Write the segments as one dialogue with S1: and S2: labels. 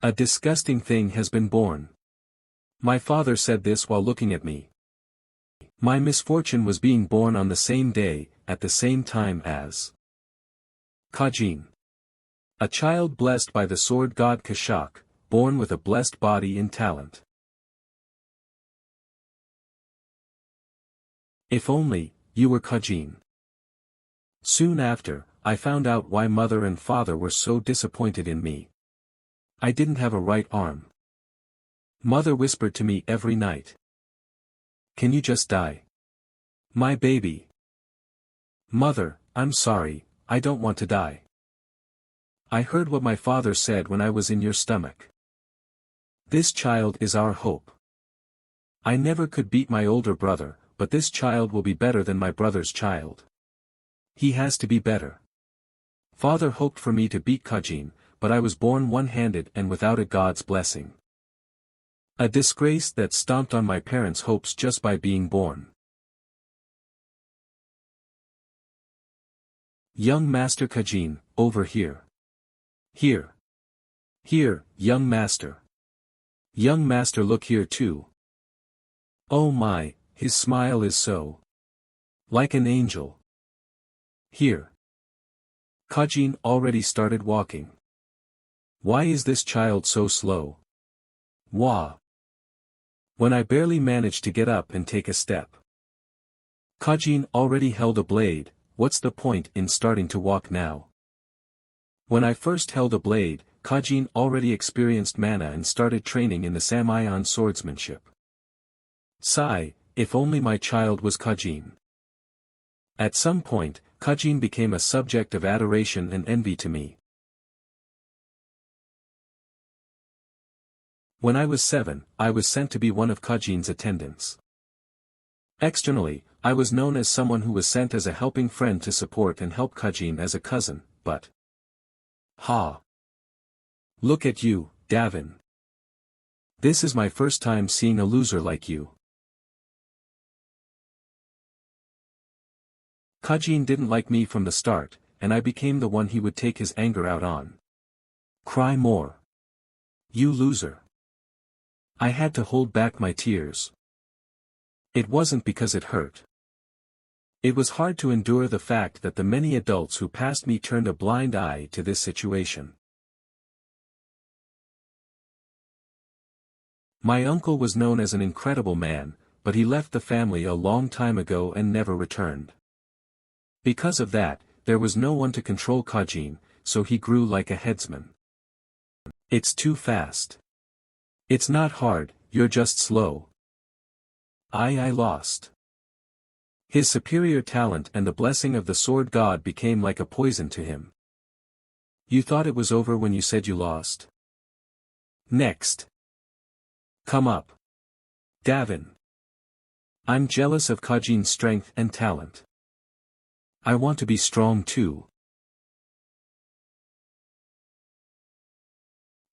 S1: A disgusting thing has been born. My father said this while looking at me. My misfortune was being born on the same day, at the same time as Kajin. A child blessed by the sword god Kashak, born with a blessed body and talent. If only, you were Kajin. Soon after, I found out why mother and father were so disappointed in me. I didn't have a right arm. Mother whispered to me every night. Can you just die? My baby. Mother, I'm sorry, I don't want to die. I heard what my father said when I was in your stomach. This child is our hope. I never could beat my older brother, but this child will be better than my brother's child. He has to be better. Father hoped for me to beat Kajin, but I was born one-handed and without a god's blessing. A disgrace that stomped on my parents' hopes just by being born. Young Master Kajin, over here. Here. Here, young master. Young master, look here too. Oh my, his smile is so like an angel. Here. Kajin already started walking. Why is this child so slow? Wah. When I barely managed to get up and take a step. Kajin already held a blade, what's the point in starting to walk now? When I first held a blade, Kajin already experienced mana and started training in the Samayon swordsmanship. Sigh, if only my child was Kajin. At some point, Kajin became a subject of adoration and envy to me. When I was 7, I was sent to be one of Kajin's attendants. Externally, I was known as someone who was sent as a helping friend to support and help Kajin as a cousin, but... Ha! Look at you, Davin. This is my first time seeing a loser like you. Kajin didn't like me from the start, and I became the one he would take his anger out on. Cry more. You loser. I had to hold back my tears. It wasn't because it hurt. It was hard to endure the fact that the many adults who passed me turned a blind eye to this situation. My uncle was known as an incredible man, but he left the family a long time ago and never returned. Because of that, there was no one to control Kajin, so he grew like a headsman. It's too fast. It's not hard, you're just slow. I lost. His superior talent and the blessing of the sword god became like a poison to him. You thought it was over when you said you lost. Next. Come up. Davin. I'm jealous of Kajin's strength and talent. I want to be strong too.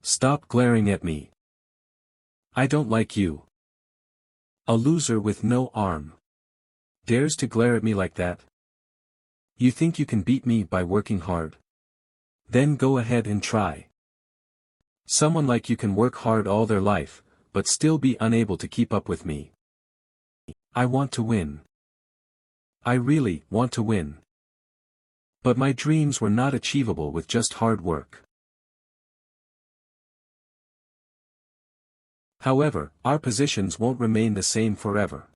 S1: Stop glaring at me. I don't like you. A loser with no arm. Dares to glare at me like that? You think you can beat me by working hard? Then go ahead and try. Someone like you can work hard all their life, but still be unable to keep up with me. I want to win. I really want to win. But my dreams were not achievable with just hard work. However, our positions won't remain the same forever.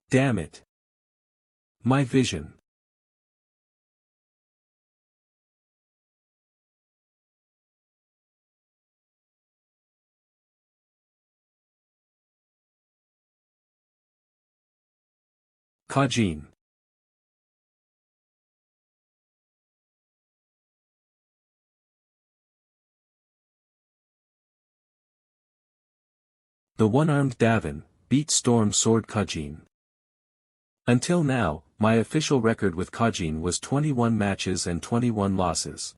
S1: Damn it. My vision. Kajin. The one-armed Davin beat Storm Sword Kajin. Until now, my official record with Kajin was 21 matches and 21 losses.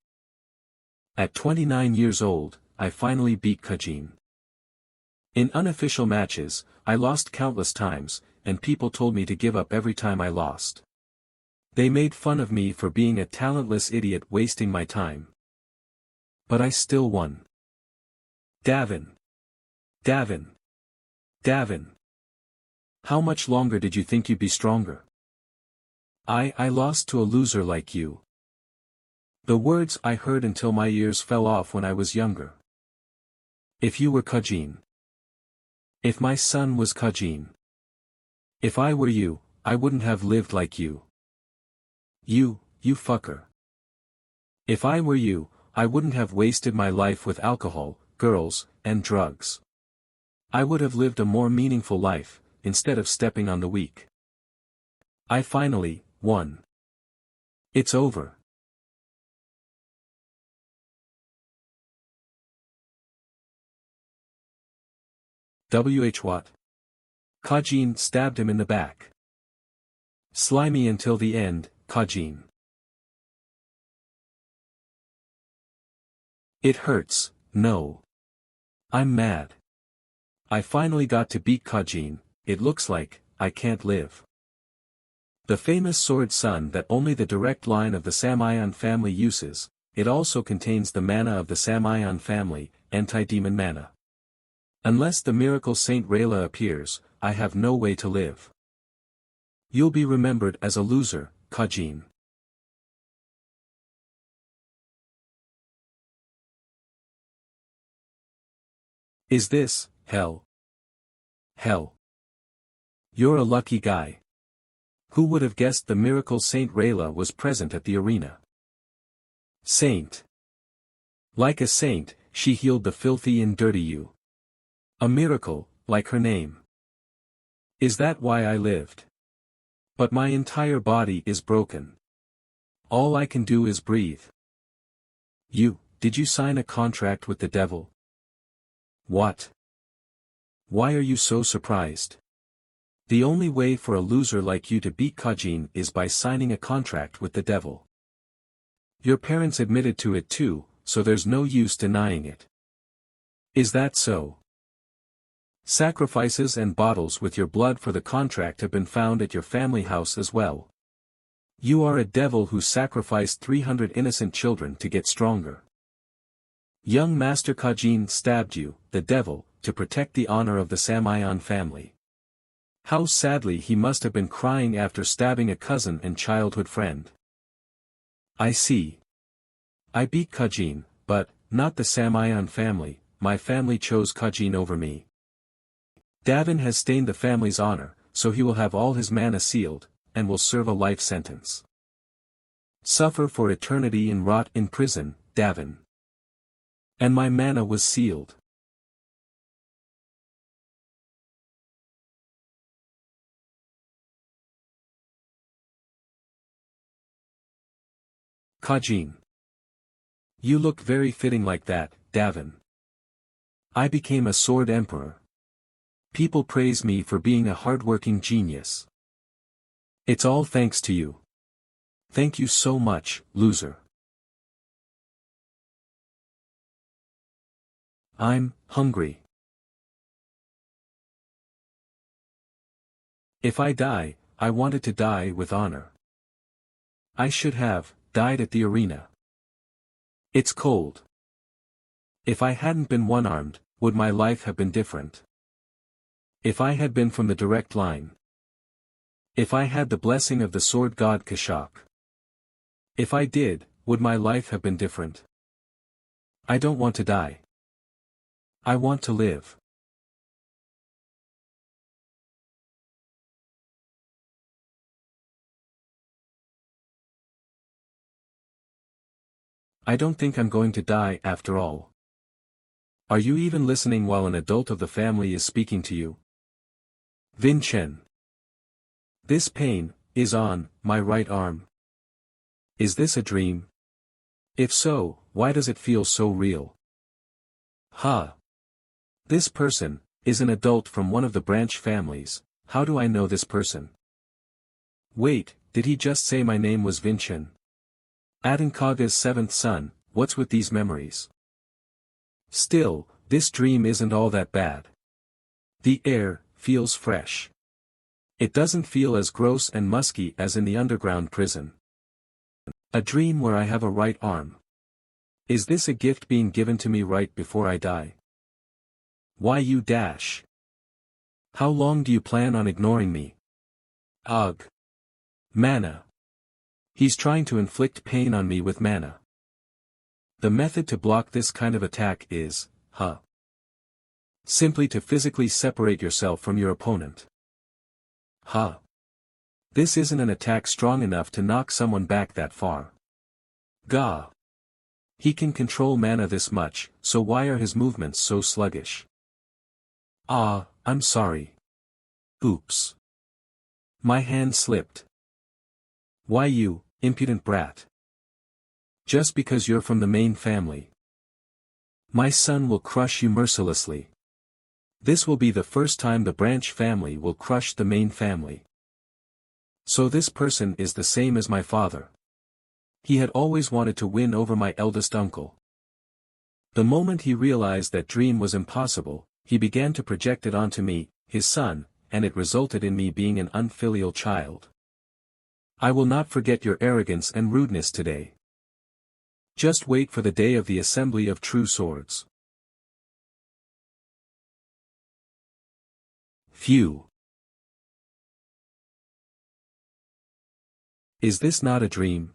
S1: At 29 years old, I finally beat Kajin. In unofficial matches, I lost countless times, and people told me to give up every time I lost. They made fun of me for being a talentless idiot wasting my time. But I still won. Davin. Davin. Davin. How much longer did you think you'd be stronger? I lost to a loser like you. The words I heard until my ears fell off when I was younger. If you were Kajin. If my son was Kajin. If I were you, I wouldn't have lived like you. You fucker. If I were you, I wouldn't have wasted my life with alcohol, girls, and drugs. I would have lived a more meaningful life, instead of stepping on the weak. I finally won. It's over. What? Kajin stabbed him in the back. Slimy until the end, Kajin. It hurts, no. I'm mad. I finally got to beat Kajin, it looks like, I can't live. The famous sword sun that only the direct line of the Samayan family uses, it also contains the mana of the Samayan family, anti-demon mana. Unless the miracle Saint Rayla appears, I have no way to live. You'll be remembered as a loser, Kajin. Is this hell? Hell. You're a lucky guy. Who would have guessed the miracle Saint Rayla was present at the arena? Saint. Like a saint, she healed the filthy and dirty you. A miracle, like her name. Is that why I lived? But my entire body is broken. All I can do is breathe. Did you sign a contract with the devil? What? Why are you so surprised? The only way for a loser like you to beat Kajin is by signing a contract with the devil. Your parents admitted to it too, so there's no use denying it. Is that so? Sacrifices and bottles with your blood for the contract have been found at your family house as well. You are a devil who sacrificed 300 innocent children to get stronger. Young Master Kajin stabbed you, the devil, to protect the honor of the Samayan family. How sadly he must have been crying after stabbing a cousin and childhood friend. I see. I beat Kajin, but, not the Samayan family, my family chose Kajin over me. Davin has stained the family's honor, so he will have all his mana sealed, and will serve a life sentence. Suffer for eternity and rot in prison, Davin. And my mana was sealed. Kajin. You look very fitting like that, Davin. I became a sword emperor. People praise me for being a hardworking genius. It's all thanks to you. Thank you so much, loser. I'm hungry. If I die, I wanted to die with honor. I should have died at the arena. It's cold. If I hadn't been one-armed, would my life have been different? If I had been from the direct line. If I had the blessing of the sword god Kashak. If I did, would my life have been different? I don't want to die. I want to live. I don't think I'm going to die after all. Are you even listening while an adult of the family is speaking to you? Vincent. This pain is on my right arm. Is this a dream? If so, why does it feel so real? Ha! This person is an adult from one of the branch families. How do I know this person? Wait, did he just say my name was Vincent? Adinkaga's seventh son, what's with these memories? Still, this dream isn't all that bad. The air feels fresh. It doesn't feel as gross and musky as in the underground prison. A dream where I have a right arm. Is this a gift being given to me right before I die? Why you dash? How long do you plan on ignoring me? Ugh. Mana. He's trying to inflict pain on me with mana. The method to block this kind of attack is, simply to physically separate yourself from your opponent. This isn't an attack strong enough to knock someone back that far. Gah. He can control mana this much, so why are his movements so sluggish? I'm sorry. Oops. My hand slipped. Why you, impudent brat? Just because you're from the main family. My son will crush you mercilessly. This will be the first time the branch family will crush the main family. So this person is the same as my father. He had always wanted to win over my eldest uncle. The moment he realized that dream was impossible, he began to project it onto me, his son, and it resulted in me being an unfilial child. I will not forget your arrogance and rudeness today. Just wait for the day of the assembly of true swords. Phew. Is this not a dream?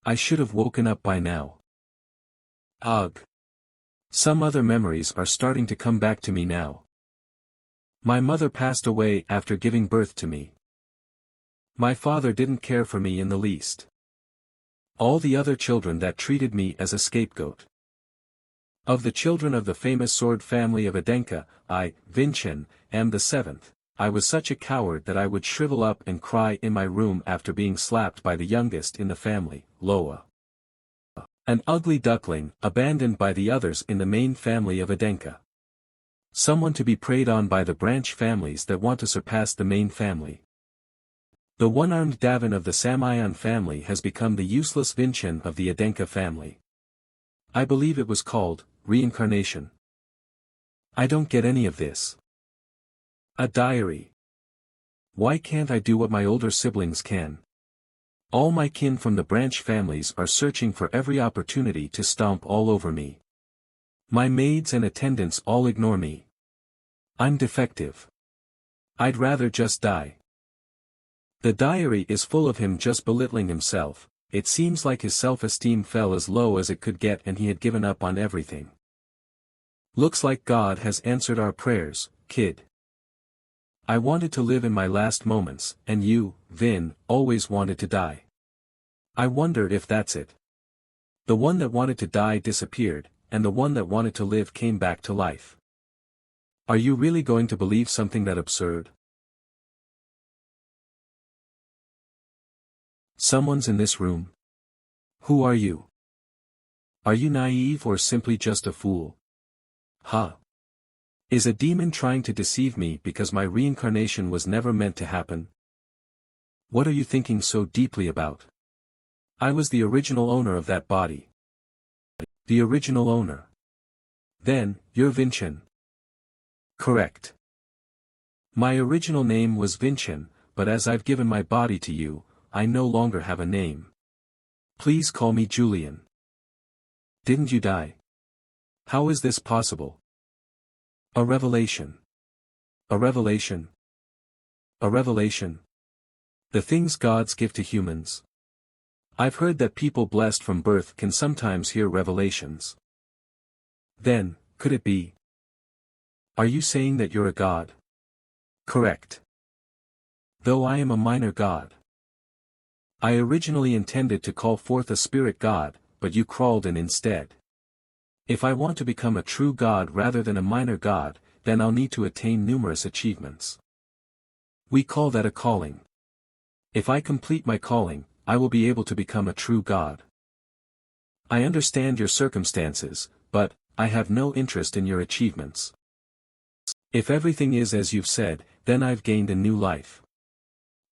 S1: I should have woken up by now. Ugh. Some other memories are starting to come back to me now. My mother passed away after giving birth to me. My father didn't care for me in the least. All the other children that treated me as a scapegoat. Of the children of the famous sword family of Adenka, I, Vincen, am the seventh. I was such a coward that I would shrivel up and cry in my room after being slapped by the youngest in the family, Loa. An ugly duckling, abandoned by the others in the main family of Adenka. Someone to be preyed on by the branch families that want to surpass the main family. The one-armed Davin of the Samayan family has become the useless Vincen of the Adenka family. I believe it was called reincarnation. I don't get any of this. A diary. Why can't I do what my older siblings can? All my kin from the branch families are searching for every opportunity to stomp all over me. My maids and attendants all ignore me. I'm defective. I'd rather just die. The diary is full of him just belittling himself. It seems like his self-esteem fell as low as it could get and he had given up on everything. Looks like God has answered our prayers, kid. I wanted to live in my last moments, and you, Vin, always wanted to die. I wonder if that's it. The one that wanted to die disappeared, and the one that wanted to live came back to life. Are you really going to believe something that absurd? Someone's in this room. Who are you? Are you naive or simply just a fool? Is a demon trying to deceive me because my reincarnation was never meant to happen? What are you thinking so deeply about? I was the original owner of that body. The original owner. Then, you're Vincen. Correct. My original name was Vincen, but as I've given my body to you, I no longer have a name. Please call me Julian. Didn't you die? How is this possible? A revelation. A revelation. A revelation. The things gods give to humans. I've heard that people blessed from birth can sometimes hear revelations. Then, could it be? Are you saying that you're a god? Correct. Though I am a minor god. I originally intended to call forth a spirit god, but you crawled in instead. If I want to become a true god rather than a minor god, then I'll need to attain numerous achievements. We call that a calling. If I complete my calling, I will be able to become a true god. I understand your circumstances, but I have no interest in your achievements. If everything is as you've said, then I've gained a new life.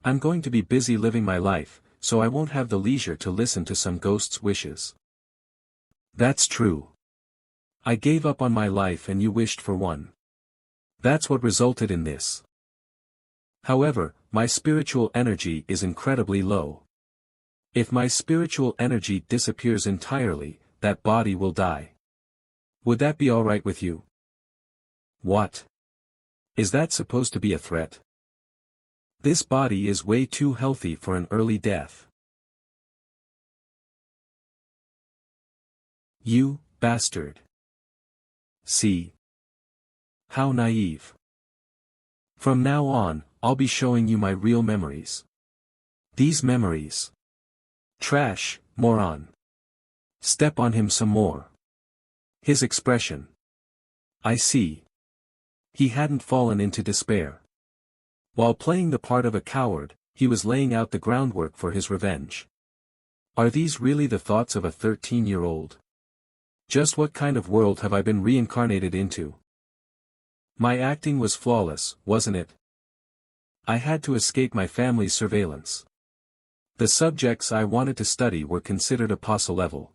S1: I'm going to be busy living my life, so I won't have the leisure to listen to some ghost's wishes. That's true. I gave up on my life and you wished for one. That's what resulted in this. However, my spiritual energy is incredibly low. If my spiritual energy disappears entirely, that body will die. Would that be alright with you? What? Is that supposed to be a threat? This body is way too healthy for an early death. You, bastard. See? How naive. From now on, I'll be showing you my real memories. These memories. Trash, moron. Step on him some more. His expression. I see. He hadn't fallen into despair. While playing the part of a coward, he was laying out the groundwork for his revenge. Are these really the thoughts of a 13-year-old? Just what kind of world have I been reincarnated into? My acting was flawless, wasn't it? I had to escape my family's surveillance. The subjects I wanted to study were considered apostle level.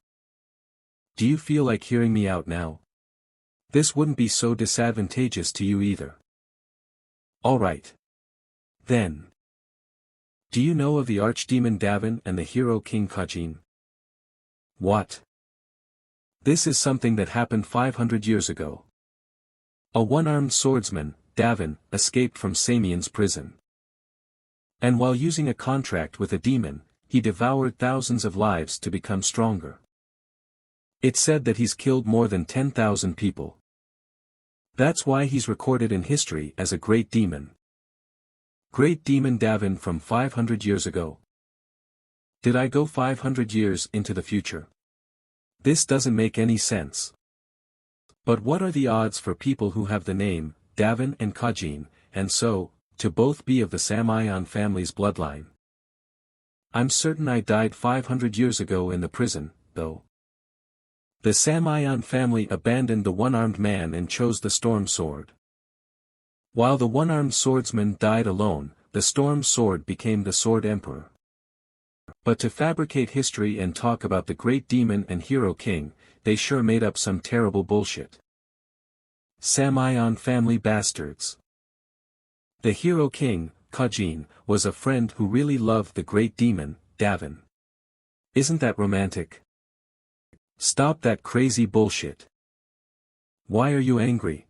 S1: Do you feel like hearing me out now? This wouldn't be so disadvantageous to you either. Alright. Then. Do you know of the Archdemon Davin and the hero King Kajin? What? This is something that happened 500 years ago. A one-armed swordsman, Davin, escaped from Samian's prison. And while using a contract with a demon, he devoured thousands of lives to become stronger. It's said that he's killed more than 10,000 people. That's why he's recorded in history as a great demon. Great Demon Davin from 500 years ago. Did I go 500 years into the future? This doesn't make any sense. But what are the odds for people who have the name, Davin and Kajin, and so, to both be of the Samian family's bloodline? I'm certain I died 500 years ago in the prison, though. The Samian family abandoned the one-armed man and chose the storm sword. While the one-armed swordsman died alone, the storm sword became the Sword Emperor. But to fabricate history and talk about the great demon and hero king, they sure made up some terrible bullshit. Samian family bastards. The hero king, Kajin, was a friend who really loved the great demon, Davin. Isn't that romantic? Stop that crazy bullshit. Why are you angry?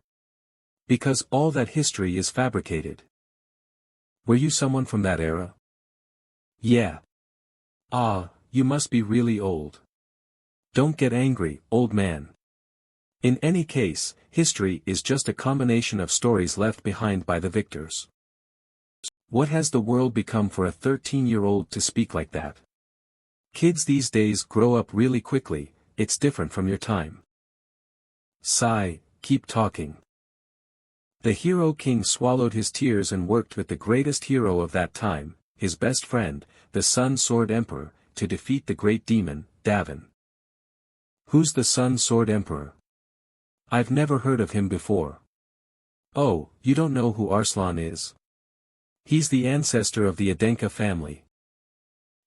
S1: Because all that history is fabricated. Were you someone from that era? Yeah. Ah, you must be really old. Don't get angry, old man. In any case, history is just a combination of stories left behind by the victors. What has the world become for a 13-year-old to speak like that? Kids these days grow up really quickly, it's different from your time. Sigh, keep talking. The hero king swallowed his tears and worked with the greatest hero of that time, his best friend, the Sun Sword Emperor, to defeat the great demon, Davin. Who's the Sun Sword Emperor? I've never heard of him before. Oh, you don't know who Arslan is? He's the ancestor of the Adenka family.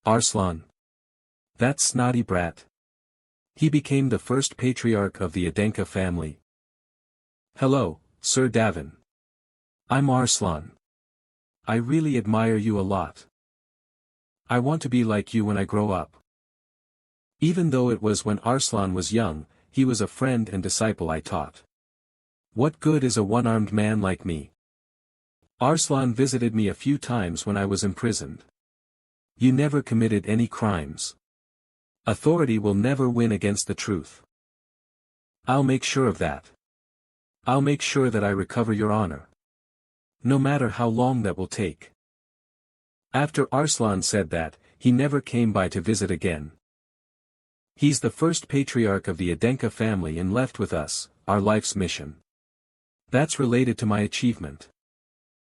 S1: Arslan? That snotty brat. He became the first patriarch of the Adenka family. Hello, Sir Davin. I'm Arslan. I really admire you a lot. I want to be like you when I grow up. Even though it was when Arslan was young, he was a friend and disciple I taught. What good is a one-armed man like me? Arslan visited me a few times when I was imprisoned. You never committed any crimes. Authority will never win against the truth. I'll make sure of that. I'll make sure that I recover your honor. No matter how long that will take. After Arslan said that, he never came by to visit again. He's the first patriarch of the Adenka family and left with us, our life's mission. That's related to my achievement.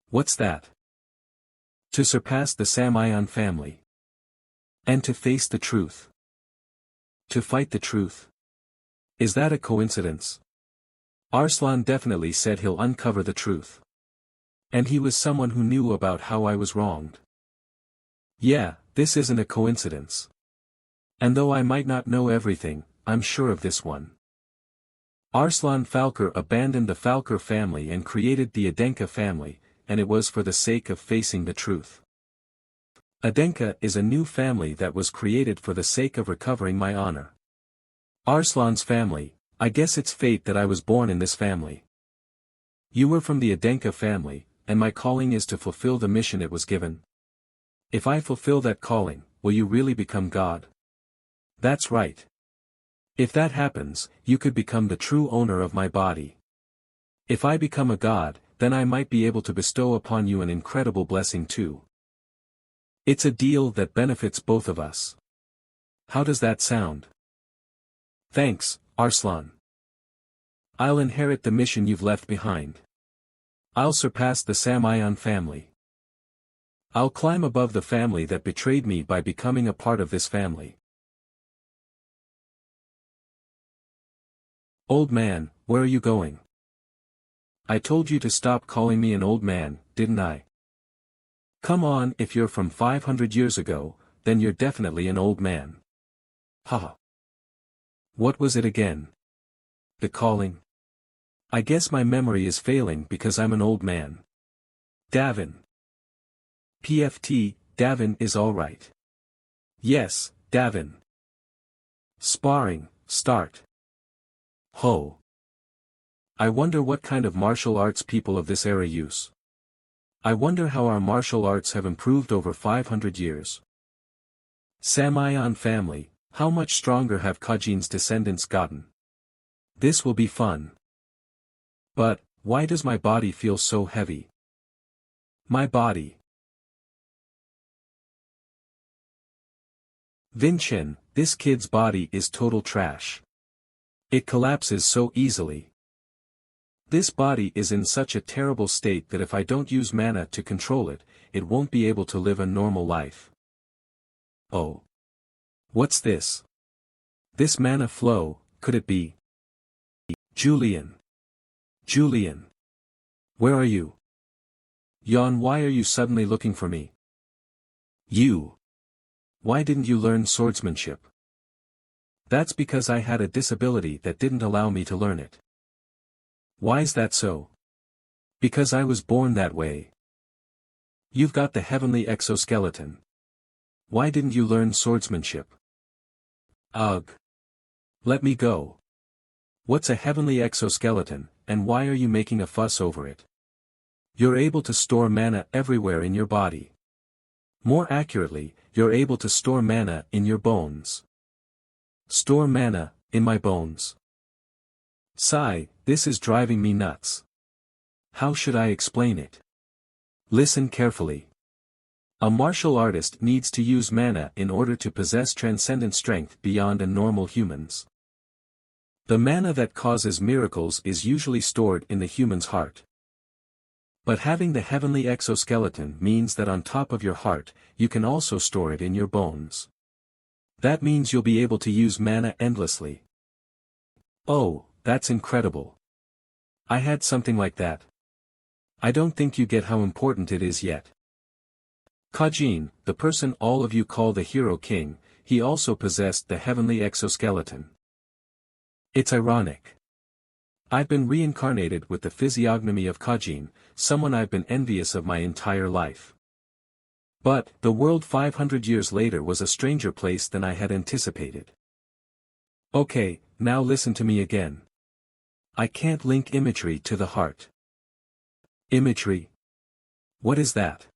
S1: What's that? To surpass the Samian family. And to face the truth. To fight the truth. Is that a coincidence? Arslan definitely said he'll uncover the truth. And he was someone who knew about how I was wronged. Yeah, this isn't a coincidence. And though I might not know everything, I'm sure of this one. Arslan Falker abandoned the Falker family and created the Adenka family, and it was for the sake of facing the truth. Adenka is a new family that was created for the sake of recovering my honor. Arslan's family, I guess it's fate that I was born in this family. You were from the Adenka family, and my calling is to fulfill the mission it was given. If I fulfill that calling, will you really become God? That's right. If that happens, you could become the true owner of my body. If I become a god, then I might be able to bestow upon you an incredible blessing too. It's a deal that benefits both of us. How does that sound? Thanks, Arslan. I'll inherit the mission you've left behind. I'll surpass the Samayan family. I'll climb above the family that betrayed me by becoming a part of this family. Old man, where are you going? I told you to stop calling me an old man, didn't I? Come on, if you're from 500 years ago, then you're definitely an old man. Haha. What was it again? The calling? I guess my memory is failing because I'm an old man. Davin. PFT, Davin is alright. Yes, Davin. Sparring, start. Ho. I wonder what kind of martial arts people of this era use. I wonder how our martial arts have improved over 500 years. Samayan family, how much stronger have Kajin's descendants gotten? This will be fun. But, why does my body feel so heavy? My body. Vinchin, this kid's body is total trash. It collapses so easily. This body is in such a terrible state that if I don't use mana to control it, it won't be able to live a normal life. Oh. What's this? This mana flow, could it be? Julian. Julian. Where are you? Yon, why are you suddenly looking for me? You. Why didn't you learn swordsmanship? That's because I had a disability that didn't allow me to learn it. Why's that so? Because I was born that way. You've got the heavenly exoskeleton. Why didn't you learn swordsmanship? Ugh. Let me go. What's a heavenly exoskeleton, and why are you making a fuss over it? You're able to store mana everywhere in your body. More accurately, you're able to store mana in your bones. Store mana, in my bones. Sigh, this is driving me nuts. How should I explain it? Listen carefully. A martial artist needs to use mana in order to possess transcendent strength beyond a normal human's. The mana that causes miracles is usually stored in the human's heart. But having the heavenly exoskeleton means that on top of your heart, you can also store it in your bones. That means you'll be able to use mana endlessly. Oh, that's incredible. I had something like that. I don't think you get how important it is yet. Kajin, the person all of you call the Hero King, he also possessed the heavenly exoskeleton. It's ironic. I've been reincarnated with the physiognomy of Kajin, someone I've been envious of my entire life. But, the world 500 years later was a stranger place than I had anticipated. Okay, now listen to me again. I can't link imagery to the heart. Imagery? What is that?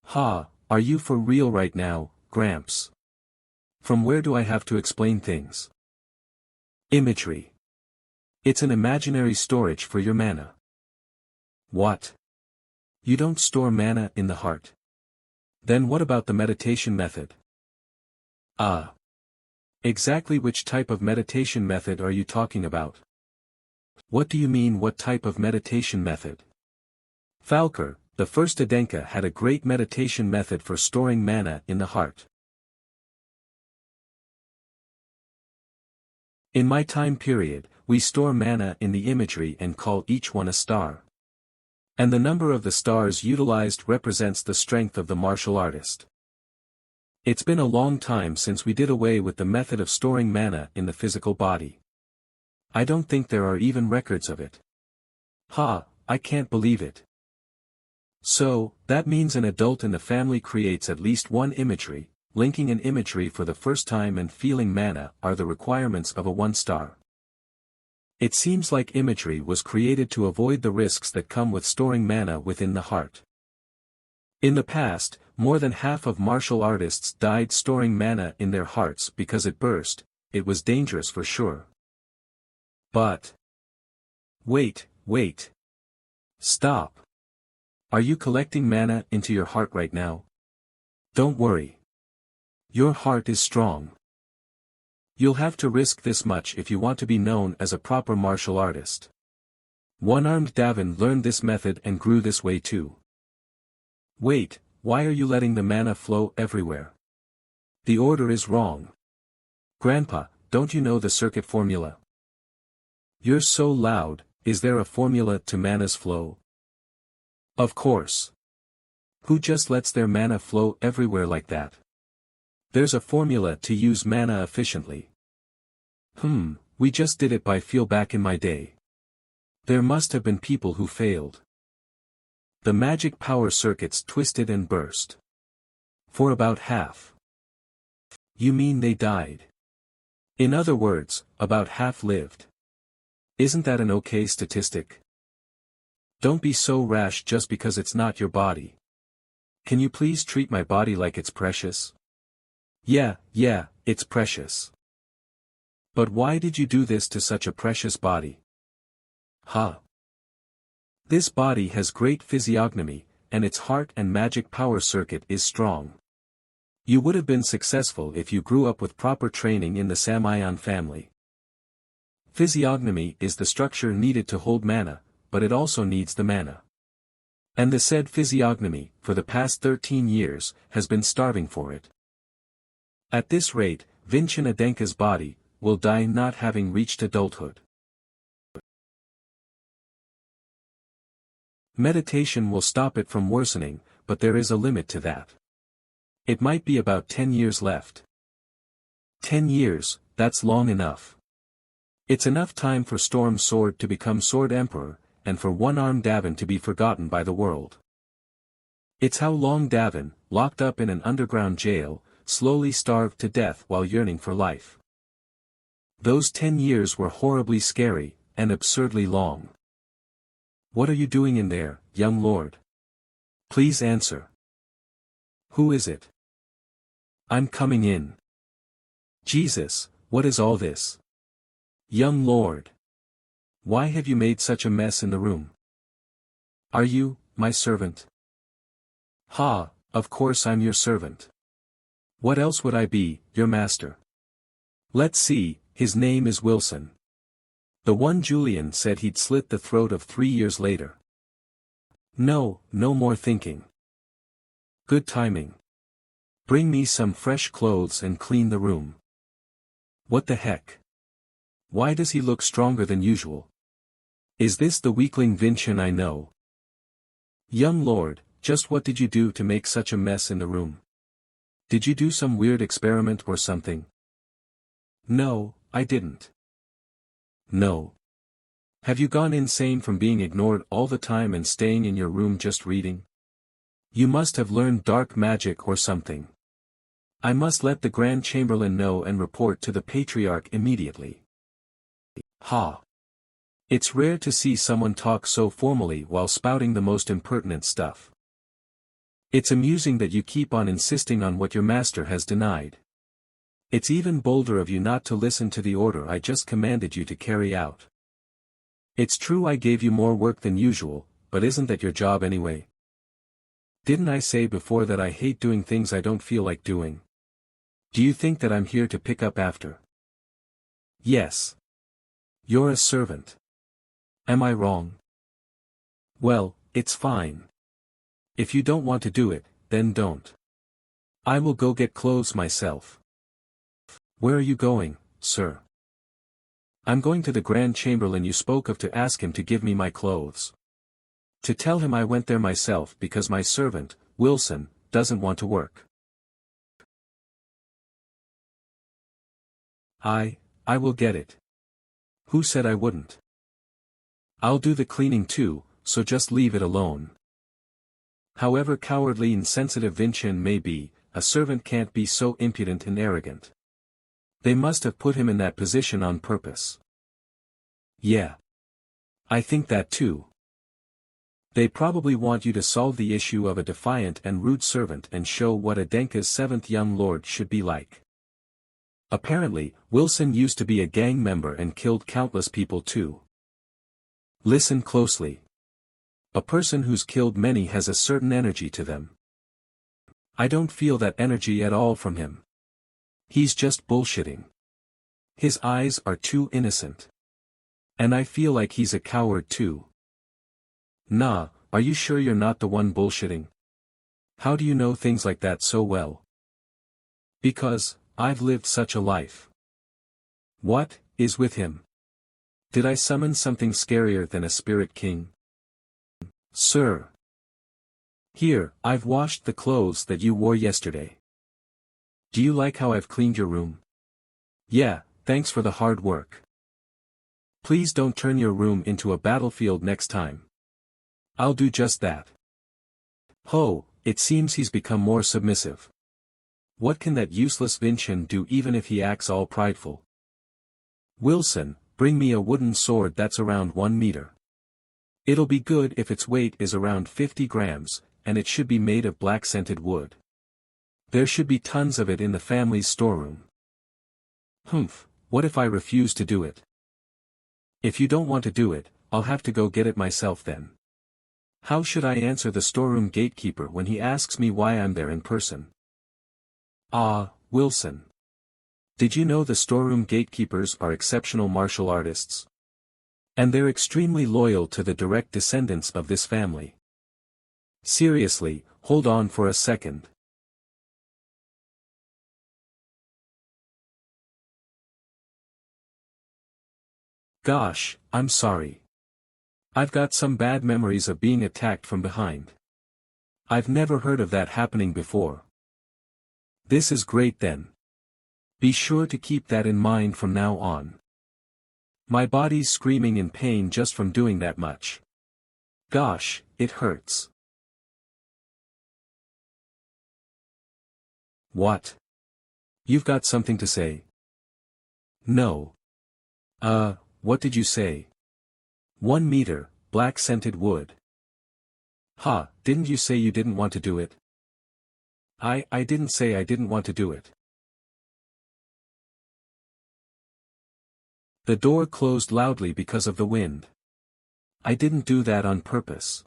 S1: Ha, are you for real right now, Gramps? From where do I have to explain things? Imagery. It's an imaginary storage for your mana. What? You don't store mana in the heart. Then what about the meditation method? Exactly which type of meditation method are you talking about? What do you mean, what type of meditation method? Falker, the first Adenka, had a great meditation method for storing mana in the heart. In my time period, we store mana in the imagery and call each one a star. And the number of the stars utilized represents the strength of the martial artist. It's been a long time since we did away with the method of storing mana in the physical body. I don't think there are even records of it. Ha, I can't believe it. So, that means an adult in the family creates at least one imagery, linking an imagery for the first time and feeling mana are the requirements of a 1-star. It seems like imagery was created to avoid the risks that come with storing mana within the heart. In the past, more than half of martial artists died storing mana in their hearts because it burst. It was dangerous for sure. But... Wait. Stop. Are you collecting mana into your heart right now? Don't worry. Your heart is strong. You'll have to risk this much if you want to be known as a proper martial artist. One-armed Davin learned this method and grew this way too. Wait, why are you letting the mana flow everywhere? The order is wrong. Grandpa, don't you know the circuit formula? You're so loud, is there a formula to mana's flow? Of course. Who just lets their mana flow everywhere like that? There's a formula to use mana efficiently. We just did it by feel back in my day. There must have been people who failed. The magic power circuits twisted and burst. For about half. You mean they died? In other words, about half lived. Isn't that an okay statistic? Don't be so rash just because it's not your body. Can you please treat my body like it's precious? Yeah, it's precious. But why did you do this to such a precious body? This body has great physiognomy, and its heart and magic power circuit is strong. You would have been successful if you grew up with proper training in the Samayan family. Physiognomy is the structure needed to hold mana, but it also needs the mana. And the said physiognomy, for the past 13 years, has been starving for it. At this rate, Vincent Adenka's body will die not having reached adulthood. Meditation will stop it from worsening, but there is a limit to that. It might be about 10 years left. 10 years, that's long enough. It's enough time for Storm Sword to become Sword Emperor, and for one-armed Davin to be forgotten by the world. It's how long Davin, locked up in an underground jail, slowly starved to death while yearning for life. Those 10 years were horribly scary, and absurdly long. What are you doing in there, young lord? Please answer. Who is it? I'm coming in. Jesus, what is all this? Young lord. Why have you made such a mess in the room? Are you, my servant? Of course I'm your servant. What else would I be, your master? Let's see, his name is Wilson. The one Julian said he'd slit the throat of 3 years later. No more thinking. Good timing. Bring me some fresh clothes and clean the room. What the heck? Why does he look stronger than usual? Is this the weakling Vincent I know? Young lord, just what did you do to make such a mess in the room? Did you do some weird experiment or something? No, I didn't. No. Have you gone insane from being ignored all the time and staying in your room just reading? You must have learned dark magic or something. I must let the Grand Chamberlain know and report to the Patriarch immediately. It's rare to see someone talk so formally while spouting the most impertinent stuff. It's amusing that you keep on insisting on what your master has denied. It's even bolder of you not to listen to the order I just commanded you to carry out. It's true I gave you more work than usual, but isn't that your job anyway? Didn't I say before that I hate doing things I don't feel like doing? Do you think that I'm here to pick up after? Yes. You're a servant. Am I wrong? Well, it's fine. If you don't want to do it, then don't. I will go get clothes myself. Where are you going, sir? I'm going to the Grand Chamberlain you spoke of to ask him to give me my clothes. To tell him I went there myself because my servant, Wilson, doesn't want to work. I will get it. Who said I wouldn't? I'll do the cleaning too, so just leave it alone. However cowardly and insensitive Vincent may be, a servant can't be so impudent and arrogant. They must have put him in that position on purpose. Yeah. I think that too. They probably want you to solve the issue of a defiant and rude servant and show what a Denka's seventh young lord should be like. Apparently, Wilson used to be a gang member and killed countless people too. Listen closely. A person who's killed many has a certain energy to them. I don't feel that energy at all from him. He's just bullshitting. His eyes are too innocent. And I feel like he's a coward too. Nah, are you sure you're not the one bullshitting? How do you know things like that so well? Because, I've lived such a life. What is with him? Did I summon something scarier than a spirit king? Sir. Here, I've washed the clothes that you wore yesterday. Do you like how I've cleaned your room? Yeah, thanks for the hard work. Please don't turn your room into a battlefield next time. I'll do just that. Ho, it seems he's become more submissive. What can that useless Vincent do even if he acts all prideful? Wilson, bring me a wooden sword that's around 1 meter. It'll be good if its weight is around 50 grams, and it should be made of black-scented wood. There should be tons of it in the family's storeroom. Humph, what if I refuse to do it? If you don't want to do it, I'll have to go get it myself then. How should I answer the storeroom gatekeeper when he asks me why I'm there in person? Ah, Wilson. Did you know the storeroom gatekeepers are exceptional martial artists? And they're extremely loyal to the direct descendants of this family. Seriously, hold on for a second. Gosh, I'm sorry. I've got some bad memories of being attacked from behind. I've never heard of that happening before. This is great then. Be sure to keep that in mind from now on. My body's screaming in pain just from doing that much. Gosh, it hurts. What? You've got something to say? No. What did you say? 1 meter, black-scented wood. Ha, didn't you say you didn't want to do it? I didn't say I didn't want to do it. The door closed loudly because of the wind. I didn't do that on purpose.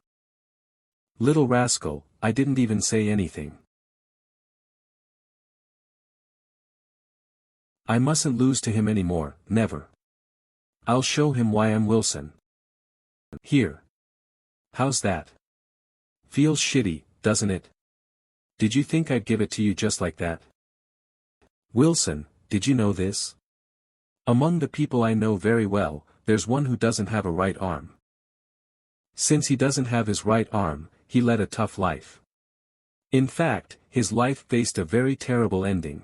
S1: Little rascal, I didn't even say anything. I mustn't lose to him anymore, never. I'll show him why I'm Wilson. Here. How's that? Feels shitty, doesn't it? Did you think I'd give it to you just like that? Wilson, did you know this? Among the people I know very well, there's one who doesn't have a right arm. Since he doesn't have his right arm, he led a tough life. In fact, his life faced a very terrible ending.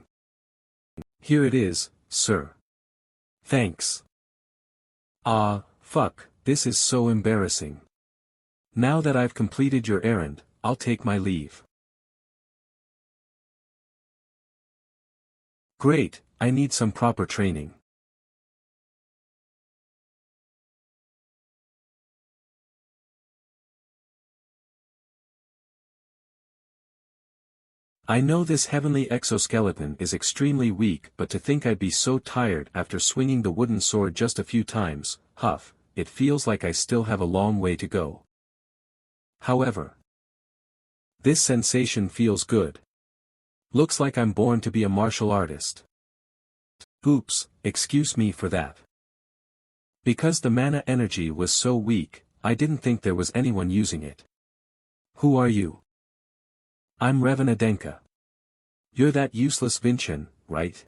S1: Here it is, sir. Thanks. Ah, fuck, this is so embarrassing. Now that I've completed your errand, I'll take my leave. Great, I need some proper training. I know this heavenly exoskeleton is extremely weak, but to think I'd be so tired after swinging the wooden sword just a few times, huff, it feels like I still have a long way to go. However, this sensation feels good. Looks like I'm born to be a martial artist. Oops, excuse me for that. Because the mana energy was so weak, I didn't think there was anyone using it. Who are you? I'm Denka. You're that useless Vincent, right?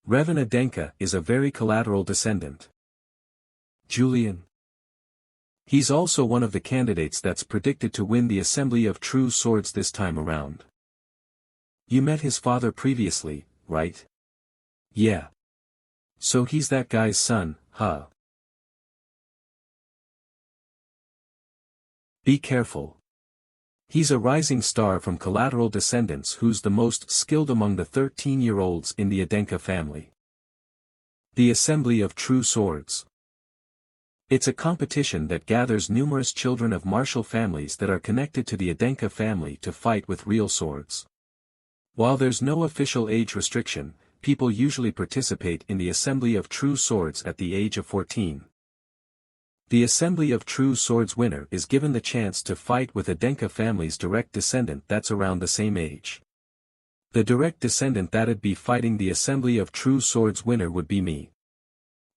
S1: Denka is a very collateral descendant. Julian. He's also one of the candidates that's predicted to win the Assembly of True Swords this time around. You met his father previously, right? Yeah. So he's that guy's son, huh? Be careful. He's a rising star from collateral descendants who's the most skilled among the 13-year-olds in the Adenka family. The Assembly of True Swords. It's a competition that gathers numerous children of martial families that are connected to the Adenka family to fight with real swords. While there's no official age restriction, people usually participate in the Assembly of True Swords at the age of 14. The Assembly of True Swords winner is given the chance to fight with Adenka family's direct descendant that's around the same age. The direct descendant that'd be fighting the Assembly of True Swords winner would be me.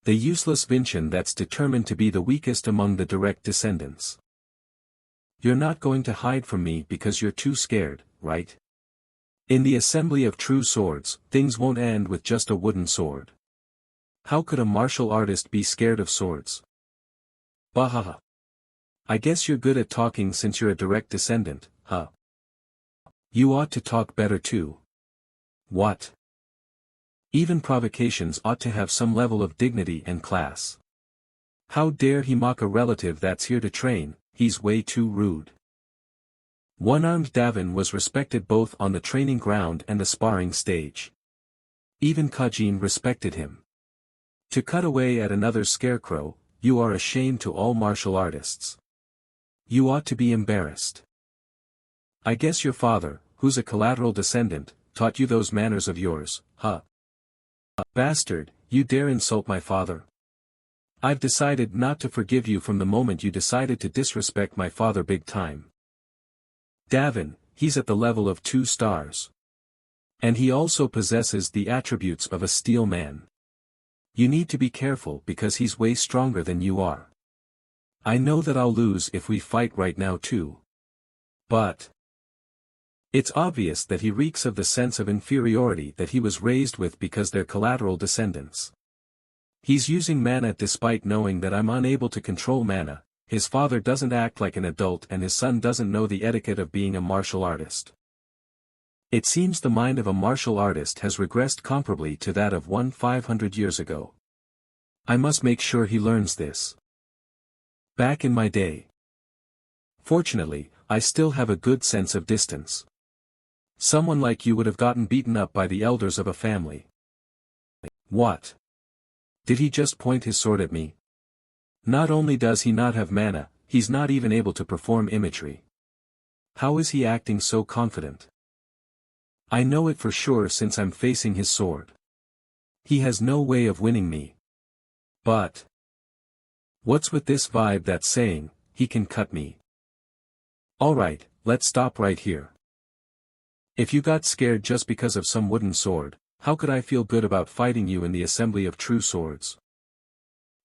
S1: The useless Vincian that's determined to be the weakest among the direct descendants. You're not going to hide from me because you're too scared, right? In the Assembly of True Swords, things won't end with just a wooden sword. How could a martial artist be scared of swords? Bahaha. I guess you're good at talking since you're a direct descendant, huh? You ought to talk better too. What? Even provocations ought to have some level of dignity and class. How dare he mock a relative that's here to train, he's way too rude. One-armed Davin was respected both on the training ground and the sparring stage. Even Kajin respected him. To cut away at another scarecrow, you are a shame to all martial artists. You ought to be embarrassed. I guess your father, who's a collateral descendant, taught you those manners of yours, huh? Bastard, you dare insult my father? I've decided not to forgive you from the moment you decided to disrespect my father big time. Davin, he's at the level of 2 stars. And he also possesses the attributes of a steel man. You need to be careful because he's way stronger than you are. I know that I'll lose if we fight right now too. But it's obvious that he reeks of the sense of inferiority that he was raised with because they're collateral descendants. He's using mana despite knowing that I'm unable to control mana. His father doesn't act like an adult and his son doesn't know the etiquette of being a martial artist. It seems the mind of a martial artist has regressed comparably to that of one 500 years ago. I must make sure he learns this. Back in my day. Fortunately, I still have a good sense of distance. Someone like you would have gotten beaten up by the elders of a family. What? Did he just point his sword at me? Not only does he not have mana, he's not even able to perform imagery. How is he acting so confident? I know it for sure since I'm facing his sword. He has no way of winning me. But what's with this vibe that's saying, he can cut me? Alright, let's stop right here. If you got scared just because of some wooden sword, how could I feel good about fighting you in the Assembly of True Swords?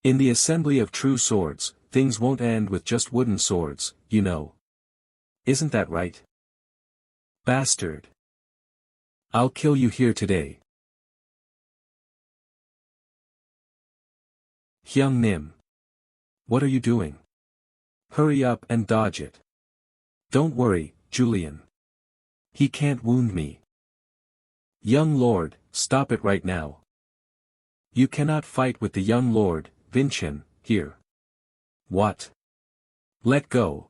S1: In the Assembly of True Swords, things won't end with just wooden swords, you know. Isn't that right? Bastard. I'll kill you here today. Hyung Nim. What are you doing? Hurry up and dodge it. Don't worry, Julian. He can't wound me. Young Lord, stop it right now. You cannot fight with the young Lord, Vincian, here. What? Let go.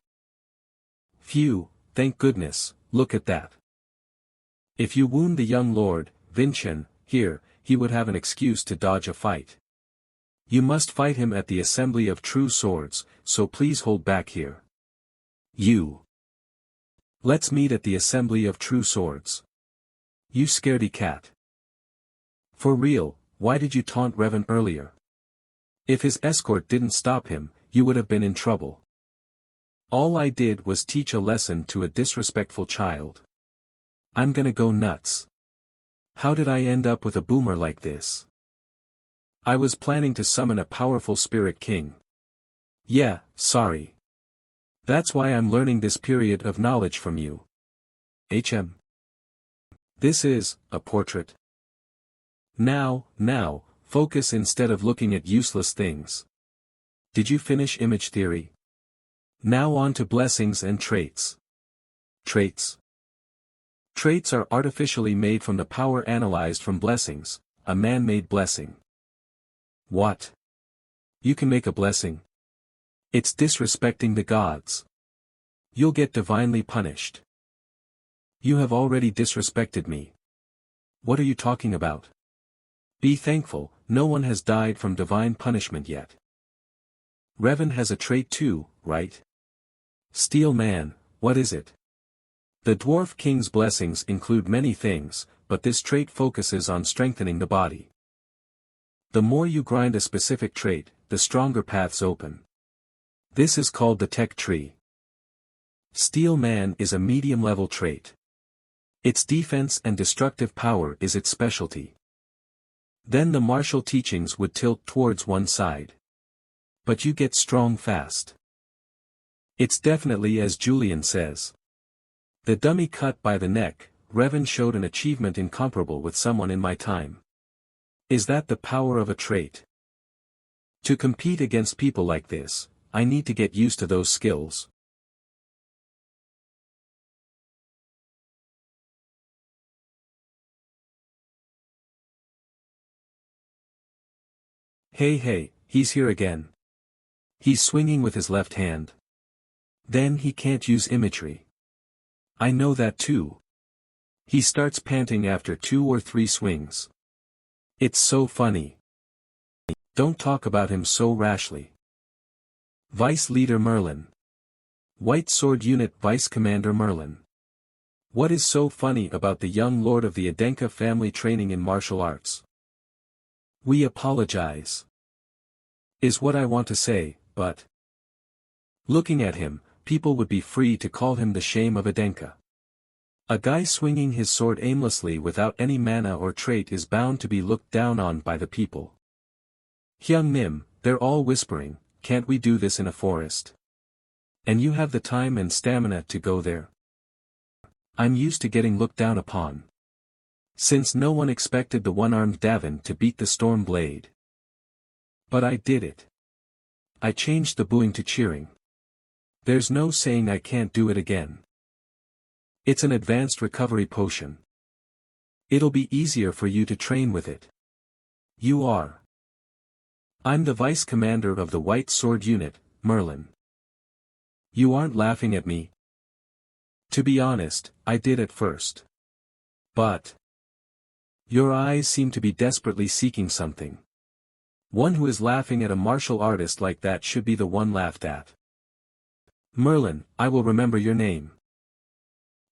S1: Phew, thank goodness, look at that. If you wound the young Lord, Vincian, here, he would have an excuse to dodge a fight. You must fight him at the Assembly of True Swords, so please hold back here. You. Let's meet at the Assembly of True Swords. You scaredy cat. For real, why did you taunt Revan earlier? If his escort didn't stop him, you would have been in trouble. All I did was teach a lesson to a disrespectful child. I'm gonna go nuts. How did I end up with a boomer like this? I was planning to summon a powerful spirit king. Yeah, sorry. That's why I'm learning this period of knowledge from you. HM. This is a portrait. Now, focus instead of looking at useless things. Did you finish image theory? Now on to blessings and traits. Traits. Traits are artificially made from the power analyzed from blessings, a man-made blessing. What? You can make a blessing? It's disrespecting the gods. You'll get divinely punished. You have already disrespected me. What are you talking about? Be thankful, no one has died from divine punishment yet. Revan has a trait too, right? Steel Man, what is it? The Dwarf King's blessings include many things, but this trait focuses on strengthening the body. The more you grind a specific trait, the stronger paths open. This is called the tech tree. Steel Man is a medium-level trait. Its defense and destructive power is its specialty. Then the martial teachings would tilt towards one side. But you get strong fast. It's definitely as Julian says. The dummy cut by the neck, Revan showed an achievement incomparable with someone in my time. Is that the power of a trait? To compete against people like this, I need to get used to those skills. Hey, he's here again. He's swinging with his left hand. Then he can't use imagery. I know that too. He starts panting after 2 or 3 swings. It's so funny. Don't talk about him so rashly. Vice Leader Merlin. White Sword Unit Vice Commander Merlin. What is so funny about the young lord of the Adenka family training in martial arts? We apologize. Is what I want to say, but looking at him, people would be free to call him the shame of Adenka. A guy swinging his sword aimlessly without any mana or trait is bound to be looked down on by the people. Hyung Nim, they're all whispering, can't we do this in a forest? And you have the time and stamina to go there? I'm used to getting looked down upon. Since no one expected the one-armed Davin to beat the Storm Blade. But I did it. I changed the booing to cheering. There's no saying I can't do it again. It's an advanced recovery potion. It'll be easier for you to train with it. You are. I'm the Vice Commander of the White Sword Unit, Merlin. You aren't laughing at me? To be honest, I did at first. But your eyes seem to be desperately seeking something. One who is laughing at a martial artist like that should be the one laughed at. Merlin, I will remember your name.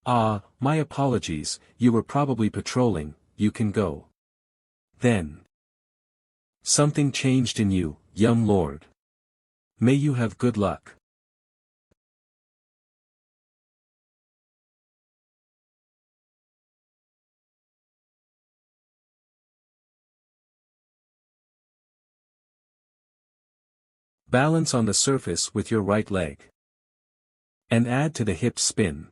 S1: Ah, my apologies, you were probably patrolling, you can go. Then something changed in you, young lord. May you have good luck. Balance on the surface with your right leg. And add to the hip spin.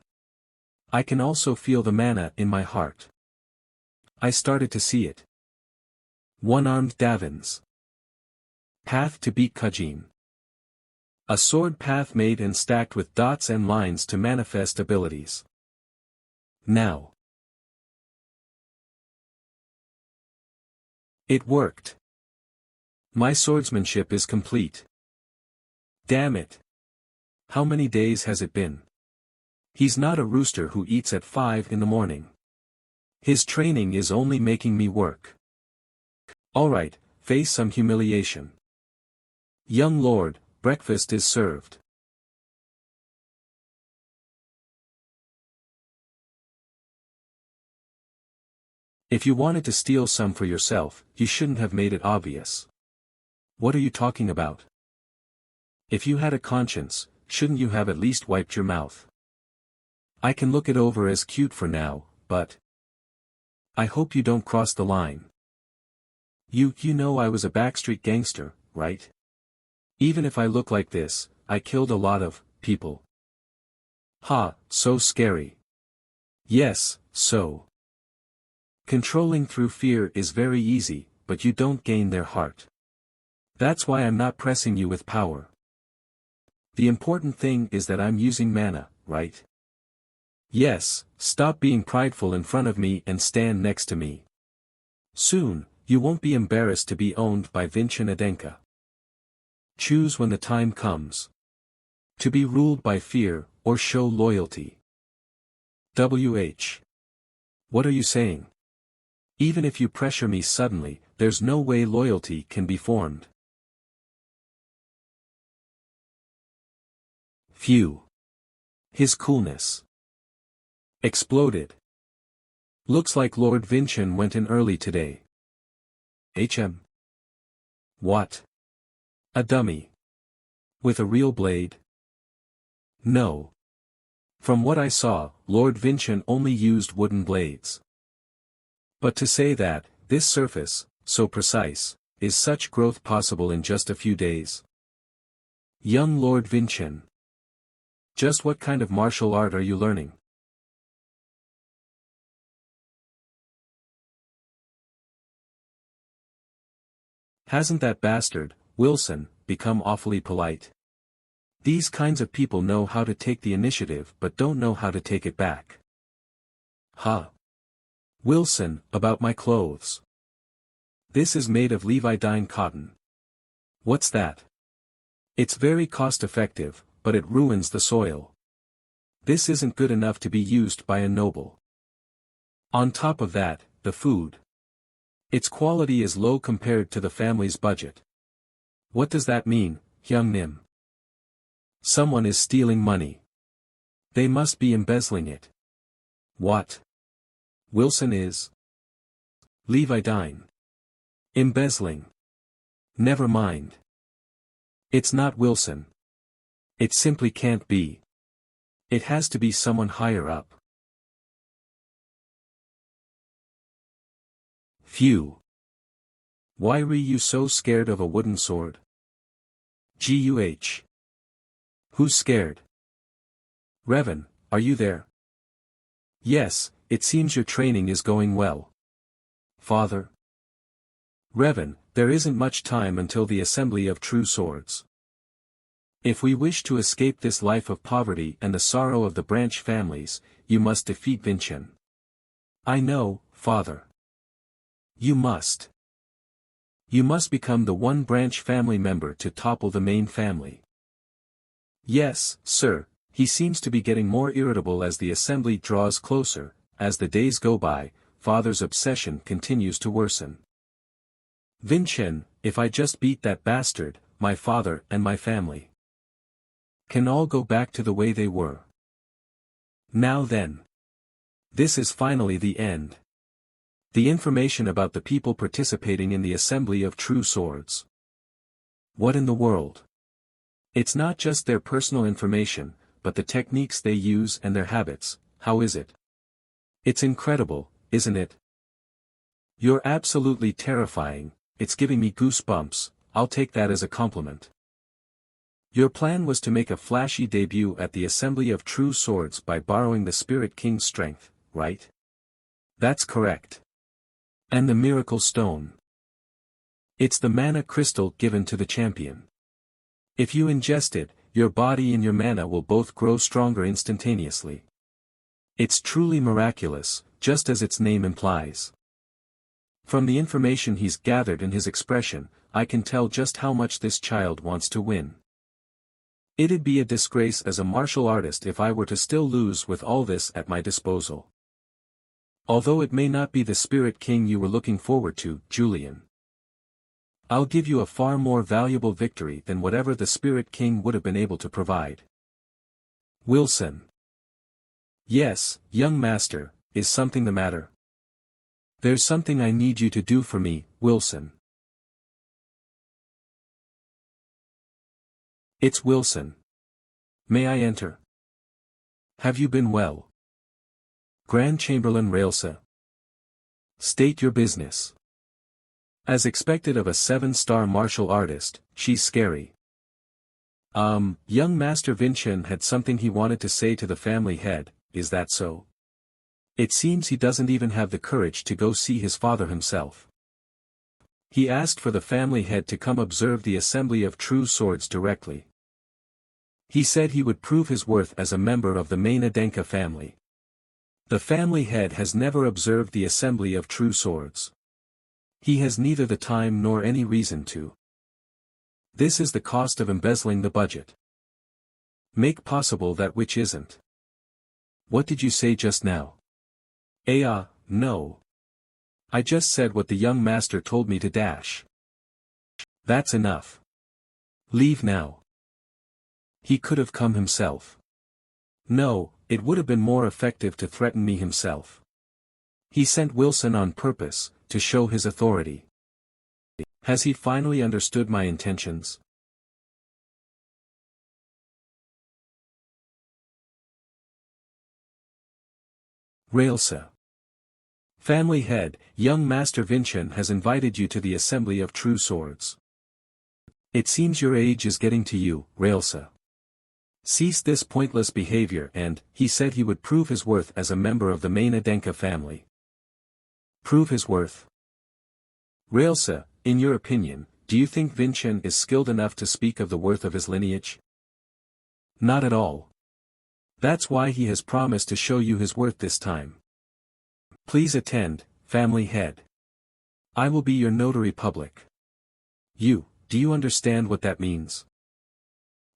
S1: I can also feel the mana in my heart. I started to see it. One-armed Davins. Path to beat Kujin. A sword path made and stacked with dots and lines to manifest abilities. Now. It worked. My swordsmanship is complete. Damn it. How many days has it been? He's not a rooster who eats at 5 in the morning. His training is only making me work. Alright, face some humiliation. Young lord, breakfast is served. If you wanted to steal some for yourself, you shouldn't have made it obvious. What are you talking about? If you had a conscience, shouldn't you have at least wiped your mouth? I can look it over as cute for now, but I hope you don't cross the line. You know I was a backstreet gangster, right? Even if I look like this, I killed a lot of people. Ha, so scary. Yes, so. Controlling through fear is very easy, but you don't gain their heart. That's why I'm not pressing you with power. The important thing is that I'm using mana, right? Yes, stop being prideful in front of me and stand next to me. Soon, You won't be embarrassed to be owned by Vincent Adenka. Choose when the time comes. To be ruled by fear, or show loyalty. What are you saying? Even if you pressure me suddenly, there's no way loyalty can be formed. Phew. His coolness exploded. Looks like Lord Vincent went in early today. What? A dummy. With a real blade? No. From what I saw, Lord Vincent only used wooden blades. But to say that, this surface, so precise, is such growth possible in just a few days? Young Lord Vincent. Just what kind of martial art are you learning? Hasn't that bastard, Wilson, become awfully polite? These kinds of people know how to take the initiative but don't know how to take it back. Huh. Wilson, about my clothes. This is made of Levidine cotton. What's that? It's very cost-effective, but it ruins the soil. This isn't good enough to be used by a noble. On top of that, the food. Its quality is low compared to the family's budget. What does that mean, Hyung Nim? Someone is stealing money. They must be embezzling it. What? Wilson is? Levidine. Embezzling. Never mind. It's not Wilson. It simply can't be. It has to be someone higher up. Phew. Why were you so scared of a wooden sword? Guh. Who's scared? Revan, are you there? Yes, it seems your training is going well. Father? Revan, there isn't much time until the assembly of true swords. If we wish to escape this life of poverty and the sorrow of the branch families, you must defeat Vincent. I know, Father. You must. You must become the one branch family member to topple the main family. Yes, sir, he seems to be getting more irritable as the assembly draws closer. As the days go by, Father's obsession continues to worsen. Vincent, if I just beat that bastard, my father and my family can all go back to the way they were. Now then. This is finally the end. The information about the people participating in the assembly of true swords. What in the world? It's not just their personal information, but the techniques they use and their habits. How is it? It's incredible, isn't it? You're absolutely terrifying. It's giving me goosebumps. I'll take that as a compliment. Your plan was to make a flashy debut at the Assembly of True Swords by borrowing the Spirit King's strength, right? That's correct. And the Miracle Stone. It's the mana crystal given to the champion. If you ingest it, your body and your mana will both grow stronger instantaneously. It's truly miraculous, just as its name implies. From the information he's gathered and his expression, I can tell just how much this child wants to win. It'd be a disgrace as a martial artist if I were to still lose with all this at my disposal. Although it may not be the Spirit King you were looking forward to, Julian. I'll give you a far more valuable victory than whatever the Spirit King would have been able to provide. Wilson. Yes, young master, is something the matter? There's something I need you to do for me, Wilson. It's Wilson. May I enter? Have you been well? Grand Chamberlain Railsa. State your business. As expected of a 7-star martial artist, she's scary. Young Master Vincent had something he wanted to say to the family head, is that so? It seems he doesn't even have the courage to go see his father himself. He asked for the family head to come observe the Assembly of True Swords directly. He said he would prove his worth as a member of the main Adenka family. The family head has never observed the Assembly of True Swords. He has neither the time nor any reason to. This is the cost of embezzling the budget. Make possible that which isn't. What did you say just now? No. I just said what the young master told me to dash. That's enough. Leave now. He could have come himself. No, it would have been more effective to threaten me himself. He sent Wilson on purpose, to show his authority. Has he finally understood my intentions? Railsa. Family head, young Master Vincent has invited you to the Assembly of True Swords. It seems your age is getting to you, Railsa. Cease this pointless behavior and, he said he would prove his worth as a member of the MANHWA family. Prove his worth? Railsa, in your opinion, do you think Vincent is skilled enough to speak of the worth of his lineage? Not at all. That's why he has promised to show you his worth this time. Please attend, family head. I will be your notary public. Do you understand what that means?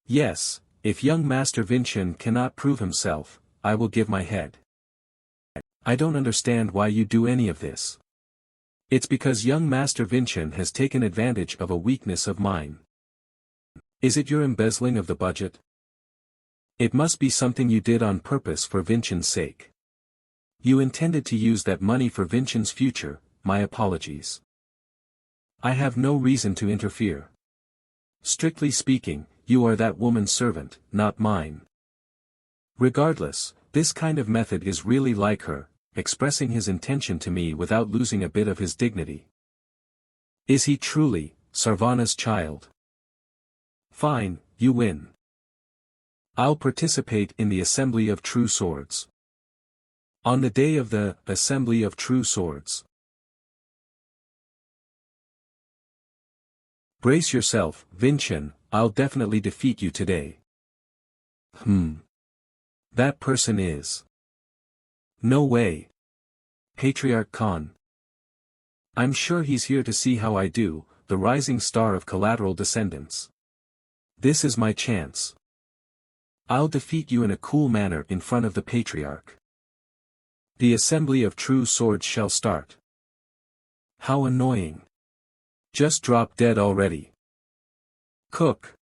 S1: Yes, if young Master Vincent cannot prove himself, I will give my head. I don't understand why you do any of this. It's because young Master Vincent has taken advantage of a weakness of mine. Is it your embezzling of the budget? It must be something you did on purpose for Vincent's sake. You intended to use that money for Vincent's future, my apologies. I have no reason to interfere. Strictly speaking, you are that woman's servant, not mine. Regardless, this kind of method is really like her, expressing his intention to me without losing a bit of his dignity. Is he truly, Sarvana's child? Fine, you win. I'll participate in the Assembly of True Swords. On the day of the Assembly of True Swords. Brace yourself, Vincent, I'll definitely defeat you today. That person is. No way. Patriarch Khan. I'm sure he's here to see how I do, the rising star of collateral descendants. This is my chance. I'll defeat you in a cool manner in front of the Patriarch. The Assembly of True Swords shall start. How annoying. Just drop dead already. Cook.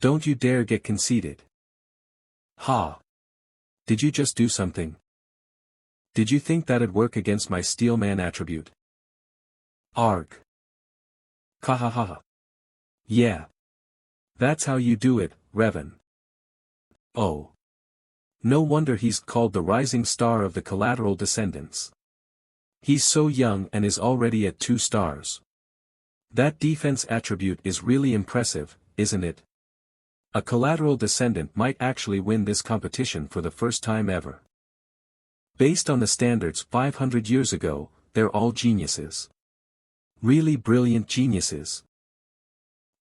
S1: Don't you dare get conceited. Ha. Did you just do something? Did you think that'd work against my Steelman attribute? Arg. Kahaha. Yeah. That's how you do it, Revan. Oh. No wonder he's called the rising star of the collateral descendants. He's so young and is already at 2 stars. That defense attribute is really impressive, isn't it? A collateral descendant might actually win this competition for the first time ever. Based on the standards 500 years ago, they're all geniuses. Really brilliant geniuses.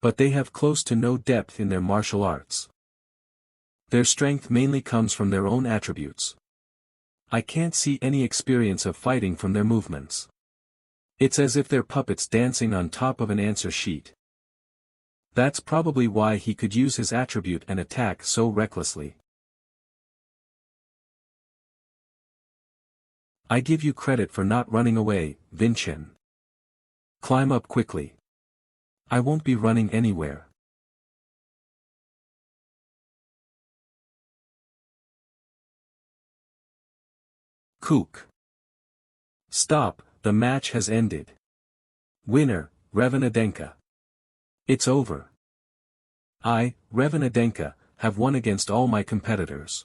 S1: But they have close to no depth in their martial arts. Their strength mainly comes from their own attributes. I can't see any experience of fighting from their movements. It's as if they're puppets dancing on top of an answer sheet. That's probably why he could use his attribute and attack so recklessly. I give you credit for not running away, Vincent. Climb up quickly. I won't be running anywhere. Kook. Stop, the match has ended. Winner, Revan. It's over. I, Revan, have won against all my competitors.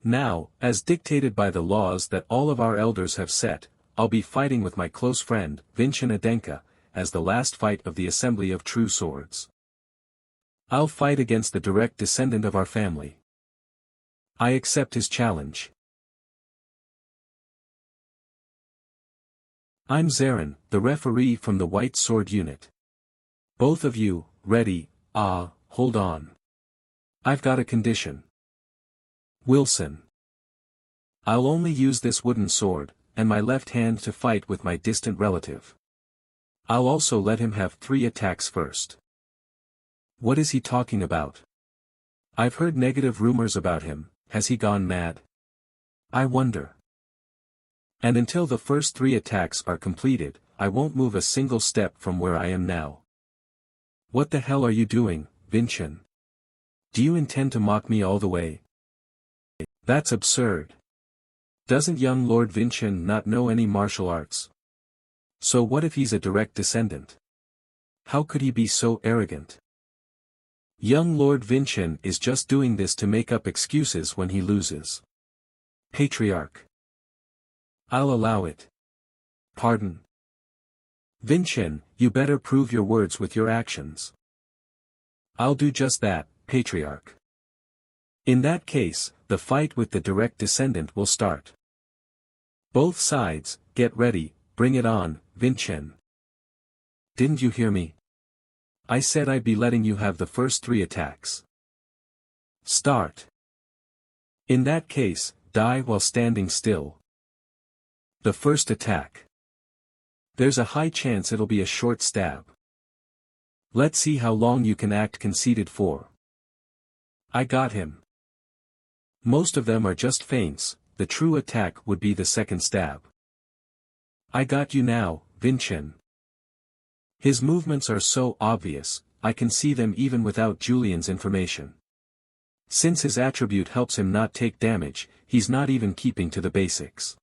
S1: Now, as dictated by the laws that all of our elders have set, I'll be fighting with my close friend, Vincent, as the last fight of the Assembly of True Swords. I'll fight against the direct descendant of our family. I accept his challenge. I'm Zarin, the referee from the White Sword Unit. Both of you, ready? Hold on. I've got a condition. Wilson. I'll only use this wooden sword, and my left hand to fight with my distant relative. I'll also let him have 3 attacks first. What is he talking about? I've heard negative rumors about him. Has he gone mad? I wonder. And until the first 3 attacks are completed, I won't move a single step from where I am now. What the hell are you doing, Vincent? Do you intend to mock me all the way? That's absurd. Doesn't young Lord Vincent not know any martial arts? So what if he's a direct descendant? How could he be so arrogant? Young Lord Vincent is just doing this to make up excuses when he loses. Patriarch. I'll allow it. Pardon. Vincent, you better prove your words with your actions. I'll do just that, Patriarch. In that case, the fight with the direct descendant will start. Both sides, get ready, bring it on, Vincent. Didn't you hear me? I said I'd be letting you have the first 3 attacks. Start. In that case, die while standing still. The first attack. There's a high chance it'll be a short stab. Let's see how long you can act conceited for. I got him. Most of them are just feints, the true attack would be the second stab. I got you now, Vincent. His movements are so obvious, I can see them even without Julian's information. Since his attribute helps him not take damage, he's not even keeping to the basics.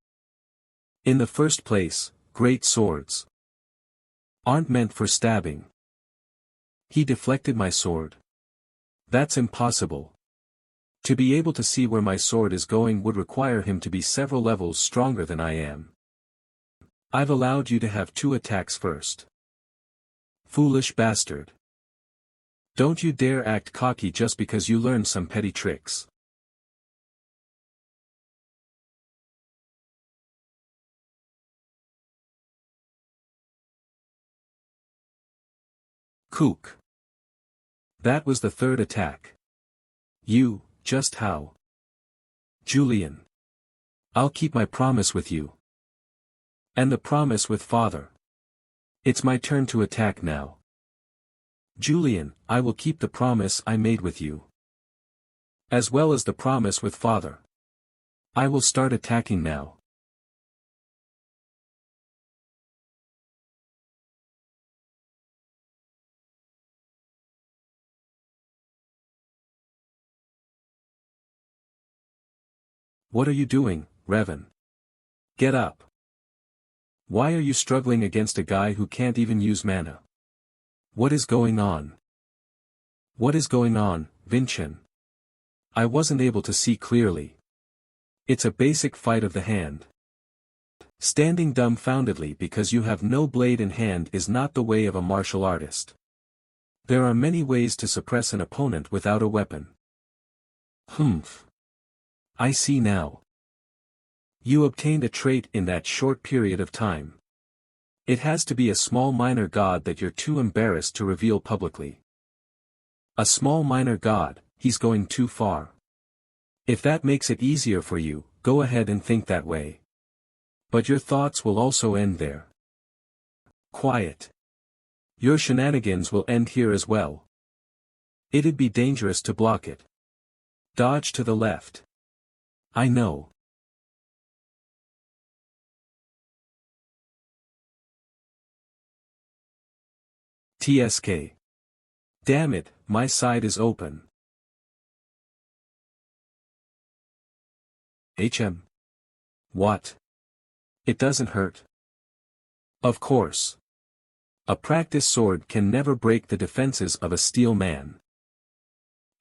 S1: In the first place, great swords aren't meant for stabbing. He deflected my sword. That's impossible. To be able to see where my sword is going would require him to be several levels stronger than I am. I've allowed you to have 2 attacks first. Foolish bastard. Don't you dare act cocky just because you learned some petty tricks. Kook. That was the 3rd attack. You, just how? Julian. I'll keep my promise with you. And the promise with Father. It's my turn to attack now. Julian, I will keep the promise I made with you. As well as the promise with Father. I will start attacking now. What are you doing, Revan? Get up. Why are you struggling against a guy who can't even use mana? What is going on? What is going on, Vincent? I wasn't able to see clearly. It's a basic fight of the hand. Standing dumbfoundedly because you have no blade in hand is not the way of a martial artist. There are many ways to suppress an opponent without a weapon. Humph. I see now. You obtained a trait in that short period of time. It has to be a small minor god that you're too embarrassed to reveal publicly. A small minor god, he's going too far. If that makes it easier for you, go ahead and think that way. But your thoughts will also end there. Quiet. Your shenanigans will end here as well. It'd be dangerous to block it. Dodge to the left. I know. TSK. Damn it, my side is open. HM. What? It doesn't hurt. Of course. A practice sword can never break the defenses of a steel man.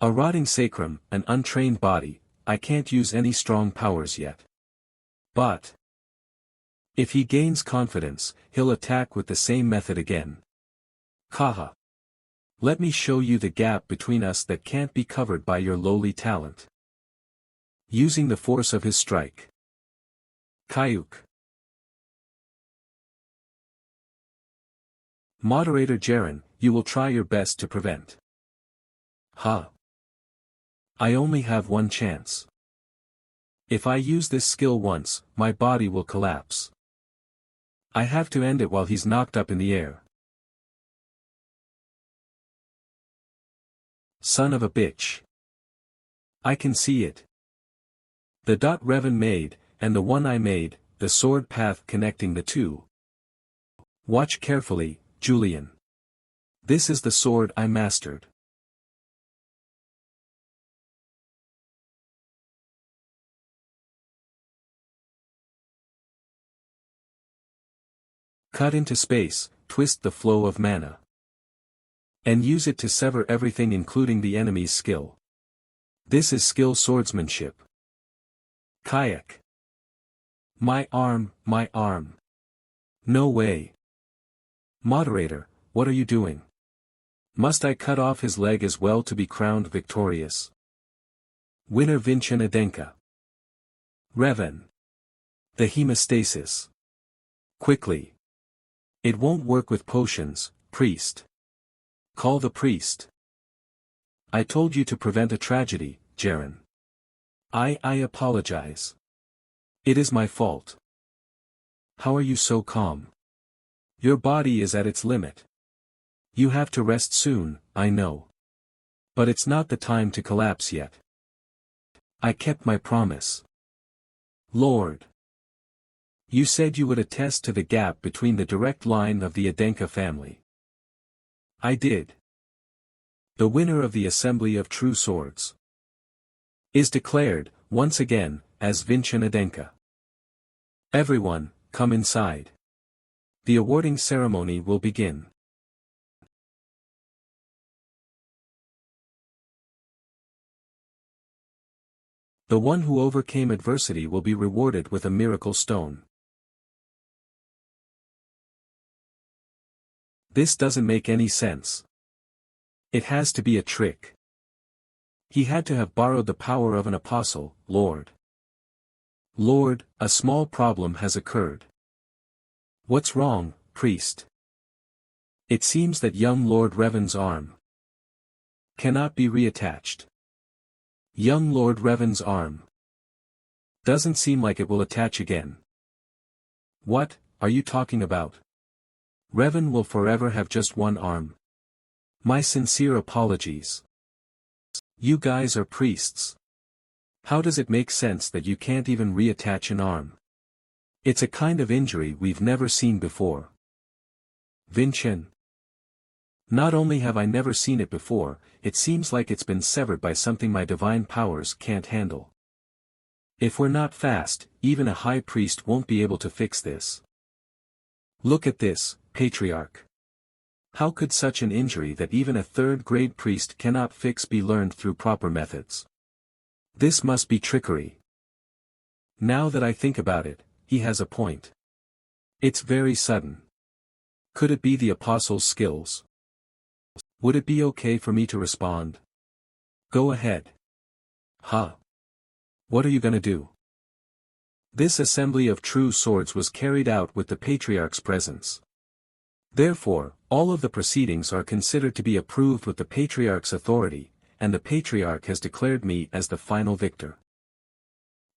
S1: A rotting sacrum, an untrained body, I can't use any strong powers yet. But if he gains confidence, he'll attack with the same method again. Kaha. Let me show you the gap between us that can't be covered by your lowly talent. Using the force of his strike. Kayuk. Moderator Jaren, you will try your best to prevent. Ha. I only have one chance. If I use this skill once, my body will collapse. I have to end it while he's knocked up in the air. Son of a bitch. I can see it. The dot Revan made, and the one I made, the sword path connecting the two. Watch carefully, Julian. This is the sword I mastered. Cut into space, twist the flow of mana. And use it to sever everything including the enemy's skill. This is skill swordsmanship. Kayak. My arm, my arm. No way. Moderator, what are you doing? Must I cut off his leg as well to be crowned victorious? Winner Vincent Adenka. Revan. The hemostasis. Quickly. It won't work with potions, priest. Call the priest. I told you to prevent a tragedy, Jaren. I apologize. It is my fault. How are you so calm? Your body is at its limit. You have to rest soon, I know. But it's not the time to collapse yet. I kept my promise. Lord. You said you would attest to the gap between the direct line of the Adenka family. I did. The winner of the Assembly of True Swords is declared, once again, as Vincent Adenka. Everyone, come inside. The awarding ceremony will begin. The one who overcame adversity will be rewarded with a miracle stone. This doesn't make any sense. It has to be a trick. He had to have borrowed the power of an apostle, Lord. Lord, a small problem has occurred. What's wrong, priest? It seems that young Lord Revan's arm cannot be reattached. Young Lord Revan's arm doesn't seem like it will attach again. What are you talking about? Revan will forever have just one arm. My sincere apologies. You guys are priests. How does it make sense that you can't even reattach an arm? It's a kind of injury we've never seen before. Vincent. Not only have I never seen it before, it seems like it's been severed by something my divine powers can't handle. If we're not fast, even a high priest won't be able to fix this. Look at this, Patriarch. How could such an injury that even a third-grade priest cannot fix be learned through proper methods? This must be trickery. Now that I think about it, he has a point. It's very sudden. Could it be the apostle's skills? Would it be okay for me to respond? Go ahead. Huh? What are you gonna do? This assembly of true swords was carried out with the Patriarch's presence. Therefore, all of the proceedings are considered to be approved with the Patriarch's authority, and the Patriarch has declared me as the final victor.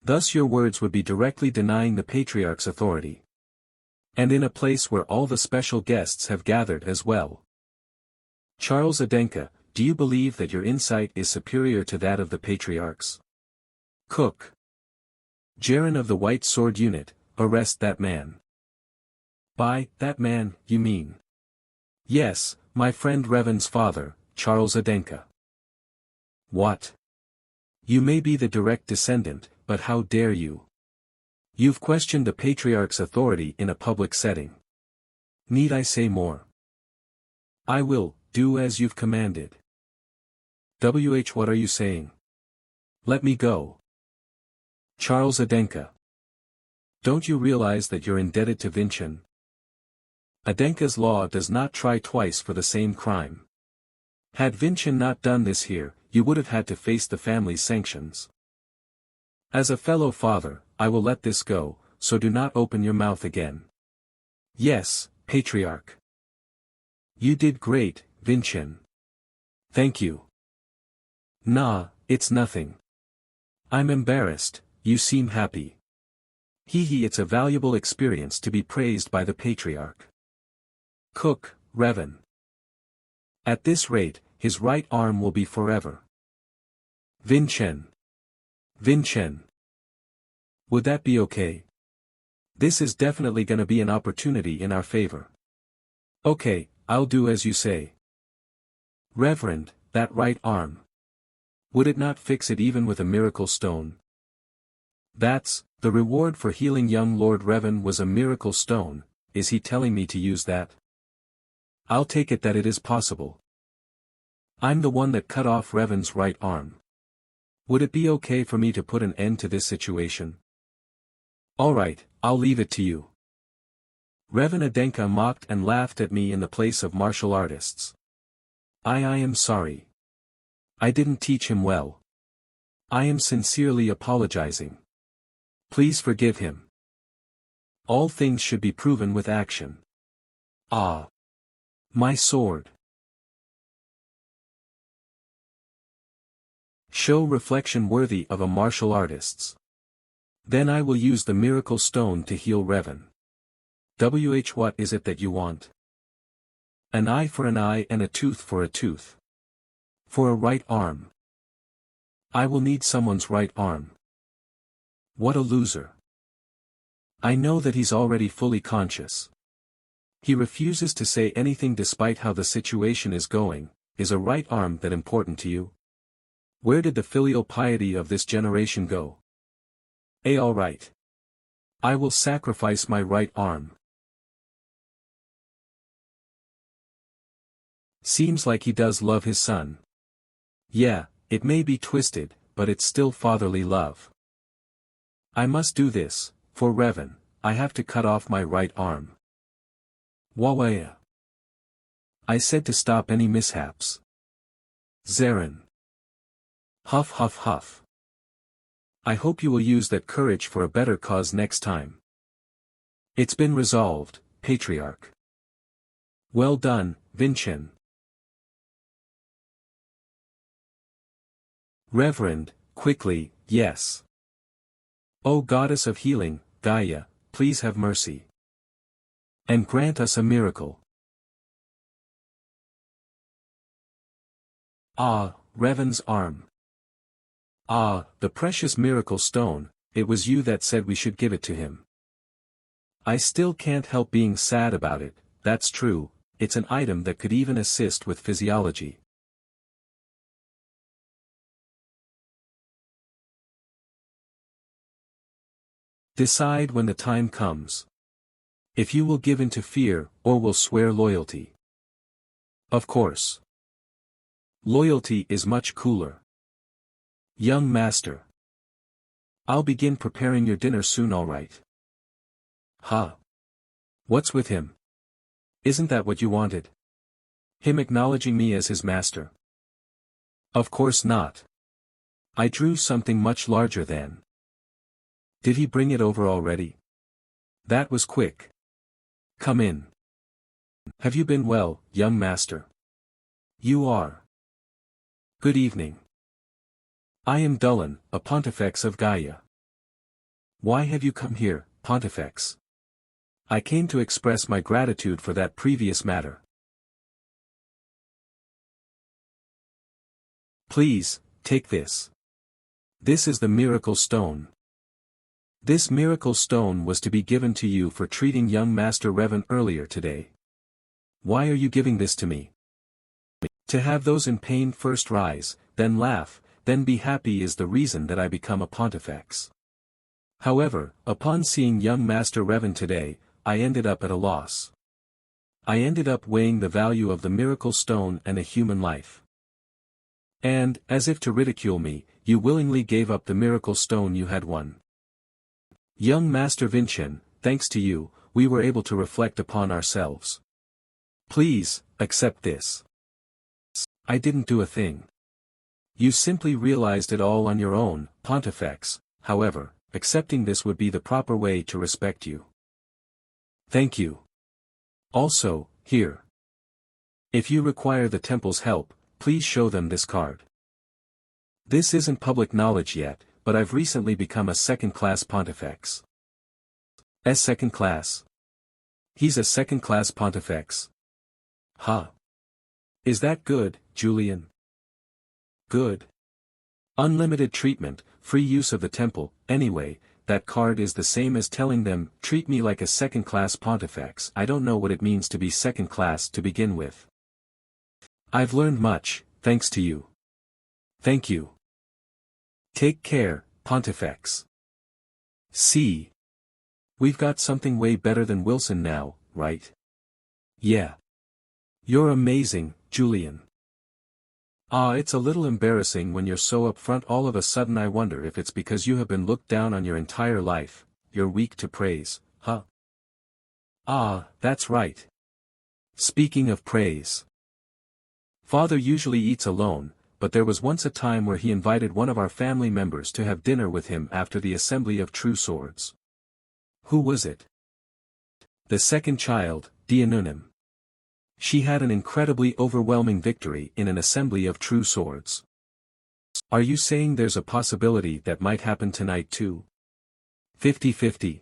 S1: Thus your words would be directly denying the Patriarch's authority. And in a place where all the special guests have gathered as well. Charles Adenka, do you believe that your insight is superior to that of the Patriarch's? Cook. Jaren of the White Sword Unit, arrest that man. By that man, you mean? Yes, my friend Revan's father, Charles Adenka. What? You may be the direct descendant, but how dare you? You've questioned the Patriarch's authority in a public setting. Need I say more? I will, do as you've commanded. What are you saying? Let me go. Charles Adenka. Don't you realize that you're indebted to Vincent? Adenka's law does not try twice for the same crime. Had Vincent not done this here, you would have had to face the family's sanctions. As a fellow father, I will let this go, so do not open your mouth again. Yes, Patriarch. You did great, Vincent. Thank you. Nah, it's nothing. I'm embarrassed, you seem happy. It's a valuable experience to be praised by the patriarch. Cook, Revan. At this rate, his right arm will be forever. Vinchen. Vinchen. Would that be okay? This is definitely gonna be an opportunity in our favor. Okay, I'll do as you say. Reverend, that right arm. Would it not fix it even with a miracle stone? The reward for healing young Lord Revan was a miracle stone. Is he telling me to use that? I'll take it that it is possible. I'm the one that cut off Revan's right arm. Would it be okay for me to put an end to this situation? Alright, I'll leave it to you. Revan Adenka mocked and laughed at me in the place of martial artists. I am sorry. I didn't teach him well. I am sincerely apologizing. Please forgive him. All things should be proven with action. Ah. My sword. Show reflection worthy of a martial artist's. Then I will use the miracle stone to heal Revan. What is it that you want? An eye for an eye and a tooth for a tooth. For a right arm. I will need someone's right arm. What a loser. I know that he's already fully conscious. He refuses to say anything despite how the situation is going. Is a right arm that important to you? Where did the filial piety of this generation go? Alright. I will sacrifice my right arm. Seems like he does love his son. Yeah, it may be twisted, but it's still fatherly love. I must do this, for Revan. I have to cut off my right arm. Wawaya. I said to stop any mishaps. Zarin. Huff huff huff. I hope you will use that courage for a better cause next time. It's been resolved, Patriarch. Well done, Vinchen. Reverend, quickly, yes. O Goddess of Healing, Gaia, please have mercy. And grant us a miracle. Ah, Revan's arm. Ah, the precious miracle stone, it was you that said we should give it to him. I still can't help being sad about it, that's true, it's an item that could even assist with physiology. Decide when the time comes. If you will give in to fear, or will swear loyalty. Of course. Loyalty is much cooler. Young master. I'll begin preparing your dinner soon, alright. Huh? What's with him? Isn't that what you wanted? Him acknowledging me as his master? Of course not. I drew something much larger than. Did he bring it over already? That was quick. Come in. Have you been well, young master? You are. Good evening. I am Dullan, a Pontifex of Gaia. Why have you come here, Pontifex? I came to express my gratitude for that previous matter. Please, take this. This is the miracle stone. This miracle stone was to be given to you for treating young Master Revan earlier today. Why are you giving this to me? To have those in pain first rise, then laugh, then be happy is the reason that I become a Pontifex. However, upon seeing young Master Revan today, I ended up at a loss. I ended up weighing the value of the miracle stone and a human life. And, as if to ridicule me, you willingly gave up the miracle stone you had won. Young Master Vinchen, thanks to you, we were able to reflect upon ourselves. Please, accept this. I didn't do a thing. You simply realized it all on your own, Pontifex, however, accepting this would be the proper way to respect you. Thank you. Also, here. If you require the temple's help, please show them this card. This isn't public knowledge yet, but I've recently become a second-class pontifex. Second class. He's a second-class pontifex. Huh. Is that good, Julian? Good. Unlimited treatment, free use of the temple. Anyway, that card is the same as telling them, treat me like a second-class pontifex. I don't know what it means to be second-class to begin with. I've learned much, thanks to you. Thank you. Take care, pontifex. See. We've got something way better than Wilson now, right? Yeah. You're amazing, Julian. It's a little embarrassing when you're so upfront. All of a sudden I wonder if it's because you have been looked down on your entire life. You're weak to praise, huh? That's right. Speaking of praise. Father usually eats alone, but there was once a time where he invited one of our family members to have dinner with him after the Assembly of True Swords. Who was it? The second child, Dianunim. She had an incredibly overwhelming victory in an Assembly of True Swords. Are you saying there's a possibility that might happen tonight too? 50-50.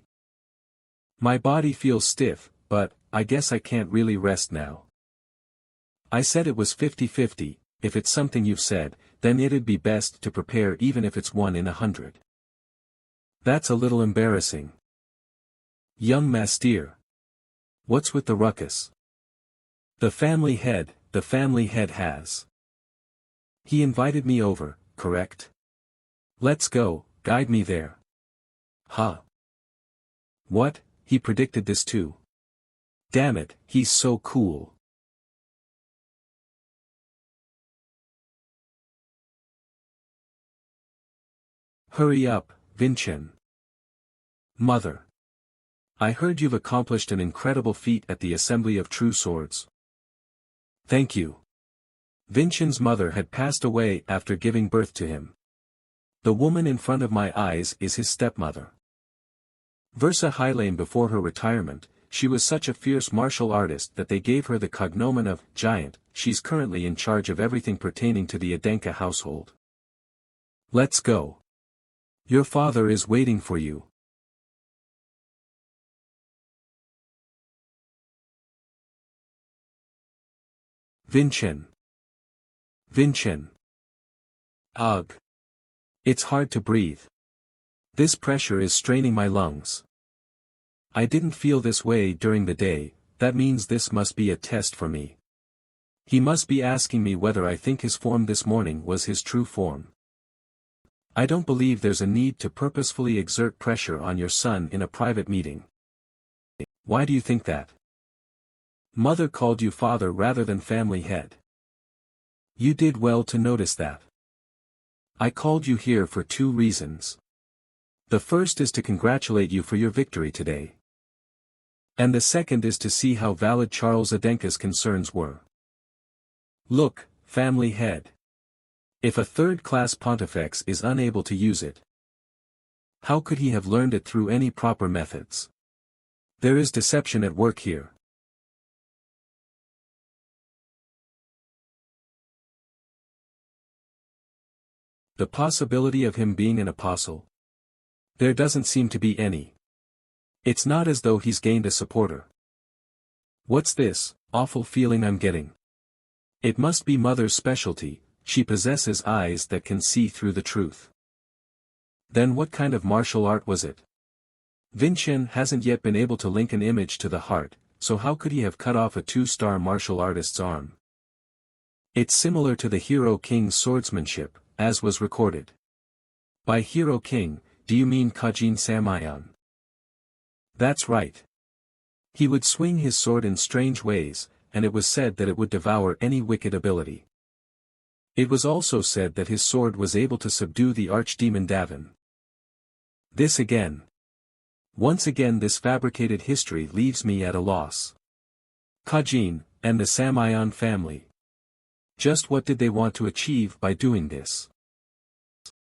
S1: My body feels stiff, but I guess I can't really rest now. I said it was 50-50, if it's something you've said, then it'd be best to prepare even if it's 1 in 100. That's a little embarrassing. Young Master. What's with the ruckus? The family head has. He invited me over, correct? Let's go, guide me there. Huh. What, he predicted this too? Damn it, he's so cool. Hurry up, Vincent. Mother. I heard you've accomplished an incredible feat at the Assembly of True Swords. Thank you. Vincent's mother had passed away after giving birth to him. The woman in front of my eyes is his stepmother. Versa Hylane. Before her retirement, she was such a fierce martial artist that they gave her the cognomen of Giant. She's currently in charge of everything pertaining to the Adenka household. Let's go. Your father is waiting for you. Vincent. Ugh. It's hard to breathe. This pressure is straining my lungs. I didn't feel this way during the day, that means this must be a test for me. He must be asking me whether I think his form this morning was his true form. I don't believe there's a need to purposefully exert pressure on your son in a private meeting. Why do you think that? Mother called you father rather than family head. You did well to notice that. I called you here for 2 reasons. The first is to congratulate you for your victory today. And the second is to see how valid Charles Adenka's concerns were. Look, family head. If a third-class pontifex is unable to use it, how could he have learned it through any proper methods? There is deception at work here. The possibility of him being an apostle? There doesn't seem to be any. It's not as though he's gained a supporter. What's this awful feeling I'm getting? It must be Mother's specialty, she possesses eyes that can see through the truth. Then what kind of martial art was it? Vincent hasn't yet been able to link an image to the heart, so how could he have cut off a 2-star martial artist's arm? It's similar to the Hero King's swordsmanship, as was recorded. By Hero King, do you mean Kajin Samayan? That's right. He would swing his sword in strange ways, and it was said that it would devour any wicked ability. It was also said that his sword was able to subdue the archdemon Davin. This again. Once again this fabricated history leaves me at a loss. Kajin, and the Samayan family. Just what did they want to achieve by doing this?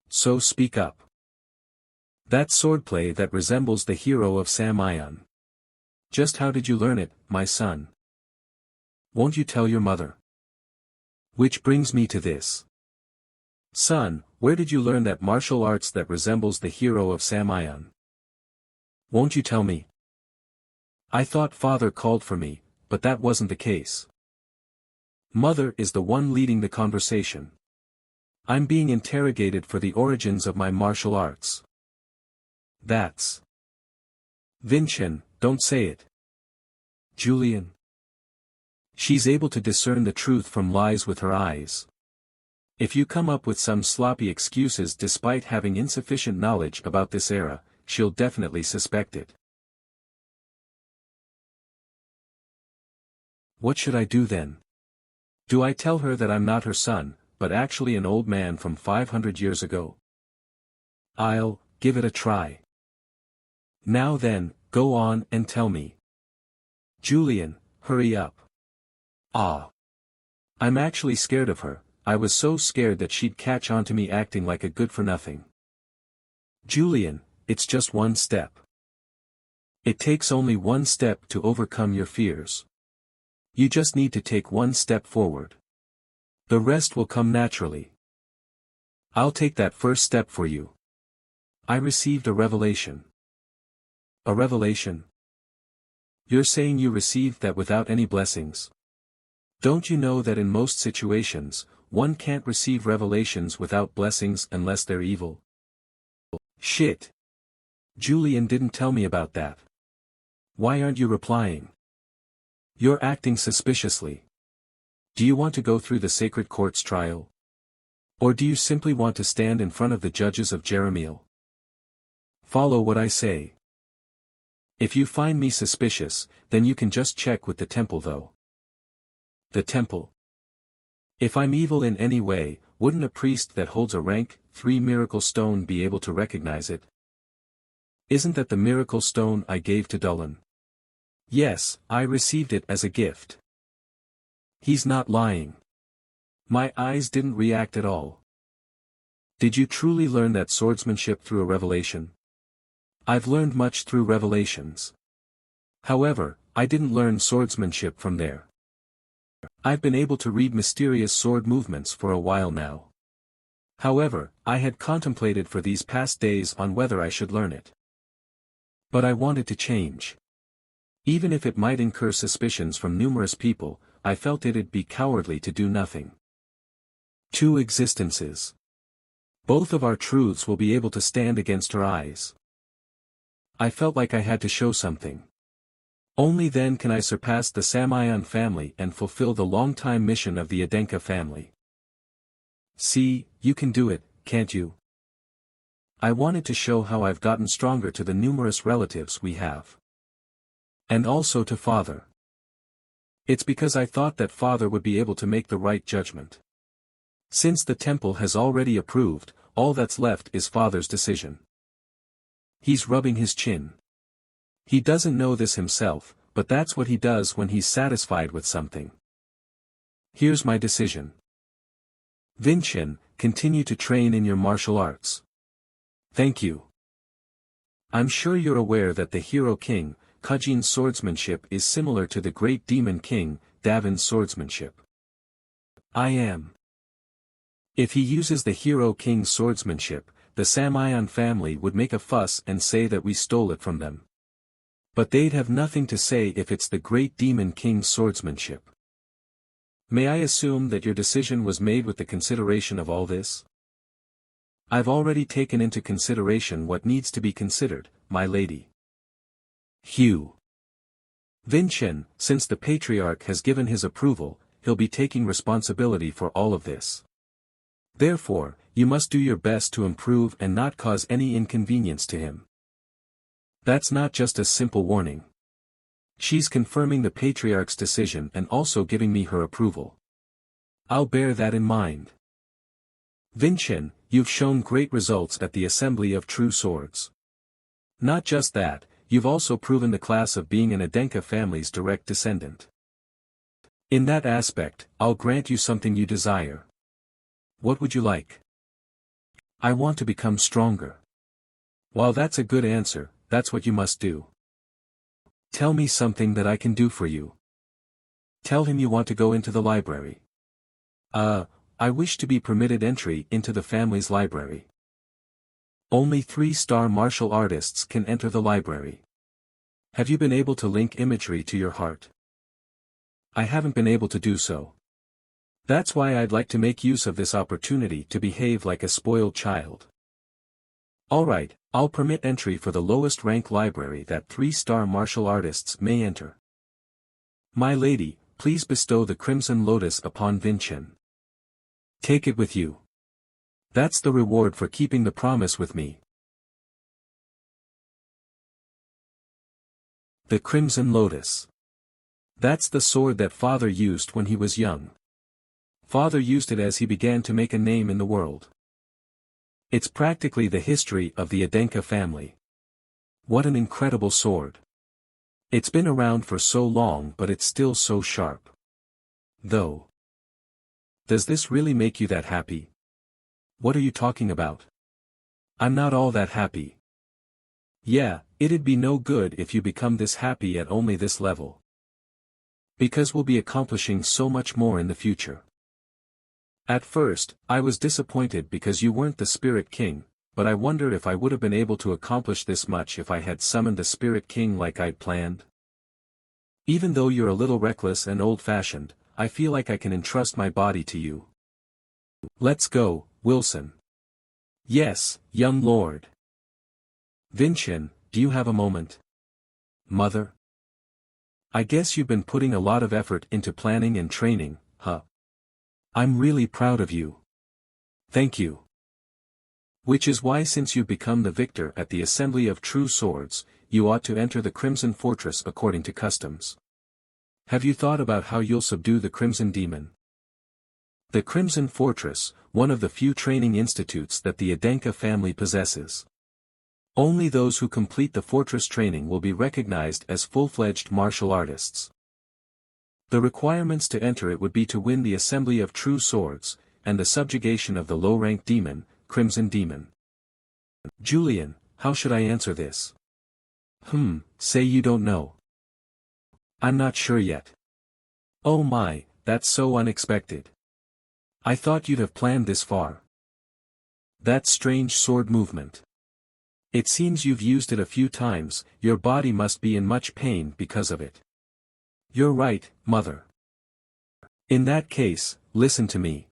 S1: So speak up. That swordplay that resembles the hero of Samayan. Just how did you learn it, my son? Won't you tell your mother? Which brings me to this. Son, Where did you learn that martial arts that resembles the hero of Samayan? Won't you tell me? I thought father called for me, but that wasn't the case. Mother is the one leading the conversation. I'm being interrogated for the origins of my martial arts. That's... Vincent, don't say it. Julian. She's able to discern the truth from lies with her eyes. If you come up with some sloppy excuses despite having insufficient knowledge about this era, she'll definitely suspect it. What should I do then? Do I tell her that I'm not her son, but actually an old man from 500 years ago? I'll give it a try. Now then, go on and tell me. Julian, hurry up. I'm actually scared of her. I was so scared that she'd catch on to me acting like a good-for-nothing. Julian, it's just one step. It takes only one step to overcome your fears. You just need to take one step forward. The rest will come naturally. I'll take that first step for you. I received a revelation. A revelation? You're saying you received that without any blessings? Don't you know that in most situations, one can't receive revelations without blessings unless they're evil? Shit. Julian didn't tell me about that. Why aren't you replying? You're acting suspiciously. Do you want to go through the sacred court's trial? Or do you simply want to stand in front of the judges of Jeremiel? Follow what I say. If you find me suspicious, then you can just check with the temple though. The temple? If I'm evil in any way, wouldn't a priest that holds a rank 3 miracle stone be able to recognize it? Isn't that the miracle stone I gave to Dolan? Yes, I received it as a gift. He's not lying. My eyes didn't react at all. Did you truly learn that swordsmanship through a revelation? I've learned much through revelations. However, I didn't learn swordsmanship from there. I've been able to read mysterious sword movements for a while now. However, I had contemplated for these past days on whether I should learn it. But I wanted to change. Even if it might incur suspicions from numerous people, I felt it'd be cowardly to do nothing. 2 existences. Both of our truths will be able to stand against her eyes. I felt like I had to show something. Only then can I surpass the Samayan family and fulfill the long-time mission of the Adenka family. See, you can do it, can't you? I wanted to show how I've gotten stronger to the numerous relatives we have. And also to father. It's because I thought that father would be able to make the right judgment. Since the temple has already approved, all that's left is father's decision. He's rubbing his chin. He doesn't know this himself, but that's what he does when he's satisfied with something. Here's my decision. Vincent, continue to train in your martial arts. Thank you. I'm sure you're aware that the hero king, Kujin's swordsmanship is similar to the great demon king, Davin's swordsmanship. I am. If he uses the hero king's swordsmanship, the Samayan family would make a fuss and say that we stole it from them. But they'd have nothing to say if it's the great demon king's swordsmanship. May I assume that your decision was made with the consideration of all this? I've already taken into consideration what needs to be considered, my lady. Hugh. Vincent, since the patriarch has given his approval, he'll be taking responsibility for all of this. Therefore, you must do your best to improve and not cause any inconvenience to him. That's not just a simple warning. She's confirming the patriarch's decision and also giving me her approval. I'll bear that in mind. Vincent, you've shown great results at the Assembly of True Swords. Not just that, you've also proven the class of being an Adenka family's direct descendant. In that aspect, I'll grant you something you desire. What would you like? I want to become stronger. While that's a good answer, that's what you must do. Tell me something that I can do for you. Tell him you want to go into the library. I wish to be permitted entry into the family's library. Only 3-star martial artists can enter the library. Have you been able to link imagery to your heart? I haven't been able to do so. That's why I'd like to make use of this opportunity to behave like a spoiled child. Alright, I'll permit entry for the lowest rank library that 3-star martial artists may enter. My lady, please bestow the Crimson Lotus upon Vinchin. Take it with you. That's the reward for keeping the promise with me. The Crimson Lotus. That's the sword that Father used when he was young. Father used it as he began to make a name in the world. It's practically the history of the Adenka family. What an incredible sword. It's been around for so long, but it's still so sharp. Though. Does this really make you that happy? What are you talking about? I'm not all that happy. Yeah, it'd be no good if you become this happy at only this level. Because we'll be accomplishing so much more in the future. At first, I was disappointed because you weren't the Spirit King, but I wonder if I would have been able to accomplish this much if I had summoned the Spirit King like I'd planned. Even though you're a little reckless and old-fashioned, I feel like I can entrust my body to you. Let's go, Wilson. Yes, young lord. Vinchin, do you have a moment? Mother? I guess you've been putting a lot of effort into planning and training, huh? I'm really proud of you. Thank you. Which is why since you've become the victor at the Assembly of True Swords, you ought to enter the Crimson Fortress according to customs. Have you thought about how you'll subdue the Crimson Demon? The Crimson Fortress, one of the few training institutes that the Adenka family possesses. Only those who complete the fortress training will be recognized as full-fledged martial artists. The requirements to enter it would be to win the Assembly of True Swords, and the subjugation of the low-ranked demon, Crimson Demon. Julian, how should I answer this? Say you don't know. I'm not sure yet. Oh my, that's so unexpected. I thought you'd have planned this far. That strange sword movement. It seems you've used it a few times, your body must be in much pain because of it. You're right, Mother. In that case, listen to me.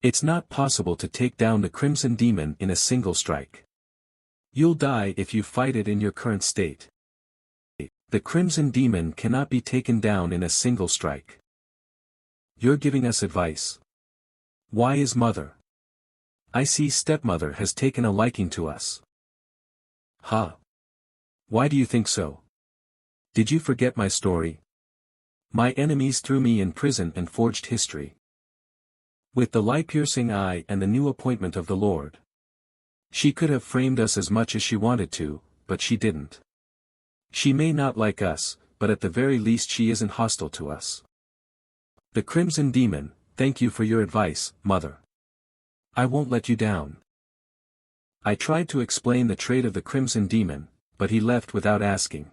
S1: It's not possible to take down the Crimson Demon in a single strike. You'll die if you fight it in your current state. The Crimson Demon cannot be taken down in a single strike. You're giving us advice. Why is Mother? I see stepmother has taken a liking to us. Huh? Why do you think so? Did you forget my story? My enemies threw me in prison and forged history. With the lie-piercing eye and the new appointment of the Lord. She could have framed us as much as she wanted to, but she didn't. She may not like us, but at the very least she isn't hostile to us. The Crimson Demon, thank you for your advice, Mother. I won't let you down. I tried to explain the trait of the Crimson Demon, but he left without asking.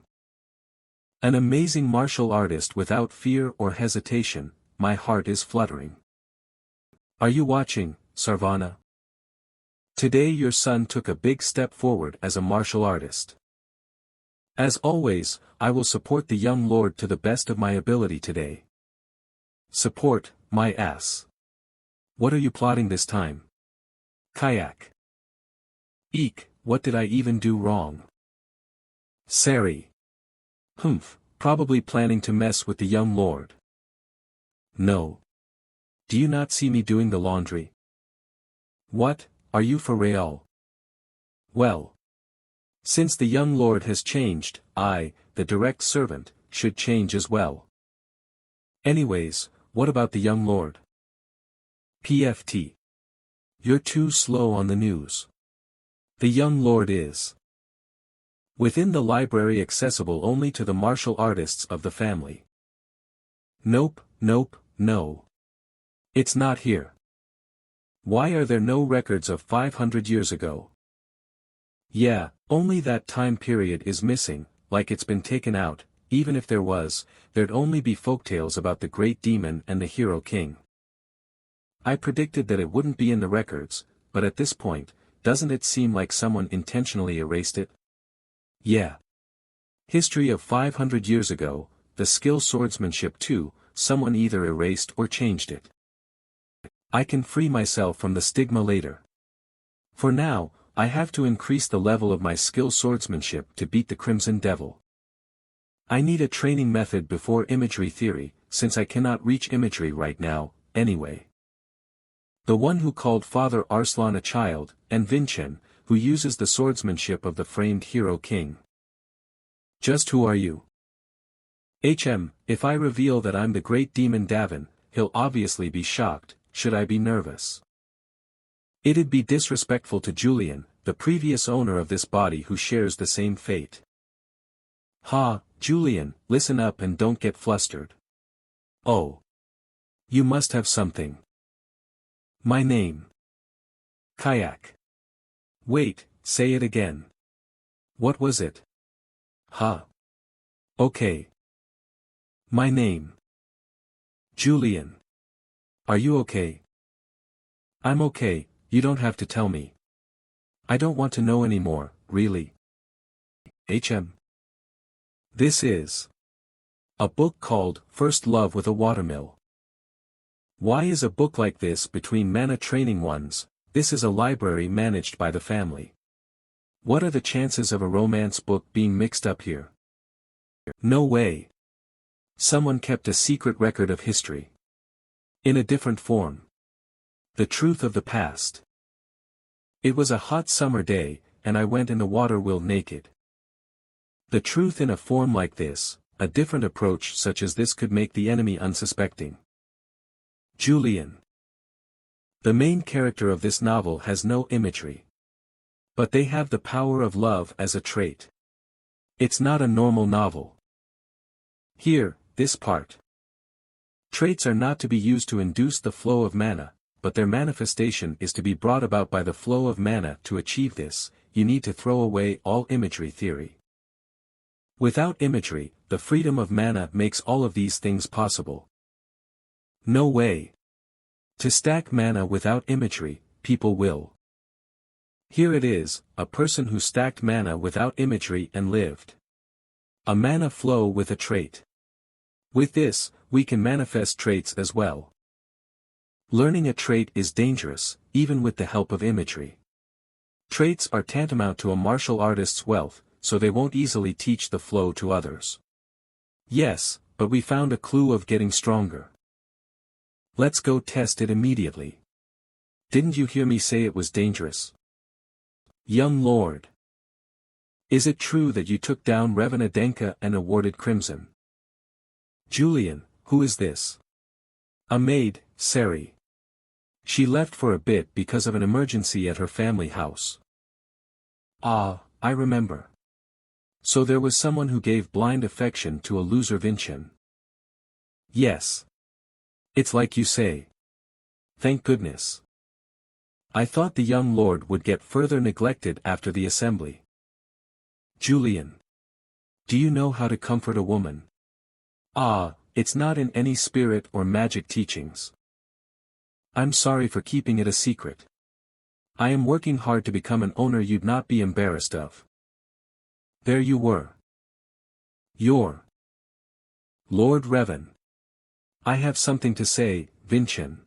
S1: An amazing martial artist without fear or hesitation, my heart is fluttering. Are you watching, Sarvana? Today your son took a big step forward as a martial artist. As always, I will support the young lord to the best of my ability today. Support, my ass. What are you plotting this time? Kayak. Eek, what did I even do wrong? Sari. Probably planning to mess with the young lord. No. Do you not see me doing the laundry? What, are you for real? Well. Since the young lord has changed, I, the direct servant, should change as well. Anyways, what about the young lord? PFT. You're too slow on the news. The young lord is within the library, accessible only to the martial artists of the family. Nope, no. It's not here. Why are there no records of 500 years ago? Yeah, only that time period is missing, like it's been taken out. Even if there was, there'd only be folktales about the great demon and the hero king. I predicted that it wouldn't be in the records, but at this point, doesn't it seem like someone intentionally erased it? Yeah. History of 500 years ago, the skill swordsmanship too, someone either erased or changed it. I can free myself from the stigma later. For now, I have to increase the level of my skill swordsmanship to beat the Crimson Devil. I need a training method before imagery theory, since I cannot reach imagery right now, anyway. The one who called Father Arslan a child, and Vincen, who uses the swordsmanship of the framed hero king. Just who are you? If I reveal that I'm the great demon Davin, he'll obviously be shocked. Should I be nervous? It'd be disrespectful to Julian, the previous owner of this body who shares the same fate. Ha, Julian, listen up and don't get flustered. Oh. You must have something. My name. Kayak. Wait, say it again. What was it? Ha. Okay. My name. Julian. Are you okay? I'm okay, you don't have to tell me. I don't want to know anymore, really. This is a book called First Love with a Watermill. Why is a book like this between mana training ones? This is a library managed by the family. What are the chances of a romance book being mixed up here? No way. Someone kept a secret record of history. In a different form. The truth of the past. It was a hot summer day, and I went in the water wheel naked. The truth in a form like this, a different approach such as this could make the enemy unsuspecting. Julian. The main character of this novel has no imagery. But they have the power of love as a trait. It's not a normal novel. Here, this part. Traits are not to be used to induce the flow of mana, but their manifestation is to be brought about by the flow of mana. To achieve this, you need to throw away all imagery theory. Without imagery, the freedom of mana makes all of these things possible. No way. To stack mana without imagery, people will. Here it is, a person who stacked mana without imagery and lived. A mana flow with a trait. With this, we can manifest traits as well. Learning a trait is dangerous, even with the help of imagery. Traits are tantamount to a martial artist's wealth, so they won't easily teach the flow to others. Yes, but we found a clue of getting stronger. Let's go test it immediately. Didn't you hear me say it was dangerous? Young lord. Is it true that you took down Revena Denka and awarded Crimson? Julian, who is this? A maid, Sari. She left for a bit because of an emergency at her family house. Ah, I remember. So there was someone who gave blind affection to a loser Vincen. Yes. It's like you say. Thank goodness. I thought the young lord would get further neglected after the assembly. Julian. Do you know how to comfort a woman? Ah, it's not in any spirit or magic teachings. I'm sorry for keeping it a secret. I am working hard to become an owner you'd not be embarrassed of. There you were. You're Lord Revan. I have something to say, Vincen.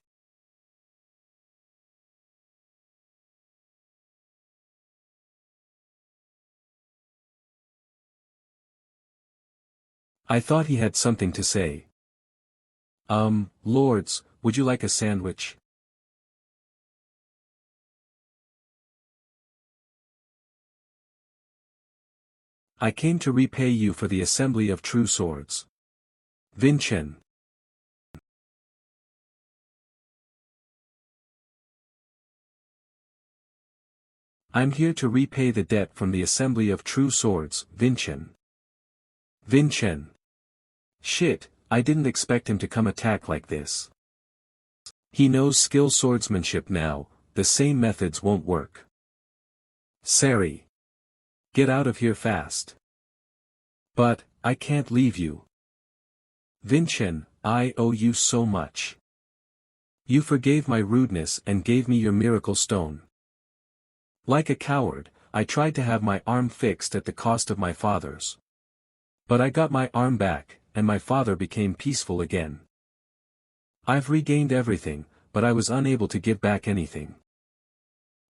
S1: I thought he had something to say. Lords, would you like a sandwich? I came to repay you for the assembly of true swords. Vincen. I'm here to repay the debt from the assembly of true swords, Vincen. Vincen. Shit, I didn't expect him to come attack like this. He knows skill swordsmanship now, the same methods won't work. Sari. Get out of here fast. But, I can't leave you. Vincen, I owe you so much. You forgave my rudeness and gave me your miracle stone. Like a coward, I tried to have my arm fixed at the cost of my father's. But I got my arm back, and my father became peaceful again. I've regained everything, but I was unable to give back anything.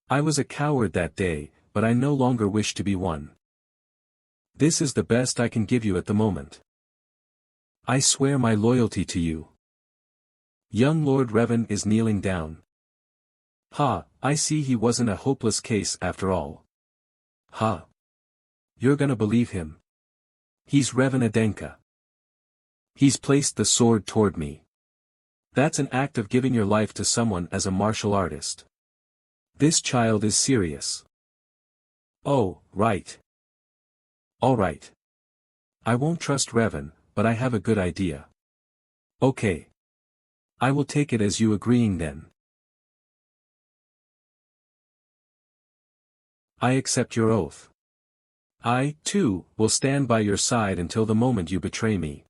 S1: I was a coward that day, but I no longer wish to be one. This is the best I can give you at the moment. I swear my loyalty to you. Young Lord Revan is kneeling down. Ha, I see he wasn't a hopeless case after all. Ha. You're gonna believe him. He's Revan Adenka. He's placed the sword toward me. That's an act of giving your life to someone as a martial artist. This child is serious. Oh, right. All right. I won't trust Revan, but I have a good idea. Okay. I will take it as you agreeing then. I accept your oath. I, too, will stand by your side until the moment you betray me.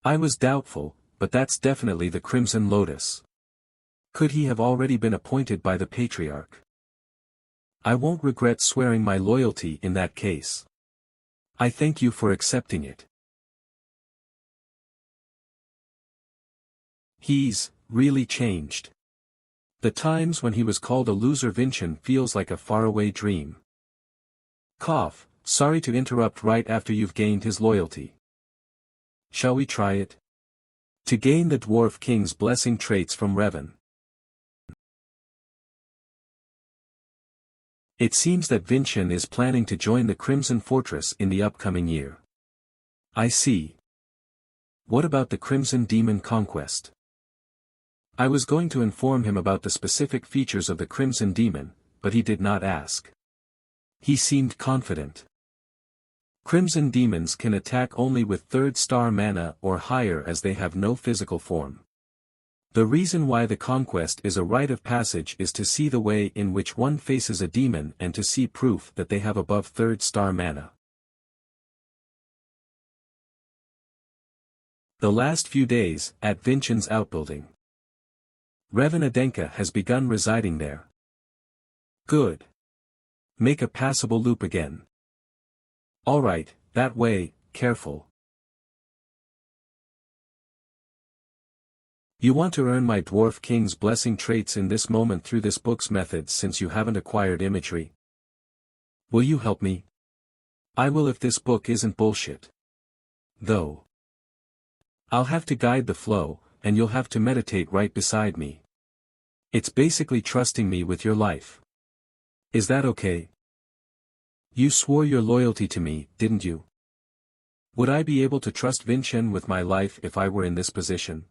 S1: I was doubtful, but that's definitely the Crimson Lotus. Could he have already been appointed by the Patriarch? I won't regret swearing my loyalty in that case. I thank you for accepting it. He's really changed. The times when he was called a loser Vincent feels like a faraway dream. Cough, sorry to interrupt right after you've gained his loyalty. Shall we try it? To gain the Dwarf King's blessing traits from Revan. It seems that Vincent is planning to join the Crimson Fortress in the upcoming year. I see. What about the Crimson Demon Conquest? I was going to inform him about the specific features of the Crimson Demon, but he did not ask. He seemed confident. Crimson demons can attack only with 3rd star mana or higher as they have no physical form. The reason why the conquest is a rite of passage is to see the way in which one faces a demon and to see proof that they have above 3rd star mana. The last few days, at Vincent's outbuilding. Revan Adenka has begun residing there. Good. Make a passable loop again. Alright, that way, careful. You want to earn my Dwarf King's blessing traits in this moment through this book's methods since you haven't acquired imagery. Will you help me? I will if this book isn't bullshit. Though. I'll have to guide the flow, and you'll have to meditate right beside me. It's basically trusting me with your life. Is that okay? You swore your loyalty to me, didn't you? Would I be able to trust Vincent with my life if I were in this position?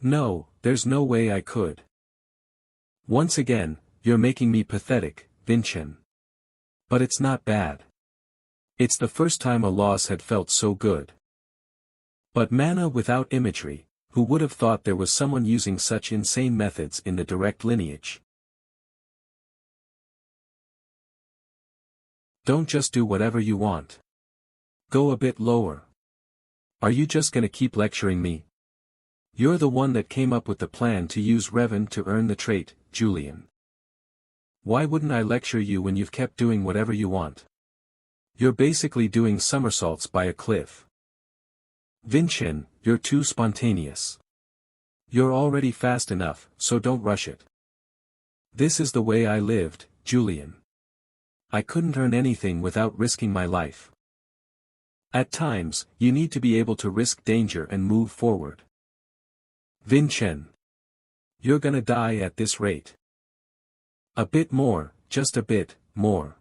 S1: No, there's no way I could. Once again, you're making me pathetic, Vincent. But it's not bad. It's the first time a loss had felt so good. But mana without imagery, who would have thought there was someone using such insane methods in the direct lineage? Don't just do whatever you want. Go a bit lower. Are you just gonna keep lecturing me? You're the one that came up with the plan to use Revan to earn the trait, Julian. Why wouldn't I lecture you when you've kept doing whatever you want? You're basically doing somersaults by a cliff. Vincent, you're too spontaneous. You're already fast enough, so don't rush it. This is the way I lived, Julian. I couldn't earn anything without risking my life. At times, you need to be able to risk danger and move forward. Vincent. You're gonna die at this rate. A bit more, just a bit, more.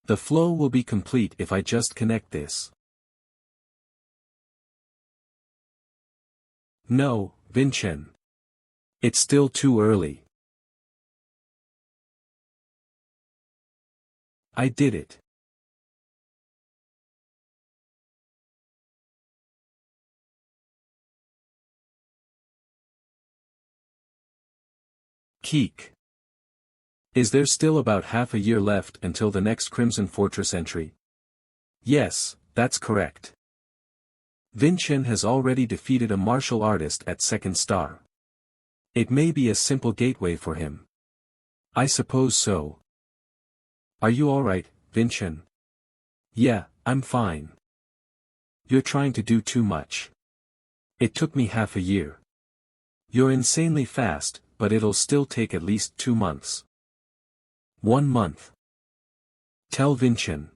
S1: The flow will be complete if I just connect this. No, Vincent. It's still too early. I did it. Keek. Is there still about half a year left until the next Crimson Fortress entry? Yes, that's correct. Vincent has already defeated a martial artist at 2nd star. It may be a simple gateway for him. I suppose so. Are you alright, Vincent? Yeah, I'm fine. You're trying to do too much. It took me half a year. You're insanely fast, but it'll still take at least 2 months. 1 month. Tell Vincent.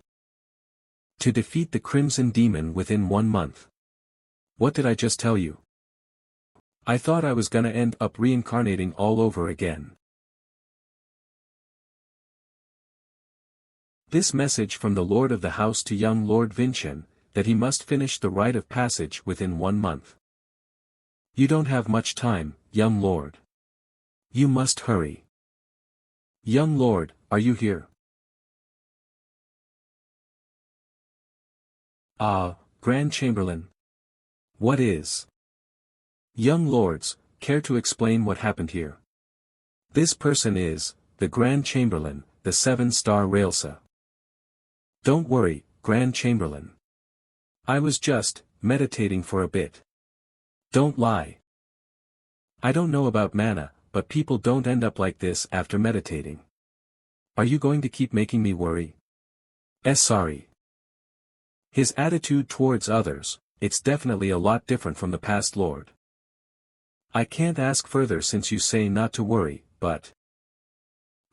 S1: To defeat the Crimson Demon within 1 month. What did I just tell you? I thought I was gonna end up reincarnating all over again. This message from the Lord of the House to young Lord Vincent, that he must finish the rite of passage within 1 month. You don't have much time, young lord. You must hurry. Young lord, are you here? Ah, Grand Chamberlain. What is? Young lords, care to explain what happened here? This person is, the Grand Chamberlain, the 7-star Railsa. Don't worry, Grand Chamberlain. I was just, meditating for a bit. Don't lie. I don't know about mana, but people don't end up like this after meditating. Are you going to keep making me worry? Sorry. His attitude towards others, it's definitely a lot different from the past lord. I can't ask further since you say not to worry, but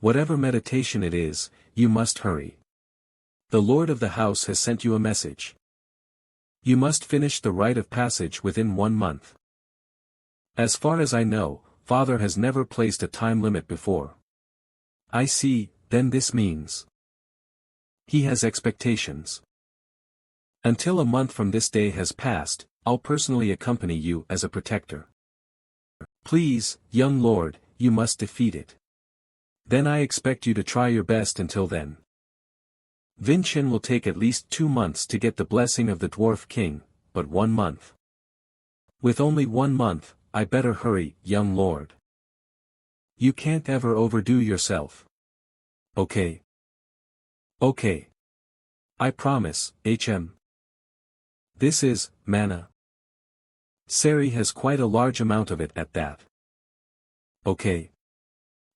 S1: whatever meditation it is, you must hurry. The Lord of the House has sent you a message. You must finish the rite of passage within 1 month. As far as I know, Father has never placed a time limit before. I see, then this means he has expectations. Until a month from this day has passed, I'll personally accompany you as a protector. Please, young lord, you must defeat it. Then I expect you to try your best until then. Vincent will take at least 2 months to get the blessing of the Dwarf King, but 1 month. With only 1 month, I better hurry, young lord. You can't ever overdo yourself. Okay. Okay. I promise, HM. This is, mana. Sari has quite a large amount of it at that. Okay.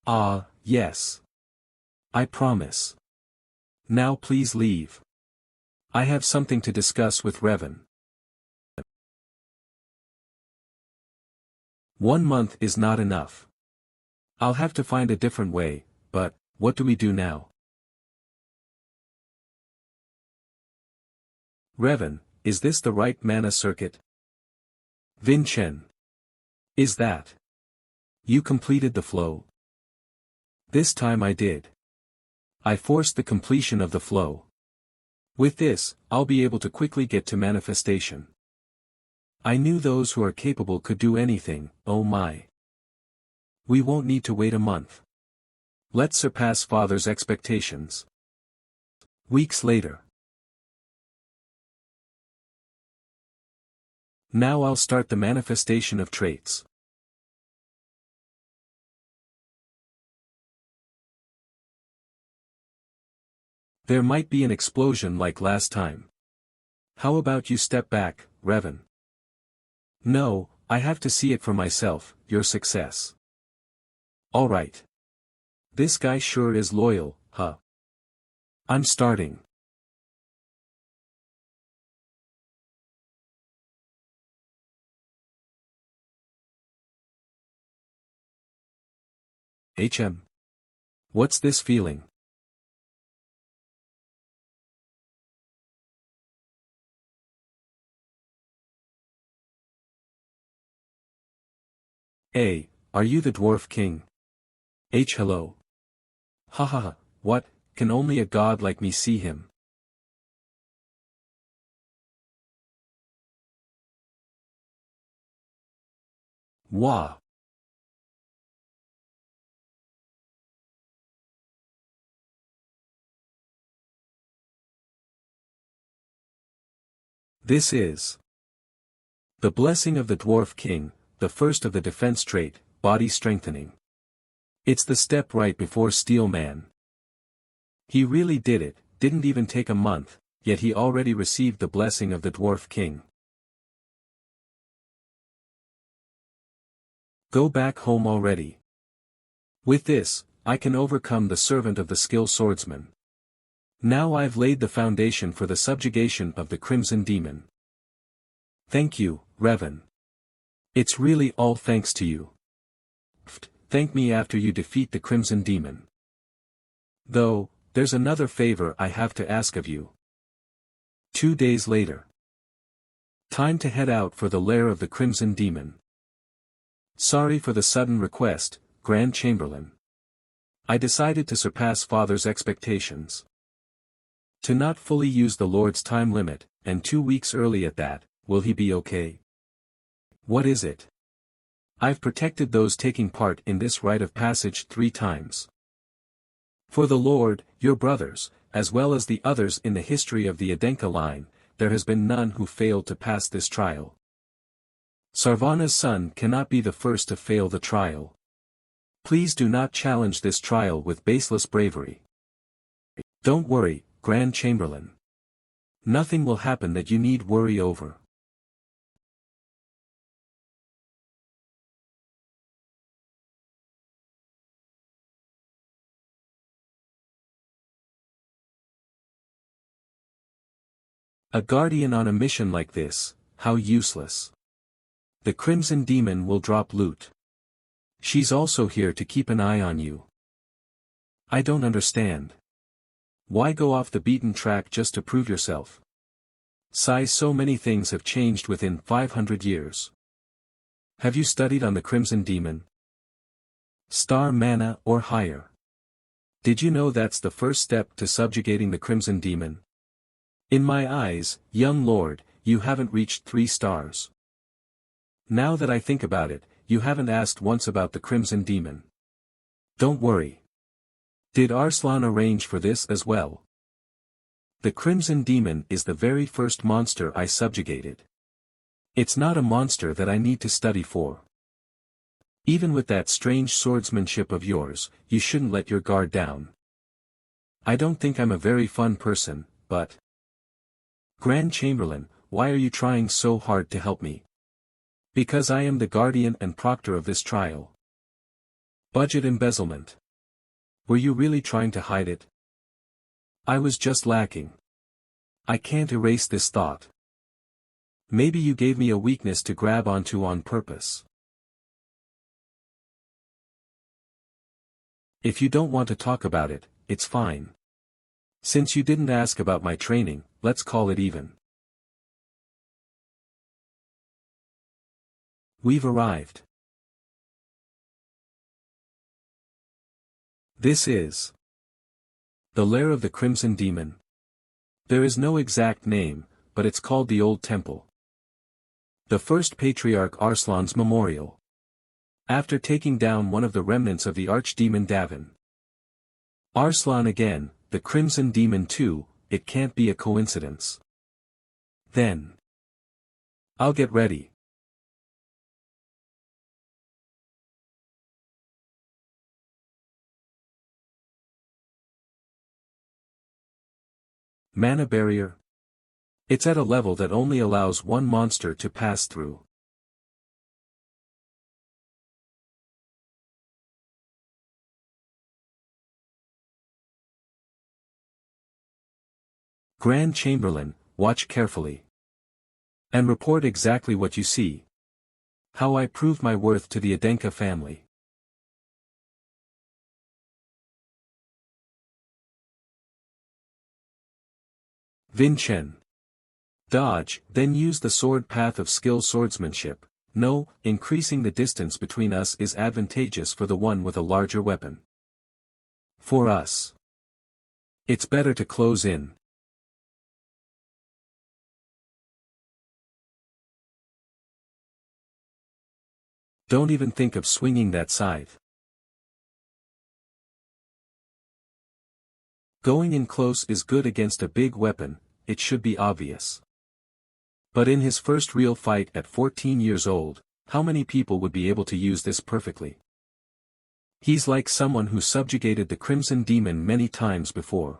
S1: Ah, yes. I promise. Now please leave. I have something to discuss with Revan. 1 month is not enough. I'll have to find a different way, but, what do we do now? Revan, is this the right mana circuit? Vincent. Is that? You completed the flow. This time I did. I forced the completion of the flow. With this, I'll be able to quickly get to manifestation. I knew those who are capable could do anything, oh my. We won't need to wait a month. Let's surpass Father's expectations. Weeks later. Now I'll start the manifestation of traits. There might be an explosion like last time. How about you step back, Revan? No, I have to see it for myself, your success. Alright. This guy sure is loyal, huh? I'm starting. HM. What's this feeling? A. Are you the Dwarf King? H. Hello. Hahaha, what, can only a god like me see him? Wah. This is the blessing of the Dwarf King, the first of the defense trait, body strengthening. It's the step right before Steel Man. He really did it, didn't even take a month, yet he already received the blessing of the Dwarf King. Go back home already. With this, I can overcome the servant of the skilled swordsman. Now I've laid the foundation for the subjugation of the Crimson Demon. Thank you, Revan. It's really all thanks to you. Thank me after you defeat the Crimson Demon. Though, there's another favor I have to ask of you. 2 days later. Time to head out for the lair of the Crimson Demon. Sorry for the sudden request, Grand Chamberlain. I decided to surpass Father's expectations. To not fully use the Lord's time limit, and 2 weeks early at that, will he be okay? What is it? I've protected those taking part in this rite of passage 3 times. For the Lord, your brothers, as well as the others in the history of the Adenka line, there has been none who failed to pass this trial. Sarvana's son cannot be the first to fail the trial. Please do not challenge this trial with baseless bravery. Don't worry, Grand Chamberlain. Nothing will happen that you need worry over. A guardian on a mission like this, how useless. The Crimson Demon will drop loot. She's also here to keep an eye on you. I don't understand. Why go off the beaten track just to prove yourself? So many things have changed within 500 years. Have you studied on the Crimson Demon? Star mana or higher. Did you know that's the first step to subjugating the Crimson Demon? In my eyes, young lord, you haven't reached 3 stars. Now that I think about it, you haven't asked once about the Crimson Demon. Don't worry. Did Arslan arrange for this as well? The Crimson Demon is the very first monster I subjugated. It's not a monster that I need to study for. Even with that strange swordsmanship of yours, you shouldn't let your guard down. I don't think I'm a very fun person, but... Grand Chamberlain, why are you trying so hard to help me? Because I am the guardian and proctor of this trial. Budget embezzlement. Were you really trying to hide it? I was just lacking. I can't erase this thought. Maybe you gave me a weakness to grab onto on purpose. If you don't want to talk about it, it's fine. Since you didn't ask about my training, let's call it even. We've arrived. This is the lair of the Crimson Demon. There is no exact name, but it's called the Old Temple. The first Patriarch Arslan's memorial. After taking down one of the remnants of the Archdemon Davin. Arslan again, the Crimson Demon too, it can't be a coincidence. Then. I'll get ready. Mana barrier. It's at a level that only allows one monster to pass through. Grand Chamberlain, watch carefully. And report exactly what you see. How I prove my worth to the Adenka family. Vinchen. Dodge, then use the sword path of skill swordsmanship. No, increasing the distance between us is advantageous for the one with a larger weapon. For us. It's better to close in. Don't even think of swinging that scythe. Going in close is good against a big weapon, it should be obvious. But in his first real fight at 14 years old, how many people would be able to use this perfectly? He's like someone who subjugated the Crimson Demon many times before.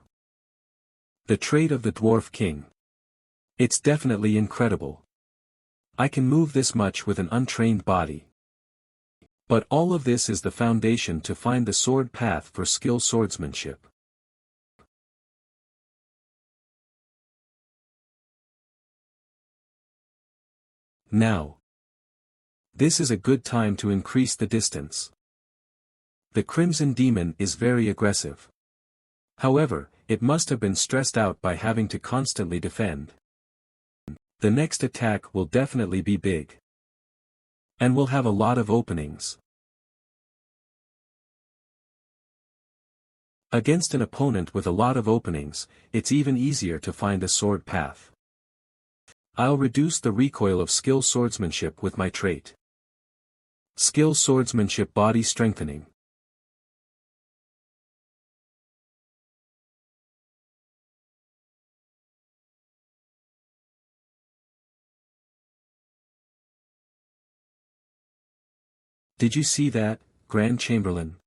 S1: The trait of the Dwarf King. It's definitely incredible. I can move this much with an untrained body. But all of this is the foundation to find the sword path for skill swordsmanship. Now. This is a good time to increase the distance. The Crimson Demon is very aggressive. However, it must have been stressed out by having to constantly defend. The next attack will definitely be big. And will have a lot of openings. Against an opponent with a lot of openings, it's even easier to find a sword path. I'll reduce the recoil of skill swordsmanship with my trait. Skill swordsmanship body strengthening. Did you see that, Grand Chamberlain?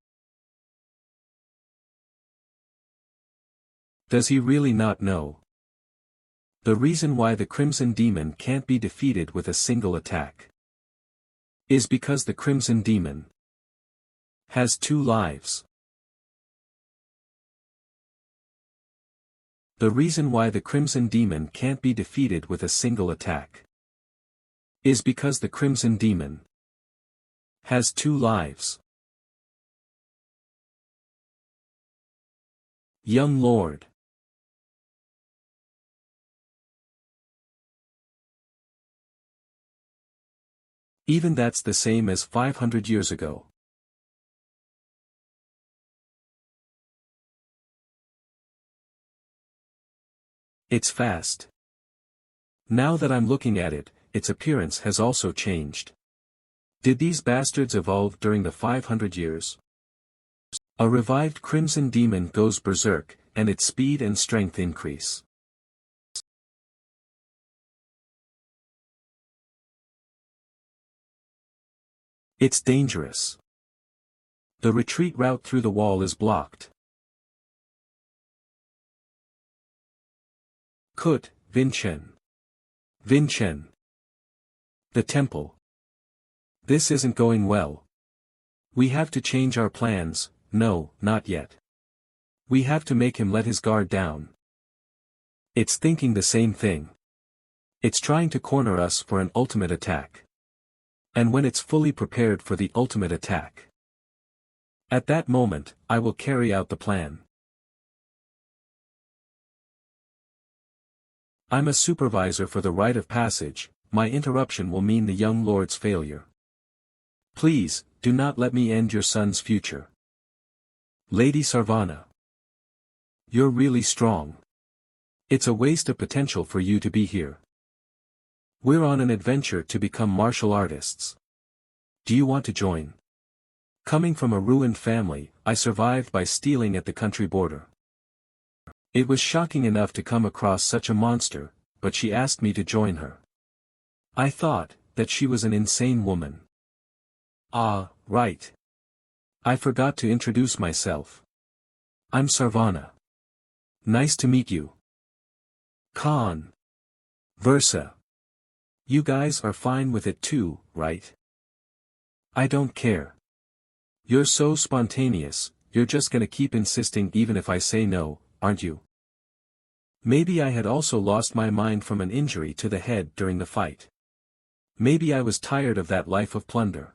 S1: Does he really not know? The reason why the Crimson Demon can't be defeated with a single attack is because the Crimson Demon has 2 lives. The reason why the Crimson Demon can't be defeated with a single attack is because the Crimson Demon has 2 lives. Young Lord. Even that's the same as 500 years ago. It's fast. Now that I'm looking at it, its appearance has also changed. Did these bastards evolve during the 500 years? A revived Crimson Demon goes berserk, and its speed and strength increase. It's dangerous. The retreat route through the wall is blocked. Kut, Vinchen. Vinchen. The temple. This isn't going well. We have to change our plans. No, not yet. We have to make him let his guard down. It's thinking the same thing. It's trying to corner us for an ultimate attack. And when it's fully prepared for the ultimate attack, at that moment, I will carry out the plan. I'm a supervisor for the rite of passage. My interruption will mean the young lord's failure. Please, do not let me end your son's future. Lady Sarvana. You're really strong. It's a waste of potential for you to be here. We're on an adventure to become martial artists. Do you want to join? Coming from a ruined family, I survived by stealing at the country border. It was shocking enough to come across such a monster, but she asked me to join her. I thought that she was an insane woman. Ah, right. I forgot to introduce myself. I'm Sarvana. Nice to meet you. Khan. Versa. You guys are fine with it too, right? I don't care. You're so spontaneous, you're just gonna keep insisting even if I say no, aren't you? Maybe I had also lost my mind from an injury to the head during the fight. Maybe I was tired of that life of plunder.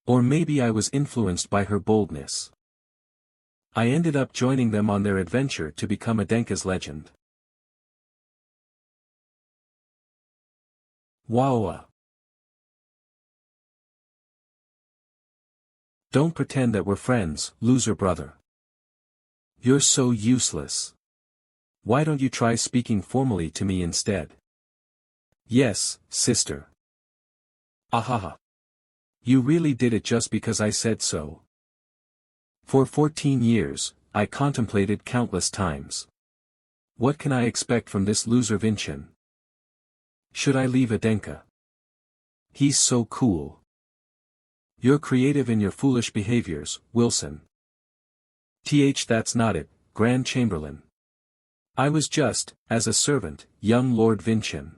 S1: Or maybe I was influenced by her boldness. I ended up joining them on their adventure to become a Denka's legend. Wawa. Don't pretend that we're friends, loser brother. You're so useless. Why don't you try speaking formally to me instead? Yes, sister. Ahaha. You really did it just because I said so. For 14 years, I contemplated countless times. What can I expect from this loser Vinchin? Should I leave Adenka? He's so cool. You're creative in your foolish behaviors, Wilson. That's not it, Grand Chamberlain. I was just, as a servant, young Lord Vinchin.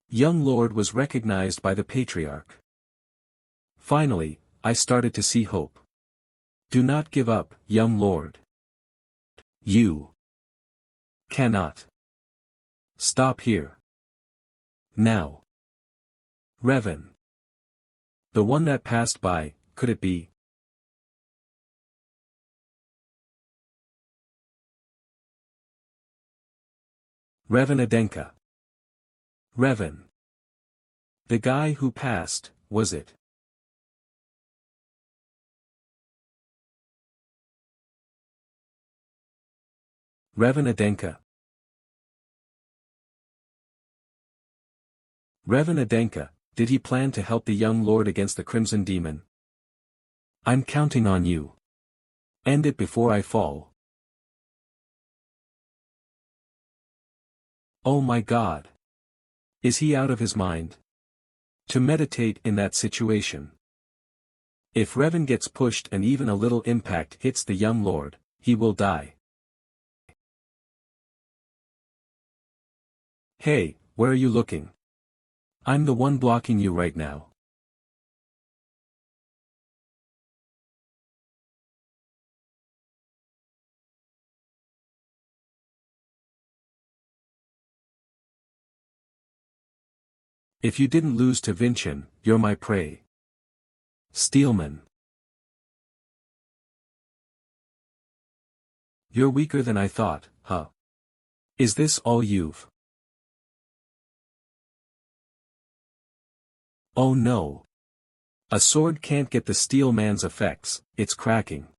S1: Young Lord was recognized by the Patriarch. Finally, I started to see hope. Do not give up, young lord. You cannot stop here. Now. Revan. The one that passed by, could it be? Revan Adenka. Revan. The guy who passed, was it? Revan Adenka. Revan Adenka, did he plan to help the young lord against the Crimson Demon? I'm counting on you. End it before I fall. Oh my God. Is he out of his mind? To meditate in that situation. If Revan gets pushed and even a little impact hits the young lord, he will die. Hey, where are you looking? I'm the one blocking you right now. If you didn't lose to Vincian, you're my prey. Steelman. You're weaker than I thought, huh? Is this all you've? Oh no. A sword can't get the steel man's effects, it's cracking.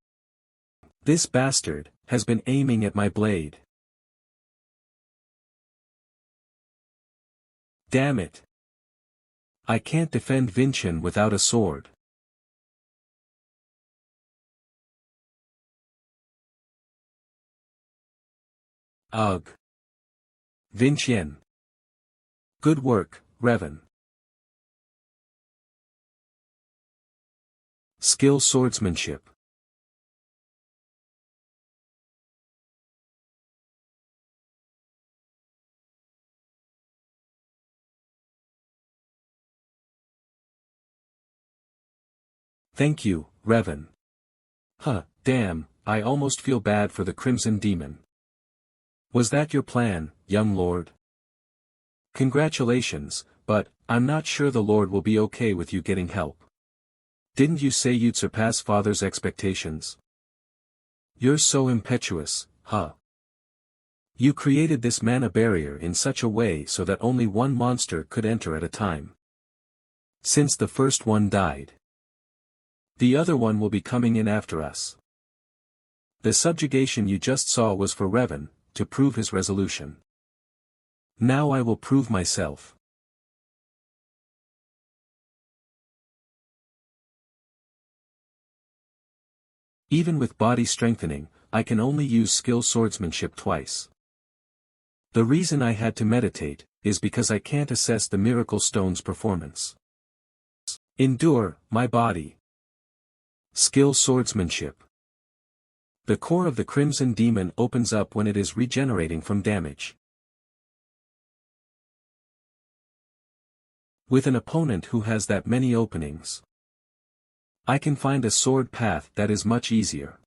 S1: This bastard has been aiming at my blade. Damn it. I can't defend Vincian without a sword. Ugh. Vincian. Good work, Revan. Skill swordsmanship. Thank you, Revan. Huh, damn, I almost feel bad for the Crimson Demon. Was that your plan, young lord? Congratulations, but, I'm not sure the Lord will be okay with you getting help. Didn't you say you'd surpass Father's expectations? You're so impetuous, huh? You created this mana barrier in such a way so that only one monster could enter at a time. Since the first one died, the other one will be coming in after us. The subjugation you just saw was for Revan, to prove his resolution. Now I will prove myself. Even with body strengthening, I can only use skill swordsmanship twice. The reason I had to meditate, is because I can't assess the Miracle Stone's performance. Endure, my body. Skill swordsmanship. The core of the Crimson Demon opens up when it is regenerating from damage. With an opponent who has that many openings, I can find a sword path that is much easier.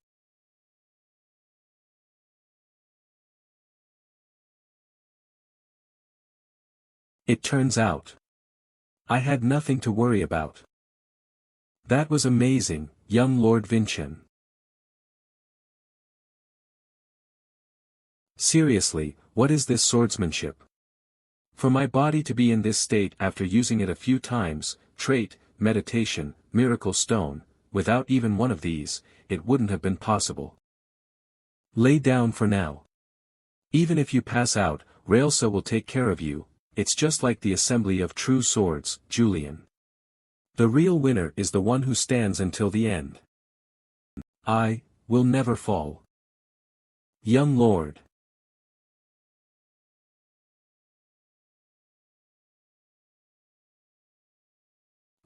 S1: It turns out, I had nothing to worry about. That was amazing, young Lord Vincian. Seriously, what is this swordsmanship? For my body to be in this state after using it a few times, trait, meditation, Miracle Stone, without even one of these, it wouldn't have been possible. Lay down for now. Even if you pass out, Raelsa will take care of you. It's just like the assembly of true swords, Julian. The real winner is the one who stands until the end. I will never fall. Young Lord.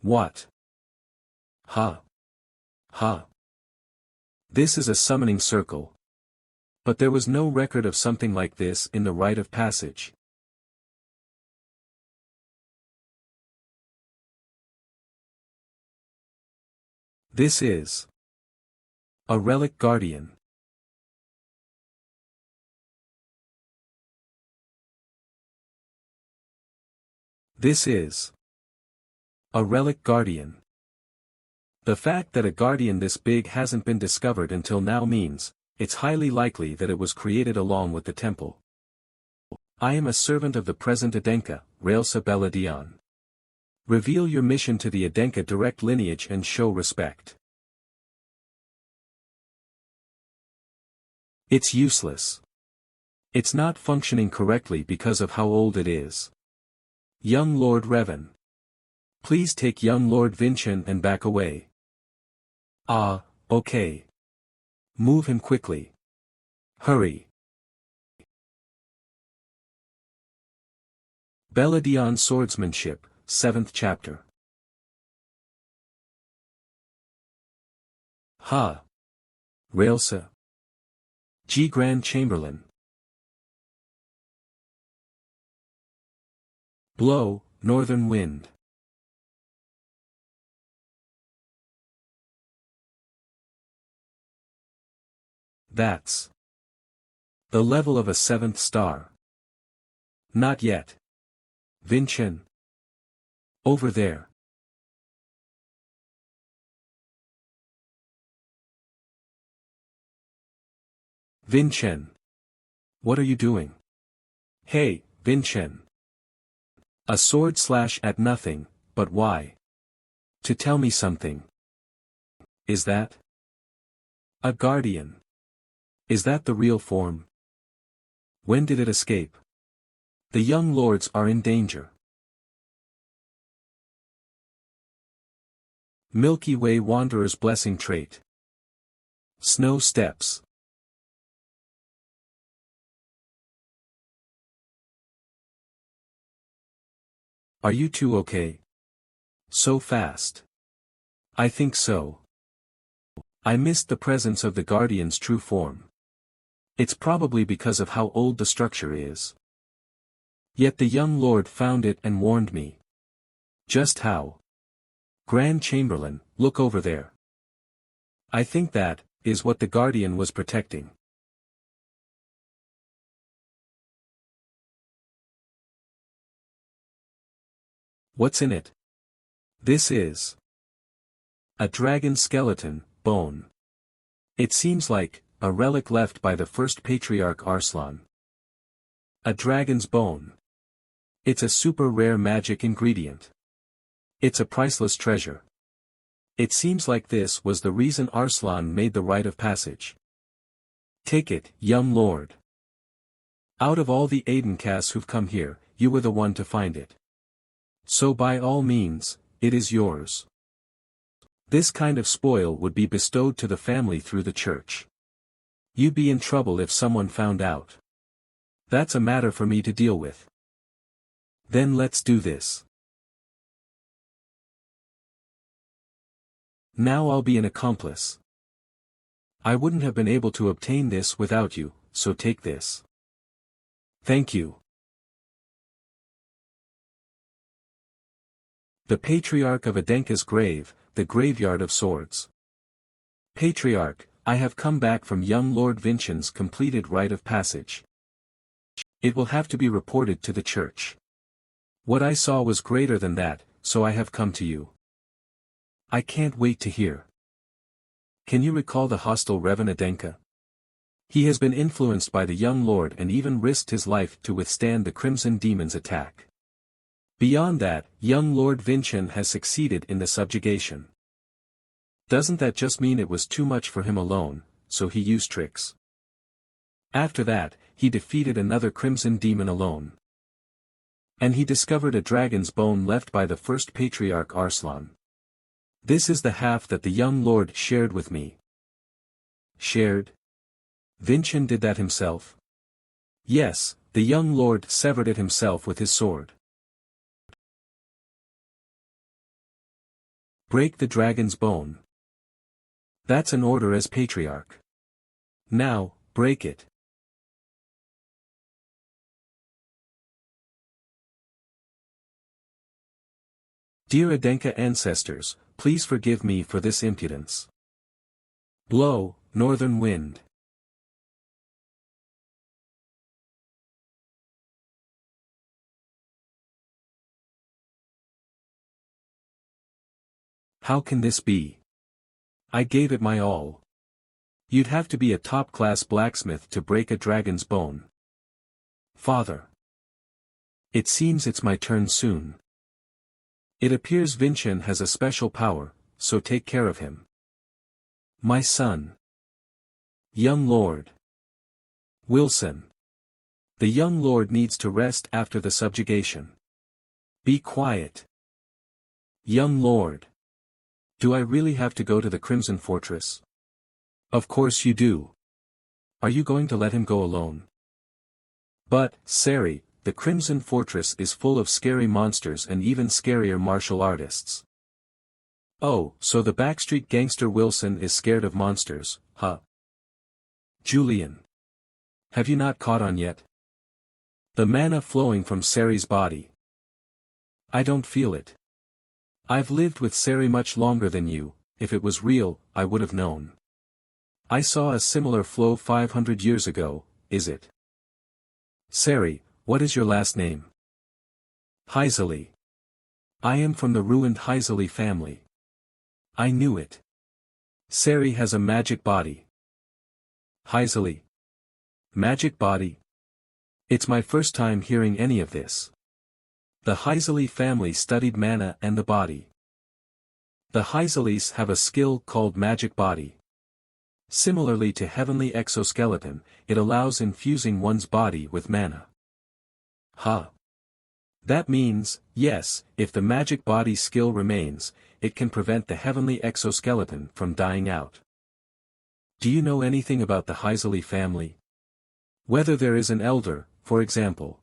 S1: What? Ha. Ha. This is a summoning circle. But there was no record of something like this in the rite of passage. This is a relic guardian. This is a relic guardian. The fact that a guardian this big hasn't been discovered until now means, it's highly likely that it was created along with the temple. I am a servant of the present Adenka, Raelsa Beladion. Reveal your mission to the Adenka direct lineage and show respect. It's useless. It's not functioning correctly because of how old it is. Young Lord Revan. Please take young Lord Vincent and back away. Ah, okay. Move him quickly. Hurry. Beladion Swordsmanship, 7th chapter. Ha! Raelsa. G. Grand Chamberlain. Blow, northern wind. That's the level of a 7th star. Not yet. Vincent. Over there. Vincent. What are you doing? Hey, Vincent. A sword slash at nothing, but why? To tell me something. Is that a guardian? Is that the real form? When did it escape? The young lords are in danger. Milky Way Wanderer's blessing trait. Snow steps. Are you two okay? So fast. I think so. I missed the presence of the Guardian's true form. It's probably because of how old the structure is. Yet the young lord found it and warned me. Just how? Grand Chamberlain, look over there. I think that is what the Guardian was protecting. What's in it? This is a dragon skeleton, bone. It seems like a relic left by the first patriarch Arslan. A dragon's bone. It's a super rare magic ingredient. It's a priceless treasure. It seems like this was the reason Arslan made the rite of passage. Take it, young lord. Out of all the Aidencasts who've come here, you were the one to find it. So by all means, it is yours. This kind of spoil would be bestowed to the family through the church. You'd be in trouble if someone found out. That's a matter for me to deal with. Then let's do this. Now I'll be an accomplice. I wouldn't have been able to obtain this without you, so take this. Thank you. The Patriarch of Adenka's grave, the Graveyard of Swords. Patriarch, I have come back from young Lord Vincent's completed rite of passage. It will have to be reported to the church. What I saw was greater than that, so I have come to you. I can't wait to hear. Can you recall the hostile Revan Adenka? He has been influenced by the young lord and even risked his life to withstand the Crimson Demon's attack. Beyond that, young Lord Vincent has succeeded in the subjugation. Doesn't that just mean it was too much for him alone, so he used tricks? After that, he defeated another Crimson Demon alone. And he discovered a dragon's bone left by the first patriarch Arslan. This is the half that the young lord shared with me. Shared? Vincent did that himself? Yes, the young lord severed it himself with his sword. Break the dragon's bone. That's an order as patriarch. Now, break it. Dear Adenka ancestors, please forgive me for this impudence. Blow, northern wind. How can this be? I gave it my all. You'd have to be a top-class blacksmith to break a dragon's bone. Father. It seems it's my turn soon. It appears Vincent has a special power, so take care of him. My son. Young Lord. Wilson. The young lord needs to rest after the subjugation. Be quiet. Young Lord. Do I really have to go to the Crimson Fortress? Of course you do. Are you going to let him go alone? But, Sari, the Crimson Fortress is full of scary monsters and even scarier martial artists. Oh, so the backstreet gangster Wilson is scared of monsters, huh? Julian. Have you not caught on yet? The mana flowing from Sari's body. I don't feel it. I've lived with Sari much longer than you. If it was real, I would have known. I saw a similar flow 500 years ago, is it? Sari, what is your last name? Heiseli. I am from the ruined Heiseli family. I knew it. Sari has a magic body. Heiseli. Magic body? It's my first time hearing any of this. The Heiseli family studied mana and the body. The Heiselis have a skill called magic body. Similarly to heavenly exoskeleton, it allows infusing one's body with mana. Huh. That means, yes, if the magic body skill remains, it can prevent the heavenly exoskeleton from dying out. Do you know anything about the Heiseli family? Whether there is an elder, for example.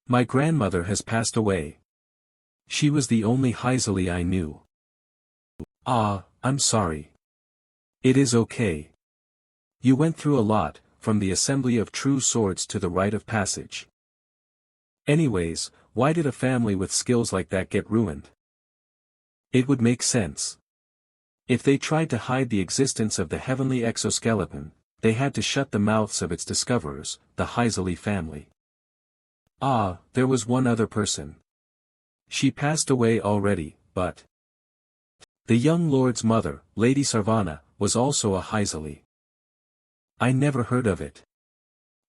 S1: My grandmother has passed away. She was the only Heiseli I knew. Ah, I'm sorry. It is okay. You went through a lot, from the assembly of true swords to the rite of passage. Anyways, why did a family with skills like that get ruined? It would make sense. If they tried to hide the existence of the heavenly exoskeleton, they had to shut the mouths of its discoverers, the Heiseli family. Ah, there was one other person. She passed away already, but the young lord's mother, Lady Sarvana, was also a Heiseli. I never heard of it.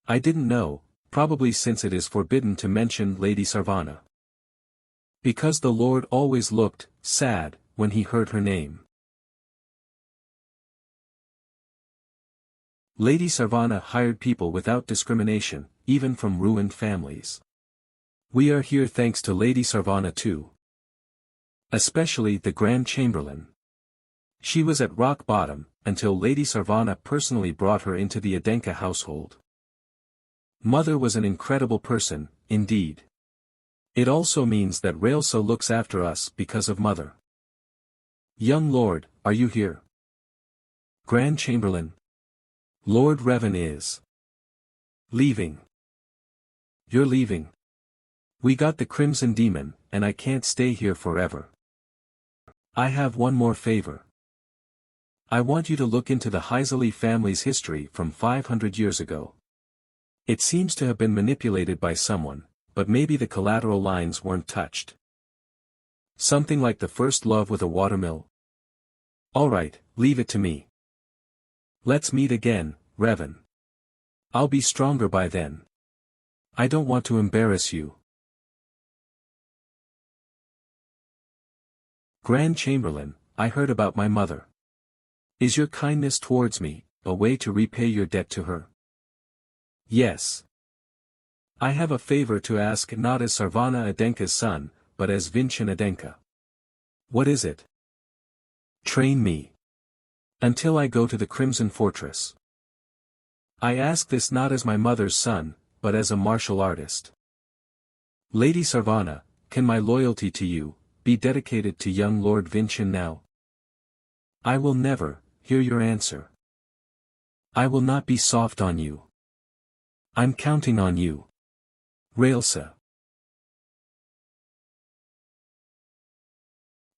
S1: I didn't know, probably since it is forbidden to mention Lady Sarvana. Because the Lord always looked sad when he heard her name. Lady Sarvana hired people without discrimination, even from ruined families. We are here thanks to Lady Sarvana too. Especially the Grand Chamberlain. She was at rock bottom, until Lady Sarvana personally brought her into the Adenka household. Mother was an incredible person, indeed. It also means that Raelsa looks after us because of Mother. Young Lord, are you here? Grand Chamberlain. Lord Revan is leaving. You're leaving. We got the Crimson Demon, and I can't stay here forever. I have one more favor. I want you to look into the Heiseli family's history from 500 years ago. It seems to have been manipulated by someone, but maybe the collateral lines weren't touched. Something like the first love with a watermill? Alright, leave it to me. Let's meet again, Revan. I'll be stronger by then. I don't want to embarrass you. Grand Chamberlain, I heard about my mother. Is your kindness towards me a way to repay your debt to her? Yes. I have a favor to ask, not as Sarvana Adenka's son, but as Vincent Adenka. What is it? Train me. Until I go to the Crimson Fortress. I ask this not as my mother's son, but as a martial artist. Lady Sarvana, can my loyalty to you be dedicated to young Lord Vincent now? I will never hear your answer. I will not be soft on you. I'm counting on you. Raelsa.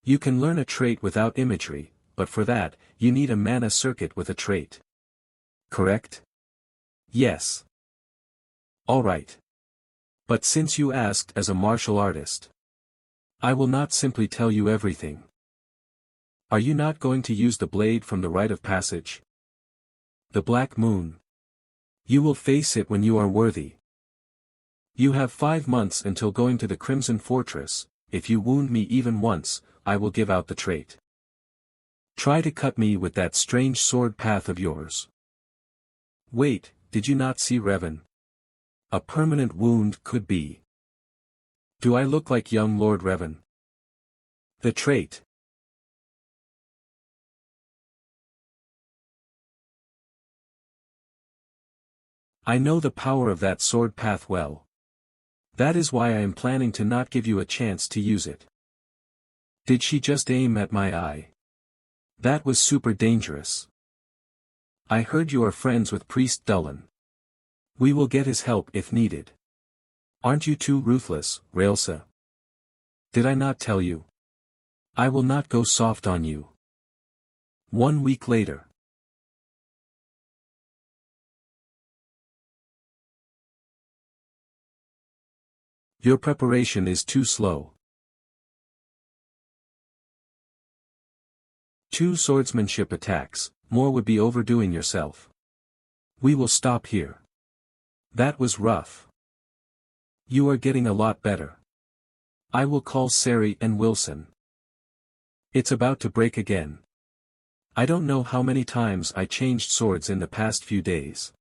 S1: You can learn a trait without imagery, but for that, you need a mana circuit with a trait. Correct? Yes. Alright. But since you asked as a martial artist, I will not simply tell you everything. Are you not going to use the blade from the rite of passage? The Black Moon. You will face it when you are worthy. You have 5 months until going to the Crimson Fortress. If you wound me even once, I will give out the trait. Try to cut me with that strange sword path of yours. Wait, did you not see Revan? A permanent wound could be. Do I look like young Lord Revan? The trait. I know the power of that sword path well. That is why I am planning to not give you a chance to use it. Did she just aim at my eye? That was super dangerous. I heard you are friends with Priest Dullan. We will get his help if needed. Aren't you too ruthless, Raelsa? Did I not tell you? I will not go soft on you. 1 week later. Your preparation is too slow. 2 swordsmanship attacks, more would be overdoing yourself. We will stop here. That was rough. You are getting a lot better. I will call Sari and Wilson. It's about to break again. I don't know how many times I changed swords in the past few days.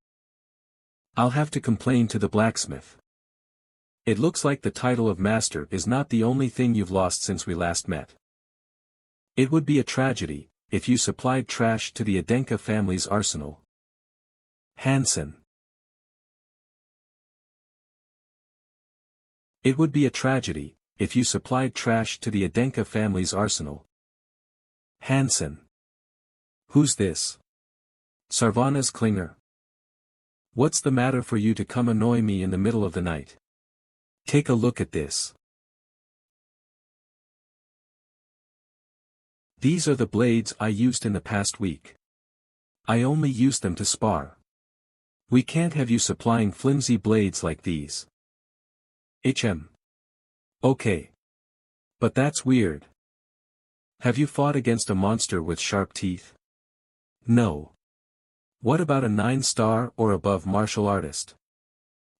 S1: I'll have to complain to the blacksmith. It looks like the title of master is not the only thing you've lost since we last met. It would be a tragedy, if you supplied trash to the Adenka family's arsenal. Hansen. It would be a tragedy, if you supplied trash to the Adenka family's arsenal. Hansen. Who's this? Sarvanas Klinger. What's the matter for you to come annoy me in the middle of the night? Take a look at this. These are the blades I used in the past week. I only used them to spar. We can't have you supplying flimsy blades like these. Okay. But that's weird. Have you fought against a monster with sharp teeth? No. What about a 9-star or above martial artist?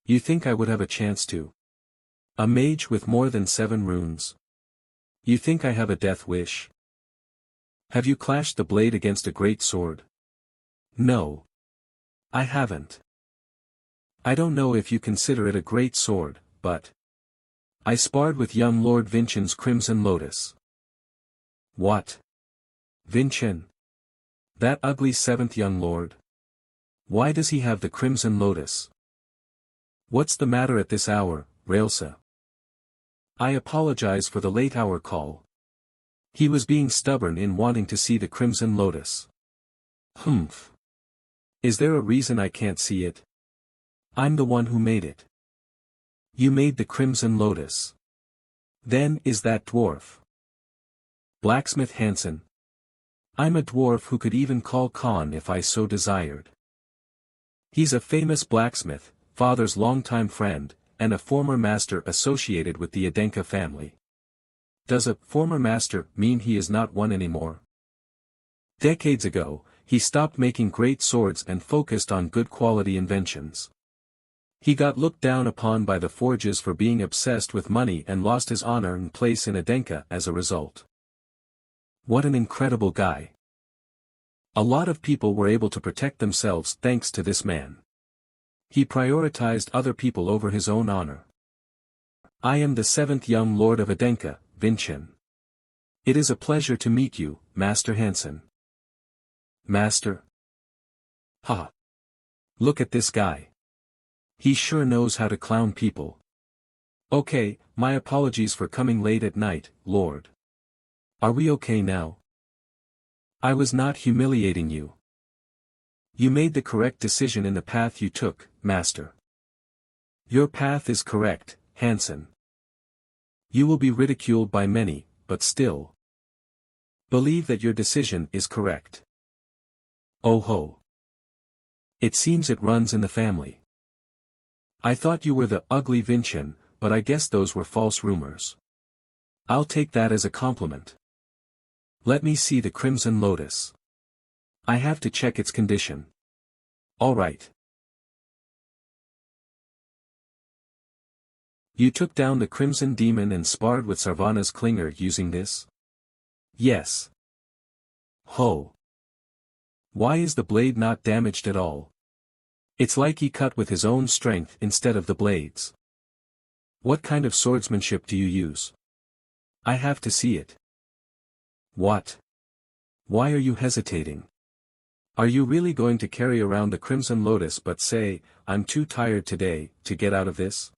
S1: You think I would have a chance to? A mage with more than 7 runes? You think I have a death wish? Have you clashed the blade against a great sword? No. I haven't. I don't know if you consider it a great sword, but I sparred with young Lord Vinchen's Crimson Lotus. What? Vinchen? That ugly 7th young lord? Why does he have the Crimson Lotus? What's the matter at this hour, Raelsa? I apologize for the late hour call. He was being stubborn in wanting to see the Crimson Lotus. Humph. Is there a reason I can't see it? I'm the one who made it. You made the Crimson Lotus. Then is that dwarf? Blacksmith Hansen. I'm a dwarf who could even call Khan if I so desired. He's a famous blacksmith, father's longtime friend, and a former master associated with the Adenka family. Does a former master mean he is not one anymore? Decades ago, he stopped making great swords and focused on good quality inventions. He got looked down upon by the forges for being obsessed with money and lost his honor and place in Adenka as a result. What an incredible guy. A lot of people were able to protect themselves thanks to this man. He prioritized other people over his own honor. I am the 7th young lord of Adenka, Vinchen. It is a pleasure to meet you, Master Hansen. Master? Ha! Look at this guy. He sure knows how to clown people. Okay, my apologies for coming late at night, Lord. Are we okay now? I was not humiliating you. You made the correct decision in the path you took, Master. Your path is correct, Hansen. You will be ridiculed by many, but still. Believe that your decision is correct. Oh ho. It seems it runs in the family. I thought you were the ugly Vincian, but I guess those were false rumors. I'll take that as a compliment. Let me see the Crimson Lotus. I have to check its condition. All right. You took down the Crimson Demon and sparred with Sarvana's Klinger using this? Yes. Ho. Why is the blade not damaged at all? It's like he cut with his own strength instead of the blades. What kind of swordsmanship do you use? I have to see it. What? Why are you hesitating? Are you really going to carry around the Crimson Lotus but say, I'm too tired today, to get out of this?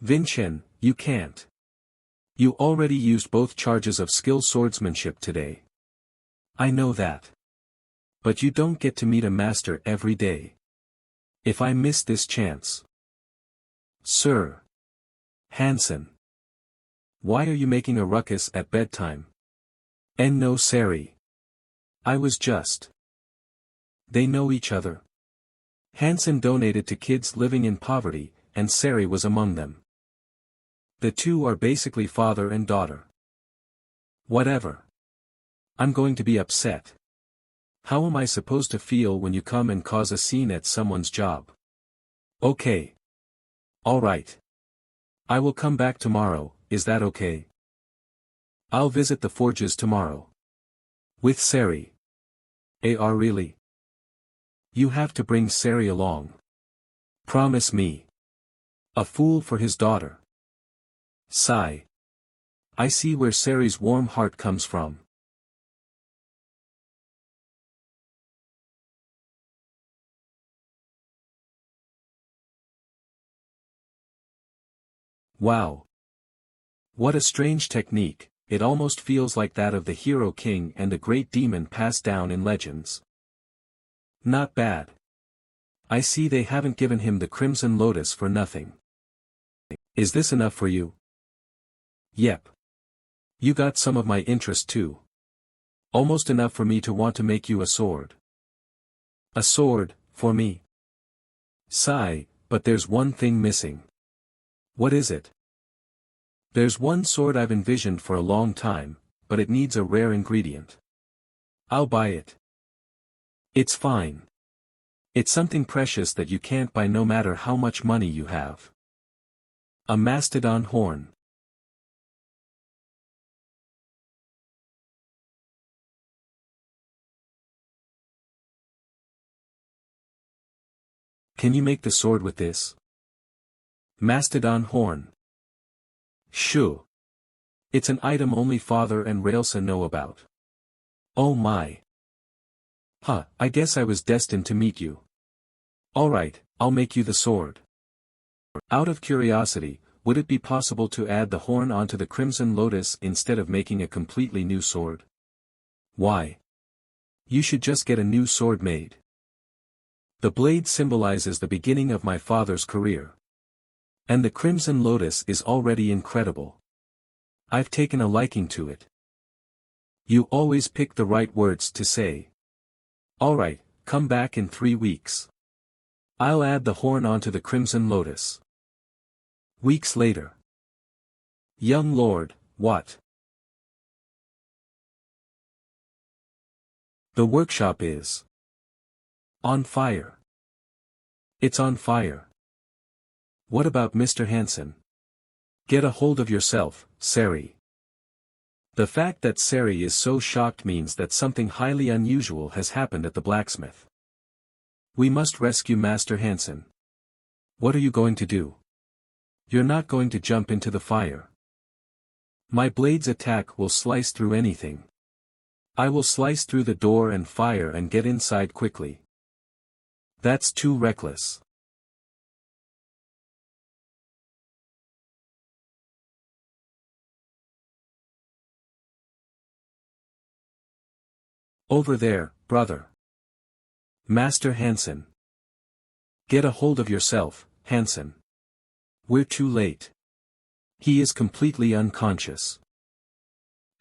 S1: Vincian, you can't. You already used both charges of skill swordsmanship today. I know that. But you don't get to meet a master every day. If I miss this chance. Sir. Hansen. Why are you making a ruckus at bedtime? And no Sari. I was just. They know each other. Hansen donated to kids living in poverty, and Sari was among them. The two are basically father and daughter. Whatever. I'm going to be upset. How am I supposed to feel when you come and cause a scene at someone's job? Okay. All right. I will come back tomorrow, is that okay? I'll visit the forges tomorrow. With Sari. AR really? You have to bring Sari along. Promise me. A fool for his daughter. Sigh. I see where Sari's warm heart comes from. Wow. What a strange technique, it almost feels like that of the Hero King and the Great Demon passed down in legends. Not bad. I see they haven't given him the Crimson Lotus for nothing. Is this enough for you? Yep. You got some of my interest too. Almost enough for me to want to make you a sword. A sword, for me? Sigh, but there's one thing missing. What is it? There's one sword I've envisioned for a long time, but it needs a rare ingredient. I'll buy it. It's fine. It's something precious that you can't buy no matter how much money you have. A mastodon horn. Can you make the sword with this? Mastodon horn. Shoo. It's an item only Father and Raelsa know about. Oh my. Huh, I guess I was destined to meet you. Alright, I'll make you the sword. Out of curiosity, would it be possible to add the horn onto the Crimson Lotus instead of making a completely new sword? Why? You should just get a new sword made. The blade symbolizes the beginning of my father's career. And the Crimson Lotus is already incredible. I've taken a liking to it. You always pick the right words to say. Alright, come back in 3 weeks. I'll add the horn onto the Crimson Lotus. Weeks later. Young Lord, what? The workshop is on fire. It's on fire. What about Mr. Hansen? Get a hold of yourself, Sari. The fact that Sari is so shocked means that something highly unusual has happened at the blacksmith. We must rescue Master Hansen. What are you going to do? You're not going to jump into the fire. My blade's attack will slice through anything. I will slice through the door and fire and get inside quickly. That's too reckless. Over there, brother. Master Hansen. Get a hold of yourself, Hansen. We're too late. He is completely unconscious.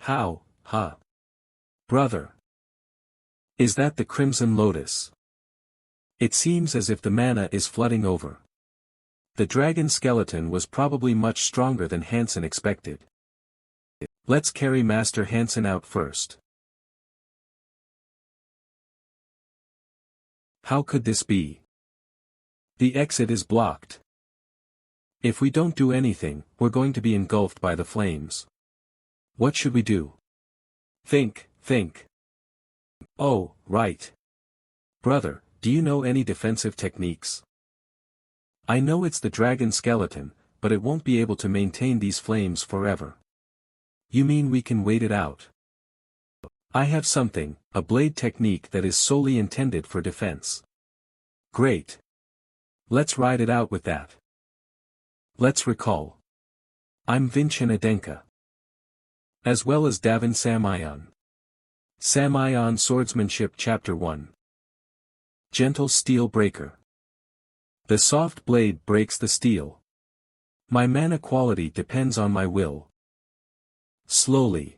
S1: How, huh? Brother. Is that the Crimson Lotus? It seems as if the mana is flooding over. The dragon skeleton was probably much stronger than Hansen expected. Let's carry Master Hansen out first. How could this be? The exit is blocked. If we don't do anything, we're going to be engulfed by the flames. What should we do? Think. Oh, right. Brother, do you know any defensive techniques? I know it's the dragon skeleton, but it won't be able to maintain these flames forever. You mean we can wait it out? I have something, a blade technique that is solely intended for defense. Great. Let's ride it out with that. Let's recall. I'm Vincent Adenka. As well as Davin Samayan. Samayan Swordsmanship Chapter 1. Gentle Steel Breaker. The soft blade breaks the steel. My mana quality depends on my will. Slowly.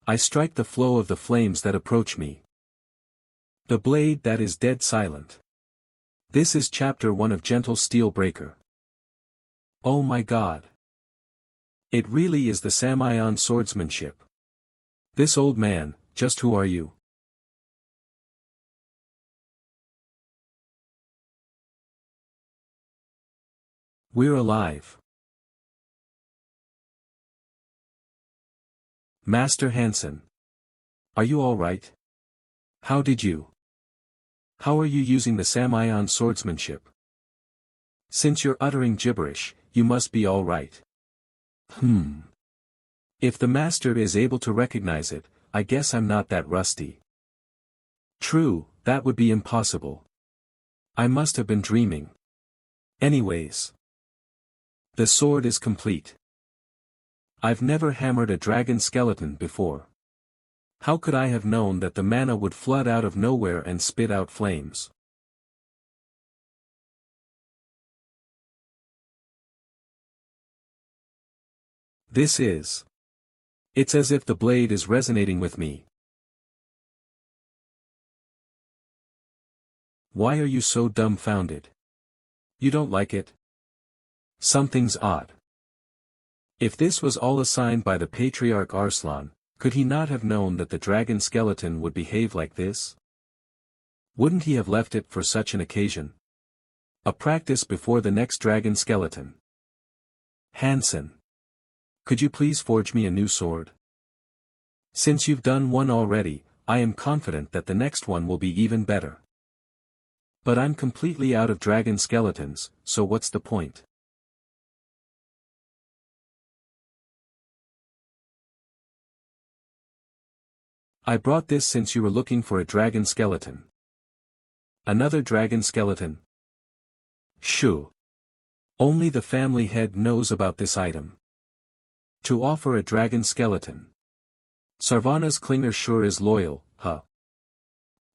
S1: I strike the flow of the flames that approach me. The blade that is dead silent. This is Chapter 1 of Gentle Steel Breaker. Oh my God. It really is the Samayan swordsmanship. This old man, just who are you? We're alive. Master Hansen. Are you all right? How did you? How are you using the Samayan swordsmanship? Since you're uttering gibberish, you must be all right. If the master is able to recognize it, I guess I'm not that rusty. True, that would be impossible. I must have been dreaming. Anyways. The sword is complete. I've never hammered a dragon skeleton before. How could I have known that the mana would flood out of nowhere and spit out flames? It's as if the blade is resonating with me. Why are you so dumbfounded? You don't like it? Something's odd. If this was all assigned by the Patriarch Arslan, could he not have known that the dragon skeleton would behave like this? Wouldn't he have left it for such an occasion? A practice before the next dragon skeleton. Hansen. Could you please forge me a new sword? Since you've done one already, I am confident that the next one will be even better. But I'm completely out of dragon skeletons, so what's the point? I brought this since you were looking for a dragon skeleton. Another dragon skeleton? Shoo. Only the family head knows about this item. To offer a dragon skeleton. Sarvana's Klinger sure is loyal, huh?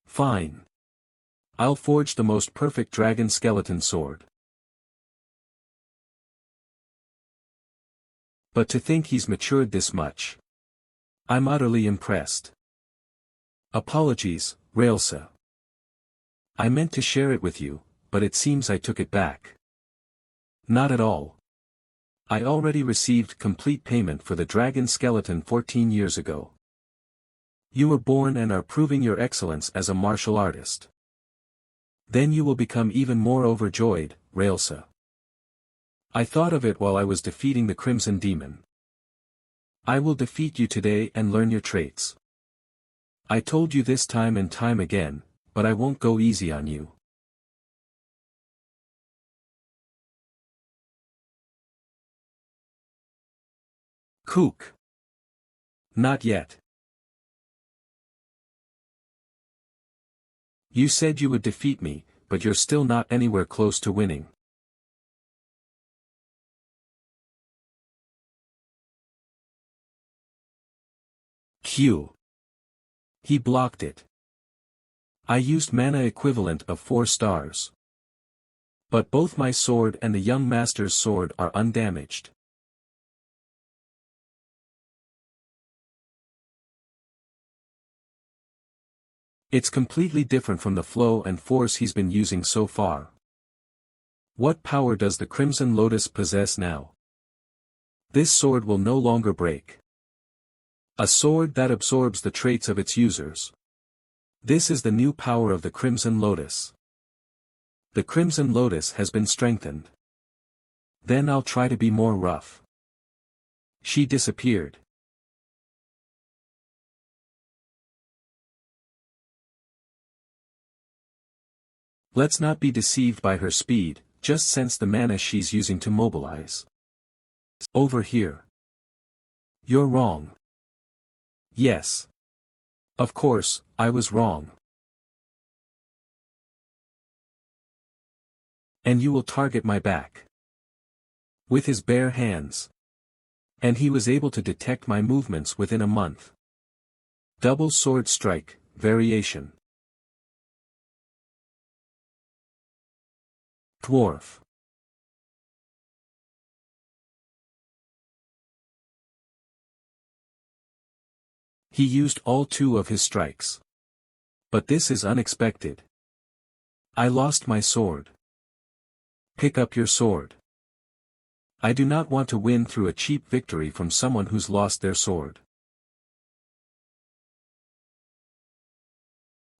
S1: Fine. I'll forge the most perfect dragon skeleton sword. But to think he's matured this much. I'm utterly impressed. Apologies, Railsa. I meant to share it with you, but it seems I took it back. Not at all. I already received complete payment for the dragon skeleton 14 years ago. You were born and are proving your excellence as a martial artist. Then you will become even more overjoyed, Railsa. I thought of it while I was defeating the Crimson Demon. I will defeat you today and learn your traits. I told you this time and time again, but I won't go easy on you. Kook. Not yet. You said you would defeat me, but you're still not anywhere close to winning. Q. He blocked it. I used mana equivalent of 4 stars. But both my sword and the young master's sword are undamaged. It's completely different from the flow and force he's been using so far. What power does the Crimson Lotus possess now? This sword will no longer break. A sword that absorbs the traits of its users. This is the new power of the Crimson Lotus. The Crimson Lotus has been strengthened. Then I'll try to be more rough. She disappeared. Let's not be deceived by her speed, just sense the mana she's using to mobilize. Over here. You're wrong. Yes. Of course, I was wrong. And you will target my back. With his bare hands. And he was able to detect my movements within a month. Double sword strike, variation. Dwarf. He used all 2 of his strikes. But this is unexpected. I lost my sword. Pick up your sword. I do not want to win through a cheap victory from someone who's lost their sword.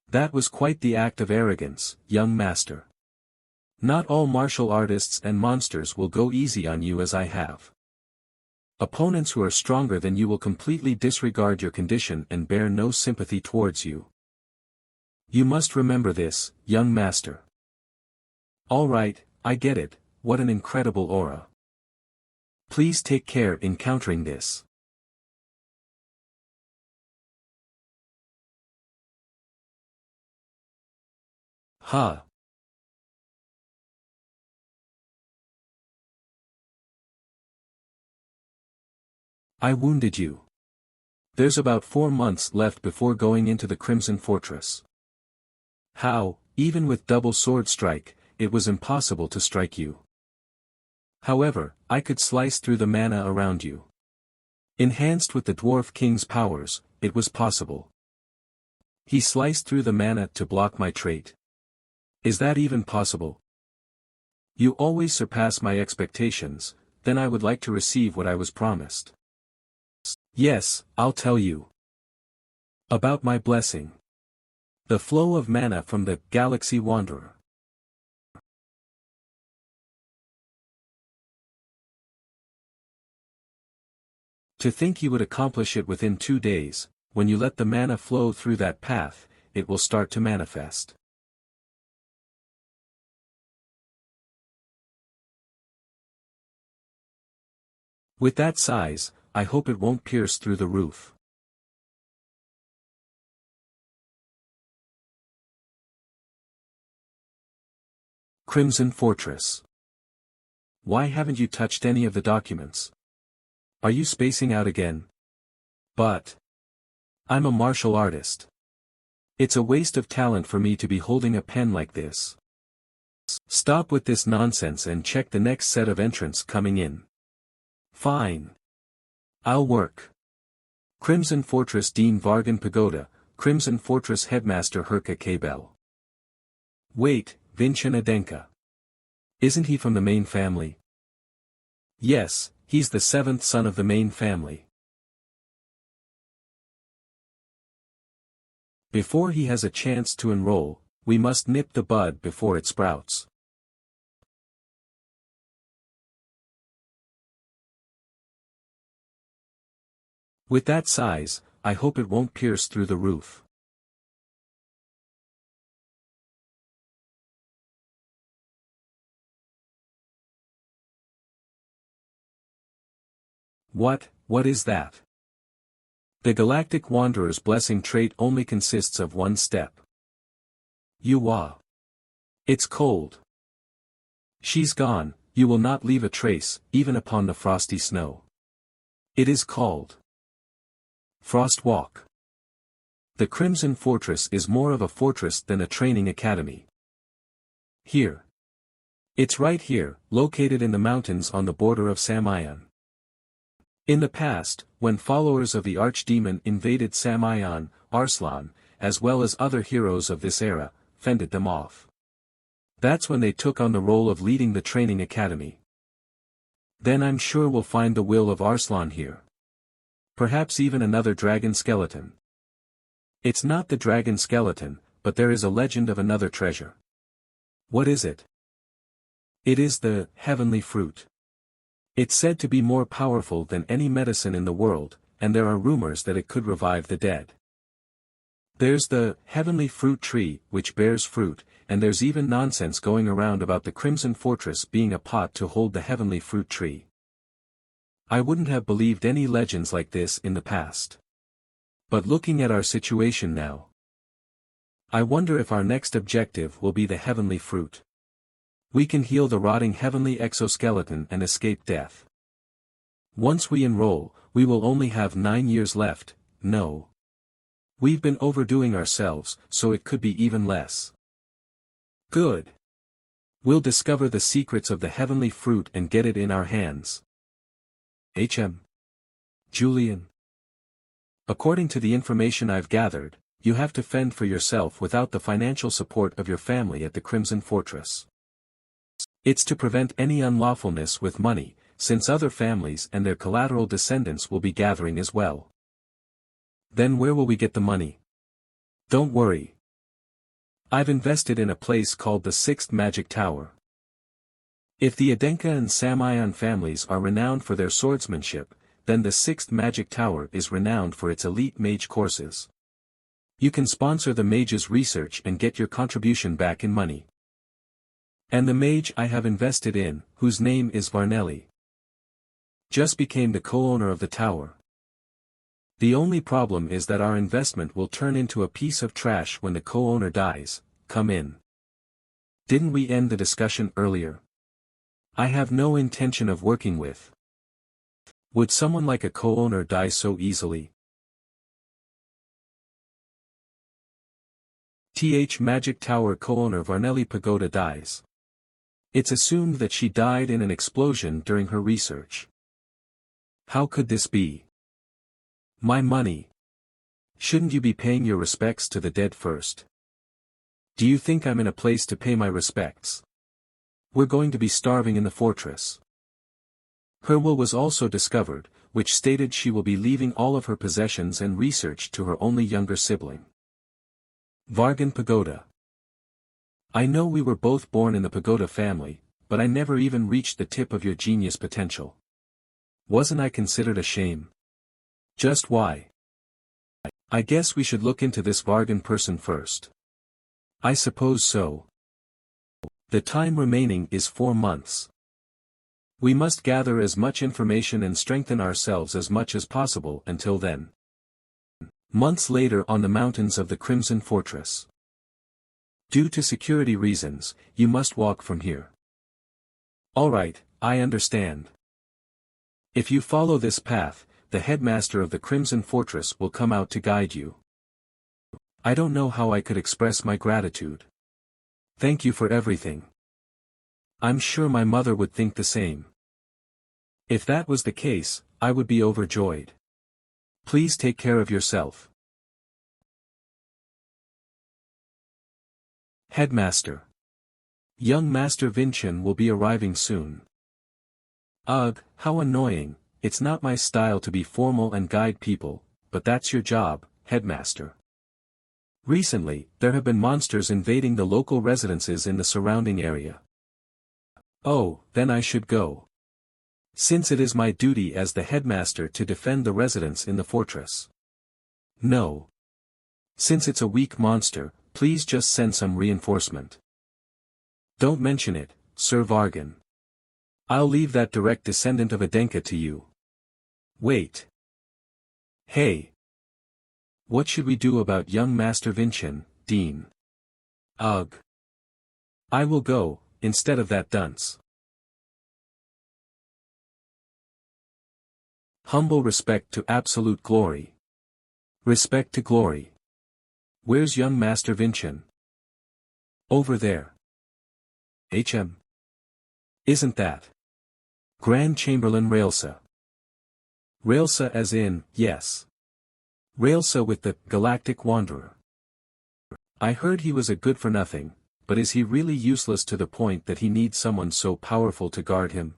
S1: That was quite the act of arrogance, young master. Not all martial artists and monsters will go easy on you as I have. Opponents who are stronger than you will completely disregard your condition and bear no sympathy towards you. You must remember this, young master. All right, I get it, what an incredible aura. Please take care in countering this. Ha! I wounded you. There's about 4 months left before going into the Crimson Fortress. How, even with double sword strike, it was impossible to strike you. However, I could slice through the mana around you. Enhanced with the Dwarf King's powers, it was possible. He sliced through the mana to block my trait. Is that even possible? You always surpass my expectations, then I would like to receive what I was promised. Yes, I'll tell you. About my blessing. The flow of mana from the Galaxy Wanderer. To think you would accomplish it within 2 days, when you let the mana flow through that path, it will start to manifest. With that size, I hope it won't pierce through the roof. Crimson Fortress. Why haven't you touched any of the documents? Are you spacing out again? But I'm a martial artist. It's a waste of talent for me to be holding a pen like this. Stop with this nonsense and check the next set of entrants coming in. Fine. I'll work. Crimson Fortress Dean Vargan Pagoda, Crimson Fortress Headmaster Herka Kabel. Wait, Vincent Adenka. Isn't he from the main family? Yes, he's the 7th son of the main family. Before he has a chance to enroll, we must nip the bud before it sprouts. With that size, I hope it won't pierce through the roof. What is that? The Galactic Wanderer's blessing trait only consists of 1 step. Yuwa. It's cold. She's gone, you will not leave a trace, even upon the frosty snow. It is called Frost Walk. The Crimson Fortress is more of a fortress than a training academy. Here. It's right here, located in the mountains on the border of Samayan. In the past, when followers of the Archdemon invaded Samayan, Arslan, as well as other heroes of this era, fended them off. That's when they took on the role of leading the training academy. Then I'm sure we'll find the will of Arslan here. Perhaps even another dragon skeleton. It's not the dragon skeleton, but there is a legend of another treasure. What is it? It is the heavenly fruit. It's said to be more powerful than any medicine in the world, and there are rumors that it could revive the dead. There's the heavenly fruit tree, which bears fruit, and there's even nonsense going around about the Crimson Fortress being a pot to hold the heavenly fruit tree. I wouldn't have believed any legends like this in the past. But looking at our situation now, I wonder if our next objective will be the heavenly fruit. We can heal the rotting heavenly exoskeleton and escape death. Once we enroll, we will only have 9 years left. No. We've been overdoing ourselves, so it could be even less. Good. We'll discover the secrets of the heavenly fruit and get it in our hands. Julian. According to the information I've gathered, you have to fend for yourself without the financial support of your family at the Crimson Fortress. It's to prevent any unlawfulness with money, since other families and their collateral descendants will be gathering as well. Then where will we get the money? Don't worry. I've invested in a place called the Sixth Magic Tower. If the Adenka and Samayan families are renowned for their swordsmanship, then the Sixth Magic Tower is renowned for its elite mage courses. You can sponsor the mage's research and get your contribution back in money. And the mage I have invested in, whose name is Varnelli, just became the co-owner of the tower. The only problem is that our investment will turn into a piece of trash when the co-owner dies. Come in. Didn't we end the discussion earlier? I have no intention of working with. Would someone like a co-owner die so easily? Magic Tower co-owner Varnelli Pagoda dies. It's assumed that she died in an explosion during her research. How could this be? My money. Shouldn't you be paying your respects to the dead first? Do you think I'm in a place to pay my respects? We're going to be starving in the fortress. Her will was also discovered, which stated she will be leaving all of her possessions and research to her only younger sibling. Vargan Pagoda. I know we were both born in the Pagoda family, but I never even reached the tip of your genius potential. Wasn't I considered a shame? Just why? I guess we should look into this Vargan person first. I suppose so. The time remaining is 4 months. We must gather as much information and strengthen ourselves as much as possible until then. Months later on the mountains of the Crimson Fortress. Due to security reasons, you must walk from here. Alright, I understand. If you follow this path, the headmaster of the Crimson Fortress will come out to guide you. I don't know how I could express my gratitude. Thank you for everything. I'm sure my mother would think the same. If that was the case, I would be overjoyed. Please take care of yourself. Headmaster. Young Master Vincent will be arriving soon. Ugh, how annoying. It's not my style to be formal and guide people, but that's your job, Headmaster. Recently, there have been monsters invading the local residences in the surrounding area. Oh, then I should go. Since it is my duty as the headmaster to defend the residents in the fortress. No. Since it's a weak monster, please just send some reinforcement. Don't mention it, Sir Vargan. I'll leave that direct descendant of Adenka to you. Wait. Hey. What should we do about young Master Vincent, Dean? Ugh. I will go, instead of that dunce. Humble respect to absolute glory. Respect to glory. Where's young Master Vincent? Over there. Isn't that Grand Chamberlain Railsa? Railsa as in, yes. Railsa with the Galactic Wanderer. I heard he was a good-for-nothing, but is he really useless to the point that he needs someone so powerful to guard him?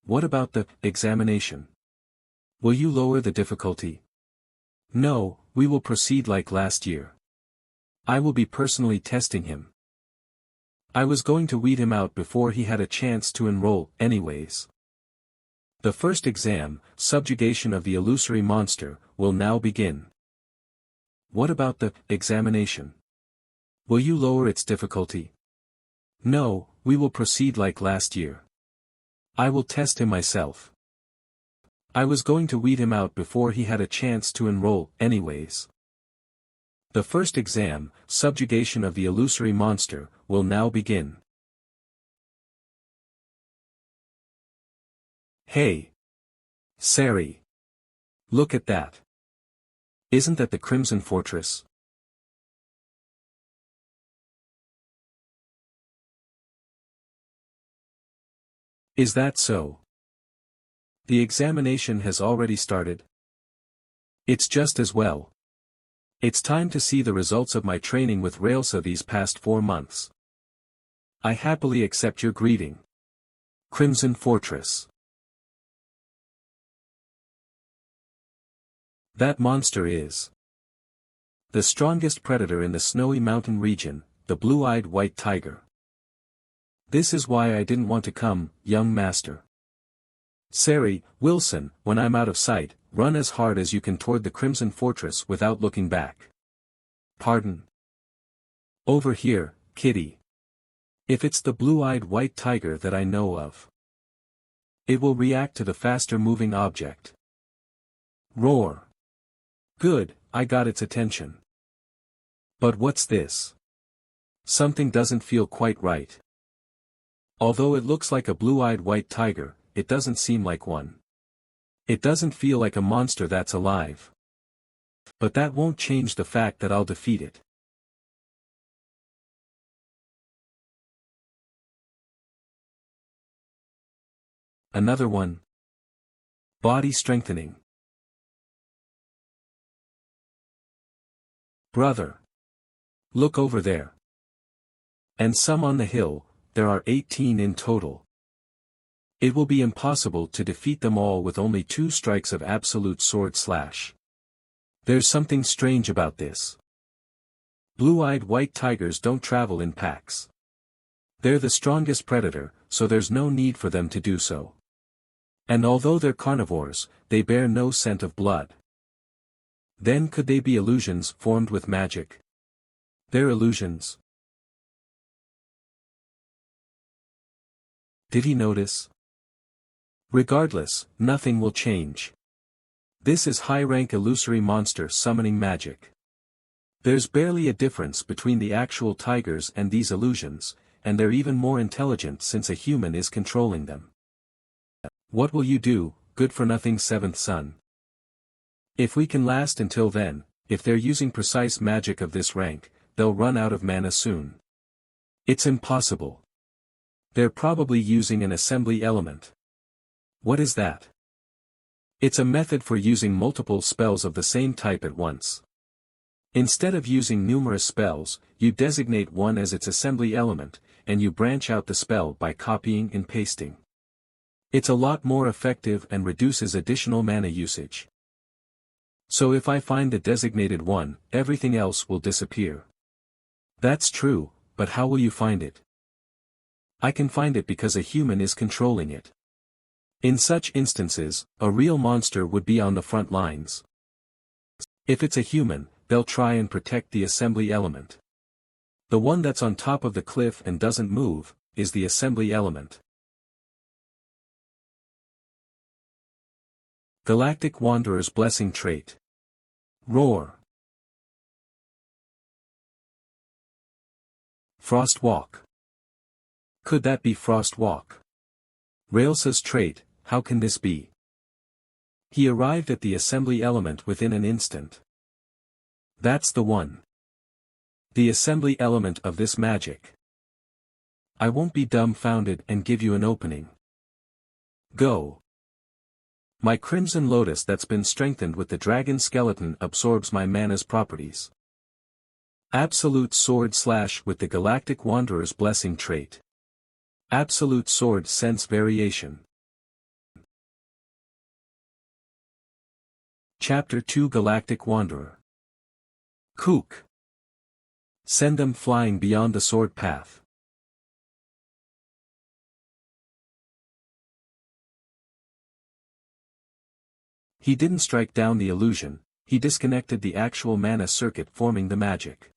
S1: What about the examination? Will you lower the difficulty? No, we will proceed like last year. I will be personally testing him. I was going to weed him out before he had a chance to enroll, anyways. The first exam, subjugation of the illusory monster, will now begin. What about the examination? Will you lower its difficulty? No, we will proceed like last year. I will test him myself. I was going to weed him out before he had a chance to enroll, anyways. The first exam, subjugation of the illusory monster, will now begin. Hey! Sari! Look at that! Isn't that the Crimson Fortress? Is that so? The examination has already started. It's just as well. It's time to see the results of my training with Railsa these past 4 months. I happily accept your greeting. Crimson Fortress. That monster is the strongest predator in the snowy mountain region, the blue-eyed white tiger. This is why I didn't want to come, young master. Sari, Wilson, when I'm out of sight, run as hard as you can toward the Crimson Fortress without looking back. Pardon? Over here, kitty. If it's the blue-eyed white tiger that I know of, it will react to the faster-moving object. Roar. Good, I got its attention. But what's this? Something doesn't feel quite right. Although it looks like a blue-eyed white tiger, it doesn't seem like one. It doesn't feel like a monster that's alive. But that won't change the fact that I'll defeat it. Another one. Body strengthening. Brother. Look over there. And some on the hill, there are 18 in total. It will be impossible to defeat them all with only 2 strikes of absolute sword slash. There's something strange about this. Blue-eyed white tigers don't travel in packs. They're the strongest predator, so there's no need for them to do so. And although they're carnivores, they bear no scent of blood. Then could they be illusions formed with magic? They're illusions. Did he notice? Regardless, nothing will change. This is high-rank illusory monster summoning magic. There's barely a difference between the actual tigers and these illusions, and they're even more intelligent since a human is controlling them. What will you do, good-for-nothing 7th son? If we can last until then, if they're using precise magic of this rank, they'll run out of mana soon. It's impossible. They're probably using an assembly element. What is that? It's a method for using multiple spells of the same type at once. Instead of using numerous spells, you designate one as its assembly element, and you branch out the spell by copying and pasting. It's a lot more effective and reduces additional mana usage. So if I find the designated one, everything else will disappear. That's true, but how will you find it? I can find it because a human is controlling it. In such instances, a real monster would be on the front lines. If it's a human, they'll try and protect the assembly element. The one that's on top of the cliff and doesn't move, is the assembly element. Galactic Wanderer's Blessing Trait. Roar. Frost Walk. Could that be Frost Walk? Railsa's trait, how can this be? He arrived at the assembly element within an instant. That's the one. The assembly element of this magic. I won't be dumbfounded and give you an opening. Go. My Crimson Lotus that's been strengthened with the dragon skeleton absorbs my mana's properties. Absolute sword slash with the Galactic Wanderer's blessing trait. Absolute sword sense variation. Chapter 2 Galactic Wanderer. Kook. Send them flying beyond the sword path. He didn't strike down the illusion, he disconnected the actual mana circuit forming the magic.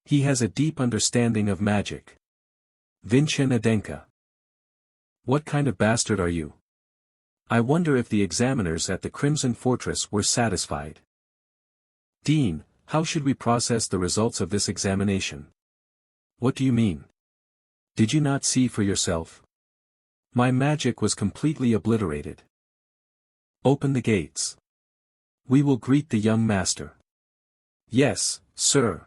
S1: He has a deep understanding of magic. Vincent Adenka. What kind of bastard are you? I wonder if the examiners at the Crimson Fortress were satisfied. Dean, how should we process the results of this examination? What do you mean? Did you not see for yourself? My magic was completely obliterated. Open the gates. We will greet the young master. Yes, sir.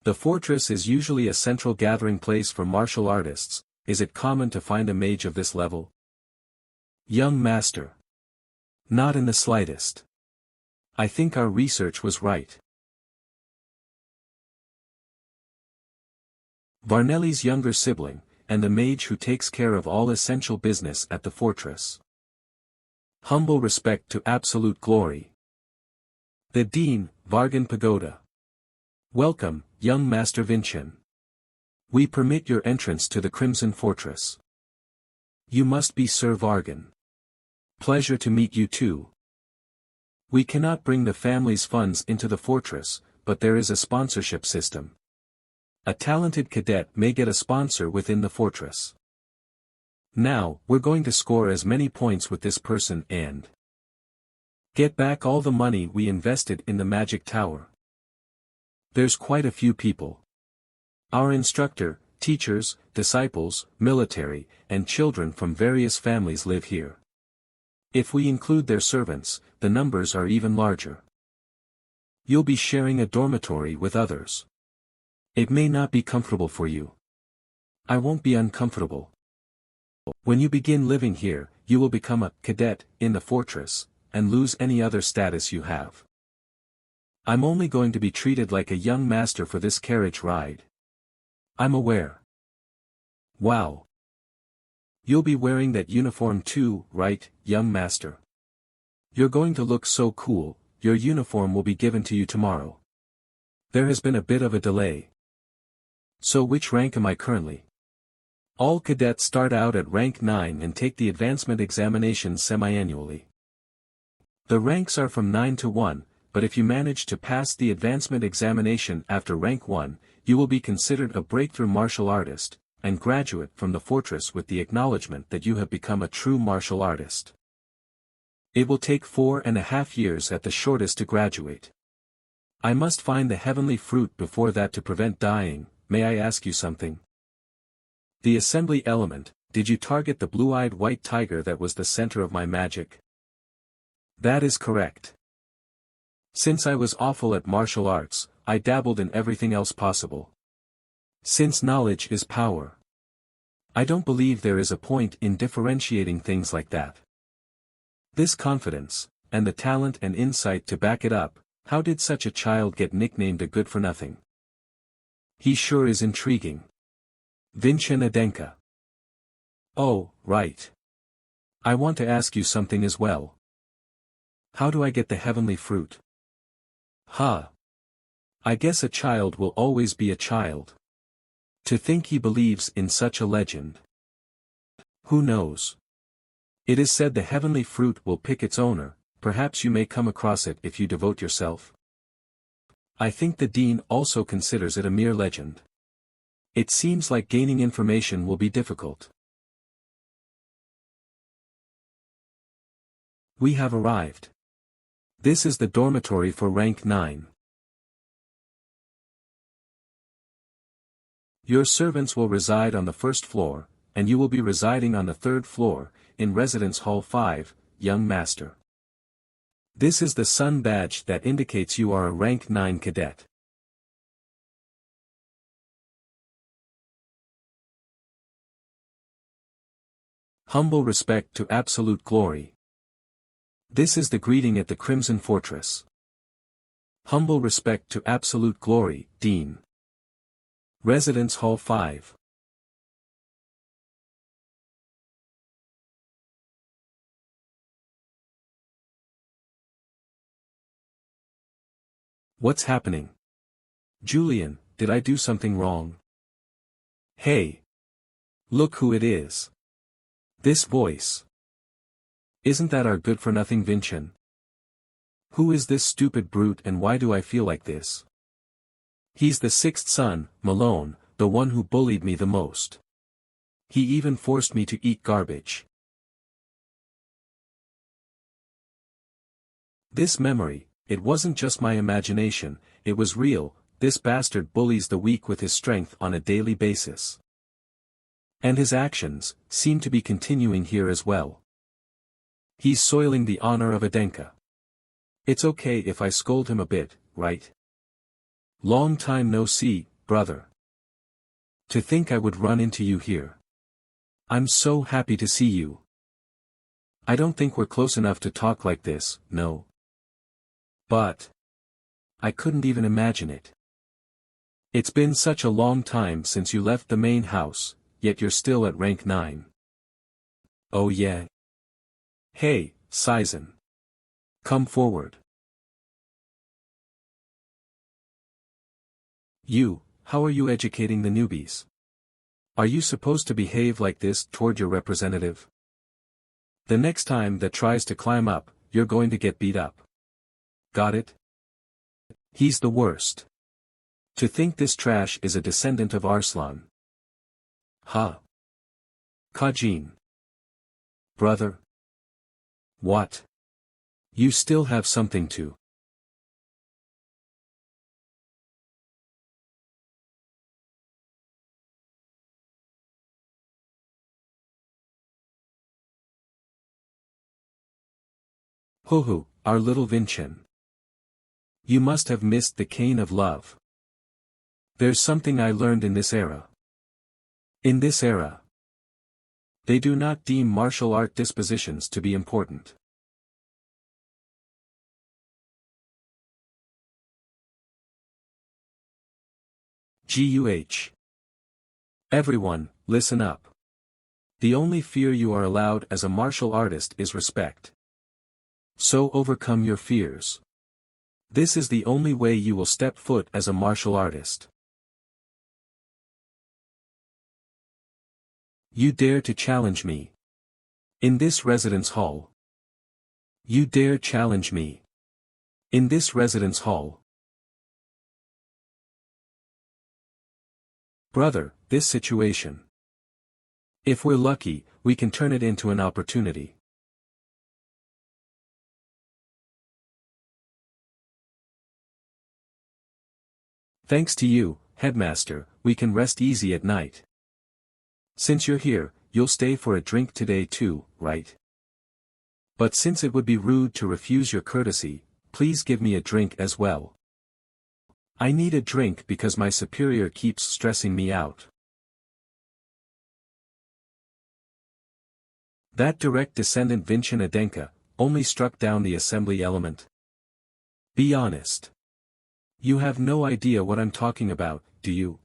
S1: The fortress is usually a central gathering place for martial artists. Is it common to find a mage of this level? Young master. Not in the slightest. I think our research was right. Varnelli's younger sibling, and the mage who takes care of all essential business at the fortress. Humble respect to absolute glory. The Dean, Vargan Pagoda. Welcome, young Master Vincent. We permit your entrance to the Crimson Fortress. You must be Sir Vargan. Pleasure to meet you too. We cannot bring the family's funds into the fortress, but there is a sponsorship system. A talented cadet may get a sponsor within the fortress. Now, we're going to score as many points with this person and get back all the money we invested in the magic tower. There's quite a few people. Our instructor, teachers, disciples, military, and children from various families live here. If we include their servants, the numbers are even larger. You'll be sharing a dormitory with others. It may not be comfortable for you. I won't be uncomfortable. When you begin living here, you will become a cadet in the fortress, and lose any other status you have. I'm only going to be treated like a young master for this carriage ride. I'm aware. Wow. You'll be wearing that uniform too, right, young master? You're going to look so cool. Your uniform will be given to you tomorrow. There has been a bit of a delay. So which rank am I currently? All cadets start out at rank 9 and take the advancement examination semi-annually. The ranks are from 9 to 1, but if you manage to pass the advancement examination after rank 1, you will be considered a breakthrough martial artist, and graduate from the fortress with the acknowledgement that you have become a true martial artist. It will take 4.5 years at the shortest to graduate. I must find the heavenly fruit before that to prevent dying. May I ask you something? The assembly element, did you target the blue-eyed white tiger that was the center of my magic? That is correct. Since I was awful at martial arts, I dabbled in everything else possible. Since knowledge is power. I don't believe there is a point in differentiating things like that. This confidence, and the talent and insight to back it up, how did such a child get nicknamed a good-for-nothing? He sure is intriguing. Vincent Adenka. Oh, right. I want to ask you something as well. How do I get the heavenly fruit? I guess a child will always be a child. To think he believes in such a legend. Who knows? It is said the heavenly fruit will pick its owner, perhaps you may come across it if you devote yourself. I think the dean also considers it a mere legend. It seems like gaining information will be difficult. We have arrived. This is the dormitory for rank 9. Your servants will reside on the first floor, and you will be residing on the third floor, in Residence Hall 5, young master. This is the sun badge that indicates you are a rank 9 cadet. Humble respect to absolute glory. This is the greeting at the Crimson Fortress. Humble respect to absolute glory, Dean. Residence Hall 5. What's happening? Julian, did I do something wrong? Hey! Look who it is. This voice. Isn't that our good-for-nothing Vincent? Who is this stupid brute and why do I feel like this? He's the sixth son, Malone, the one who bullied me the most. He even forced me to eat garbage. This memory, it wasn't just my imagination, it was real. This bastard bullies the weak with his strength on a daily basis. And his actions seem to be continuing here as well. He's soiling the honor of Adenka. It's okay if I scold him a bit, right? Long time no see, brother. To think I would run into you here. I'm so happy to see you. I don't think we're close enough to talk like this, no. But I couldn't even imagine it. It's been such a long time since you left the main house, yet you're still at rank 9. Oh yeah. Hey, Sizen. Come forward. How are you educating the newbies? Are you supposed to behave like this toward your representative? The next time that tries to climb up, you're going to get beat up. Got it? He's the worst. To think this trash is a descendant of Arslan. Huh? Kajin. Brother? What? You still have something to. Hoo-hoo, our little Vincent. You must have missed the cane of love. There's something I learned in this era. In this era, they do not deem martial art dispositions to be important. GUH. Everyone, listen up. The only fear you are allowed as a martial artist is respect. So overcome your fears. This is the only way you will step foot as a martial artist. You dare to challenge me. In this residence hall. You dare challenge me. In this residence hall. Brother, this situation. If we're lucky, we can turn it into an opportunity. Thanks to you, Headmaster, we can rest easy at night. Since you're here, you'll stay for a drink today too, right? But since it would be rude to refuse your courtesy, please give me a drink as well. I need a drink because my superior keeps stressing me out. That direct descendant Vincent Adenka only struck down the assembly element. Be honest. You have no idea what I'm talking about, do you?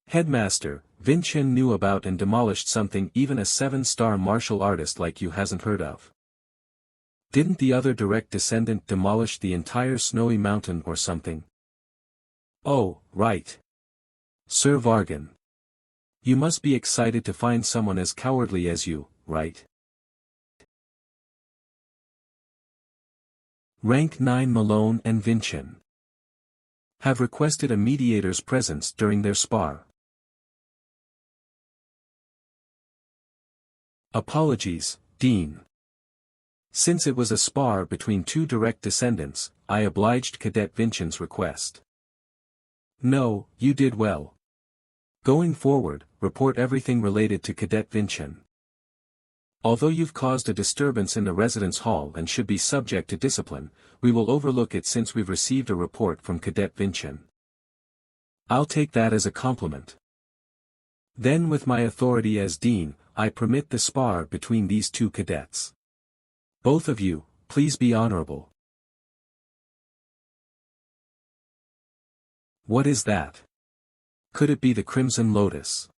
S1: Headmaster, Vincent knew about and demolished something even a 7-star martial artist like you hasn't heard of. Didn't the other direct descendant demolish the entire snowy mountain or something? Oh, right. Sir Vargan. You must be excited to find someone as cowardly as you, right? Rank 9 Malone and Vincent have requested a mediator's presence during their spar. Apologies, Dean. Since it was a spar between two direct descendants, I obliged Cadet Vincent's request. No, you did well. Going forward, report everything related to Cadet Vincent. Although you've caused a disturbance in the residence hall and should be subject to discipline, we will overlook it since we've received a report from Cadet Vincent. I'll take that as a compliment. Then with my authority as Dean, I permit the spar between these two cadets. Both of you, please be honorable. What is that? Could it be the Crimson Lotus?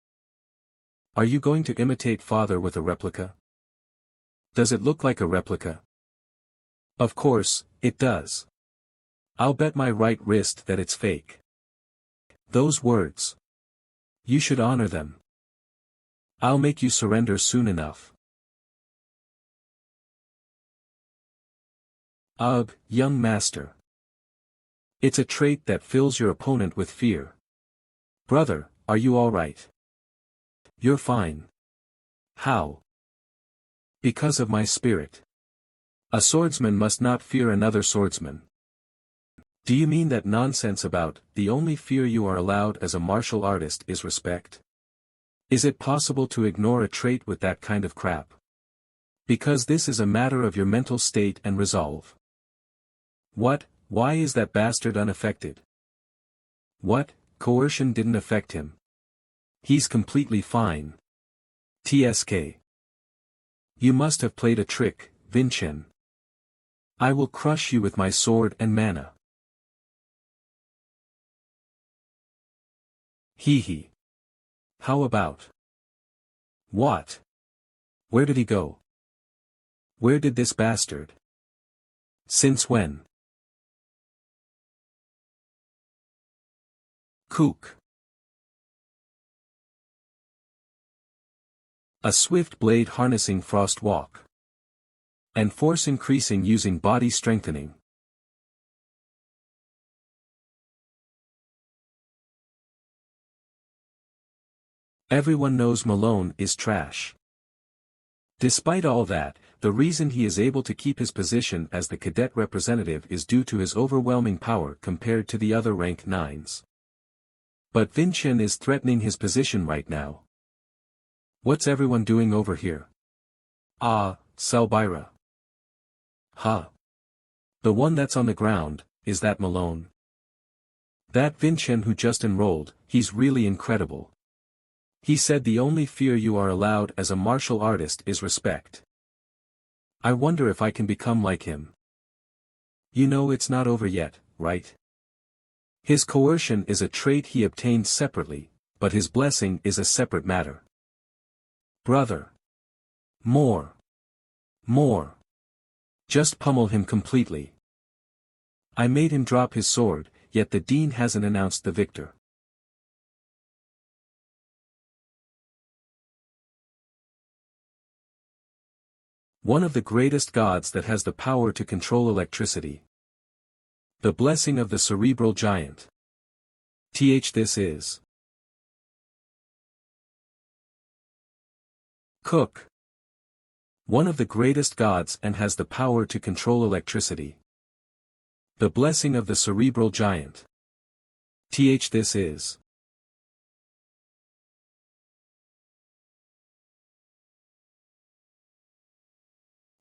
S1: Are you going to imitate father with a replica? Does it look like a replica? Of course, it does. I'll bet my right wrist that it's fake. Those words. You should honor them. I'll make you surrender soon enough. Ugh, young master. It's a trait that fills your opponent with fear. Brother, are you all right? You're fine. How? Because of my spirit. A swordsman must not fear another swordsman. Do you mean that nonsense about, the only fear you are allowed as a martial artist is respect? Is it possible to ignore a trait with that kind of crap? Because this is a matter of your mental state and resolve. What, why is that bastard unaffected? What, coercion didn't affect him? He's completely fine. TSK. You must have played a trick, Vincen. I will crush you with my sword and mana. Hee hee. How about? What? Where did he go? Where did this bastard? Since when? Kook. A swift blade harnessing frost walk. And force increasing using body strengthening. Everyone knows Malone is trash. Despite all that, the reason he is able to keep his position as the cadet representative is due to his overwhelming power compared to the other rank 9s. But Vincen is threatening his position right now. What's everyone doing over here? Ah, Salbira. Huh. The one that's on the ground, is that Malone? That Vincen who just enrolled, he's really incredible. He said the only fear you are allowed as a martial artist is respect. I wonder if I can become like him. You know it's not over yet, right? His coercion is a trait he obtained separately, but his blessing is a separate matter. Brother. More. More. Just pummel him completely. I made him drop his sword, yet the dean hasn't announced the victor. One of the greatest gods that has the power to control electricity. The blessing of the cerebral giant. This is. Cook. One of the greatest gods and has the power to control electricity. The blessing of the cerebral giant. This is.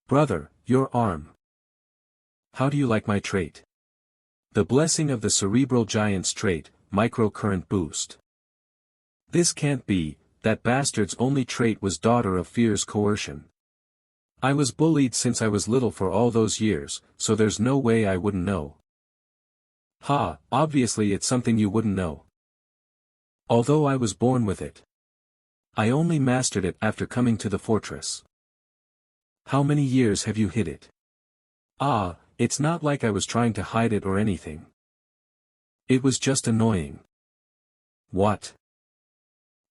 S1: Brother, your arm. How do you like my trait? The blessing of the cerebral giant's trait, microcurrent boost. This can't be, that bastard's only trait was daughter of fear's coercion. I was bullied since I was little for all those years, so there's no way I wouldn't know. Ha, obviously it's something you wouldn't know. Although I was born with it. I only mastered it after coming to the fortress. How many years have you hid it? Ah, it's not like I was trying to hide it or anything. It was just annoying. What?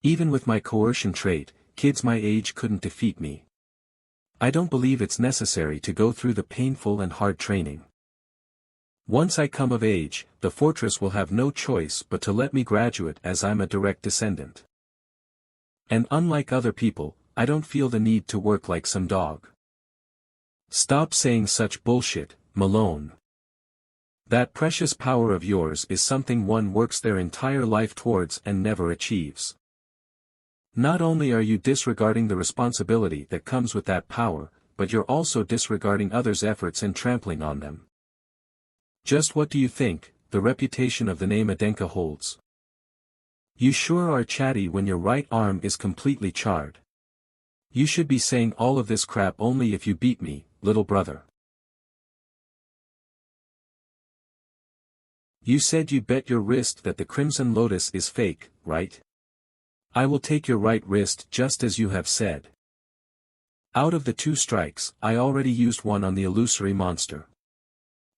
S1: Even with my coercion trait, kids my age couldn't defeat me. I don't believe it's necessary to go through the painful and hard training. Once I come of age, the fortress will have no choice but to let me graduate as I'm a direct descendant. And unlike other people, I don't feel the need to work like some dog. Stop saying such bullshit, Malone. That precious power of yours is something one works their entire life towards and never achieves. Not only are you disregarding the responsibility that comes with that power, but you're also disregarding others' efforts and trampling on them. Just what do you think, the reputation of the name Adenka holds? You sure are chatty when your right arm is completely charred. You should be saying all of this crap only if you beat me, little brother. You said you bet your wrist that the Crimson Lotus is fake, right? I will take your right wrist just as you have said. Out of the 2 strikes, I already used one on the illusory monster.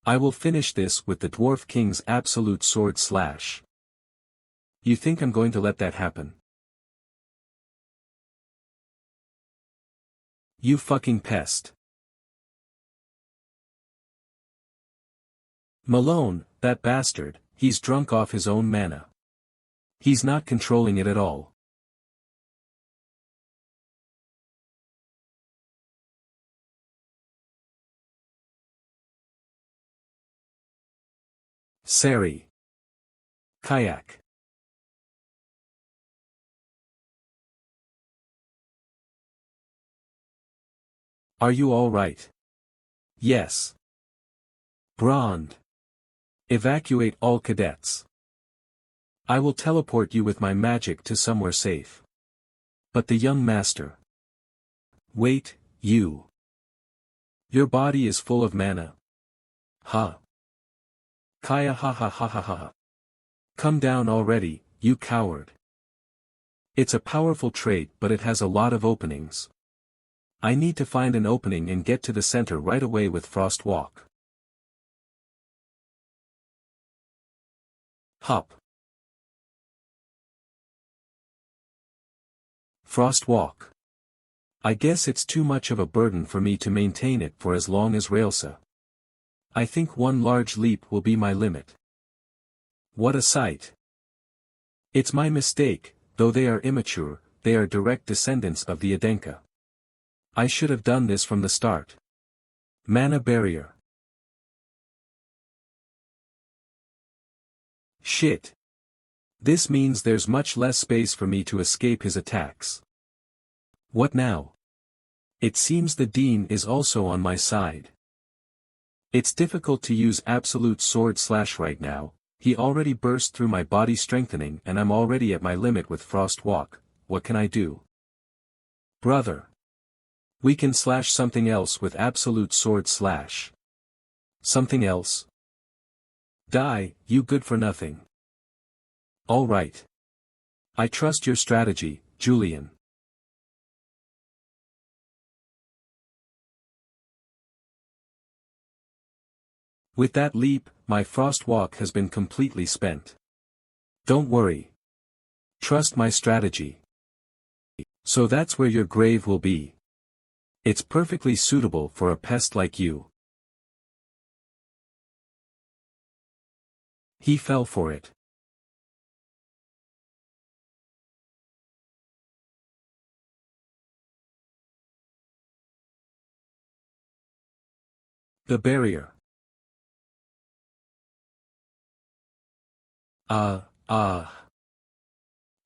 S1: I will finish this with the Dwarf King's absolute sword slash. You think I'm going to let that happen? You fucking pest. Malone, that bastard, he's drunk off his own mana. He's not controlling it at all. Sari. Kayak. Are you all right? Yes. Brond. Evacuate all cadets. I will teleport you with my magic to somewhere safe. But the young master. Wait, you. Your body is full of mana. Ha. Kaya ha ha ha ha ha. Come down already, you coward. It's a powerful trait but it has a lot of openings. I need to find an opening and get to the center right away with Frost Walk. Hop. Frost Walk. I guess it's too much of a burden for me to maintain it for as long as Railsa. I think one large leap will be my limit. What a sight. It's my mistake, though they are immature, they are direct descendants of the Adenka. I should have done this from the start. Mana barrier. Shit. This means there's much less space for me to escape his attacks. What now? It seems the Dean is also on my side. It's difficult to use absolute sword slash right now, he already burst through my body strengthening and I'm already at my limit with Frost Walk. What can I do? Brother. We can slash something else with absolute sword slash. Something else? Die, you good for nothing. All right. I trust your strategy, Julian. With that leap, my Frost Walk has been completely spent. Don't worry. Trust my strategy. So that's where your grave will be. It's perfectly suitable for a pest like you. He fell for it. The barrier.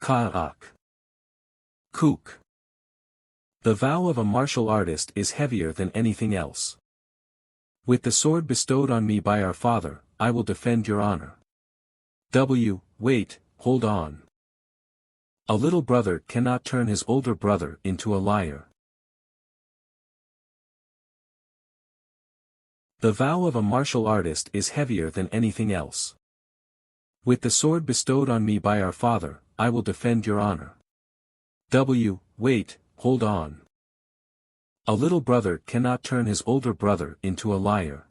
S1: Kaak. Kook. The vow of a martial artist is heavier than anything else. With the sword bestowed on me by our father, I will defend your honor. Wait, hold on. A little brother cannot turn his older brother into a liar. The vow of a martial artist is heavier than anything else. With the sword bestowed on me by our father, I will defend your honor. Wait, hold on. A little brother cannot turn his older brother into a liar.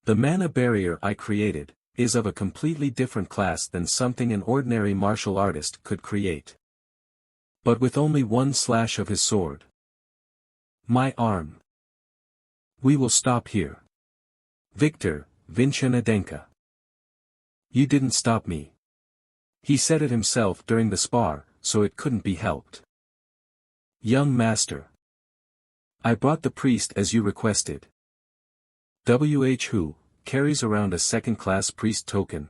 S1: The mana barrier I created is of a completely different class than something an ordinary martial artist could create. But with only one slash of his sword. My arm. We will stop here. Victor, Vincent Adenka. You didn't stop me. He said it himself during the spar, so it couldn't be helped. Young master. I brought the priest as you requested. Who carries around a second-class priest token?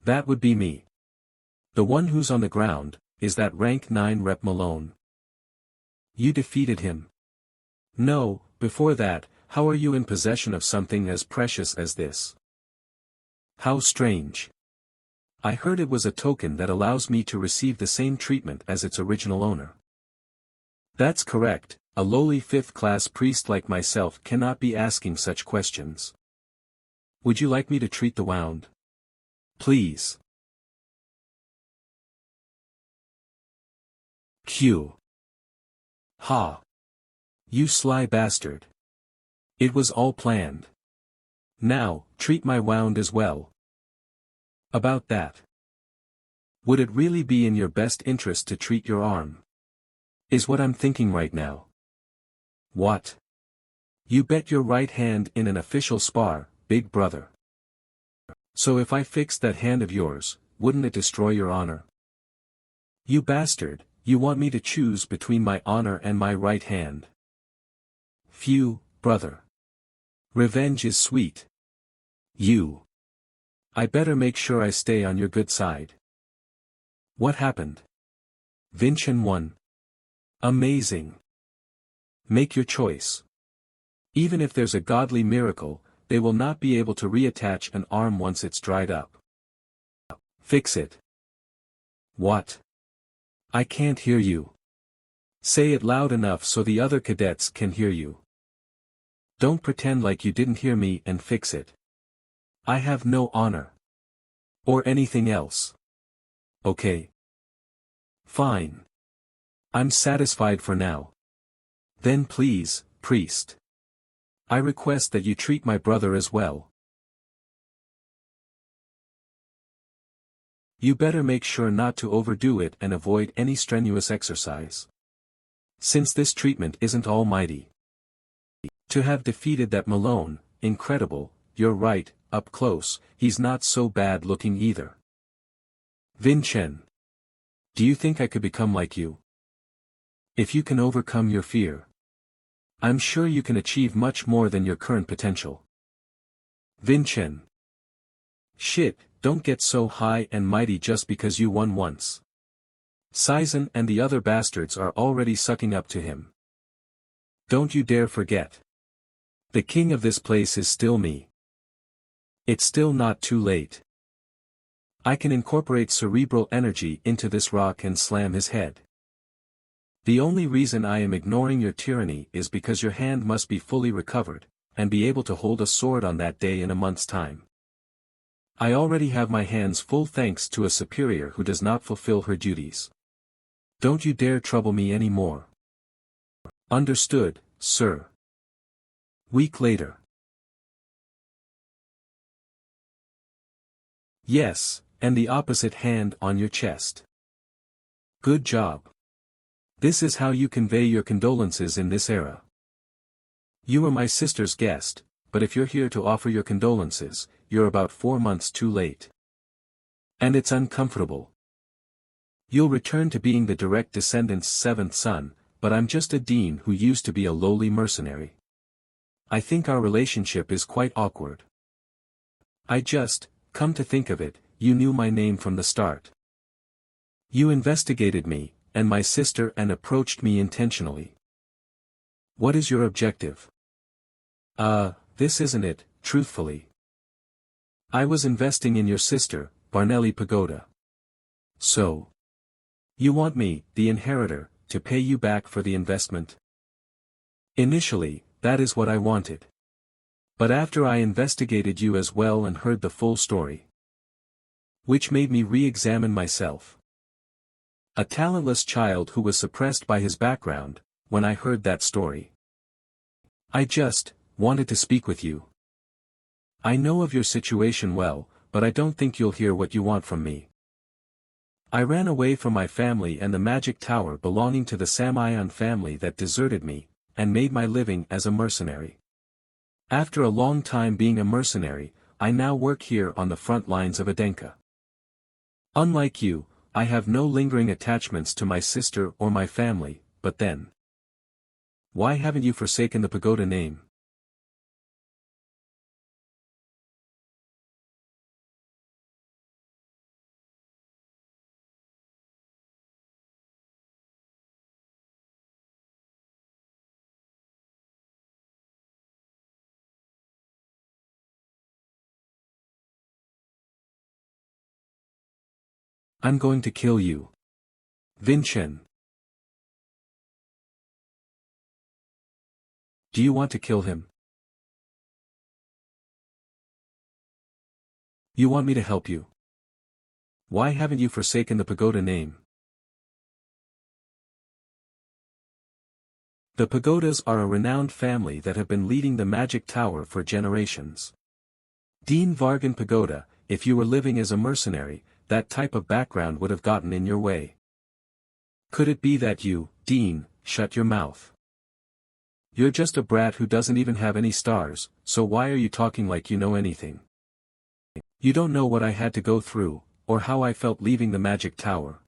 S1: That would be me. The one who's on the ground, is that rank 9 rep Malone. You defeated him. No, before that, how are you in possession of something as precious as this? How strange. I heard it was a token that allows me to receive the same treatment as its original owner. That's correct, a lowly fifth-class priest like myself cannot be asking such questions. Would you like me to treat the wound? Please. Q. Ha. You sly bastard. It was all planned. Now, treat my wound as well. About that. Would it really be in your best interest to treat your arm? Is what I'm thinking right now. What? You bet your right hand in an official spar, big brother. So if I fixed that hand of yours, wouldn't it destroy your honor? You bastard, you want me to choose between my honor and my right hand. Phew, brother. Revenge is sweet. You. I better make sure I stay on your good side. What happened? Vincent won. Amazing. Make your choice. Even if there's a godly miracle, they will not be able to reattach an arm once it's dried up. Fix it. What? I can't hear you. Say it loud enough so the other cadets can hear you. Don't pretend like you didn't hear me and fix it. I have no honor. Or anything else. Okay. Fine. I'm satisfied for now. Then please, priest. I request that you treat my brother as well. You better make sure not to overdo it and avoid any strenuous exercise. Since this treatment isn't almighty. To have defeated that Malone, incredible, you're right, up close, he's not so bad looking either. Vincent. Do you think I could become like you? If you can overcome your fear. I'm sure you can achieve much more than your current potential. Vincent. Shit, don't get so high and mighty just because you won once. Sizen and the other bastards are already sucking up to him. Don't you dare forget. The king of this place is still me. It's still not too late. I can incorporate cerebral energy into this rock and slam his head. The only reason I am ignoring your tyranny is because your hand must be fully recovered, and be able to hold a sword on that day in a month's time. I already have my hands full thanks to a superior who does not fulfill her duties. Don't you dare trouble me any more. Understood, sir. Week later. Yes, and the opposite hand on your chest. Good job. This is how you convey your condolences in this era. You are my sister's guest, but if you're here to offer your condolences, you're about 4 months too late. And it's uncomfortable. You'll return to being the direct descendant's 7th son, but I'm just a dean who used to be a lowly mercenary. I think our relationship is quite awkward. Come to think of it, you knew my name from the start. You investigated me, and my sister and approached me intentionally. What is your objective? This isn't it, truthfully. I was investing in your sister, Barnelli Pagoda. So. You want me, the inheritor, to pay you back for the investment? Initially, that is what I wanted. But after I investigated you as well and heard the full story. Which made me re-examine myself. A talentless child who was suppressed by his background, when I heard that story. I just wanted to speak with you. I know of your situation well, but I don't think you'll hear what you want from me. I ran away from my family and the magic tower belonging to the Samion family that deserted me, and made my living as a mercenary. After a long time being a mercenary, I now work here on the front lines of Adenka. Unlike you, I have no lingering attachments to my sister or my family, but then. Why haven't you forsaken the pagoda name? I'm going to kill you. Vincent. Do you want to kill him? You want me to help you? Why haven't you forsaken the pagoda name? The Pagodas are a renowned family that have been leading the magic tower for generations. Dean Vargan Pagoda, if you were living as a mercenary, that type of background would have gotten in your way. Could it be that you, Dean, shut your mouth? You're just a brat who doesn't even have any stars, so why are you talking like you know anything? You don't know what I had to go through, or how I felt leaving the magic tower.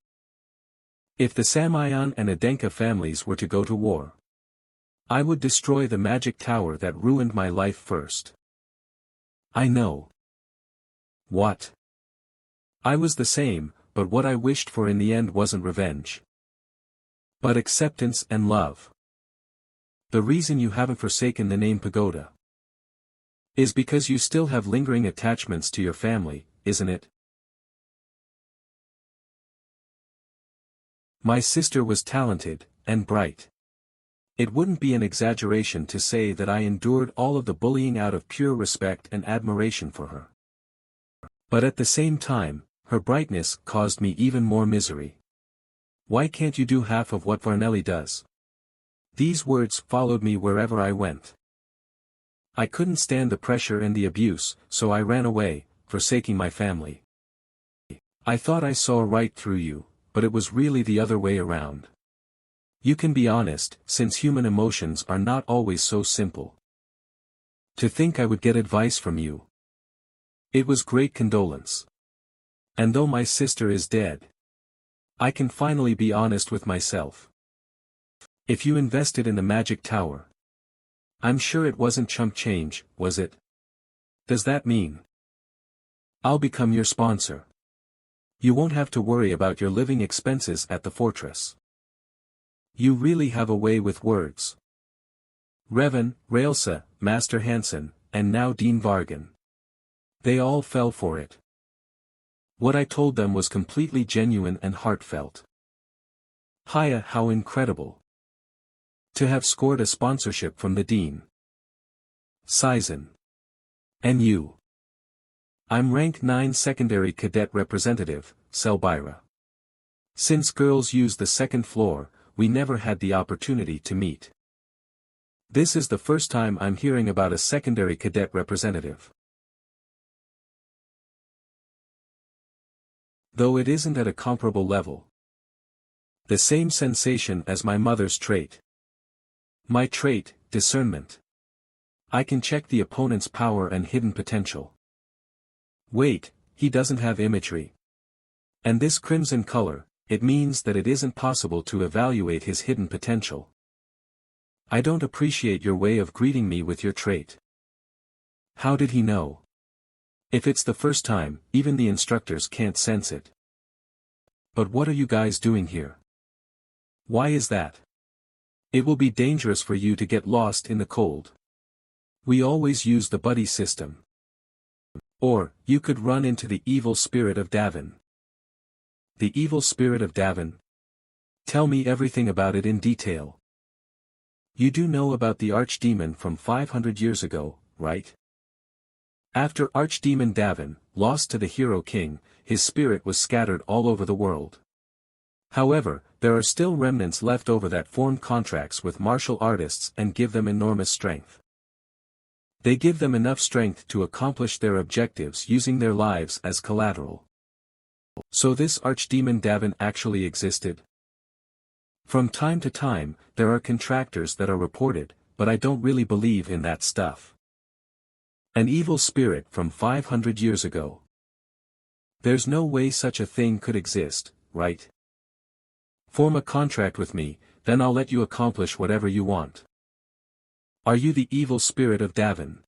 S1: If the Samayan and Adenka families were to go to war, I would destroy the magic tower that ruined my life first. I know. What? I was the same, but what I wished for in the end wasn't revenge, but acceptance and love. The reason you haven't forsaken the name Pagoda is because you still have lingering attachments to your family, isn't it? My sister was talented and bright. It wouldn't be an exaggeration to say that I endured all of the bullying out of pure respect and admiration for her. But at the same time, her brightness caused me even more misery. Why can't you do half of what Varnelli does? These words followed me wherever I went. I couldn't stand the pressure and the abuse, so I ran away, forsaking my family. I thought I saw right through you, but it was really the other way around. You can be honest, since human emotions are not always so simple. To think I would get advice from you. It was great condolence. And though my sister is dead, I can finally be honest with myself. If you invested in the magic tower, I'm sure it wasn't chump change, was it? Does that mean I'll become your sponsor? You won't have to worry about your living expenses at the fortress. You really have a way with words. Revan, Raelsa, Master Hansen, and now Dean Vargan. They all fell for it. What I told them was completely genuine and heartfelt. Hiya, how incredible. To have scored a sponsorship from the Dean. Sizen. And you. I'm rank 9 secondary cadet representative, Selbyra. Since girls use the second floor, we never had the opportunity to meet. This is the first time I'm hearing about a secondary cadet representative. Though it isn't at a comparable level. The same sensation as my mother's trait. My trait, discernment. I can check the opponent's power and hidden potential. Wait, he doesn't have imagery. And this crimson color, it means that it isn't possible to evaluate his hidden potential. I don't appreciate your way of greeting me with your trait. How did he know? If it's the first time, even the instructors can't sense it. But what are you guys doing here? Why is that? It will be dangerous for you to get lost in the cold. We always use the buddy system. Or, you could run into the evil spirit of Davin. The evil spirit of Davin? Tell me everything about it in detail. You do know about the archdemon from 500 years ago, right? After Archdemon Davin lost to the Hero King, his spirit was scattered all over the world. However, there are still remnants left over that form contracts with martial artists and give them enormous strength. They give them enough strength to accomplish their objectives using their lives as collateral. So this archdemon Davin actually existed? From time to time, there are contractors that are reported, but I don't really believe in that stuff. An evil spirit from 500 years ago. There's no way such a thing could exist, right? Form a contract with me, then I'll let you accomplish whatever you want. Are you the evil spirit of Davin?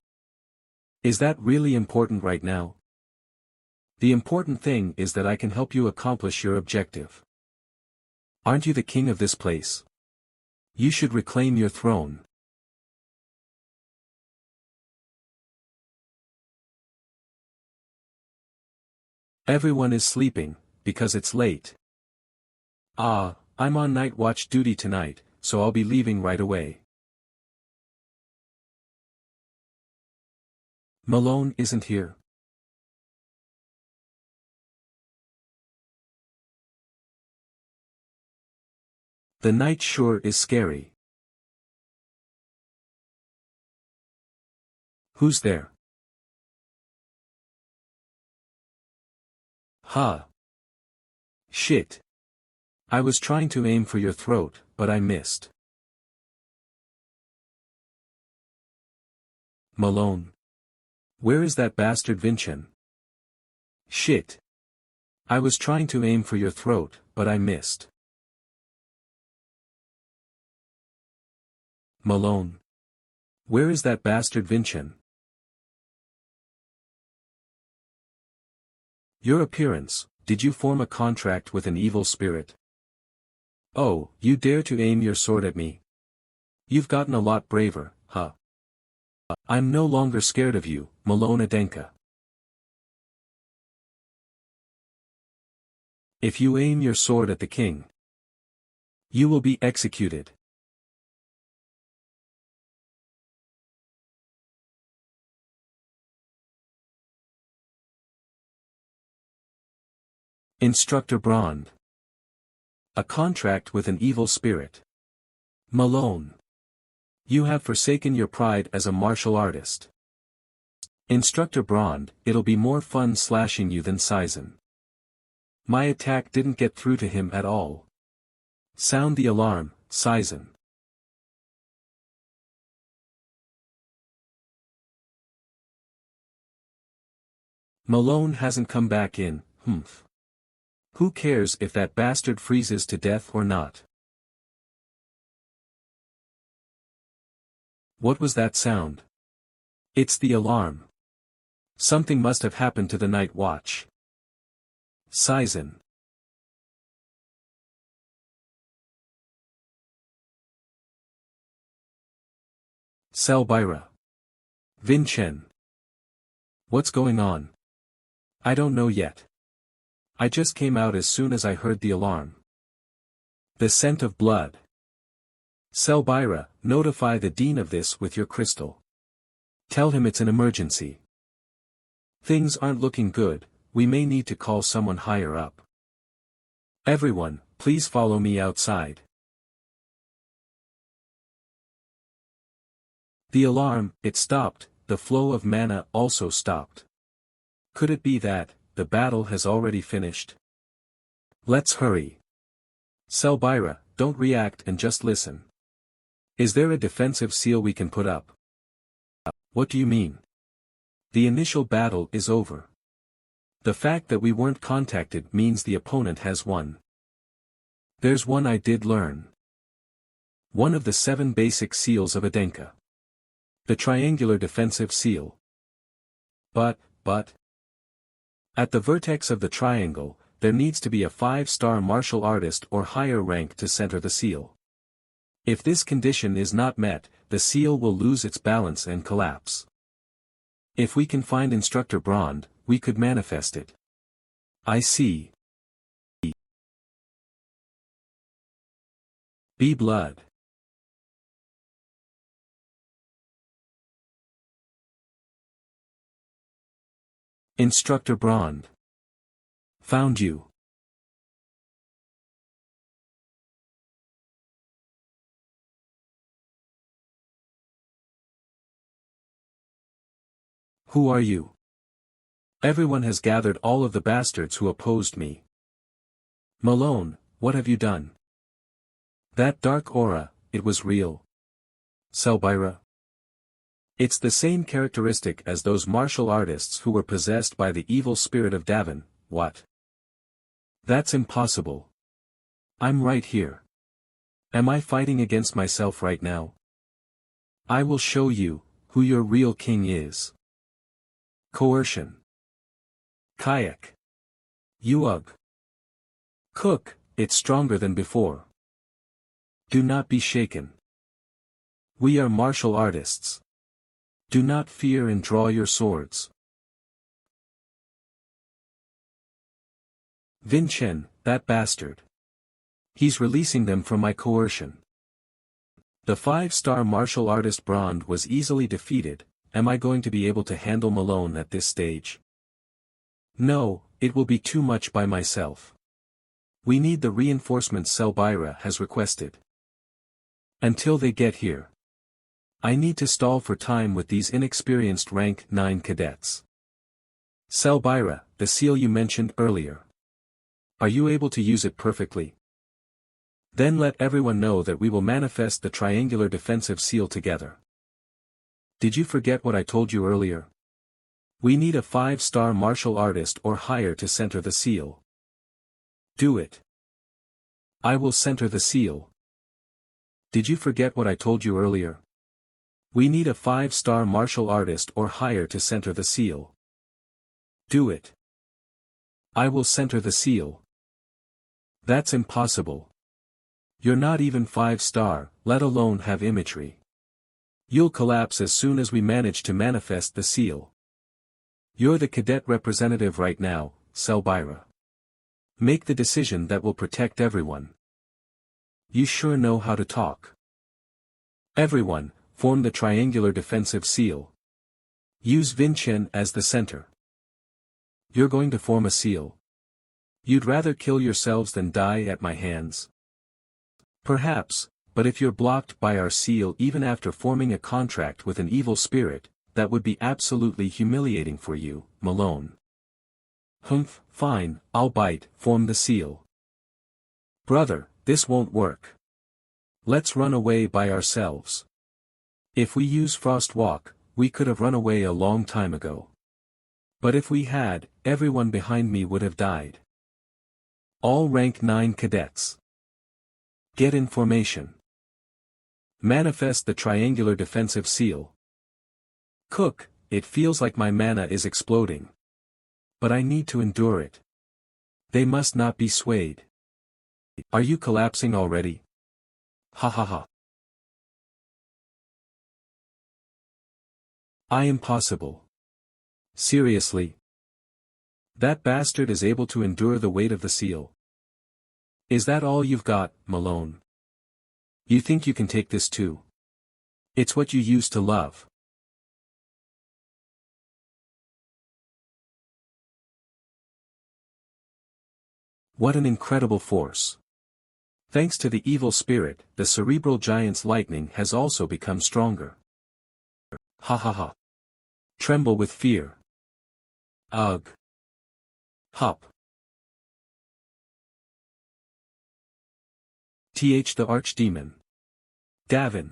S1: Is that really important right now? The important thing is that I can help you accomplish your objective. Aren't you the king of this place? You should reclaim your throne. Everyone is sleeping, because it's late. I'm on night watch duty tonight, so I'll be leaving right away. Malone isn't here. The night sure is scary. Who's there? Huh. Shit. I was trying to aim for your throat, but I missed. Malone. Where is that bastard Vincent? Shit. I was trying to aim for your throat, but I missed. Malone. Where is that bastard Vincent? Your appearance, did you form a contract with an evil spirit? Oh, you dare to aim your sword at me? You've gotten a lot braver, huh? I'm no longer scared of you, Malone Adenka. If you aim your sword at the king, you will be executed. Instructor Brand. A contract with an evil spirit. Malone. You have forsaken your pride as a martial artist. Instructor Brand, it'll be more fun slashing you than Sizen. My attack didn't get through to him at all. Sound the alarm, Sizen. Malone hasn't come back in, humph. Who cares if that bastard freezes to death or not? What was that sound? It's the alarm. Something must have happened to the night watch. Sizen. Selbyra. Vincent. What's going on? I don't know yet. I just came out as soon as I heard the alarm. The scent of blood. Selbyra, notify the Dean of this with your crystal. Tell him it's an emergency. Things aren't looking good, we may need to call someone higher up. Everyone, please follow me outside. The alarm, it stopped, the flow of mana also stopped. Could it be that the battle has already finished? Let's hurry. Selbyra, don't react and just listen. Is there a defensive seal we can put up? What do you mean? The initial battle is over. The fact that we weren't contacted means the opponent has won. There's one I did learn. One of the 7 basic seals of Adenka. The triangular defensive seal. But. At the vertex of the triangle, there needs to be a 5-star martial artist or higher rank to center the seal. If this condition is not met, the seal will lose its balance and collapse. If we can find Instructor Brand, we could manifest it. I see. Be blood. Instructor Brand. Found you. Who are you? Everyone has gathered all of the bastards who opposed me. Malone, what have you done? That dark aura, it was real. Selbyra. It's the same characteristic as those martial artists who were possessed by the evil spirit of Davin. What? That's impossible. I'm right here. Am I fighting against myself right now? I will show you who your real king is. Coercion. Kayak. Uug. Cook, it's stronger than before. Do not be shaken. We are martial artists. Do not fear and draw your swords. Vincent, that bastard. He's releasing them from my coercion. The 5-star martial artist Brand was easily defeated, am I going to be able to handle Malone at this stage? No, it will be too much by myself. We need the reinforcements Selbira has requested. Until they get here, I need to stall for time with these inexperienced rank 9 cadets. Selbira, the seal you mentioned earlier. Are you able to use it perfectly? Then let everyone know that we will manifest the triangular defensive seal together. Did you forget what I told you earlier? We need a 5-star martial artist or higher to center the seal. Do it. I will center the seal. Did you forget what I told you earlier? We need a 5-star martial artist or higher to center the seal. Do it. I will center the seal. That's impossible. You're not even 5-star, let alone have imagery. You'll collapse as soon as we manage to manifest the seal. You're the cadet representative right now, Selbira. Make the decision that will protect everyone. You sure know how to talk. Everyone, form the triangular defensive seal. Use Vinchen as the center. You're going to form a seal. You'd rather kill yourselves than die at my hands? Perhaps, but if you're blocked by our seal even after forming a contract with an evil spirit, that would be absolutely humiliating for you, Malone. Humph, fine, I'll bite, form the seal. Brother, this won't work. Let's run away by ourselves. If we use Frost Walk, we could have run away a long time ago. But if we had, everyone behind me would have died. All rank 9 cadets. Get in formation. Manifest the triangular defensive seal. Cook, it feels like my mana is exploding. But I need to endure it. They must not be swayed. Are you collapsing already? Ha ha ha. I am possible. Seriously? That bastard is able to endure the weight of the seal. Is that all you've got, Malone? You think you can take this too? It's what you used to love. What an incredible force. Thanks to the evil spirit, the cerebral giant's lightning has also become stronger. Ha ha ha. Tremble with fear. Ugh. Hop. The Archdemon. Davin.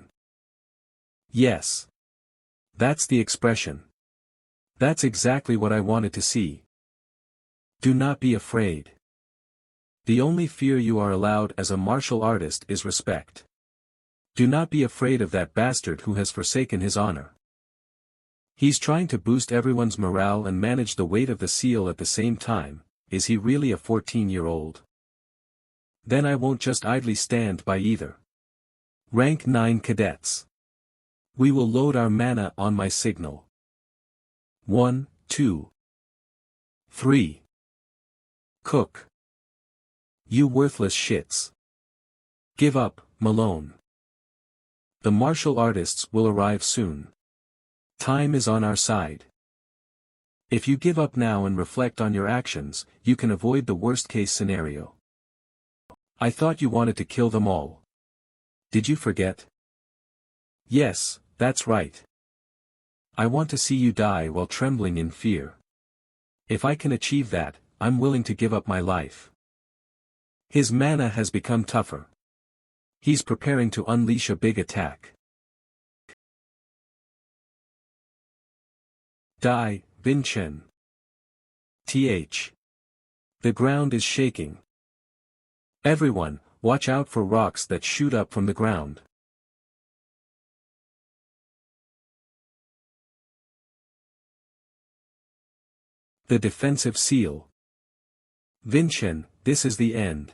S1: Yes. That's the expression. That's exactly what I wanted to see. Do not be afraid. The only fear you are allowed as a martial artist is respect. Do not be afraid of that bastard who has forsaken his honor. He's trying to boost everyone's morale and manage the weight of the seal at the same time. Is he really a 14-year-old? Then I won't just idly stand by either. Rank 9 cadets. We will load our mana on my signal. 1, 2, 3. Cook. You worthless shits. Give up, Malone. The martial artists will arrive soon. Time is on our side. If you give up now and reflect on your actions, you can avoid the worst-case scenario. I thought you wanted to kill them all. Did you forget? Yes, that's right. I want to see you die while trembling in fear. If I can achieve that, I'm willing to give up my life. His mana has become tougher. He's preparing to unleash a big attack. Die, Vinchen. The ground is shaking. Everyone, watch out for rocks that shoot up from the ground. The defensive seal. Vinchen, this is the end.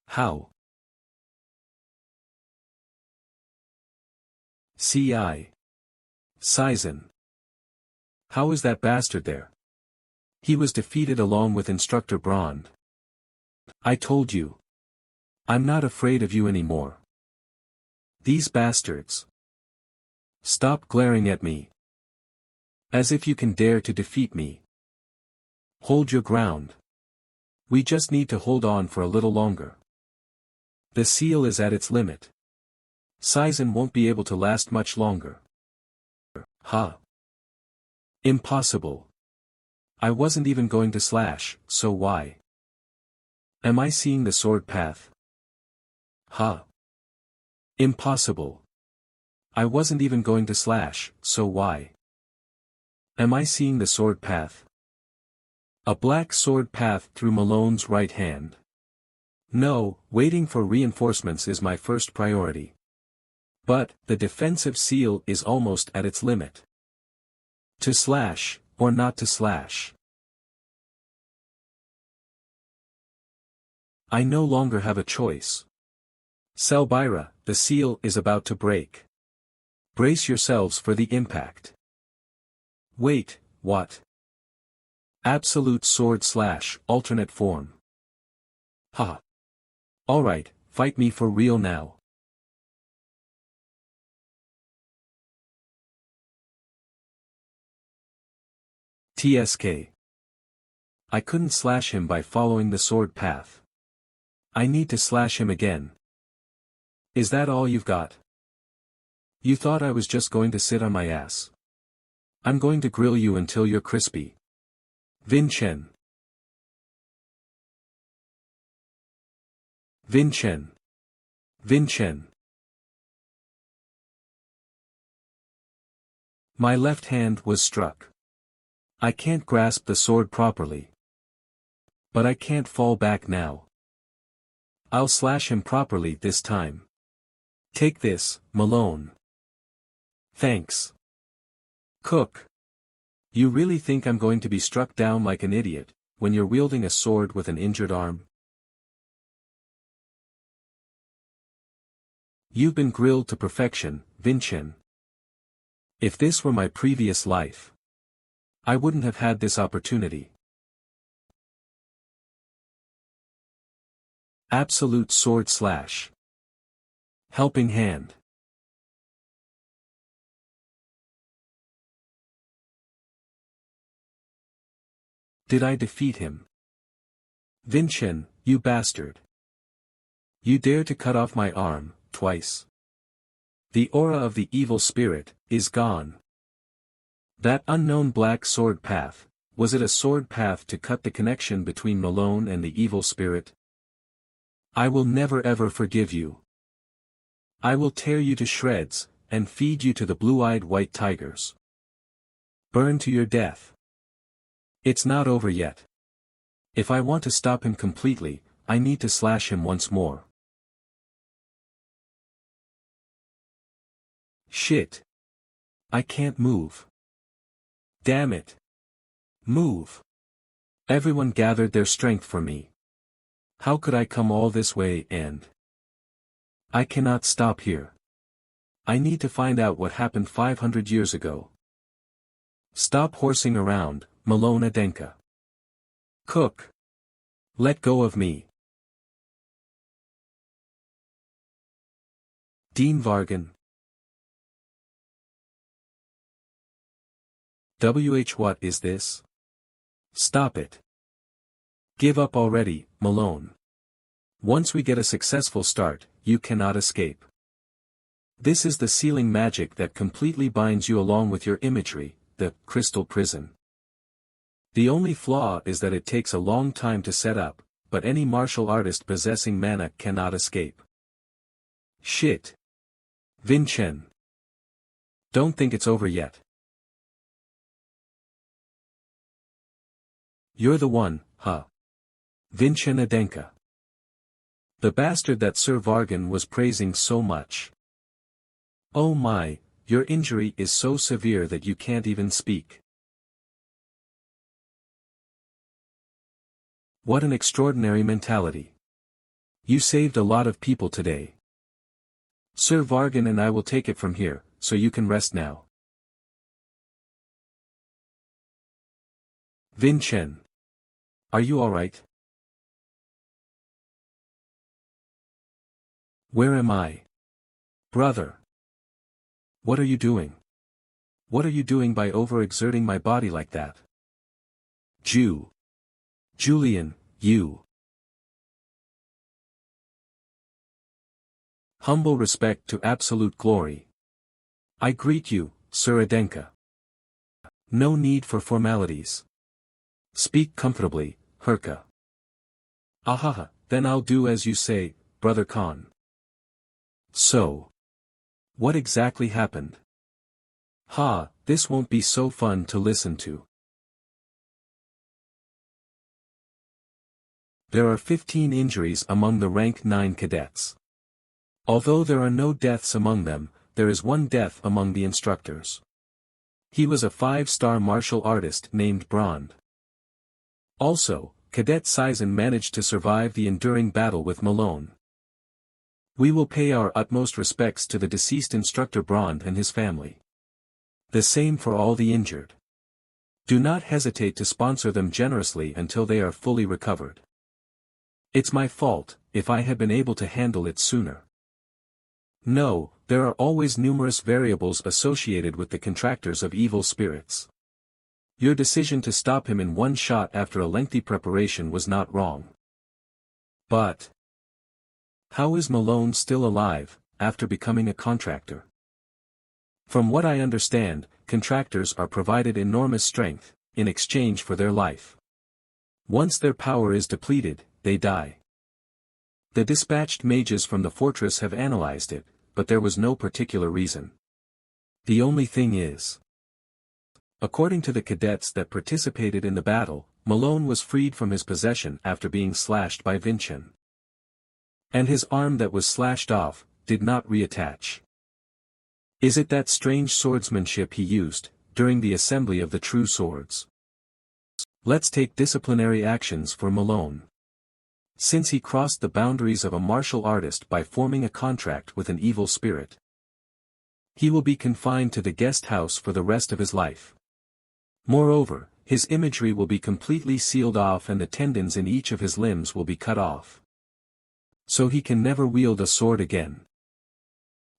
S1: How? C.I. Sizen. How is that bastard there? He was defeated along with Instructor Brond. I told you. I'm not afraid of you anymore. These bastards. Stop glaring at me. As if you can dare to defeat me. Hold your ground. We just need to hold on for a little longer. The seal is at its limit. Saizen won't be able to last much longer. Ha. Impossible. I wasn't even going to slash, so why? Am I seeing the sword path? Ha. Impossible. I wasn't even going to slash, so why? Am I seeing the sword path? A black sword path through Malone's right hand. No, waiting for reinforcements is my first priority. But, the defensive seal is almost at its limit. To slash, or not to slash. I no longer have a choice. Selbyra, the seal is about to break. Brace yourselves for the impact. Wait, what? Absolute sword slash, alternate form. Ha. Alright, fight me for real now. TSK. I couldn't slash him by following the sword path. I need to slash him again. Is that all you've got? You thought I was just going to sit on my ass. I'm going to grill you until you're crispy. Vinchen. Vinchen. Vinchen. My left hand was struck. I can't grasp the sword properly. But I can't fall back now. I'll slash him properly this time. Take this, Malone. Thanks. Cook. You really think I'm going to be struck down like an idiot, when you're wielding a sword with an injured arm? You've been grilled to perfection, Vinchen. If this were my previous life, I wouldn't have had this opportunity. Absolute sword slash. Helping hand. Did I defeat him? Vinchen, you bastard. You dare to cut off my arm, twice. The aura of the evil spirit is gone. That unknown black sword path, was it a sword path to cut the connection between Malone and the evil spirit? I will never ever forgive you. I will tear you to shreds, and feed you to the blue-eyed white tigers. Burn to your death. It's not over yet. If I want to stop him completely, I need to slash him once more. Shit. I can't move. Damn it. Move. Everyone gathered their strength for me. How could I come all this way and... I cannot stop here. I need to find out what happened 500 years ago. Stop horsing around, Malone Adenka. Cook. Let go of me. Dean Vargan. What is this? Stop it. Give up already, Malone. Once we get a successful start, you cannot escape. This is the sealing magic that completely binds you along with your imagery, the crystal prison. The only flaw is that it takes a long time to set up, but any martial artist possessing mana cannot escape. Shit. Vinchen. Don't think it's over yet. You're the one, huh? Vinchen Adenka. The bastard that Sir Vargan was praising so much. Oh my, your injury is so severe that you can't even speak. What an extraordinary mentality. You saved a lot of people today. Sir Vargan and I will take it from here, so you can rest now. Vincent. Are you alright? Where am I? Brother. What are you doing? What are you doing by overexerting my body like that? Julian, you. Humble respect to absolute glory. I greet you, Sir Adenka. No need for formalities. Speak comfortably, Herka. Ahaha, then I'll do as you say, Brother Khan. So. What exactly happened? Ha, this won't be so fun to listen to. There are 15 injuries among the rank 9 cadets. Although there are no deaths among them, there is one death among the instructors. He was a 5-star martial artist named Brand. Also, Cadet Sizen managed to survive the enduring battle with Malone. We will pay our utmost respects to the deceased instructor Brand and his family. The same for all the injured. Do not hesitate to sponsor them generously until they are fully recovered. It's my fault, if I had been able to handle it sooner. No, there are always numerous variables associated with the contractors of evil spirits. Your decision to stop him in one shot after a lengthy preparation was not wrong. But how is Malone still alive, after becoming a contractor? From what I understand, contractors are provided enormous strength, in exchange for their life. Once their power is depleted, they die. The dispatched mages from the fortress have analyzed it, but there was no particular reason. The only thing is, according to the cadets that participated in the battle, Malone was freed from his possession after being slashed by Vincent. And his arm that was slashed off, did not reattach. Is it that strange swordsmanship he used, during the assembly of the true swords? Let's take disciplinary actions for Malone. Since he crossed the boundaries of a martial artist by forming a contract with an evil spirit, he will be confined to the guest house for the rest of his life. Moreover, his imagery will be completely sealed off and the tendons in each of his limbs will be cut off. So he can never wield a sword again.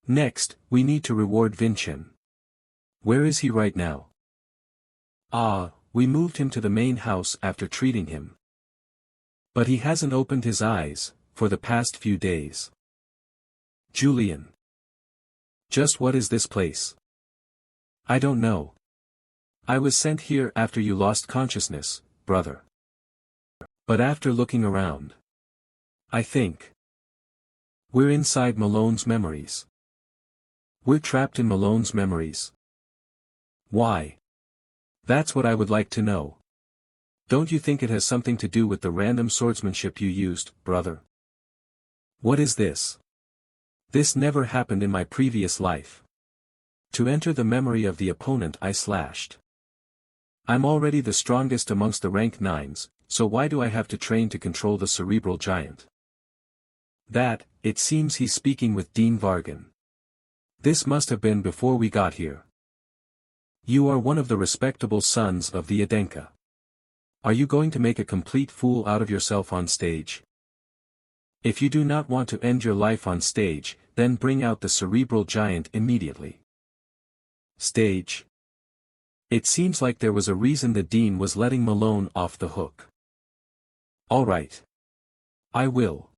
S1: Next, we need to reward Vincent. Where is he right now? We moved him to the main house after treating him. But he hasn't opened his eyes, for the past few days. Julian. Just what is this place? I don't know. I was sent here after you lost consciousness, brother. But after looking around, I think we're inside Malone's memories. We're trapped in Malone's memories. Why? That's what I would like to know. Don't you think it has something to do with the random swordsmanship you used, brother? What is this? This never happened in my previous life. To enter the memory of the opponent I slashed. I'm already the strongest amongst the rank 9s, so why do I have to train to control the cerebral giant? That, it seems he's speaking with Dean Vargan. This must have been before we got here. You are one of the respectable sons of the Adenka. Are you going to make a complete fool out of yourself on stage? If you do not want to end your life on stage, then bring out the cerebral giant immediately. Stage. It seems like there was a reason the Dean was letting Malone off the hook. All right. I will.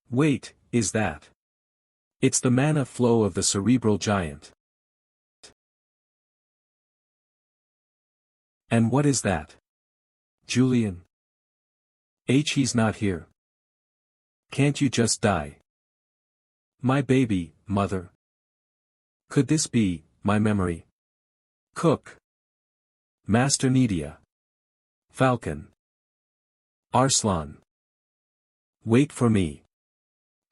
S1: Wait, is that? It's the mana flow of the cerebral giant. And what is that? Julian? He's not here. Can't you just die? My baby, mother. Could this be, my memory? Cook. Master Nidia. Falcon. Arslan. Wait for me.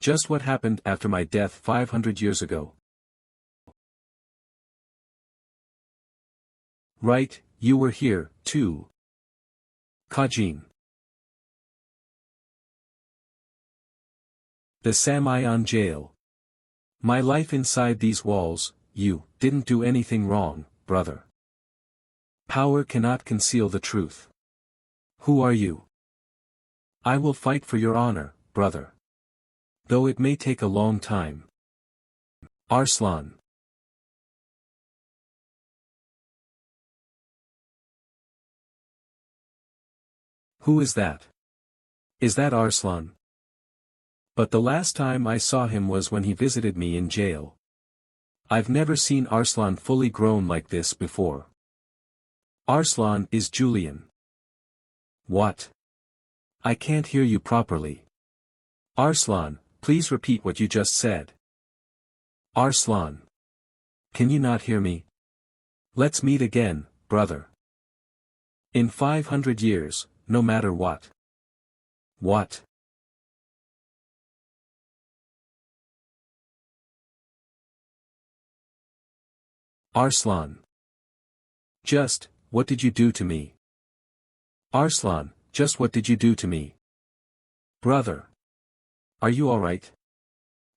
S1: Just what happened after my death 500 years ago. Right, you were here, too. Kajin. The Samayan jail. My life inside these walls, you didn't do anything wrong, brother. Power cannot conceal the truth. Who are you? I will fight for your honor, brother. Though it may take a long time. Arslan. Who is that? Is that Arslan? But the last time I saw him was when he visited me in jail. I've never seen Arslan fully grown like this before. Arslan is Julian. What? I can't hear you properly. Arslan, please repeat what you just said. Arslan. Can you not hear me? Let's meet again, brother. In 500 years, no matter what. What? Arslan. Just, what did you do to me? Arslan, just what did you do to me? Brother. Are you alright?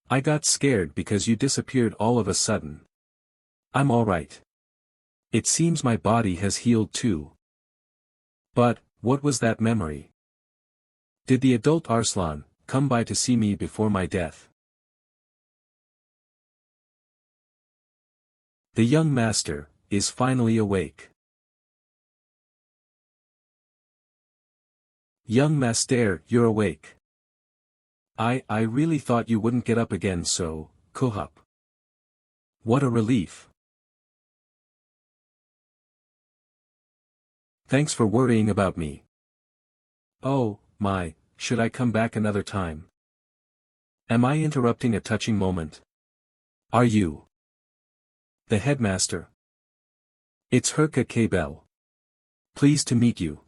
S1: I got scared because you disappeared all of a sudden. I'm alright. It seems my body has healed too. But, what was that memory? Did the adult Arslan come by to see me before my death? The young master is finally awake. Young master, you're awake. I really thought you wouldn't get up again so, Kohup. What a relief. Thanks for worrying about me. Oh, my, should I come back another time? Am I interrupting a touching moment? Are you? The headmaster. It's Herka Kabel. Pleased to meet you.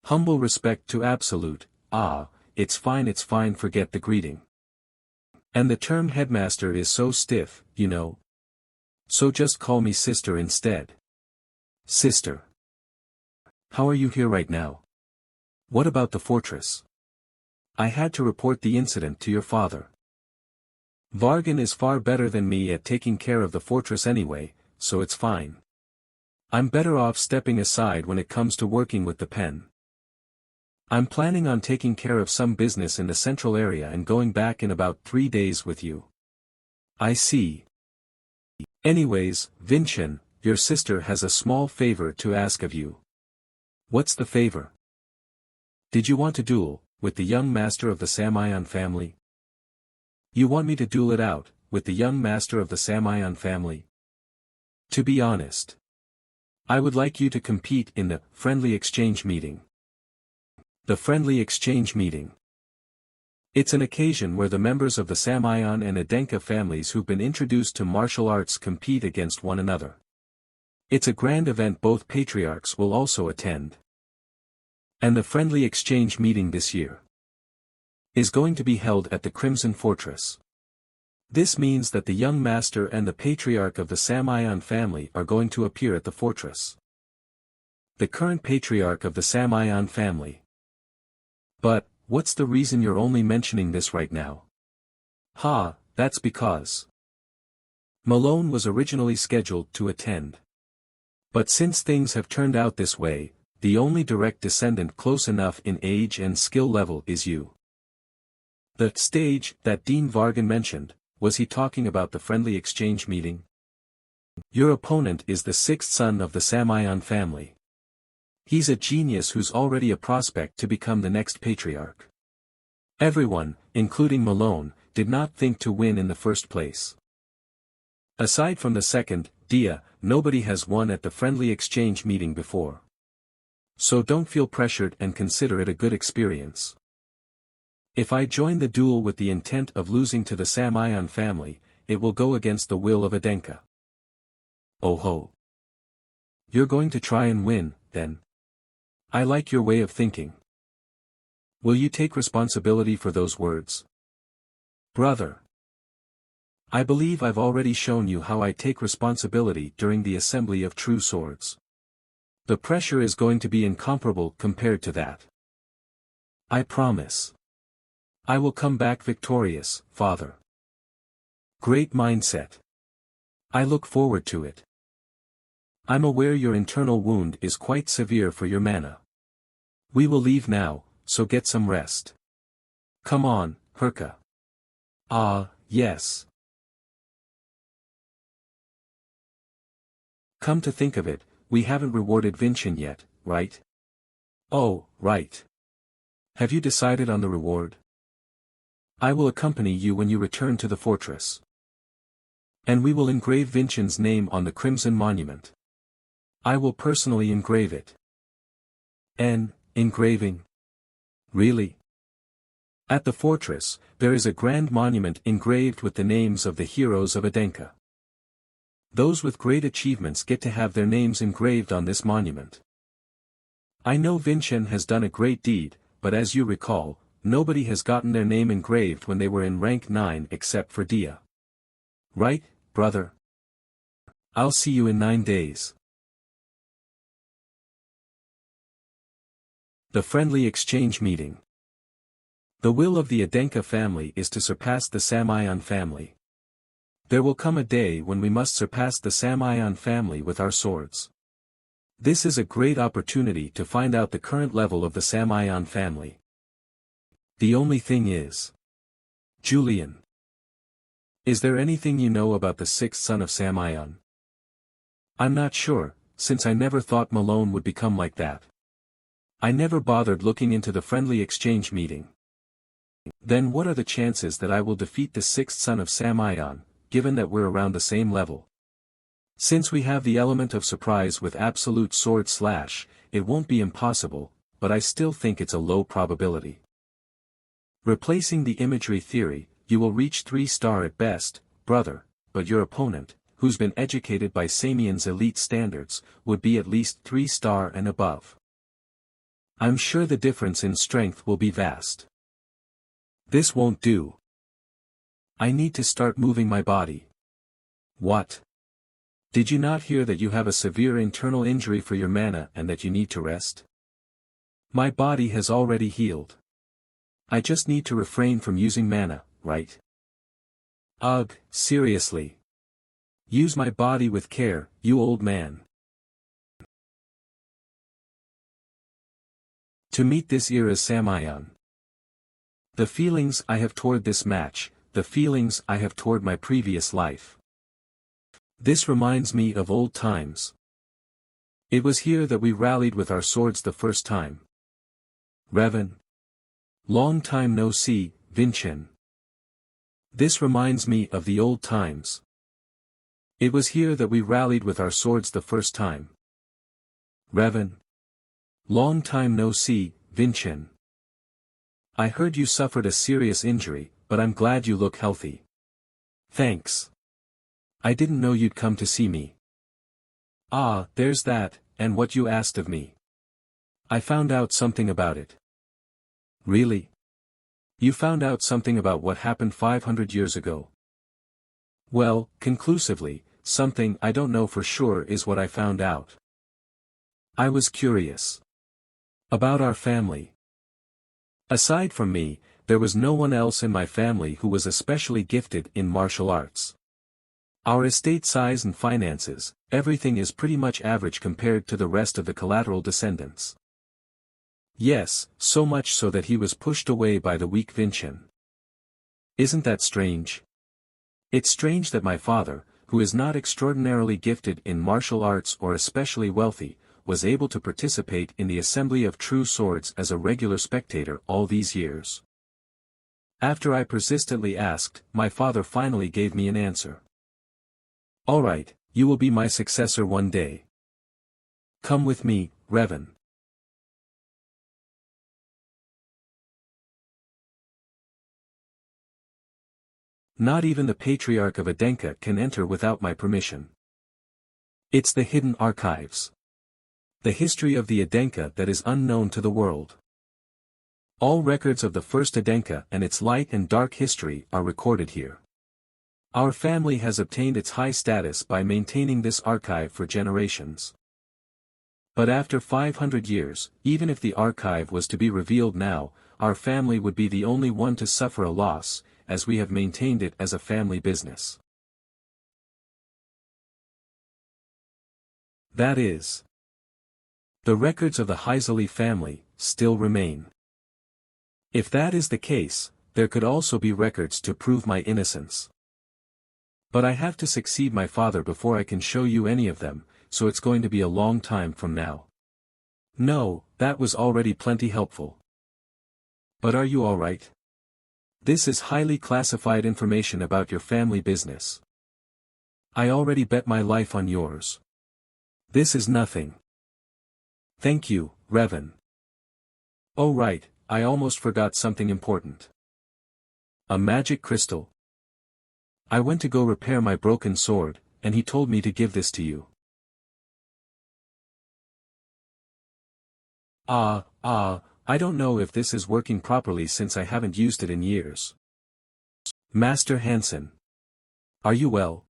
S1: Humble respect to Absolute, it's fine forget the greeting. And the term headmaster is so stiff, you know. So just call me sister instead. Sister. How are you here right now? What about the fortress? I had to report the incident to your father. Vargan is far better than me at taking care of the fortress anyway, so it's fine. I'm better off stepping aside when it comes to working with the pen. I'm planning on taking care of some business in the central area and going back in about 3 days with you. I see. Anyways, Vincent, your sister has a small favor to ask of you. What's the favor? Did you want to duel with the young master of the Samayan family? You want me to duel it out with the young master of the Samayan family? To be honest, I would like you to compete in the friendly exchange meeting. The friendly exchange meeting. It's an occasion where the members of the Samayan and Adenka families who've been introduced to martial arts compete against one another. It's a grand event both patriarchs will also attend. And the friendly exchange meeting this year is going to be held at the Crimson Fortress. This means that the young master and the patriarch of the Samayan family are going to appear at the fortress. The current patriarch of the Samayan family. But, what's the reason you're only mentioning this right now? That's because Malone was originally scheduled to attend. But since things have turned out this way, the only direct descendant close enough in age and skill level is you. The stage that Dean Vargan mentioned, was he talking about the friendly exchange meeting? Your opponent is the 6th son of the Samayan family. He's a genius who's already a prospect to become the next patriarch. Everyone, including Malone, did not think to win in the first place. Aside from the second, Dia, nobody has won at the friendly exchange meeting before. So don't feel pressured and consider it a good experience. If I join the duel with the intent of losing to the Samayan family, it will go against the will of Adenka. Oh ho. You're going to try and win, then. I like your way of thinking. Will you take responsibility for those words? Brother. I believe I've already shown you how I take responsibility during the assembly of true swords. The pressure is going to be incomparable compared to that. I promise. I will come back victorious, Father. Great mindset. I look forward to it. I'm aware your internal wound is quite severe for your mana. We will leave now, so get some rest. Come on, Herka. Ah, yes. Come to think of it, we haven't rewarded Vincent yet, right? Oh, right. Have you decided on the reward? I will accompany you when you return to the fortress. And we will engrave Vincent's name on the Crimson Monument. I will personally engrave it. Engraving? Really? At the fortress, there is a grand monument engraved with the names of the heroes of Adenka. Those with great achievements get to have their names engraved on this monument. I know Vincent has done a great deed, but as you recall, nobody has gotten their name engraved when they were in rank 9 except for Dia. Right, brother? I'll see you in 9 days. The friendly exchange meeting. The will of the Adenka family is to surpass the Samayan family. There will come a day when we must surpass the Samayan family with our swords. This is a great opportunity to find out the current level of the Samayan family. The only thing is... Julian. Is there anything you know about the sixth son of Samayan? I'm not sure, since I never thought Malone would become like that. I never bothered looking into the friendly exchange meeting. Then what are the chances that I will defeat the sixth son of Samayan, given that we're around the same level? Since we have the element of surprise with absolute sword slash, it won't be impossible, but I still think it's a low probability. Replacing the imagery theory, you will reach 3-star at best, brother, but your opponent, who's been educated by Samian's elite standards, would be at least 3-star and above. I'm sure the difference in strength will be vast. This won't do. I need to start moving my body. What? Did you not hear that you have a severe internal injury for your mana and that you need to rest? My body has already healed. I just need to refrain from using mana, right? Ugh, seriously. Use my body with care, you old man. To meet this era's Samayan. The feelings I have toward this match, the feelings I have toward my previous life. This reminds me of old times. It was here that we rallied with our swords the first time. Revan. Long time no see, Vincent. This reminds me of the old times. It was here that we rallied with our swords the first time. Revan. Long time no see, Vincent. I heard you suffered a serious injury, but I'm glad you look healthy. Thanks. I didn't know you'd come to see me. Ah, there's that, and what you asked of me. I found out something about it. Really? You found out something about what happened 500 years ago? Well, conclusively, something I don't know for sure is what I found out. I was curious. About our family. Aside from me, there was no one else in my family who was especially gifted in martial arts. Our estate size and finances, everything is pretty much average compared to the rest of the collateral descendants. Yes, so much so that he was pushed away by the weak Vincent. Isn't that strange? It's strange that my father, who is not extraordinarily gifted in martial arts or especially wealthy, was able to participate in the assembly of true swords as a regular spectator all these years. After I persistently asked, my father finally gave me an answer. All right, you will be my successor one day. Come with me, Revan. Not even the Patriarch of Adenka can enter without my permission. It's the hidden archives. The history of the Adenka that is unknown to the world. All records of the first Adenka and its light and dark history are recorded here. Our family has obtained its high status by maintaining this archive for generations. But after 500 years, even if the archive was to be revealed now, our family would be the only one to suffer a loss, as we have maintained it as a family business. That is, the records of the Heisele family still remain. If that is the case, there could also be records to prove my innocence. But I have to succeed my father before I can show you any of them, so it's going to be a long time from now. No, that was already plenty helpful. But are you alright? This is highly classified information about your family business. I already bet my life on yours. This is nothing. Thank you, Revan. Oh right, I almost forgot something important. A magic crystal. I went to go repair my broken sword, and he told me to give this to you. I don't know if this is working properly since I haven't used it in years. Master Hansen. Are you well?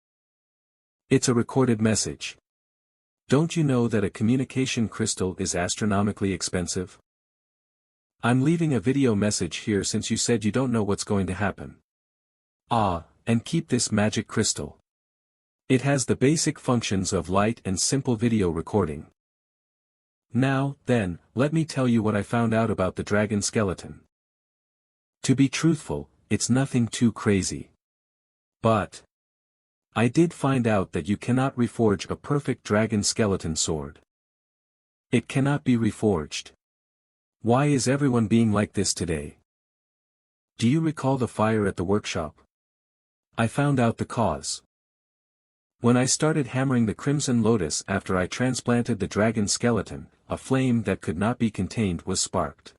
S1: It's a recorded message. Don't you know that a communication crystal is astronomically expensive? I'm leaving a video message here since you said you don't know what's going to happen. And keep this magic crystal. It has the basic functions of light and simple video recording. Now, then, let me tell you what I found out about the dragon skeleton. To be truthful, it's nothing too crazy. But I did find out that you cannot reforge a perfect dragon skeleton sword. It cannot be reforged. Why is everyone being like this today? Do you recall the fire at the workshop? I found out the cause. When I started hammering the Crimson Lotus after I transplanted the dragon skeleton, a flame that could not be contained was sparked.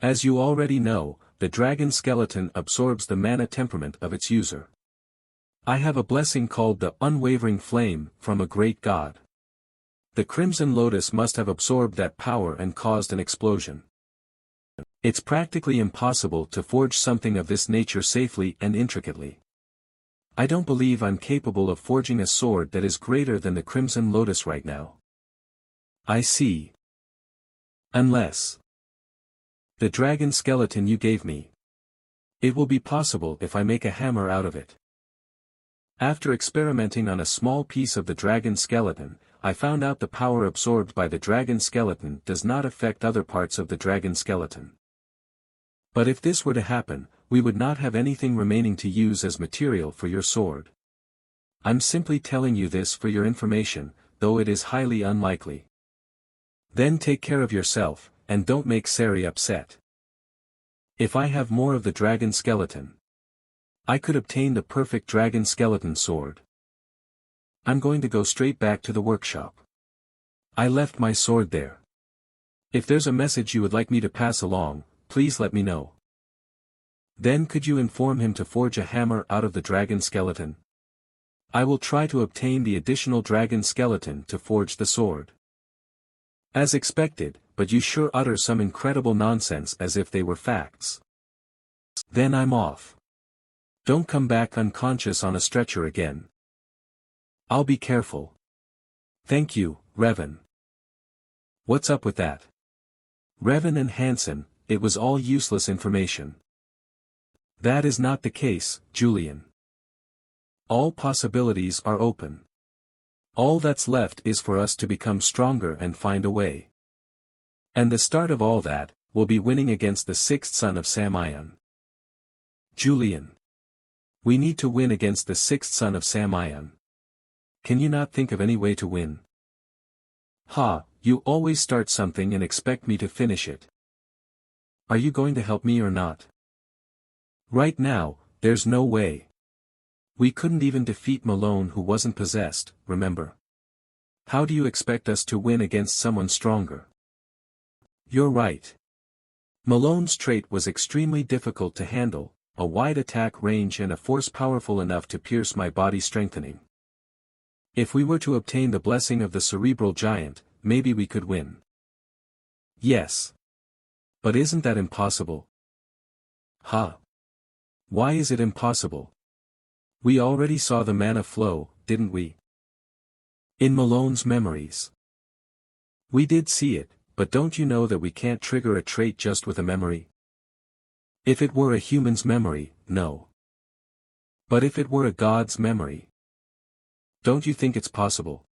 S1: As you already know, the dragon skeleton absorbs the mana temperament of its user. I have a blessing called the Unwavering Flame from a great god. The Crimson Lotus must have absorbed that power and caused an explosion. It's practically impossible to forge something of this nature safely and intricately. I don't believe I'm capable of forging a sword that is greater than the Crimson Lotus right now. I see. Unless the dragon skeleton you gave me. It will be possible if I make a hammer out of it. After experimenting on a small piece of the dragon skeleton, I found out the power absorbed by the dragon skeleton does not affect other parts of the dragon skeleton. But if this were to happen, we would not have anything remaining to use as material for your sword. I'm simply telling you this for your information, though it is highly unlikely. Then take care of yourself, and don't make Sari upset. If I have more of the dragon skeleton, I could obtain the perfect dragon skeleton sword. I'm going to go straight back to the workshop. I left my sword there. If there's a message you would like me to pass along, please let me know. Then could you inform him to forge a hammer out of the dragon skeleton? I will try to obtain the additional dragon skeleton to forge the sword. As expected, but you sure utter some incredible nonsense as if they were facts. Then I'm off. Don't come back unconscious on a stretcher again. I'll be careful. Thank you, Revan. What's up with that? Revan and Hansen, it was all useless information. That is not the case, Julian. All possibilities are open. All that's left is for us to become stronger and find a way. And the start of all that, will be winning against the sixth son of Samayan. Julian. We need to win against the sixth son of Samayan. Can you not think of any way to win? You always start something and expect me to finish it. Are you going to help me or not? Right now, there's no way. We couldn't even defeat Malone who wasn't possessed, remember? How do you expect us to win against someone stronger? You're right. Malone's trait was extremely difficult to handle, a wide attack range and a force powerful enough to pierce my body strengthening. If we were to obtain the blessing of the cerebral giant, maybe we could win. Yes. But isn't that impossible? Why is it impossible? We already saw the mana flow, didn't we? In Malone's memories. We did see it, but don't you know that we can't trigger a trait just with a memory? If it were a human's memory, no. But if it were a god's memory, don't you think it's possible?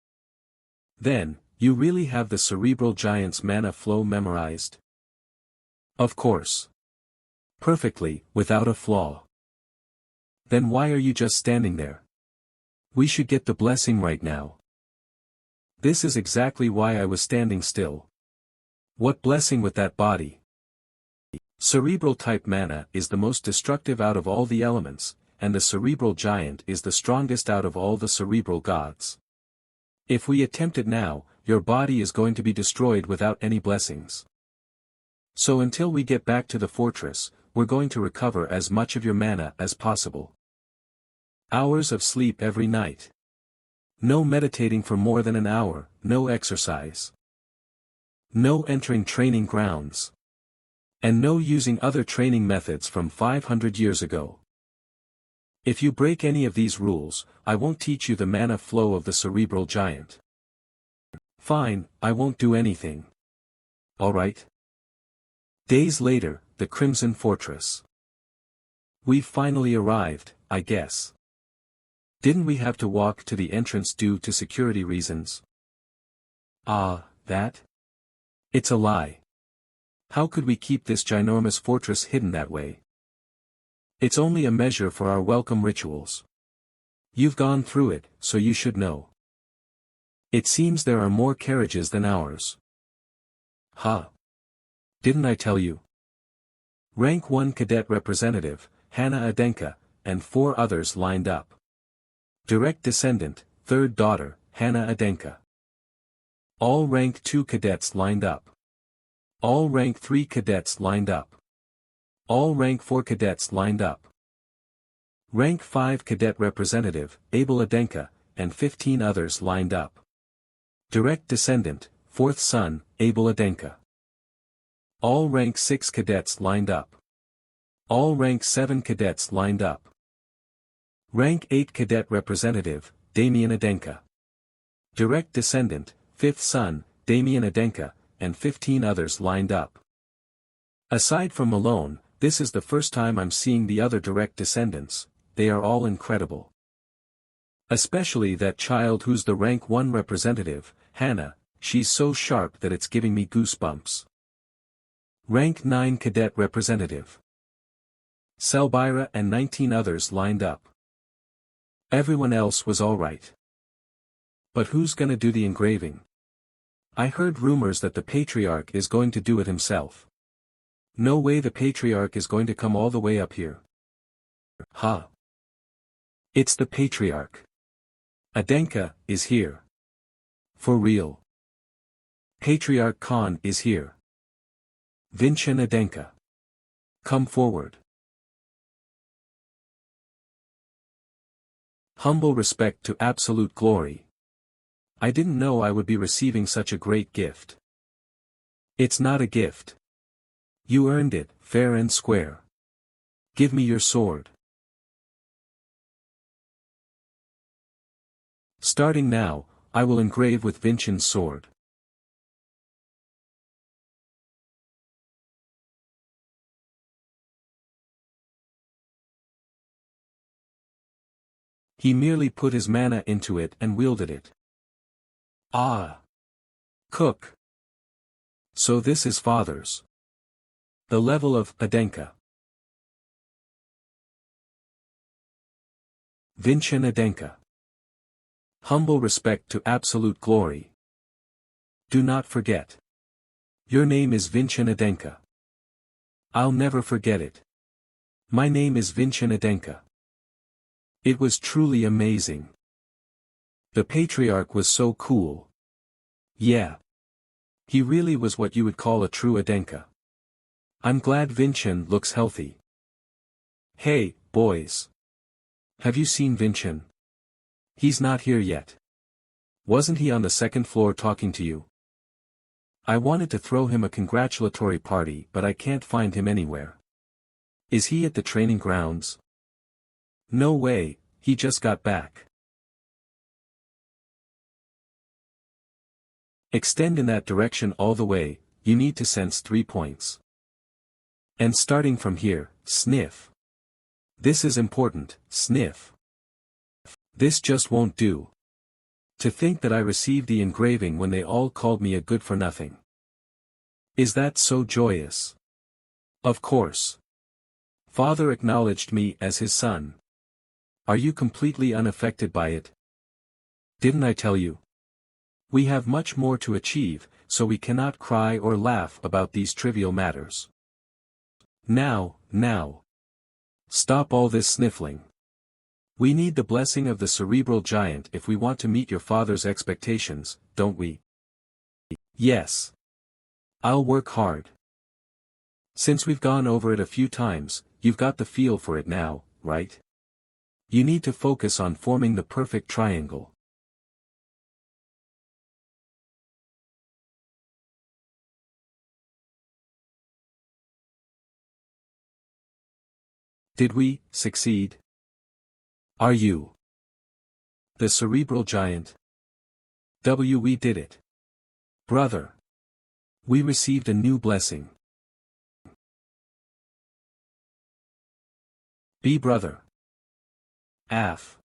S1: Then, you really have the cerebral giant's mana flow memorized? Of course. Perfectly, without a flaw. Then why are you just standing there? We should get the blessing right now. This is exactly why I was standing still. What blessing with that body? Cerebral type mana is the most destructive out of all the elements, and the cerebral giant is the strongest out of all the cerebral gods. If we attempt it now, your body is going to be destroyed without any blessings. So until we get back to the fortress, we're going to recover as much of your mana as possible. Hours of sleep every night. No meditating for more than an hour, no exercise. No entering training grounds. And no using other training methods from 500 years ago. If you break any of these rules, I won't teach you the mana flow of the cerebral giant. Fine, I won't do anything. Alright. Days later, the Crimson Fortress. We've finally arrived, I guess. Didn't we have to walk to the entrance due to security reasons? Ah, that? It's a lie. How could we keep this ginormous fortress hidden that way? It's only a measure for our welcome rituals. You've gone through it, so you should know. It seems there are more carriages than ours. Huh? Didn't I tell you? Rank 1 cadet representative, Hannah Adenka, and 4 others lined up. Direct descendant, 3rd daughter, Hannah Adenka. All rank 2 cadets lined up. All rank 3 cadets lined up. All rank 4 cadets lined up. Rank 5 cadet representative, Abel Adenka, and 15 others lined up. Direct descendant, 4th son, Abel Adenka. All rank 6 cadets lined up. All rank 7 cadets lined up. Rank 8 cadet representative, Damien Adenka. Direct descendant, 5th son, Damien Adenka, and 15 others lined up. Aside from Malone, this is the first time I'm seeing the other direct descendants. They are all incredible. Especially that child who's the rank 1 representative, Hannah, she's so sharp that it's giving me goosebumps. Rank 9 cadet representative. Selbira and 19 others lined up. Everyone else was alright. But who's gonna do the engraving? I heard rumors that the patriarch is going to do it himself. No way the patriarch is going to come all the way up here. Huh? It's the patriarch. Adenka is here. For real. Patriarch Khan is here. Vincent Adenka. Come forward. Humble respect to absolute glory. I didn't know I would be receiving such a great gift. It's not a gift. You earned it, fair and square. Give me your sword. Starting now, I will engrave with Vincent's sword. He merely put his mana into it and wielded it. Ah! Cook! So this is father's. The level of Adenka. Vincent Adenka. Humble respect to absolute glory. Do not forget. Your name is Vincent Adenka. I'll never forget it. My name is Vincent Adenka. It was truly amazing. The patriarch was so cool. Yeah. He really was what you would call a true Adenka. I'm glad Vincent looks healthy. Hey, boys. Have you seen Vincent? He's not here yet. Wasn't he on the 2nd floor talking to you? I wanted to throw him a congratulatory party but I can't find him anywhere. Is he at the training grounds? No way, he just got back. Extend in that direction all the way, you need to sense 3 points. And starting from here, sniff. This is important, sniff. This just won't do. To think that I received the engraving when they all called me a good-for-nothing. Is that so joyous? Of course. Father acknowledged me as his son. Are you completely unaffected by it? Didn't I tell you? We have much more to achieve, so we cannot cry or laugh about these trivial matters. Now. Stop all this sniffling. We need the blessing of the cerebral giant if we want to meet your father's expectations, don't we? Yes. I'll work hard. Since we've gone over it a few times, you've got the feel for it now, right? You need to focus on forming the perfect triangle. Did we succeed? Are you the cerebral giant? We did it. Brother. We received a new blessing. Be brother. Af.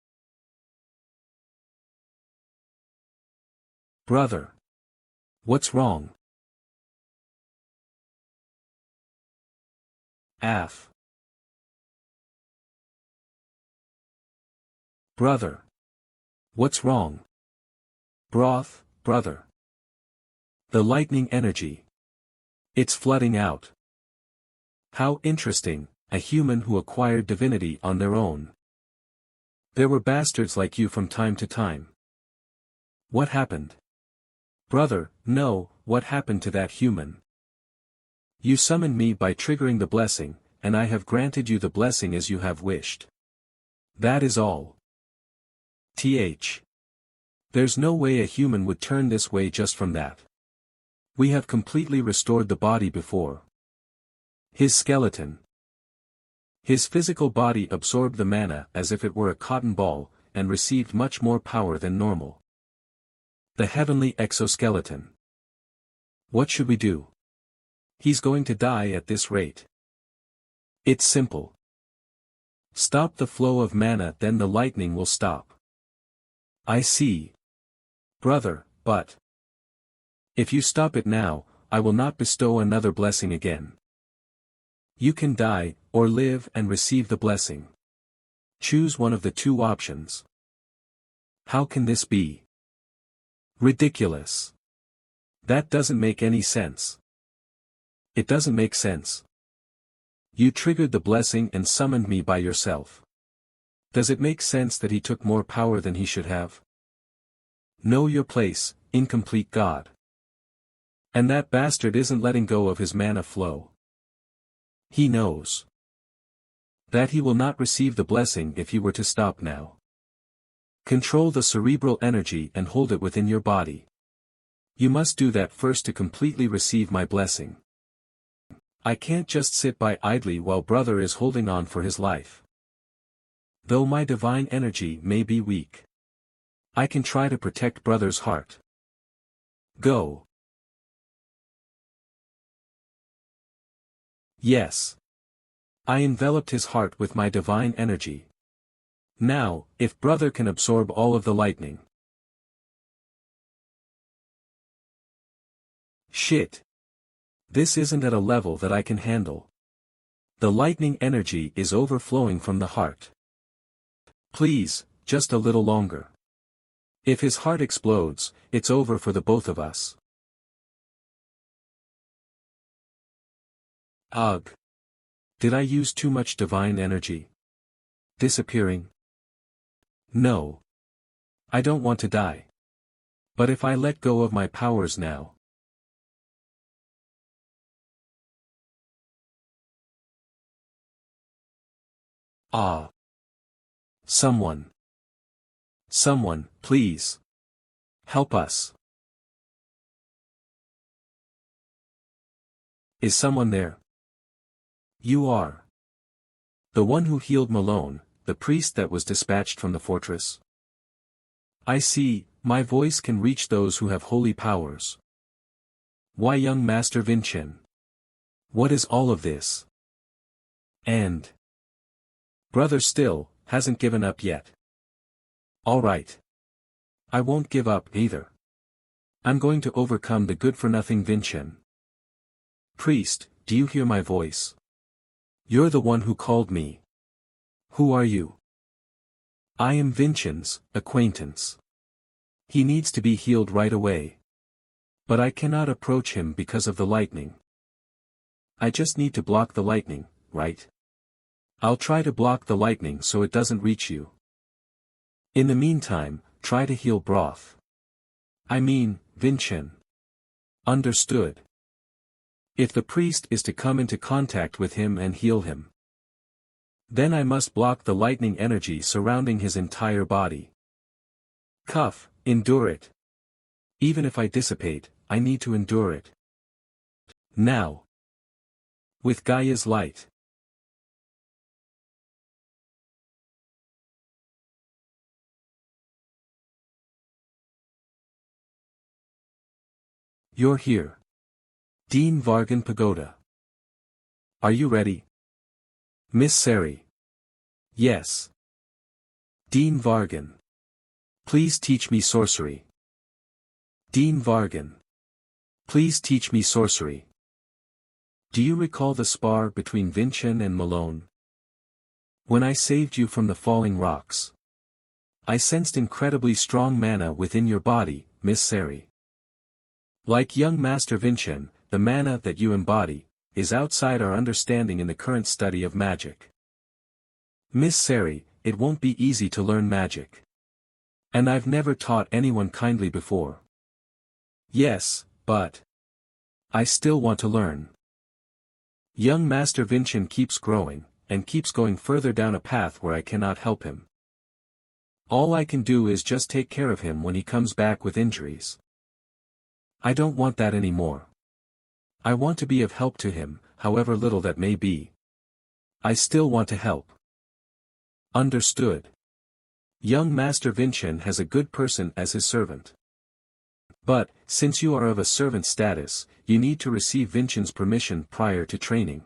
S1: Brother. What's wrong? Af. Brother. What's wrong? Broth, brother. The lightning energy. It's flooding out. How interesting, a human who acquired divinity on their own. There were bastards like you from time to time. What happened? Brother, no, what happened to that human? You summoned me by triggering the blessing, and I have granted you the blessing as you have wished. That is all. There's no way a human would turn this way just from that. We have completely restored the body before. His skeleton. His physical body absorbed the mana as if it were a cotton ball, and received much more power than normal. The heavenly exoskeleton. What should we do? He's going to die at this rate. It's simple. Stop the flow of mana, then the lightning will stop. I see. Brother, but if you stop it now, I will not bestow another blessing again. You can die, or live and receive the blessing. Choose one of the two options. How can this be? Ridiculous. That doesn't make any sense. It doesn't make sense. You triggered the blessing and summoned me by yourself. Does it make sense that he took more power than he should have? Know your place, incomplete God. And that bastard isn't letting go of his mana flow. He knows that he will not receive the blessing if he were to stop now. Control the cerebral energy and hold it within your body. You must do that first to completely receive my blessing. I can't just sit by idly while brother is holding on for his life. Though my divine energy may be weak, I can try to protect brother's heart. Go. Yes. I enveloped his heart with my divine energy. Now, if brother can absorb all of the lightning. Shit. This isn't at a level that I can handle. The lightning energy is overflowing from the heart. Please, just a little longer. If his heart explodes, it's over for the both of us. Ugh. Did I use too much divine energy? Disappearing? No. I don't want to die. But if I let go of my powers now. Ah. Someone. Someone, please. Help us. Is someone there? You are. The one who healed Malone, the priest that was dispatched from the fortress. I see, my voice can reach those who have holy powers. Why, young Master Vincent? What is all of this? And brother still hasn't given up yet. All right. I won't give up either. I'm going to overcome the good-for-nothing Vincent. Priest, do you hear my voice? You're the one who called me. Who are you? I am Vincent's acquaintance. He needs to be healed right away. But I cannot approach him because of the lightning. I just need to block the lightning, right? I'll try to block the lightning so it doesn't reach you. In the meantime, try to heal Broth. I mean, Vincent. Understood. If the priest is to come into contact with him and heal him, then I must block the lightning energy surrounding his entire body. Cuff, endure it. Even if I dissipate, I need to endure it. Now. With Gaia's light. You're here. Dean Vargan Pagoda. Are you ready? Miss Sari. Yes. Dean Vargan. Please teach me sorcery. Dean Vargan. Please teach me sorcery. Do you recall the spar between Vincent and Malone? When I saved you from the falling rocks, I sensed incredibly strong mana within your body, Miss Sari. Like young Master Vincent, the mana that you embody is outside our understanding in the current study of magic. Miss Sari, it won't be easy to learn magic. And I've never taught anyone kindly before. Yes, but I still want to learn. Young Master Vincent keeps growing, and keeps going further down a path where I cannot help him. All I can do is just take care of him when he comes back with injuries. I don't want that anymore. I want to be of help to him, however little that may be. I still want to help. Understood. Young Master Vincent has a good person as his servant. But, since you are of a servant status, you need to receive Vincent's permission prior to training.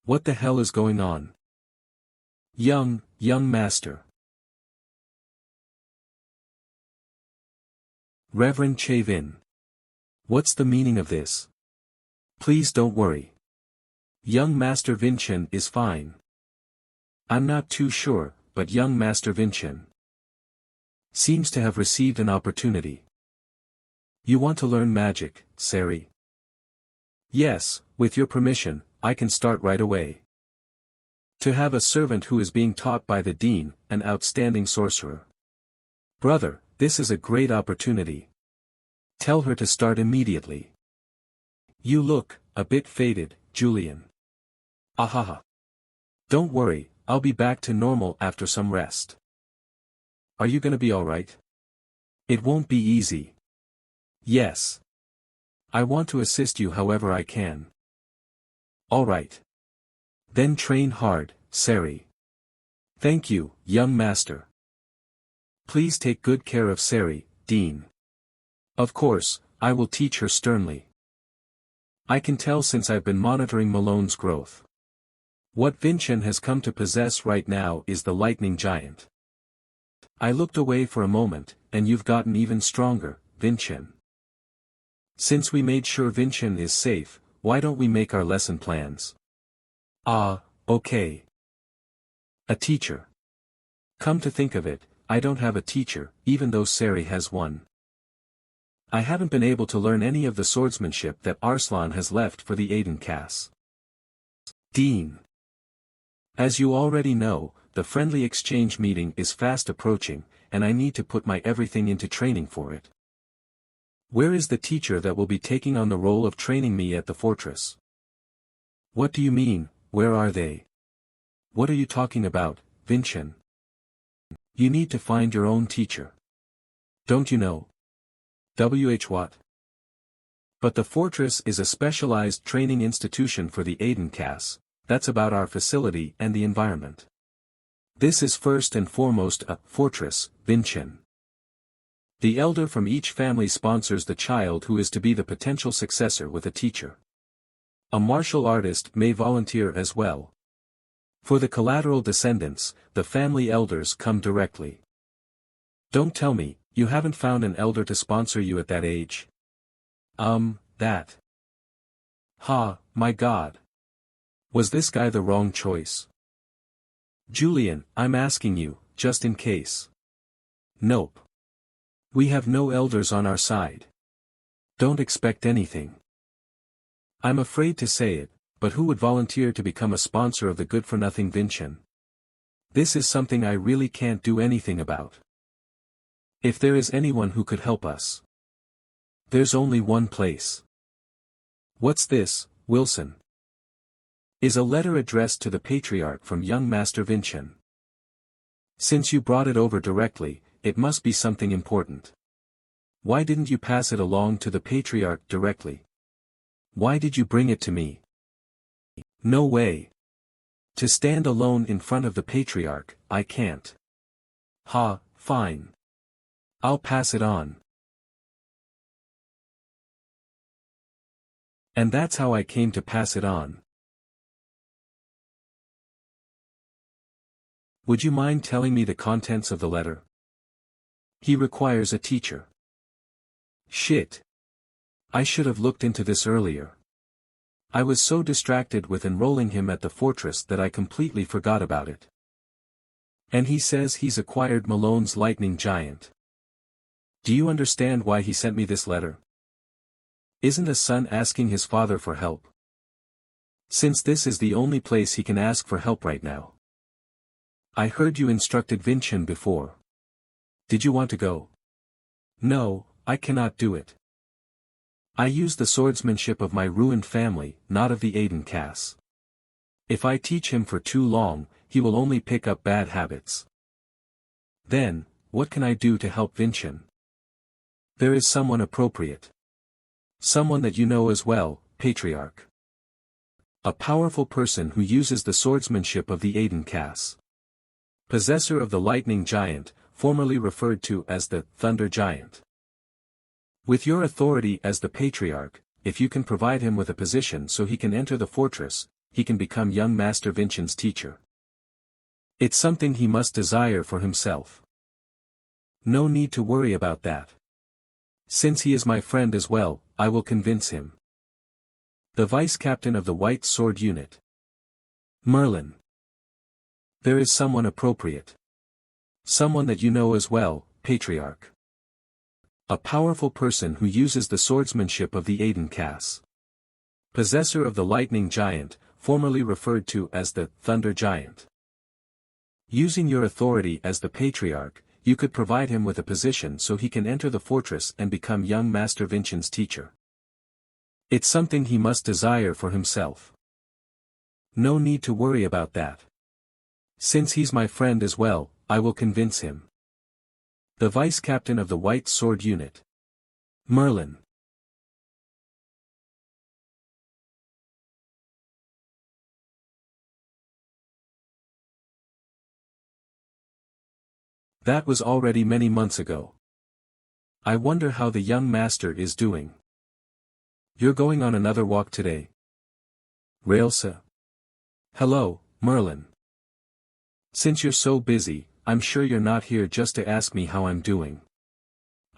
S1: What the hell is going on? Young Master. Reverend Chavin. What's the meaning of this? Please don't worry. Young Master Vincent is fine. I'm not too sure, but young Master Vincent seems to have received an opportunity. You want to learn magic, Sari? Yes, with your permission, I can start right away. To have a servant who is being taught by the Dean, an outstanding sorcerer. Brother, this is a great opportunity. Tell her to start immediately. You look a bit faded, Julian. Ahaha. Don't worry, I'll be back to normal after some rest. Are you gonna be alright? It won't be easy. Yes. I want to assist you however I can. Alright. Then train hard, Sari. Thank you, young master. Please take good care of Sari, Dean. Of course, I will teach her sternly. I can tell since I've been monitoring Malone's growth. What Vincent has come to possess right now is the lightning giant. I looked away for a moment, and you've gotten even stronger, Vincent. Since we made sure Vincent is safe, why don't we make our lesson plans? Ah, okay. A teacher. Come to think of it, I don't have a teacher, even though Sari has one. I haven't been able to learn any of the swordsmanship that Arslan has left for the Aiden Cass. Dean. As you already know, the friendly exchange meeting is fast approaching, and I need to put my everything into training for it. Where is the teacher that will be taking on the role of training me at the fortress? What do you mean, where are they? What are you talking about, Vincent? You need to find your own teacher. Don't you know? What? But the fortress is a specialized training institution for the Aiden Cass, that's about our facility and the environment. This is first and foremost a fortress, Vincent. The elder from each family sponsors the child who is to be the potential successor with a teacher. A martial artist may volunteer as well. For the collateral descendants, the family elders come directly. Don't tell me, you haven't found an elder to sponsor you at that age. That. Ha, my God. Was this guy the wrong choice? Julian, I'm asking you, just in case. Nope. We have no elders on our side. Don't expect anything. I'm afraid to say it, but who would volunteer to become a sponsor of the good-for-nothing Vincian? This is something I really can't do anything about. If there is anyone who could help us. There's only one place. What's this, Wilson? Is a letter addressed to the Patriarch from young Master Vincian. Since you brought it over directly, it must be something important. Why didn't you pass it along to the Patriarch directly? Why did you bring it to me? No way. To stand alone in front of the Patriarch, I can't. Ha, fine. I'll pass it on. And that's how I came to pass it on. Would you mind telling me the contents of the letter? He requires a teacher. Shit. I should have looked into this earlier. I was so distracted with enrolling him at the fortress that I completely forgot about it. And he says he's acquired Malone's lightning giant. Do you understand why he sent me this letter? Isn't a son asking his father for help? Since this is the only place he can ask for help right now. I heard you instructed Vincian before. Did you want to go? No, I cannot do it. I use the swordsmanship of my ruined family, not of the Aiden Cass. If I teach him for too long, he will only pick up bad habits. Then, what can I do to help Vincian? There is someone appropriate. Someone that you know as well, Patriarch. A powerful person who uses the swordsmanship of the Aiden Cass. Possessor of the lightning giant, formerly referred to as the Thunder Giant. With your authority as the Patriarch, if you can provide him with a position so he can enter the fortress, he can become young Master Vincian's teacher. It's something he must desire for himself. No need to worry about that. Since he is my friend as well, I will convince him. The Vice Captain of the White Sword Unit. Merlin. There is someone appropriate. Someone that you know as well, Patriarch. A powerful person who uses the swordsmanship of the Aiden Cass. Possessor of the lightning giant, formerly referred to as the Thunder Giant. Using your authority as the Patriarch, you could provide him with a position so he can enter the fortress and become young Master Vincian's teacher. It's something he must desire for himself. No need to worry about that. Since he's my friend as well, I will convince him. The Vice Captain of the White Sword Unit. Merlin. That was already many months ago. I wonder how the young master is doing. You're going on another walk today? Railsa. Hello, Merlin. Since you're so busy, I'm sure you're not here just to ask me how I'm doing.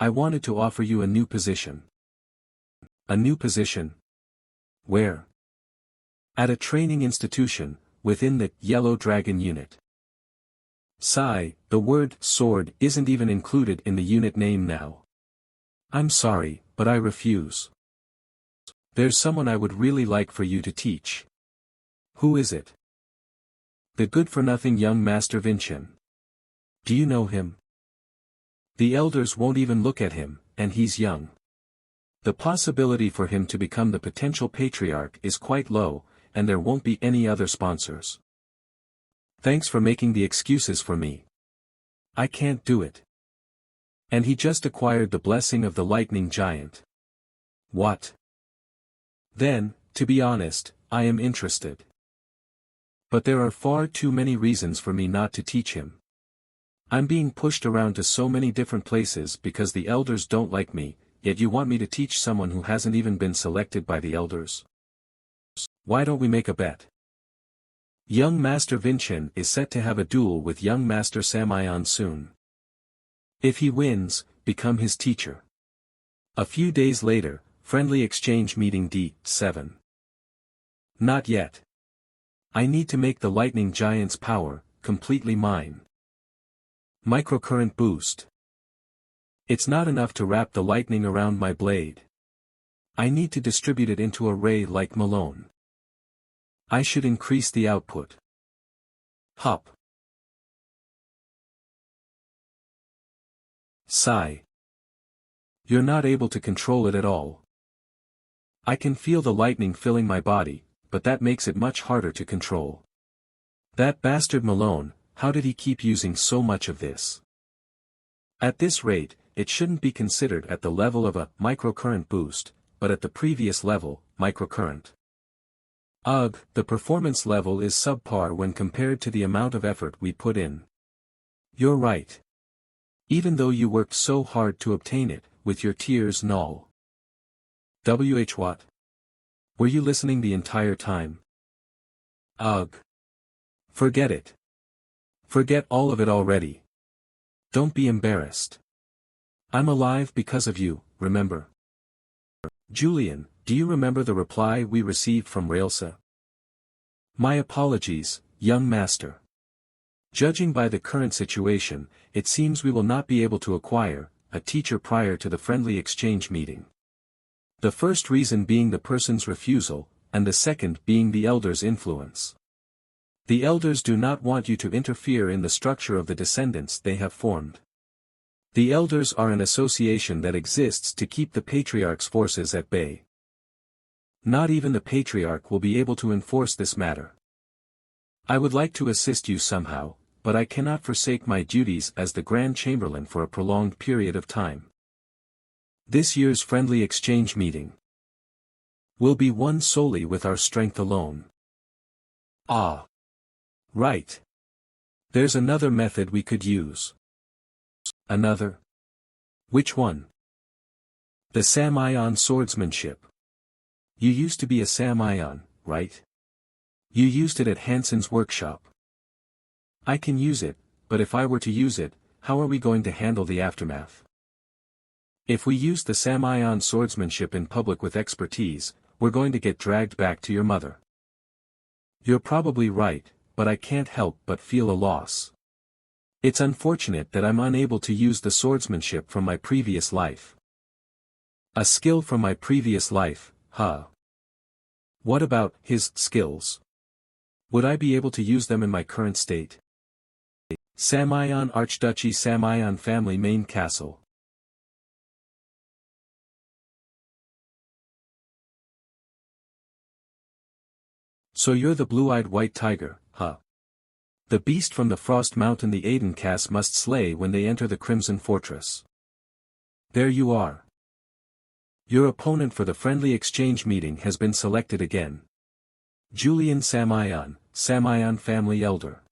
S1: I wanted to offer you a new position. A new position? Where? At a training institution, within the Yellow Dragon unit. Sigh, the word sword isn't even included in the unit name now. I'm sorry, but I refuse. There's someone I would really like for you to teach. Who is it? The good-for-nothing young Master Vincian. Do you know him? The elders won't even look at him, and he's young. The possibility for him to become the potential Patriarch is quite low, and there won't be any other sponsors. Thanks for making the excuses for me. I can't do it. And he just acquired the blessing of the lightning giant. What? Then, to be honest, I am interested. But there are far too many reasons for me not to teach him. I'm being pushed around to so many different places because the elders don't like me, yet you want me to teach someone who hasn't even been selected by the elders. Why don't we make a bet? Young Master Vinchin is set to have a duel with young Master Samayan soon. If he wins, become his teacher. A few days later, friendly exchange meeting D7. Not yet. I need to make the lightning giant's power completely mine. Microcurrent boost. It's not enough to wrap the lightning around my blade. I need to distribute it into a ray like Malone. I should increase the output. Hop. Sigh. You're not able to control it at all. I can feel the lightning filling my body, but that makes it much harder to control. That bastard Malone, how did he keep using so much of this? At this rate, it shouldn't be considered at the level of a microcurrent boost, but at the previous level, microcurrent. Ugh, the performance level is subpar when compared to the amount of effort we put in. You're right. Even though you worked so hard to obtain it, with your tears and all. What? Were you listening the entire time? Ugh. Forget it. Forget all of it already. Don't be embarrassed. I'm alive because of you, remember? Julian, do you remember the reply we received from Railsa? My apologies, young master. Judging by the current situation, it seems we will not be able to acquire a teacher prior to the friendly exchange meeting. The first reason being the person's refusal, and the second being the elders' influence. The elders do not want you to interfere in the structure of the descendants they have formed. The elders are an association that exists to keep the patriarch's forces at bay. Not even the patriarch will be able to enforce this matter. I would like to assist you somehow, but I cannot forsake my duties as the Grand Chamberlain for a prolonged period of time. This year's friendly exchange meeting will be won solely with our strength alone. Ah. Right. There's another method we could use. Another? Which one? The Samayan swordsmanship. You used to be a Samayan, right? You used it at Hansen's workshop. I can use it, but if I were to use it, how are we going to handle the aftermath? If we use the Samayan swordsmanship in public with expertise, we're going to get dragged back to your mother. You're probably right, but I can't help but feel a loss. It's unfortunate that I'm unable to use the swordsmanship from my previous life. A skill from my previous life, huh? What about his skills? Would I be able to use them in my current state? Samayan Archduchy Samayan family main castle. So you're the blue-eyed white tiger, huh? The beast from the Frost Mountain the Aiden cast must slay when they enter the Crimson Fortress. There you are. Your opponent for the friendly exchange meeting has been selected again. Julian Samayan, Samayan family elder.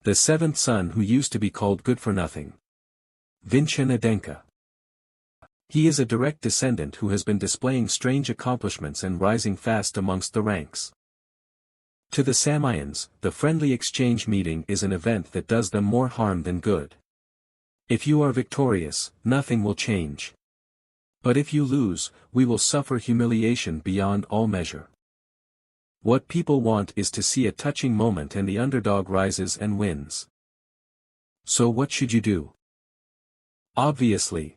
S1: The seventh son who used to be called good-for-nothing. Vinchin Adenka. He is a direct descendant who has been displaying strange accomplishments and rising fast amongst the ranks. To the Samayans, the friendly exchange meeting is an event that does them more harm than good. If you are victorious, nothing will change. But if you lose, we will suffer humiliation beyond all measure. What people want is to see a touching moment and the underdog rises and wins. So what should you do? Obviously,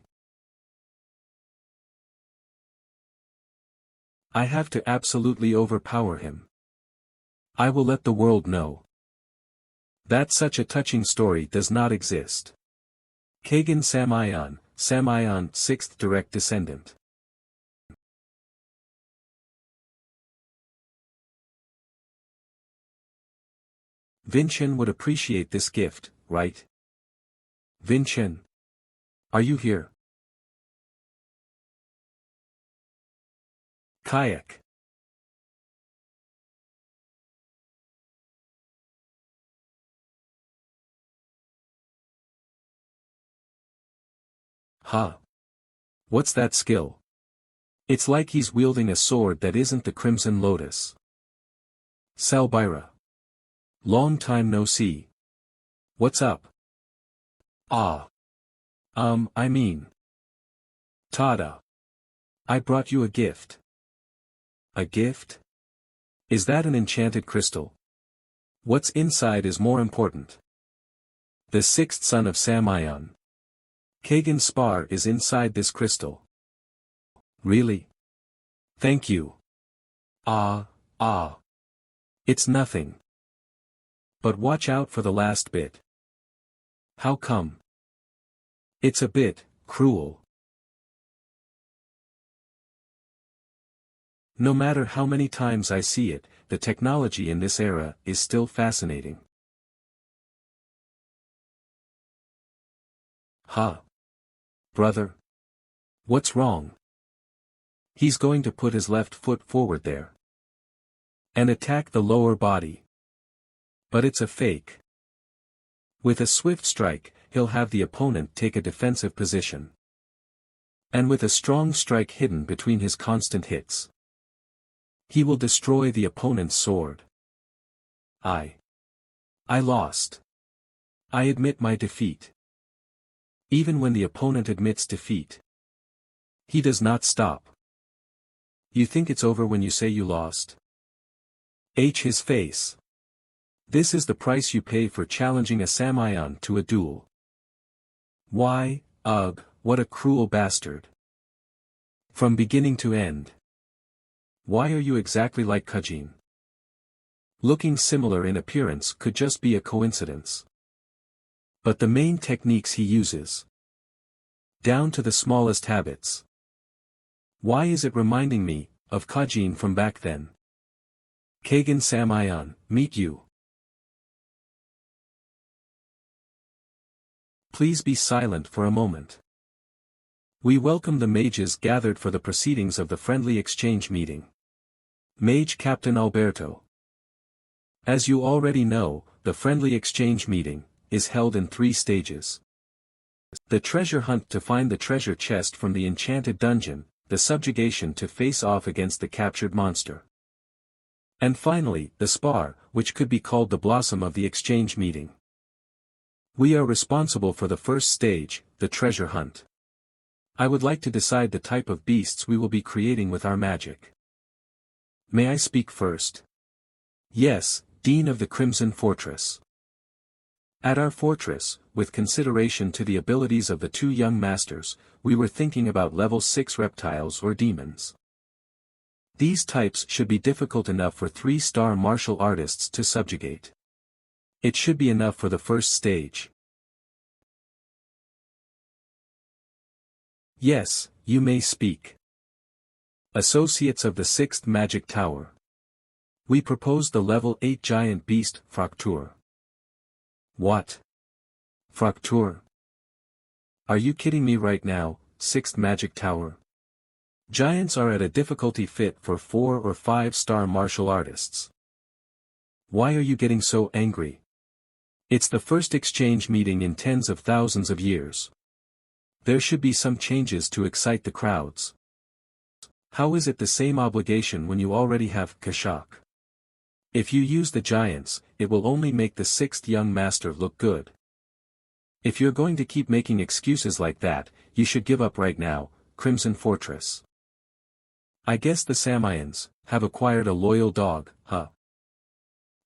S1: I have to absolutely overpower him. I will let the world know that such a touching story does not exist. Kagan Samayan, Samayan 6th direct descendant. Vinchin would appreciate this gift, right? Vinchin. Are you here? Kayak. Huh. What's that skill? It's like he's wielding a sword that isn't the Crimson Lotus. Salbira. Long time no see. What's up? Ah. I mean. Tada. I brought you a gift. A gift? Is that an enchanted crystal? What's inside is more important. The sixth son of Samayan. Kagan Spar is inside this crystal. Really? Thank you. Ah. It's nothing. But watch out for the last bit. How come? It's a bit cruel. No matter how many times I see it, the technology in this era is still fascinating. Huh? Brother? What's wrong? He's going to put his left foot forward there. And attack the lower body. But it's a fake. With a swift strike, he'll have the opponent take a defensive position. And with a strong strike hidden between his constant hits, he will destroy the opponent's sword. I lost. I admit my defeat. Even when the opponent admits defeat, he does not stop. You think it's over when you say you lost? His face. This is the price you pay for challenging a Samayan to a duel. Why, ugh, what a cruel bastard. From beginning to end. Why are you exactly like Kajin? Looking similar in appearance could just be a coincidence. But the main techniques he uses, down to the smallest habits. Why is it reminding me of Kajin from back then? Kagan Samayan, meet you. Please be silent for a moment. We welcome the mages gathered for the proceedings of the friendly exchange meeting. Mage Captain Alberto. As you already know, the friendly exchange meeting is held in 3 stages. The treasure hunt to find the treasure chest from the enchanted dungeon, the subjugation to face off against the captured monster. And finally, the spar, which could be called the blossom of the exchange meeting. We are responsible for the first stage, the treasure hunt. I would like to decide the type of beasts we will be creating with our magic. May I speak first? Yes, Dean of the Crimson Fortress. At our fortress, with consideration to the abilities of the 2 young masters, we were thinking about level 6 reptiles or demons. These types should be difficult enough for 3-star martial artists to subjugate. It should be enough for the first stage. Yes, you may speak. Associates of the 6th Magic Tower. We propose the level 8 giant beast, Fracture. What? Fracture? Are you kidding me right now, 6th Magic Tower? Giants are at a difficulty fit for 4 or 5-star martial artists. Why are you getting so angry? It's the first exchange meeting in tens of thousands of years. There should be some changes to excite the crowds. How is it the same obligation when you already have Kashak? If you use the giants, it will only make the 6th young master look good. If you're going to keep making excuses like that, you should give up right now, Crimson Fortress. I guess the Samayans have acquired a loyal dog, huh?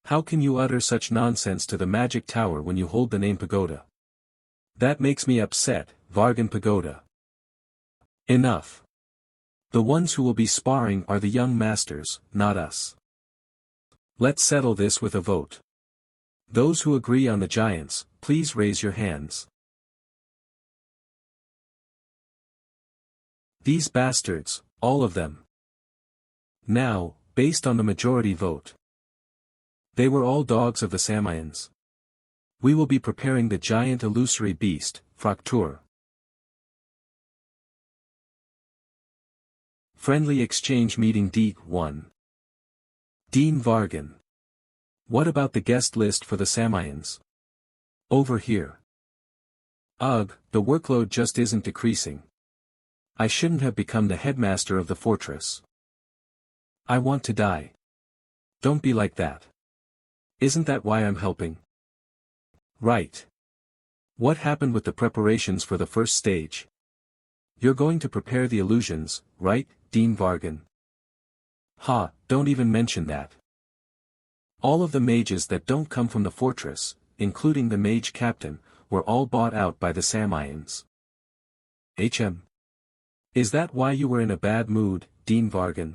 S1: How can you utter such nonsense to the Magic Tower when you hold the name Pagoda? That makes me upset, Vargan Pagoda. Enough. The ones who will be sparring are the young masters, not us. Let's settle this with a vote. Those who agree on the giants, please raise your hands. These bastards, all of them. Now, based on the majority vote. They were all dogs of the Samayans. We will be preparing the giant illusory beast, Fracture. Friendly Exchange Meeting D1. Dean Vargan. What about the guest list for the Samayans? Over here. Ugh, the workload just isn't decreasing. I shouldn't have become the headmaster of the fortress. I want to die. Don't be like that. Isn't that why I'm helping? Right. What happened with the preparations for the first stage? You're going to prepare the illusions, right, Dean Vargan? Ha, don't even mention that. All of the mages that don't come from the fortress, including the mage captain, were all bought out by the Samians. Is that why you were in a bad mood, Dean Vargan?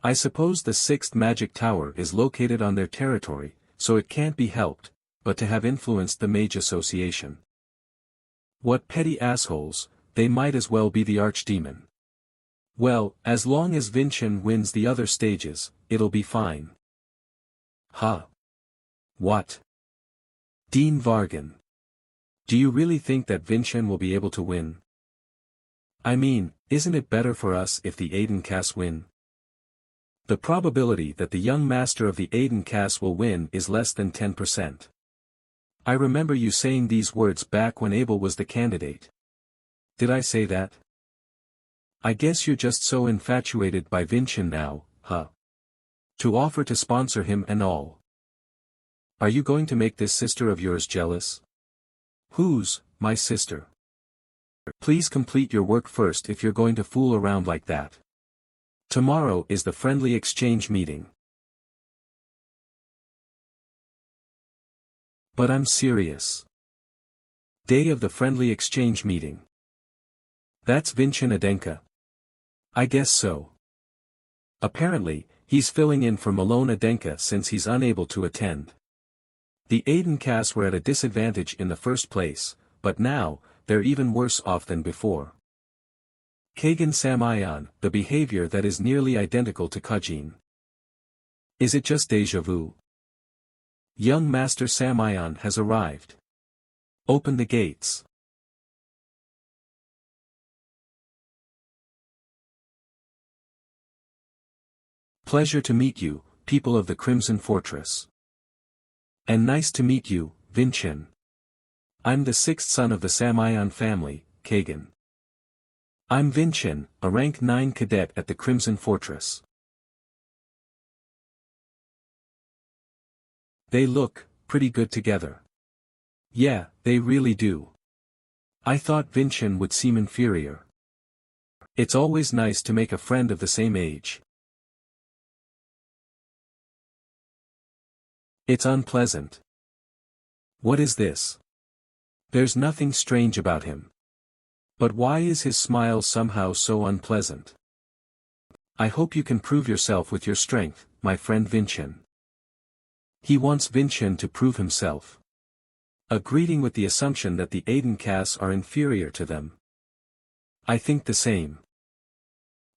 S1: I suppose the sixth magic tower is located on their territory, so it can't be helped, but to have influenced the mage association. What petty assholes, they might as well be the archdemon. Well, as long as Vincian wins the other stages, it'll be fine. Huh? What? Dean Vargan. Do you really think that Vincian will be able to win? I mean, isn't it better for us if the Aidencasts win? The probability that the young master of the Aidencasts will win is less than 10%. I remember you saying these words back when Abel was the candidate. Did I say that? I guess you're just so infatuated by Vincian now, huh? To offer to sponsor him and all. Are you going to make this sister of yours jealous? Who's, my sister? Please complete your work first if you're going to fool around like that. Tomorrow is the friendly exchange meeting. But I'm serious. Day of the friendly exchange meeting. That's Vincian Adenka. I guess so. Apparently, he's filling in for Malone Adenka since he's unable to attend. The Aidencasts were at a disadvantage in the first place, but now, they're even worse off than before. Kagan Samion, the behavior that is nearly identical to Kajin. Is it just déjà vu? Young Master Samion has arrived. Open the gates. Pleasure to meet you, people of the Crimson Fortress. And nice to meet you, Vincian. I'm the sixth son of the Samion family, Kagan. I'm Vincian, a rank 9 cadet at the Crimson Fortress. They look pretty good together. Yeah, they really do. I thought Vincian would seem inferior. It's always nice to make a friend of the same age. It's unpleasant. What is this? There's nothing strange about him. But why is his smile somehow so unpleasant? I hope you can prove yourself with your strength, my friend Vincian. He wants Vincian to prove himself. A greeting with the assumption that the Aidencasts are inferior to them. I think the same.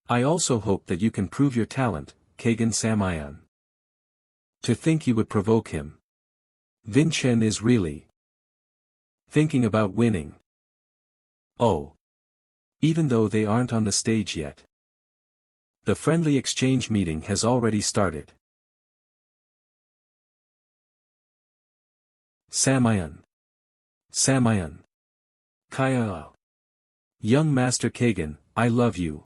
S1: I also hope that you can prove your talent, Kagan Samion. To think you would provoke him. Vincian is really thinking about winning. Oh. Even though they aren't on the stage yet. The friendly exchange meeting has already started. Samion. Samion. Kaya. Young Master Kagan, I love you.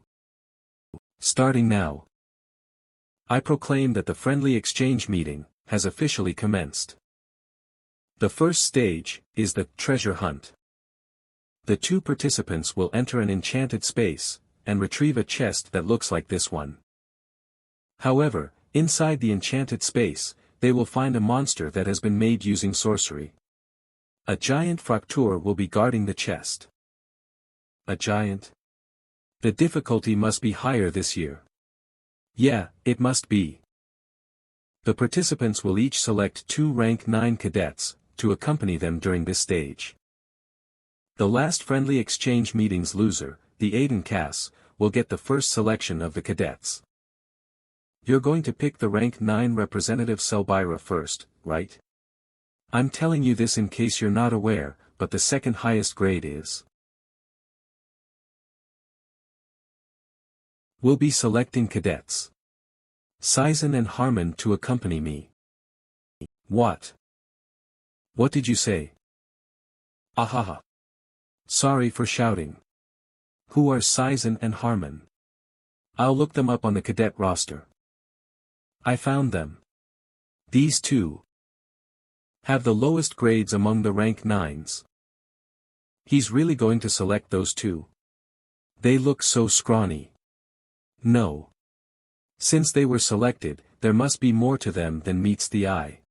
S1: Starting now. I proclaim that the friendly exchange meeting has officially commenced. The first stage is the treasure hunt. The two participants will enter an enchanted space and retrieve a chest that looks like this one. However, inside the enchanted space, they will find a monster that has been made using sorcery. A giant fracture will be guarding the chest. A giant? The difficulty must be higher this year. Yeah, it must be. The participants will each select 2 rank 9 cadets to accompany them during this stage. The last friendly exchange meeting's loser, the Aidencasts, will get the first selection of the cadets. You're going to pick the rank 9 representative Selbira first, right? I'm telling you this in case you're not aware, but the second highest grade is. We'll be selecting cadets. Sizen and Harmon to accompany me. What? What did you say? Ahaha. Sorry for shouting. Who are Sizen and Harmon? I'll look them up on the cadet roster. I found them. These two have the lowest grades among the rank 9s. He's really going to select those two. They look so scrawny. No. Since they were selected, there must be more to them than meets the eye.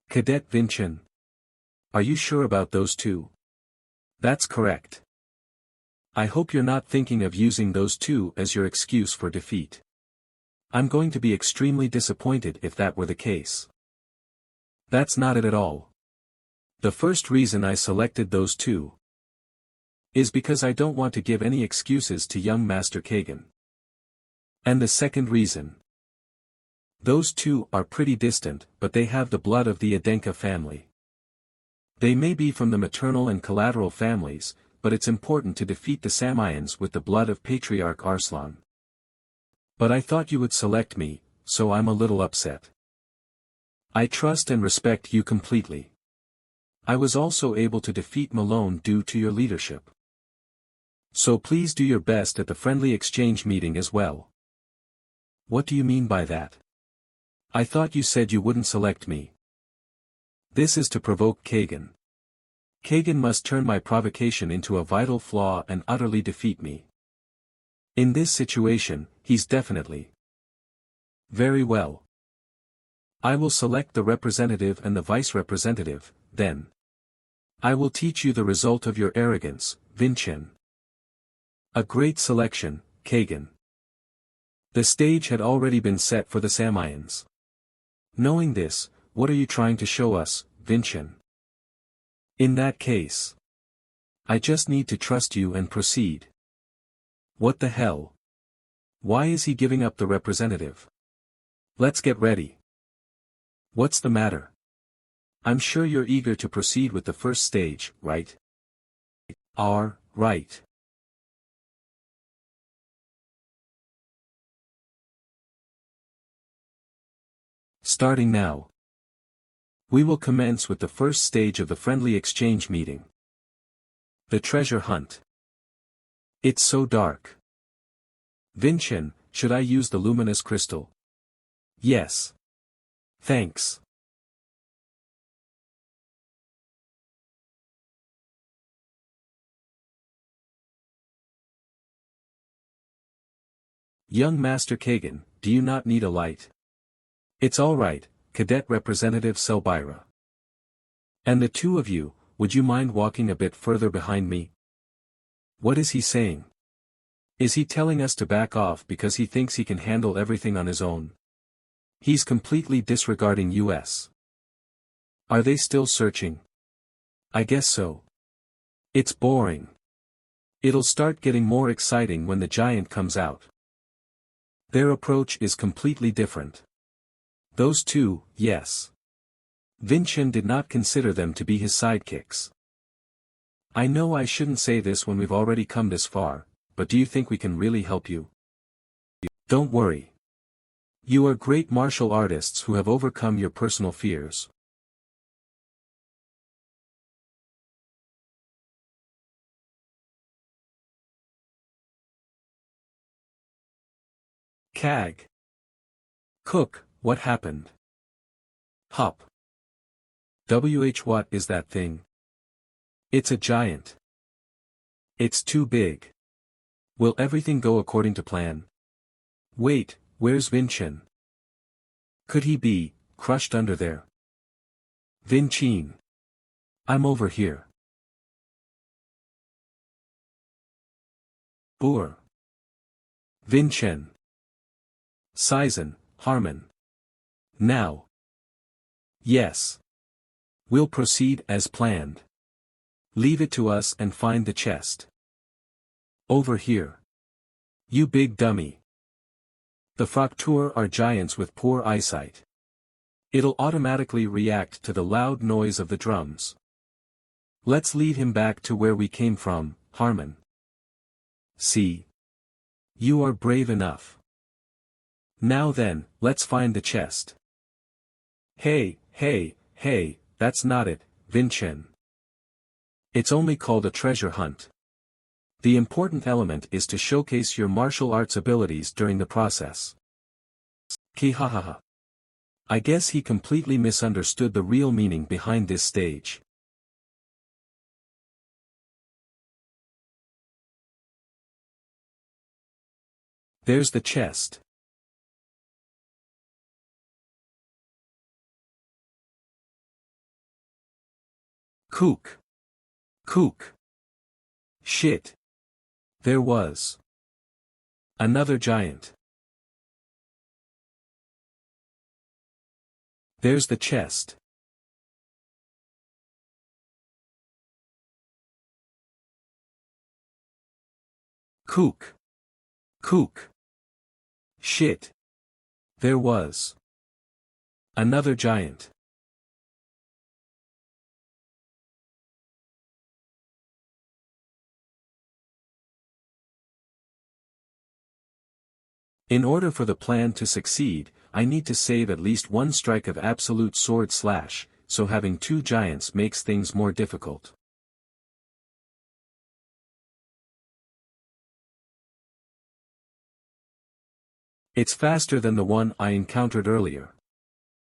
S1: Cadet Vincent. Are you sure about those two? That's correct. I hope you're not thinking of using those two as your excuse for defeat. I'm going to be extremely disappointed if that were the case. That's not it at all. The first reason I selected those two is because I don't want to give any excuses to young Master Kagan. And the second reason. Those two are pretty distant, but they have the blood of the Adenka family. They may be from the maternal and collateral families, but it's important to defeat the Samayans with the blood of Patriarch Arslan. But I thought you would select me, so I'm a little upset. I trust and respect you completely. I was also able to defeat Malone due to your leadership. So please do your best at the friendly exchange meeting as well. What do you mean by that? I thought you said you wouldn't select me. This is to provoke Kagan. Kagan must turn my provocation into a vital flaw and utterly defeat me. In this situation, he's definitely. Very well. I will select the representative and the vice representative, then. I will teach you the result of your arrogance, Vincent. A great selection, Kagan. The stage had already been set for the Samayans. Knowing this, what are you trying to show us, Vincent? In that case, I just need to trust you and proceed. What the hell? Why is he giving up the representative? Let's get ready. What's the matter? I'm sure you're eager to proceed with the first stage, right? Right. Starting now. We will commence with the first stage of the friendly exchange meeting. The treasure hunt. It's so dark. Vincent, should I use the luminous crystal? Yes. Thanks. Young Master Kagan, do you not need a light? It's all right, Cadet Representative Selbira. And the two of you, would you mind walking a bit further behind me? What is he saying? Is he telling us to back off because he thinks he can handle everything on his own? He's completely disregarding us. Are they still searching? I guess so. It's boring. It'll start getting more exciting when the giant comes out. Their approach is completely different. Those two, yes. Vincent did not consider them to be his sidekicks. I know I shouldn't say this when we've already come this far, but do you think we can really help you? Don't worry. You are great martial artists who have overcome your personal fears. Kag. Cook, what happened? Hop. What is that thing? It's a giant. It's too big. Will everything go according to plan? Wait, where's Vincent? Could he be crushed under there? Vincent. I'm over here. Boor. Vincent. Sizen, Harmon. Now. Yes. We'll proceed as planned. Leave it to us and find the chest. Over here. You big dummy. The Fraktur are giants with poor eyesight. It'll automatically react to the loud noise of the drums. Let's lead him back to where we came from, Harmon. See. You are brave enough. Now then, let's find the chest. Hey, that's not it, Vincent. It's only called a treasure hunt. The important element is to showcase your martial arts abilities during the process. Kihahaha. I guess he completely misunderstood the real meaning behind this stage. There's the chest. Kook. Kook. Shit. There was another giant. There's the chest. Kook. Kook. Shit. There was another giant. In order for the plan to succeed, I need to save at least one strike of absolute sword slash, so having two giants makes things more difficult. It's faster than the one I encountered earlier.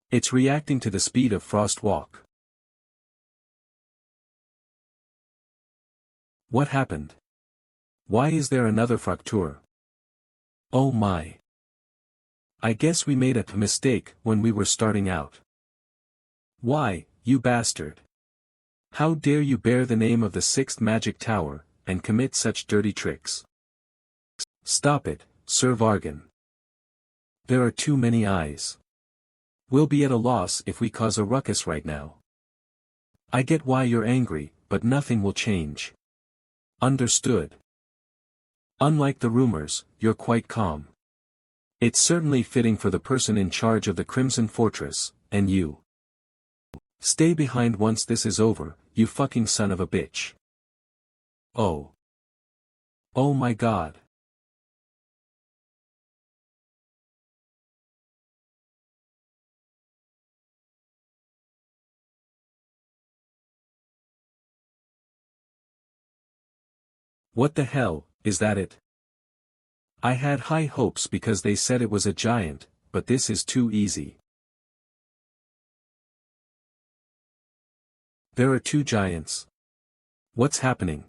S1: It's reacting to the speed of Frost Walk. What happened? Why is there another fracture? Oh my. I guess we made a mistake when we were starting out. Why, you bastard. How dare you bear the name of the sixth magic tower, and commit such dirty tricks? Stop it, Sir Vargan. There are too many eyes. We'll be at a loss if we cause a ruckus right now. I get why you're angry, but nothing will change. Understood. Unlike the rumors, you're quite calm. It's certainly fitting for the person in charge of the Crimson Fortress, and you. Stay behind once this is over, you fucking son of a bitch. Oh. Oh my god. What the hell, is that it? I had high hopes because they said it was a giant, but this is too easy. There are two giants. What's happening?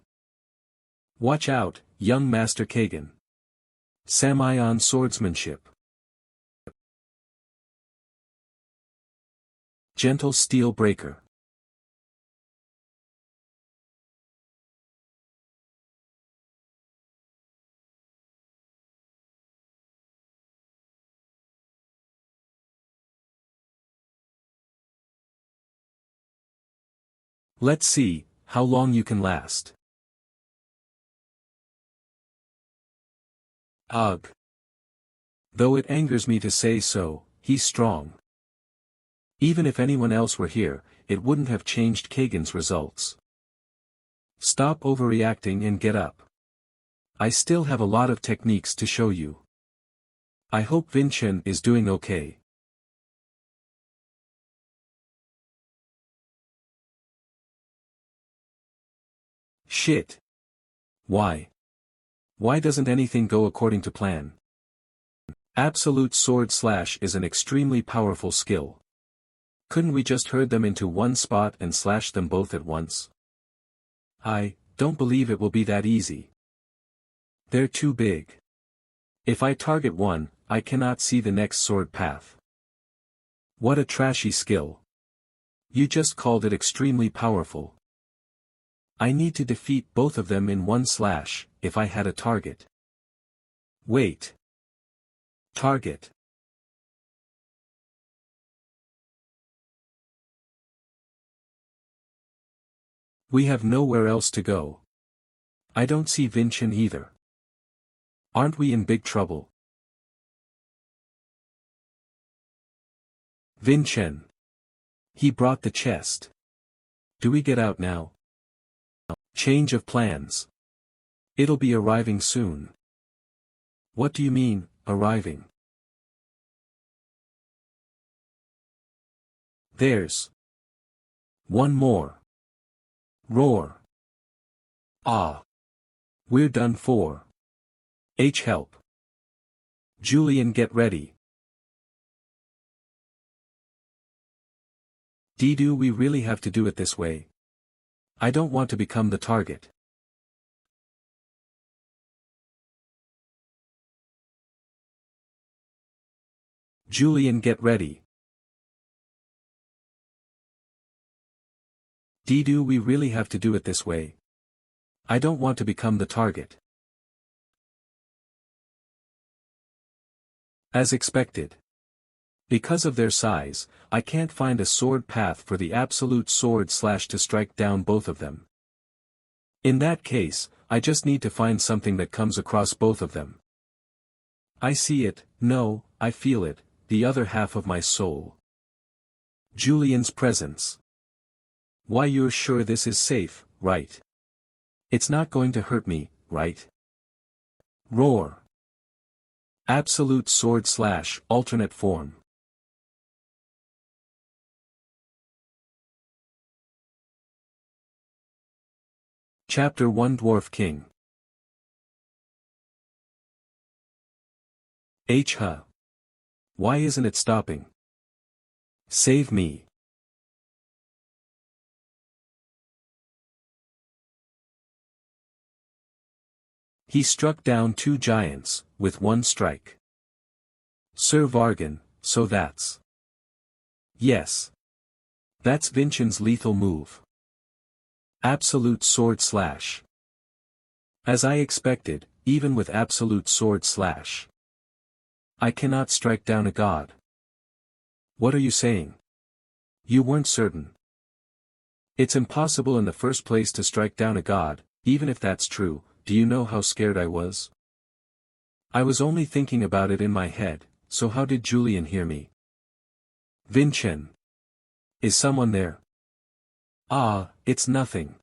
S1: Watch out, young Master Kagan. Samion swordsmanship. Gentle steel breaker. Let's see, how long you can last. Ugh. Though it angers me to say so, he's strong. Even if anyone else were here, it wouldn't have changed Kagan's results. Stop overreacting and get up. I still have a lot of techniques to show you. I hope Vincent is doing okay. Shit. Why? Why doesn't anything go according to plan? Absolute sword slash is an extremely powerful skill. Couldn't we just herd them into one spot and slash them both at once? I don't believe it will be that easy. They're too big. If I target one, I cannot see the next sword path. What a trashy skill. You just called it extremely powerful. I need to defeat both of them in one slash, if I had a target. Wait. Target. We have nowhere else to go. I don't see Vincent either. Aren't we in big trouble? Vincent. He brought the chest. Do we get out now? Change of plans. It'll be arriving soon. What do you mean, arriving? There's one more. Roar. Ah. We're done for. Help. Julian, get ready. Do we really have to do it this way? I don't want to become the target. Julian, get ready. Do we really have to do it this way? I don't want to become the target. As expected. Because of their size, I can't find a sword path for the absolute sword slash to strike down both of them. In that case, I just need to find something that comes across both of them. I see it, no, I feel it, the other half of my soul. Julian's presence. Why, you're sure this is safe, right? It's not going to hurt me, right? Roar. Absolute sword slash alternate form. Chapter 1 Dwarf King. Huh. Why isn't it stopping? Save me. He struck down 2 giants, with 1 strike. Sir Vargan, so that's... Yes. That's Vincent's lethal move. Absolute sword slash. As I expected, even with absolute sword slash. I cannot strike down a god. What are you saying? You weren't certain. It's impossible in the first place to strike down a god, even if that's true. Do you know how scared I was? I was only thinking about it in my head, so how did Julian hear me? Vincent. Is someone there? Ah, it's nothing.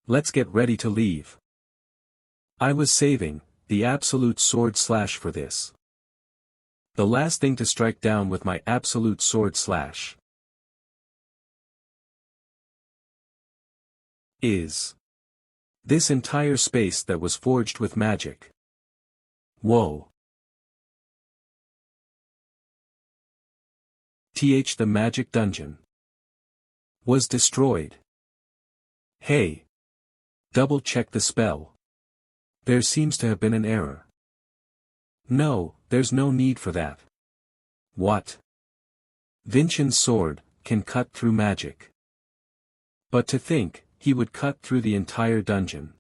S1: Let's get ready to leave. I was saving the absolute sword slash for this. The last thing to strike down with my absolute sword slash is this entire space that was forged with magic. Whoa. The magic dungeon was destroyed. Hey. Double check the spell. There seems to have been an error. No, there's no need for that. What? Vincent's sword can cut through magic. But to think, he would cut through the entire dungeon.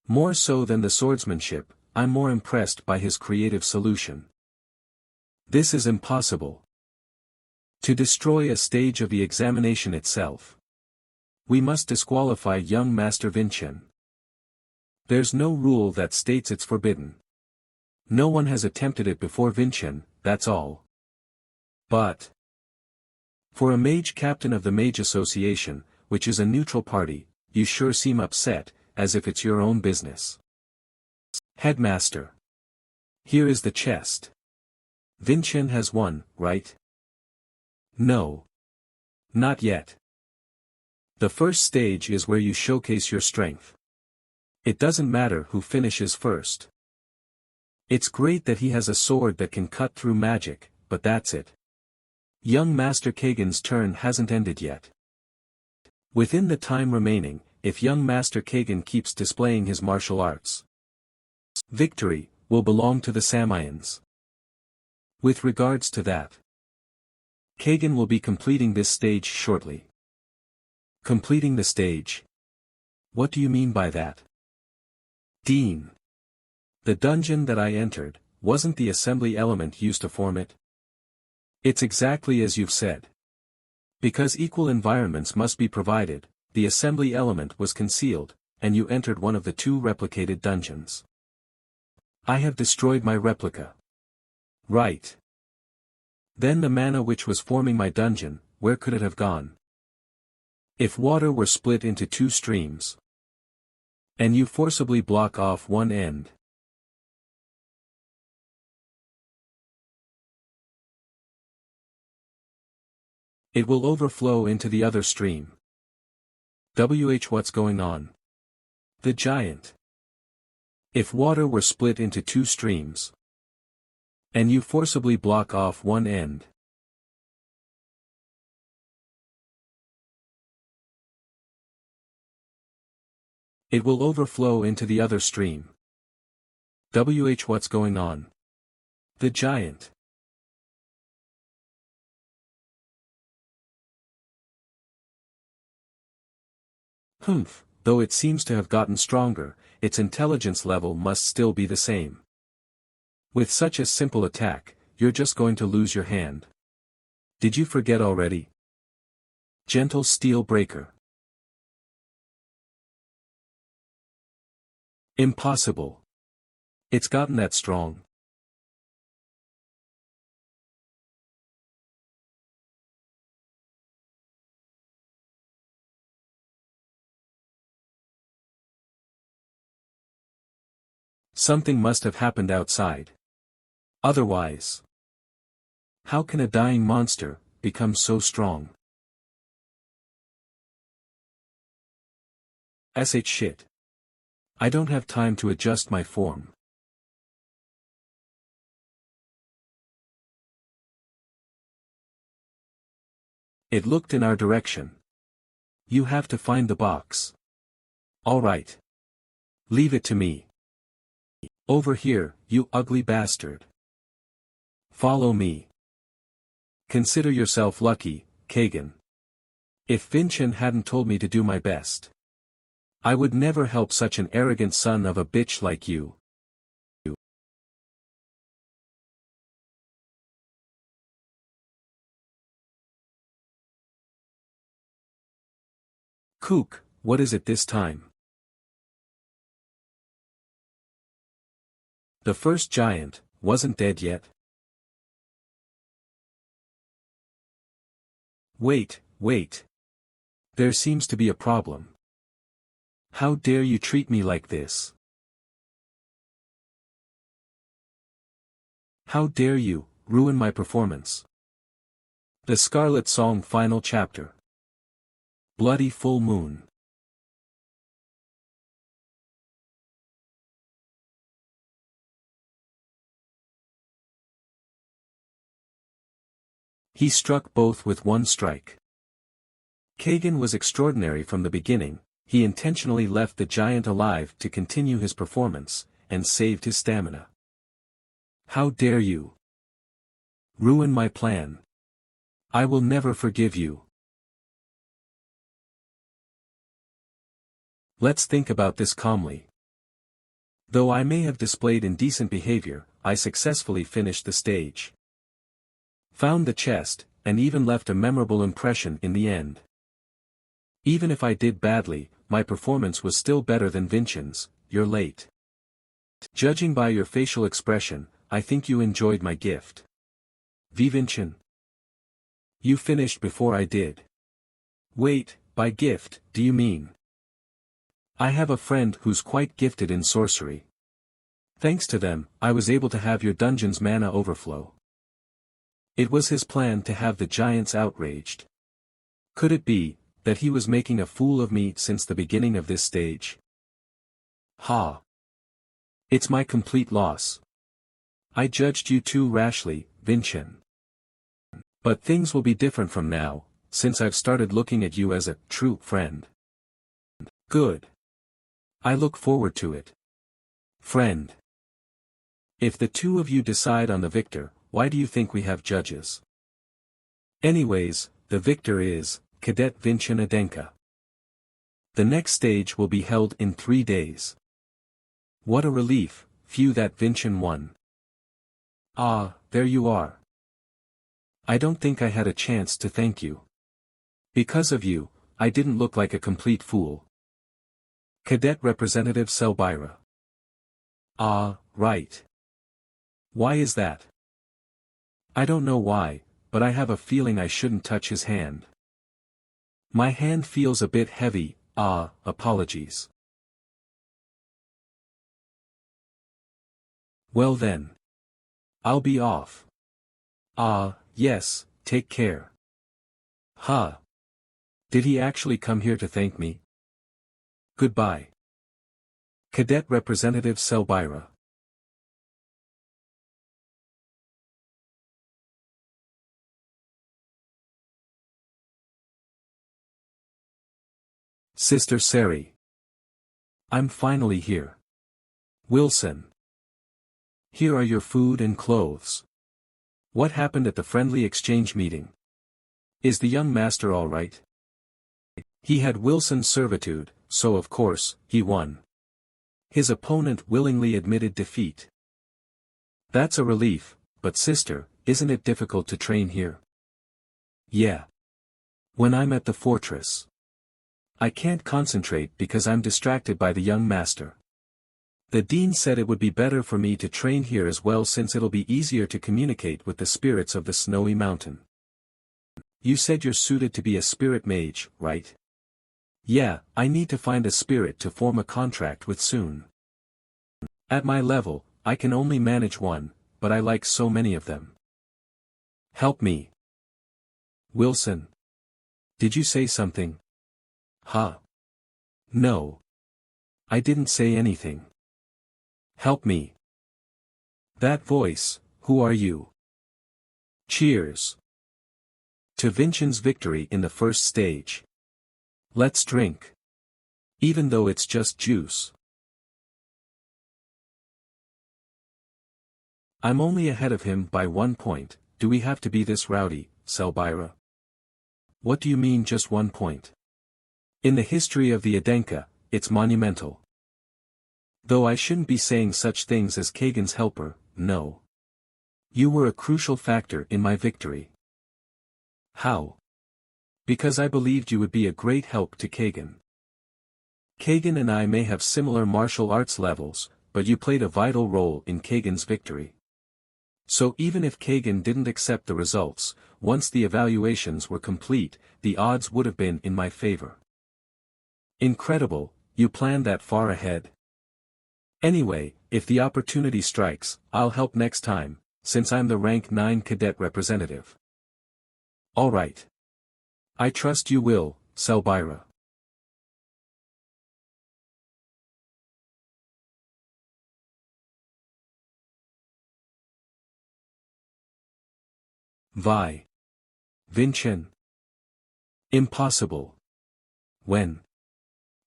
S1: More so than the swordsmanship, I'm more impressed by his creative solution. This is impossible. To destroy a stage of the examination itself. We must disqualify young Master Vincent. There's no rule that states it's forbidden. No one has attempted it before Vincent, that's all. But for a mage captain of the Mage Association, which is a neutral party, you sure seem upset, as if it's your own business. Headmaster. Here is the chest. Vincent has won, right? No. Not yet. The first stage is where you showcase your strength. It doesn't matter who finishes first. It's great that he has a sword that can cut through magic, but that's it. Young Master Kagan's turn hasn't ended yet. Within the time remaining, if young Master Kagan keeps displaying his martial arts, victory will belong to the Samians. With regards to that, Kagan will be completing this stage shortly. Completing the stage? What do you mean by that? Dean. The dungeon that I entered, wasn't the assembly element used to form it? It's exactly as you've said. Because equal environments must be provided, the assembly element was concealed, and you entered one of the 2 replicated dungeons. I have destroyed my replica. Right. Then the mana which was forming my dungeon, where could it have gone? If water were split into 2 streams, and you forcibly block off one end, it will overflow into the other stream. What's going on? The giant. If water were split into 2 streams, and you forcibly block off one end, It will overflow into the other stream. What's going on? The giant. Humph, though it seems to have gotten stronger, its intelligence level must still be the same. With such a simple attack, you're just going to lose your hand. Did you forget already? Gentle steel breaker. Impossible. It's gotten that strong. Something must have happened outside. Otherwise, how can a dying monster become so strong? Shit. I don't have time to adjust my form. It looked in our direction. You have to find the box. All right. Leave it to me. Over here, you ugly bastard. Follow me. Consider yourself lucky, Kagan. If Vincent hadn't told me to do my best, I would never help such an arrogant son of a bitch like you. Kook, what is it this time? The first giant wasn't dead yet. Wait. There seems to be a problem. How dare you treat me like this? How dare you ruin my performance? The Scarlet Song Final Chapter. Bloody Full Moon. He struck both with one strike. Kagan was extraordinary from the beginning. He intentionally left the giant alive to continue his performance, and saved his stamina. How dare you ruin my plan? I will never forgive you. Let's think about this calmly. Though I may have displayed indecent behavior, I successfully finished the stage. Found the chest, and even left a memorable impression in the end. Even if I did badly, my performance was still better than Vincent's. You're late. Judging by your facial expression, I think you enjoyed my gift. Vincent. You finished before I did. Wait, by gift, do you mean? I have a friend who's quite gifted in sorcery. Thanks to them, I was able to have your dungeon's mana overflow. It was his plan to have the giants outraged. Could it be that he was making a fool of me since the beginning of this stage? Ha! It's my complete loss. I judged you too rashly, Vincent. But things will be different from now, since I've started looking at you as a true friend. Good. I look forward to it. Friend. If the two of you decide on the victor, why do you think we have judges? Anyways, the victor is Cadet Vincent Adenka. The next stage will be held in 3 days. What a relief, phew, that Vincent won. Ah, there you are. I don't think I had a chance to thank you. Because of you, I didn't look like a complete fool. Cadet Representative Selbyra. Ah, right. Why is that? I don't know why, but I have a feeling I shouldn't touch his hand. My hand feels a bit heavy. Apologies. Well then. I'll be off. Yes, take care. Huh. Did he actually come here to thank me? Goodbye. Cadet Representative Selbyra. Sister Sari. I'm finally here. Wilson. Here are your food and clothes. What happened at the friendly exchange meeting? Is the young master all right? He had Wilson's servitude, so of course, he won. His opponent willingly admitted defeat. That's a relief, but sister, isn't it difficult to train here? Yeah. When I'm at the fortress. I can't concentrate because I'm distracted by the young master. The dean said it would be better for me to train here as well since it'll be easier to communicate with the spirits of the snowy mountain. You said you're suited to be a spirit mage, right? Yeah, I need to find a spirit to form a contract with soon. At my level, I can only manage one, but I like so many of them. Help me. Wilson. Did you say something? Huh? No. I didn't say anything. Help me. That voice, who are you? Cheers. To Vincent's victory in the first stage. Let's drink. Even though it's just juice. I'm only ahead of him by 1 point, do we have to be this rowdy, Selbyra? What do you mean just 1 point? In the history of the Adenka, it's monumental. Though I shouldn't be saying such things as Kagan's helper, no. You were a crucial factor in my victory. How? Because I believed you would be a great help to Kagan. Kagan and I may have similar martial arts levels, but you played a vital role in Kagan's victory. So even if Kagan didn't accept the results, once the evaluations were complete, the odds would have been in my favor. Incredible, you planned that far ahead. Anyway, if the opportunity strikes, I'll help next time, since I'm the rank 9 cadet representative. Alright. I trust you will, Selbyra. Vi. Vincent. Impossible. When?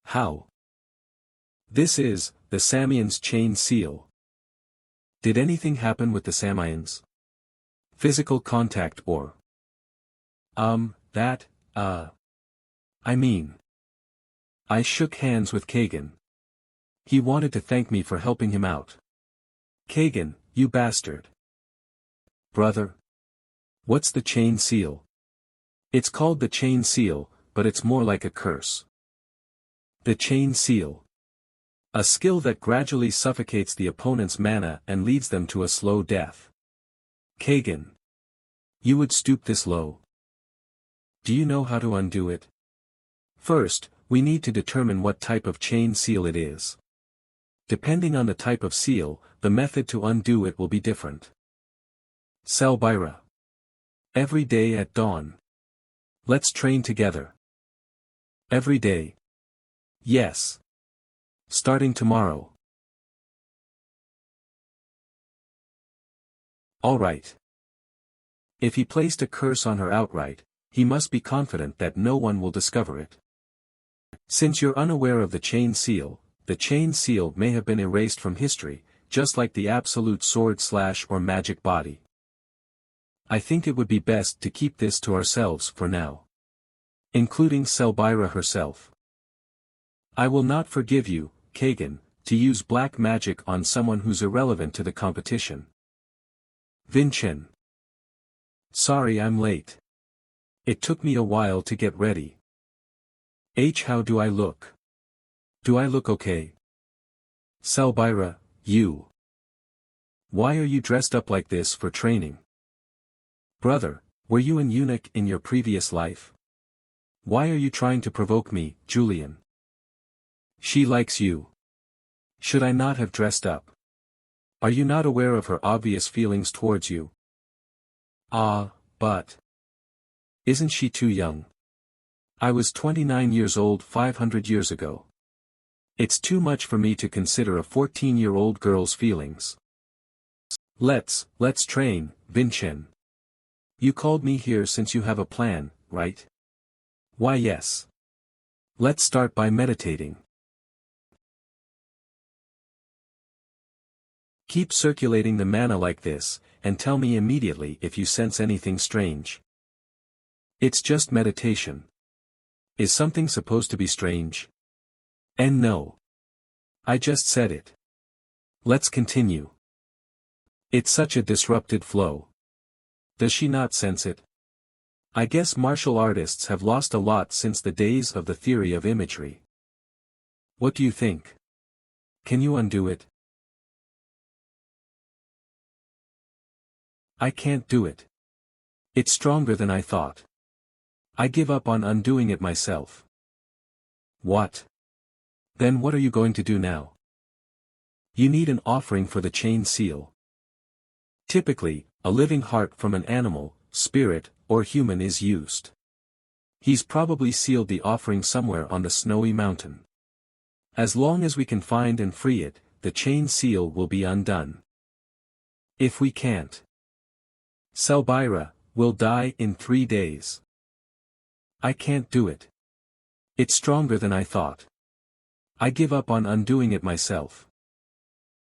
S1: How? This is, the Samian's chain seal. Did anything happen with the Samians? Physical contact or? I mean. I shook hands with Kagan. He wanted to thank me for helping him out. Kagan, you bastard. Brother. What's the chain seal? It's called the chain seal, but it's more like a curse. The chain seal. A skill that gradually suffocates the opponent's mana and leads them to a slow death. Kagan. You would stoop this low? Do you know how to undo it? First, we need to determine what type of chain seal it is. Depending on the type of seal, the method to undo it will be different. Selbyra. Every day at dawn. Let's train together. Every day. Yes. Starting tomorrow. Alright. If he placed a curse on her outright, he must be confident that no one will discover it. Since you're unaware of the chain seal may have been erased from history, just like the absolute sword/or magic body. I think it would be best to keep this to ourselves for now. Including Selbyra herself. I will not forgive you, Kagan, to use black magic on someone who's irrelevant to the competition. Vincent. Sorry I'm late. It took me a while to get ready. How do I look? Do I look okay? Selbyra, you. Why are you dressed up like this for training? Brother, were you an eunuch in your previous life? Why are you trying to provoke me, Julian? She likes you. Should I not have dressed up? Are you not aware of her obvious feelings towards you? But. Isn't she too young? I was 29 years old 500 years ago. It's too much for me to consider a 14-year-old girl's feelings. Let's train, Vincent. You called me here since you have a plan, right? Why yes. Let's start by meditating. Keep circulating the mana like this, and tell me immediately if you sense anything strange. It's just meditation. Is something supposed to be strange? And no. I just said it. Let's continue. It's such a disrupted flow. Does she not sense it? I guess martial artists have lost a lot since the days of the theory of imagery. What do you think? Can you undo it? I can't do it. It's stronger than I thought. I give up on undoing it myself. What? Then what are you going to do now? You need an offering for the chain seal. Typically, a living heart from an animal, spirit, or human is used. He's probably sealed the offering somewhere on the snowy mountain. As long as we can find and free it, the chain seal will be undone. If we can't, Selbyra will die in 3 days. I can't do it. It's stronger than I thought. I give up on undoing it myself.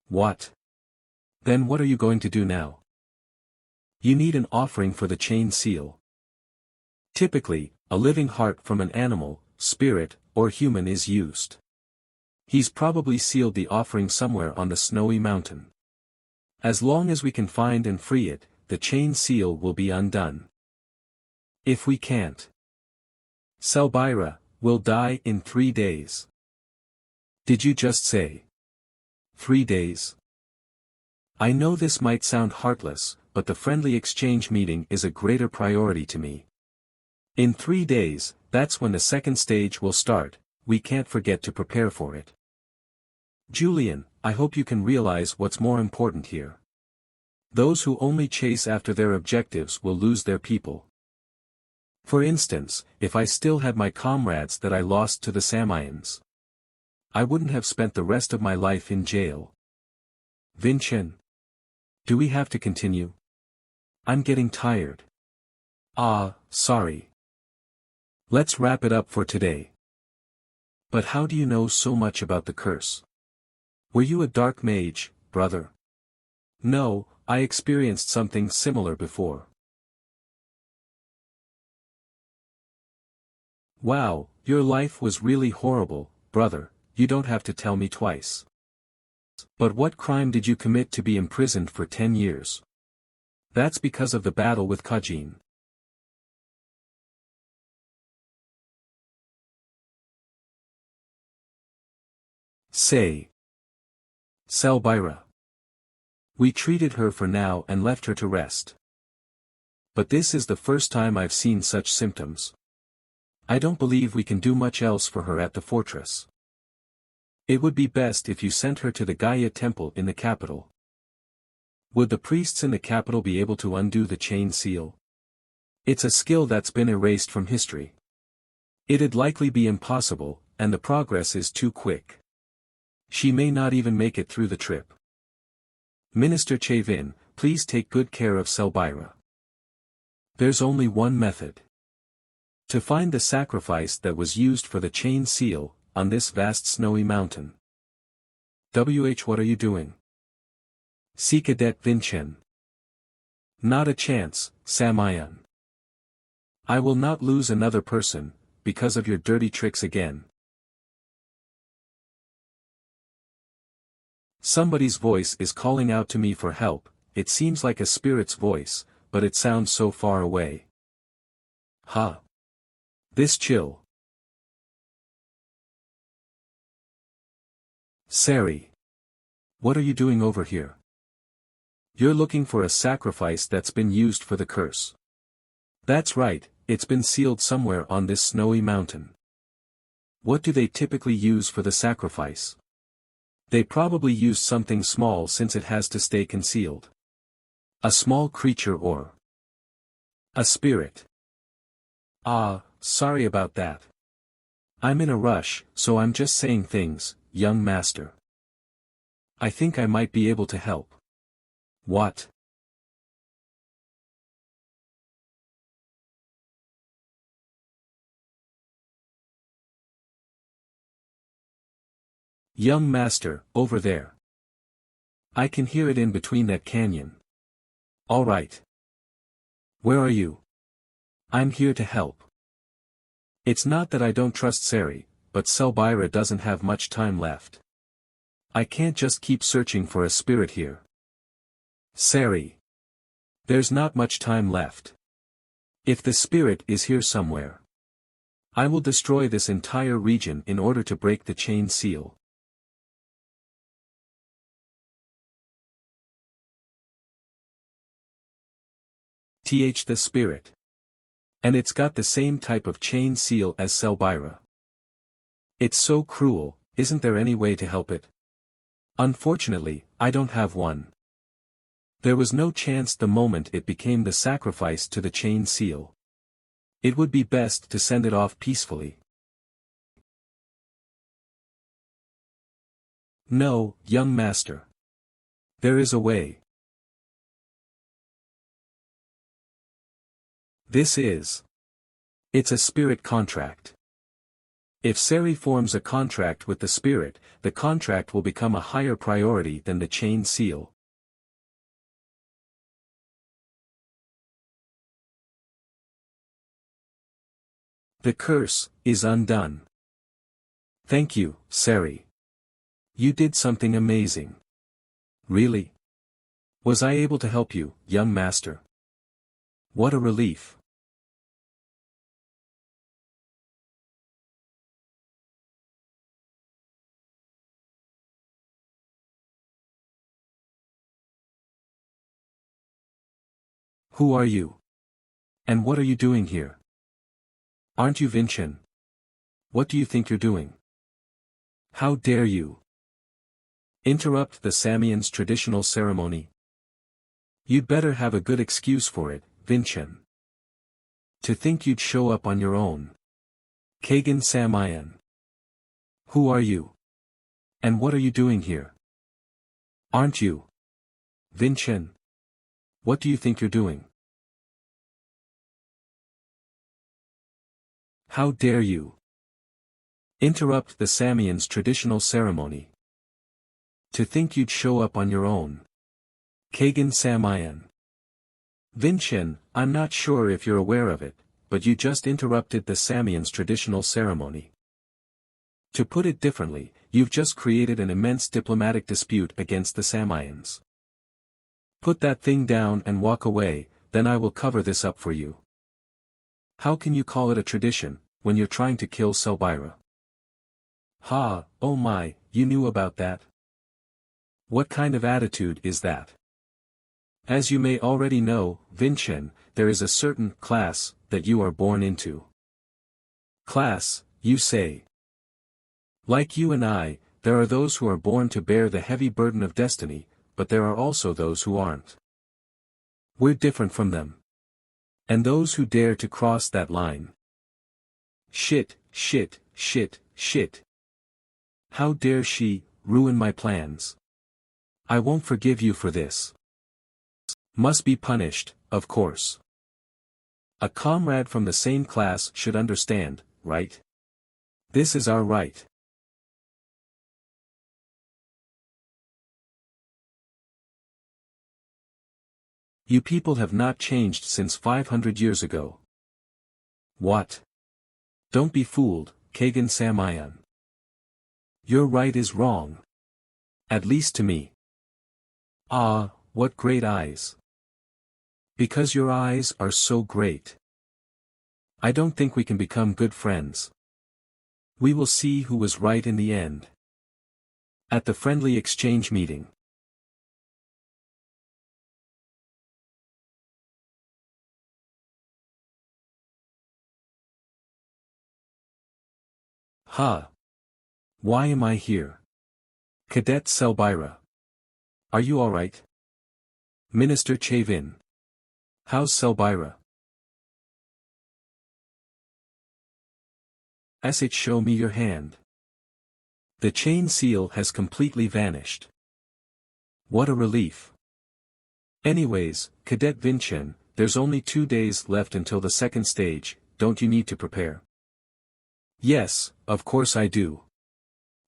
S1: What? Then what are you going to do now? You need an offering for the chain seal. Typically, a living heart from an animal, spirit, or human is used. He's probably sealed the offering somewhere on the snowy mountain. As long as we can find and free it, the chain seal will be undone. If we can't, Selbyra will die in 3 days. Did you just say 3 days? I know this might sound heartless, but the friendly exchange meeting is a greater priority to me. In 3 days, that's when the second stage will start. We can't forget to prepare for it. Julian, I hope you can realize what's more important here. Those who only chase after their objectives will lose their people. For instance, if I still had my comrades that I lost to the Samians, I wouldn't have spent the rest of my life in jail. Vincent, do we have to continue? I'm getting tired. Sorry. Let's wrap it up for today. But how do you know so much about the curse? Were you a dark mage, brother? No, I experienced something similar before. Wow, your life was really horrible, brother, you don't have to tell me twice. But what crime did you commit to be imprisoned for 10 years? That's because of the battle with Kajin. Say. Selbyra. We treated her for now and left her to rest. But this is the first time I've seen such symptoms. I don't believe we can do much else for her at the fortress. It would be best if you sent her to the Gaia temple in the capital. Would the priests in the capital be able to undo the chain seal? It's a skill that's been erased from history. It'd likely be impossible, and the progress is too quick. She may not even make it through the trip. Minister Chavin, please take good care of Selbyra. There's only one method. To find the sacrifice that was used for the chain seal, on this vast snowy mountain. What are you doing? See Cadet Vincent. Not a chance, Samian. I will not lose another person, because of your dirty tricks again. Somebody's voice is calling out to me for help. It seems like a spirit's voice, but it sounds so far away. Huh. This chill. Sari. What are you doing over here? You're looking for a sacrifice that's been used for the curse. That's right, it's been sealed somewhere on this snowy mountain. What do they typically use for the sacrifice? They probably use something small since it has to stay concealed. A small creature or a spirit. Sorry about that. I'm in a rush, so I'm just saying things, young master. I think I might be able to help. What? Young master, over there. I can hear it in between that canyon. Alright. Where are you? I'm here to help. It's not that I don't trust Sari, but Selbira doesn't have much time left. I can't just keep searching for a spirit here. Sari. There's not much time left. If the spirit is here somewhere, I will destroy this entire region in order to break the chain seal. The spirit. And it's got the same type of chain seal as Selbira. It's so cruel, isn't there any way to help it? Unfortunately, I don't have one. There was no chance the moment it became the sacrifice to the chain seal. It would be best to send it off peacefully. No, young master. There is a way. It's a spirit contract. If Sari forms a contract with the spirit, the contract will become a higher priority than the chain seal. The curse is undone. Thank you, Sari. You did something amazing. Really? Was I able to help you, young master? What a relief. Who are you? And what are you doing here? Aren't you Vincent? What do you think you're doing? How dare you? Interrupt the Samians' traditional ceremony? You'd better have a good excuse for it, Vincent. To think you'd show up on your own. Kagan Samian. Who are you? And what are you doing here? Aren't you Vincent? What do you think you're doing? How dare you? Interrupt the Samians' traditional ceremony. To think you'd show up on your own. Kagan Samian. Vincent, I'm not sure if you're aware of it, but you just interrupted the Samians' traditional ceremony. To put it differently, you've just created an immense diplomatic dispute against the Samians. Put that thing down and walk away, then I will cover this up for you. How can you call it a tradition, when you're trying to kill Selbira? Ha, oh my, you knew about that? What kind of attitude is that? As you may already know, Vincent, there is a certain class that you are born into. Class, you say? Like you and I, there are those who are born to bear the heavy burden of destiny, but there are also those who aren't. We're different from them. And those who dare to cross that line. Shit, shit, shit, shit. How dare she ruin my plans? I won't forgive you for this. Must be punished, of course. A comrade from the same class should understand, right? This is our right. You people have not changed since 500 years ago. What? Don't be fooled, Kagan Samian. Your right is wrong. At least to me. Ah, what great eyes. Because your eyes are so great. I don't think we can become good friends. We will see who was right in the end. At the friendly exchange meeting. Ha! Why am I here? Cadet Selbira. Are you alright? Minister Chavin. How's Selbira? Show me your hand. The chain seal has completely vanished. What a relief. Anyways, Cadet Vincent, there's only 2 days left until the second stage, don't you need to prepare? Yes, of course I do.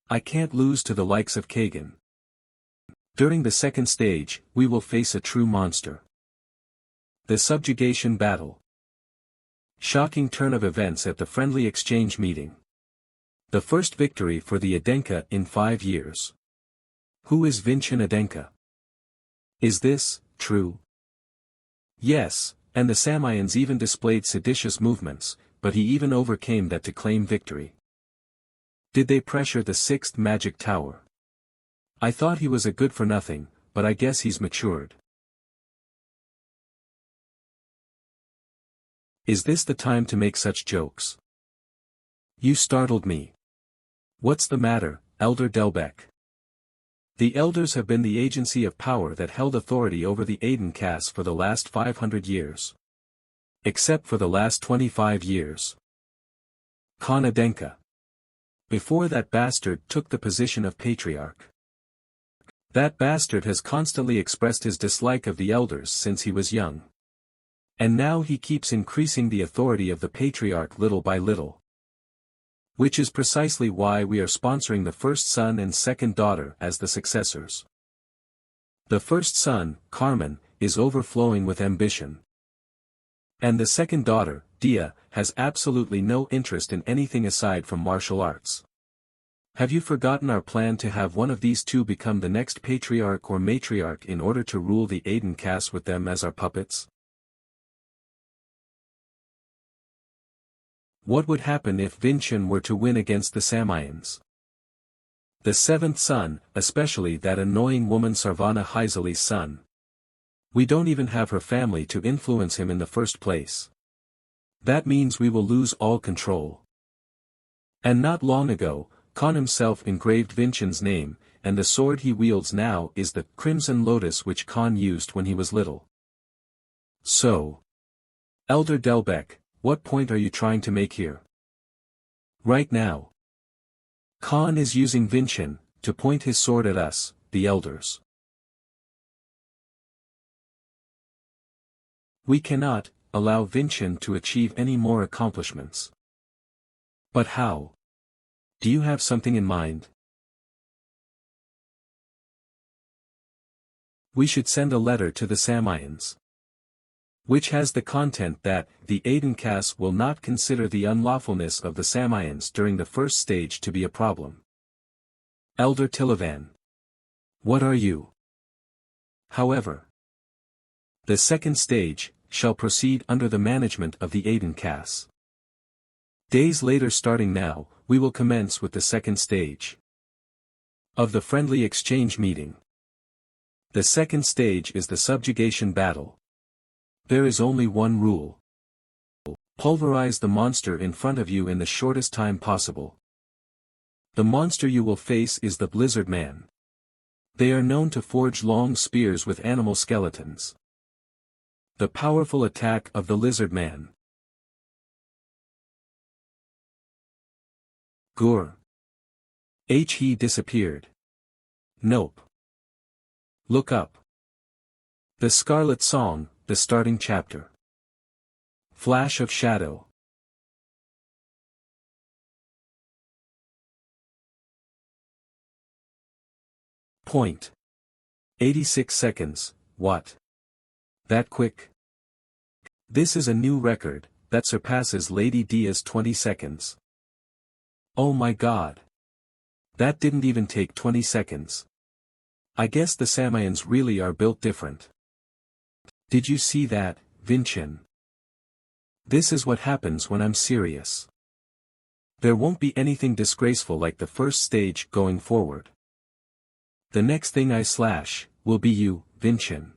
S1: I can't lose to the likes of Kagan. During the second stage, we will face a true monster. The subjugation battle. Shocking turn of events at the friendly exchange meeting. The first victory for the Adenka in 5 years. Who is Vincent Adenka? Is this true? Yes, and the Samayans even displayed seditious movements, but he even overcame that to claim victory. Did they pressure the 6th magic tower? I thought he was a good for nothing, but I guess he's matured. Is this the time to make such jokes? You startled me. What's the matter, Elder Delbecq? The elders have been the agency of power that held authority over the Aden caste for the last 500 years. Except for the last 25 years. Khan Adenka. Before that bastard took the position of patriarch. That bastard has constantly expressed his dislike of the elders since he was young. And now he keeps increasing the authority of the patriarch little by little. Which is precisely why we are sponsoring the first son and second daughter as the successors. The first son, Carmen, is overflowing with ambition. And the second daughter, Dia, has absolutely no interest in anything aside from martial arts. Have you forgotten our plan to have one of these two become the next patriarch or matriarch in order to rule the Aden caste with them as our puppets? What would happen if Vincent were to win against the Samayans? The 7th son, especially that annoying woman Sarvana Haizali's son. We don't even have her family to influence him in the first place. That means we will lose all control. And not long ago, Khan himself engraved Vincent's name, and the sword he wields now is the Crimson Lotus which Khan used when he was little. So, Elder Delbecq, what point are you trying to make here? Right now, Khan is using Vincent to point his sword at us, the elders. We cannot allow Vincent to achieve any more accomplishments. But how? Do you have something in mind? We should send a letter to the Samayans. Which has the content that the Aden caste will not consider the unlawfulness of the Samayans during the first stage to be a problem. Elder Tilavan. What are you? However, the second stage shall proceed under the management of the Aden caste. Days later starting now, we will commence with the second stage of the friendly exchange meeting. The second stage is the subjugation battle. There is only one rule. Pulverize the monster in front of you in the shortest time possible. The monster you will face is the Blizzard Man. They are known to forge long spears with animal skeletons. The powerful attack of the Lizard Man. Gur. He disappeared. Nope. Look up. The Scarlet Song, the starting chapter. Flash of shadow. Point. 86 seconds, what? That quick? This is a new record, that surpasses Lady Dia's 20 seconds. Oh my god. That didn't even take 20 seconds. I guess the Samayans really are built different. Did you see that, Vincent? This is what happens when I'm serious. There won't be anything disgraceful like the first stage going forward. The next thing I slash, will be you, Vincent.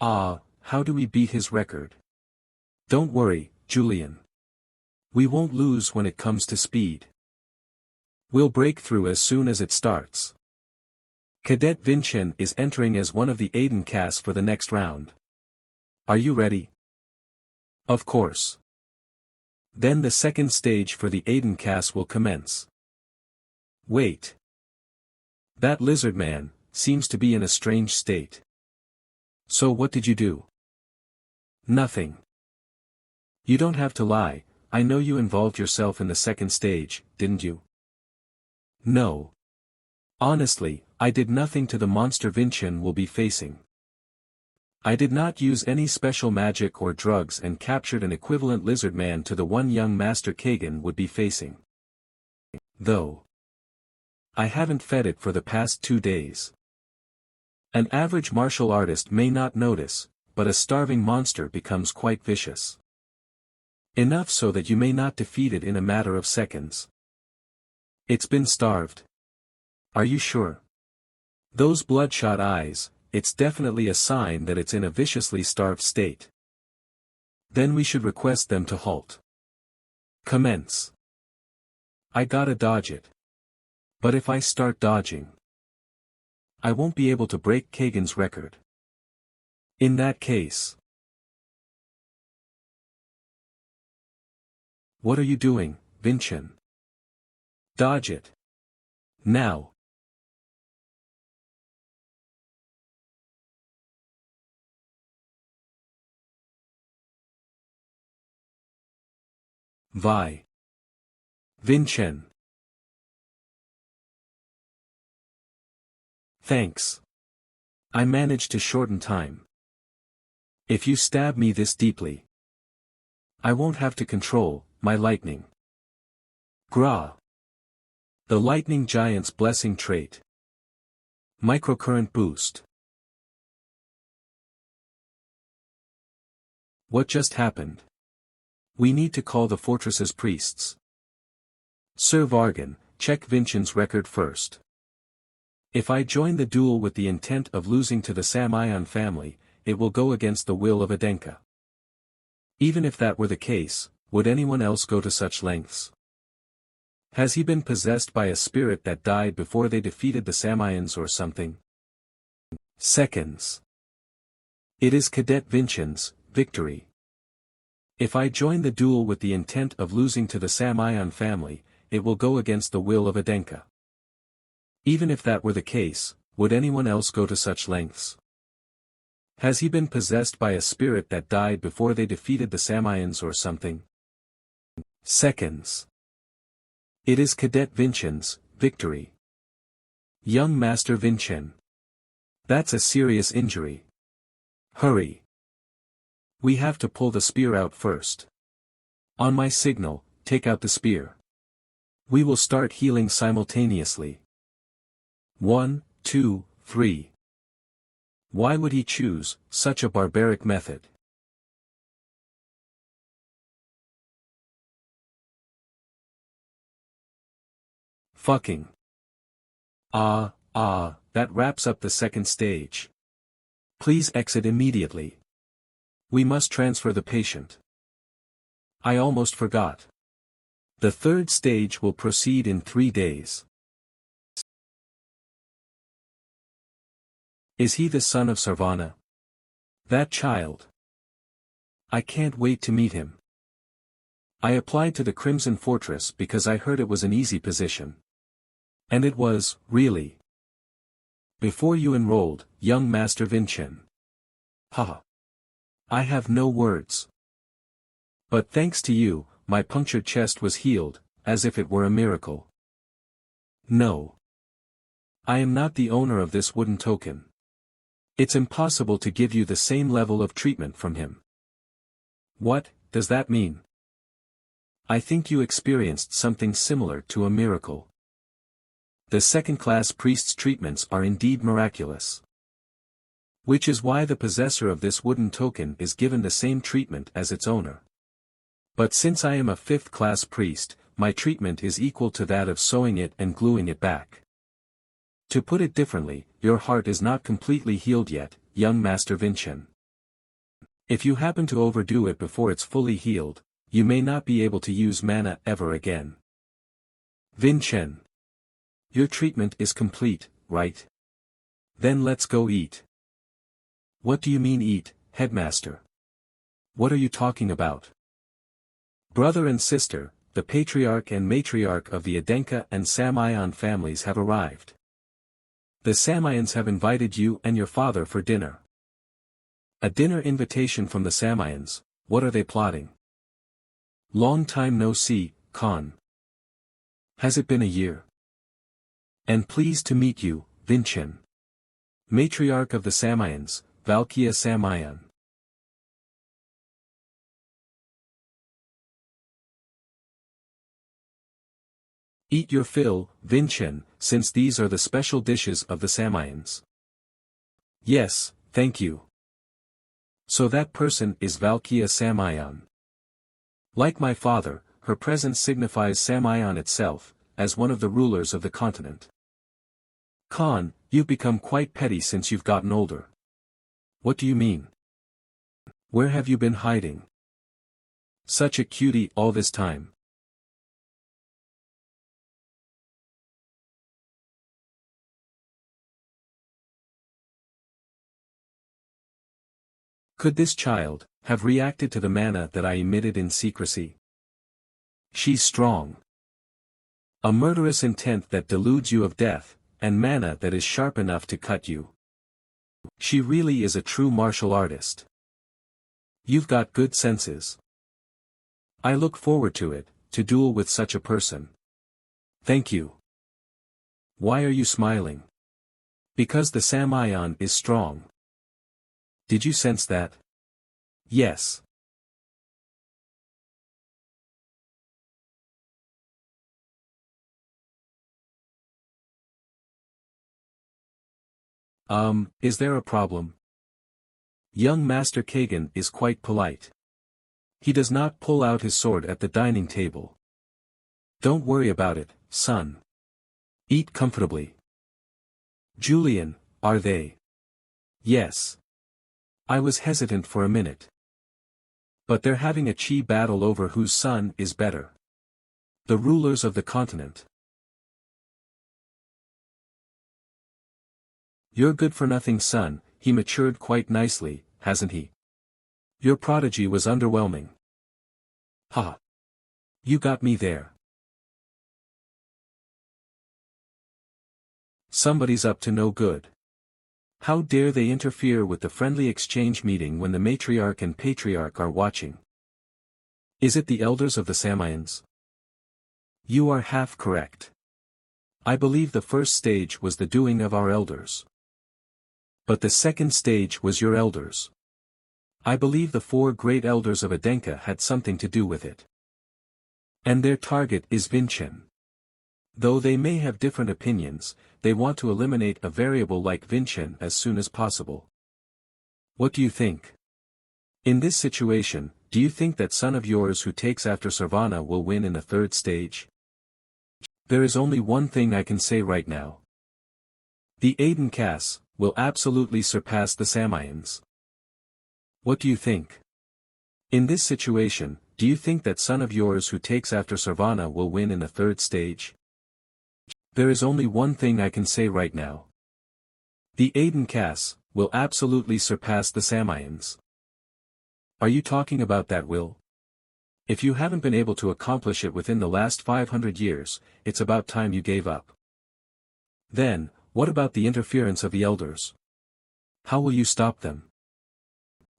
S1: Ah, how do we beat his record? Don't worry, Julian. We won't lose when it comes to speed. We'll break through as soon as it starts. Cadet Vincent is entering as one of the Aden caste for the next round. Are you ready? Of course. Then the second stage for the Aden caste will commence. Wait. That Lizard Man seems to be in a strange state. So what did you do? Nothing. You don't have to lie, I know you involved yourself in the second stage, didn't you? No. Honestly, I did nothing to the monster Vincent will be facing. I did not use any special magic or drugs and captured an equivalent lizard man to the one young Master Kagan would be facing. Though I haven't fed it for the past 2 days. An average martial artist may not notice, but a starving monster becomes quite vicious. Enough so that you may not defeat it in a matter of seconds. It's been starved. Are you sure? Those bloodshot eyes, it's definitely a sign that it's in a viciously starved state. Then we should request them to halt. Commence. I gotta dodge it. But if I start dodging, I won't be able to break Kagan's record. In that case. What are you doing, Vincent? Dodge it. Now. Vi. Vincent. Thanks. I managed to shorten time. If you stab me this deeply, I won't have to control my lightning. Gra. The lightning giant's blessing trait. Microcurrent boost. What just happened? We need to call the fortress's priests. Sir Vargan, check Vincent's record first. If I join the duel with the intent of losing to the Samayan family, it will go against the will of Adenka. Even if that were the case, would anyone else go to such lengths? Has he been possessed by a spirit that died before they defeated the Samayans or something? Seconds. It is Cadet Vincent's victory. If I join the duel with the intent of losing to the Samayan family, it will go against the will of Adenka. Even if that were the case, would anyone else go to such lengths? Has he been possessed by a spirit that died before they defeated the Samayans or something? Seconds. It is Cadet Vincent's victory. Young Master Vincent. That's a serious injury. Hurry. We have to pull the spear out first. On my signal, take out the spear. We will start healing simultaneously. 1, 2, 3. Why would he choose such a barbaric method? Fucking. That wraps up the second stage. Please exit immediately. We must transfer the patient. I almost forgot. The third stage will proceed in 3 days. Is he the son of Sarvana? That child. I can't wait to meet him. I applied to the Crimson Fortress because I heard it was an easy position. And it was, really. Before you enrolled, young Master Vincent. Haha. I have no words. But thanks to you, my punctured chest was healed, as if it were a miracle. No. I am not the owner of this wooden token. It's impossible to give you the same level of treatment from him. What does that mean? I think you experienced something similar to a miracle. The second-class priest's treatments are indeed miraculous. Which is why the possessor of this wooden token is given the same treatment as its owner. But since I am a 5th-class priest, my treatment is equal to that of sewing it and gluing it back. To put it differently, your heart is not completely healed yet, young Master Vincent. If you happen to overdo it before it's fully healed, you may not be able to use mana ever again. Vincent. Your treatment is complete, right? Then let's go eat. What do you mean eat, headmaster? What are you talking about? Brother and sister, the patriarch and matriarch of the Adenka and Samayan families have arrived. The Samayans have invited you and your father for dinner. A dinner invitation from the Samayans. What are they plotting? Long time no see, Khan. Has it been a year? And pleased to meet you, Vinchin. Matriarch of the Samayans, Valkia Samayan. Eat your fill, Vinchin, since these are the special dishes of the Samayans. Yes, thank you. So that person is Valkia Samayan. Like my father, her presence signifies Samayan itself, as one of the rulers of the continent. Khan, you've become quite petty since you've gotten older. What do you mean? Where have you been hiding? Such a cutie all this time. Could this child have reacted to the mana that I emitted in secrecy? She's strong. A murderous intent that deludes you of death, and mana that is sharp enough to cut you. She really is a true martial artist. You've got good senses. I look forward to it, to duel with such a person. Thank you. Why are you smiling? Because the Samayan is strong. Did you sense that? Yes. Is there a problem? Young Master Kagan is quite polite. He does not pull out his sword at the dining table. Don't worry about it, son. Eat comfortably. Julian, are they? Yes. I was hesitant for a minute. But they're having a chi battle over whose son is better. The rulers of the continent. Your good-for-nothing son, he matured quite nicely, hasn't he? Your prodigy was underwhelming. Ha! You got me there. Somebody's up to no good. How dare they interfere with the friendly exchange meeting when the matriarch and patriarch are watching? Is it the elders of the Samayans? You are half correct. I believe the first stage was the doing of our elders. But the second stage was your elders. I believe the 4 great elders of Adenka had something to do with it. And their target is Vinchin. Though they may have different opinions, they want to eliminate a variable like Vinchin as soon as possible. What do you think? In this situation, do you think that son of yours who takes after Sarvana will win in the 3rd stage? There is only one thing I can say right now. The Aiden Cass will absolutely surpass the Samayans. What do you think? In this situation, do you think that son of yours who takes after Sarvana will win in the 3rd stage? There is only one thing I can say right now. The Aiden Cass will absolutely surpass the Samayans. Are you talking about that will? If you haven't been able to accomplish it within the last 500 years, it's about time you gave up. Then, what about the interference of the elders? How will you stop them?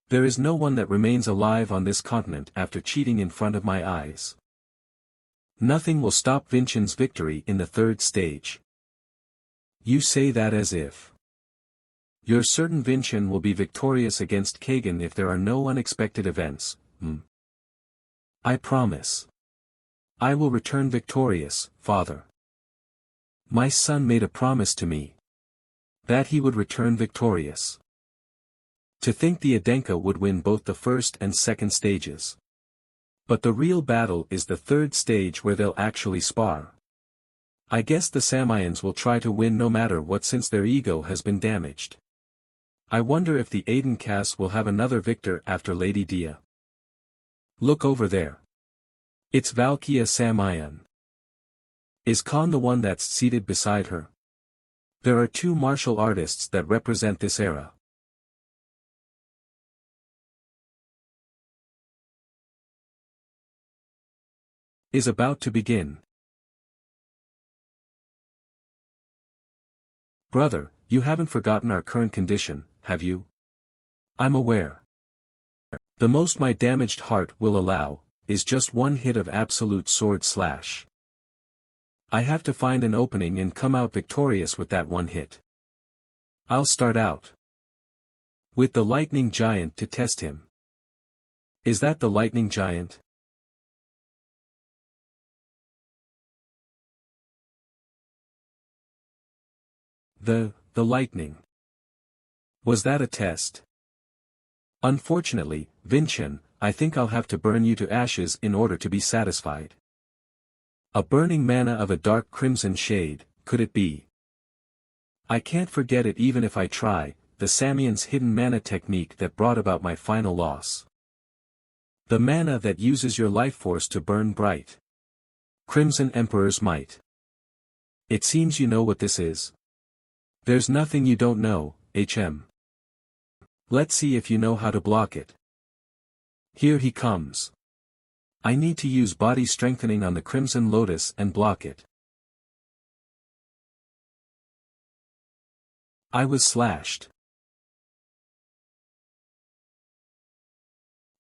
S1: There is no one that remains alive on this continent after cheating in front of my eyes. Nothing will stop Vinchin's victory in the 3rd stage. You say that as if. You're certain Vinchin will be victorious against Kagan if there are no unexpected events, I promise. I will return victorious, father. My son made a promise to me. That he would return victorious. To think the Adenka would win both the 1st and 2nd stages. But the real battle is the 3rd stage where they'll actually spar. I guess the Samayans will try to win no matter what since their ego has been damaged. I wonder if the Aiden Cass will have another victor after Lady Dia. Look over there. It's Valkia Samayan. Is Khan the one that's seated beside her? There are 2 martial artists that represent this era. Is about to begin. Brother, you haven't forgotten our current condition, have you? I'm aware. The most my damaged heart will allow, is just 1 hit of absolute sword slash. I have to find an opening and come out victorious with that 1 hit. I'll start out with the lightning giant to test him. Is that the lightning giant? The lightning. Was that a test? Unfortunately, Vincent, I think I'll have to burn you to ashes in order to be satisfied. A burning mana of a dark crimson shade, could it be? I can't forget it even if I try, the Samian's hidden mana technique that brought about my final loss. The mana that uses your life force to burn bright. Crimson Emperor's Might. It seems you know what this is. There's nothing you don't know, HM. Let's see if you know how to block it. Here he comes. I need to use body strengthening on the Crimson Lotus and block it. I was slashed.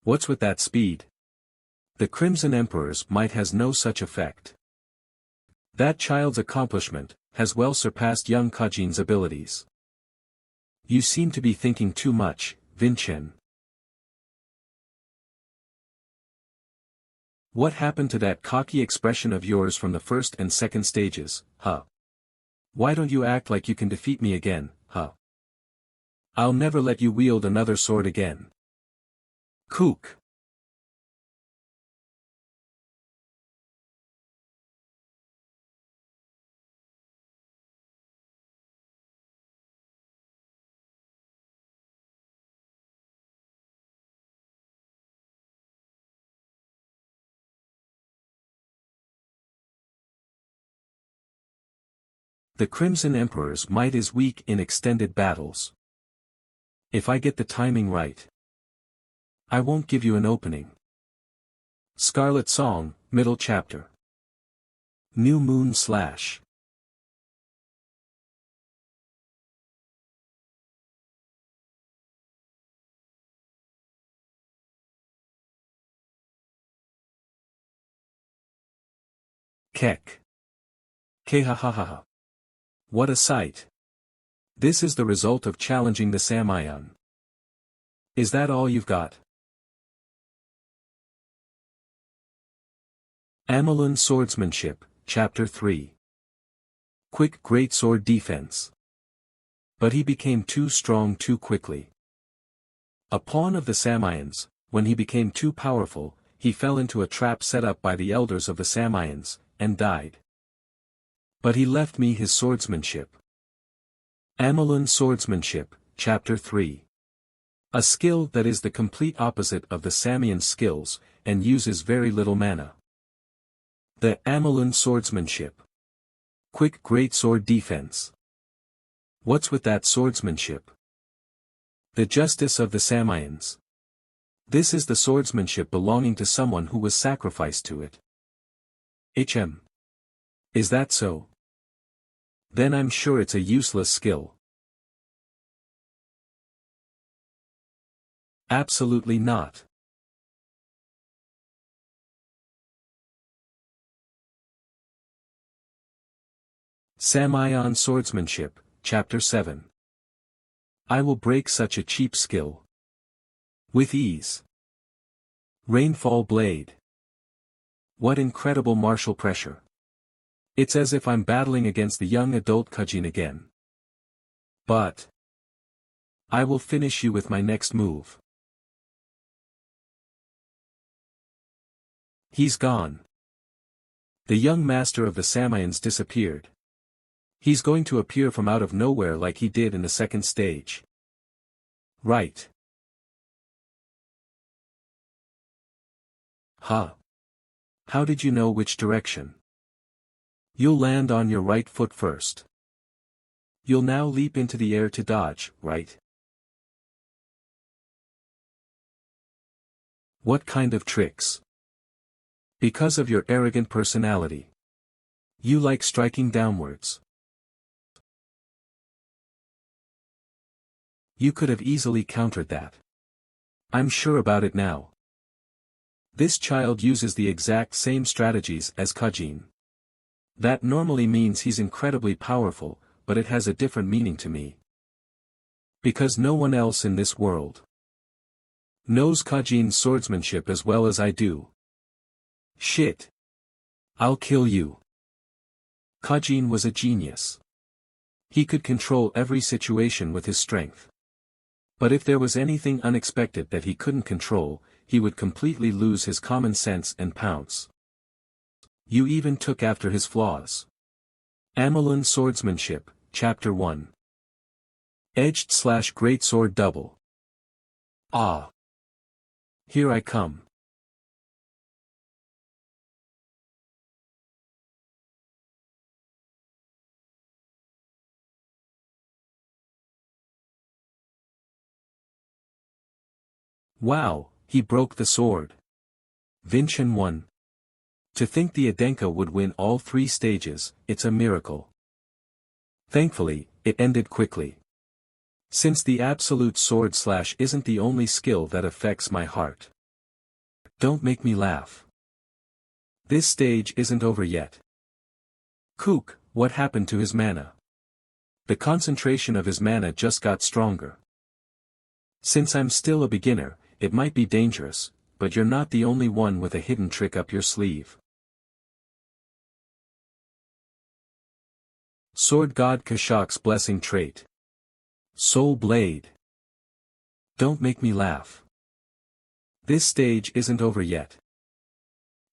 S1: What's with that speed? The Crimson Emperor's Might has no such effect. That child's accomplishment has well surpassed young Kajin's abilities. You seem to be thinking too much, Vincent. What happened to that cocky expression of yours from the first and second stages, huh? Why don't you act like you can defeat me again, huh? I'll never let you wield another sword again. Kook. The Crimson Emperor's might is weak in extended battles. If I get the timing right, I won't give you an opening. Scarlet Song, Middle Chapter. New Moon Slash. Kek. Kehahaha. What a sight. This is the result of challenging the Samian. Is that all you've got? Amelun Swordsmanship, Chapter 3. Quick Greatsword Defense. But he became too strong too quickly. A pawn of the Samians, when he became too powerful, he fell into a trap set up by the elders of the Samians, and died. But he left me his swordsmanship. Amelun Swordsmanship, Chapter 3. A skill that is the complete opposite of the Samian's skills, and uses very little mana. The Amelun Swordsmanship. Quick Greatsword Defense. What's with that swordsmanship? The justice of the Samians. This is the swordsmanship belonging to someone who was sacrificed to it. HM. Is that so? Then I'm sure it's a useless skill. Absolutely not. Samian Swordsmanship, Chapter 7. I will break such a cheap skill. With ease. Rainfall Blade. What incredible martial pressure. It's as if I'm battling against the young adult Kajin again. But I will finish you with my next move. He's gone. The young master of the Samians disappeared. He's going to appear from out of nowhere like he did in the second stage. Right. Huh. How did you know which direction? You'll land on your right foot first. You'll now leap into the air to dodge, right? What kind of tricks? Because of your arrogant personality. You like striking downwards. You could have easily countered that. I'm sure about it now. This child uses the exact same strategies as Kajin. That normally means he's incredibly powerful, but it has a different meaning to me. Because no one else in this world knows Kajin's swordsmanship as well as I do. Shit. I'll kill you. Kajin was a genius. He could control every situation with his strength. But if there was anything unexpected that he couldn't control, he would completely lose his common sense and pounce. You even took after his flaws. Amelin Swordsmanship, Chapter 1. Edged/Greatsword Double. Ah. Here I come. Wow, he broke the sword. Vinchin won. To think the Adenka would win all 3 stages, it's a miracle. Thankfully, it ended quickly. Since the absolute sword slash isn't the only skill that affects my heart. Don't make me laugh. This stage isn't over yet. Kook, what happened to his mana? The concentration of his mana just got stronger. Since I'm still a beginner, it might be dangerous, but you're not the only one with a hidden trick up your sleeve. Sword God Kashak's Blessing Trait. Soul Blade. Don't make me laugh. This stage isn't over yet.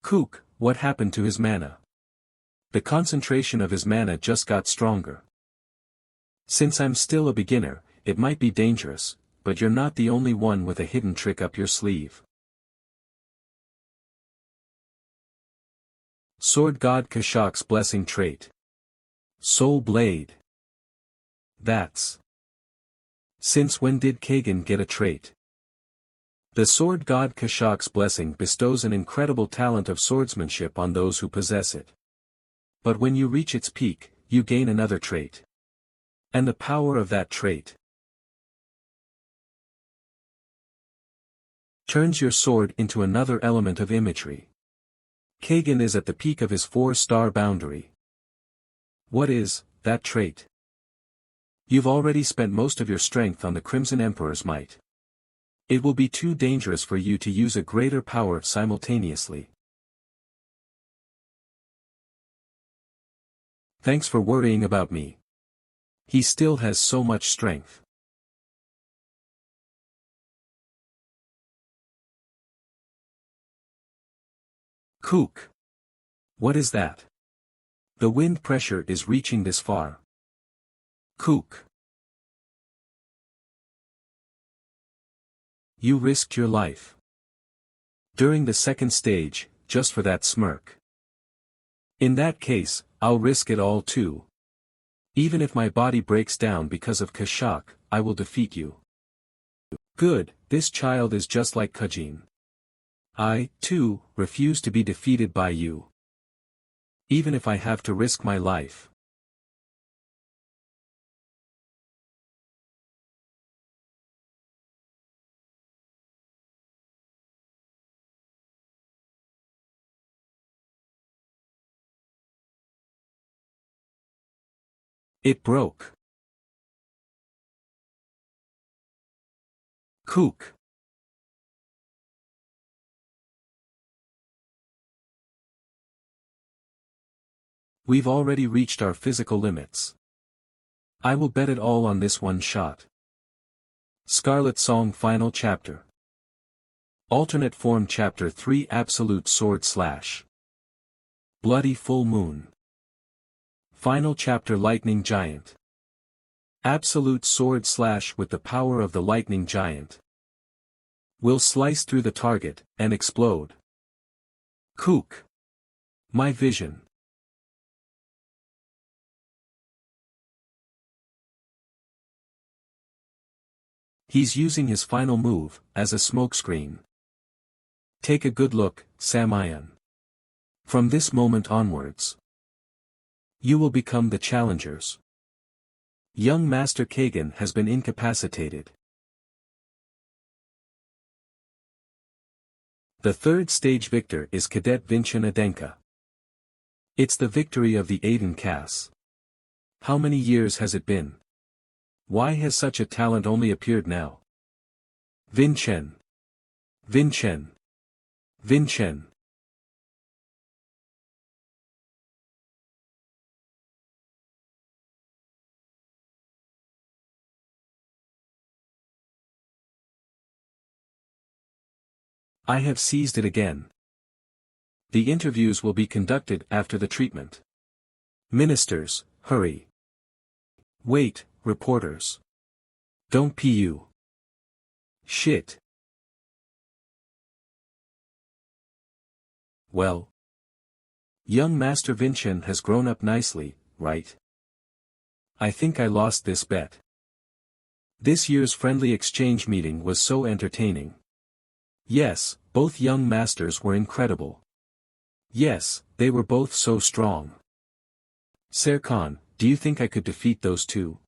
S1: Kook, what happened to his mana? The concentration of his mana just got stronger. Since I'm still a beginner, it might be dangerous, but you're not the only one with a hidden trick up your sleeve. Sword God Kashak's Blessing Trait. Soul Blade. That's. Since when did Kagan get a trait? The Sword God Kashak's Blessing bestows an incredible talent of swordsmanship on those who possess it. But when you reach its peak, you gain another trait. And the power of that trait turns your sword into another element of imagery. Kagan is at the peak of his 4-star boundary. What is that trait? You've already spent most of your strength on the Crimson Emperor's might. It will be too dangerous for you to use a greater power simultaneously. Thanks for worrying about me. He still has so much strength. Kook. What is that? The wind pressure is reaching this far. Kook. You risked your life. During the second stage, just for that smirk. In that case, I'll risk it all too. Even if my body breaks down because of Kashak, I will defeat you. Good, this child is just like Kajin. I, too, refuse to be defeated by you. Even if I have to risk my life. It broke. Kook. We've already reached our physical limits. I will bet it all on this one shot. Scarlet Song Final Chapter. Alternate Form Chapter 3 Absolute Sword Slash. Bloody Full Moon. Final Chapter Lightning Giant. Absolute Sword Slash with the power of the Lightning Giant. Will slice through the target, and explode. Kook. My vision. He's using his final move, as a smokescreen. Take a good look, Samayan. From this moment onwards, you will become the challengers. Young Master Kagan has been incapacitated. The third stage victor is Cadet Vinchin Adenka. It's the victory of the Aiden Cass. How many years has it been? Why has such a talent only appeared now? Vinchen. Vinchen. Vinchen. I have seized it again. The interviews will be conducted after the treatment. Ministers, hurry. Wait, reporters. Don't pu. Shit. Well. Young Master Vinchen has grown up nicely, right? I think I lost this bet. This year's friendly exchange meeting was so entertaining. Yes, both young masters were incredible. Yes, they were both so strong. Serkan, do you think I could defeat those two?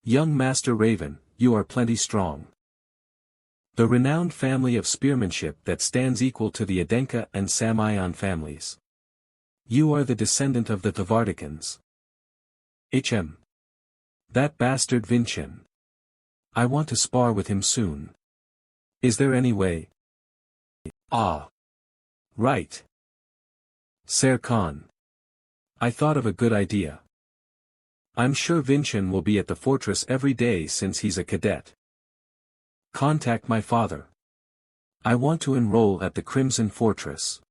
S1: Young Master Raven, you are plenty strong. The renowned family of spearmanship that stands equal to the Adenka and Samayan families. You are the descendant of the Tavardikans. That bastard Vinchen. I want to spar with him soon. Is there any way? Ah. Right. Serkan. I thought of a good idea. I'm sure Vinchen will be at the fortress every day since he's a cadet. Contact my father. I want to enroll at the Crimson Fortress.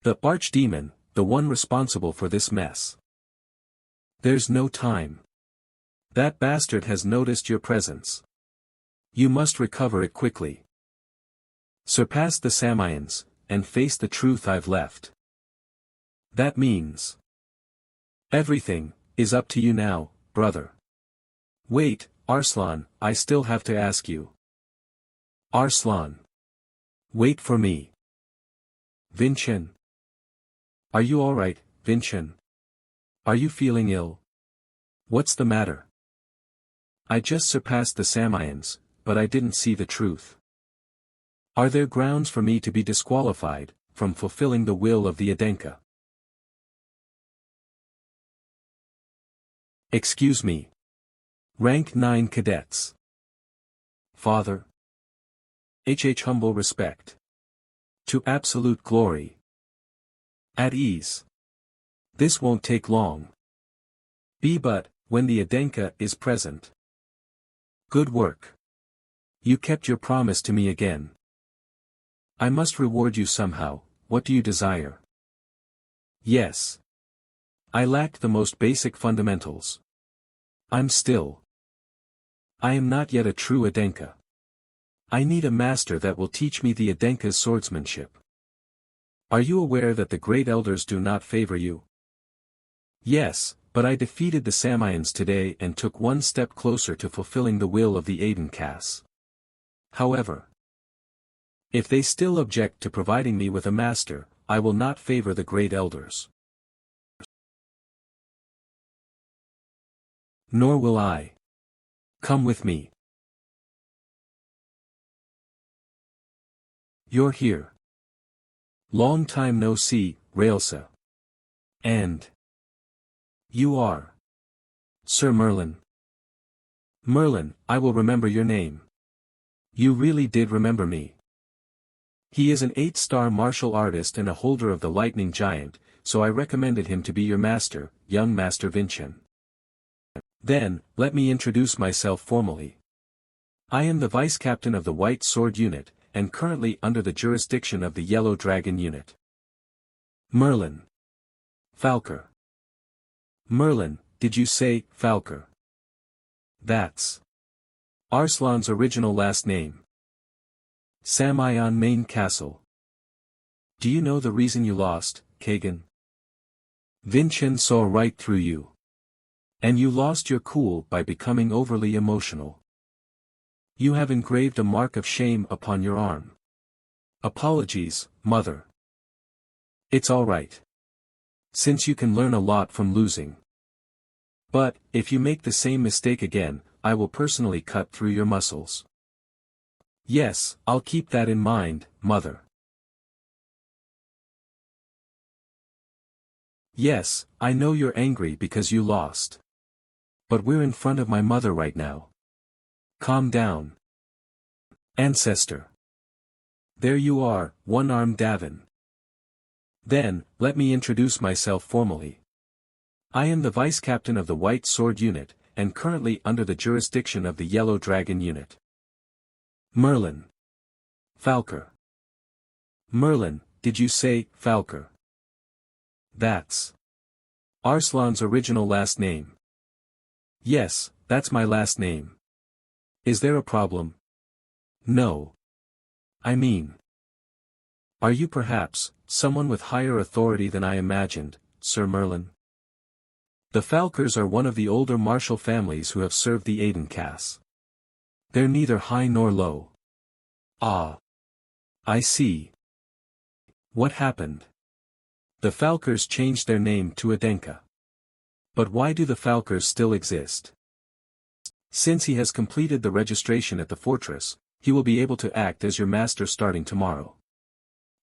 S1: The Archdemon, the one responsible for this mess. There's no time. That bastard has noticed your presence. You must recover it quickly. Surpass the Samayans, and face the truth I've left. That means everything is up to you now, brother. Wait, Arslan, I still have to ask you. Arslan. Wait for me. Vinchen. Are you alright, Vinchen? Are you feeling ill? What's the matter? I just surpassed the Samayans, but I didn't see the truth. Are there grounds for me to be disqualified from fulfilling the will of the Adenka? Excuse me. Rank 9 cadets. Father. Humble respect. To absolute glory. At ease. This won't take long. But, when the Adenka is present. Good work. You kept your promise to me again. I must reward you somehow. What do you desire? Yes. I lacked the most basic fundamentals. I am not yet a true Adenka. I need a master that will teach me the Adenka's swordsmanship. Are you aware that the great elders do not favor you? Yes, but I defeated the Samayans today and took one step closer to fulfilling the will of the Aden Caste. However, if they still object to providing me with a master, I will not favor the great elders. Nor will I. Come with me. You're here. Long time no see, Raelsa. And you are Sir Merlin. Merlin, I will remember your name. You really did remember me. He is an 8-star martial artist and a holder of the Lightning Giant, so I recommended him to be your master, young Master Vinchen. Then, let me introduce myself formally. I am the Vice Captain of the White Sword Unit, and currently under the jurisdiction of the Yellow Dragon Unit. Merlin. Falker. Merlin, did you say, Falker? That's Arslan's original last name. Samayan Main Castle. Do you know the reason you lost, Kagan? Vinchen saw right through you. And you lost your cool by becoming overly emotional. You have engraved a mark of shame upon your arm. Apologies, mother. It's all right. Since you can learn a lot from losing. But, if you make the same mistake again, I will personally cut through your muscles. Yes, I'll keep that in mind, mother. Yes, I know you're angry because you lost. But we're in front of my mother right now. Calm down. Ancestor. There you are, one-armed Davin. Then, let me introduce myself formally. I am the Vice Captain of the White Sword Unit, and currently under the jurisdiction of the Yellow Dragon Unit. Merlin. Falker. Merlin, did you say, Falker? That's Arslan's original last name. Yes, that's my last name. Is there a problem? No. I mean, are you perhaps someone with higher authority than I imagined, Sir Merlin? The Falkers are one of the older martial families who have served the Aiden caste. They're neither high nor low. Ah. I see. What happened? The Falkers changed their name to Adenka. But why do the Falkers still exist? Since he has completed the registration at the fortress, he will be able to act as your master starting tomorrow.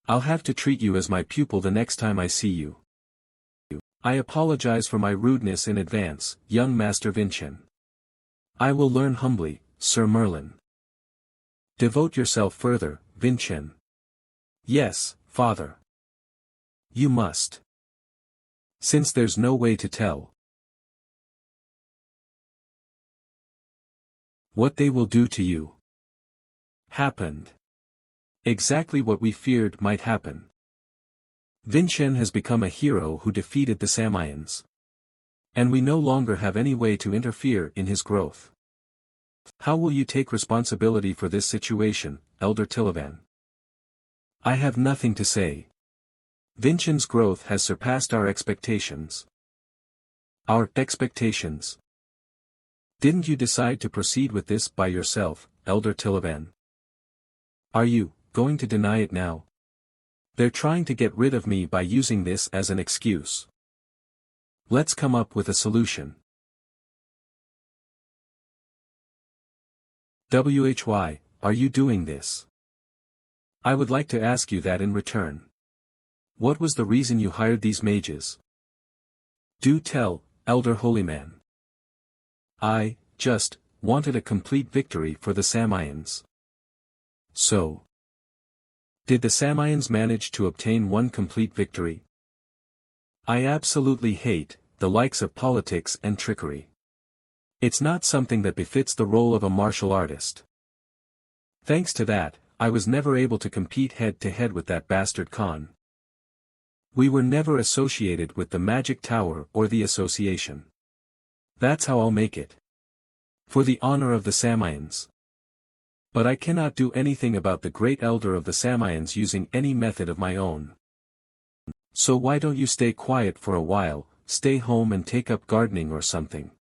S1: I'll have to treat you as my pupil the next time I see you. I apologize for my rudeness in advance, young Master Vincen. I will learn humbly, Sir Merlin. Devote yourself further, Vincen. Yes, father. You must. Since there's no way to tell what they will do to you. Happened. Exactly what we feared might happen. Vincen has become a hero who defeated the Samians. And we no longer have any way to interfere in his growth. How will you take responsibility for this situation, Elder Tilavan? I have nothing to say. Vincen's growth has surpassed our expectations. Our expectations. Didn't you decide to proceed with this by yourself, Elder Tilavan? Are you going to deny it now? They're trying to get rid of me by using this as an excuse. Let's come up with a solution. Why are you doing this? I would like to ask you that in return. What was the reason you hired these mages? Do tell, Elder Holyman. I just wanted a complete victory for the Samians. So, did the Samians manage to obtain one complete victory? I absolutely hate the likes of politics and trickery. It's not something that befits the role of a martial artist. Thanks to that, I was never able to compete head-to-head with that bastard Khan. We were never associated with the Magic Tower or the Association. That's how I'll make it. For the honor of the Samians. But I cannot do anything about the great elder of the Samians using any method of my own. So why don't you stay quiet for a while, stay home and take up gardening or something?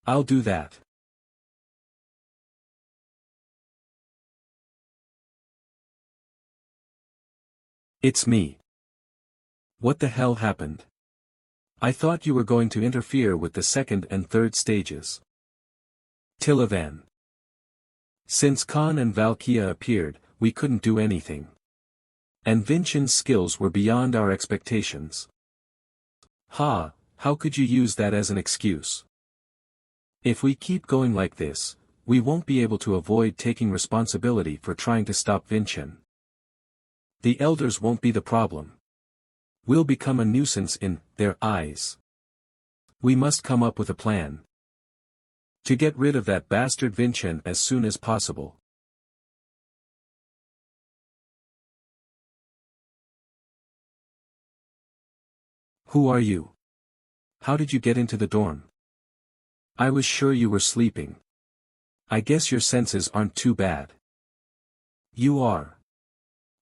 S1: I'll do that. It's me. What the hell happened? I thought you were going to interfere with the second and third stages. Tilavan. Since Khan and Valkia appeared, we couldn't do anything. And Vincen's skills were beyond our expectations. Ha, how could you use that as an excuse? If we keep going like this, we won't be able to avoid taking responsibility for trying to stop Vincen. The elders won't be the problem. We'll become a nuisance in their eyes. We must come up with a plan to get rid of that bastard Vincen as soon as possible. Who are you? How did you get into the dorm? I was sure you were sleeping. I guess your senses aren't too bad. You are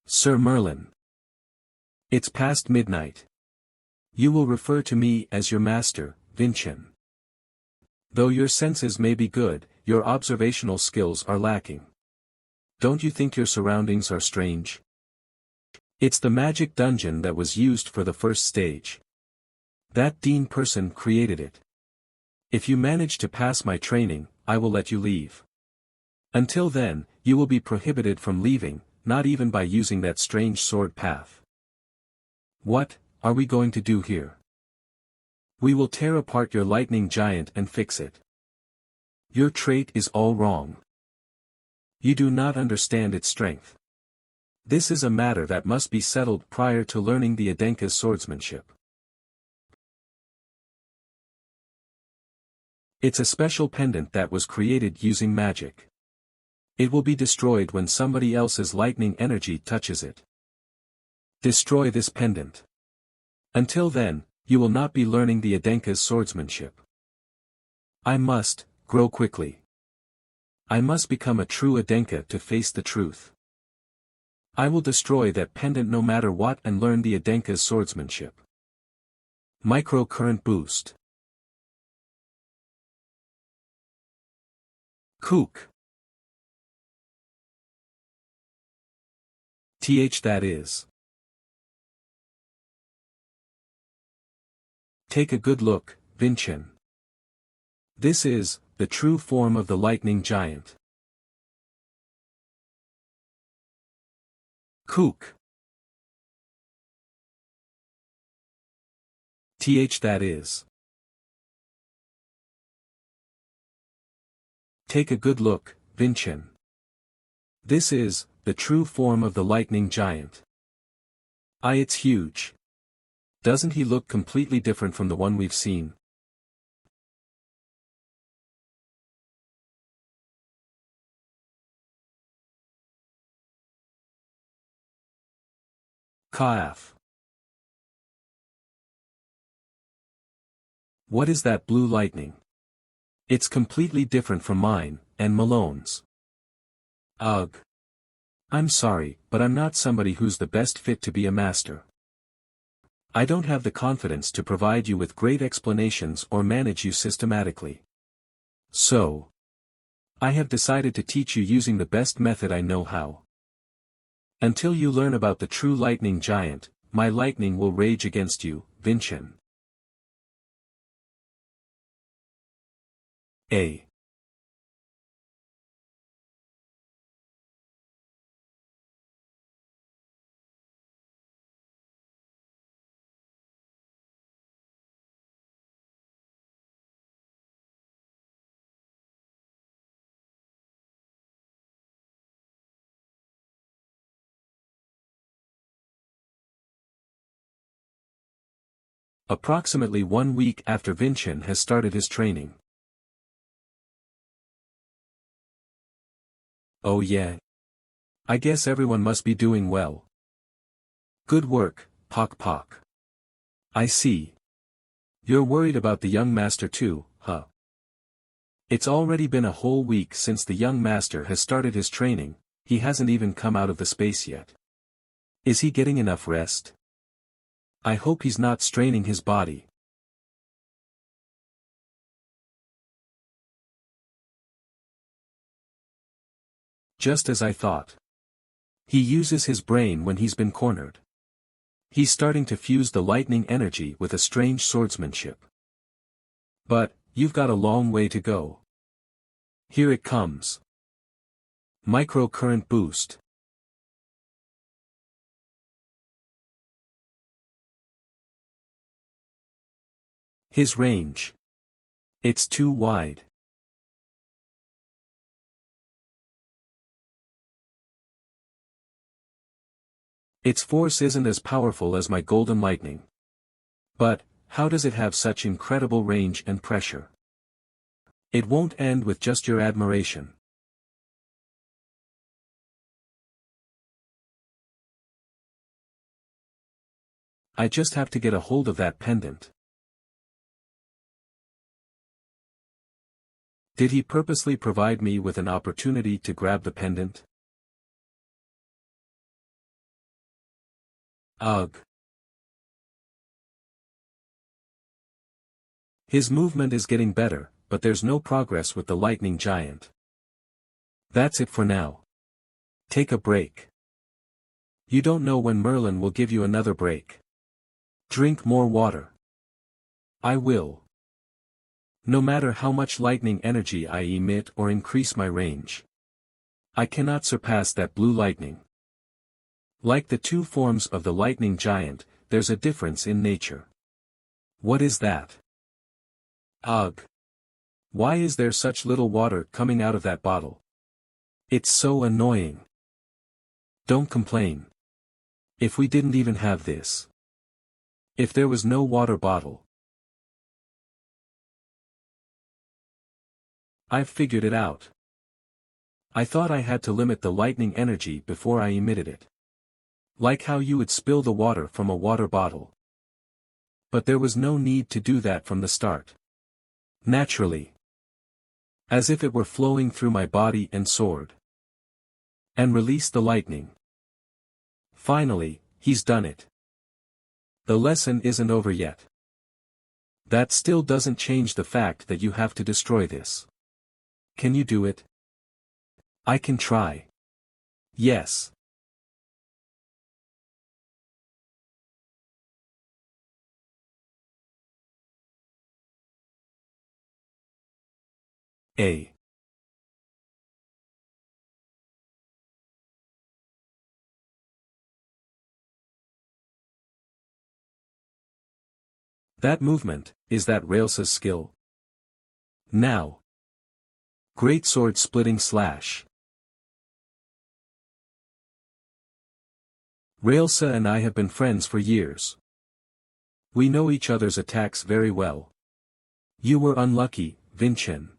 S1: Sir Merlin. It's past midnight. You will refer to me as your master, Vincen. Though your senses may be good, your observational skills are lacking. Don't you think your surroundings are strange? It's the magic dungeon that was used for the first stage. That Dean person created it. If you manage to pass my training, I will let you leave. Until then, you will be prohibited from leaving, not even by using that strange sword path. What are we going to do here? We will tear apart your lightning giant and fix it. Your trait is all wrong. You do not understand its strength. This is a matter that must be settled prior to learning the Adenka's swordsmanship. It's a special pendant that was created using magic. It will be destroyed when somebody else's lightning energy touches it. Destroy this pendant. Until then, you will not be learning the Adenka's swordsmanship. I must grow quickly. I must become a true Adenka to face the truth. I will destroy that pendant no matter what and learn the Adenka's swordsmanship. Microcurrent boost. Kook. That is. Take a good look, Vinchin. This is the true form of the lightning giant. Kook. That is. Take a good look, Vinchin. This is the true form of the lightning giant. It's huge. Doesn't he look completely different from the one we've seen? Kaaf. What is that blue lightning? It's completely different from mine, and Malone's. Ugh. I'm sorry, but I'm not somebody who's the best fit to be a master. I don't have the confidence to provide you with great explanations or manage you systematically. So, I have decided to teach you using the best method I know how. Until you learn about the true lightning giant, my lightning will rage against you, Vinchin. A. Approximately 1 week after Vinchin has started his training. Oh yeah. I guess everyone must be doing well. Good work, Pok Pok. I see. You're worried about the young master too, huh? It's already been a whole week since the young master has started his training, he hasn't even come out of the space yet. Is he getting enough rest? I hope he's not straining his body. Just as I thought. He uses his brain when he's been cornered. He's starting to fuse the lightning energy with a strange swordsmanship. But, you've got a long way to go. Here it comes. Microcurrent boost. His range. It's too wide. Its force isn't as powerful as my golden lightning. But, how does it have such incredible range and pressure? It won't end with just your admiration. I just have to get a hold of that pendant. Did he purposely provide me with an opportunity to grab the pendant? Ugh. His movement is getting better, but there's no progress with the lightning giant. That's it for now. Take a break. You don't know when Merlin will give you another break. Drink more water. I will. No matter how much lightning energy I emit or increase my range, I cannot surpass that blue lightning. Like the two forms of the lightning giant, there's a difference in nature. What is that? Ugh! Why is there such little water coming out of that bottle? It's so annoying. Don't complain. If we didn't even have this. If there was no water bottle. I've figured it out. I thought I had to limit the lightning energy before I emitted it. Like how you would spill the water from a water bottle. But there was no need to do that from the start. Naturally. As if it were flowing through my body and sword. And release the lightning. Finally, he's done it. The lesson isn't over yet. That still doesn't change the fact that you have to destroy this. Can you do it? I can try. Yes. A. That movement, is that Railsa's skill? Now. Great sword splitting slash. Railsa and I have been friends for years. We know each other's attacks very well. You were unlucky, Vincen.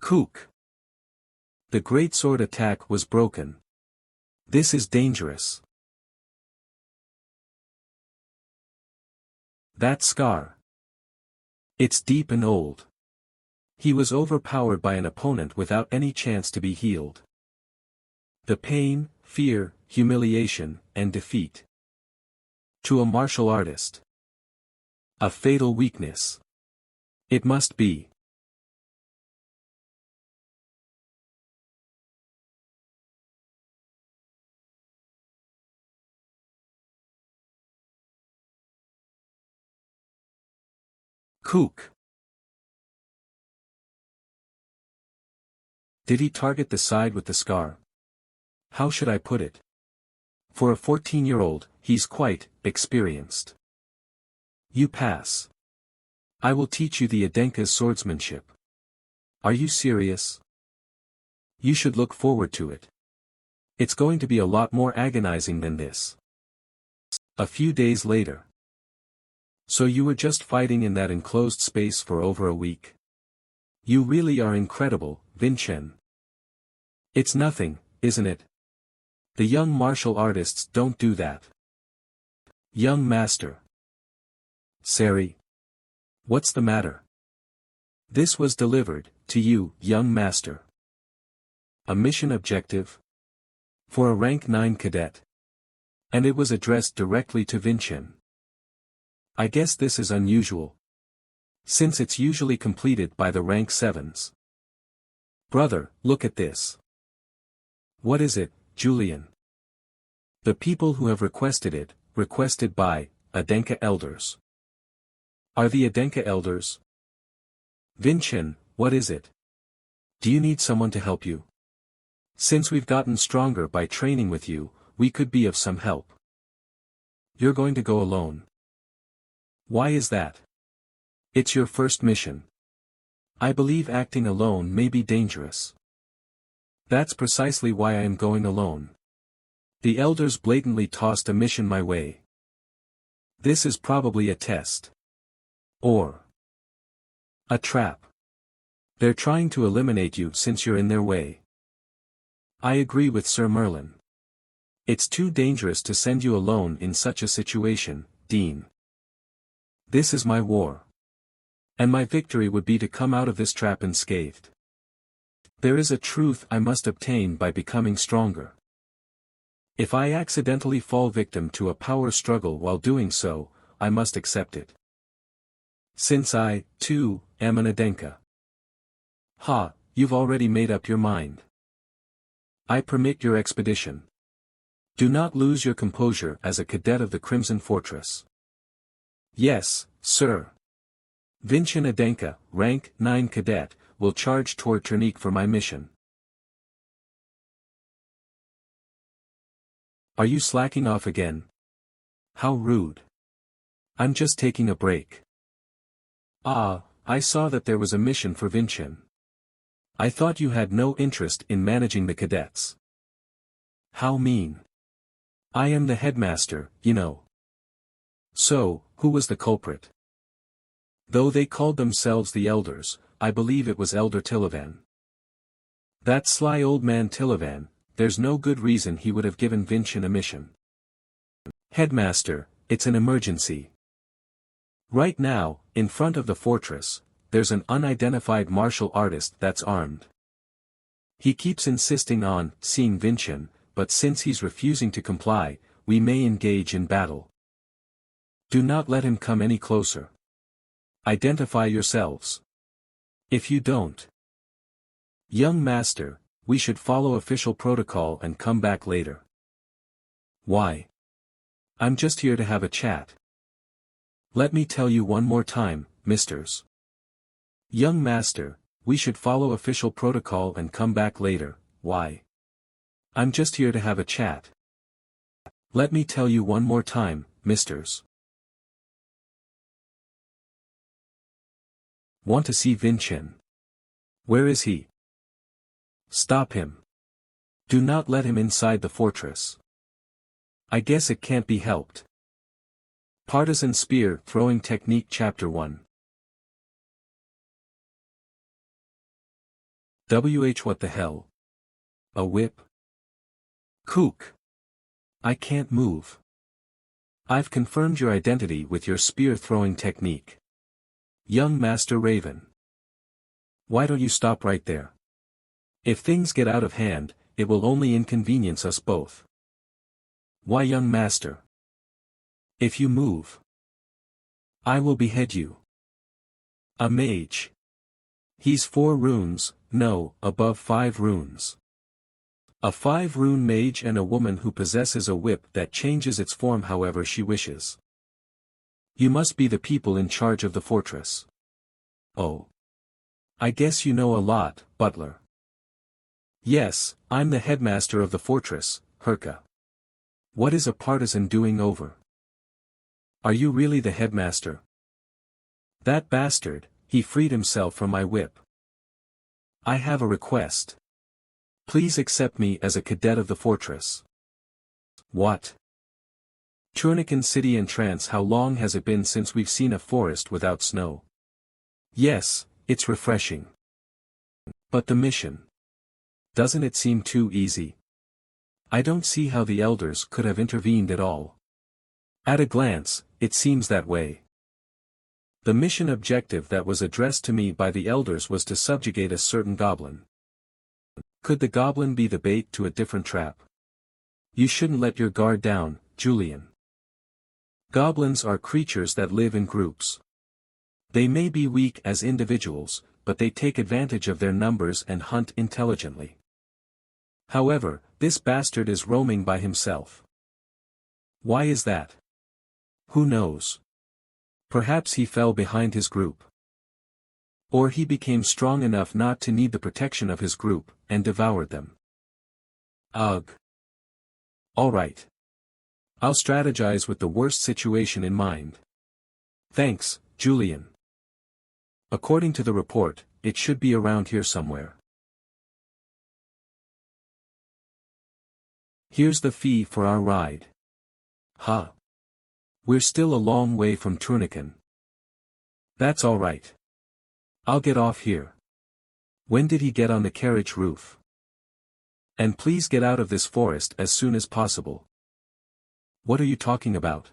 S1: Kook. The great sword attack was broken. This is dangerous. That scar. It's deep and old. He was overpowered by an opponent without any chance to be healed. The pain, fear, humiliation, and defeat. To a martial artist. A fatal weakness. It must be. Kook. Did he target the side with the scar? How should I put it? For a 14-year-old, he's quite experienced. You pass. I will teach you the Adenka's swordsmanship. Are you serious? You should look forward to it. It's going to be a lot more agonizing than this. A few days later. So you were just fighting in that enclosed space for over a week? You really are incredible, Vincen. It's nothing, isn't it? The young martial artists don't do that. Young master. Sari. What's the matter? This was delivered, to you, young master. A mission objective? For a rank 9 cadet. And it was addressed directly to Vincen. I guess this is unusual. Since it's usually completed by the rank 7s. Brother, look at this. What is it, Julian? The people who have requested it, requested by Adenka elders. Are the Adenka elders? Vincen, what is it? Do you need someone to help you? Since we've gotten stronger by training with you, we could be of some help. You're going to go alone. Why is that? It's your first mission. I believe acting alone may be dangerous. That's precisely why I am going alone. The elders blatantly tossed a mission my way. This is probably a test. Or a trap. They're trying to eliminate you since you're in their way. I agree with Sir Merlin. It's too dangerous to send you alone in such a situation, Dean. This is my war. And my victory would be to come out of this trap unscathed. There is a truth I must obtain by becoming stronger. If I accidentally fall victim to a power struggle while doing so, I must accept it. Since I, too, am an Adenka. Ha, you've already made up your mind. I permit your expedition. Do not lose your composure as a cadet of the Crimson Fortress. Yes, sir. Vincen Adenka, rank 9 cadet, will charge toward Ternique for my mission. Are you slacking off again? How rude. I'm just taking a break. Ah, I saw that there was a mission for Vinchin. I thought you had no interest in managing the cadets. How mean. I am the headmaster, you know. So, who was the culprit? Though they called themselves the elders, I believe it was Elder Tillavan. That sly old man Tillavan, there's no good reason he would have given Vinchin a mission. Headmaster, it's an emergency. Right now, in front of the fortress, there's an unidentified martial artist that's armed. He keeps insisting on seeing Vinchin, but since he's refusing to comply, we may engage in battle. Do not let him come any closer. Identify yourselves. If you don't. Young master, we should follow official protocol and come back later. Why? I'm just here to have a chat. Let me tell you one more time, misters. Young master, we should follow official protocol and come back later. Why? I'm just here to have a chat. Let me tell you one more time, misters. Want to see Vinchin? Where is he? Stop him. Do not let him inside the fortress. I guess it can't be helped. Partisan Spear Throwing Technique Chapter 1. What the hell? A whip? Kook. I can't move. I've confirmed your identity with your spear throwing technique. Young Master Raven. Why don't you stop right there? If things get out of hand, it will only inconvenience us both. Why, young master? If you move, I will behead you. A mage. He's 4 runes, no, above 5 runes. A 5-rune mage and a woman who possesses a whip that changes its form however she wishes. You must be the people in charge of the fortress. Oh. I guess you know a lot, butler. Yes, I'm the headmaster of the fortress, Herka. What is a partisan doing over? Are you really the headmaster? That bastard, he freed himself from my whip. I have a request. Please accept me as a cadet of the fortress. What? Turnican City and Trance. How long has it been since we've seen a forest without snow? Yes, it's refreshing. But the mission. Doesn't it seem too easy? I don't see how the elders could have intervened at all. At a glance, it seems that way. The mission objective that was addressed to me by the elders was to subjugate a certain goblin. Could the goblin be the bait to a different trap? You shouldn't let your guard down, Julian. Goblins are creatures that live in groups. They may be weak as individuals, but they take advantage of their numbers and hunt intelligently. However, this bastard is roaming by himself. Why is that? Who knows? Perhaps he fell behind his group. Or he became strong enough not to need the protection of his group, and devoured them. Ugh. Alright. I'll strategize with the worst situation in mind. Thanks, Julian. According to the report, it should be around here somewhere. Here's the fee for our ride. Huh. We're still a long way from Turnican. That's alright. I'll get off here. When did he get on the carriage roof? And please get out of this forest as soon as possible. What are you talking about?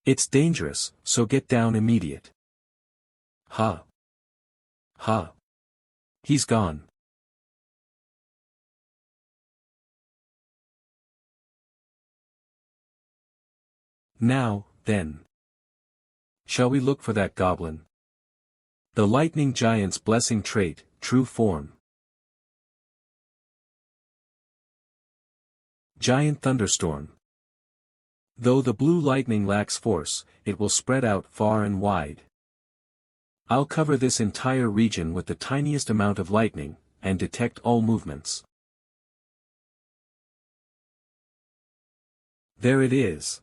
S1: It's dangerous, so get down immediate. Ha. Ha. He's gone. Now, then. Shall we look for that goblin? The lightning giant's blessing trait, true form. Giant thunderstorm. Though the blue lightning lacks force, it will spread out far and wide. I'll cover this entire region with the tiniest amount of lightning, and detect all movements. There it is.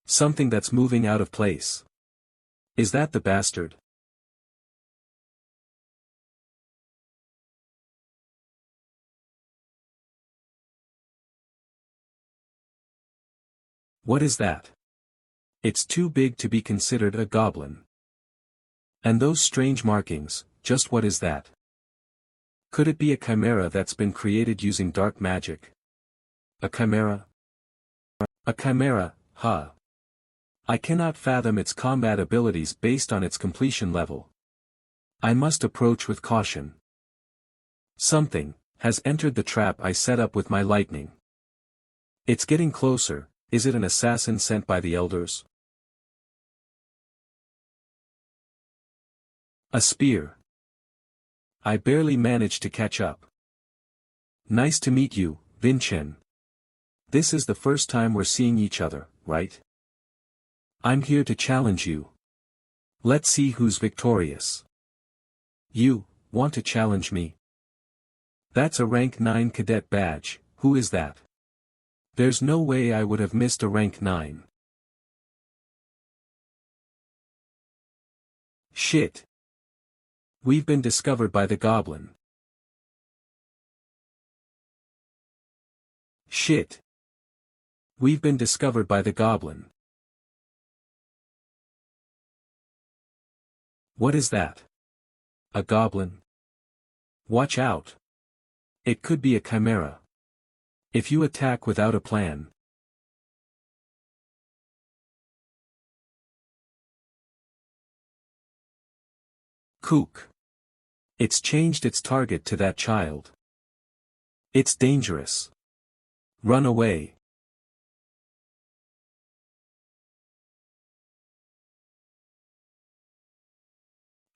S1: Something that's moving out of place. Is that the bastard? What is that? It's too big to be considered a goblin. And those strange markings, just what is that? Could it be a chimera that's been created using dark magic? A chimera? A chimera, huh? I cannot fathom its combat abilities based on its completion level. I must approach with caution. Something has entered the trap I set up with my lightning. It's getting closer. Is it an assassin sent by the elders? A spear. I barely managed to catch up. Nice to meet you, Vincent. This is the first time we're seeing each other, right? I'm here to challenge you. Let's see who's victorious. You want to challenge me? That's a rank 9 cadet badge. Who is that? There's no way I would have missed a rank 9. Shit. We've been discovered by the goblin. Shit. We've been discovered by the goblin. What is that? A goblin? Watch out. It could be a chimera. If you attack without a plan. Kook. It's changed its target to that child. It's dangerous. Run away.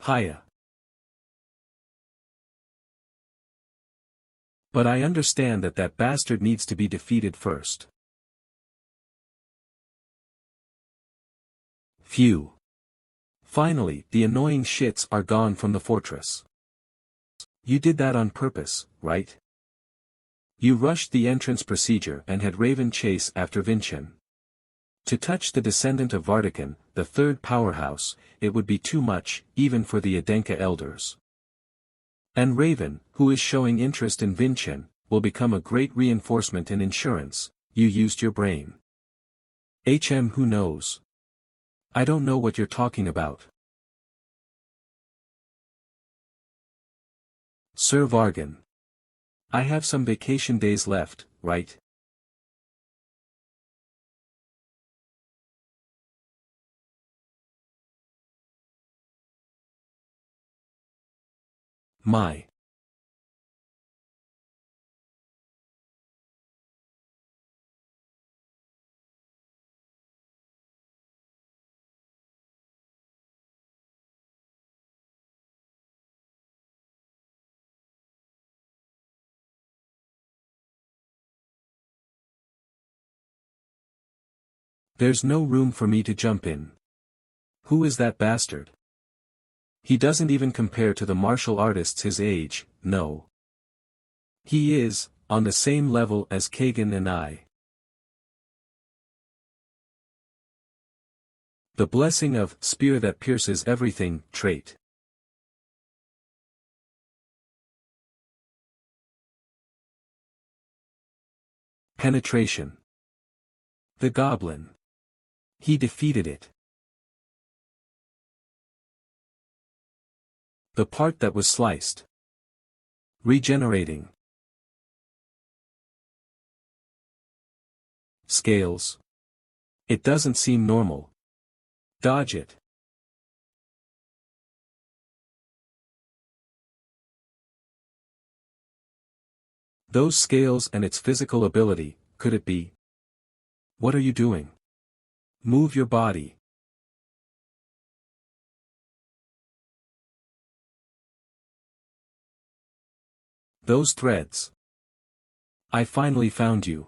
S1: Hiya. But I understand that bastard needs to be defeated first. Phew. Finally, the annoying shits are gone from the fortress. You did that on purpose, right? You rushed the entrance procedure and had Raven chase after Vincent. To touch the descendant of Vartican, the third powerhouse, it would be too much, even for the Adenka elders. And Raven, who is showing interest in Vincent, will become a great reinforcement in insurance. You used your brain. Who knows? I don't know what you're talking about. Sir Vargan. I have some vacation days left, right? My. There's no room for me to jump in. Who is that bastard? He doesn't even compare to the martial artists his age, no. He is, on the same level as Kagan and I. The blessing of spear that pierces everything trait. Penetration. The goblin. He defeated it. The part that was sliced. Regenerating. Scales. It doesn't seem normal. Dodge it. Those scales and its physical ability, could it be? What are you doing? Move your body. Those threads. I finally found you.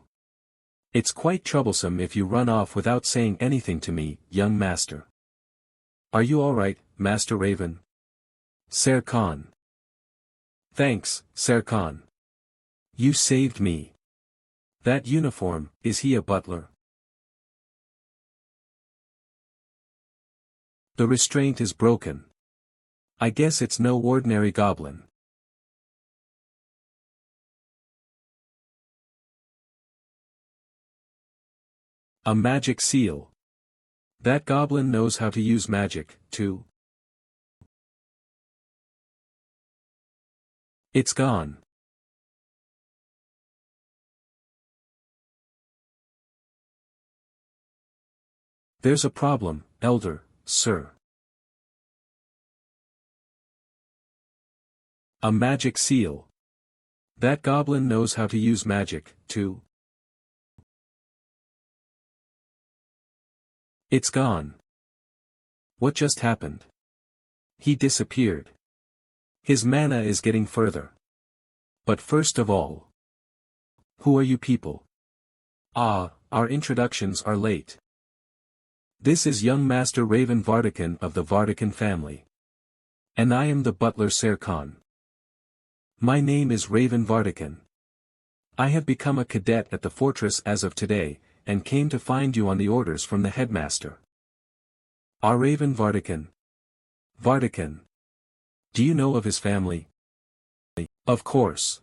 S1: It's quite troublesome if you run off without saying anything to me, young master. Are you alright, Master Raven? Ser Khan. Thanks, Ser Khan. You saved me. That uniform, is he a butler? The restraint is broken. I guess it's no ordinary goblin. A magic seal. That goblin knows how to use magic, too. It's gone. There's a problem, Elder, sir. A magic seal. That goblin knows how to use magic, too. It's gone. What just happened? He disappeared. His mana is getting further. But first of all, who are you people? Ah, our introductions are late. This is young Master Raven Vartican of the Vartican family. And I am the butler Serkan. My name is Raven Vartican. I have become a cadet at the fortress as of today, and came to find you on the orders from the headmaster. Our Raven Vartican. Vartican. Do you know of his family? Of course.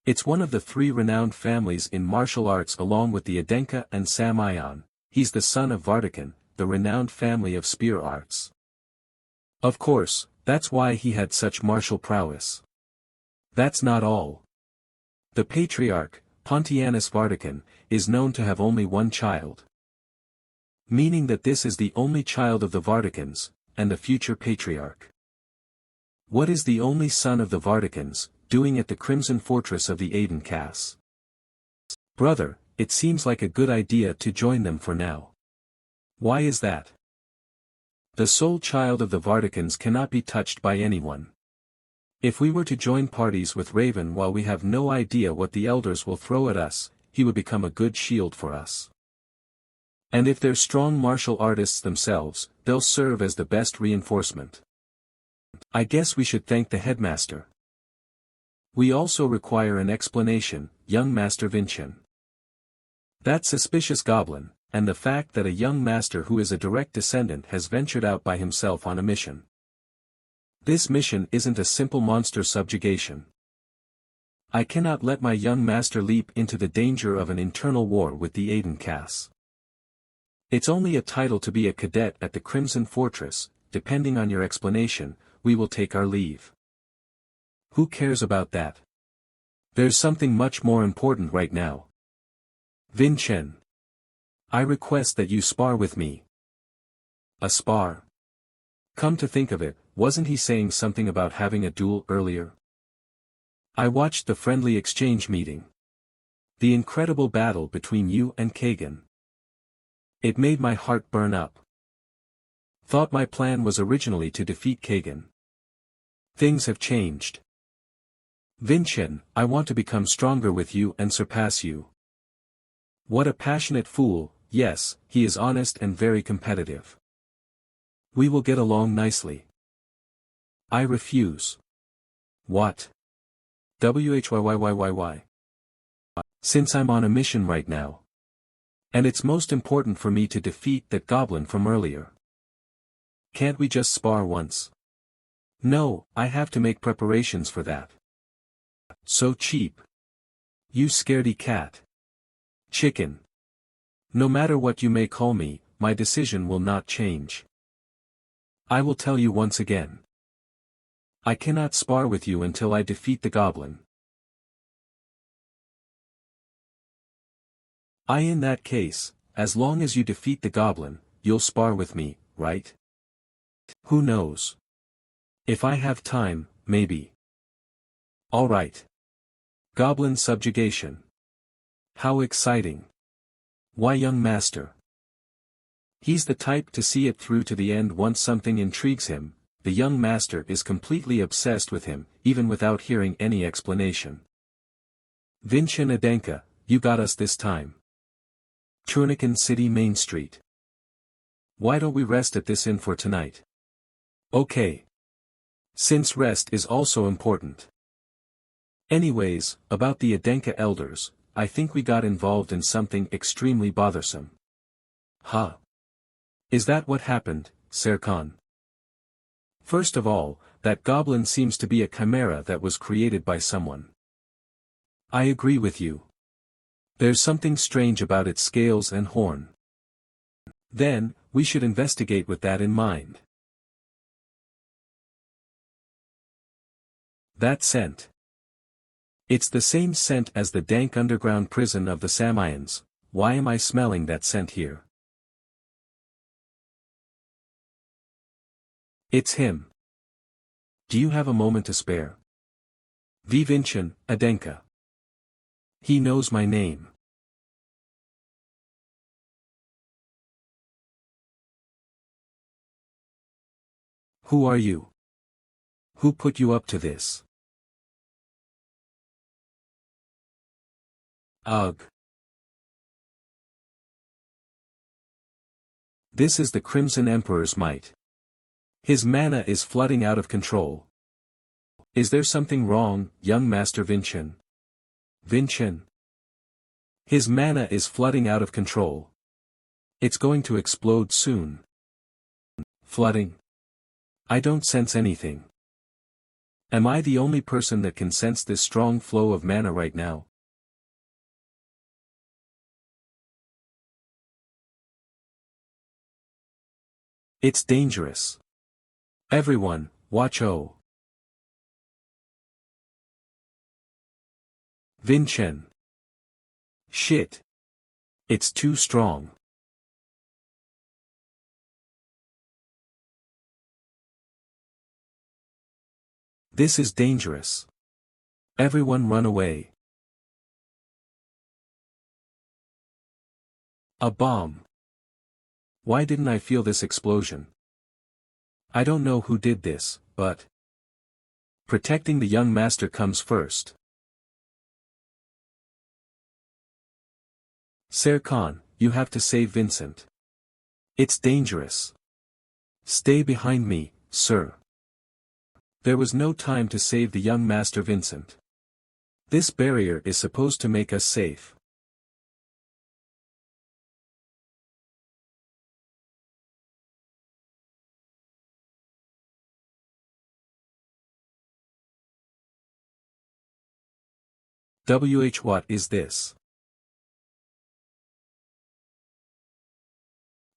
S1: It's one of the 3 renowned families in martial arts along with the Adenka and Samayan. He's the son of Vartican, the renowned family of spear arts. Of course, that's why he had such martial prowess. That's not all. The patriarch, Pontianus Vartican, is known to have only one child. Meaning that this is the only child of the Varticans, and the future patriarch. What is the only son of the Varticans doing at the Crimson Fortress of the Aden Cass? Brother, it seems like a good idea to join them for now. Why is that? The sole child of the Varticans cannot be touched by anyone. If we were to join parties with Raven while we have no idea what the elders will throw at us, he would become a good shield for us. And if they're strong martial artists themselves, they'll serve as the best reinforcement. I guess we should thank the headmaster. We also require an explanation, young Master Vincen. That suspicious goblin, and the fact that a young master who is a direct descendant has ventured out by himself on a mission. This mission isn't a simple monster subjugation. I cannot let my young master leap into the danger of an internal war with the Aden Cass. It's only a title to be a cadet at the Crimson Fortress. Depending on your explanation, we will take our leave. Who cares about that? There's something much more important right now. Vincen. I request that you spar with me. A spar? Come to think of it, wasn't he saying something about having a duel earlier? I watched the friendly exchange meeting. The incredible battle between you and Kagan. It made my heart burn up. Thought my plan was originally to defeat Kagan. Things have changed. Vincen, I want to become stronger with you and surpass you. What a passionate fool, yes, he is honest and very competitive. We will get along nicely. I refuse. What? Whyyyyyy. Since I'm on a mission right now. And it's most important for me to defeat that goblin from earlier. Can't we just spar once? No, I have to make preparations for that. So cheap. You scaredy cat. Chicken. No matter what you may call me, my decision will not change. I will tell you once again. I cannot spar with you until I defeat the goblin. In that case, as long as you defeat the goblin, you'll spar with me, right? Who knows? If I have time, maybe. Alright. Goblin subjugation. How exciting. Why, young master? He's the type to see it through to the end once something intrigues him. The young master is completely obsessed with him, even without hearing any explanation. Vincen Adenka, you got us this time. Trunican City Main Street. Why don't we rest at this inn for tonight? Okay. Since rest is also important. Anyways, about the Adenka elders, I think we got involved in something extremely bothersome. Huh? Is that what happened, Serkan? First of all, that goblin seems to be a chimera that was created by someone. I agree with you. There's something strange about its scales and horn. Then, we should investigate with that in mind. That scent. It's the same scent as the dank underground prison of the Samians. Why am I smelling that scent here? It's him. Do you have a moment to spare? Vivinchan, Adenka. He knows my name. Who are you? Who put you up to this? Ugh. This is the Crimson Emperor's might. His mana is flooding out of control. Is there something wrong, young Master Vinchan? Vinchan. His mana is flooding out of control. It's going to explode soon. Flooding? I don't sense anything. Am I the only person that can sense this strong flow of mana right now? It's dangerous. Everyone, watch O. Vinchan. Shit. It's too strong. This is dangerous. Everyone run away. A bomb. Why didn't I feel this explosion? I don't know who did this, but protecting the young master comes first. Sir Khan, you have to save Vincent. It's dangerous. Stay behind me, sir. There was no time to save the young Master Vincent. This barrier is supposed to make us safe. What is this?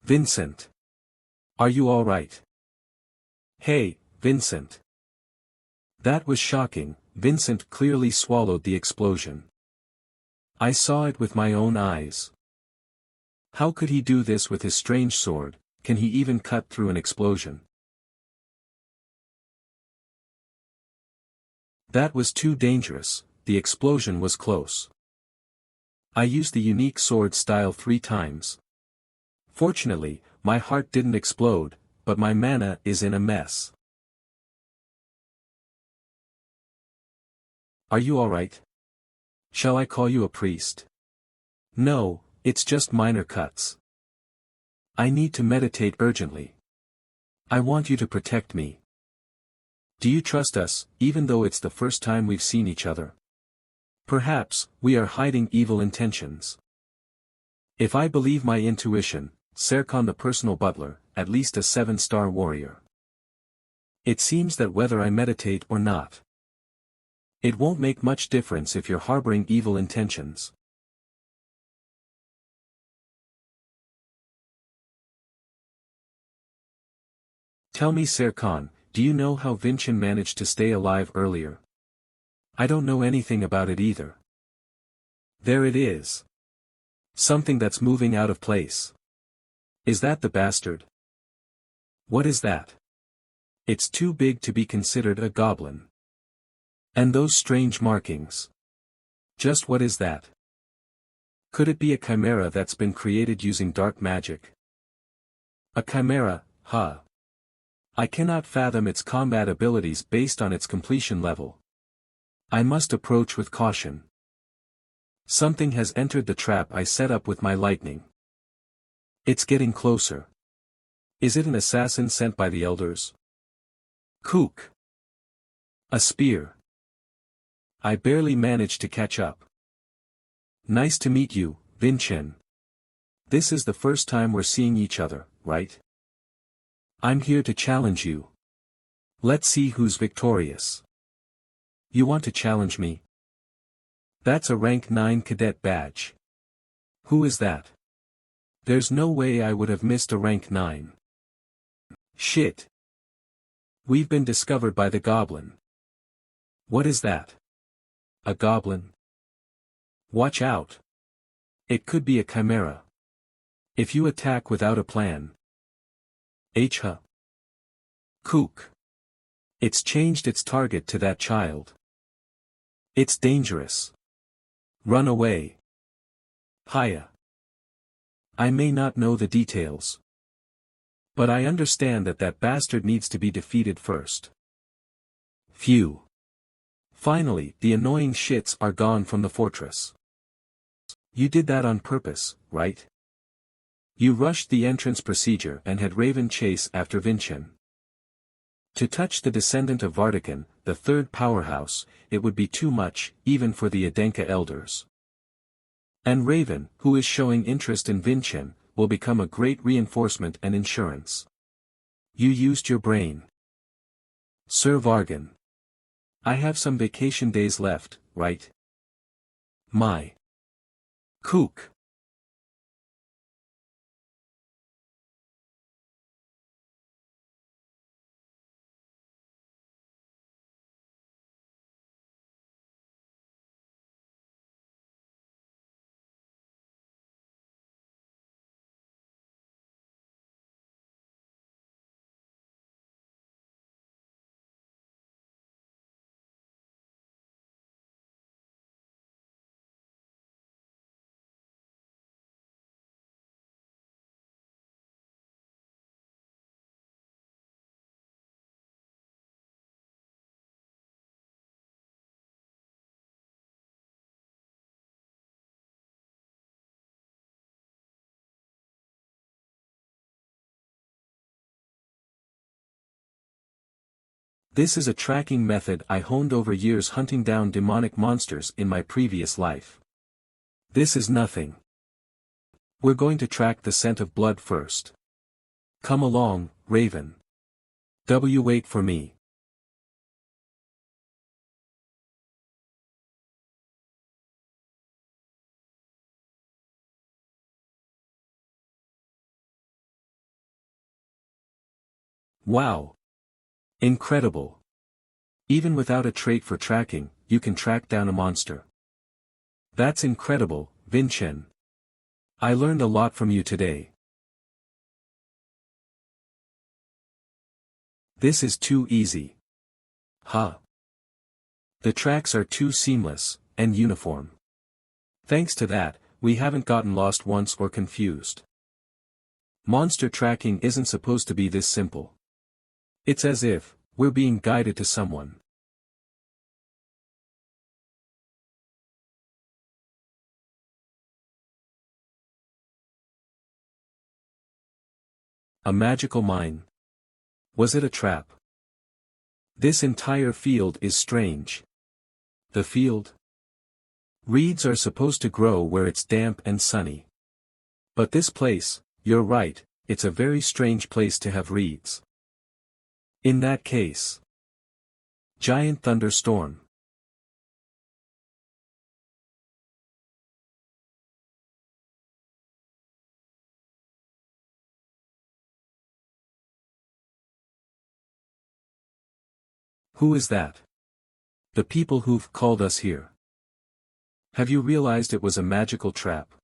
S1: Vincent. Are you all right? Hey, Vincent. That was shocking. Vincent clearly swallowed the explosion. I saw it with my own eyes. How could he do this with his strange sword? Can he even cut through an explosion? That was too dangerous. The explosion was close. I used the unique sword style 3 times. Fortunately, my heart didn't explode, but my mana is in a mess. Are you alright? Shall I call you a priest? No, it's just minor cuts. I need to meditate urgently. I want you to protect me. Do you trust us, even though it's the first time we've seen each other? Perhaps, we are hiding evil intentions. If I believe my intuition, Serkan the personal butler, at least a 7-star warrior. It seems that whether I meditate or not, it won't make much difference if you're harboring evil intentions. Tell me Serkan, do you know how Vinchan managed to stay alive earlier? I don't know anything about it either. There it is. Something that's moving out of place. Is that the bastard? What is that? It's too big to be considered a goblin. And those strange markings. Just what is that? Could it be a chimera that's been created using dark magic? A chimera, huh? I cannot fathom its combat abilities based on its completion level. I must approach with caution. Something has entered the trap I set up with my lightning. It's getting closer. Is it an assassin sent by the elders? Kook. A spear. I barely managed to catch up. Nice to meet you, Vinchan. This is the first time we're seeing each other, right? I'm here to challenge you. Let's see who's victorious. You want to challenge me? That's a rank 9 cadet badge. Who is that? There's no way I would have missed a rank 9. Shit. We've been discovered by the goblin. What is that? A goblin? Watch out. It could be a chimera. If you attack without a plan. Huh. Kook. It's changed its target to that child. It's dangerous. Run away. Hiya. I may not know the details. But I understand that that bastard needs to be defeated first. Phew. Finally, the annoying shits are gone from the fortress. You did that on purpose, right? You rushed the entrance procedure and had Raven chase after Vincen. To touch the descendant of Vartican, the third powerhouse, it would be too much, even for the Adenka elders. And Raven, who is showing interest in Vincen, will become a great reinforcement and insurance. You used your brain. Sir Vargan. I have some vacation days left, right? My. Kook. This is a tracking method I honed over years hunting down demonic monsters in my previous life. This is nothing. We're going to track the scent of blood first. Come along, Raven. Wait for me. Wow. Incredible. Even without a trait for tracking, you can track down a monster. That's incredible, Vincen. I learned a lot from you today. This is too easy. Huh. The tracks are too seamless, and uniform. Thanks to that, we haven't gotten lost once or confused. Monster tracking isn't supposed to be this simple. It's as if we're being guided to someone. A magical mine. Was it a trap? This entire field is strange. The field? Reeds are supposed to grow where it's damp and sunny. But this place, you're right, it's a very strange place to have reeds. In that case. Giant thunderstorm. Who is that? The people who've called us here. Have you realized it was a magical trap?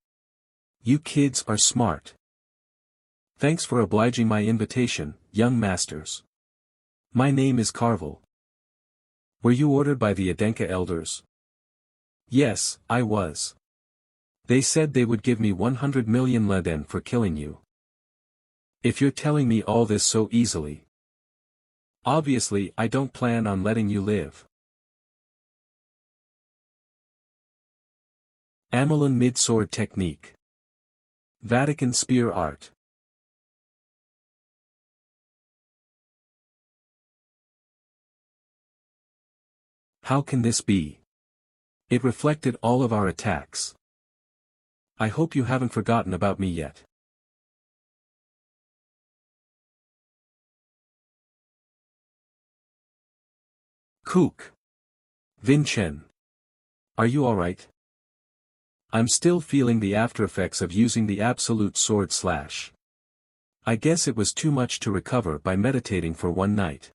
S1: You kids are smart. Thanks for obliging my invitation, young masters. My name is Carvel. Were you ordered by the Adenka elders? Yes, I was. They said they would give me 100 million leden for killing you. If you're telling me all this so easily. Obviously I don't plan on letting you live. Amelin mid-sword technique. Vatican spear art. How can this be? It reflected all of our attacks. I hope you haven't forgotten about me yet. Kook. Vincen. Are you alright? I'm still feeling the aftereffects of using the absolute sword slash. I guess it was too much to recover by meditating for one night.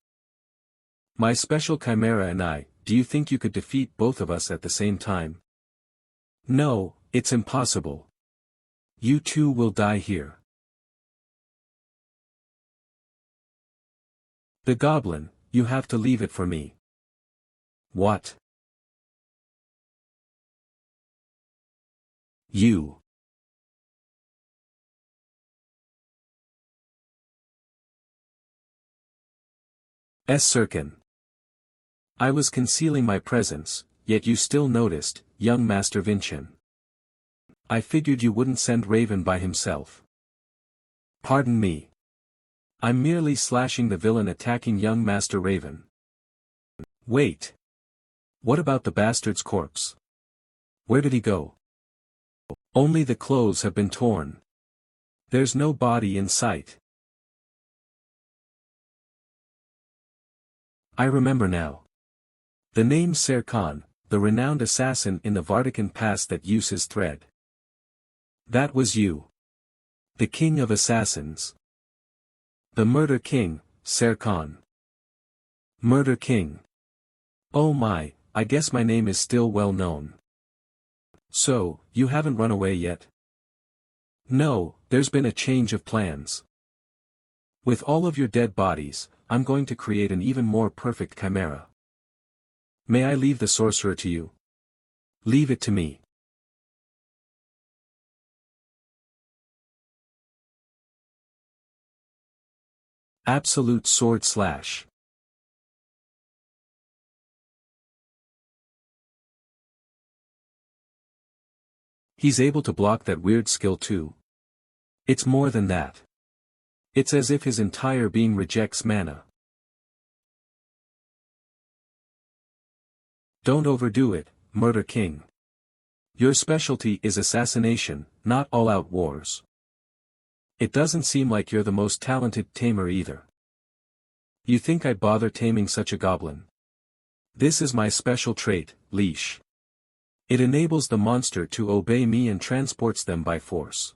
S1: My special chimera and I, do you think you could defeat both of us at the same time? No, it's impossible. You two will die here. The goblin, you have to leave it for me. What? You. Sirkin. I was concealing my presence, yet you still noticed, young Master Vincent. I figured you wouldn't send Raven by himself. Pardon me. I'm merely slashing the villain attacking young Master Raven. Wait. What about the bastard's corpse? Where did he go? Only the clothes have been torn. There's no body in sight. I remember now. The name Serkan, the renowned assassin in the Vartican past that used his thread. That was you. The king of assassins. The murder king, Serkan. Murder king. Oh my, I guess my name is still well known. So, you haven't run away yet? No, there's been a change of plans. With all of your dead bodies, I'm going to create an even more perfect chimera. May I leave the sorcerer to you? Leave it to me. Absolute sword slash. He's able to block that weird skill too. It's more than that. It's as if his entire being rejects mana. Don't overdo it, Murder King. Your specialty is assassination, not all-out wars. It doesn't seem like you're the most talented tamer either. You think I'd bother taming such a goblin? This is my special trait, Leash. It enables the monster to obey me and transports them by force.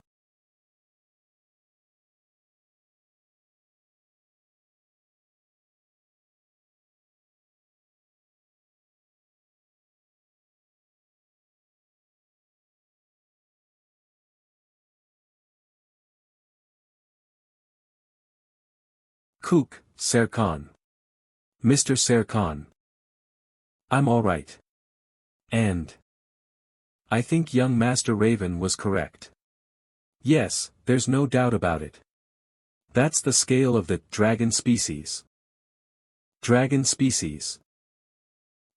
S1: Kook, Serkan. Mr. Serkan. I'm alright. And I think young Master Raven was correct. Yes, there's no doubt about it. That's the scale of the dragon species. Dragon species.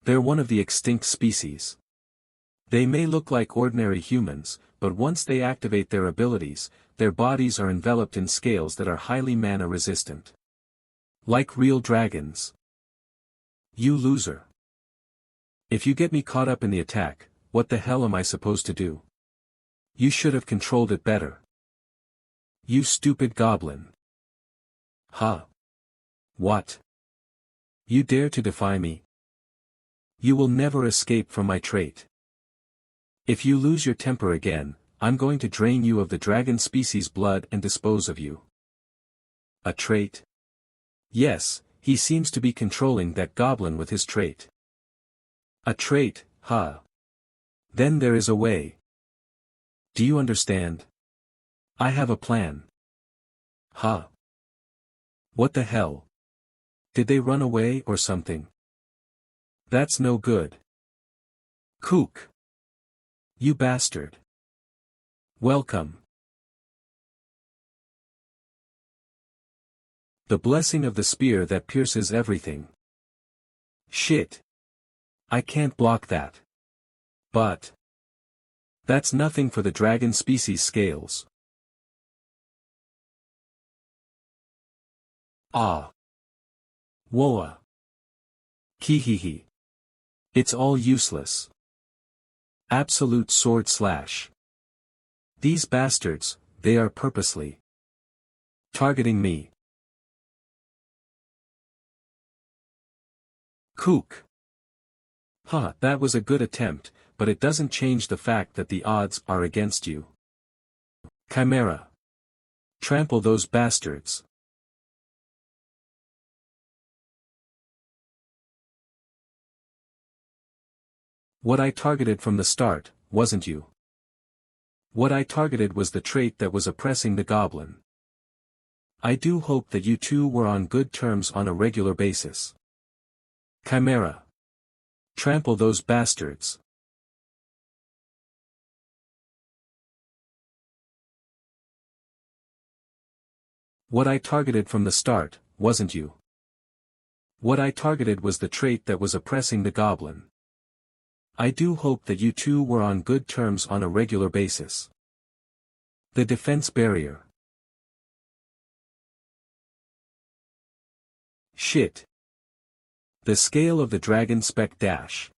S1: They're one of the extinct species. They may look like ordinary humans, but once they activate their abilities, their bodies are enveloped in scales that are highly mana resistant. Like real dragons. You loser. If you get me caught up in the attack, what the hell am I supposed to do? You should have controlled it better. You stupid goblin. Huh? What? You dare to defy me? You will never escape from my trait. If you lose your temper again, I'm going to drain you of the dragon species blood and dispose of you. A trait? Yes, he seems to be controlling that goblin with his trait. A trait, huh? Then there is a way. Do you understand? I have a plan. Huh? What the hell? Did they run away or something? That's no good. Kook. You bastard. Welcome. The blessing of the spear that pierces everything. Shit. I can't block that. But that's nothing for the dragon species scales. Ah. Woa. Kihihi. It's all useless. Absolute sword slash. These bastards, they are purposely targeting me. Kook. Huh, that was a good attempt, but it doesn't change the fact that the odds are against you. Chimera. Trample those bastards. What I targeted from the start, wasn't you? What I targeted was the trait that was oppressing the goblin. I do hope that you two were on good terms on a regular basis. Chimera. Trample those bastards. What I targeted from the start, wasn't you? What I targeted was the trait that was oppressing the goblin. I do hope that you two were on good terms on a regular basis. The defense barrier. Shit. The scale of the dragon spec dash.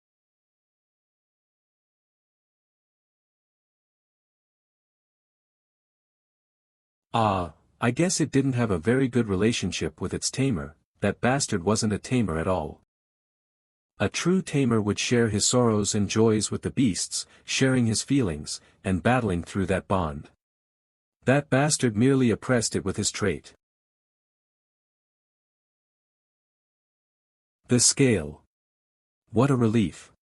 S1: I guess it didn't have a very good relationship with its tamer. That bastard wasn't a tamer at all. A true tamer would share his sorrows and joys with the beasts, sharing his feelings, and battling through that bond. That bastard merely oppressed it with his trait. The scale. What a relief.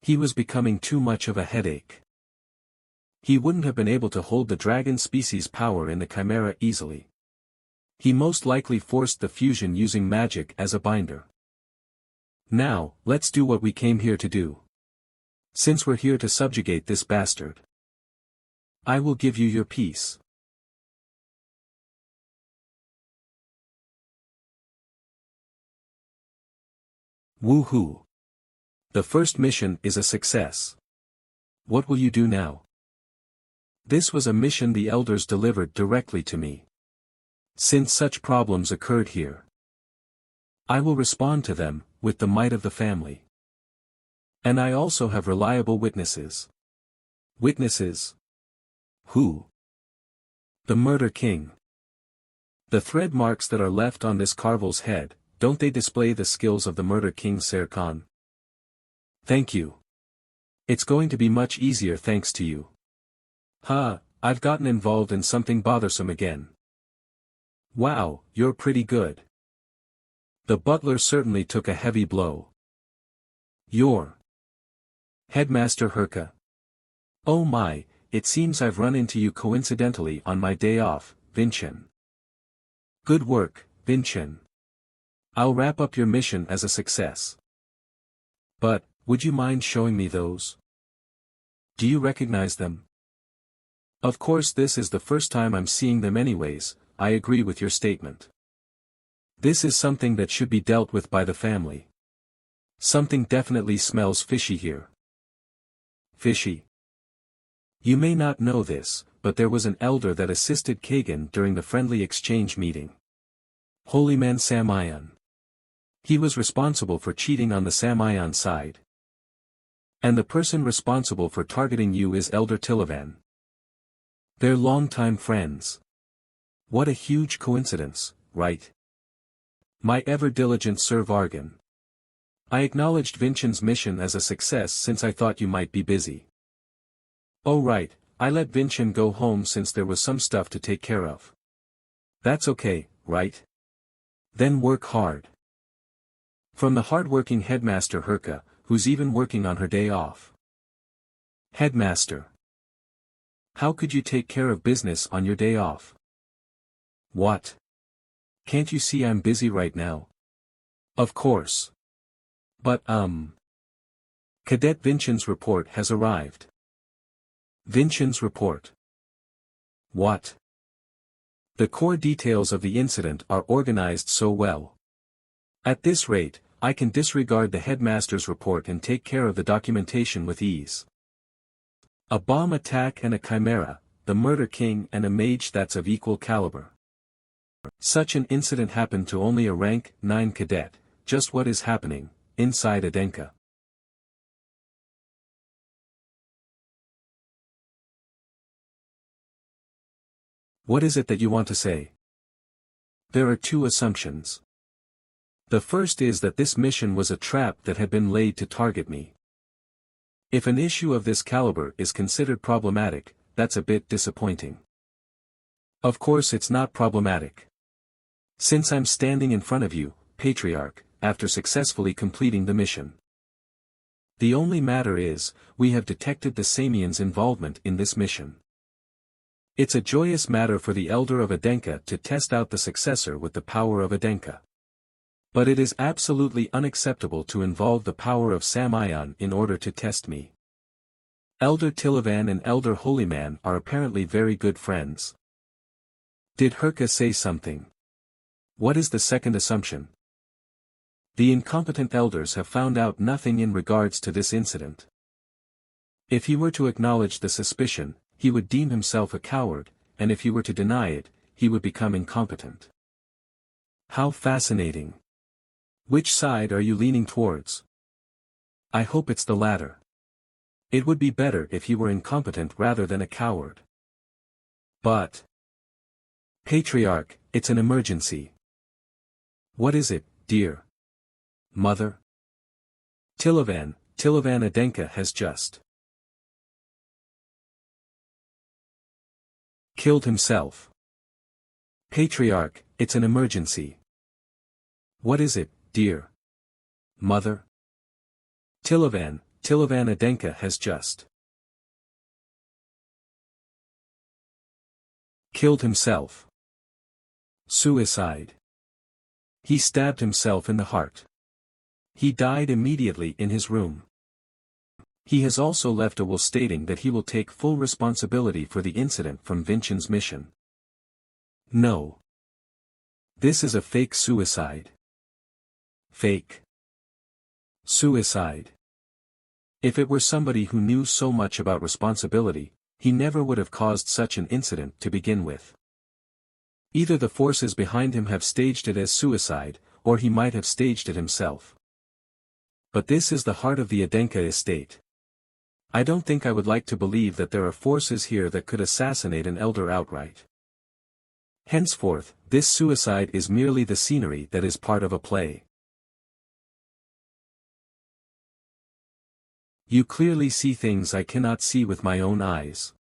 S1: He was becoming too much of a headache. He wouldn't have been able to hold the dragon species power in the chimera easily. He most likely forced the fusion using magic as a binder. Now, let's do what we came here to do. Since we're here to subjugate this bastard, I will give you your piece. Woohoo! The first mission is a success. What will you do now? This was a mission the elders delivered directly to me. Since such problems occurred here, I will respond to them, with the might of the family. And I also have reliable witnesses. Witnesses? Who? The Murder King. The thread marks that are left on this Carvel's head, don't they display the skills of the Murder King Ser Khan? Thank you. It's going to be much easier thanks to you. I've gotten involved in something bothersome again. Wow, you're pretty good. The butler certainly took a heavy blow. You're Headmaster Herka. Oh my, it seems I've run into you coincidentally on my day off, Vincent. Good work, Vincent. I'll wrap up your mission as a success. But, would you mind showing me those? Do you recognize them? Of course, this is the first time I'm seeing them anyways. I agree with your statement. This is something that should be dealt with by the family. Something definitely smells fishy here. Fishy? You may not know this, but there was an elder that assisted Kagan during the friendly exchange meeting. Holy man Samayan. He was responsible for cheating on the Samayan side. And the person responsible for targeting you is Elder Tilavan. They're longtime friends. What a huge coincidence, right? My ever-diligent Sir Vargan. I acknowledged Vincent's mission as a success since I thought you might be busy. Oh right, I let Vincent go home since there was some stuff to take care of. That's okay, right? Then work hard. From the hard-working Headmaster Herka, who's even working on her day off. Headmaster. How could you take care of business on your day off? What? Can't you see I'm busy right now? Of course. But Cadet Vincent's report has arrived. Vincent's report. What? The core details of the incident are organized so well. At this rate, I can disregard the headmaster's report and take care of the documentation with ease. A bomb attack and a chimera, the Murder King and a mage that's of equal caliber. Such an incident happened to only a rank 9 cadet, just what is happening, inside Adenka. What is it that you want to say? There are two assumptions. The first is that this mission was a trap that had been laid to target me. If an issue of this caliber is considered problematic, that's a bit disappointing. Of course it's not problematic. Since I'm standing in front of you, Patriarch, after successfully completing the mission. The only matter is, we have detected the Samian's involvement in this mission. It's a joyous matter for the Elder of Adenka to test out the successor with the power of Adenka. But it is absolutely unacceptable to involve the power of Samian in order to test me. Elder Tilavan and Elder Holyman are apparently very good friends. Did Herka say something? What is the second assumption? The incompetent elders have found out nothing in regards to this incident. If he were to acknowledge the suspicion, he would deem himself a coward, and if he were to deny it, he would become incompetent. How fascinating. Which side are you leaning towards? I hope it's the latter. It would be better if he were incompetent rather than a coward. But... Patriarch, it's an emergency. What is it, dear? Mother? Tilavan Adenka has just killed himself. Patriarch, it's an emergency. What is it, dear? Mother? Tilavan Adenka has just killed himself. Suicide. He stabbed himself in the heart. He died immediately in his room. He has also left a will stating that he will take full responsibility for the incident from Vincent's mission. No. This is a fake suicide. Fake suicide. If it were somebody who knew so much about responsibility, he never would have caused such an incident to begin with. Either the forces behind him have staged it as suicide, or he might have staged it himself. But this is the heart of the Adenka estate. I don't think I would like to believe that there are forces here that could assassinate an elder outright. Henceforth, this suicide is merely the scenery that is part of a play. You clearly see things I cannot see with my own eyes.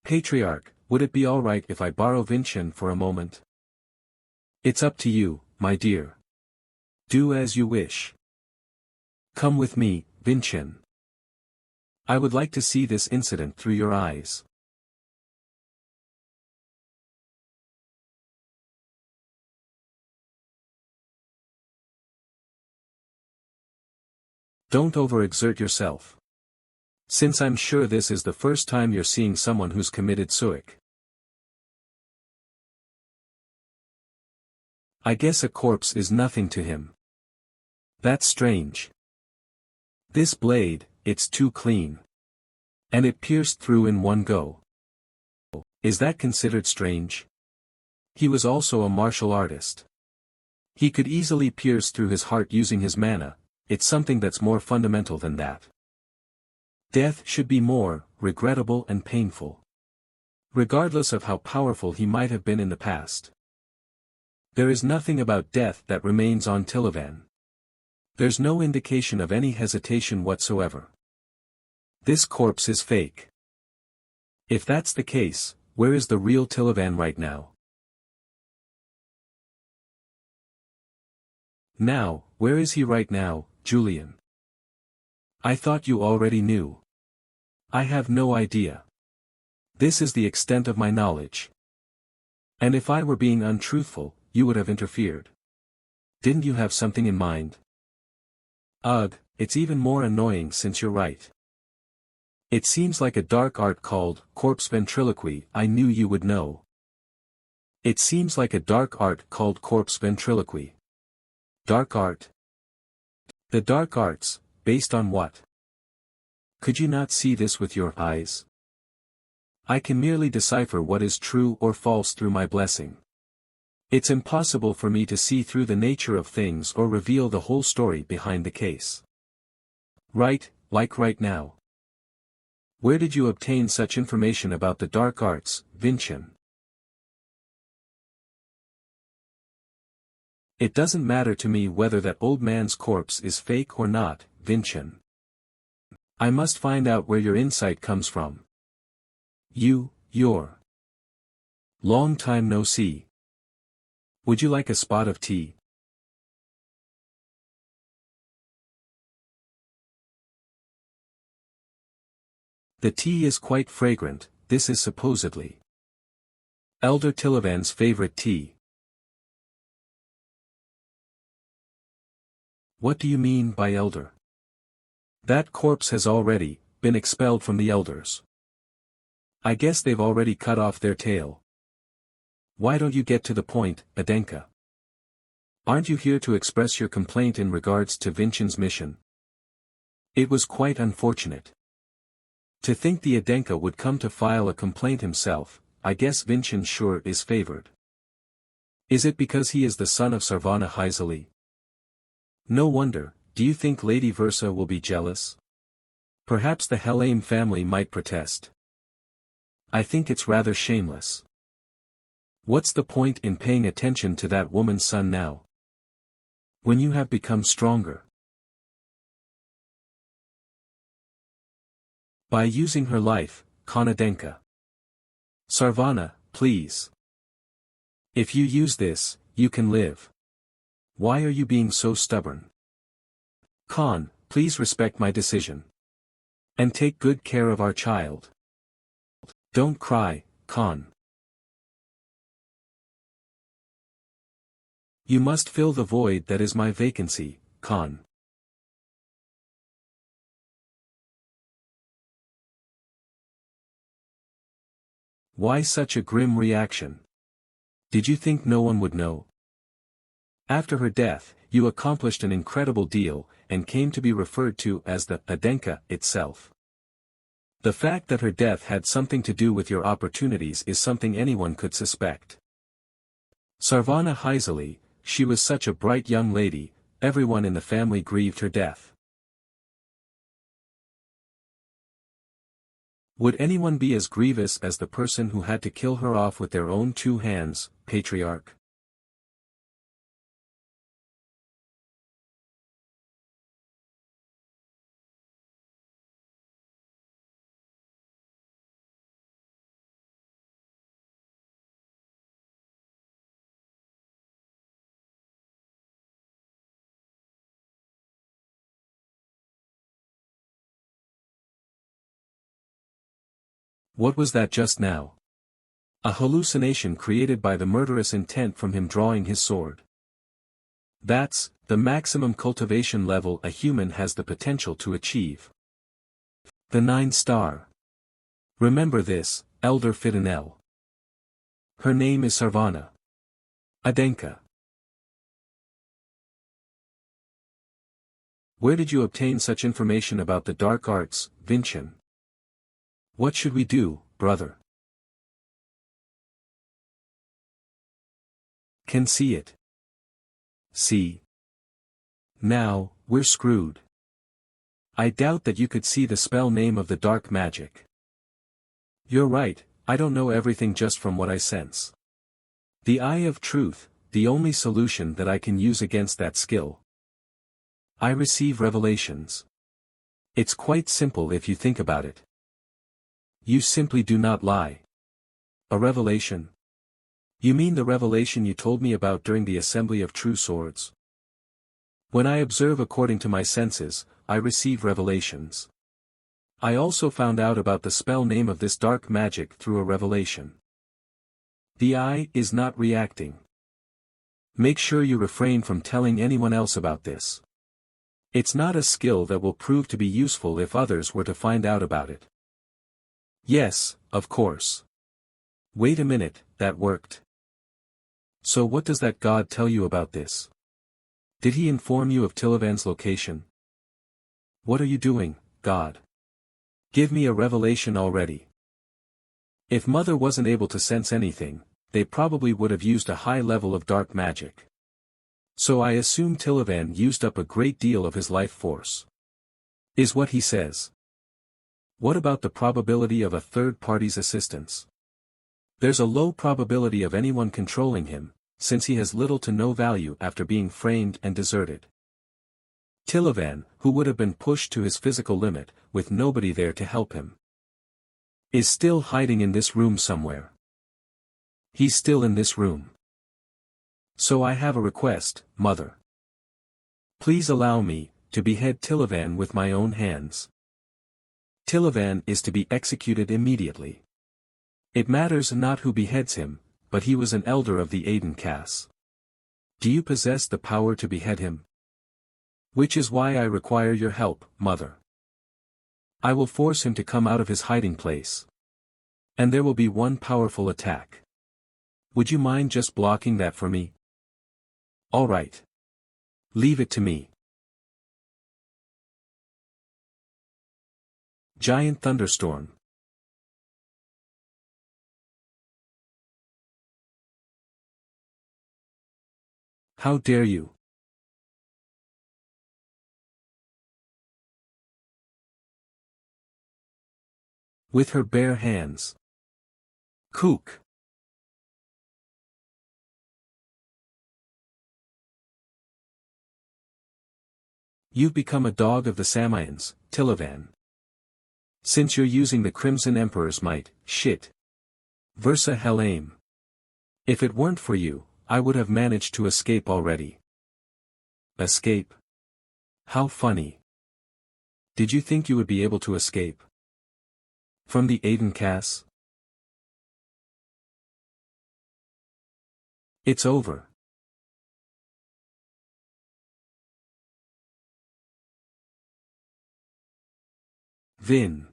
S1: Patriarch, would it be alright if I borrow Vincent for a moment? It's up to you, my dear. Do as you wish. Come with me, Vincent. I would like to see this incident through your eyes. Don't overexert yourself. Since I'm sure this is the first time you're seeing someone who's committed suicide. I guess a corpse is nothing to him. That's strange. This blade, it's too clean. And it pierced through in one go. Is that considered strange? He was also a martial artist. He could easily pierce through his heart using his mana. It's something that's more fundamental than that. Death should be more regrettable and painful. Regardless of how powerful he might have been in the past. There is nothing about death that remains on Tilavan. There's no indication of any hesitation whatsoever. This corpse is fake. If that's the case, where is the real Tilavan right now? Now, where is he right now, Julian? I thought you already knew. I have no idea. This is the extent of my knowledge. And if I were being untruthful, you would have interfered. Didn't you have something in mind? Ugh, it's even more annoying since you're right. It seems like a dark art called corpse ventriloquy. I knew you would know. It seems like a dark art called corpse ventriloquy. Dark art? The dark arts, based on what? Could you not see this with your eyes? I can merely decipher what is true or false through my blessing. It's impossible for me to see through the nature of things or reveal the whole story behind the case. Right, like right now. Where did you obtain such information about the dark arts, Vincent? It doesn't matter to me whether that old man's corpse is fake or not, Vincent. I must find out where your insight comes from. You're. Long time no see. Would you like a spot of tea? The tea is quite fragrant. This is supposedly Elder Tilavan's favorite tea. What do you mean by elder? That corpse has already been expelled from the elders. I guess they've already cut off their tail. Why don't you get to the point, Adenka? Aren't you here to express your complaint in regards to Vincent's mission? It was quite unfortunate. To think the Adenka would come to file a complaint himself. I guess Vincent sure is favored. Is it because he is the son of Sarvana Haizali? No wonder. Do you think Lady Versa will be jealous? Perhaps the Helame family might protest. I think it's rather shameless. What's the point in paying attention to that woman's son now? When you have become stronger. By using her life, Kanadenka. Sarvana, please. If you use this, you can live. Why are you being so stubborn? Khan, please respect my decision. And take good care of our child. Don't cry, Khan. You must fill the void that is my vacancy, Khan. Why such a grim reaction? Did you think no one would know? After her death, you accomplished an incredible deal, and came to be referred to as the Adenka itself. The fact that her death had something to do with your opportunities is something anyone could suspect. Sarvana Haizali, she was such a bright young lady, everyone in the family grieved her death. Would anyone be as grievous as the person who had to kill her off with their own two hands, Patriarch? What was that just now? A hallucination created by the murderous intent from him drawing his sword. That's the maximum cultivation level a human has the potential to achieve. The 9-star. Remember this, Elder Fidenel. Her name is Sarvana Adenka. Where did you obtain such information about the dark arts, Vincent? What should we do, brother? Can see it. See. Now, we're screwed. I doubt that you could see the spell name of the dark magic. You're right, I don't know everything just from what I sense. The Eye of Truth, the only solution that I can use against that skill. I receive revelations. It's quite simple if you think about it. You simply do not lie. A revelation? You mean the revelation you told me about during the assembly of true swords? When I observe according to my senses, I receive revelations. I also found out about the spell name of this dark magic through a revelation. The eye is not reacting. Make sure you refrain from telling anyone else about this. It's not a skill that will prove to be useful if others were to find out about it. Yes, of course. Wait a minute, that worked. So what does that god tell you about this? Did he inform you of Tilavan's location? What are you doing, God? Give me a revelation already. If Mother wasn't able to sense anything, they probably would have used a high level of dark magic. So I assume Tilavan used up a great deal of his life force. Is what he says. What about the probability of a third party's assistance? There's a low probability of anyone controlling him, since he has little to no value after being framed and deserted. Tilavan, who would have been pushed to his physical limit, with nobody there to help him, is still hiding in this room somewhere. He's still in this room. So I have a request, Mother. Please allow me to behead Tilavan with my own hands. Tilavan is to be executed immediately. It matters not who beheads him, but he was an elder of the Aden caste. Do you possess the power to behead him? Which is why I require your help, Mother. I will force him to come out of his hiding place. And there will be one powerful attack. Would you mind just blocking that for me? All right. Leave it to me. Giant thunderstorm. How dare you? With her bare hands. Kook. You've become a dog of the Samayans, Tilavan. Since you're using the Crimson Emperor's might, shit. Versa hell aim. If it weren't for you, I would have managed to escape already. Escape? How funny. Did you think you would be able to escape? From the Aden caste? It's over. Vinchen.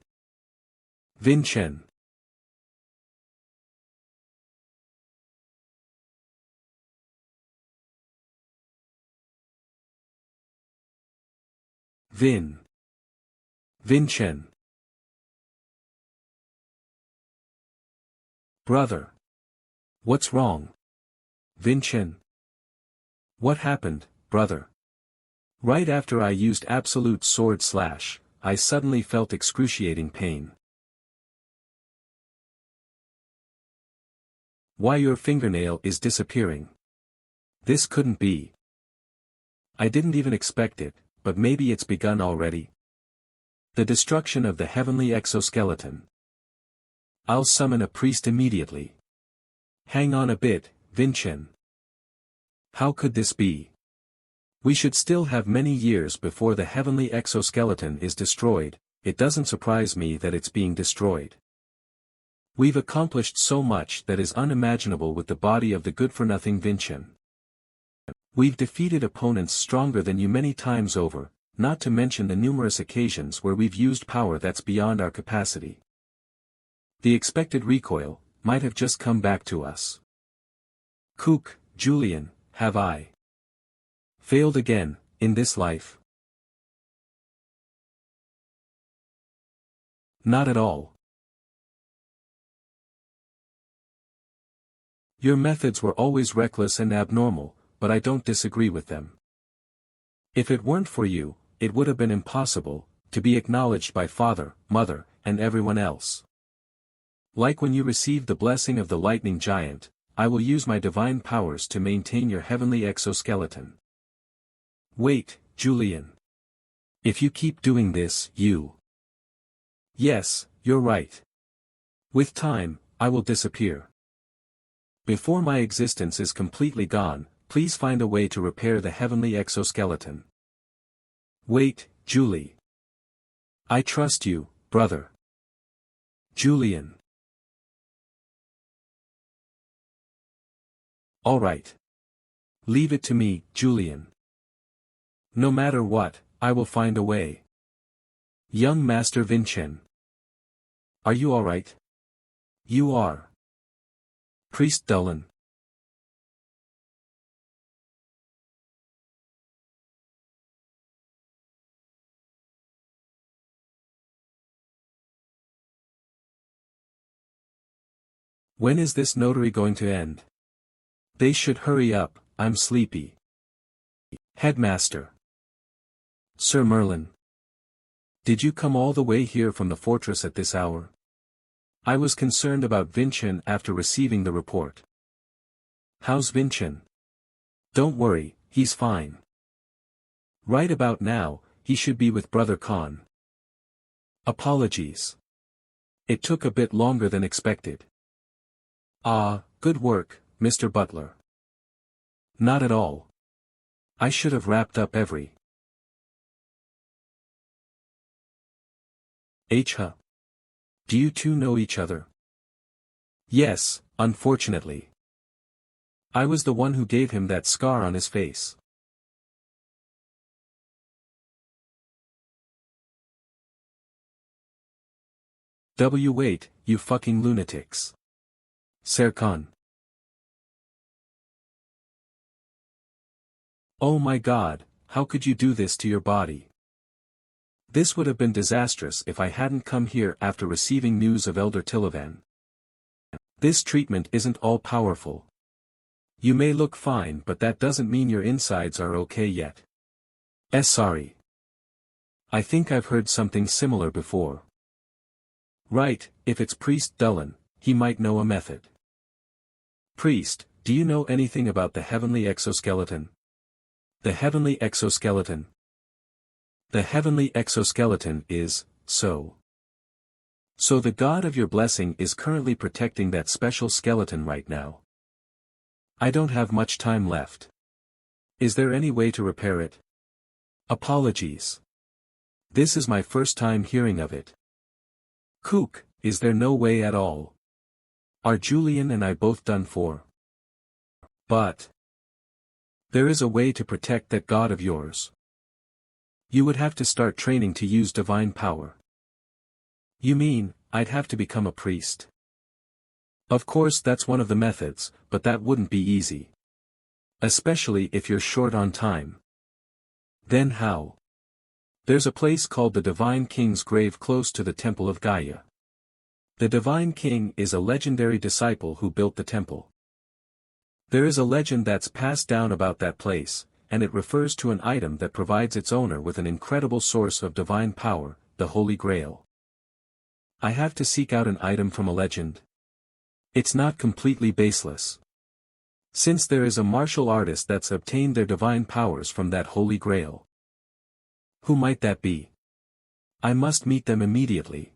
S1: Vinchen. Brother. What's wrong? Vinchen. What happened, brother? Right after I used absolute sword slash, I suddenly felt excruciating pain. Why your fingernail is disappearing. This couldn't be. I didn't even expect it, but maybe it's begun already. The destruction of the heavenly exoskeleton. I'll summon a priest immediately. Hang on a bit, Vinchen. How could this be? We should still have many years before the heavenly exoskeleton is destroyed. It doesn't surprise me that it's being destroyed. We've accomplished so much that is unimaginable with the body of the good-for-nothing Vinchen. We've defeated opponents stronger than you many times over, not to mention the numerous occasions where we've used power that's beyond our capacity. The expected recoil might have just come back to us. Kook, Julian, have I failed again, in this life? Not at all. Your methods were always reckless and abnormal, but I don't disagree with them. If it weren't for you, it would have been impossible to be acknowledged by father, mother, and everyone else. Like when you received the blessing of the lightning giant, I will use my divine powers to maintain your heavenly exoskeleton. Wait, Julian. If you keep doing this, you... Yes, you're right. With time, I will disappear. Before my existence is completely gone, please find a way to repair the heavenly exoskeleton. Wait, Julie. I trust you, brother. Julian. All right. Leave it to me, Julian. No matter what, I will find a way. Young Master Vinchen. Are you all right? You are. Priest Dullan. When is this notary going to end? They should hurry up, I'm sleepy. Headmaster. Sir Merlin. Did you come all the way here from the fortress at this hour? I was concerned about Vinchen after receiving the report. How's Vinchen? Don't worry, he's fine. Right about now, he should be with Brother Khan. Apologies. It took a bit longer than expected. Ah, good work, Mr. Butler. Not at all. I should have wrapped up every. Huh? Do you two know each other? Yes, unfortunately. I was the one who gave him that scar on his face. Wait, you fucking lunatics. Serkan. Oh my god, how could you do this to your body? This would have been disastrous if I hadn't come here after receiving news of Elder Tilavan. This treatment isn't all-powerful. You may look fine, but that doesn't mean your insides are okay yet. Sorry. I think I've heard something similar before. Right, if it's Priest Dullan, he might know a method. Priest, do you know anything about the heavenly exoskeleton? The heavenly exoskeleton. The heavenly exoskeleton is, so. So the god of your blessing is currently protecting that special skeleton right now. I don't have much time left. Is there any way to repair it? Apologies. This is my first time hearing of it. Kook, is there no way at all? Are Julian and I both done for? But there is a way to protect that god of yours. You would have to start training to use divine power. You mean, I'd have to become a priest? Of course that's one of the methods, but that wouldn't be easy. Especially if you're short on time. Then how? There's a place called the Divine King's Grave close to the Temple of Gaia. The Divine King is a legendary disciple who built the temple. There is a legend that's passed down about that place, and it refers to an item that provides its owner with an incredible source of divine power, the Holy Grail. I have to seek out an item from a legend. It's not completely baseless. Since there is a martial artist that's obtained their divine powers from that Holy Grail. Who might that be? I must meet them immediately.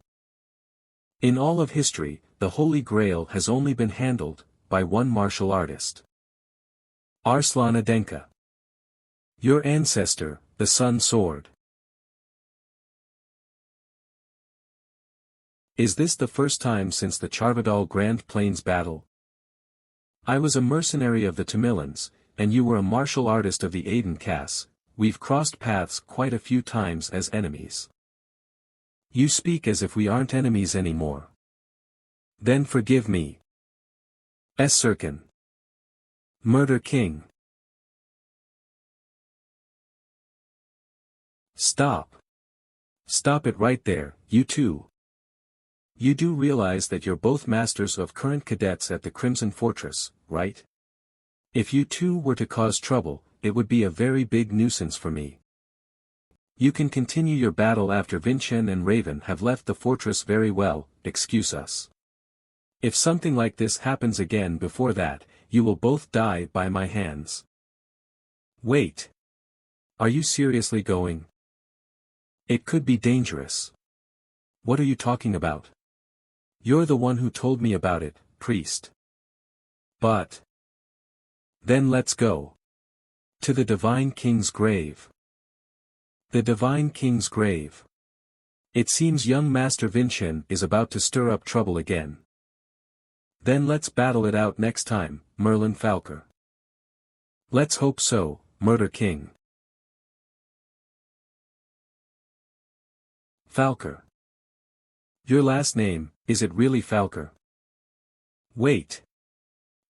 S1: In all of history, the Holy Grail has only been handled by one martial artist. Arslan Adenka. Your ancestor, the Sun Sword. Is this the first time since the Charvadal Grand Plains battle? I was a mercenary of the Tamilans, and you were a martial artist of the Aden caste. We've crossed paths quite a few times as enemies. You speak as if we aren't enemies anymore. Then forgive me. Sirkin. Murder King. Stop. Stop it right there, you two. You do realize that you're both masters of current cadets at the Crimson Fortress, right? If you two were to cause trouble, it would be a very big nuisance for me. You can continue your battle after Vincent and Raven have left the fortress very well, excuse us. If something like this happens again before that, you will both die by my hands. Wait. Are you seriously going? It could be dangerous. What are you talking about? You're the one who told me about it, priest. But then let's go. To the Divine King's grave. The Divine King's grave. It seems young Master Vincent is about to stir up trouble again. Then let's battle it out next time, Merlin Falker. Let's hope so, Murder King. Falker. Your last name, is it really Falker? Wait.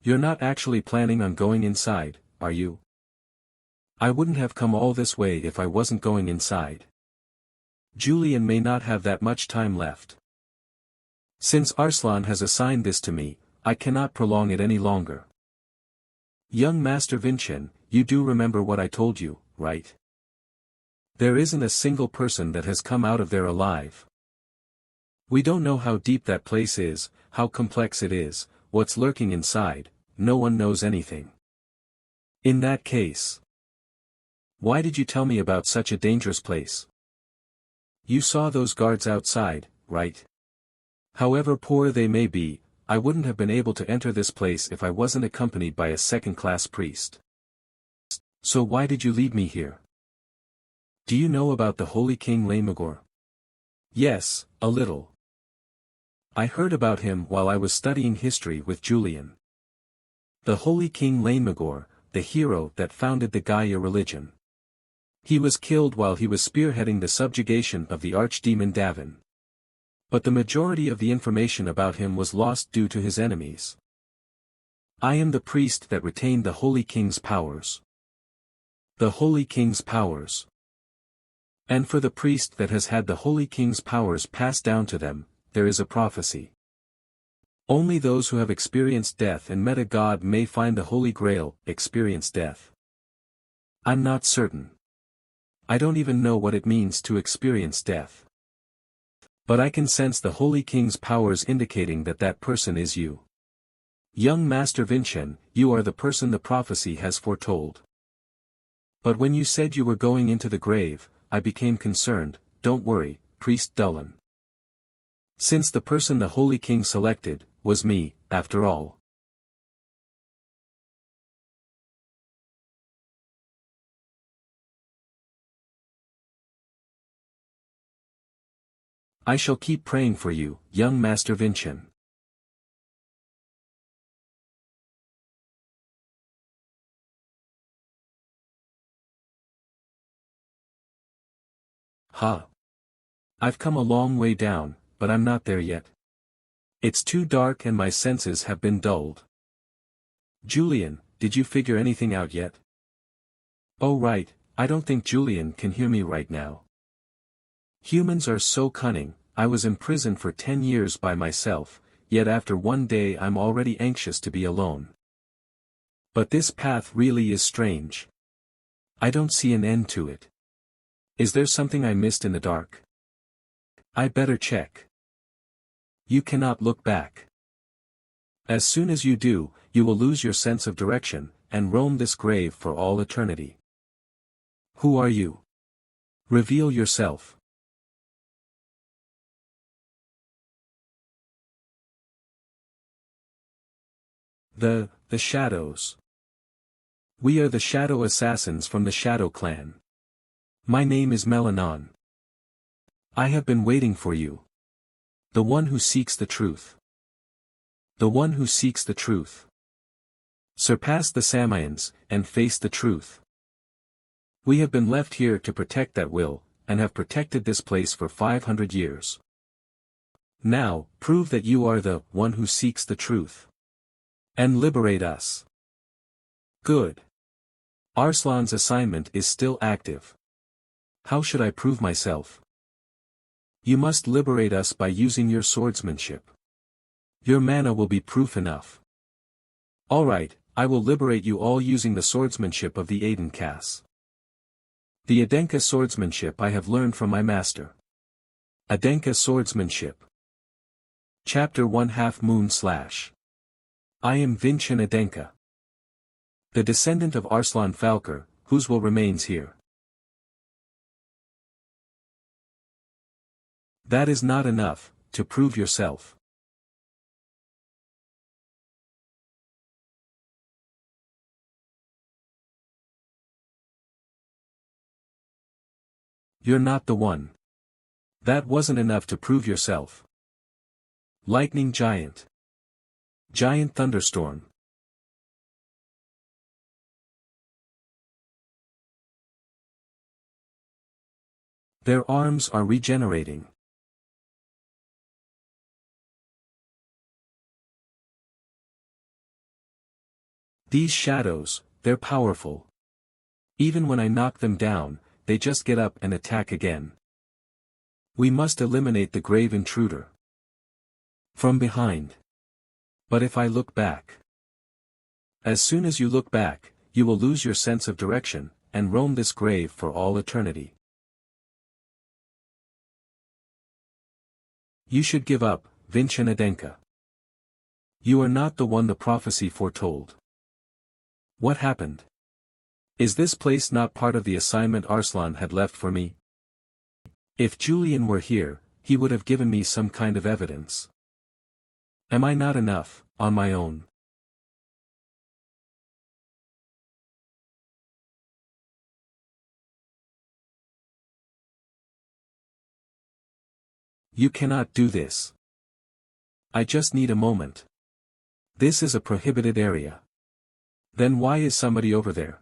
S1: You're not actually planning on going inside, are you? I wouldn't have come all this way if I wasn't going inside. Julian may not have that much time left. Since Arslan has assigned this to me, I cannot prolong it any longer. Young Master Vincent, you do remember what I told you, right? There isn't a single person that has come out of there alive. We don't know how deep that place is, how complex it is, what's lurking inside, no one knows anything. In that case, Why did you tell me about such a dangerous place? You saw those guards outside, right? However poor they may be, I wouldn't have been able to enter this place if I wasn't accompanied by a second-class priest. So why did you lead me here? Do you know about the Holy King Lamagor? Yes, a little. I heard about him while I was studying history with Julian. The Holy King Lamagor, the hero that founded the Gaia religion. He was killed while he was spearheading the subjugation of the archdemon Davin. But the majority of the information about him was lost due to his enemies. I am the priest that retained the Holy King's powers. The Holy King's powers. And for the priest that has had the Holy King's powers passed down to them, there is a prophecy. Only those who have experienced death and met a god may find the Holy Grail, experience death. I'm not certain. I don't even know what it means to experience death. But I can sense the Holy King's powers indicating that that person is you. Young Master Vincent, you are the person the prophecy has foretold. But when you said you were going into the grave, I became concerned. Don't worry, Priest Dullan. Since the person the Holy King selected, was me, after all. I shall keep praying for you, young Master Vincent. Huh. I've come a long way down, but I'm not there yet. It's too dark and my senses have been dulled. Julian, did you figure anything out yet? Oh right, I don't think Julian can hear me right now. Humans are so cunning. I was imprisoned for 10 years by myself, yet after one day I'm already anxious to be alone. But this path really is strange. I don't see an end to it. Is there something I missed in the dark? I better check. You cannot look back. As soon as you do, you will lose your sense of direction, and roam this grave for all eternity. Who are you? Reveal yourself. The Shadows. We are the Shadow Assassins from the Shadow Clan. My name is Melanon. I have been waiting for you. The one who seeks the truth. The one who seeks the truth. Surpass the Samians, and face the truth. We have been left here to protect that will, and have protected this place for 500 years. Now, prove that you are the one who seeks the truth. And liberate us. Good. Arslan's assignment is still active. How should I prove myself? You must liberate us by using your swordsmanship. Your mana will be proof enough. Alright, I will liberate you all using the swordsmanship of the Aidencass. The Adenka swordsmanship I have learned from my master. Adenka swordsmanship. Chapter 1 Half Moon / I am Vincent Adenka. The descendant of Arslan Falker, whose will remains here. That is not enough, to prove yourself. You're not the one. That wasn't enough to prove yourself. Lightning Giant. Giant Thunderstorm. Their arms are regenerating. These shadows, they're powerful. Even when I knock them down, they just get up and attack again. We must eliminate the grave intruder. From behind. But if I look back. As soon as you look back, you will lose your sense of direction, and roam this grave for all eternity. You should give up, Vincent Adenka. You are not the one the prophecy foretold. What happened? Is this place not part of the assignment Arslan had left for me? If Julian were here, he would have given me some kind of evidence. Am I not enough, on my own? You cannot do this. I just need a moment. This is a prohibited area. Then why is somebody over there?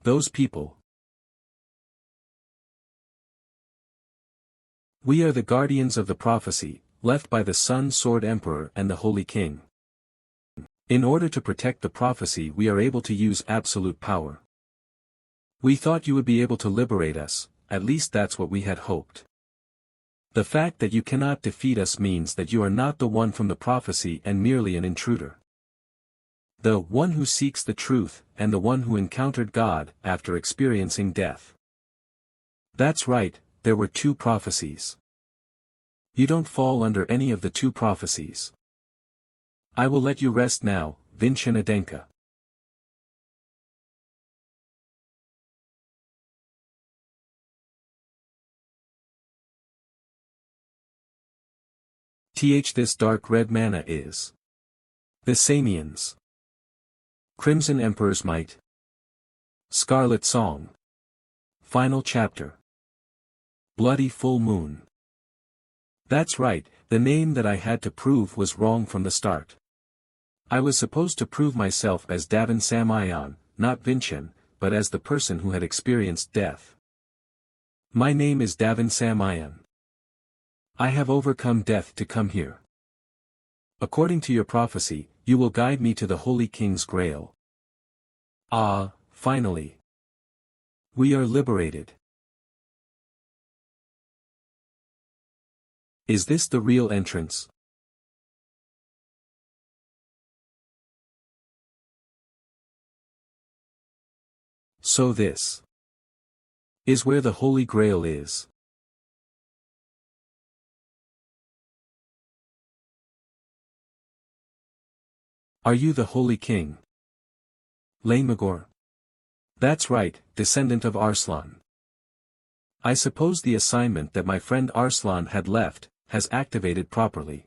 S1: Those people. We are the guardians of the prophecy, left by the Sun Sword Emperor and the Holy King. In order to protect the prophecy we are able to use absolute power. We thought you would be able to liberate us, at least that's what we had hoped. The fact that you cannot defeat us means that you are not the one from the prophecy and merely an intruder. The one who seeks the truth, and the one who encountered God after experiencing death. That's right, there were two prophecies. You don't fall under any of the two prophecies. I will let you rest now, Vincent Adenka. This dark red mana is the Samians. Crimson Emperor's Might. Scarlet Song. Final Chapter. Bloody Full Moon. That's right, the name that I had to prove was wrong from the start. I was supposed to prove myself as Davin Samayan, not Vincent, but as the person who had experienced death. My name is Davin Samayan. I have overcome death to come here. According to your prophecy, you will guide me to the Holy King's Grail. Ah, finally. We are liberated. Is this the real entrance? So this is where the Holy Grail is. Are you the Holy King? Laimagor? That's right, descendant of Arslan. I suppose the assignment that my friend Arslan had left, has activated properly.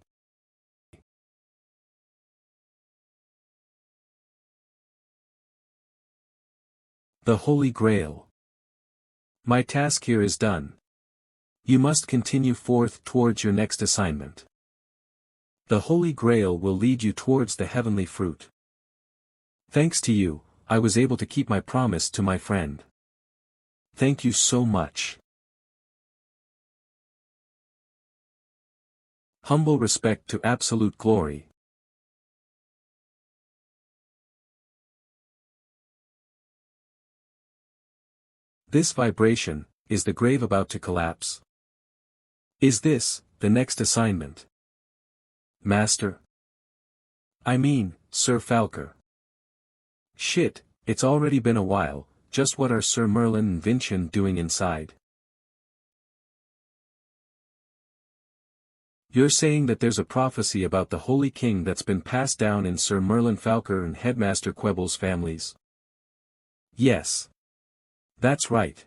S1: The Holy Grail. My task here is done. You must continue forth towards your next assignment. The Holy Grail will lead you towards the heavenly fruit. Thanks to you, I was able to keep my promise to my friend. Thank you so much. Humble respect to absolute glory. This vibration, is the grave about to collapse? Is this, the next assignment? Master? I mean, Sir Falker. Shit, it's already been a while, just what are Sir Merlin and Vincent doing inside? You're saying that there's a prophecy about the Holy King that's been passed down in Sir Merlin Falker and Headmaster Quebble's families? Yes. That's right.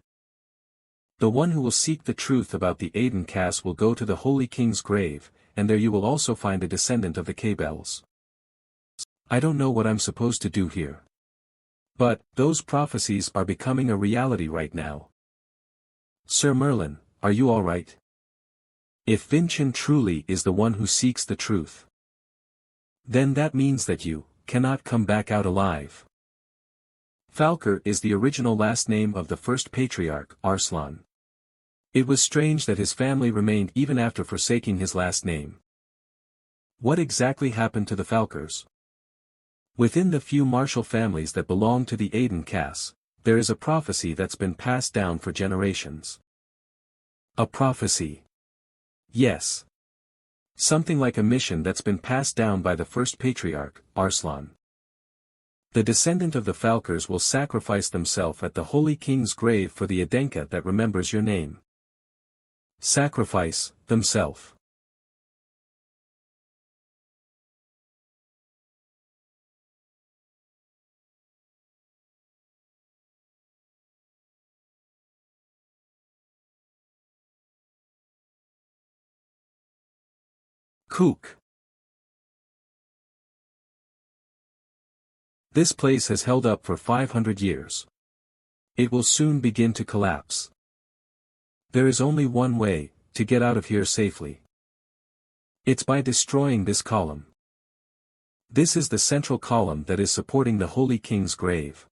S1: The one who will seek the truth about the Aiden Cass will go to the Holy King's grave, and there you will also find a descendant of the K-Bells. I don't know what I'm supposed to do here. But, those prophecies are becoming a reality right now. Sir Merlin, are you alright? If Vincent truly is the one who seeks the truth, then that means that you cannot come back out alive. Falker is the original last name of the first patriarch, Arslan. It was strange that his family remained even after forsaking his last name. What exactly happened to the Falkers? Within the few martial families that belong to the Aiden Cass, there is a prophecy that's been passed down for generations. A prophecy. Yes. Something like a mission that's been passed down by the first patriarch, Arslan. The descendant of the Falkers will sacrifice themselves at the Holy King's grave for the Adenka that remembers your name. Sacrifice, themselves. Kook. This place has held up for 500 years. It will soon begin to collapse. There is only one way, to get out of here safely. It's by destroying this column. This is the central column that is supporting the Holy King's grave.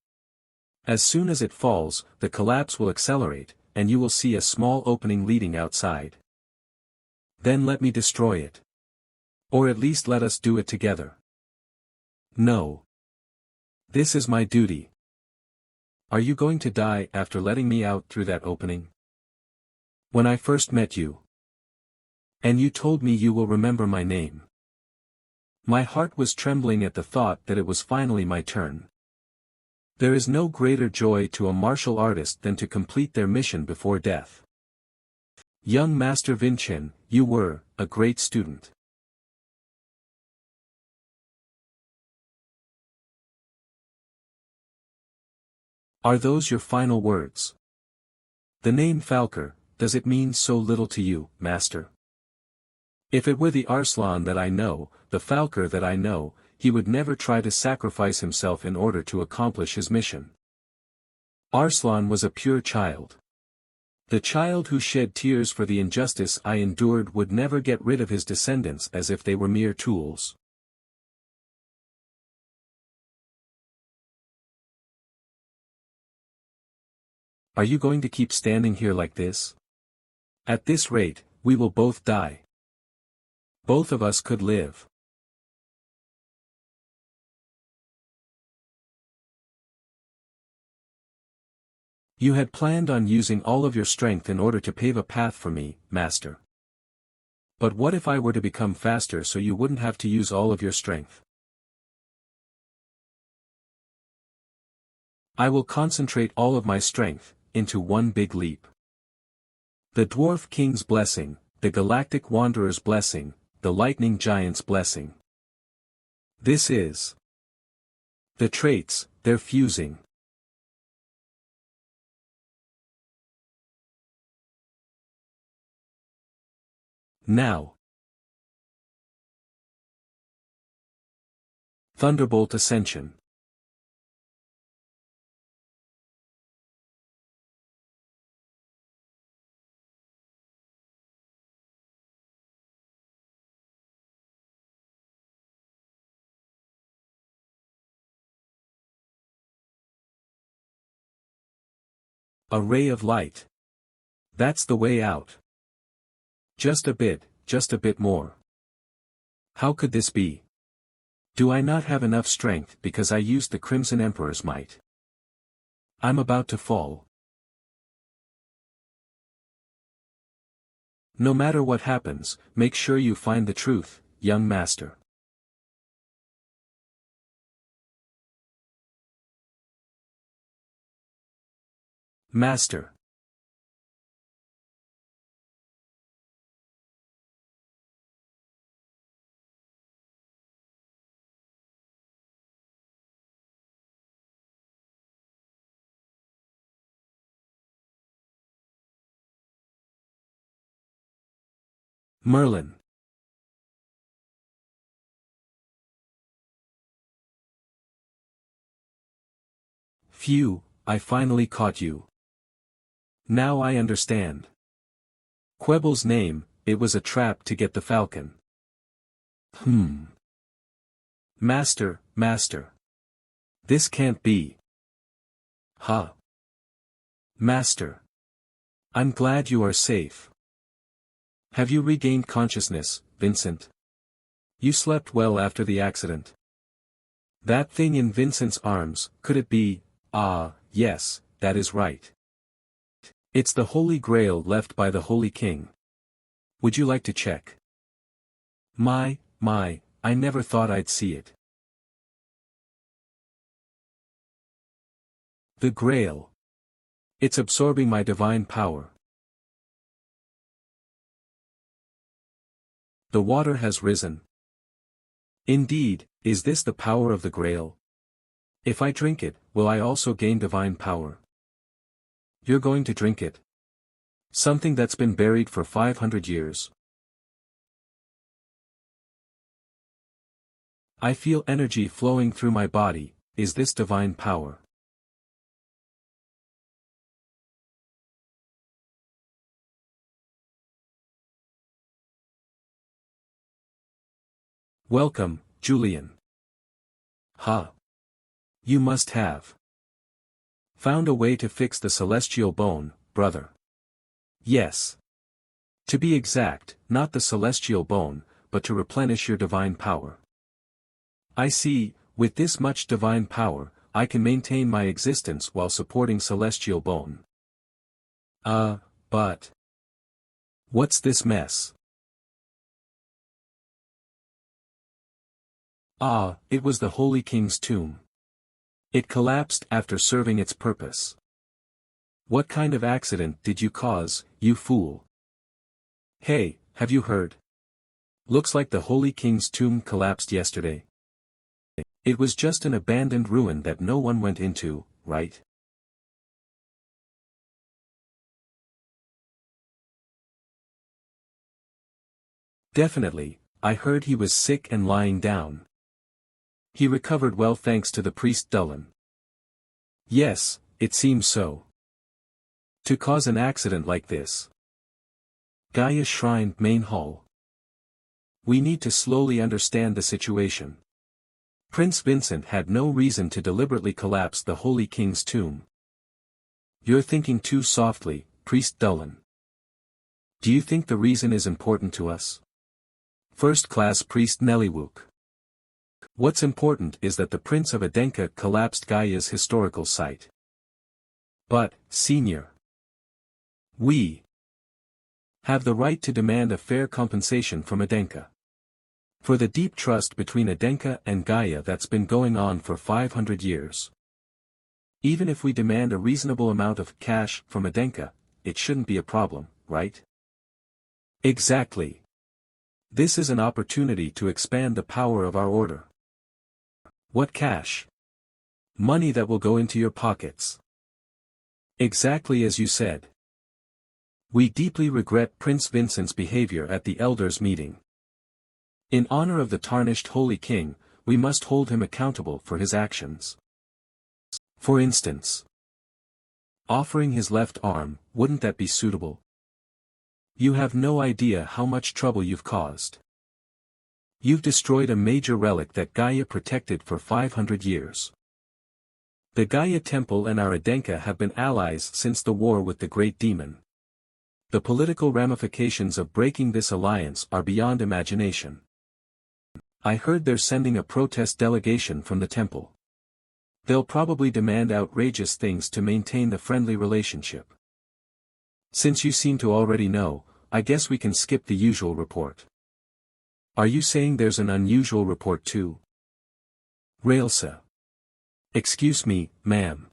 S1: As soon as it falls, the collapse will accelerate, and you will see a small opening leading outside. Then let me destroy it. Or at least let us do it together. No. This is my duty. Are you going to die after letting me out through that opening? When I first met you. And you told me you will remember my name. My heart was trembling at the thought that it was finally my turn. There is no greater joy to a martial artist than to complete their mission before death. Young Master Vinchin, you were a great student. Are those your final words? The name Falker, does it mean so little to you, Master? If it were the Arslan that I know, the Falker that I know, he would never try to sacrifice himself in order to accomplish his mission. Arslan was a pure child. The child who shed tears for the injustice I endured would never get rid of his descendants as if they were mere tools. Are you going to keep standing here like this? At this rate, we will both die. Both of us could live. You had planned on using all of your strength in order to pave a path for me, Master. But what if I were to become faster so you wouldn't have to use all of your strength? I will concentrate all of my strength into one big leap. The Dwarf King's blessing, the Galactic Wanderer's blessing, the Lightning Giant's blessing. This is the traits, they're fusing. Now. Thunderbolt Ascension. A ray of light. That's the way out. Just a bit more. How could this be? Do I not have enough strength because I used the Crimson Emperor's might? I'm about to fall. No matter what happens, make sure you find the truth, young master. Master. Merlin. Phew, I finally caught you. Now I understand. Quebbel's name, it was a trap to get the falcon. Master. This can't be. Ha. Master. I'm glad you are safe. Have you regained consciousness, Vincent? You slept well after the accident. That thing in Vincent's arms, could it be? Ah, yes, that is right. It's the Holy Grail left by the Holy King. Would you like to check? My, I never thought I'd see it. The Grail. It's absorbing my divine power. The water has risen. Indeed, is this the power of the Grail? If I drink it, will I also gain divine power? You're going to drink it? Something that's been buried for 500 years. I feel energy flowing through my body. Is this divine power? Welcome, Julian. Huh. You must have found a way to fix the celestial bone, brother. Yes. To be exact, not the celestial bone, but to replenish your divine power. I see, with this much divine power, I can maintain my existence while supporting celestial bone. But what's this mess? It was the Holy King's tomb. It collapsed after serving its purpose. What kind of accident did you cause, you fool? Hey, have you heard? Looks like the Holy King's tomb collapsed yesterday. It was just an abandoned ruin that no one went into, right? Definitely, I heard he was sick and lying down. He recovered well thanks to the priest Dullan. Yes, it seems so. To cause an accident like this. Gaia Shrine Main Hall. We need to slowly understand the situation. Prince Vincent had no reason to deliberately collapse the Holy King's tomb. You're thinking too softly, Priest Dullan. Do you think the reason is important to us? First-class Priest Nellywook. What's important is that the Prince of Adenka collapsed Gaia's historical site. But, Senior, we have the right to demand a fair compensation from Adenka. For the deep trust between Adenka and Gaia that's been going on for 500 years. Even if we demand a reasonable amount of cash from Adenka, it shouldn't be a problem, right? Exactly. This is an opportunity to expand the power of our order. What cash? Money that will go into your pockets. Exactly as you said. We deeply regret Prince Vincent's behavior at the elders' meeting. In honor of the tarnished Holy King, we must hold him accountable for his actions. For instance, offering his left arm, wouldn't that be suitable? You have no idea how much trouble you've caused. You've destroyed a major relic that Gaia protected for 500 years. The Gaia Temple and our Adenka have been allies since the war with the Great Demon. The political ramifications of breaking this alliance are beyond imagination. I heard they're sending a protest delegation from the temple. They'll probably demand outrageous things to maintain the friendly relationship. Since you seem to already know, I guess we can skip the usual report. Are you saying there's an unusual report too? Railsa. Excuse me, ma'am.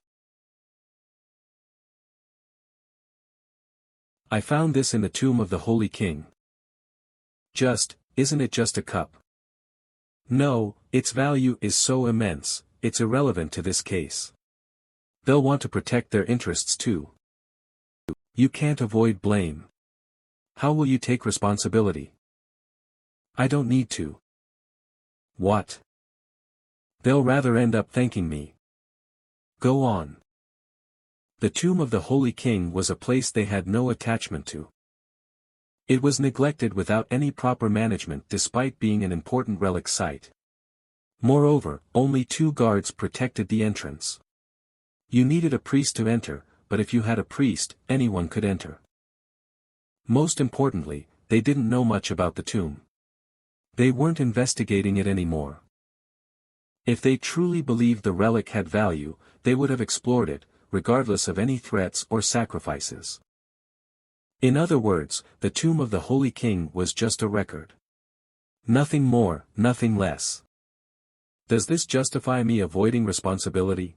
S1: I found this in the tomb of the Holy King. Isn't it just a cup? No, its value is so immense, it's irrelevant to this case. They'll want to protect their interests too. You can't avoid blame. How will you take responsibility? I don't need to. What? They'll rather end up thanking me. Go on. The tomb of the Holy King was a place they had no attachment to. It was neglected without any proper management despite being an important relic site. Moreover, only 2 guards protected the entrance. You needed a priest to enter, but if you had a priest, anyone could enter. Most importantly, they didn't know much about the tomb. They weren't investigating it anymore. If they truly believed the relic had value, they would have explored it, regardless of any threats or sacrifices. In other words, the tomb of the Holy King was just a record. Nothing more, nothing less. Does this justify me avoiding responsibility?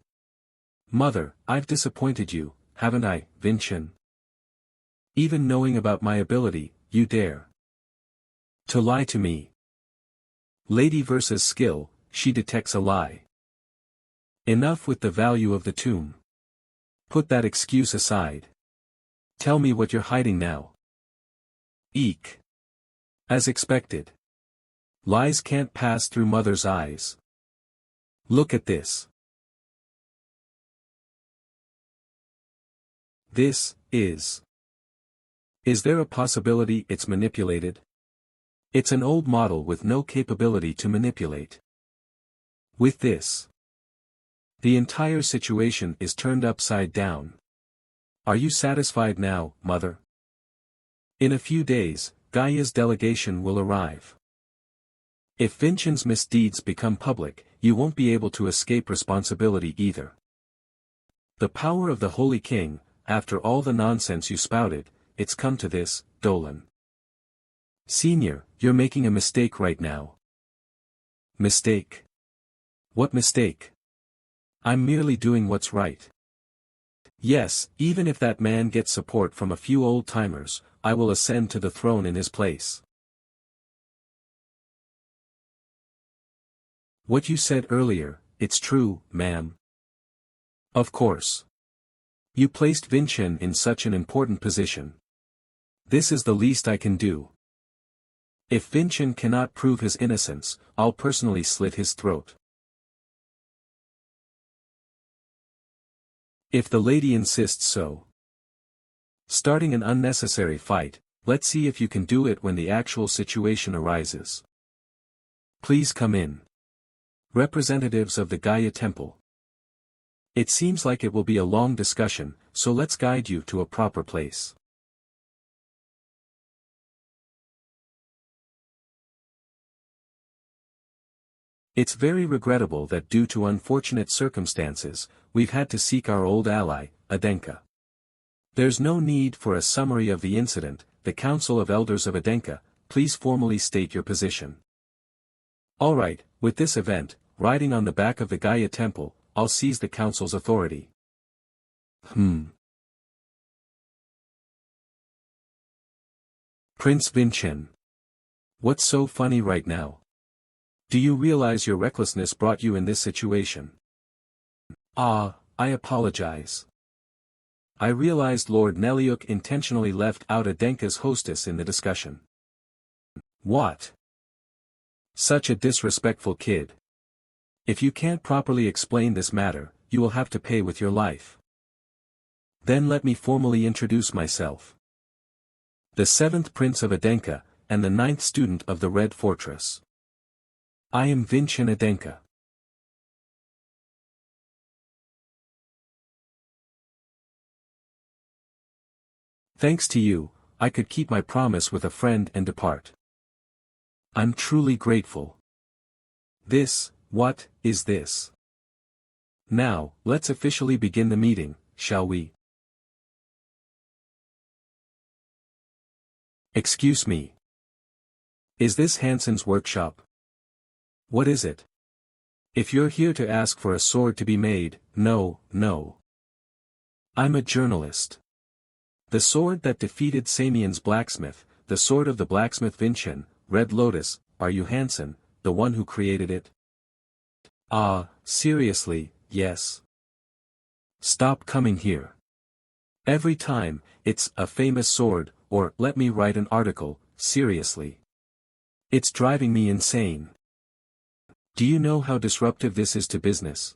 S1: Mother, I've disappointed you, haven't I, Vincent? Even knowing about my ability, you dare to lie to me. Lady versus skill, she detects a lie. Enough with the value of the tomb. Put that excuse aside. Tell me what you're hiding now. Eek. As expected. Lies can't pass through mother's eyes. Look at this. This is. Is there a possibility it's manipulated? It's an old model with no capability to manipulate. With this, the entire situation is turned upside down. Are you satisfied now, mother? In a few days, Gaia's delegation will arrive. If Vincent's misdeeds become public, you won't be able to escape responsibility either. The power of the Holy King, after all the nonsense you spouted, it's come to this, Dolan. Senior, you're making a mistake right now. Mistake? What mistake? I'm merely doing what's right. Yes, even if that man gets support from a few old-timers, I will ascend to the throne in his place. What you said earlier, it's true, ma'am. Of course. You placed Vincent in such an important position. This is the least I can do. If Vincent cannot prove his innocence, I'll personally slit his throat. If the lady insists so. Starting an unnecessary fight, let's see if you can do it when the actual situation arises. Please come in. Representatives of the Gaia Temple. It seems like it will be a long discussion, so let's guide you to a proper place. It's very regrettable that due to unfortunate circumstances, we've had to seek our old ally, Adenka. There's no need for a summary of the incident. The Council of Elders of Adenka, please formally state your position. Alright, with this event, riding on the back of the Gaia Temple, I'll seize the Council's authority. Prince Vincent. What's so funny right now? Do you realize your recklessness brought you in this situation? I apologize. I realized Lord Neliuk intentionally left out Adenka's hostess in the discussion. What? Such a disrespectful kid. If you can't properly explain this matter, you will have to pay with your life. Then let me formally introduce myself. The 7th Prince of Adenka, and the 9th student of the Red Fortress. I am Vincent Adenka. Thanks to you, I could keep my promise with a friend and depart. I'm truly grateful. What is this? Now, let's officially begin the meeting, shall we? Excuse me. Is this Hansen's workshop? What is it? If you're here to ask for a sword to be made, no. I'm a journalist. The sword that defeated Samian's blacksmith, the sword of the blacksmith Vincent, Red Lotus, are you Hansen, the one who created it? Seriously, yes. Stop coming here. Every time, it's a famous sword, or let me write an article, seriously. It's driving me insane. Do you know how disruptive this is to business?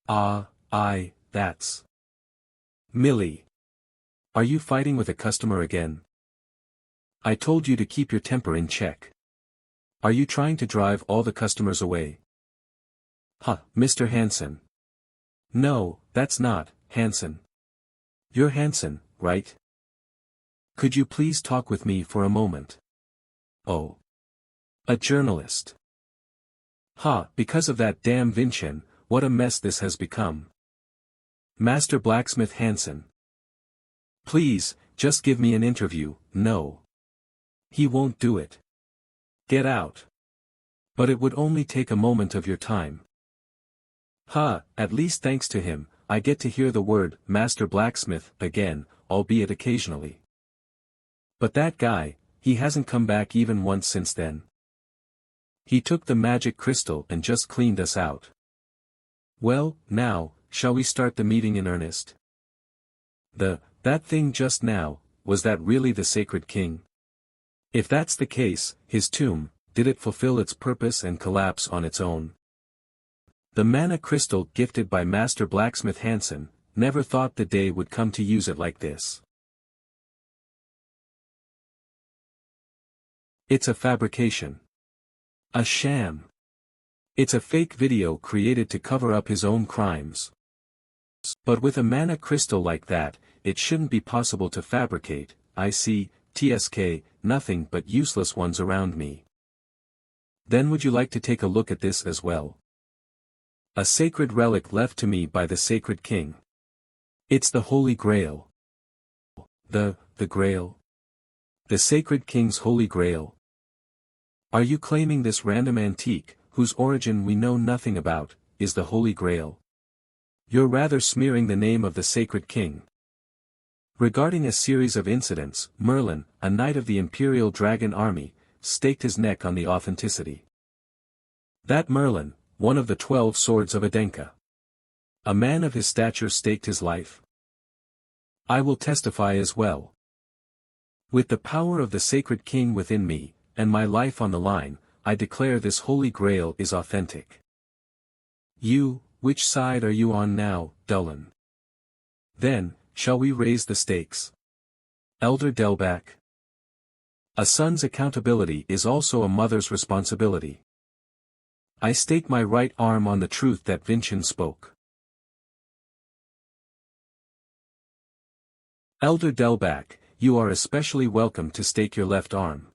S1: That's. Millie. Are you fighting with a customer again? I told you to keep your temper in check. Are you trying to drive all the customers away? Mr. Hansen. No, that's not, Hansen. You're Hansen, right? Could you please talk with me for a moment? Oh. A journalist. Because of that damn Vincent, what a mess this has become. Master Blacksmith Hansen. Please, just give me an interview. No. He won't do it. Get out. But it would only take a moment of your time. At least thanks to him, I get to hear the word, Master Blacksmith, again, albeit occasionally. But that guy, he hasn't come back even once since then. He took the magic crystal and just cleaned us out. Well, now, shall we start the meeting in earnest? That thing just now, was that really the Sacred King? If that's the case, his tomb, did it fulfill its purpose and collapse on its own? The mana crystal gifted by Master Blacksmith Hansen, never thought the day would come to use it like this. It's a fabrication. A sham. It's a fake video created to cover up his own crimes. But with a mana crystal like that, it shouldn't be possible to fabricate. I see, TSK, nothing but useless ones around me. Then would you like to take a look at this as well? A sacred relic left to me by the Sacred King. It's the Holy Grail. The Grail? The Sacred King's Holy Grail? Are you claiming this random antique, whose origin we know nothing about, is the Holy Grail? You're rather smearing the name of the Sacred King. Regarding a series of incidents, Merlin, a knight of the Imperial Dragon Army, staked his neck on the authenticity. That Merlin, one of the 12 swords of Adenka. A man of his stature staked his life. I will testify as well. With the power of the Sacred King within me, and my life on the line, I declare this Holy Grail is authentic. You, which side are you on now, Dullan? Then, shall we raise the stakes? Elder Delbach. A son's accountability is also a mother's responsibility. I stake my right arm on the truth that Vincent spoke. Elder Delbach, you are especially welcome to stake your left arm.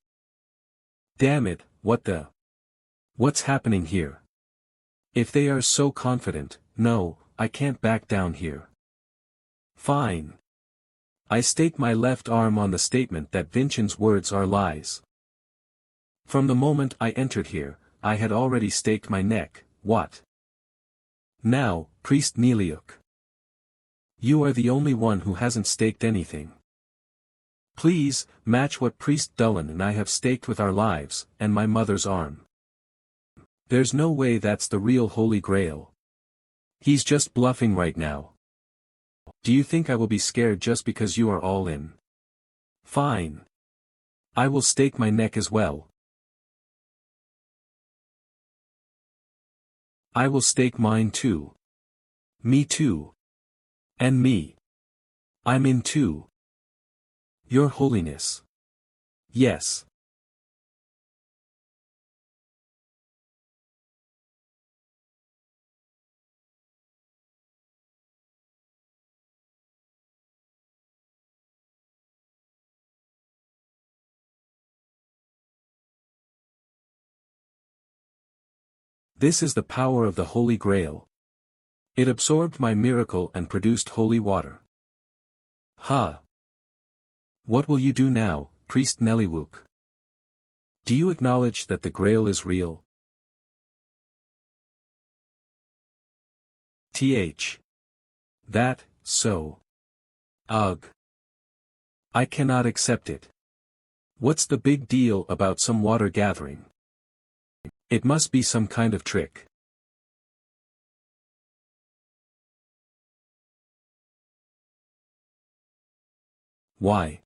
S1: Damn it, what's happening here? If they are so confident, no, I can't back down here. Fine. I stake my left arm on the statement that Vincent's words are lies. From the moment I entered here, I had already staked my neck. What? Now, Priest Neliuk. You are the only one who hasn't staked anything. Please, match what Priest Dullan and I have staked with our lives, and my mother's arm. There's no way that's the real Holy Grail. He's just bluffing right now. Do you think I will be scared just because you are all in? Fine. I will stake my neck as well. I will stake mine too. Me too. And me. I'm in too. Your Holiness. Yes. This is the power of the Holy Grail. It absorbed my miracle and produced holy water. Ha! What will you do now, Priest Neliuk? Do you acknowledge that the Grail is real? That, so. Ugh. I cannot accept it. What's the big deal about some water gathering? It must be some kind of trick. Why?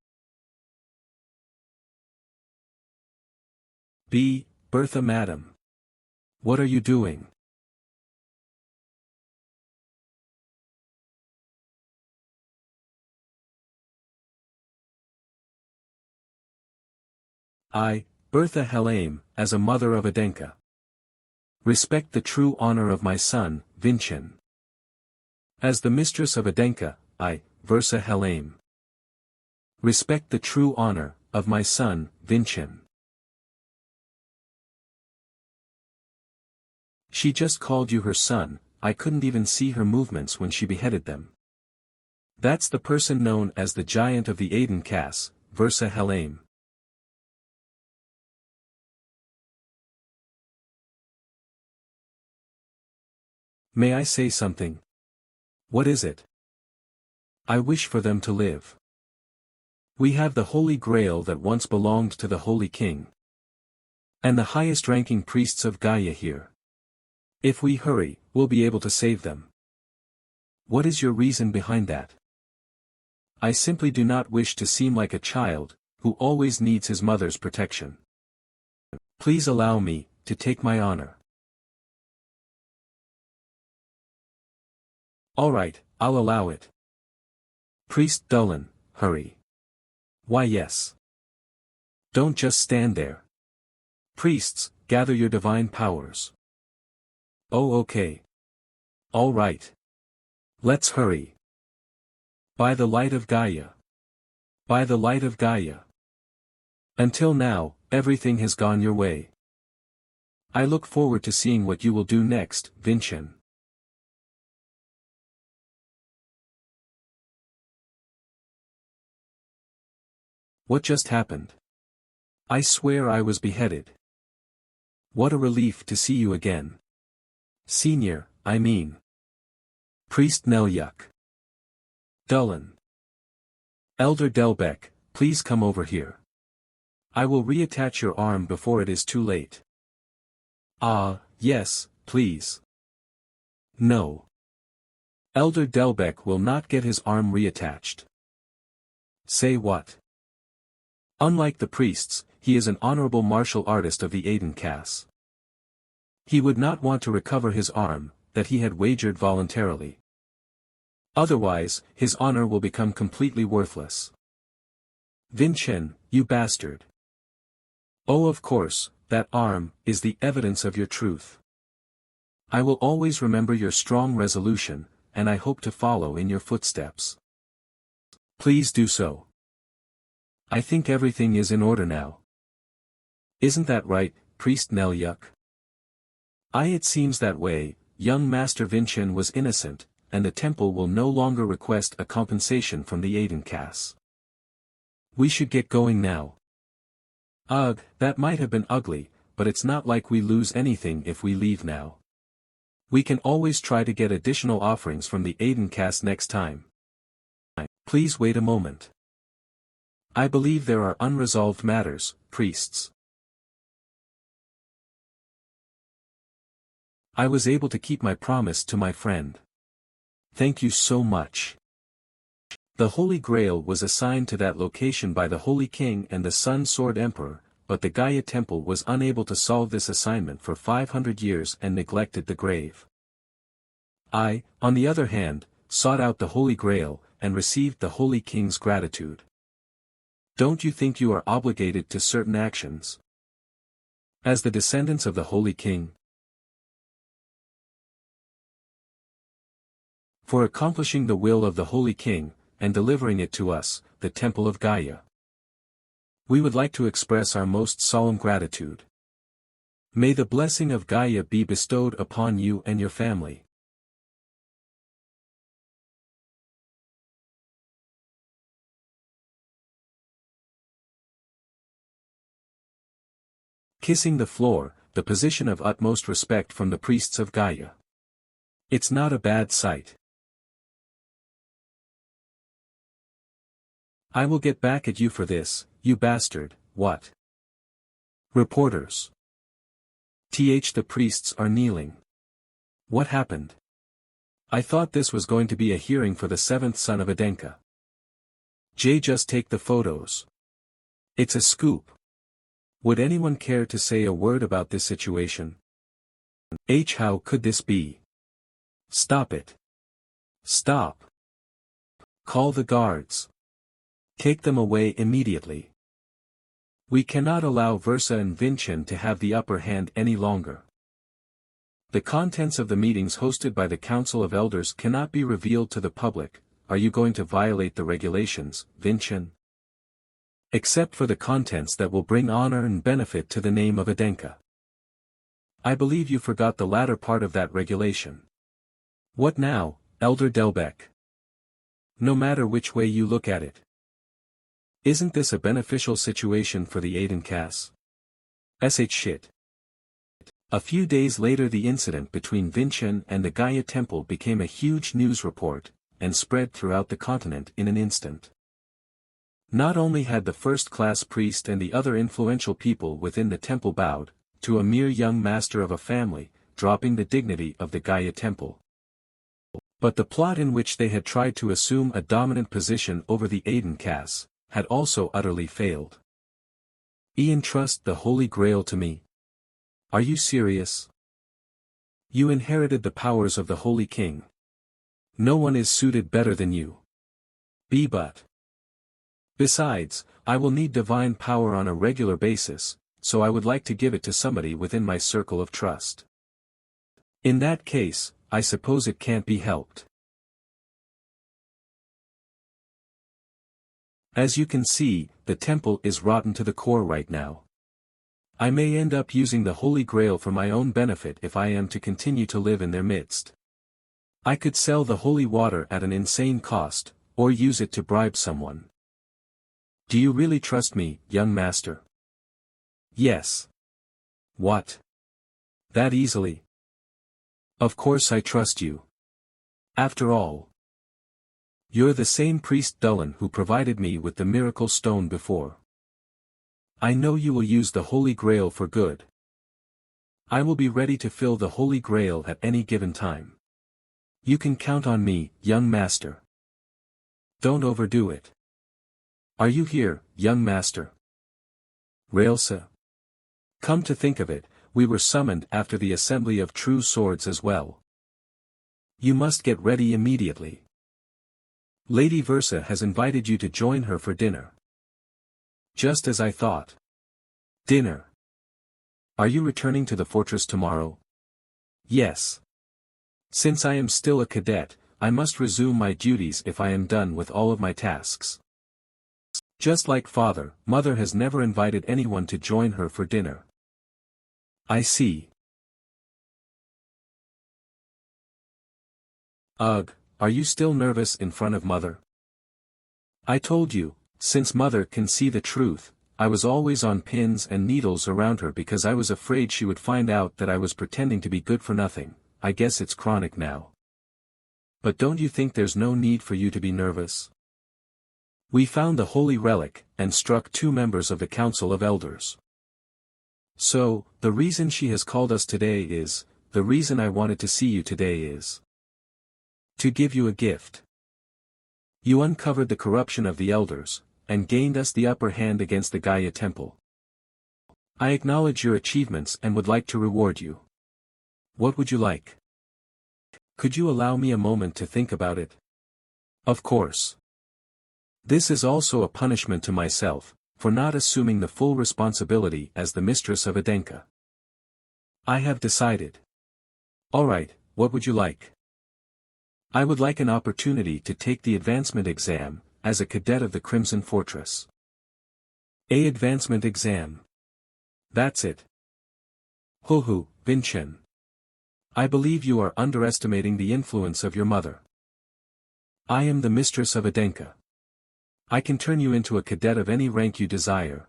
S1: Bertha madam. What are you doing? Bertha Helene, as a mother of Adenka. Respect the true honor of my son, Vincent. As the mistress of Adenka, Versa Helene. Respect the true honor of my son, Vincent. She just called you her son, I couldn't even see her movements when she beheaded them. That's the person known as the Giant of the Aden Cass, Versa Helene. May I say something? What is it? I wish for them to live. We have the Holy Grail that once belonged to the Holy King. And the highest-ranking priests of Gaia here. If we hurry, we'll be able to save them. What is your reason behind that? I simply do not wish to seem like a child, who always needs his mother's protection. Please allow me to take my honor. Alright, I'll allow it. Priest Dulin, hurry. Why yes. Don't just stand there. Priests, gather your divine powers. Oh okay. All right. Let's hurry. By the light of Gaia. By the light of Gaia. Until now, everything has gone your way. I look forward to seeing what you will do next, Vincent. What just happened? I swear I was beheaded. What a relief to see you again. Senior, I mean. Priest Nelyuk. Dulin. Elder Delbek, please come over here. I will reattach your arm before it is too late. Ah, yes, please. No. Elder Delbek will not get his arm reattached. Say what? Unlike the priests, he is an honorable martial artist of the Aiden caste. He would not want to recover his arm, that he had wagered voluntarily. Otherwise, his honor will become completely worthless. Vincent, you bastard. Oh of course, that arm is the evidence of your truth. I will always remember your strong resolution, and I hope to follow in your footsteps. Please do so. I think everything is in order now. Isn't that right, Priest Nelyuk? It seems that way. Young Master Vincent was innocent, and the temple will no longer request a compensation from the Aiden caste. We should get going now. Ugh, that might have been ugly, but it's not like we lose anything if we leave now. We can always try to get additional offerings from the Aiden caste next time. Please wait a moment. I believe there are unresolved matters, priests. I was able to keep my promise to my friend. Thank you so much. The Holy Grail was assigned to that location by the Holy King and the Sun Sword Emperor, but the Gaia Temple was unable to solve this assignment for 500 years and neglected the grave. I, on the other hand, sought out the Holy Grail, and received the Holy King's gratitude. Don't you think you are obligated to certain actions? As the descendants of the Holy King? For accomplishing the will of the Holy King, and delivering it to us, the Temple of Gaia. We would like to express our most solemn gratitude. May the blessing of Gaia be bestowed upon you and your family. Kissing the floor, the position of utmost respect from the priests of Gaia. It's not a bad sight. I will get back at you for this, you bastard, what? Reporters. The priests are kneeling. What happened? I thought this was going to be a hearing for the seventh son of Adenka. Just take the photos. It's a scoop. Would anyone care to say a word about this situation? How could this be? Stop it. Stop. Call the guards. Take them away immediately. We cannot allow Versa and Vincent to have the upper hand any longer. The contents of the meetings hosted by the Council of Elders cannot be revealed to the public. Are you going to violate the regulations, Vincent? Except for the contents that will bring honor and benefit to the name of Adenka. I believe you forgot the latter part of that regulation. What now, Elder Delbek? No matter which way you look at it. Isn't this a beneficial situation for the Aiden caste? Shit. A few days later the incident between Vincent and the Gaia Temple became a huge news report, and spread throughout the continent in an instant. Not only had the first-class priest and the other influential people within the temple bowed, to a mere young master of a family, dropping the dignity of the Gaia Temple. But the plot in which they had tried to assume a dominant position over the Aiden caste, had also utterly failed. Entrust the Holy Grail to me, Are you serious? You inherited the powers of the Holy King. No one is suited better than you. But. Besides, I will need divine power on a regular basis, so I would like to give it to somebody within my circle of trust. In that case, I suppose it can't be helped. As you can see, the temple is rotten to the core right now. I may end up using the Holy Grail for my own benefit if I am to continue to live in their midst. I could sell the holy water at an insane cost, or use it to bribe someone. Do you really trust me, young master? Yes. What? That easily? Of course I trust you. After all, you're the same priest Dullan who provided me with the miracle stone before. I know you will use the Holy Grail for good. I will be ready to fill the Holy Grail at any given time. You can count on me, young master. Don't overdo it. Are you here, young master? Raelsa. Come to think of it, we were summoned after the assembly of true swords as well. You must get ready immediately. Lady Versa has invited you to join her for dinner. Just as I thought. Dinner. Are you returning to the fortress tomorrow? Yes. Since I am still a cadet, I must resume my duties if I am done with all of my tasks. Just like father, mother has never invited anyone to join her for dinner. I see. Ugh, are you still nervous in front of mother? I told you, since mother can see the truth, I was always on pins and needles around her because I was afraid she would find out that I was pretending to be good for nothing. I guess it's chronic now. But don't you think there's no need for you to be nervous? We found the holy relic, and struck 2 members of the Council of Elders. So, the reason she has called us today is, the reason I wanted to see you today is to give you a gift. You uncovered the corruption of the elders, and gained us the upper hand against the Gaia Temple. I acknowledge your achievements and would like to reward you. What would you like? Could you allow me a moment to think about it? Of course. This is also a punishment to myself, for not assuming the full responsibility as the mistress of Adenka. I have decided. Alright, what would you like? I would like an opportunity to take the advancement exam, as a cadet of the Crimson Fortress. A advancement exam. That's it. Hohu, Vinchen. I believe you are underestimating the influence of your mother. I am the mistress of Adenka. I can turn you into a cadet of any rank you desire.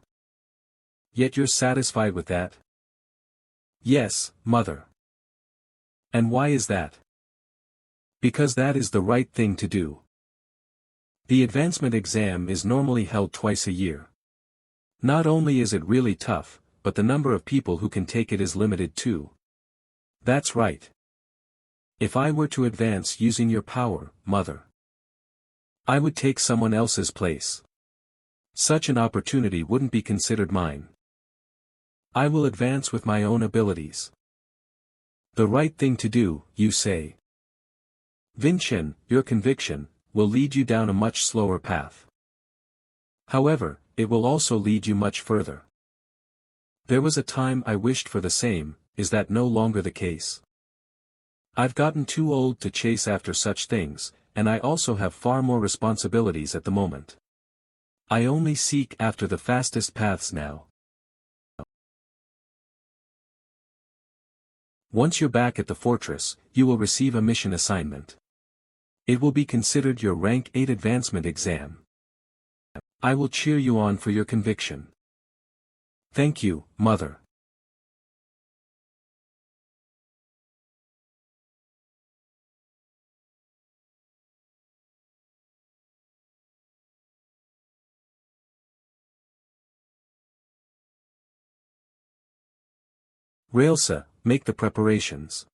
S1: Yet you're satisfied with that? Yes, mother. And why is that? Because that is the right thing to do. The advancement exam is normally held twice a year. Not only is it really tough, but the number of people who can take it is limited too. That's right. If I were to advance using your power, mother, I would take someone else's place. Such an opportunity wouldn't be considered mine. I will advance with my own abilities. The right thing to do, you say. Vinchen, your conviction, will lead you down a much slower path. However, it will also lead you much further. There was a time I wished for the same, is that no longer the case? I've gotten too old to chase after such things, and I also have far more responsibilities at the moment. I only seek after the fastest paths now. Once you're back at the fortress, you will receive a mission assignment. It will be considered your rank 8 advancement exam. I will cheer you on for your conviction. Thank you, mother. Raelsa, make the preparations.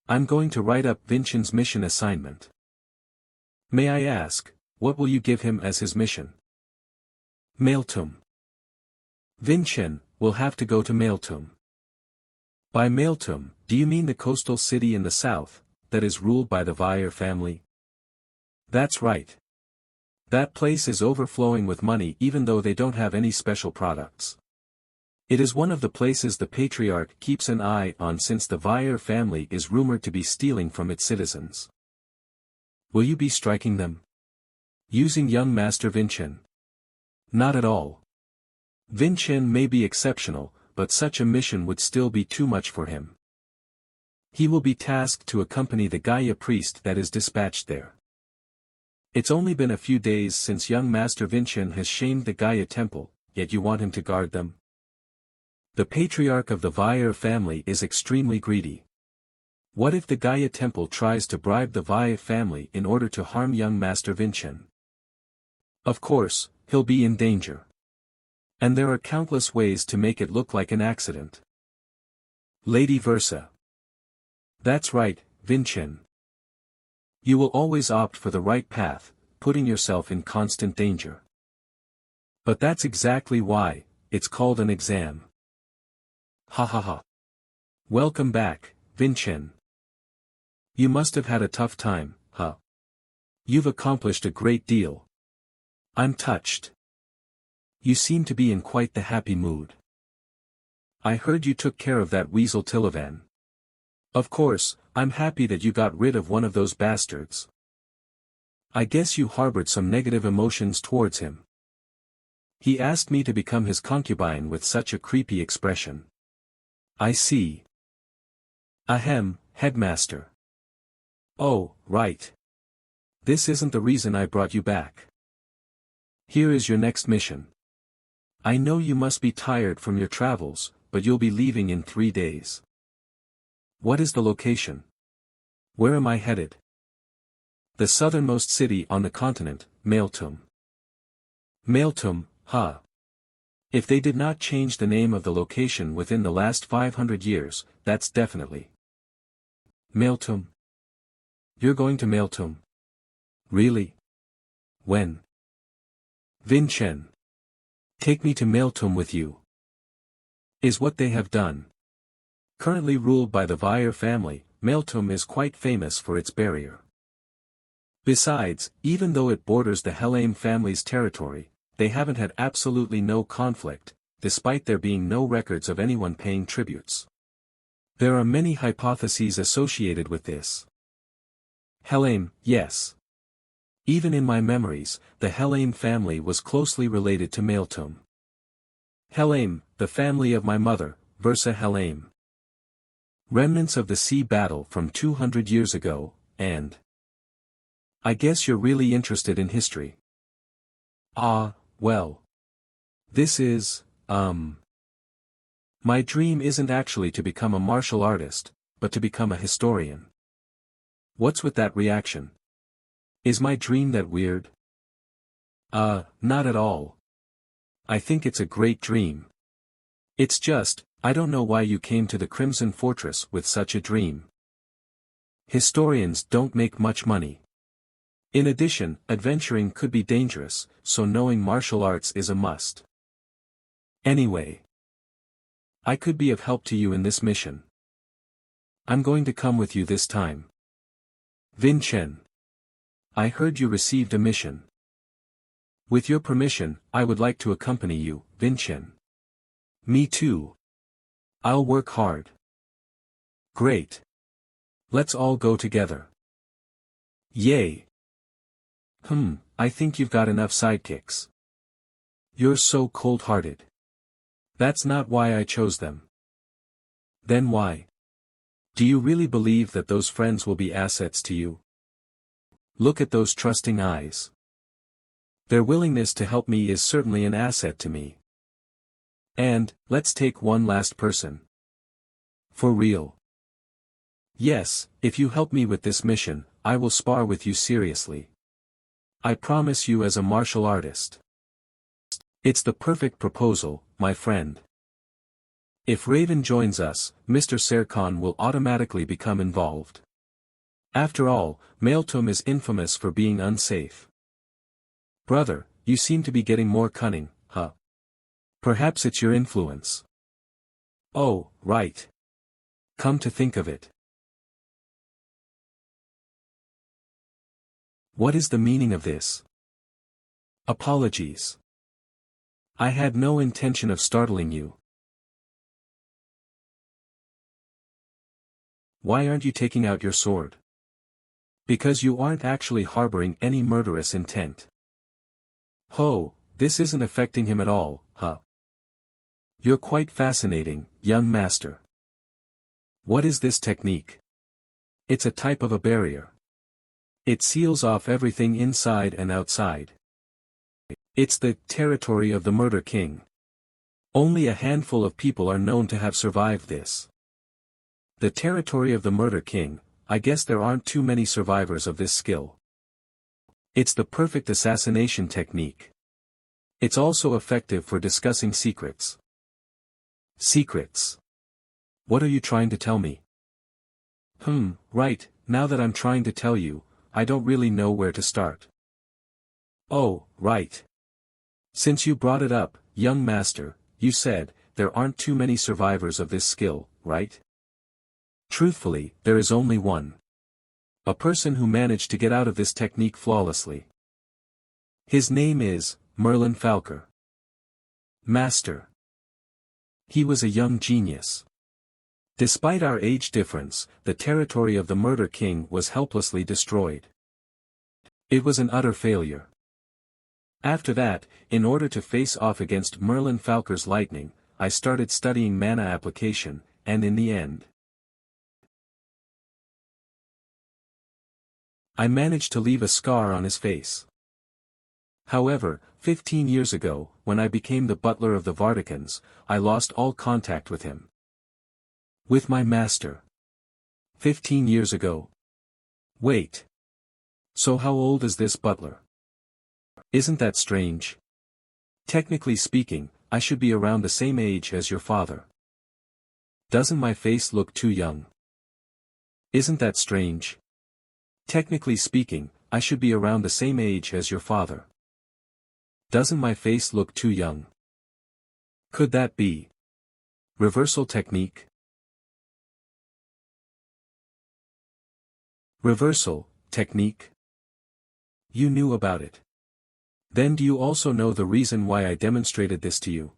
S1: I'm going to write up Vinchen's mission assignment. May I ask, what will you give him as his mission? Maeltum. Vinchen will have to go to Maeltum. By Maeltum, do you mean the coastal city in the south, that is ruled by the Vire family? That's right. That place is overflowing with money even though they don't have any special products. It is one of the places the Patriarch keeps an eye on since the Vire family is rumored to be stealing from its citizens. Will you be striking them? Using young Master Vincen? Not at all. Vincen may be exceptional, but such a mission would still be too much for him. He will be tasked to accompany the Gaia priest that is dispatched there. It's only been a few days since young Master Vincen has shamed the Gaia temple, yet you want him to guard them? The Patriarch of the Vire family is extremely greedy. What if the Gaia temple tries to bribe the Vire family in order to harm young Master Vincen? Of course, he'll be in danger. And there are countless ways to make it look like an accident. Lady Versa. That's right, Vincen. You will always opt for the right path, putting yourself in constant danger. But that's exactly why, it's called an exam. Ha ha ha. Welcome back, Vincen. You must have had a tough time, huh? You've accomplished a great deal. I'm touched. You seem to be in quite the happy mood. I heard you took care of that weasel Tilavan. Of course, I'm happy that you got rid of one of those bastards. I guess you harbored some negative emotions towards him. He asked me to become his concubine with such a creepy expression. I see. Ahem, headmaster. Oh, right. This isn't the reason I brought you back. Here is your next mission. I know you must be tired from your travels, but you'll be leaving in 3 days. What is the location? Where am I headed? The southernmost city on the continent, Maeltum. Maeltum, huh? If they did not change the name of the location within the last 500 years, that's definitely. Maeltum. You're going to Maeltum? Really? When? Vincen. Take me to Maeltum with you. Is what they have done. Currently ruled by the Vire family, Maeltum is quite famous for its barrier. Besides, even though it borders the Helheim family's territory, they haven't had absolutely no conflict, despite there being no records of anyone paying tributes. There are many hypotheses associated with this. Helheim, yes. Even in my memories, the Helheim family was closely related to Maeltum. Helheim, the family of my mother, Versa Helheim. Remnants of the sea battle from 200 years ago, and... I guess you're really interested in history. Ah, well. This is, My dream isn't actually to become a martial artist, but to become a historian. What's with that reaction? Is my dream that weird? Not at all. I think it's a great dream. It's just, I don't know why you came to the Crimson Fortress with such a dream. Historians don't make much money. In addition, adventuring could be dangerous, so knowing martial arts is a must. Anyway. I could be of help to you in this mission. I'm going to come with you this time. Vincen. I heard you received a mission. With your permission, I would like to accompany you, Vincen. Me too. I'll work hard. Great. Let's all go together. Yay. I think you've got enough sidekicks. You're so cold-hearted. That's not why I chose them. Then why? Do you really believe that those friends will be assets to you? Look at those trusting eyes. Their willingness to help me is certainly an asset to me. And, let's take one last person. For real. Yes, if you help me with this mission, I will spar with you seriously. I promise you as a martial artist. It's the perfect proposal, my friend. If Raven joins us, Mr. Serkan will automatically become involved. After all, Maeltum is infamous for being unsafe. Brother, you seem to be getting more cunning, huh? Perhaps it's your influence. Oh, right. Come to think of it. What is the meaning of this? Apologies. I had no intention of startling you. Why aren't you taking out your sword? Because you aren't actually harboring any murderous intent. Ho, this isn't affecting him at all, huh? You're quite fascinating, young master. What is this technique? It's a type of a barrier. It seals off everything inside and outside. It's the territory of the Murder King. Only a handful of people are known to have survived this. The territory of the Murder King, I guess there aren't too many survivors of this skill. It's the perfect assassination technique. It's also effective for discussing secrets. Secrets. What are you trying to tell me? Right, now that I'm trying to tell you, I don't really know where to start. Oh, right. Since you brought it up, young master, you said, there aren't too many survivors of this skill, right? Truthfully, there is only one. A person who managed to get out of this technique flawlessly. His name is, Merlin Falker. Master. He was a young genius. Despite our age difference, the territory of the Murder King was helplessly destroyed. It was an utter failure. After that, in order to face off against Merlin Falker's lightning, I started studying mana application, and in the end, I managed to leave a scar on his face. However, 15 years ago, when I became the butler of the Vardicans, I lost all contact with him. With my master. 15 years ago. Wait. So how old is this butler? Isn't that strange? Technically speaking, I should be around the same age as your father. Doesn't my face look too young? Isn't that strange? Technically speaking, I should be around the same age as your father. Doesn't my face look too young? Could that be reversal technique? Reversal technique? You knew about it. Then do you also know the reason why I demonstrated this to you?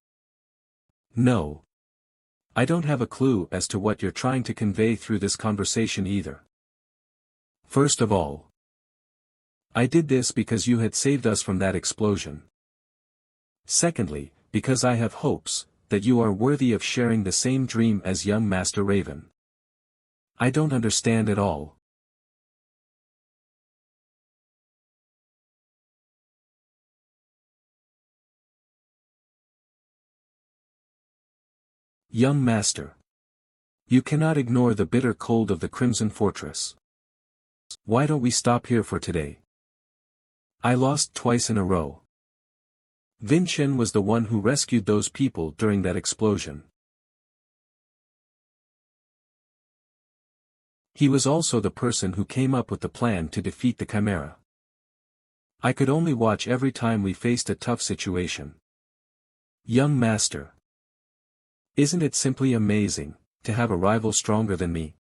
S1: No. I don't have a clue as to what you're trying to convey through this conversation either. First of all, I did this because you had saved us from that explosion. Secondly, because I have hopes that you are worthy of sharing the same dream as young Master Raven. I don't understand at all. Young Master. You cannot ignore the bitter cold of the Crimson Fortress. Why don't we stop here for today? I lost twice in a row. Vincent was the one who rescued those people during that explosion. He was also the person who came up with the plan to defeat the Chimera. I could only watch every time we faced a tough situation. Young Master. Isn't it simply amazing to have a rival stronger than me?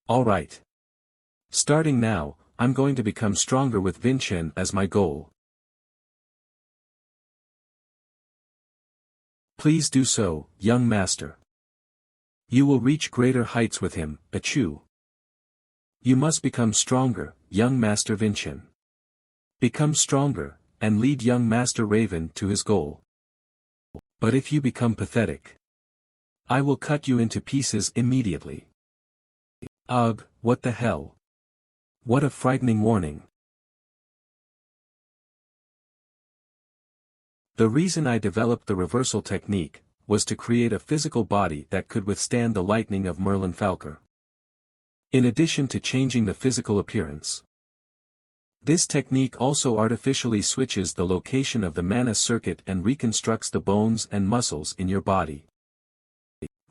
S1: Alright. Starting now, I'm going to become stronger with Vincent as my goal. Please do so, young master. You will reach greater heights with him, Achu. You must become stronger, young Master Vincent. Become stronger, and lead young Master Raven to his goal. But if you become pathetic, I will cut you into pieces immediately. Ugh, what the hell? What a frightening warning. The reason I developed the reversal technique was to create a physical body that could withstand the lightning of Merlin Falker. In addition to changing the physical appearance, this technique also artificially switches the location of the mana circuit and reconstructs the bones and muscles in your body.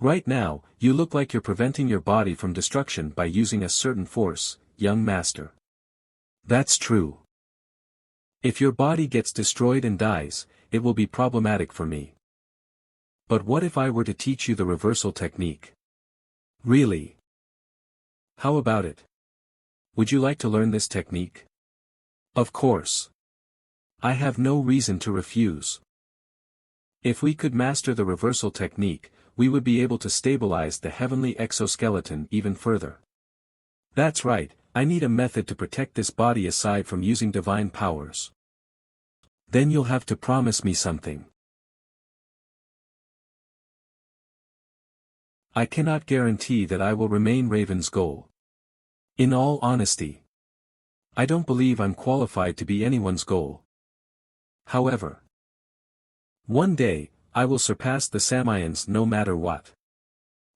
S1: Right now, you look like you're preventing your body from destruction by using a certain force, young master. That's true. If your body gets destroyed and dies, it will be problematic for me. But what if I were to teach you the reversal technique? Really? How about it? Would you like to learn this technique? Of course. I have no reason to refuse. If we could master the reversal technique, we would be able to stabilize the heavenly exoskeleton even further. That's right, I need a method to protect this body aside from using divine powers. Then you'll have to promise me something. I cannot guarantee that I will remain Raven's goal. In all honesty, I don't believe I'm qualified to be anyone's goal. However, one day, I will surpass the Samayans no matter what.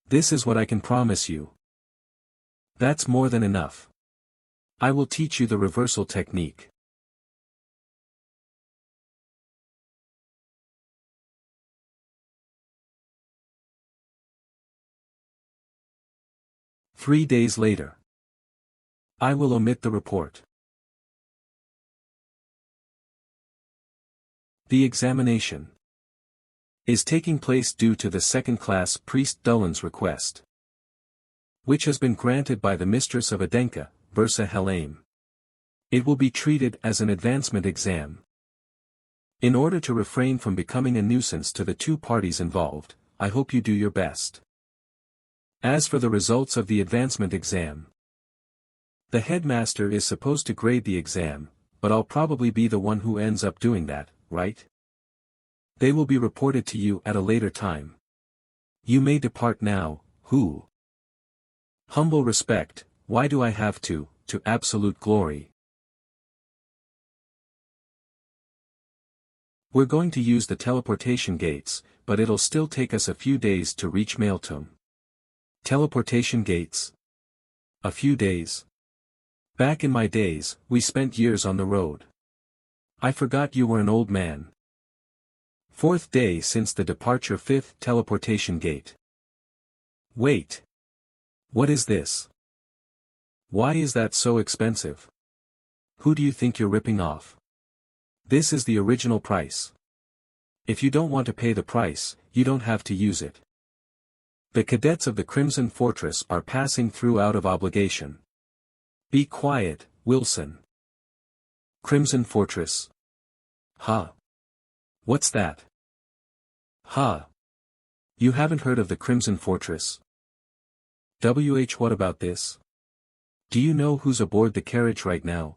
S1: This is what I can promise you. That's more than enough. I will teach you the reversal technique. Three days later. I will omit the report. The examination is taking place due to the second-class priest Dullen's request, which has been granted by the mistress of Adenka, Bursa Helaim. It will be treated as an advancement exam. In order to refrain from becoming a nuisance to the two parties involved, I hope you do your best. As for the results of the advancement exam, the headmaster is supposed to grade the exam, but I'll probably be the one who ends up doing that, right? They will be reported to you at a later time. You may depart now, who? Humble respect, why do I have to absolute glory? We're going to use the teleportation gates, but it'll still take us a few days to reach Maeltum. Teleportation gates? A few days? Back in my days, we spent years on the road. I forgot you were an old man. Fourth day since the departure. Fifth teleportation gate. Wait. What is this? Why is that so expensive? Who do you think you're ripping off? This is the original price. If you don't want to pay the price, you don't have to use it. The cadets of the Crimson Fortress are passing through out of obligation. Be quiet, Wilson. Crimson Fortress. Huh? What's that? Huh? You haven't heard of the Crimson Fortress? What about this? Do you know who's aboard the carriage right now?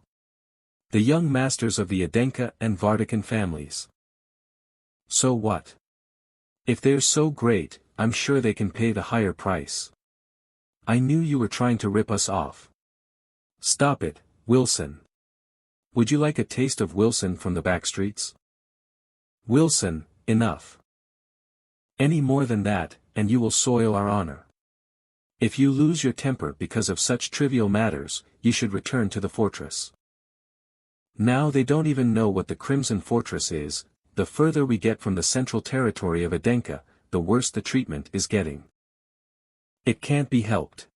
S1: The young masters of the Adenka and Vardican families. So what? If they're so great, I'm sure they can pay the higher price. I knew you were trying to rip us off. Stop it, Wilson. Would you like a taste of Wilson from the backstreets? Wilson, enough. Any more than that, and you will soil our honor. If you lose your temper because of such trivial matters, you should return to the fortress. Now they don't even know what the Crimson Fortress is. The further we get from the central territory of Adenka, the worse the treatment is getting. It can't be helped.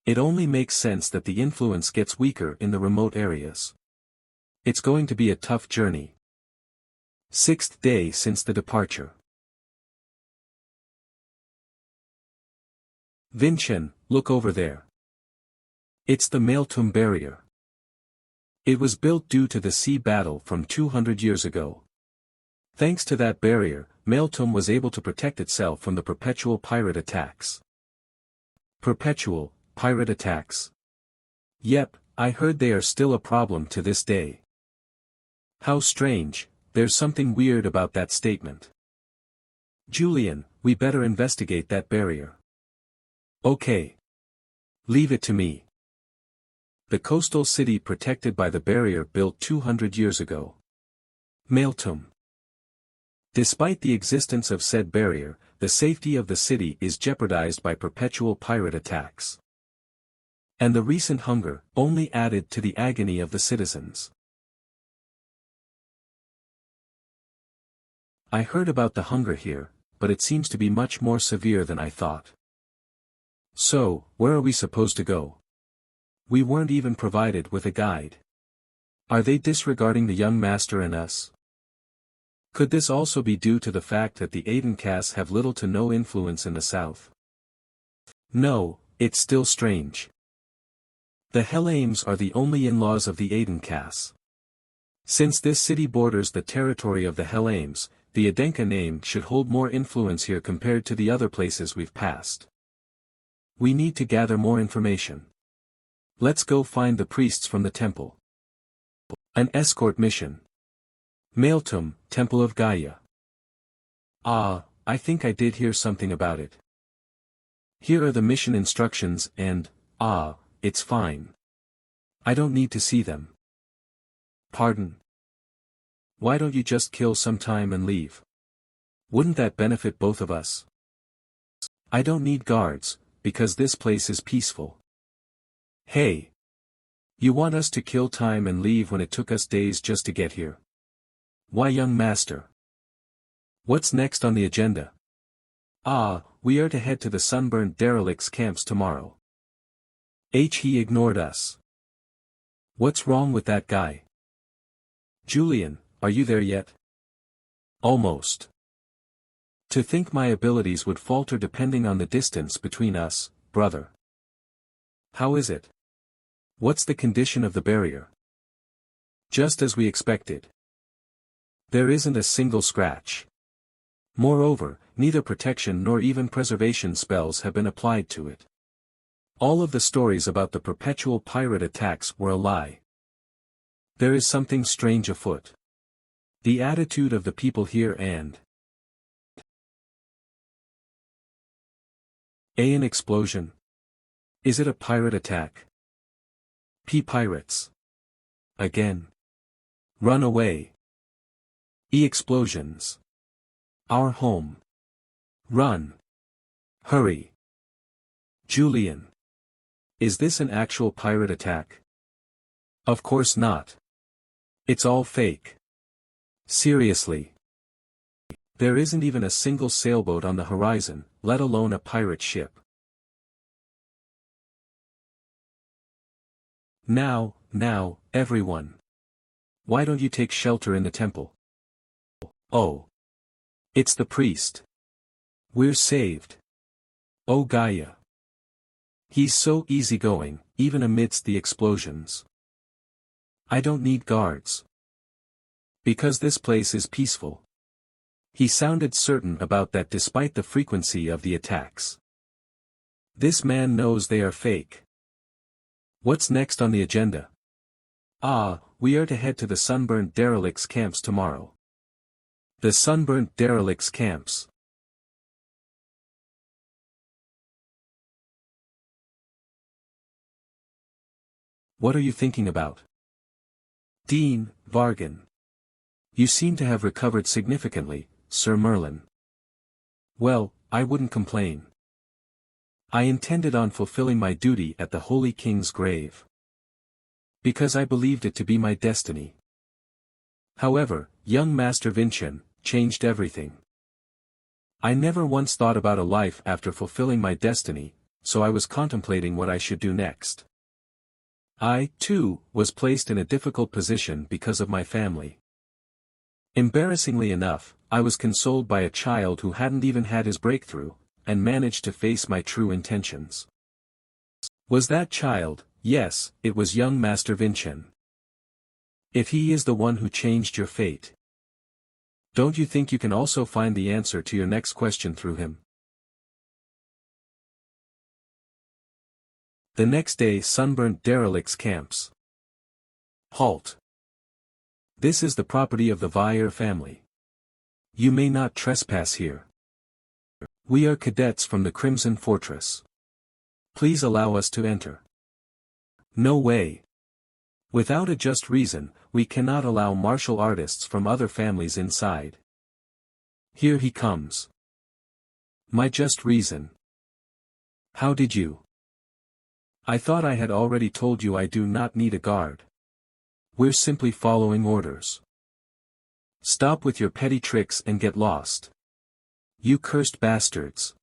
S1: It only makes sense that the influence gets weaker in the remote areas. It's going to be a tough journey. Sixth day since the departure. Vincent, look over there. It's the Maeltum barrier. It was built due to the sea battle from 200 years ago. Thanks to that barrier, Maeltum was able to protect itself from the perpetual pirate attacks. Perpetual pirate attacks. Yep, I heard they are still a problem to this day. How strange, there's something weird about that statement. Julian, we better investigate that barrier. Okay. Leave it to me. The coastal city protected by the barrier built 200 years ago. Maeltum. Despite the existence of said barrier, the safety of the city is jeopardized by perpetual pirate attacks. And the recent hunger only added to the agony of the citizens. I heard about the hunger here, but it seems to be much more severe than I thought. So, where are we supposed to go? We weren't even provided with a guide. Are they disregarding the young master and us? Could this also be due to the fact that the Adenkas have little to no influence in the south? No, it's still strange. The Helames are the only in-laws of the Aden caste. Since this city borders the territory of the Helames, the Adenka name should hold more influence here compared to the other places we've passed. We need to gather more information. Let's go find the priests from the temple. An escort mission. Maeltum, Temple of Gaia. Ah, I think I did hear something about it. Here are the mission instructions and, it's fine. I don't need to see them. Pardon? Why don't you just kill some time and leave? Wouldn't that benefit both of us? I don't need guards, because this place is peaceful. Hey! You want us to kill time and leave when it took us days just to get here? Why, young master? What's next on the agenda? We are to head to the sunburned derelicts camps tomorrow. He ignored us. What's wrong with that guy? Julian, are you there yet? Almost. To think my abilities would falter depending on the distance between us, brother. How is it? What's the condition of the barrier? Just as we expected. There isn't a single scratch. Moreover, neither protection nor even preservation spells have been applied to it. All of the stories about the perpetual pirate attacks were a lie. There is something strange afoot. The attitude of the people here and an explosion. Is it a pirate attack? Pirates. Again. Run away. Explosions. Our home. Run. Hurry. Julian. Is this an actual pirate attack? Of course not. It's all fake. Seriously. There isn't even a single sailboat on the horizon, let alone a pirate ship. Now, everyone. Why don't you take shelter in the temple? Oh. It's the priest. We're saved. Oh Gaia. He's so easygoing, even amidst the explosions. I don't need guards. Because this place is peaceful. He sounded certain about that despite the frequency of the attacks. This man knows they are fake. What's next on the agenda? We are to head to the sunburned derelicts camps tomorrow. The sunburnt derelicts camps. What are you thinking about? Dean, Vargan. You seem to have recovered significantly, Sir Merlin. Well, I wouldn't complain. I intended on fulfilling my duty at the Holy King's grave. Because I believed it to be my destiny. However, young Master Vincian changed everything. I never once thought about a life after fulfilling my destiny, so I was contemplating what I should do next. I, too, was placed in a difficult position because of my family. Embarrassingly enough, I was consoled by a child who hadn't even had his breakthrough, and managed to face my true intentions. Was that child? Yes, it was young Master Vincian. If he is the one who changed your fate. Don't you think you can also find the answer to your next question through him? The next day, sunburnt derelicts camps. Halt. This is the property of the Vair family. You may not trespass here. We are cadets from the Crimson Fortress. Please allow us to enter. No way. Without a just reason, we cannot allow martial artists from other families inside. Here he comes. My just reason. How did you? I thought I had already told you I do not need a guard. We're simply following orders. Stop with your petty tricks and get lost. You cursed bastards.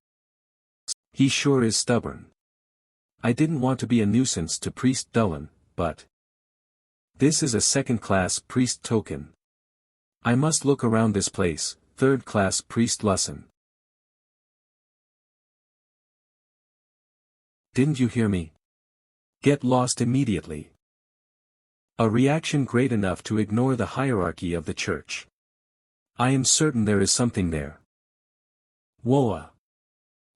S1: He sure is stubborn. I didn't want to be a nuisance to Priest Dullen, but this is a second-class priest token. I must look around this place, third-class Priest Lusson. didn't you hear me? Get lost immediately. A reaction great enough to ignore the hierarchy of the church. I am certain there is something there. Woa.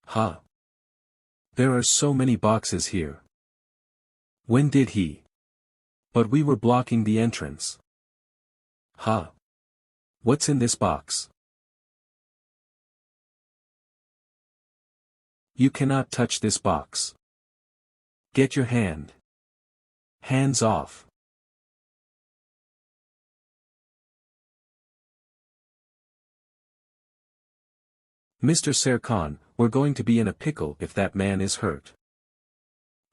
S1: Huh. There are so many boxes here. When did he? But we were blocking the entrance. Huh. What's in this box? You cannot touch this box. Get your hand. Hands off. Mr. Serkan, we're going to be in a pickle if that man is hurt.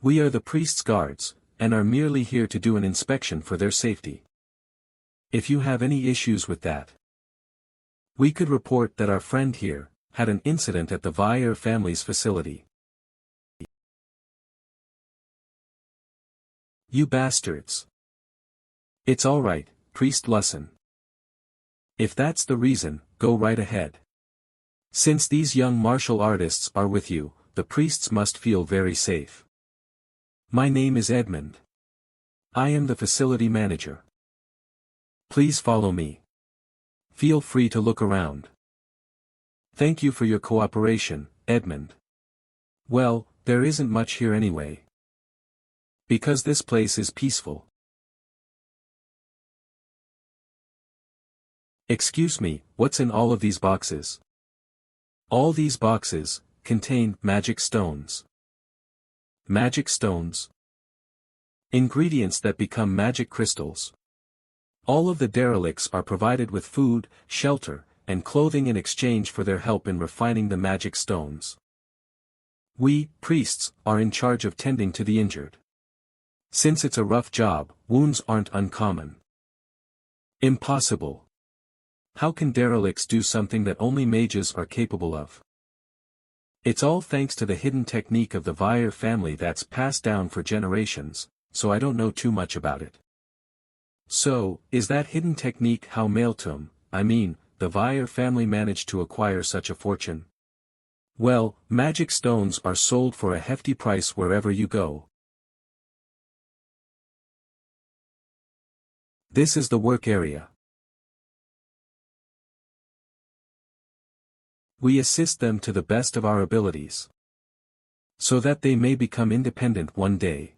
S1: We are the priest's guards, and are merely here to do an inspection for their safety. If you have any issues with that, we could report that our friend here had an incident at the Vire family's facility. You bastards. It's all right, Priest Lusson. If that's the reason, go right ahead. Since these young martial artists are with you, the priests must feel very safe. My name is Edmund. I am the facility manager. Please follow me. Feel free to look around. Thank you for your cooperation, Edmund. Well, there isn't much here anyway. Because this place is peaceful. Excuse me, what's in all of these boxes? All these boxes contain magic stones. Magic stones. Ingredients that become magic crystals. All of the derelicts are provided with food, shelter, and clothing in exchange for their help in refining the magic stones. We, priests, are in charge of tending to the injured. Since it's a rough job, wounds aren't uncommon. Impossible. How can derelicts do something that only mages are capable of? It's all thanks to the hidden technique of the Vire family that's passed down for generations, so I don't know too much about it. So, is that hidden technique how Maeltum, the Vire family managed to acquire such a fortune? Well, magic stones are sold for a hefty price wherever you go. This is the work area. We assist them to the best of our abilities, so that they may become independent one day.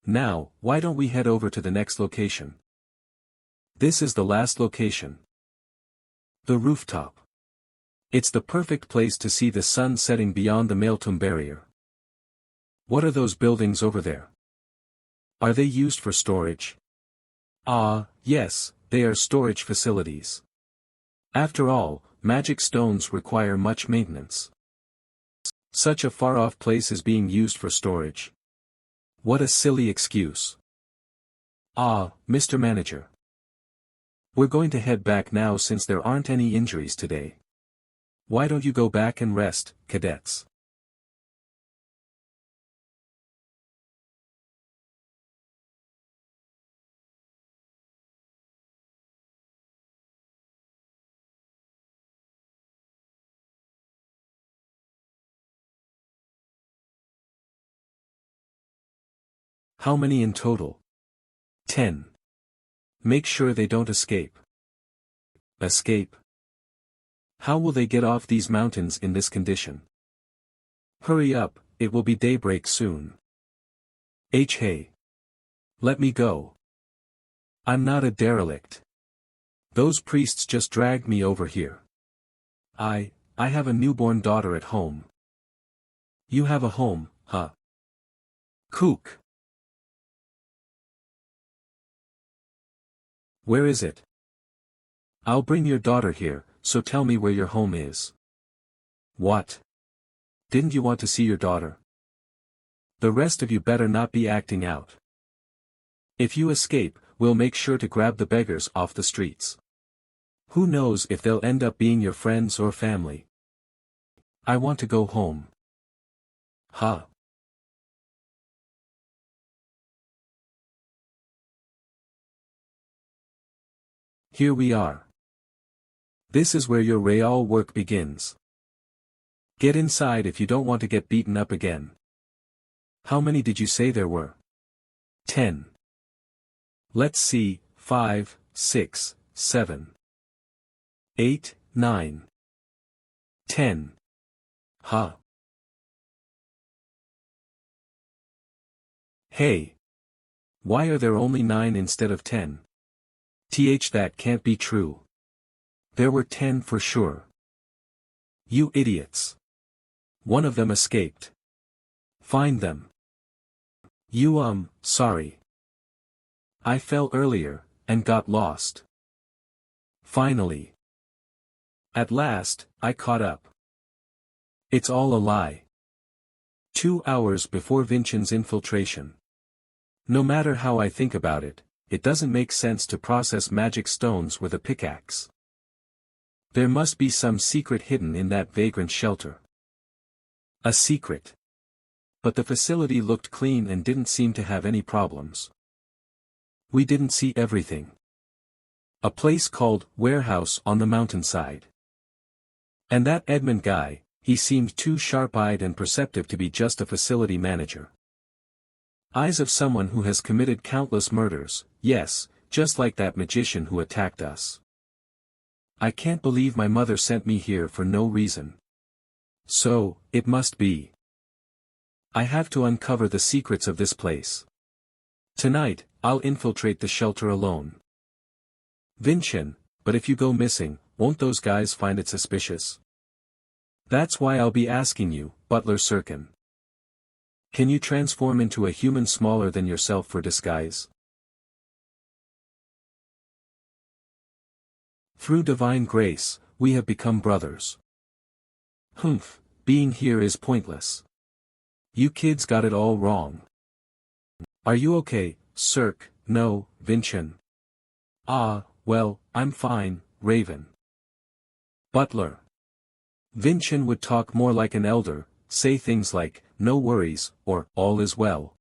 S1: Now, why don't we head over to the next location? This is the last location. The rooftop. It's the perfect place to see the sun setting beyond the Maeltum barrier. What are those buildings over there? Are they used for storage? Ah, yes, they are storage facilities. After all, magic stones require much maintenance. Such a far-off place is being used for storage. What a silly excuse. Ah, Mr. Manager. We're going to head back now since there aren't any injuries today. Why don't you go back and rest, cadets? How many in total? 10. Make sure they don't escape. Escape? How will they get off these mountains in this condition? Hurry up, it will be daybreak soon. Hey. Let me go. I'm not a derelict. Those priests just dragged me over here. I have a newborn daughter at home. You have a home, huh? Kook. Where is it? I'll bring your daughter here, so tell me where your home is. What? Didn't you want to see your daughter? The rest of you better not be acting out. If you escape, we'll make sure to grab the beggars off the streets. Who knows if they'll end up being your friends or family. I want to go home. Huh? Here we are. This is where your real work begins. Get inside if you don't want to get beaten up again. How many did you say there were? 10. Let's see, 5, 6, 7, 8, 9, 10. Huh. Hey. Why are there only 9 instead of 10? That can't be true. There were 10 for sure. You idiots. One of them escaped. Find them. Sorry. I fell earlier, and got lost. Finally. At last, I caught up. It's all a lie. 2 hours before Vincent's infiltration. No matter how I think about it, it doesn't make sense to process magic stones with a pickaxe. There must be some secret hidden in that vagrant shelter. A secret. But the facility looked clean and didn't seem to have any problems. We didn't see everything. A place called Warehouse on the mountainside. And that Edmund guy, he seemed too sharp-eyed and perceptive to be just a facility manager. Eyes of someone who has committed countless murders, yes, just like that magician who attacked us. I can't believe my mother sent me here for no reason. So, it must be. I have to uncover the secrets of this place. Tonight, I'll infiltrate the shelter alone. Vincent, but if you go missing, won't those guys find it suspicious? That's why I'll be asking you, Butler Sirkin. Can you transform into a human smaller than yourself for disguise? Through divine grace, we have become brothers. Humph, being here is pointless. You kids got it all wrong. Are you okay, Cirque? No, Vincent. Ah, well, I'm fine, Raven. Butler. Vincent would talk more like an elder, say things like, no worries, or, all is well.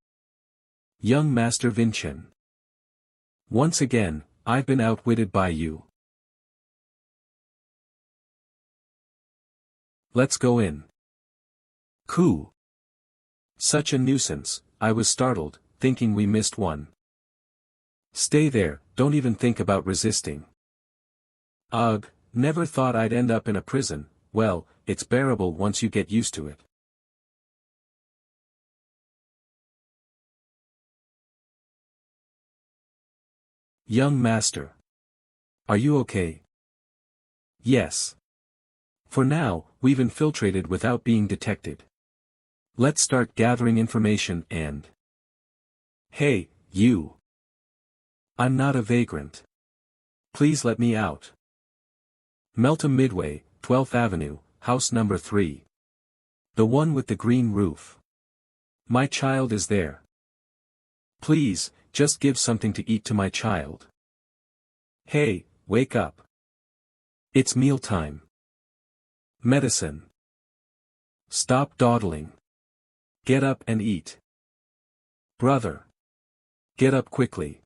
S1: Young Master Vincent. Once again, I've been outwitted by you. Let's go in. Coo. Such a nuisance, I was startled, thinking we missed one. Stay there, don't even think about resisting. Ugh, never thought I'd end up in a prison. Well, it's bearable once you get used to it. Young Master. Are you okay? Yes. For now, we've infiltrated without being detected. Let's start gathering information and... Hey, you. I'm not a vagrant. Please let me out. Melton Midway, 12th Avenue, house number 3. The one with the green roof. My child is there. Please, just give something to eat to my child. Hey, wake up. It's mealtime. Medicine. Stop dawdling. Get up and eat. Brother. Get up quickly.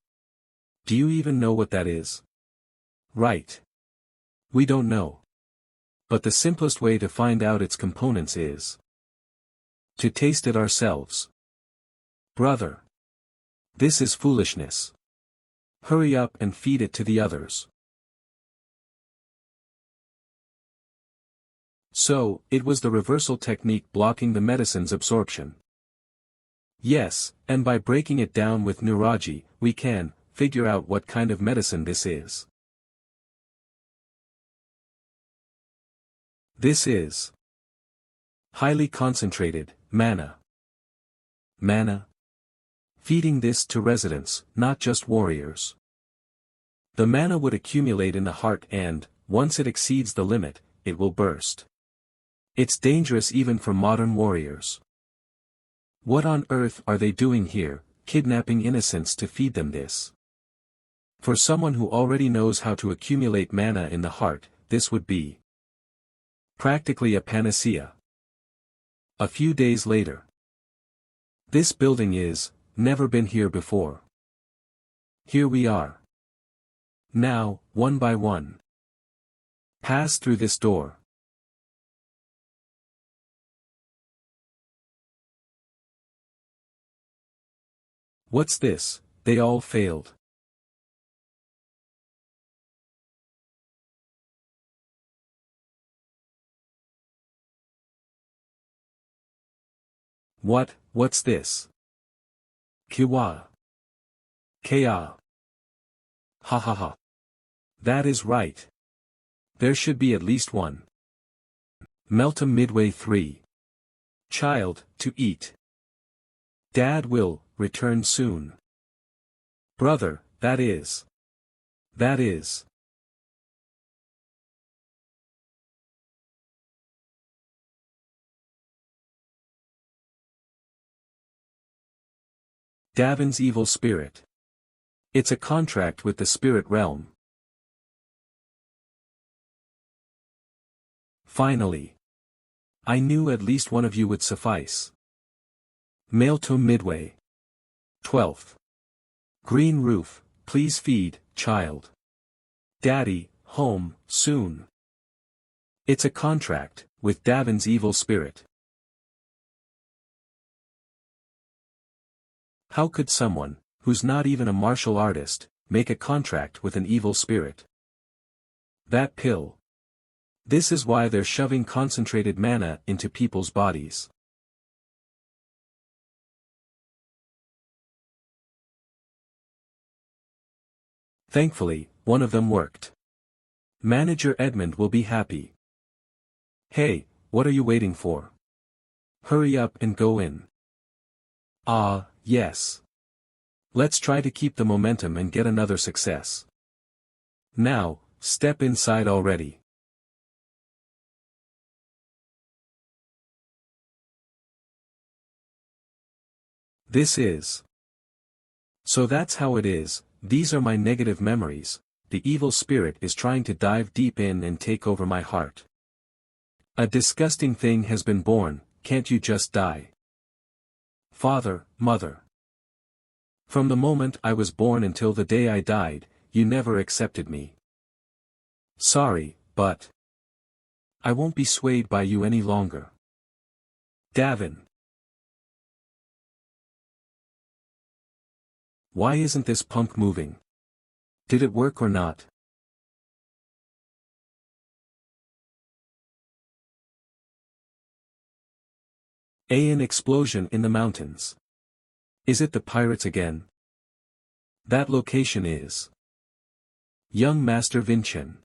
S1: Do you even know what that is? Right. We don't know. But the simplest way to find out its components is to taste it ourselves. Brother. This is foolishness. Hurry up and feed it to the others. So, it was the reversal technique blocking the medicine's absorption. Yes, and by breaking it down with neurology, we can figure out what kind of medicine this is. This is highly concentrated mana. Mana? Feeding this to residents, not just warriors. The mana would accumulate in the heart and, once it exceeds the limit, it will burst. It's dangerous even for modern warriors. What on earth are they doing here, kidnapping innocents to feed them this? For someone who already knows how to accumulate mana in the heart, this would be practically a panacea. A few days later. This building is, never been here before. Here we are. Now, one by one. Pass through this door. What's this? They all failed. What's this? Kiwa. Kaya. Ha ha ha. That is right. There should be at least one. Meltem midway 3. Child, to eat. Dad will return soon. Brother, that is. That is. Davin's evil spirit. It's a contract with the spirit realm. Finally. I knew at least one of you would suffice. Meltem midway. 12th. Green roof, please feed, child. Daddy, home, soon. It's a contract, with Davin's evil spirit. How could someone, who's not even a martial artist, make a contract with an evil spirit? That pill. This is why they're shoving concentrated mana into people's bodies. Thankfully, one of them worked. Manager Edmund will be happy. Hey, what are you waiting for? Hurry up and go in. Ah, yes. Let's try to keep the momentum and get another success. Now, step inside already. This is. So that's how it is. These are my negative memories. The evil spirit is trying to dive deep in and take over my heart. A disgusting thing has been born, can't you just die? Father, mother. From the moment I was born until the day I died, you never accepted me. Sorry, but I won't be swayed by you any longer. Davin. Why isn't this punk moving? Did it work or not? An explosion in the mountains. Is it the pirates again? That location is. Young Master Vincent.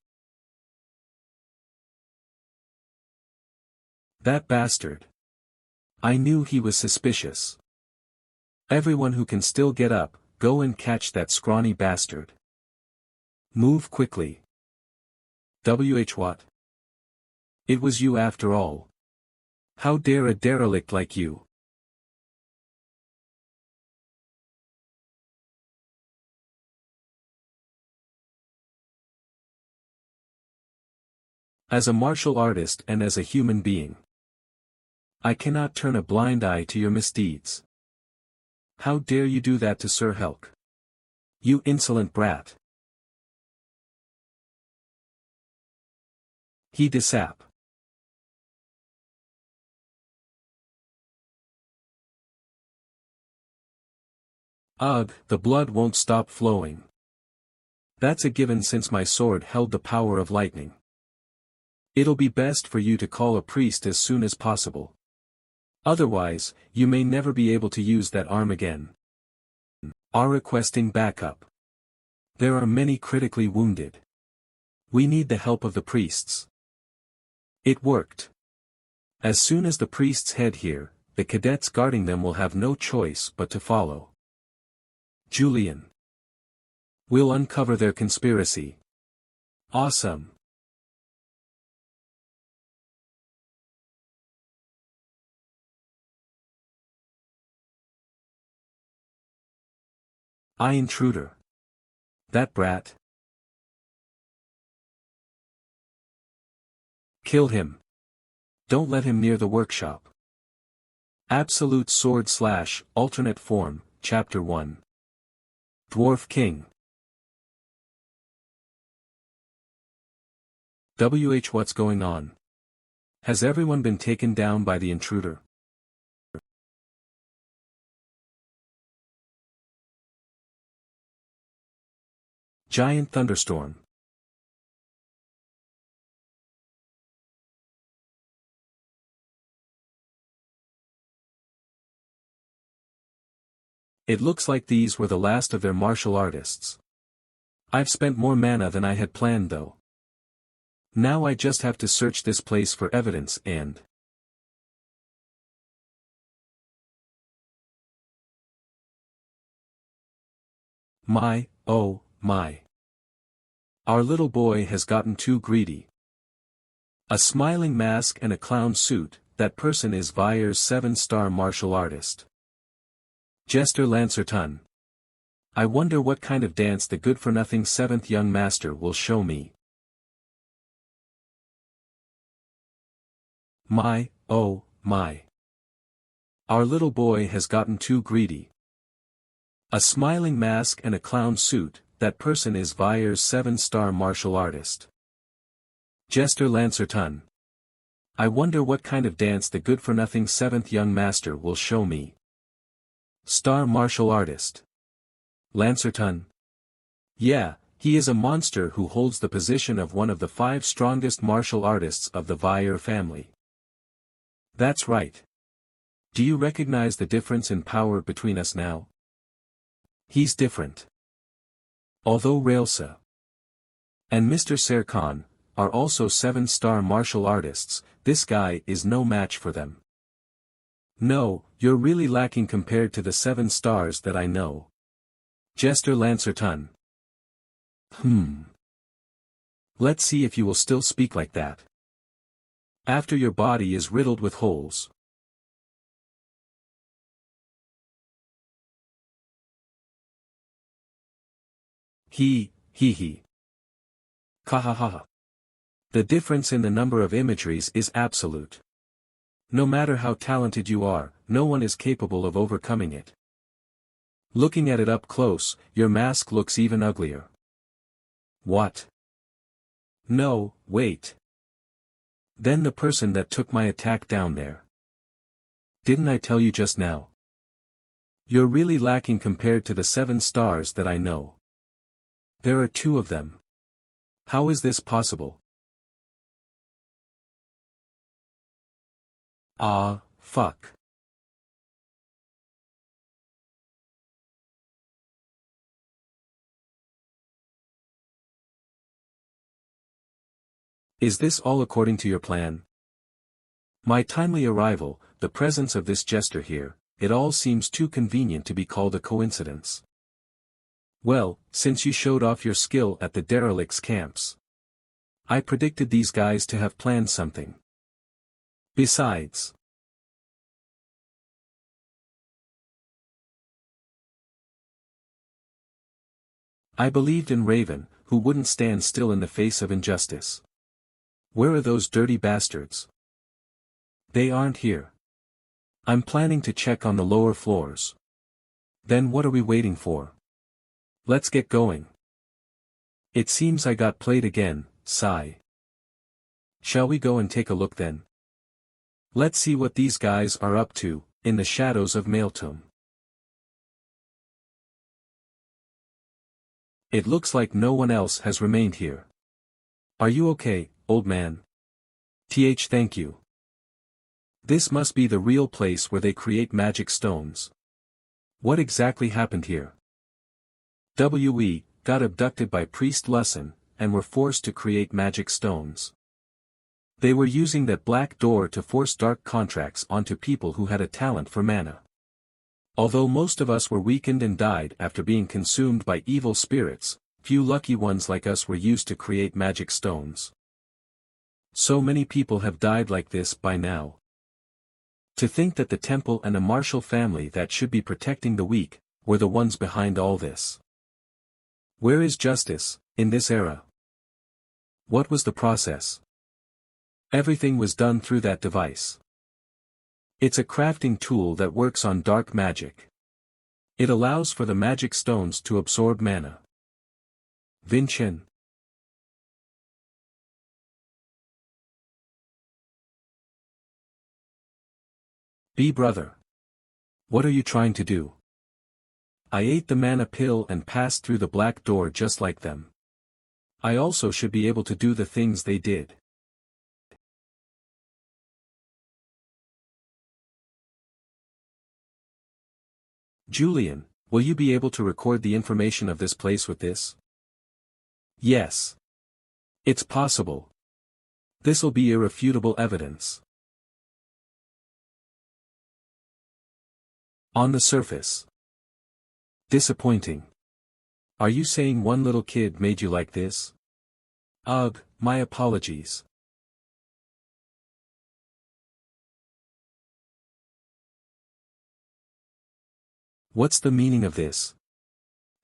S1: That bastard. I knew he was suspicious. Everyone who can still get up, go and catch that scrawny bastard. Move quickly. What? It was you after all. How dare a derelict like you? As a martial artist and as a human being, I cannot turn a blind eye to your misdeeds. How dare you do that to Sir Helk? You insolent brat. He disap. Ugh, the blood won't stop flowing. That's a given since my sword held the power of lightning. It'll be best for you to call a priest as soon as possible. Otherwise, you may never be able to use that arm again. Are requesting backup. There are many critically wounded. We need the help of the priests. It worked. As soon as the priests head here, the cadets guarding them will have no choice but to follow. Julian. We'll uncover their conspiracy. Awesome. Intruder. That brat. Kill him. Don't let him near the workshop. Absolute Sword / Alternate Form, Chapter 1. Dwarf King. What's going on? Has everyone been taken down by the intruder? giant thunderstorm. It looks like these were the last of their martial artists. I've spent more mana than I had planned though. Now I just have to search this place for evidence and... My, oh, my. Our little boy has gotten too greedy. A smiling mask and a clown suit, that person is Vire's 7-star martial artist. Jester Lancerton. I wonder what kind of dance the good-for-nothing 7th young master will show me. My, oh, my. Our little boy has gotten too greedy. A smiling mask and a clown suit, that person is Vire's 7-star martial artist. Jester Lancerton. I wonder what kind of dance the good-for-nothing 7th young master will show me. Star martial artist. Lancerton. Yeah, he is a monster who holds the position of one of the 5 strongest martial artists of the Vire family. That's right. Do you recognize the difference in power between us now? He's different. Although Railsa and Mr. Serkan are also 7-star martial artists, this guy is no match for them. No, you're really lacking compared to the 7 stars that I know. Jester Lancerton. Let's see if you will still speak like that. After your body is riddled with holes. He. Kahaha. The difference in the number of imageries is absolute. No matter how talented you are, no one is capable of overcoming it. Looking at it up close, your mask looks even uglier. What? No, wait. Then the person that took my attack down there. Didn't I tell you just now? You're really lacking compared to the 7 stars that I know. There are 2 of them. How is this possible? Ah, fuck. Is this all according to your plan? My timely arrival, the presence of this jester here, it all seems too convenient to be called a coincidence. Well, since you showed off your skill at the derelicts camps. I predicted these guys to have planned something. Besides. I believed in Raven, who wouldn't stand still in the face of injustice. Where are those dirty bastards? They aren't here. I'm planning to check on the lower floors. Then what are we waiting for? Let's get going. It seems I got played again, sigh. Shall we go and take a look then? Let's see what these guys are up to, in the shadows of Maeltum. It looks like no one else has remained here. Are you okay, old man? Thank you. This must be the real place where they create magic stones. What exactly happened here? We got abducted by Priest Lusson, and were forced to create magic stones. They were using that black door to force dark contracts onto people who had a talent for mana. Although most of us were weakened and died after being consumed by evil spirits, few lucky ones like us were used to create magic stones. So many people have died like this by now. To think that the temple and a martial family that should be protecting the weak, were the ones behind all this. Where is justice, in this era? What was the process? Everything was done through that device. It's a crafting tool that works on dark magic. It allows for the magic stones to absorb mana. Vinchin. Brother. What are you trying to do? I ate the mana pill and passed through the black door just like them. I also should be able to do the things they did. Julian, will you be able to record the information of this place with this? Yes. It's possible. This'll be irrefutable evidence. On the surface. Disappointing. Are you saying one little kid made you like this? Ugh, my apologies. What's the meaning of this?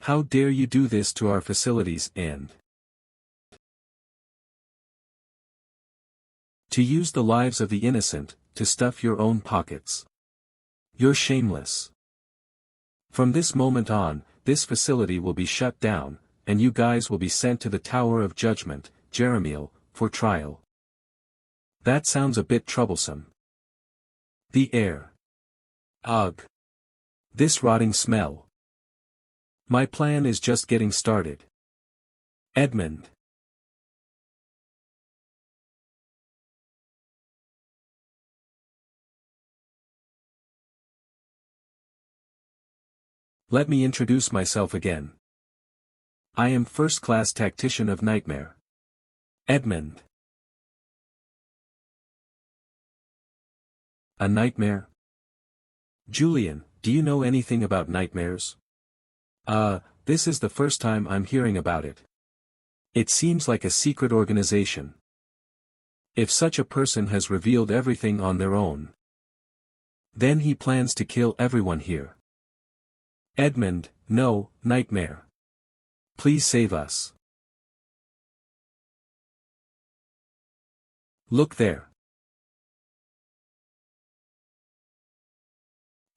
S1: How dare you do this to our facilities and to use the lives of the innocent, to stuff your own pockets. You're shameless. From this moment on, this facility will be shut down, and you guys will be sent to the Tower of Judgment, Jeremiel, for trial. That sounds a bit troublesome. The air. Ugh. This rotting smell. My plan is just getting started. Edmund. Let me introduce myself again. I am first-class tactician of nightmare. Edmund. A nightmare? Julian, do you know anything about nightmares? This is the first time I'm hearing about it. It seems like a secret organization. If such a person has revealed everything on their own, then he plans to kill everyone here. Edmund, no, nightmare. Please save us. Look there.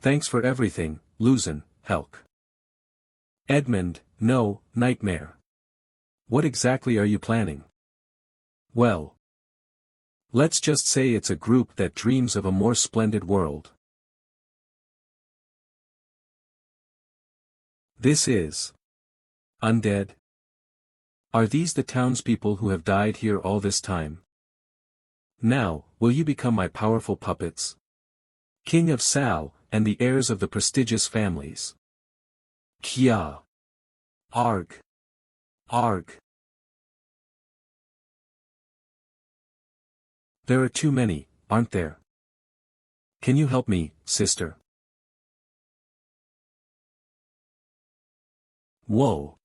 S1: Thanks for everything, Luzin, Helk. Edmund, no, nightmare. What exactly are you planning? Well, let's just say it's a group that dreams of a more splendid world. This is undead. Are these the townspeople who have died here all this time? Now, will you become my powerful puppets? King of Sal, and the heirs of the prestigious families. Kya. Arg. Arg. There are too many, aren't there? Can you help me, sister? Whoa.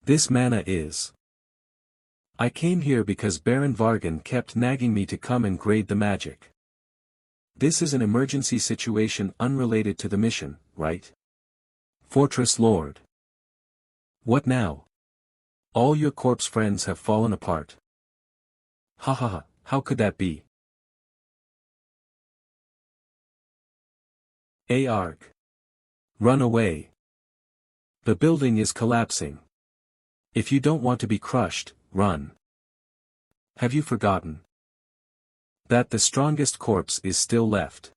S1: This mana is. I came here because Baron Vargan kept nagging me to come and grade the magic. This is an emergency situation unrelated to the mission, right? Fortress Lord. What now? All your corpse friends have fallen apart. Ha ha ha, how could that be? Arg. Run away. The building is collapsing. If you don't want to be crushed, run. Have you forgotten that the strongest corpse is still left?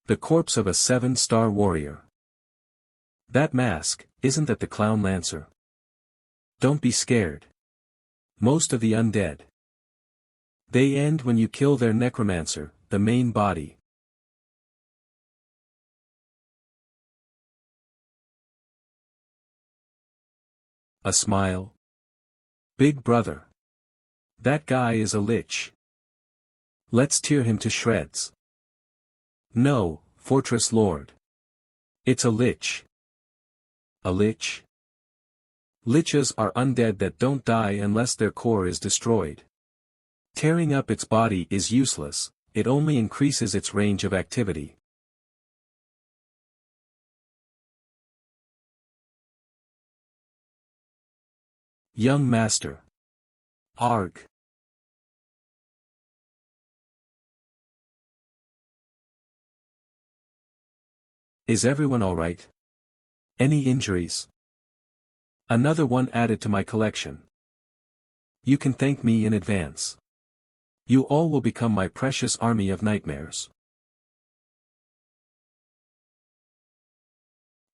S1: The corpse of a 7-star warrior. That mask, isn't that the Clown Lancer? Don't be scared. Most of the undead, they end when you kill their necromancer, the main body. A smile. Big brother. That guy is a lich. Let's tear him to shreds. No, Fortress Lord. It's a lich. A lich? Liches are undead that don't die unless their core is destroyed. Tearing up its body is useless, it only increases its range of activity. Young Master. Arg. Is everyone alright? Any injuries? Another one added to my collection. You can thank me in advance. You all will become my precious army of nightmares.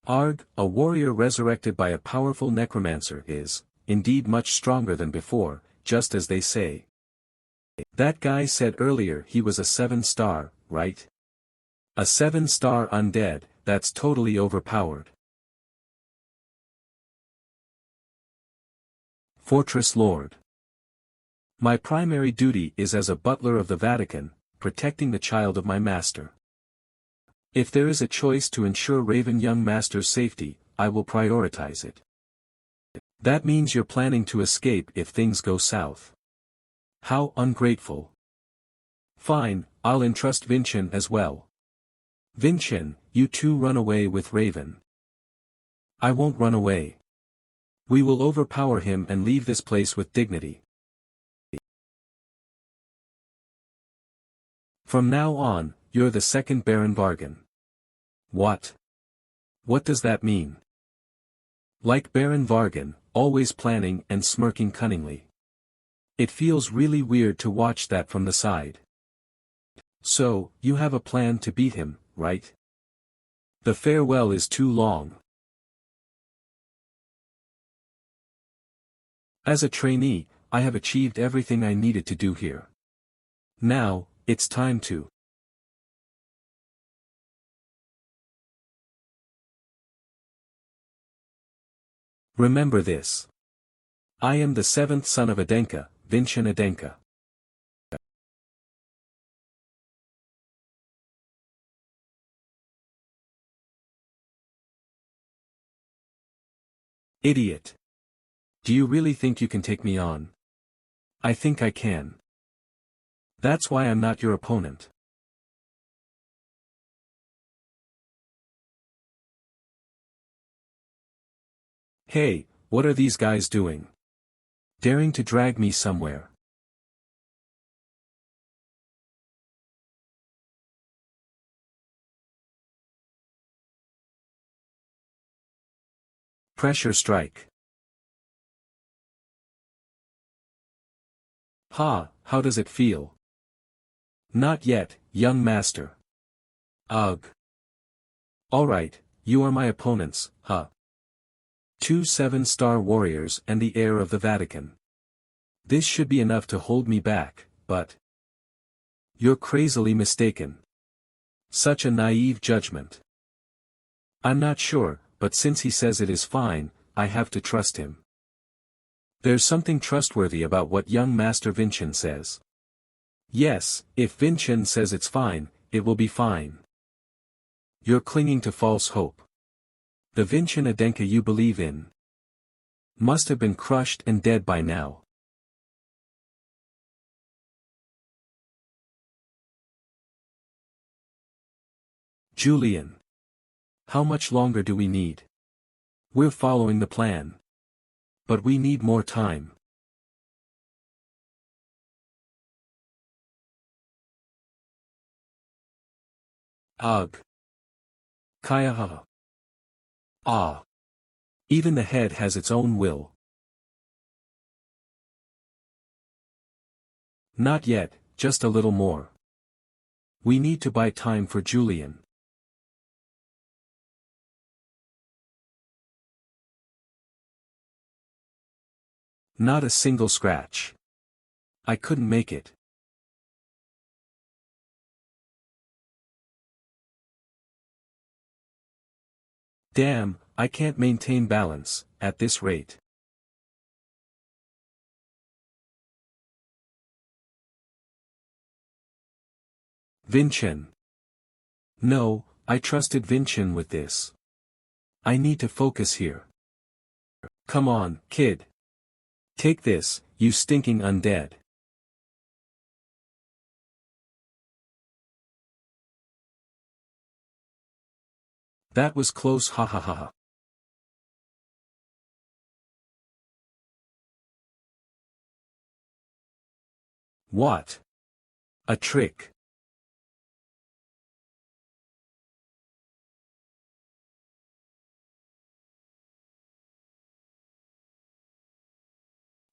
S1: Arg, a warrior resurrected by a powerful necromancer is, indeed much stronger than before, just as they say. That guy said earlier he was a 7-star, right? A 7-star undead, that's totally overpowered. Fortress Lord. My primary duty is as a butler of the Vatican, protecting the child of my master. If there is a choice to ensure Raven young master's safety, I will prioritize it. That means you're planning to escape if things go south. How ungrateful. Fine, I'll entrust Vincent as well. Vincent, you two run away with Raven. I won't run away. We will overpower him and leave this place with dignity. From now on, you're the second Baron Vargan. What? What does that mean? Like Baron Vargan, always planning and smirking cunningly. It feels really weird to watch that from the side. So, you have a plan to beat him, right? The farewell is too long. As a trainee, I have achieved everything I needed to do here. Now, it's time to. Remember this. I am the 7th son of Adenka, Vincent Adenka. Idiot. Do you really think you can take me on? I think I can. That's why I'm not your opponent. Hey, what are these guys doing? Daring to drag me somewhere. Pressure strike. Ha, how does it feel? Not yet, young master. Ugh. Alright, you are my opponents, huh? 2 7-star warriors and the heir of the Vatican. This should be enough to hold me back, but... You're crazily mistaken. Such a naive judgment. I'm not sure, but since he says it is fine, I have to trust him. There's something trustworthy about what young Master Vincent says. Yes, if Vincent says it's fine, it will be fine. You're clinging to false hope. The Vincent Adenka you believe in must have been crushed and dead by now. Julian. How much longer do we need? We're following the plan. But we need more time. Ugh. Kaya. Ah. Even the head has its own will. Not yet, just a little more. We need to buy time for Julian. Not a single scratch. I couldn't make it. Damn, I can't maintain balance, at this rate. Vincent. No, I trusted Vincent with this. I need to focus here. Come on, kid. Take this, you stinking undead. That was close, ha ha ha ha. What? A trick.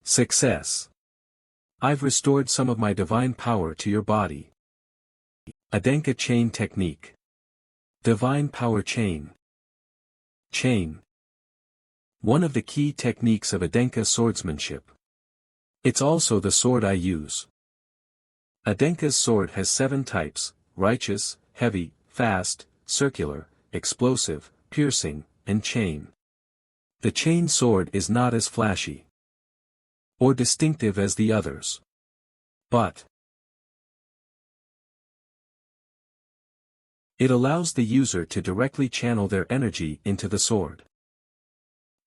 S1: Success. I've restored some of my divine power to your body. Adenka chain technique. Divine power chain. Chain. One of the key techniques of Adenka swordsmanship. It's also the sword I use. Adenka's sword has 7 types: righteous, heavy, fast, circular, explosive, piercing, and chain. The chain sword is not as flashy or distinctive as the others, but it allows the user to directly channel their energy into the sword.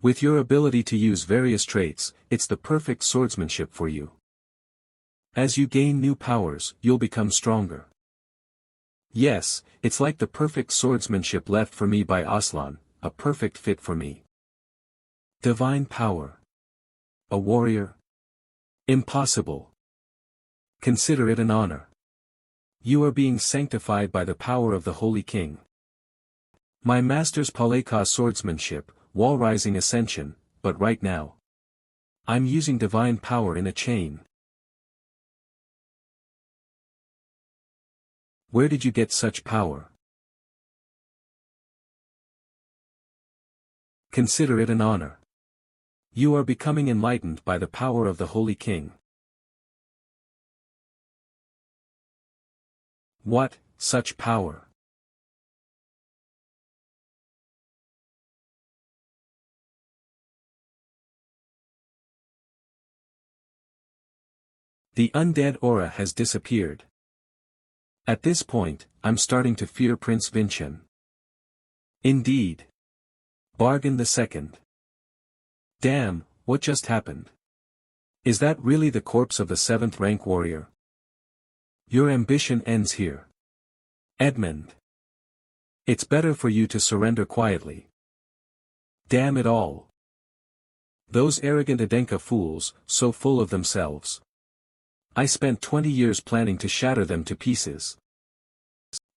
S1: With your ability to use various traits, it's the perfect swordsmanship for you. As you gain new powers, you'll become stronger. Yes, it's like the perfect swordsmanship left for me by Aslan, a perfect fit for me. Divine power. A warrior? Impossible. Consider it an honor. You are being sanctified by the power of the Holy King. My master's Paleka swordsmanship, wall-rising ascension, but right now, I'm using divine power in a chain. Where did you get such power? Consider it an honor. You are becoming enlightened by the power of the Holy King. What, such power? The undead aura has disappeared. At this point, I'm starting to fear Prince Vincent. Indeed. Bargain the second. Damn, what just happened? Is that really the corpse of the 7th rank warrior? Your ambition ends here. Edmund. It's better for you to surrender quietly. Damn it all. Those arrogant Adenka fools, so full of themselves. I spent 20 years planning to shatter them to pieces.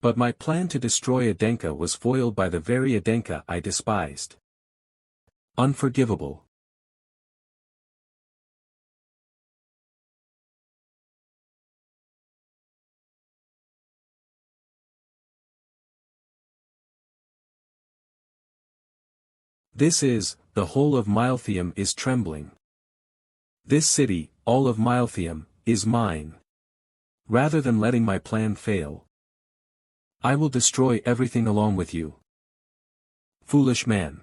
S1: But my plan to destroy Adenka was foiled by the very Adenka I despised. Unforgivable. This is, the whole of Milthium is trembling. This city, all of Milthium, is mine. Rather than letting my plan fail, I will destroy everything along with you. Foolish man.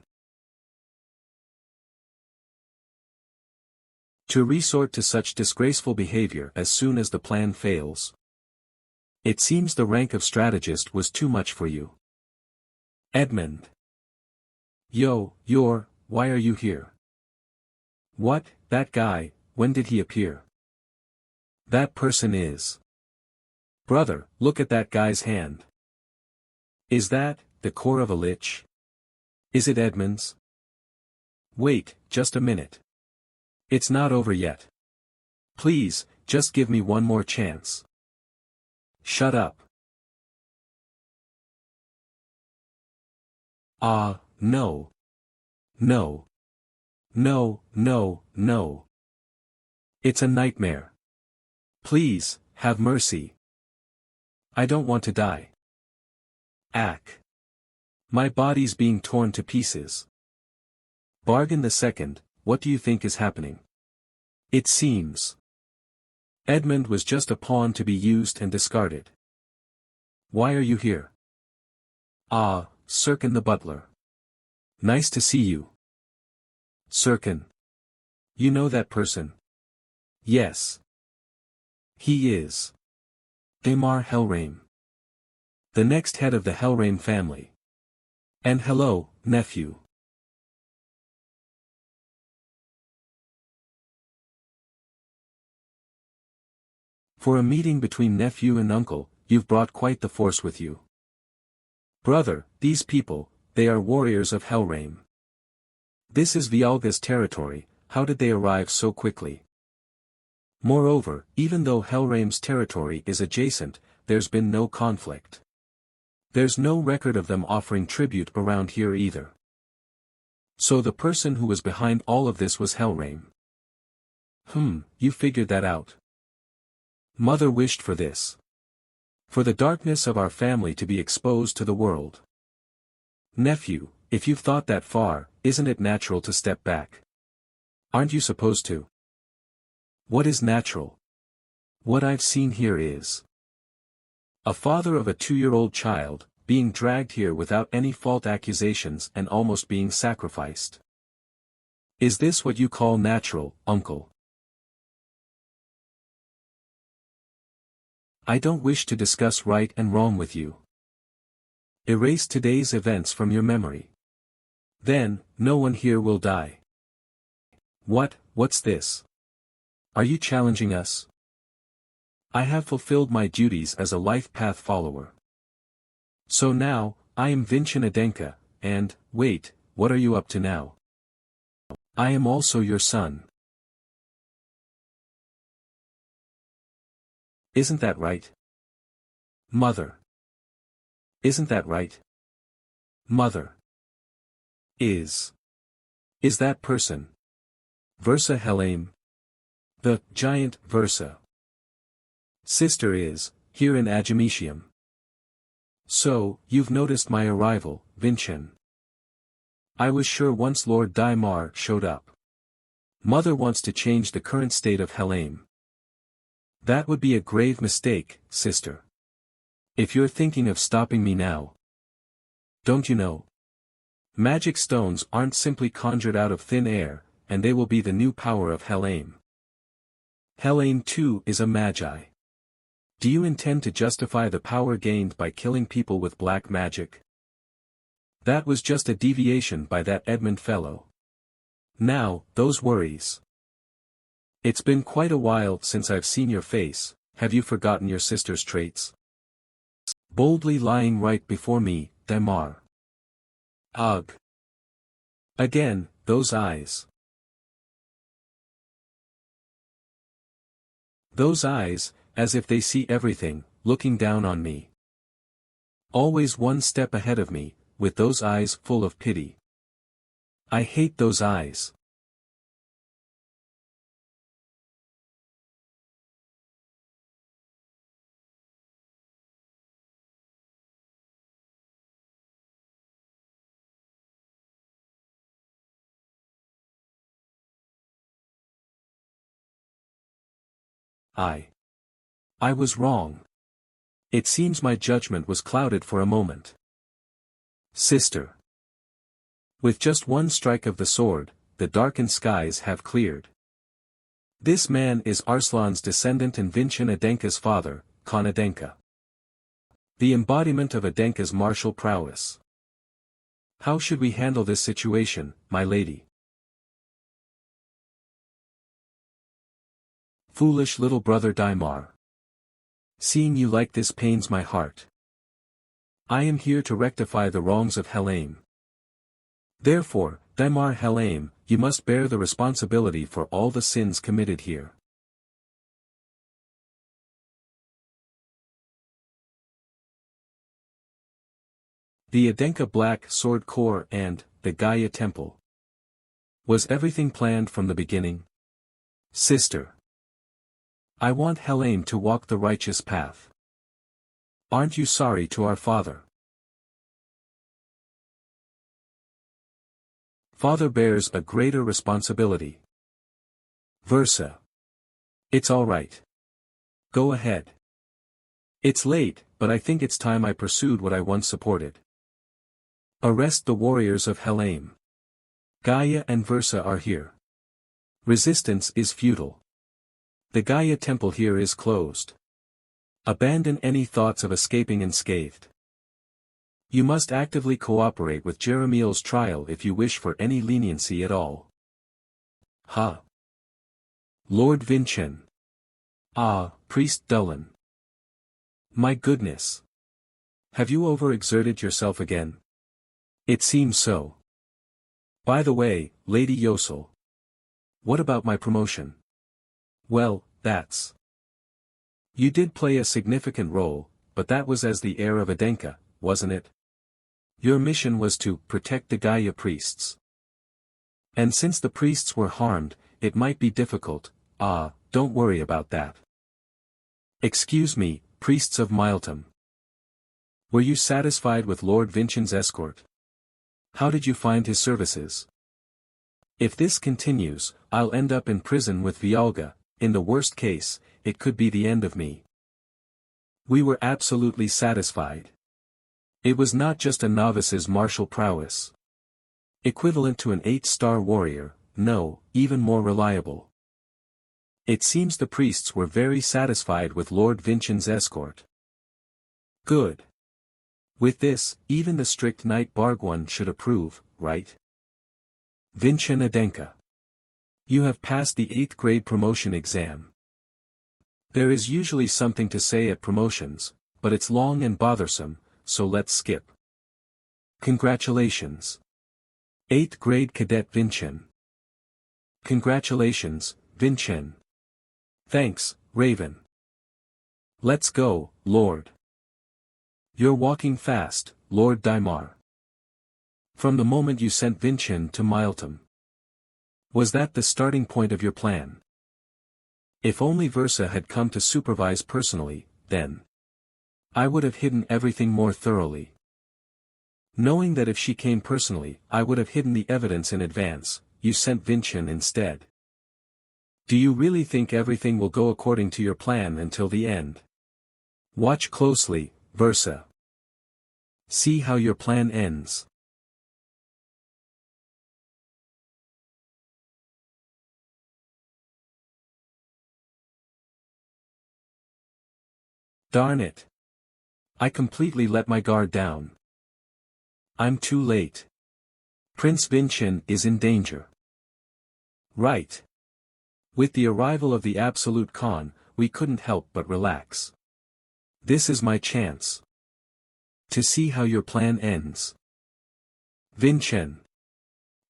S1: To resort to such disgraceful behavior as soon as the plan fails. It seems the rank of strategist was too much for you. Edmund. Why are you here? What, that guy, when did he appear? That person is. Brother, look at that guy's hand. Is that, the core of a lich? Is it Edmund's? Wait, just a minute. It's not over yet. Please, just give me one more chance. Shut up. No. No. No, no, no. It's a nightmare. Please, have mercy. I don't want to die. Ack. My body's being torn to pieces. Bargain the second, what do you think is happening? It seems Edmund was just a pawn to be used and discarded. Why are you here? Sirkin the butler. Nice to see you. Sirkin. You know that person? Yes. He is Damar Helraim, the next head of the Helraim family. And hello, nephew. For a meeting between nephew and uncle, you've brought quite the force with you. Brother, these people, they are warriors of Helraim. This is Vialga's territory, how did they arrive so quickly? Moreover, even though Helraim's territory is adjacent, there's been no conflict. There's no record of them offering tribute around here either. So the person who was behind all of this was Helraim. You figured that out. Mother wished for this. For the darkness of our family to be exposed to the world. Nephew, If you've thought that far, isn't it natural to step back? Aren't you supposed to? What is natural? What I've seen here is a father of a 2-year-old child, being dragged here without any fault accusations and almost being sacrificed. Is this what you call natural, uncle? I don't wish to discuss right and wrong with you. Erase today's events from your memory. Then, no one here will die. What's this? Are you challenging us? I have fulfilled my duties as a life path follower. So now, I am Vincent Adenka, and, wait, what are you up to now? I am also your son. Isn't that right? Mother. Isn't that right? Mother. Is that person? Versa Helene. The giant Versa. Sister is, here in Agametium. So, you've noticed my arrival, Vincent. I was sure once Lord Daimar showed up. Mother wants to change the current state of Helene. That would be a grave mistake, sister. If you're thinking of stopping me now. Don't you know? Magic stones aren't simply conjured out of thin air, and they will be the new power of Helene. Helene too is a magi. Do you intend to justify the power gained by killing people with black magic? That was just a deviation by that Edmund fellow. Now, those worries. It's been quite a while since I've seen your face. Have you forgotten your sister's traits? Boldly lying right before me, Daimar. Ugh. Again, those eyes. Those eyes, as if they see everything, looking down on me. Always one step ahead of me, with those eyes full of pity. I hate those eyes. I was wrong. It seems my judgment was clouded for a moment. Sister. With just one strike of the sword, the darkened skies have cleared. This man is Arslan's descendant and Vincent Adenka's father, Khan Adenka. The embodiment of Adenka's martial prowess. How should we handle this situation, my lady? Foolish little brother Daimar. Seeing you like this pains my heart. I am here to rectify the wrongs of Helene. Therefore, Daimar Helene, you must bear the responsibility for all the sins committed here. The Adenka Black Sword Corps and, the Gaia Temple. Was everything planned from the beginning? Sister. I want Helene to walk the righteous path. Aren't you sorry to our father? Father bears a greater responsibility. Versa. It's all right. Go ahead. It's late, but I think it's time I pursued what I once supported. Arrest the warriors of Helene. Gaia and Versa are here. Resistance is futile. The Gaia temple here is closed. Abandon any thoughts of escaping unscathed. You must actively cooperate with Jeremiel's trial if you wish for any leniency at all. Ha! Lord Vincent. Ah, Priest Dullen. My goodness. Have you overexerted yourself again? It seems so. By the way, Lady Yosel. What about my promotion? Well, that's. You did play a significant role, but that was as the heir of Adenka, wasn't it? Your mission was to protect the Gaia priests. And since the priests were harmed, it might be difficult. Don't worry about that. Excuse me, priests of Miltum. Were you satisfied with Lord Vincent's escort? How did you find his services? If this continues, I'll end up in prison with Vialga. In the worst case, it could be the end of me. We were absolutely satisfied. It was not just a novice's martial prowess. Equivalent to an 8-star warrior, no, even more reliable. It seems the priests were very satisfied with Lord Vincent's escort. Good. With this, even the strict Knight Bargwan should approve, right? Vincent Adenka. You have passed the 8th grade promotion exam. There is usually something to say at promotions, but it's long and bothersome, so let's skip. Congratulations. 8th grade cadet Vincent. Congratulations, Vincent. Thanks, Raven. Let's go, Lord. You're walking fast, Lord Daimar. From the moment you sent Vincent to Miltum. Was that the starting point of your plan? If only Versa had come to supervise personally, then I would have hidden everything more thoroughly. Knowing that if she came personally, I would have hidden the evidence in advance, you sent Vincent instead. Do you really think everything will go according to your plan until the end? Watch closely, Versa. See how your plan ends. Darn it. I completely let my guard down. I'm too late. Prince Vincent is in danger. Right. With the arrival of the Absolute Khan, we couldn't help but relax. This is my chance. To see how your plan ends. Vincent.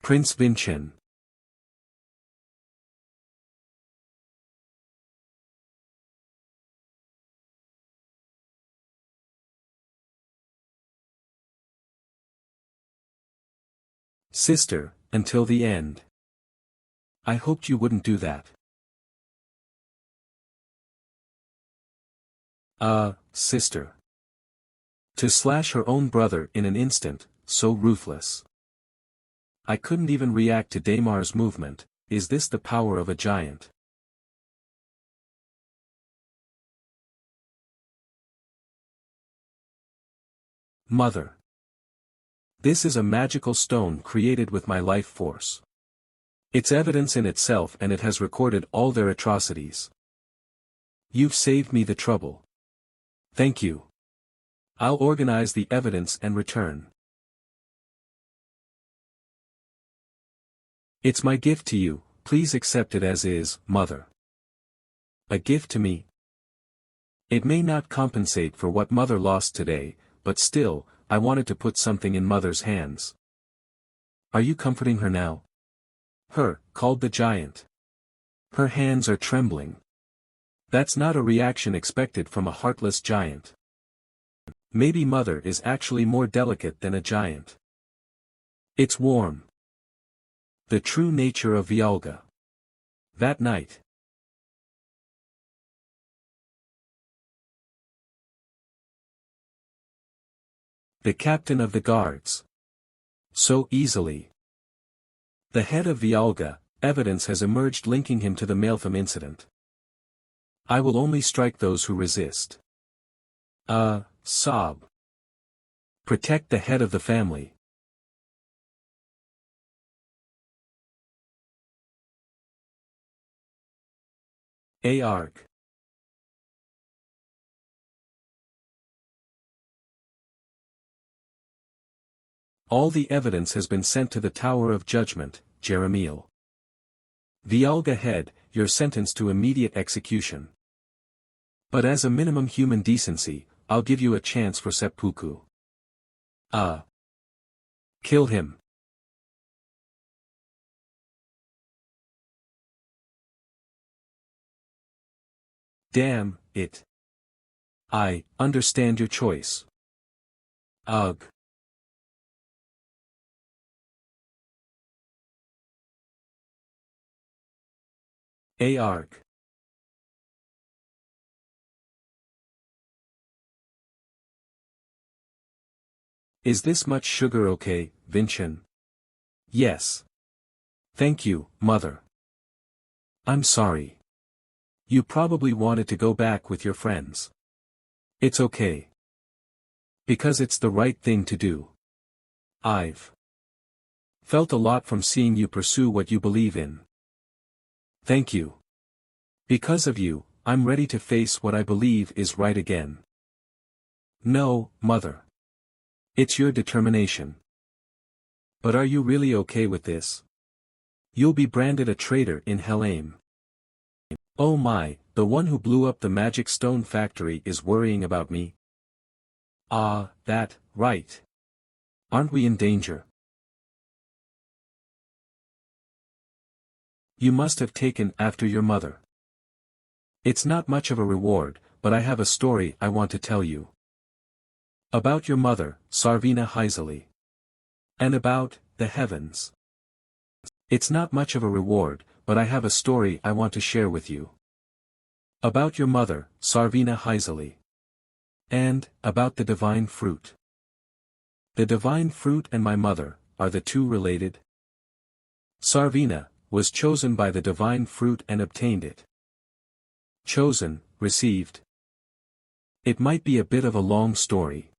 S1: Prince Vincent. Sister, until the end. I hoped you wouldn't do that. Sister. To slash her own brother in an instant, so ruthless. I couldn't even react to Daimar's movement. Is this the power of a giant? Mother. This is a magical stone created with my life force. It's evidence in itself and it has recorded all their atrocities. You've saved me the trouble. Thank you. I'll organize the evidence and return. It's my gift to you, please accept it as is, Mother. A gift to me? It may not compensate for what Mother lost today, but still, I wanted to put something in Mother's hands. Are you comforting her now? Her, called the giant. Her hands are trembling. That's not a reaction expected from a heartless giant. Maybe Mother is actually more delicate than a giant. It's warm. The true nature of Vialga. That night. The captain of the guards. So easily. The head of Vialga, evidence has emerged linking him to the Maltham incident. I will only strike those who resist. Sob. Protect the head of the family. Arg. All the evidence has been sent to the Tower of Judgment, Jeremiel. Vialga head, you're sentenced to immediate execution. But as a minimum human decency, I'll give you a chance for seppuku. Kill him. Damn it. I understand your choice. Ugh. Arg. Is this much sugar okay, Vincent? Yes. Thank you, Mother. I'm sorry. You probably wanted to go back with your friends. It's okay. Because it's the right thing to do. I've felt a lot from seeing you pursue what you believe in. Thank you. Because of you, I'm ready to face what I believe is right again. No, Mother. It's your determination. But are you really okay with this? You'll be branded a traitor in Helheim. Oh my, the one who blew up the magic stone factory is worrying about me. Ah, that, right. Aren't we in danger? You must have taken after your mother. It's not much of a reward, but I have a story I want to tell you. About your mother, Sarvina Heiseli. And about the heavens. It's not much of a reward, but I have a story I want to share with you. About your mother, Sarvina Heiseli. And about the divine fruit. The divine fruit and my mother, are the two related? Sarvina was chosen by the divine fruit and obtained it. Chosen, received. It might be a bit of a long story.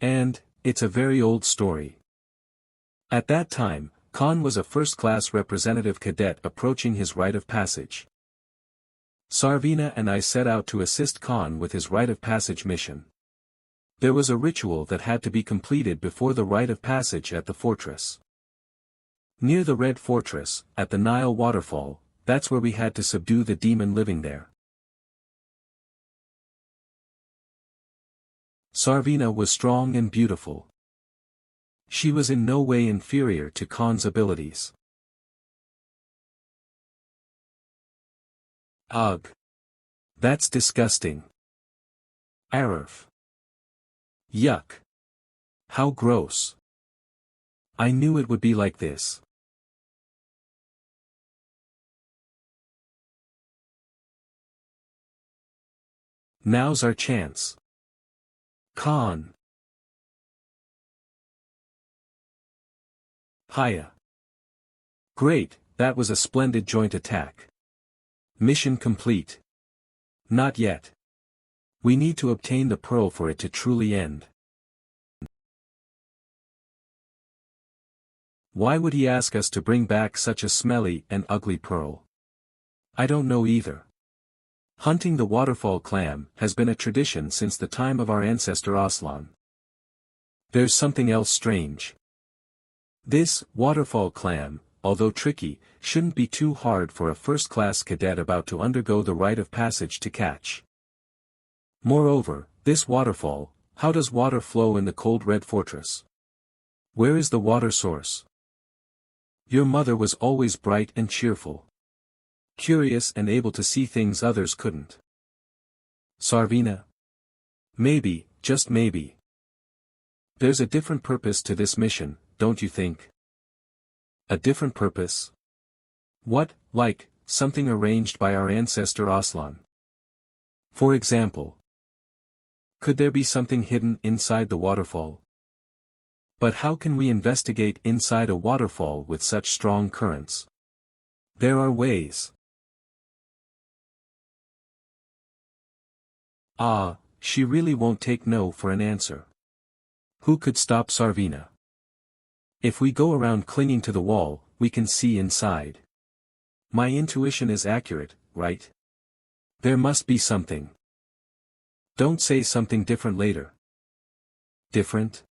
S1: And, it's a very old story. At that time, Khan was a first-class representative cadet approaching his rite of passage. Sarvina and I set out to assist Khan with his rite of passage mission. There was a ritual that had to be completed before the rite of passage at the fortress. Near the Red Fortress, at the Nile waterfall, that's where we had to subdue the demon living there. Sarvina was strong and beautiful. She was in no way inferior to Khan's abilities. Ugh. That's disgusting. Arf. Yuck. How gross. I knew it would be like this. Now's our chance. Khan. Hiya. Great, that was a splendid joint attack. Mission complete. Not yet. We need to obtain the pearl for it to truly end. Why would he ask us to bring back such a smelly and ugly pearl? I don't know either. Hunting the waterfall clam has been a tradition since the time of our ancestor Aslan. There's something else strange. This waterfall clam, although tricky, shouldn't be too hard for a first-class cadet about to undergo the rite of passage to catch. Moreover, this waterfall, how does water flow in the cold Red Fortress? Where is the water source? Your mother was always bright and cheerful. Curious and able to see things others couldn't. Sarvina? Maybe, just maybe. There's a different purpose to this mission, don't you think? A different purpose? What, like, something arranged by our ancestor Aslan? For example. Could there be something hidden inside the waterfall? But how can we investigate inside a waterfall with such strong currents? There are ways. Ah, she really won't take no for an answer. Who could stop Sarvina? If we go around clinging to the wall, we can see inside. My intuition is accurate, right? There must be something. Don't say something different later. Different?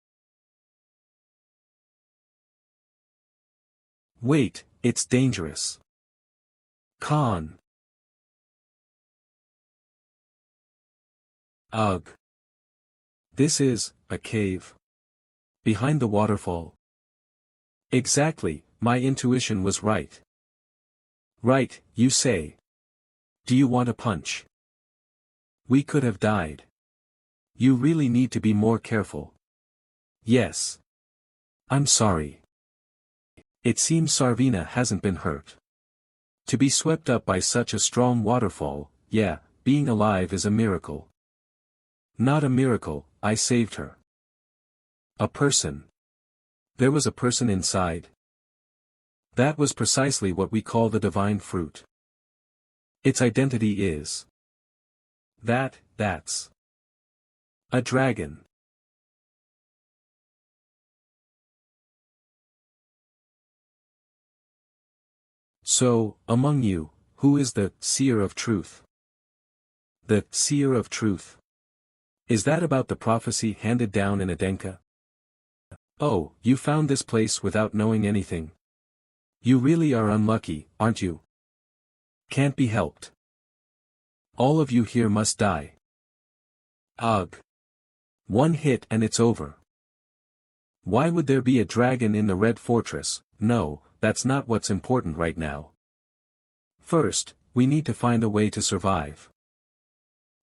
S1: Wait, it's dangerous. Khan. Ugh. This is a cave. Behind the waterfall. Exactly, my intuition was right. Right, you say. Do you want a punch? We could have died. You really need to be more careful. Yes. I'm sorry. It seems Sarvina hasn't been hurt. To be swept up by such a strong waterfall, yeah, being alive is a miracle. Not a miracle, I saved her. A person. There was a person inside. That was precisely what we call the divine fruit. Its identity is that's a dragon. So, among you, who is the seer of truth? The seer of truth. Is that about the prophecy handed down in Adenka? Oh, you found this place without knowing anything. You really are unlucky, aren't you? Can't be helped. All of you here must die. Ugh. One hit and it's over. Why would there be a dragon in the Red Fortress? No, that's not what's important right now. First, we need to find a way to survive.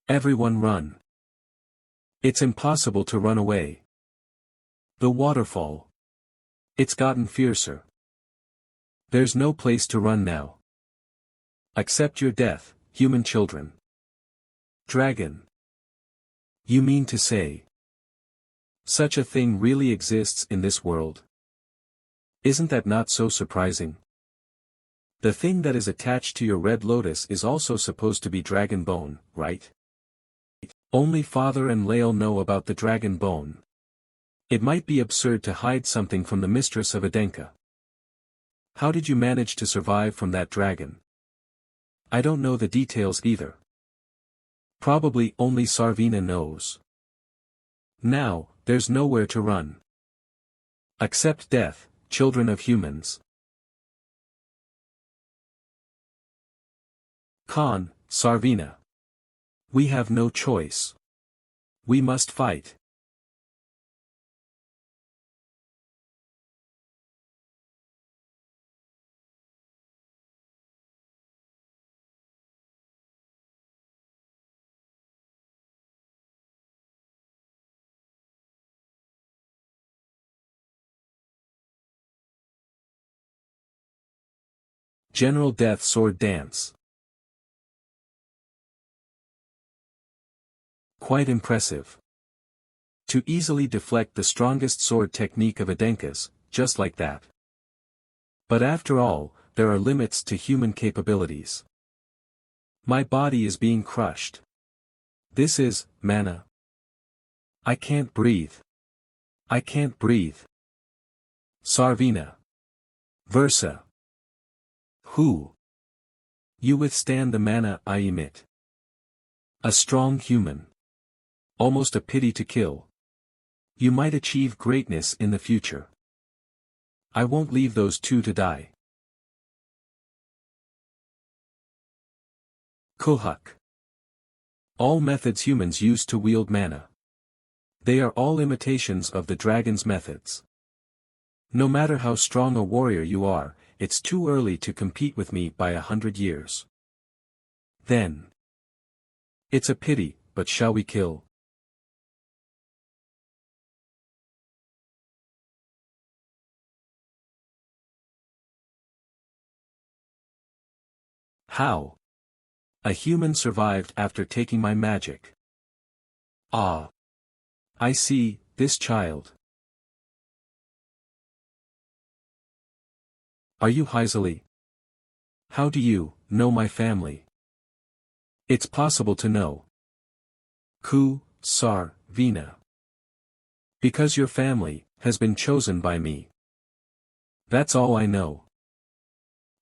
S1: Everyone run. It's impossible to run away. The waterfall. It's gotten fiercer. There's no place to run now. Accept your death, human children. Dragon. You mean to say such a thing really exists in this world? Isn't that not so surprising? The thing that is attached to your red lotus is also supposed to be dragon bone, right? Only Father and Lael know about the dragon bone. It might be absurd to hide something from the mistress of Adenka. How did you manage to survive from that dragon? I don't know the details either. Probably only Sarvina knows. Now, there's nowhere to run. Accept death, children of humans. Khan, Sarvina. We have no choice. We must fight. General Death Sword Dance. Quite impressive. To easily deflect the strongest sword technique of Adenka's, just like that. But after all, there are limits to human capabilities. My body is being crushed. This is mana. I can't breathe. I can't breathe. Sarvina. Versa. Who? You withstand the mana I emit. A strong human. Almost a pity to kill. You might achieve greatness in the future. I won't leave those two to die. Kuhak. All methods humans use to wield mana. They are all imitations of the dragon's methods. No matter how strong a warrior you are, it's too early to compete with me by 100 years. Then. It's a pity, but shall we kill? How? A human survived after taking my magic. Ah. I see, this child. Are you Haizali? How do you know my family? It's possible to know. Sarvina. Because your family has been chosen by me. That's all I know.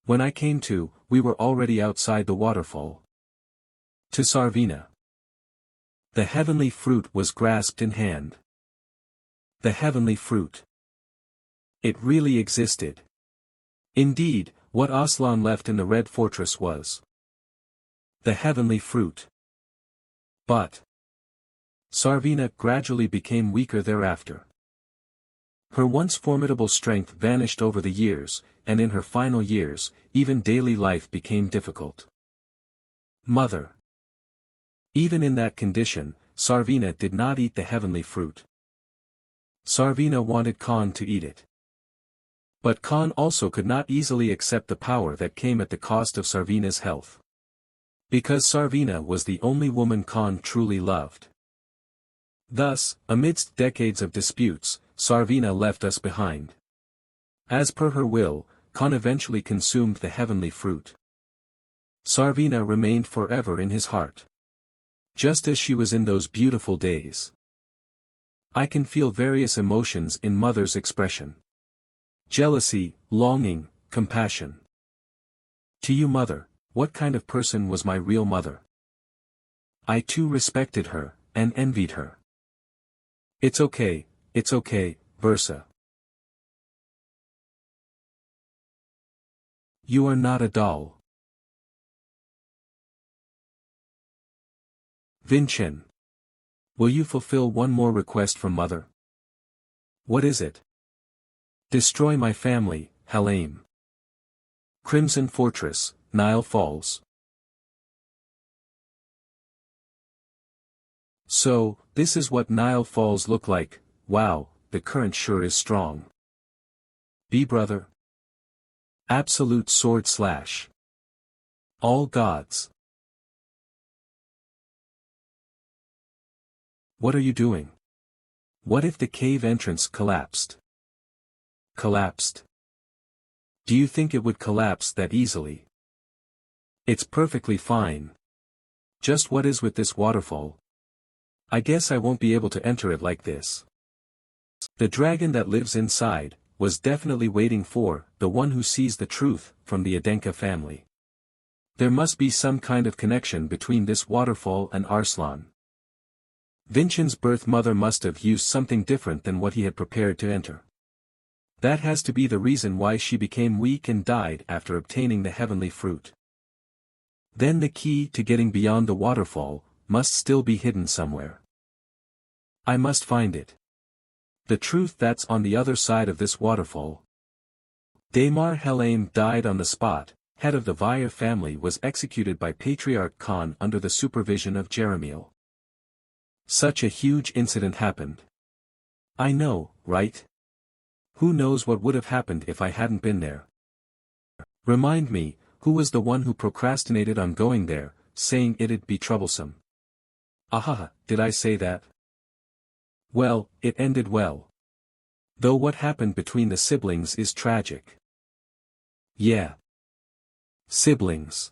S1: When I came to, we were already outside the waterfall. To Sarvina. The heavenly fruit was grasped in hand. The heavenly fruit. It really existed. Indeed, what Aslan left in the Red Fortress was the heavenly fruit. But Sarvina gradually became weaker thereafter. Her once formidable strength vanished over the years, and in her final years, even daily life became difficult. Mother. Even in that condition, Sarvina did not eat the heavenly fruit. Sarvina wanted Khan to eat it. But Khan also could not easily accept the power that came at the cost of Sarvina's health. Because Sarvina was the only woman Khan truly loved. Thus, amidst decades of disputes, Sarvina left us behind. As per her will, Khan eventually consumed the heavenly fruit. Sarvina remained forever in his heart. Just as she was in those beautiful days. I can feel various emotions in Mother's expression. Jealousy, longing, compassion. To you, Mother, what kind of person was my real mother? I too respected her, and envied her. It's okay, Versa. You are not a doll. Vinchin. Will you fulfill one more request from Mother? What is it? Destroy my family, Halaim. Crimson Fortress, Nile Falls. So, this is what Nile Falls look like. Wow, the current sure is strong. Be brother. Absolute sword slash. All gods. What are you doing? What if the cave entrance collapsed? Collapsed? Do you think it would collapse that easily? It's perfectly fine. Just what is with this waterfall? I guess I won't be able to enter it like this. The dragon that lives inside, was definitely waiting for, the one who sees the truth, from the Adenka family. There must be some kind of connection between this waterfall and Arslan. Vinchin's birth mother must have used something different than what he had prepared to enter. That has to be the reason why she became weak and died after obtaining the heavenly fruit. Then the key to getting beyond the waterfall, must still be hidden somewhere. I must find it. The truth that's on the other side of this waterfall. Daimar Halaim died on the spot. Head of the Vair family was executed by Patriarch Khan under the supervision of Jeremiel. Such a huge incident happened. I know, right? Who knows what would have happened if I hadn't been there? Remind me, who was the one who procrastinated on going there, saying it'd be troublesome? Ahaha, did I say that? Well, it ended well. Though what happened between the siblings is tragic. Yeah. Siblings.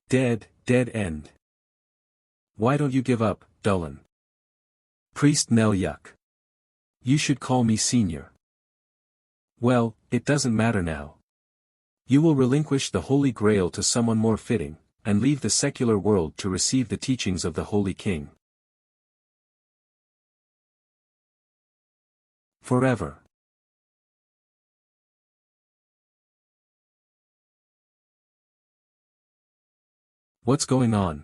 S1: Dead end. Why don't you give up, Dullan? Priest Nelyuk. You should call me senior. Well, it doesn't matter now. You will relinquish the Holy Grail to someone more fitting, and leave the secular world to receive the teachings of the Holy King. Forever. What's going on?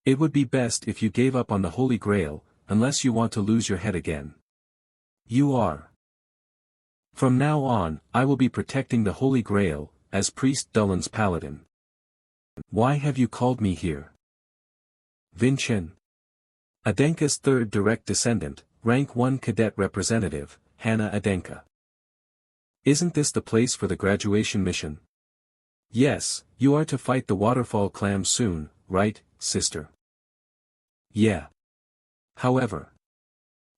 S1: It would be best if you gave up on the Holy Grail, unless you want to lose your head again. You are. From now on, I will be protecting the Holy Grail, as Priest Dullan's paladin. Why have you called me here? Vinchin. Adenka's third direct descendant, rank 1 cadet representative, Hannah Adenka. Isn't this the place for the graduation mission? Yes, you are to fight the waterfall clam soon, right, sister? Yeah. However,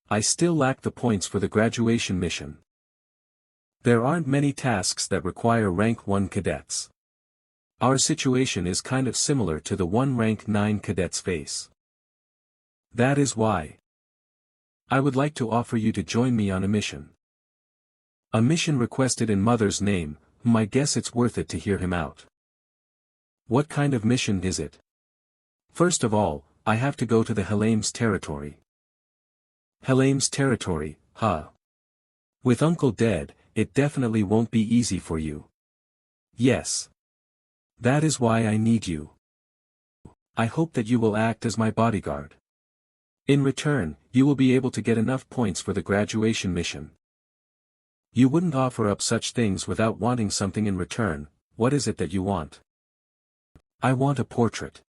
S1: I still lack the points for the graduation mission. There aren't many tasks that require rank 1 cadets. Our situation is kind of similar to the one rank 9 cadets face. That is why I would like to offer you to join me on a mission. A mission requested in Mother's name, whom I guess it's worth it to hear him out. What kind of mission is it? First of all, I have to go to the Halaim's territory. Halaim's territory, huh? With Uncle dead, it definitely won't be easy for you. Yes. That is why I need you. I hope that you will act as my bodyguard. In return, you will be able to get enough points for the graduation mission. You wouldn't offer up such things without wanting something in return. What is it that you want? I want a portrait.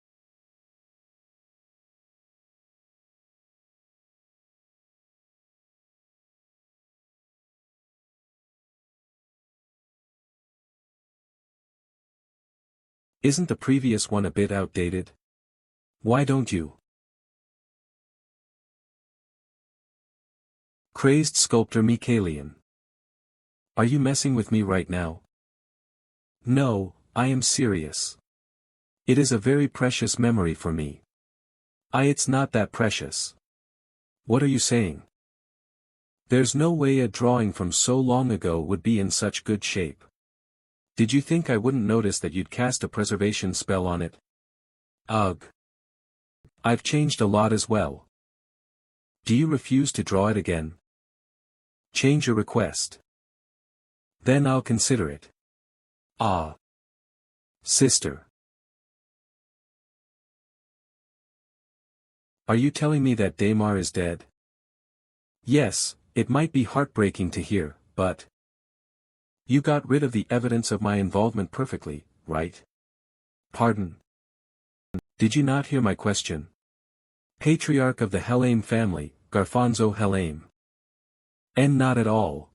S1: Isn't the previous one a bit outdated? Why don't you? Crazed sculptor Michaelian. Are you messing with me right now? No, I am serious. It is a very precious memory for me. It's not that precious. What are you saying? There's no way a drawing from so long ago would be in such good shape. Did you think I wouldn't notice that you'd cast a preservation spell on it? Ugh. I've changed a lot as well. Do you refuse to draw it again? Change your request. Then I'll consider it. Ah. Sister. Are you telling me that Daimar is dead? Yes, it might be heartbreaking to hear, but... You got rid of the evidence of my involvement perfectly, right? Pardon? Did you not hear my question? Patriarch of the Helheim family, Garfonzo Helheim. And not at all.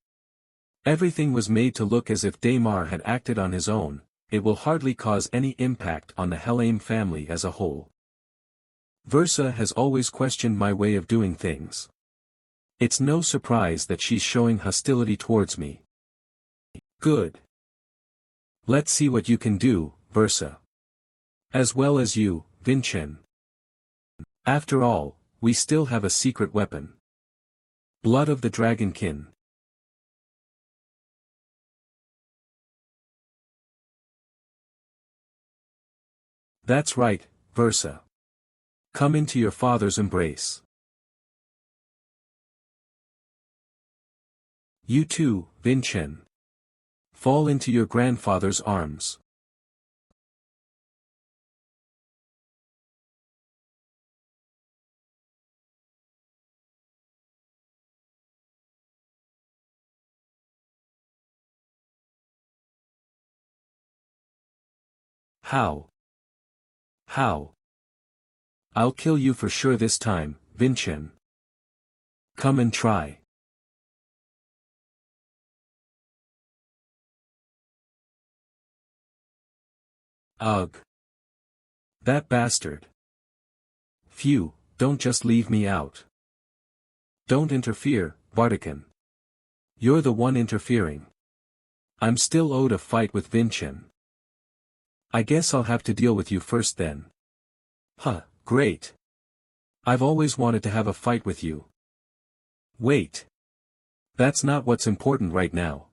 S1: Everything was made to look as if Daimar had acted on his own. It will hardly cause any impact on the Helheim family as a whole. Versa has always questioned my way of doing things. It's no surprise that she's showing hostility towards me. Good. Let's see what you can do, Versa. As well as you, Vincen. After all, we still have a secret weapon. Blood of the Dragonkin. That's right, Versa. Come into your father's embrace. You too, Vincen. Fall into your grandfather's arms. How? How? I'll kill you for sure this time, Vincen. Come and try. Ugh. That bastard. Phew, don't just leave me out. Don't interfere, Vartican. You're the one interfering. I'm still owed a fight with Vincen. I guess I'll have to deal with you first then. Huh, great. I've always wanted to have a fight with you. Wait. That's not what's important right now.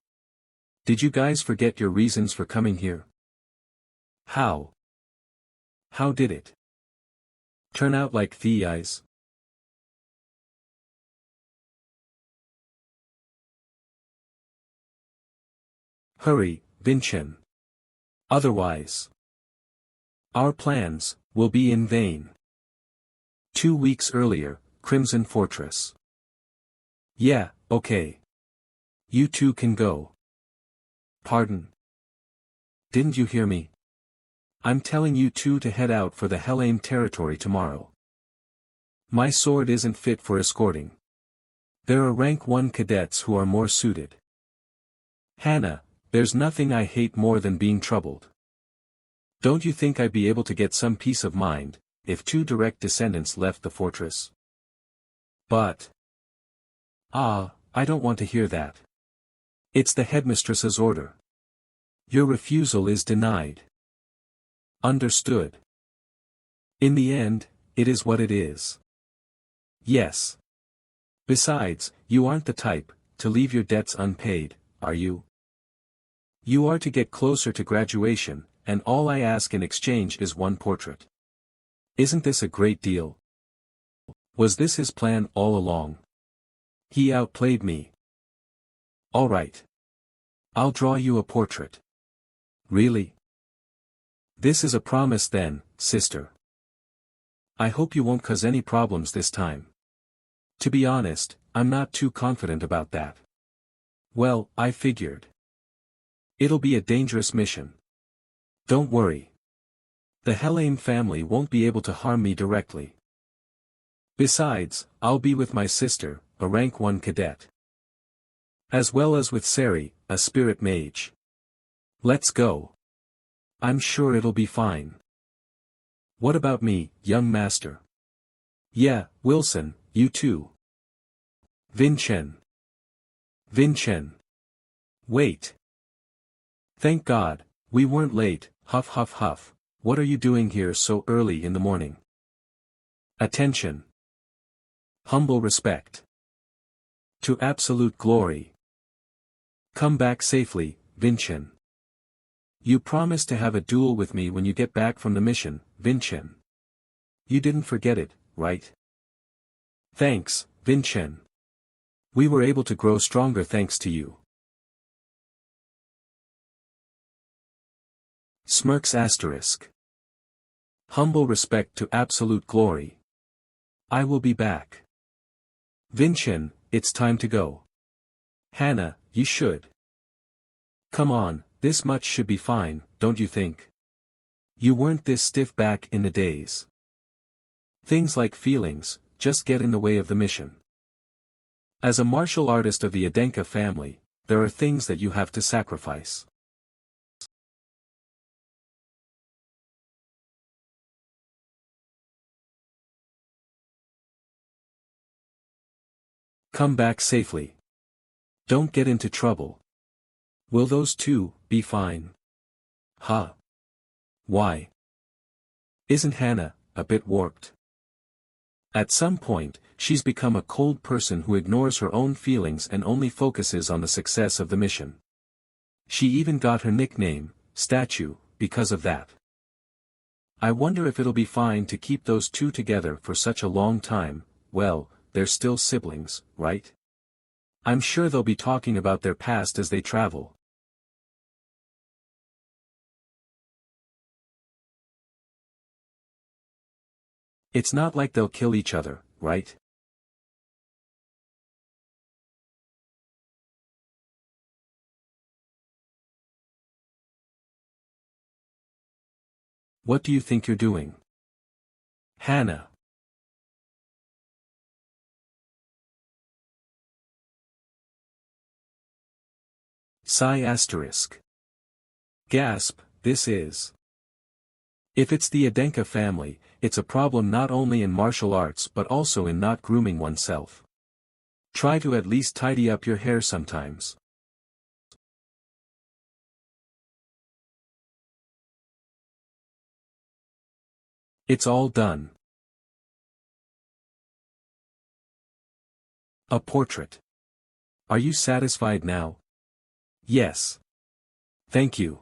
S1: Did you guys forget your reasons for coming here? How? How did it turn out like thieves? Hurry, Vincen. Otherwise, our plans will be in vain. 2 weeks earlier, Crimson Fortress. Yeah, okay. You two can go. Pardon? Didn't you hear me? I'm telling you two to head out for the Helheim territory tomorrow. My sword isn't fit for escorting. There are rank 1 cadets who are more suited. Hannah, there's nothing I hate more than being troubled. Don't you think I'd be able to get some peace of mind, if 2 direct descendants left the fortress? But... I don't want to hear that. It's the headmistress's order. Your refusal is denied. Understood. In the end, it is what it is. Yes. Besides, you aren't the type to leave your debts unpaid, are you? You are to get closer to graduation, and all I ask in exchange is 1 portrait. Isn't this a great deal? Was this his plan all along? He outplayed me. All right. I'll draw you a portrait. Really? This is a promise then, sister. I hope you won't cause any problems this time. To be honest, I'm not too confident about that. Well, I figured. It'll be a dangerous mission. Don't worry. The Helheim family won't be able to harm me directly. Besides, I'll be with my sister, a rank 1 cadet. As well as with Sari, a spirit mage. Let's go. I'm sure it'll be fine. What about me, young master? Yeah, Wilson, you too. Vincent. Vincent. Wait. Thank God, we weren't late, huff huff huff. What are you doing here so early in the morning? Attention. Humble respect. To absolute glory. Come back safely, Vincent. You promised to have a duel with me when you get back from the mission, Vincent. You didn't forget it, right? Thanks, Vincent. We were able to grow stronger thanks to you. Smirks asterisk. Humble respect to absolute glory. I will be back. Vincent, it's time to go. Hannah, you should. Come on, this much should be fine, don't you think? You weren't this stiff back in the days. Things like feelings, just get in the way of the mission. As a martial artist of the Adenka family, there are things that you have to sacrifice. Come back safely. Don't get into trouble. Will those two be fine? Huh? Why? Isn't Hannah a bit warped? At some point, she's become a cold person who ignores her own feelings and only focuses on the success of the mission. She even got her nickname, Statue, because of that. I wonder if it'll be fine to keep those two together for such a long time. Well, they're still siblings, right? I'm sure they'll be talking about their past as they travel. It's not like they'll kill each other, right? What do you think you're doing? Hannah. Sigh asterisk. Gasp, this is. If it's the Adenka family, it's a problem not only in martial arts but also in not grooming oneself. Try to at least tidy up your hair sometimes. It's all done. A portrait. Are you satisfied now? Yes. Thank you.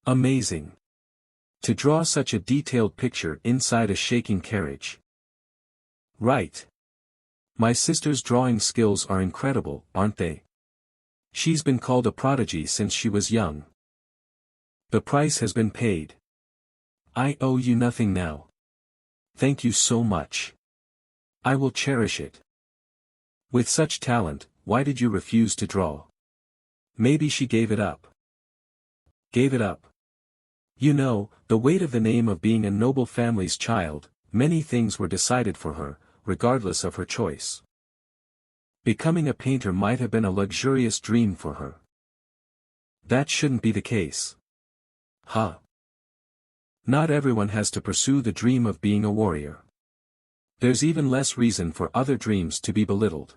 S1: Amazing. To draw such a detailed picture inside a shaking carriage. Right. My sister's drawing skills are incredible, aren't they? She's been called a prodigy since she was young. The price has been paid. I owe you nothing now. Thank you so much. I will cherish it. With such talent, why did you refuse to draw? Maybe she gave it up. Gave it up. You know, the weight of the name of being a noble family's child, many things were decided for her, regardless of her choice. Becoming a painter might have been a luxurious dream for her. That shouldn't be the case. Huh? Not everyone has to pursue the dream of being a warrior. There's even less reason for other dreams to be belittled.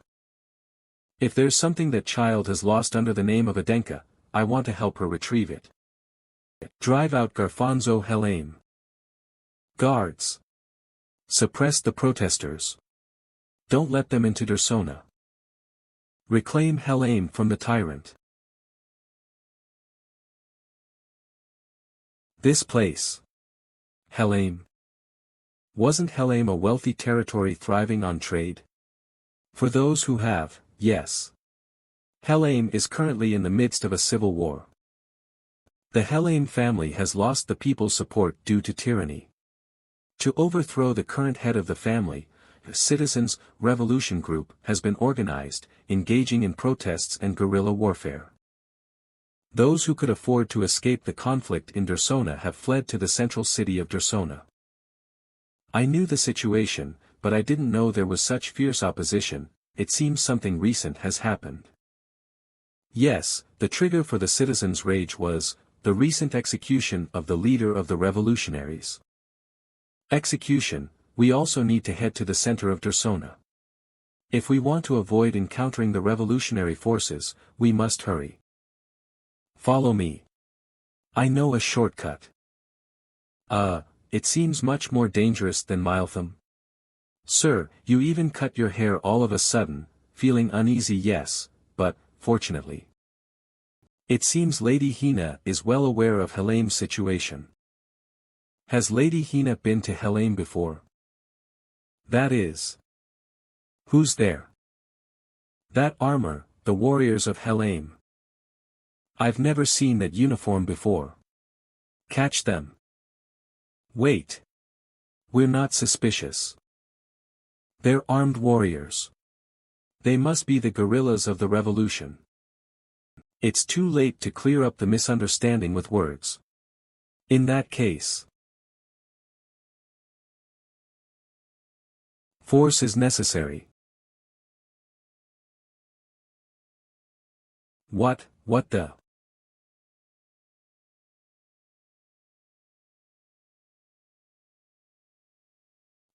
S1: If there's something that child has lost under the name of Adenka, I want to help her retrieve it. Drive out Garfonzo Helame. Guards. Suppress the protesters. Don't let them into Dersona. Reclaim Helame from the tyrant. This place. Helame. Wasn't Helame a wealthy territory thriving on trade? For those who have, yes. Helame is currently in the midst of a civil war. The Helame family has lost the people's support due to tyranny. To overthrow the current head of the family, a citizens' revolution group has been organized, engaging in protests and guerrilla warfare. Those who could afford to escape the conflict in Dersona have fled to the central city of Dersona. I knew the situation, but I didn't know there was such fierce opposition. It seems something recent has happened. Yes, the trigger for the citizens' rage was, the recent execution of the leader of the revolutionaries. Execution, we also need to head to the center of Dersona. If we want to avoid encountering the revolutionary forces, we must hurry. Follow me. I know a shortcut. It seems much more dangerous than Miltham. Sir, you even cut your hair all of a sudden, feeling uneasy, yes, but, fortunately. It seems Lady Hina is well aware of Helame's situation. Has Lady Hina been to Helame before? That is. Who's there? That armor, the warriors of Helame. I've never seen that uniform before. Catch them. Wait. We're not suspicious. They're armed warriors. They must be the guerrillas of the revolution. It's too late to clear up the misunderstanding with words. In that case, force is necessary. What the?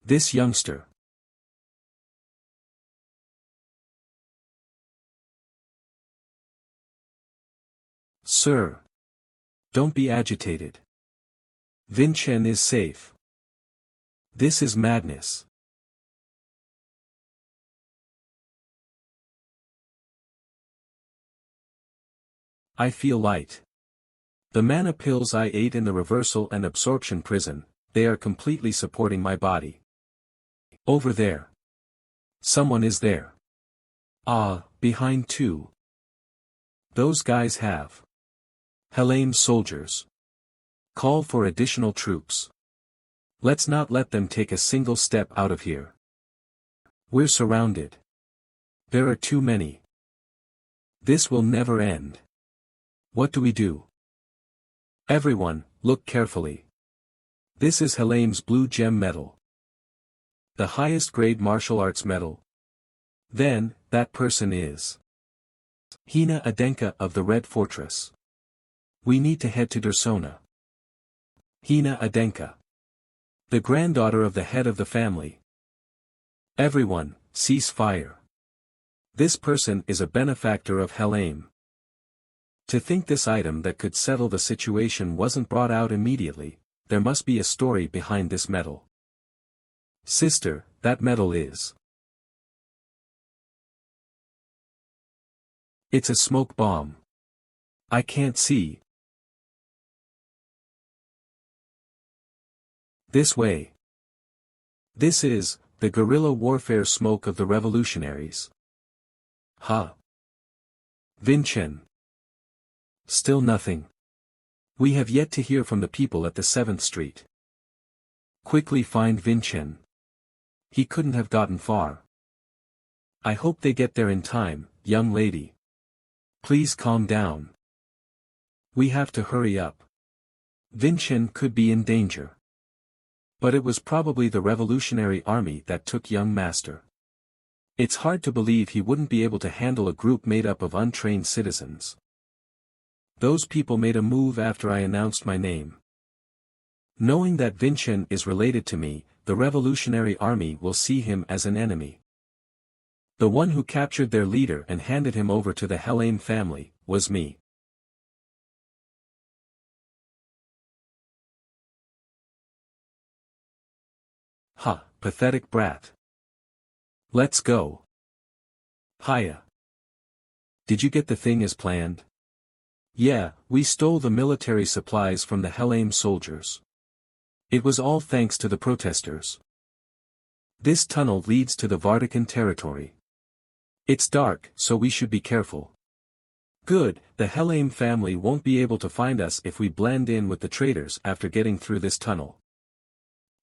S1: This youngster. Sir. Don't be agitated. Vinchen is safe. This is madness. I feel light. The mana pills I ate in the reversal and absorption prison, they are completely supporting my body. Over there. Someone is there. Behind too. Those guys have. Helame's soldiers. Call for additional troops. Let's not let them take a single step out of here. We're surrounded. There are too many. This will never end. What do we do? Everyone, look carefully. This is Helame's blue gem medal. The highest grade martial arts medal. Then, that person is Hina Adenka of the Red Fortress. We need to head to Dersona. Hina Adenka. The granddaughter of the head of the family. Everyone, cease fire. This person is a benefactor of Helame. To think this item that could settle the situation wasn't brought out immediately, there must be a story behind this medal. Sister, that medal is. It's a smoke bomb. I can't see. This way. This is, the guerrilla warfare smoke of the revolutionaries. Vinchen. Still nothing. We have yet to hear from the people at the 7th Street. Quickly find Vinchen. He couldn't have gotten far. I hope they get there in time, young lady. Please calm down. We have to hurry up. Vinchen could be in danger. But it was probably the revolutionary army that took young master. It's hard to believe he wouldn't be able to handle a group made up of untrained citizens. Those people made a move after I announced my name. Knowing that Vinchen is related to me, the revolutionary army will see him as an enemy. The one who captured their leader and handed him over to the Helame family, was me. Pathetic brat. Let's go. Hiya. Did you get the thing as planned? Yeah, we stole the military supplies from the Helame soldiers. It was all thanks to the protesters. This tunnel leads to the Vartican territory. It's dark, so we should be careful. Good, the Helame family won't be able to find us if we blend in with the traitors after getting through this tunnel.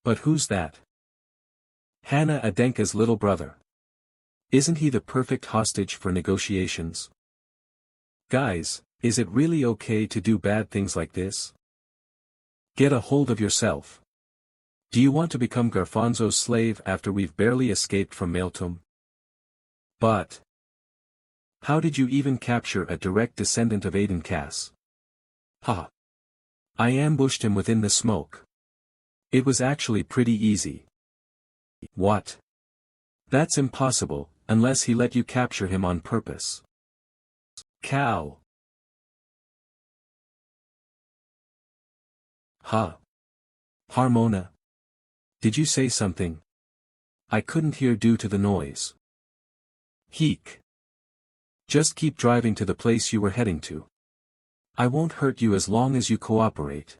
S1: But who's that? Hana Adenka's little brother. Isn't he the perfect hostage for negotiations? Guys, is it really okay to do bad things like this? Get a hold of yourself. Do you want to become Garfonzo's slave after we've barely escaped from Maeltum? But how did you even capture a direct descendant of Aiden Cass? I ambushed him within the smoke. It was actually pretty easy. What? That's impossible, unless he let you capture him on purpose. Cow. Huh? Harmona? Did you say something? I couldn't hear due to the noise. Heek. Just keep driving to the place you were heading to. I won't hurt you as long as you cooperate.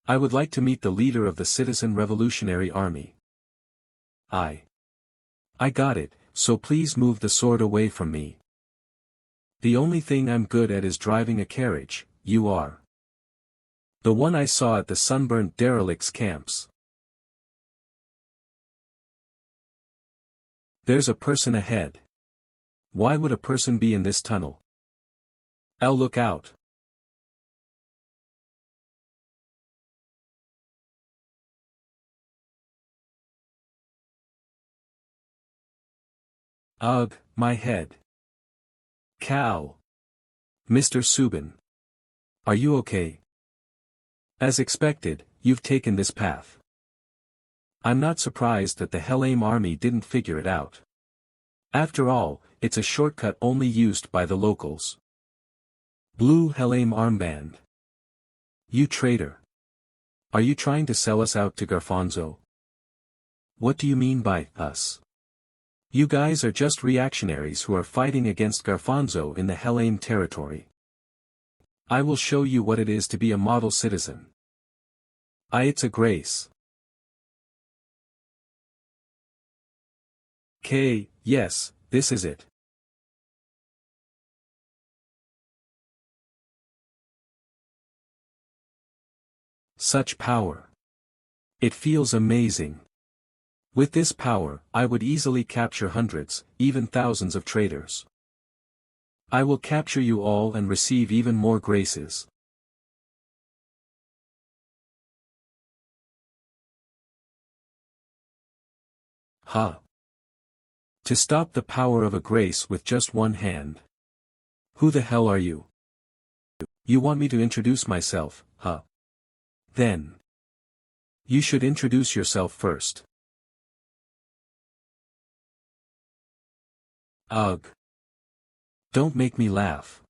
S1: I would like to meet the leader of the Citizen Revolutionary Army. I got it, so please move the sword away from me. The only thing I'm good at is driving a carriage, you are. The one I saw at the sunburnt derelicts camps. There's a person ahead. Why would a person be in this tunnel? I'll look out. Ugh, my head. Cow. Mr. Subin. Are you okay? As expected, you've taken this path. I'm not surprised that the Helheim army didn't figure it out. After all, it's a shortcut only used by the locals. Blue Helheim armband. You traitor. Are you trying to sell us out to Garfonzo? What do you mean by us? You guys are just reactionaries who are fighting against Garfonzo in the Helheim territory. I will show you what it is to be a model citizen. It's a grace. Yes, this is it. Such power. It feels amazing. With this power, I would easily capture hundreds, even thousands of traitors. I will capture you all and receive even more graces. Huh? To stop the power of a grace with just one hand. Who the hell are you? You want me to introduce myself, huh? Then. You should introduce yourself first. Ugh. Don't make me laugh.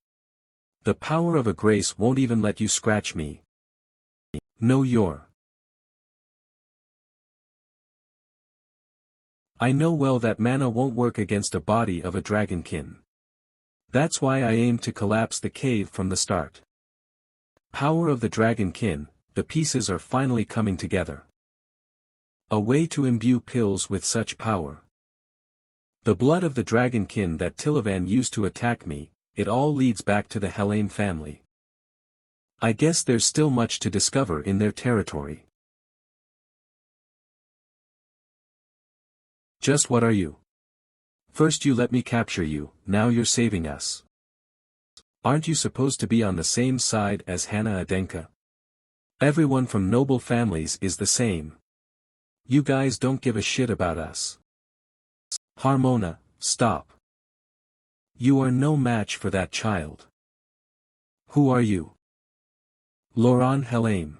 S1: The power of a grace won't even let you scratch me. No, I know well that mana won't work against a body of a dragonkin. That's why I aim to collapse the cave from the start. Power of the dragonkin, the pieces are finally coming together. A way to imbue pills with such power. The blood of the dragonkin that Tilavan used to attack me, it all leads back to the Helheim family. I guess there's still much to discover in their territory. Just what are you? First you let me capture you, now you're saving us. Aren't you supposed to be on the same side as Hannah Adenka? Everyone from noble families is the same. You guys don't give a shit about us. Harmona, stop. You are no match for that child. Who are you? Laurent Helheim.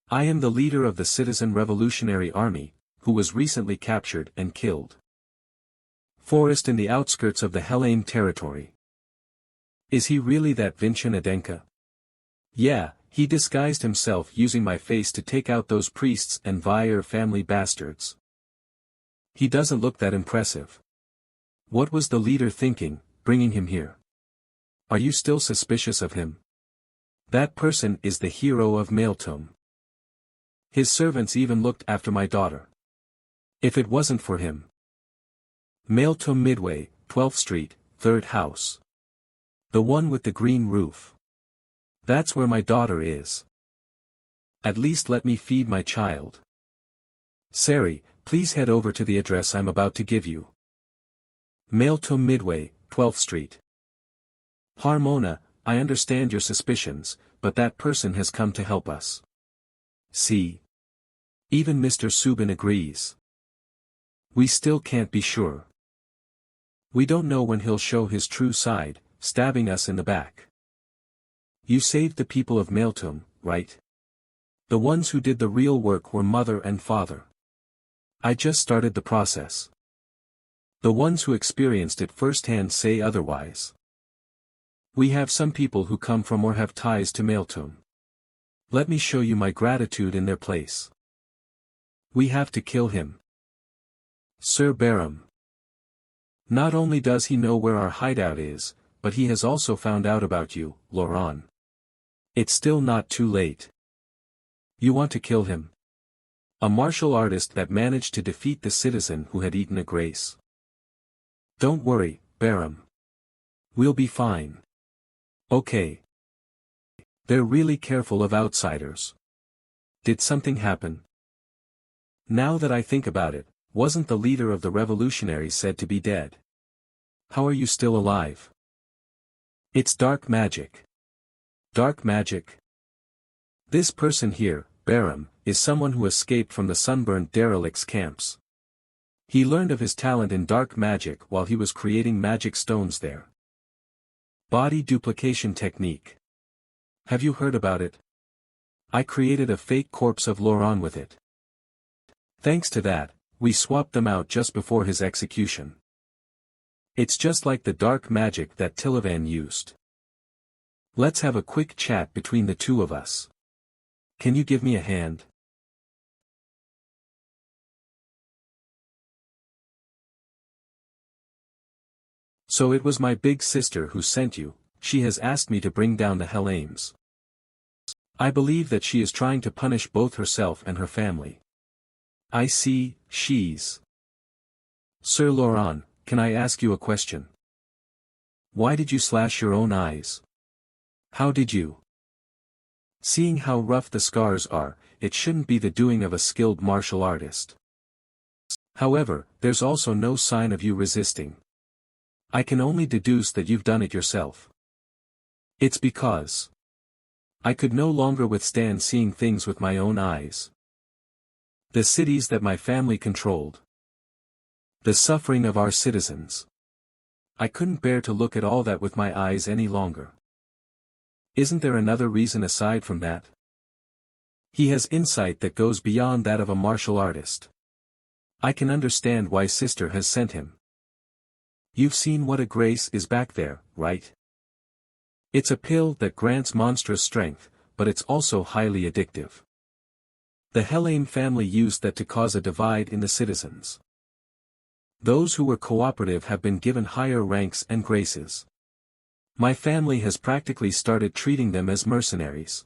S1: I am the leader of the Citizen Revolutionary Army, who was recently captured and killed. Forest in the outskirts of the Helheim territory. Is he really that Vincent Adenka? Yeah, he disguised himself using my face to take out those priests and Vire family bastards. He doesn't look that impressive. What was the leader thinking, bringing him here? Are you still suspicious of him? That person is the hero of Maeltum. His servants even looked after my daughter. If it wasn't for him. Maeltum Midway, 12th Street, 3rd house. The one with the green roof. That's where my daughter is. At least let me feed my child. Sari, please head over to the address I'm about to give you. Maeltum Midway, 12th Street. Harmona, I understand your suspicions, but that person has come to help us. See? Even Mr. Subin agrees. We still can't be sure. We don't know when he'll show his true side, stabbing us in the back. You saved the people of Maeltum, right? The ones who did the real work were mother and father. I just started the process. The ones who experienced it firsthand say otherwise. We have some people who come from or have ties to Maeltum. Let me show you my gratitude in their place. We have to kill him. Sir Barum. Not only does he know where our hideout is, but he has also found out about you, Loran. It's still not too late. You want to kill him? A martial artist that managed to defeat the citizen who had eaten a grace. Don't worry, Barum. We'll be fine. Okay. They're really careful of outsiders. Did something happen? Now that I think about it, wasn't the leader of the revolutionaries said to be dead? How are you still alive? It's dark magic. Dark magic? This person here, Barum, is someone who escaped from the sunburned derelicts camps. He learned of his talent in dark magic while he was creating magic stones there. Body duplication technique. Have you heard about it? I created a fake corpse of Loran with it. Thanks to that, we swapped them out just before his execution. It's just like the dark magic that Tilavan used. Let's have a quick chat between the two of us. Can you give me a hand? So it was my big sister who sent you. She has asked me to bring down the Hellaims. I believe that she is trying to punish both herself and her family. I see, she's... Sir Loran, can I ask you a question? Why did you slash your own eyes? How did you? Seeing how rough the scars are, it shouldn't be the doing of a skilled martial artist. However, there's also no sign of you resisting. I can only deduce that you've done it yourself. It's because I could no longer withstand seeing things with my own eyes. The cities that my family controlled. The suffering of our citizens. I couldn't bear to look at all that with my eyes any longer. Isn't there another reason aside from that? He has insight that goes beyond that of a martial artist. I can understand why Sister has sent him. You've seen what a grace is back there, right? It's a pill that grants monstrous strength, but it's also highly addictive. The Hellaim family used that to cause a divide in the citizens. Those who were cooperative have been given higher ranks and graces. My family has practically started treating them as mercenaries.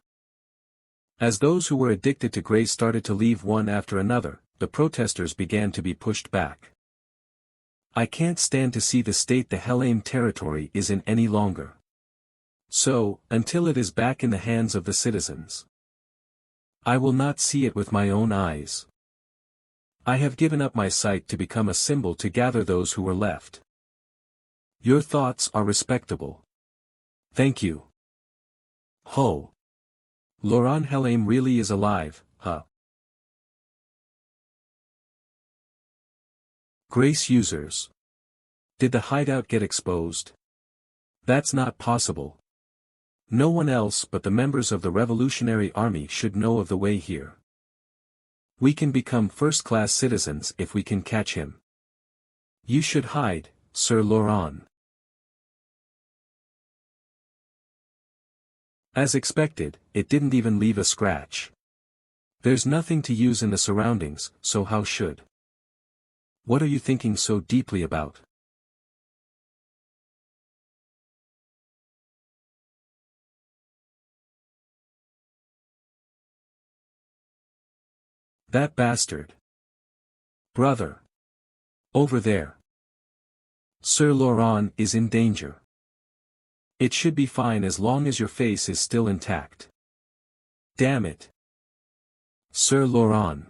S1: As those who were addicted to grace started to leave one after another, the protesters began to be pushed back. I can't stand to see the state the Hellaim territory is in any longer. So, until it is back in the hands of the citizens, I will not see it with my own eyes. I have given up my sight to become a symbol to gather those who were left. Your thoughts are respectable. Thank you. Ho! Loran Hellaim really is alive, huh? Grace users. Did the hideout get exposed? That's not possible. No one else but the members of the Revolutionary Army should know of the way here. We can become first-class citizens if we can catch him. You should hide, Sir Loran. As expected, it didn't even leave a scratch. There's nothing to use in the surroundings, so how should? What are you thinking so deeply about? That bastard. Brother. Over there. Sir Loran is in danger. It should be fine as long as your face is still intact. Damn it. Sir Loran.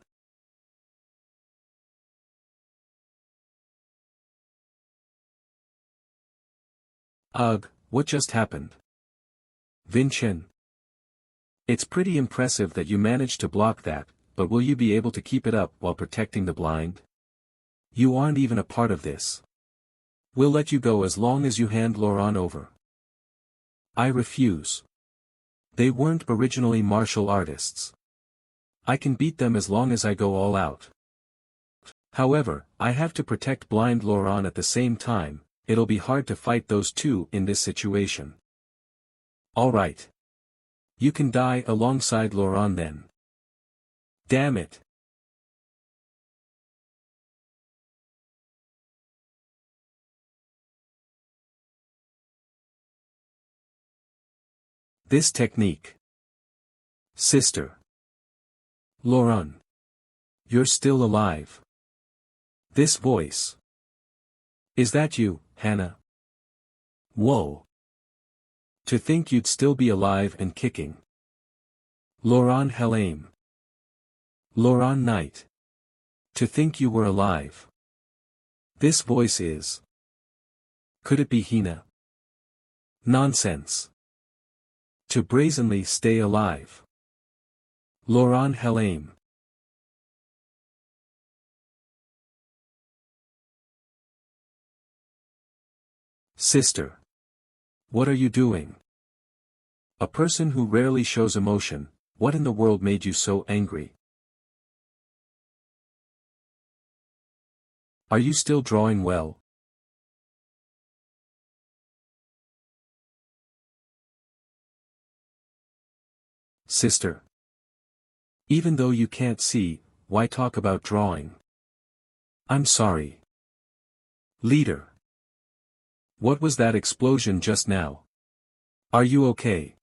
S1: Ugh, what just happened? Vincent. It's pretty impressive that you managed to block that, but will you be able to keep it up while protecting the blind? You aren't even a part of this. We'll let you go as long as you hand Loran over. I refuse. They weren't originally martial artists. I can beat them as long as I go all out. However, I have to protect blind Laurent at the same time. It'll be hard to fight those two in this situation. Alright. You can die alongside Laurent then. Damn it. This technique. Sister. Laurent. You're still alive. This voice. Is that you, Hannah? Whoa. To think you'd still be alive and kicking. Laurent Helame. Laurent Knight. To think you were alive. This voice is. Could it be Hina? Nonsense. To brazenly stay alive. Laurent Helame. Sister. What are you doing? A person who rarely shows emotion, what in the world made you so angry? Are you still drawing well? Sister. Even though you can't see, why talk about drawing? I'm sorry. Leader. What was that explosion just now? Are you okay?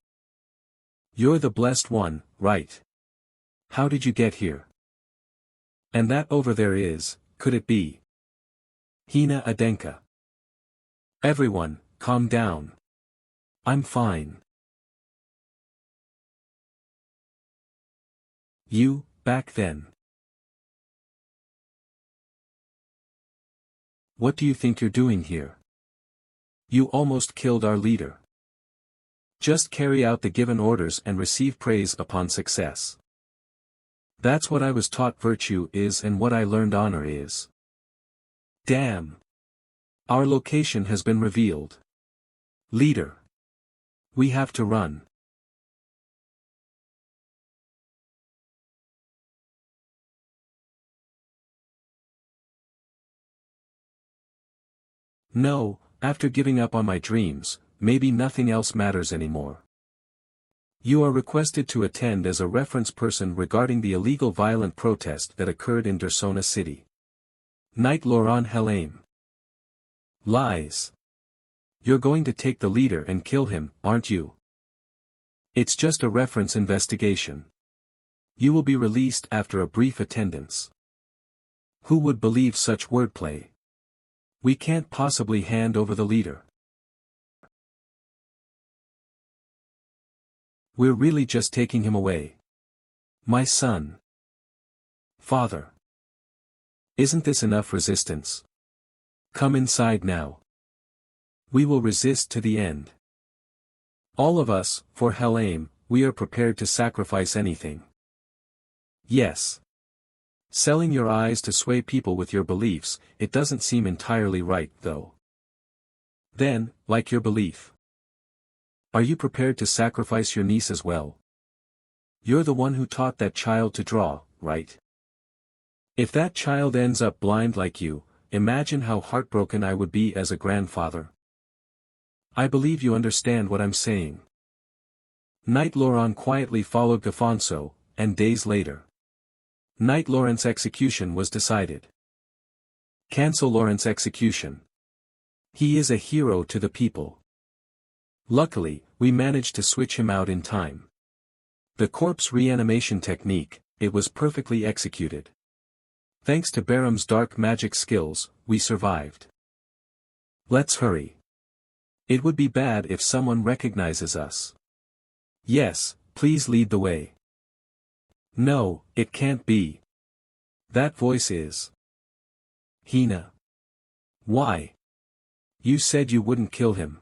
S1: You're the blessed one, right? How did you get here? And that over there is, could it be? Hina Adenka. Everyone, calm down. I'm fine. You, back then. What do you think you're doing here? You almost killed our leader. Just carry out the given orders and receive praise upon success. That's what I was taught virtue is and what I learned honor is. Damn. Our location has been revealed. Leader. We have to run. No, after giving up on my dreams, maybe nothing else matters anymore. You are requested to attend as a reference person regarding the illegal violent protest that occurred in Dersona City. Knight Laurent Helame. Lies. You're going to take the leader and kill him, aren't you? It's just a reference investigation. You will be released after a brief attendance. Who would believe such wordplay? We can't possibly hand over the leader. We're really just taking him away. My son. Father. Isn't this enough resistance? Come inside now. We will resist to the end. All of us, for Helame, we are prepared to sacrifice anything. Yes. Selling your eyes to sway people with your beliefs, it doesn't seem entirely right, though. Then, like your belief. Are you prepared to sacrifice your niece as well? You're the one who taught that child to draw, right? If that child ends up blind like you, imagine how heartbroken I would be as a grandfather. I believe you understand what I'm saying. Knight Laurent quietly followed Gafonso, and days later. Knight Laurent's execution was decided. Cancel Laurent's execution. He is a hero to the people. Luckily, we managed to switch him out in time. The corpse reanimation technique, it was perfectly executed. Thanks to Baram's dark magic skills, we survived. Let's hurry. It would be bad if someone recognizes us. Yes, please lead the way. No, it can't be. That voice is. Hina. Why? You said you wouldn't kill him.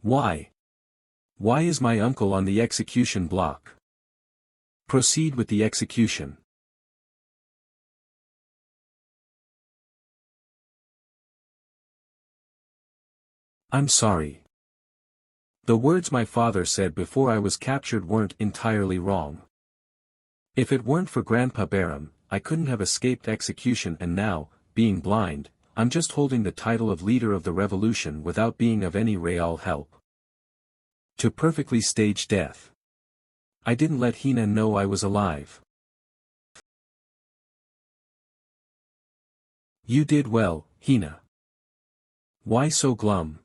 S1: Why? Why is my uncle on the execution block? Proceed with the execution. I'm sorry. The words my father said before I was captured weren't entirely wrong. If it weren't for Grandpa Barum, I couldn't have escaped execution, and now, being blind, I'm just holding the title of leader of the revolution without being of any real help. To perfectly stage death. I didn't let Hina know I was alive. You did well, Hina. Why so glum?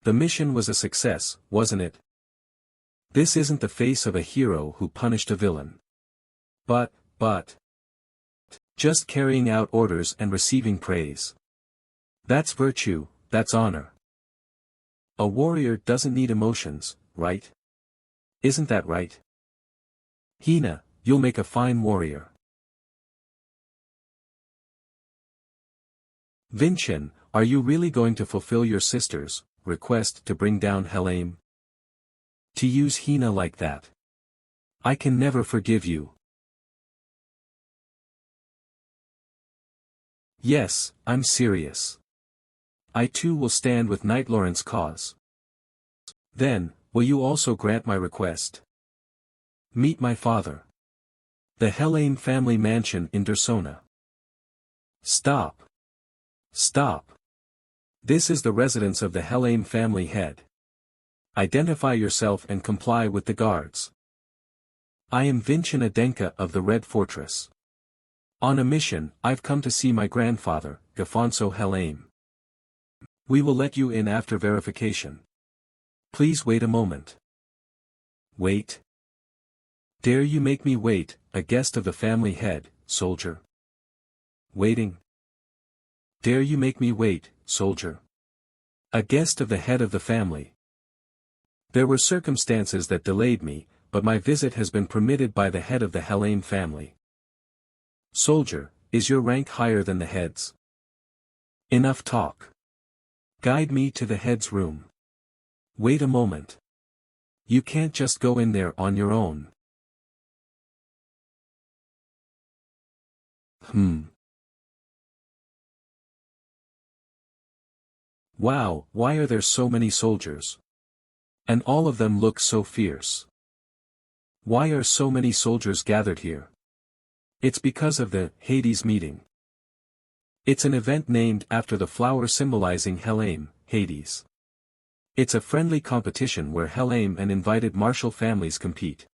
S1: The mission was a success, wasn't it? This isn't the face of a hero who punished a villain. But, just carrying out orders and receiving praise. That's virtue, that's honor. A warrior doesn't need emotions, right? Isn't that right? Hina, you'll make a fine warrior. Vincent, are you really going to fulfill your sister's request to bring down Helheim? To use Hina like that? I can never forgive you. Yes, I'm serious. I too will stand with Knight Lawrence's cause. Then, will you also grant my request? Meet my father. The Helheim family mansion in Dersona. Stop. Stop. This is the residence of the Helheim family head. Identify yourself and comply with the guards. I am Vincent Adenka of the Red Fortress. On a mission, I've come to see my grandfather, Gafonso Helheim. We will let you in after verification. Please wait a moment. Wait? Dare you make me wait, a guest of the family head, soldier? Waiting? Dare you make me wait, soldier? A guest of the head of the family. There were circumstances that delayed me, but my visit has been permitted by the head of the Helheim family. Soldier, is your rank higher than the head's? Enough talk. Guide me to the head's room. Wait a moment. You can't just go in there on your own. Wow, why are there so many soldiers? And all of them look so fierce. Why are so many soldiers gathered here? It's because of the Hades meeting. It's an event named after the flower symbolizing Helheim, Hades. It's a friendly competition where Helheim and invited martial families compete.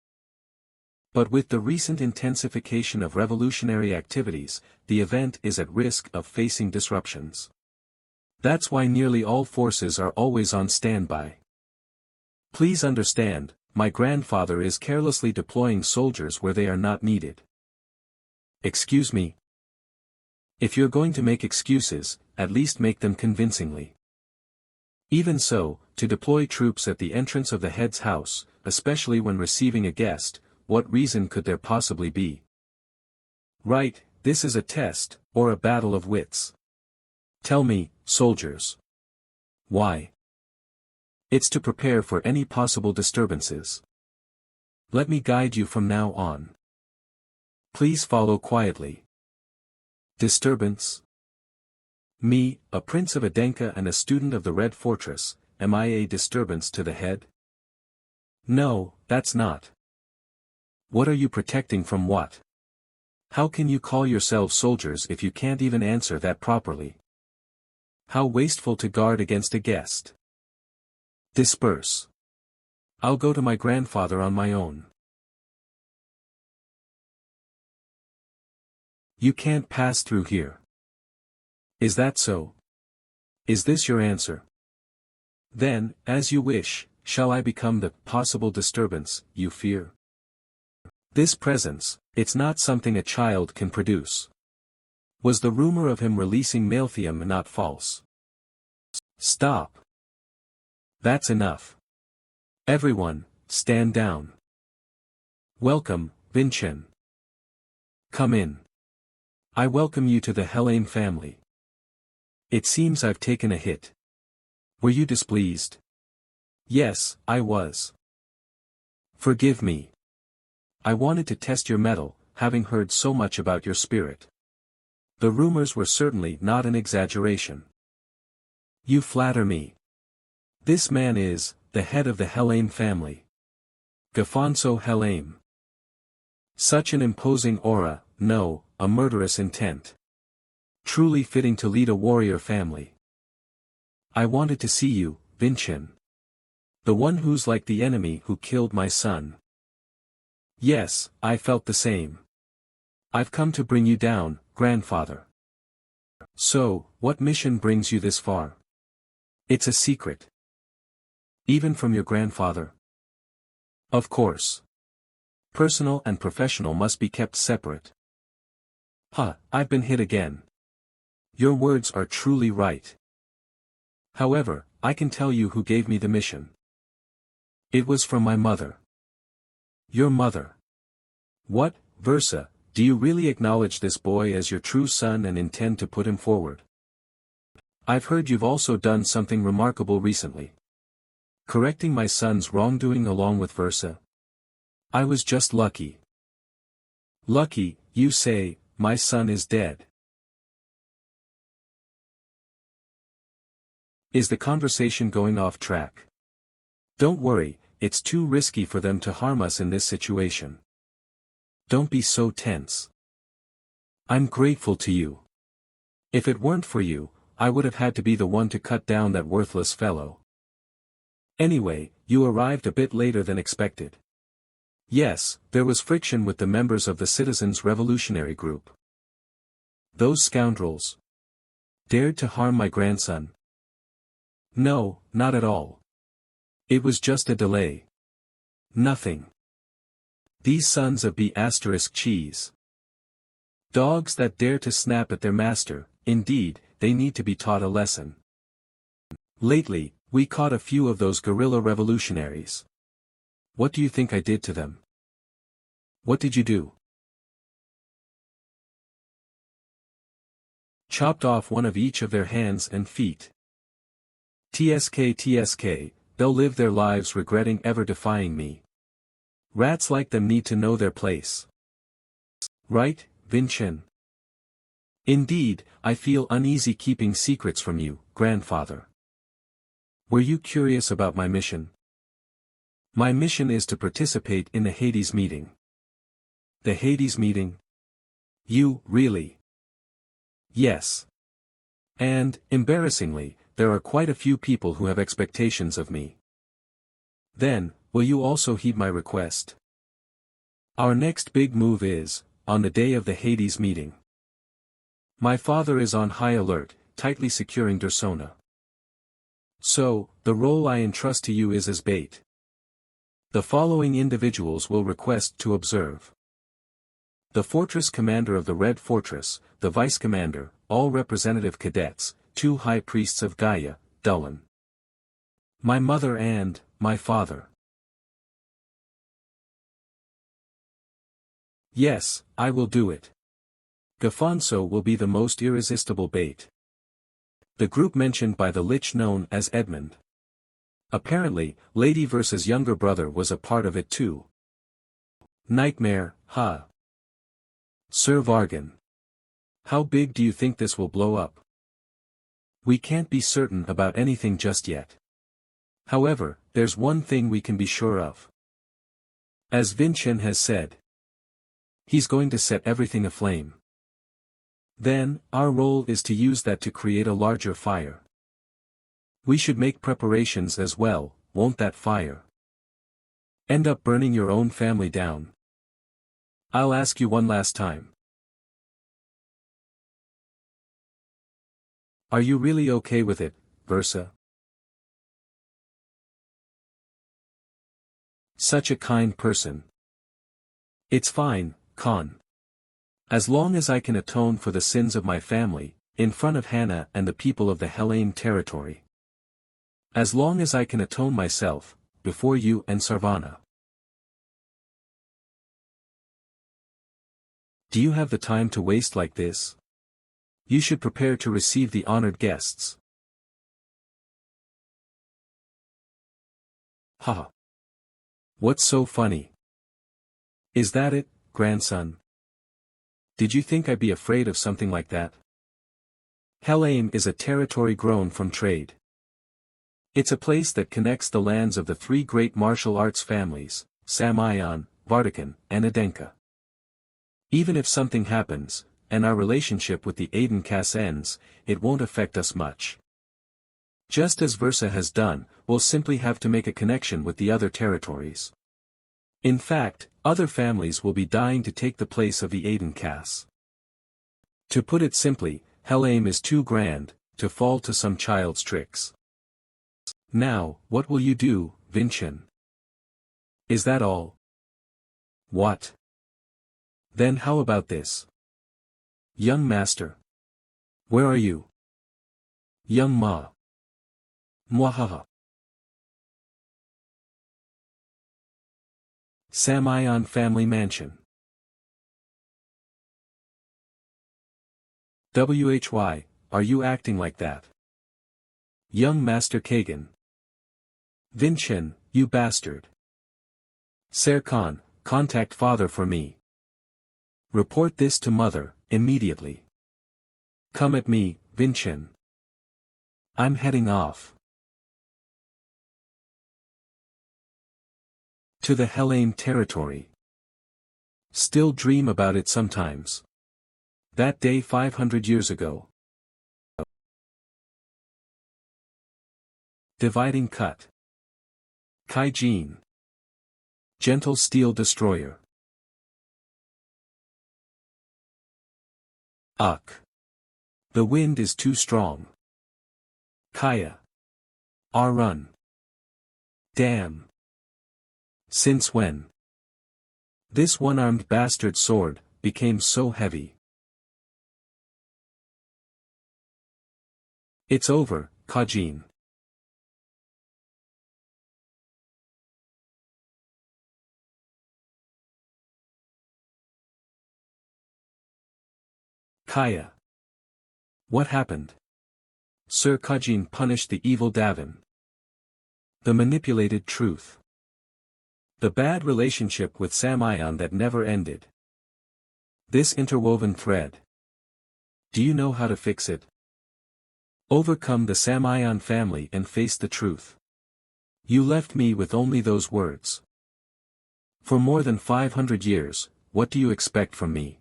S1: But with the recent intensification of revolutionary activities, the event is at risk of facing disruptions. That's why nearly all forces are always on standby. Please understand, my grandfather is carelessly deploying soldiers where they are not needed. Excuse me. If you're going to make excuses, at least make them convincingly. Even so, to deploy troops at the entrance of the head's house, especially when receiving a guest, what reason could there possibly be? Right, this is a test, or a battle of wits. Tell me, soldiers. Why? It's to prepare for any possible disturbances. Let me guide you from now on. Please follow quietly. Disturbance? Me, a prince of Adenka and a student of the Red Fortress, am I a disturbance to the head? No, that's not. What are you protecting from what? How can you call yourselves soldiers if you can't even answer that properly? How wasteful to guard against a guest. Disperse. I'll go to my grandfather on my own. You can't pass through here. Is that so? Is this your answer? Then, as you wish, shall I become the possible disturbance you fear? This presence, it's not something a child can produce. Was the rumor of him releasing Malthium not false? Stop. That's enough. Everyone, stand down. Welcome, Vincent. Come in. I welcome you to the Helheim family. It seems I've taken a hit. Were you displeased? Yes, I was. Forgive me. I wanted to test your mettle, having heard so much about your spirit. The rumors were certainly not an exaggeration. You flatter me. This man is, the head of the Helaim family. Gafonso Helaim. Such an imposing aura, no, a murderous intent. Truly fitting to lead a warrior family. I wanted to see you, Vinchin. The one who's like the enemy who killed my son. Yes, I felt the same. I've come to bring you down, grandfather. So, what mission brings you this far? It's a secret. Even from your grandfather? Of course. Personal and professional must be kept separate. I've been hit again. Your words are truly right. However, I can tell you who gave me the mission. It was from my mother. Your mother. What, Versa, do you really acknowledge this boy as your true son and intend to put him forward? I've heard you've also done something remarkable recently. Correcting my son's wrongdoing along with Versa. I was just lucky. Lucky, you say, my son is dead. Is the conversation going off track? Don't worry, it's too risky for them to harm us in this situation. Don't be so tense. I'm grateful to you. If it weren't for you, I would have had to be the one to cut down that worthless fellow. Anyway, you arrived a bit later than expected. Yes, there was friction with the members of the Citizens' Revolutionary Group. Those scoundrels dared to harm my grandson. No, not at all. It was just a delay. Nothing. These sons of B***cheese. Dogs that dare to snap at their master, indeed, they need to be taught a lesson. Lately, we caught a few of those guerrilla revolutionaries. What do you think I did to them? What did you do? Chopped off one of each of their hands and feet. TSK, they'll live their lives regretting ever defying me. Rats like them need to know their place. Right, Vinchin? Indeed, I feel uneasy keeping secrets from you, grandfather. Were you curious about my mission? My mission is to participate in the Hades meeting. The Hades meeting? You, really? Yes. And, embarrassingly, there are quite a few people who have expectations of me. Then, will you also heed my request? Our next big move is, on the day of the Hades meeting. My father is on high alert, tightly securing Dursona. So, the role I entrust to you is as bait. The following individuals will request to observe. The fortress commander of the Red Fortress, the vice commander, all representative cadets, 2 high priests of Gaia, Dullan. My mother and, my father. Yes, I will do it. Gafonso will be the most irresistible bait. The group mentioned by the Lich known as Edmund. Apparently, Lady Versa's younger brother was a part of it too. Nightmare, ha. Sir Vargan. How big do you think this will blow up? We can't be certain about anything just yet. However, there's one thing we can be sure of. As Vinchin has said, he's going to set everything aflame. Then, our role is to use that to create a larger fire. We should make preparations as well, won't that fire end up burning your own family down? I'll ask you one last time. Are you really okay with it, Versa? Such a kind person. It's fine, Khan. As long as I can atone for the sins of my family, in front of Hannah and the people of the Helaim territory. As long as I can atone myself, before you and Sarvana. Do you have the time to waste like this? You should prepare to receive the honored guests. Haha. What's so funny? Is that it, grandson? Did you think I'd be afraid of something like that? Helaim is a territory grown from trade. It's a place that connects the lands of the three great martial arts families, Samayan, Vartikan, and Adenka. Even if something happens, and our relationship with the Aiden caste ends, it won't affect us much. Just as Versa has done, we'll simply have to make a connection with the other territories. In fact, other families will be dying to take the place of the Aiden caste. To put it simply, Helheim is too grand to fall to some child's tricks. Now, what will you do, Vincent? Is that all? What? Then how about this? Young master. Where are you? Young ma. Mwahaha. Samayan family mansion. Why, are you acting like that? Young Master Kagan. Vincent, you bastard. Serkan, contact father for me. Report this to mother, immediately. Come at me, Vincent. I'm heading off. To the Helheim territory. Still dream about it sometimes. That day 500 years ago. Dividing cut. Kaijin. Gentle steel destroyer. Uck. The wind is too strong. Kaya. Our run. Damn. Since when? This one-armed bastard sword became so heavy. It's over, Kajin. Kaya. What happened? Sir Kajin punished the evil Davin. The manipulated truth. The bad relationship with Samayan that never ended. This interwoven thread. Do you know how to fix it? Overcome the Samayan family and face the truth. You left me with only those words. For more than 500 years, what do you expect from me?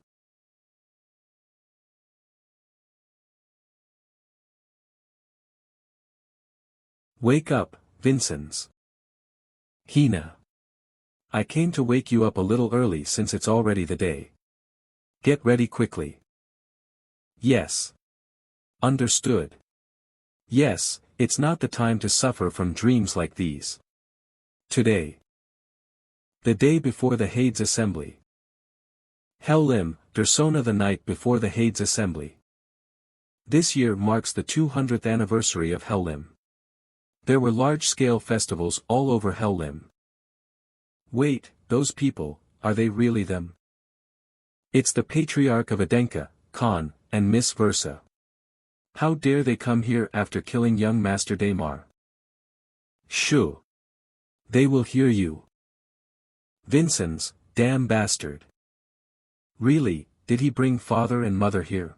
S1: Wake up, Vincent. Hina. I came to wake you up a little early since it's already the day. Get ready quickly. Yes. Understood. Yes, it's not the time to suffer from dreams like these. Today. The day before the Hades Assembly. Hellim, Dersona, the night before the Hades Assembly. This year marks the 200th anniversary of Hellim. There were large-scale festivals all over Hellim. Wait, those people, are they really them? It's the Patriarch of Adenka, Khan, and Miss Versa. How dare they come here after killing young Master Daimar? Shoo. They will hear you. Vincent's, damn bastard. Really, did he bring father and mother here?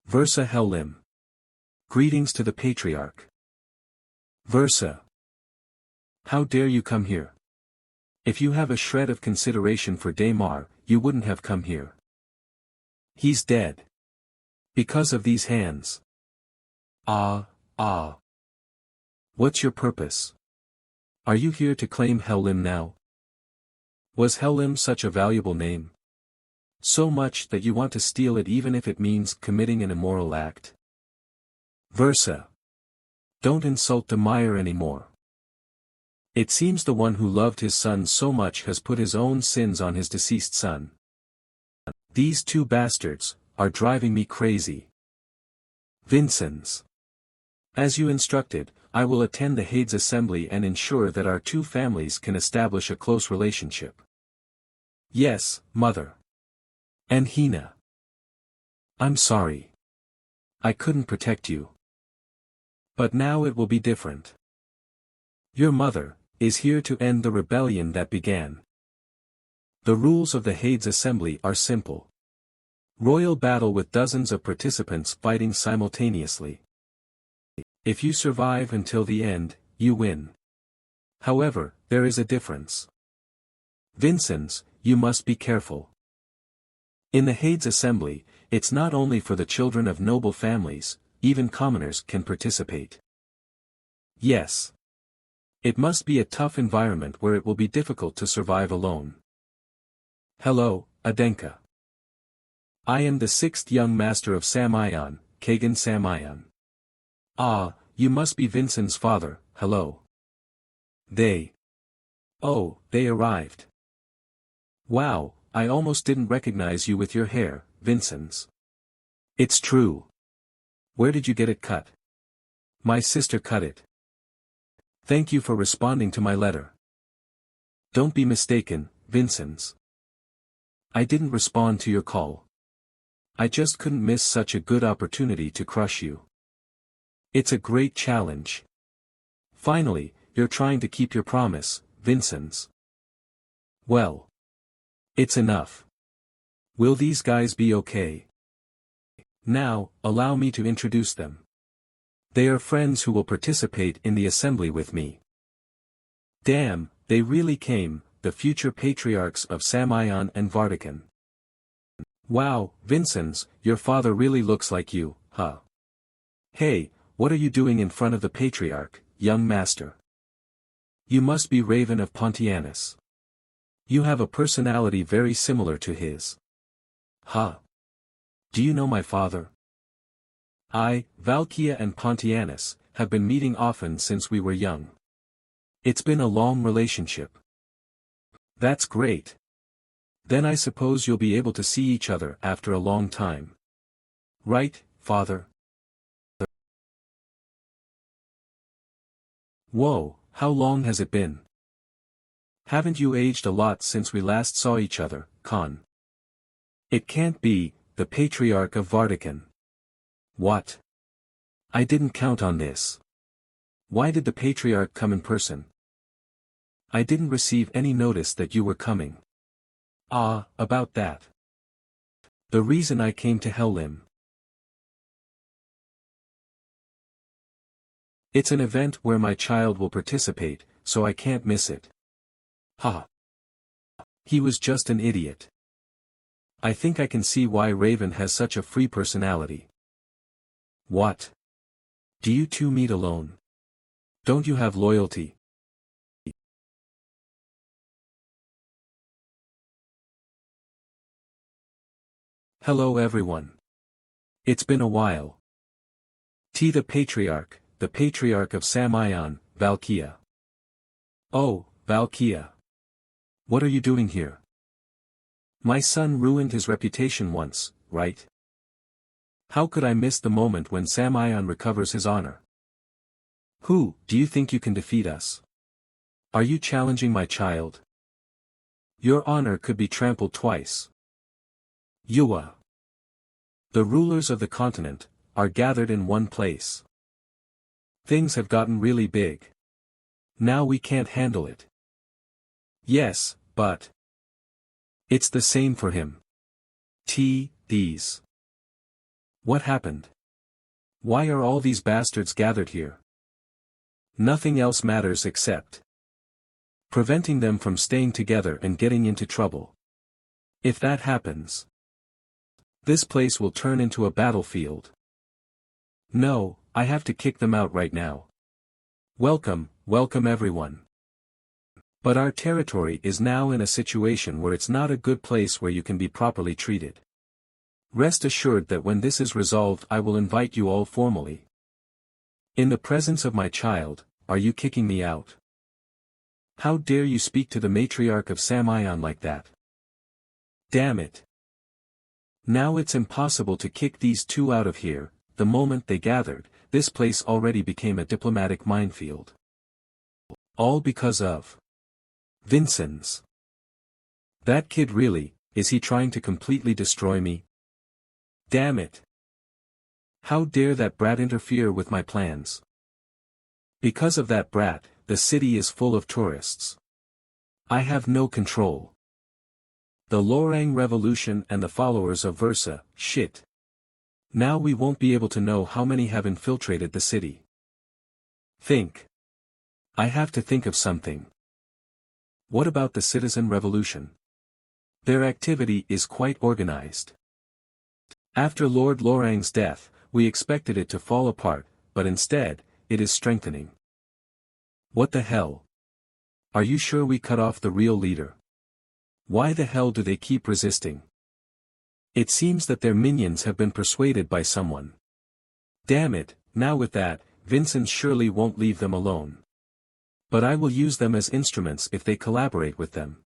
S1: Versa Hellim. Greetings to the Patriarch. Versa. How dare you come here? If you have a shred of consideration for Daimar, you wouldn't have come here. He's dead. Because of these hands. Ah. What's your purpose? Are you here to claim Hellim now? Was Hellim such a valuable name? So much that you want to steal it even if it means committing an immoral act? Versa. Don't insult Daimar anymore. It seems the one who loved his son so much has put his own sins on his deceased son. These two bastards are driving me crazy. Vincent. As you instructed, I will attend the Hades Assembly and ensure that our two families can establish a close relationship. Yes, mother. And Hina. I'm sorry. I couldn't protect you. But now it will be different. Your mother is here to end the rebellion that began. The rules of the Hades Assembly are simple. Royal battle with dozens of participants fighting simultaneously. If you survive until the end, you win. However, there is a difference. Vincennes, you must be careful. In the Hades Assembly, it's not only for the children of noble families, even commoners can participate. Yes. It must be a tough environment where it will be difficult to survive alone. Hello, Adenka. I am the 6th young master of Samion, Kagan Samion. Ah, you must be Vincent's father, hello. Oh, they arrived. Wow, I almost didn't recognize you with your hair, Vincent's. It's true. Where did you get it cut? My sister cut it. Thank you for responding to my letter. Don't be mistaken, Vincent's. I didn't respond to your call. I just couldn't miss such a good opportunity to crush you. It's a great challenge. Finally, you're trying to keep your promise, Vincent's. Well. It's enough. Will these guys be okay? Now, allow me to introduce them. They are friends who will participate in the assembly with me. Damn, they really came, the future patriarchs of Samion and Vartican. Wow, Vincent's, your father really looks like you, huh? Hey, what are you doing in front of the patriarch, young master? You must be Raven of Pontianus. You have a personality very similar to his. Huh? Do you know my father? I, Valkia and Pontianus, have been meeting often since we were young. It's been a long relationship. That's great. Then I suppose you'll be able to see each other after a long time. Right, father? Whoa, how long has it been? Haven't you aged a lot since we last saw each other, Khan? It can't be, the Patriarch of Vartican. What? I didn't count on this. Why did the Patriarch come in person? I didn't receive any notice that you were coming. Ah, about that. The reason I came to Hellim. It's an event where my child will participate, so I can't miss it. Ha. He was just an idiot. I think I can see why Raven has such a free personality. What? Do you two meet alone? Don't you have loyalty? Hello everyone. It's been a while. T the Patriarch of Samion, Valkia. Oh, Valkia. What are you doing here? My son ruined his reputation once, right? How could I miss the moment when Samion recovers his honor? Who, do you think you can defeat us? Are you challenging my child? Your honor could be trampled twice. Yua. The rulers of the continent are gathered in one place. Things have gotten really big. Now we can't handle it. Yes, but it's the same for him. These. What happened? Why are all these bastards gathered here? Nothing else matters except preventing them from staying together and getting into trouble. If that happens, this place will turn into a battlefield. No, I have to kick them out right now. Welcome everyone. But our territory is now in a situation where it's not a good place where you can be properly treated. Rest assured that when this is resolved I will invite you all formally. In the presence of my child, are you kicking me out? How dare you speak to the matriarch of Samion like that? Damn it. Now it's impossible to kick these two out of here. The moment they gathered, this place already became a diplomatic minefield. All because of Vincent's. That kid really, is he trying to completely destroy me? Damn it. How dare that brat interfere with my plans? Because of that brat, the city is full of tourists. I have no control. The Lorang Revolution and the followers of Versa, shit. Now we won't be able to know how many have infiltrated the city. Think. I have to think of something. What about the citizen revolution? Their activity is quite organized. After Lord Lorang's death, we expected it to fall apart, but instead, it is strengthening. What the hell? Are you sure we cut off the real leader? Why the hell do they keep resisting? It seems that their minions have been persuaded by someone. Damn it, now with that, Vincent surely won't leave them alone. But I will use them as instruments if they collaborate with them.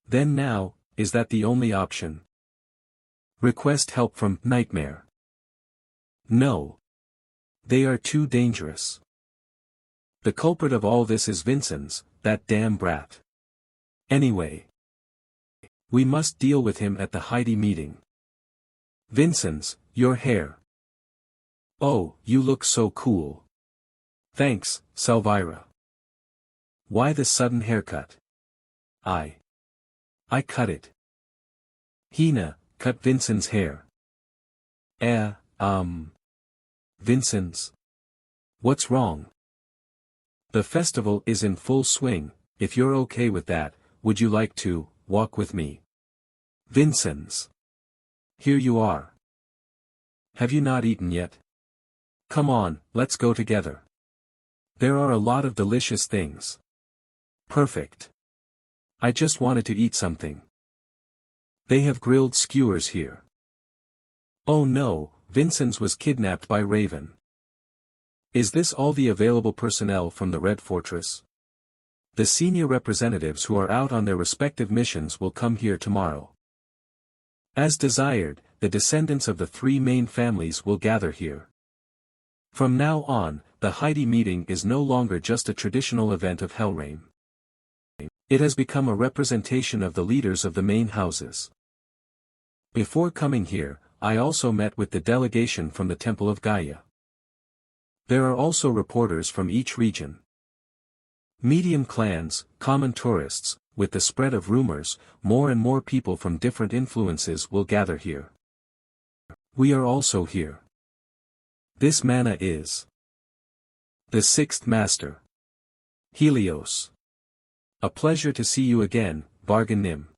S1: Then now, is that the only option? Request help from Nightmare. No. They are too dangerous. The culprit of all this is Vincent's, that damn brat. Anyway. We must deal with him at the Heidi meeting. Vincent's, your hair. Oh, you look so cool. Thanks, Salvira. Why the sudden haircut? I cut it. Hina, cut Vincent's hair. Vincent's. What's wrong? The festival is in full swing. If you're okay with that, would you like to walk with me? Vincent's. Here you are. Have you not eaten yet? Come on, let's go together. There are a lot of delicious things. Perfect. I just wanted to eat something. They have grilled skewers here. Oh no, Vincent's was kidnapped by Raven. Is this all the available personnel from the Red Fortress? The senior representatives who are out on their respective missions will come here tomorrow. As desired, the descendants of the three main families will gather here. From now on, the Heidi meeting is no longer just a traditional event of Helheim. It has become a representation of the leaders of the main houses. Before coming here, I also met with the delegation from the Temple of Gaia. There are also reporters from each region. Medium clans, common tourists, with the spread of rumors, more and more people from different influences will gather here. We are also here. This mana is the sixth master. Helios. A pleasure to see you again, Bargain Nim.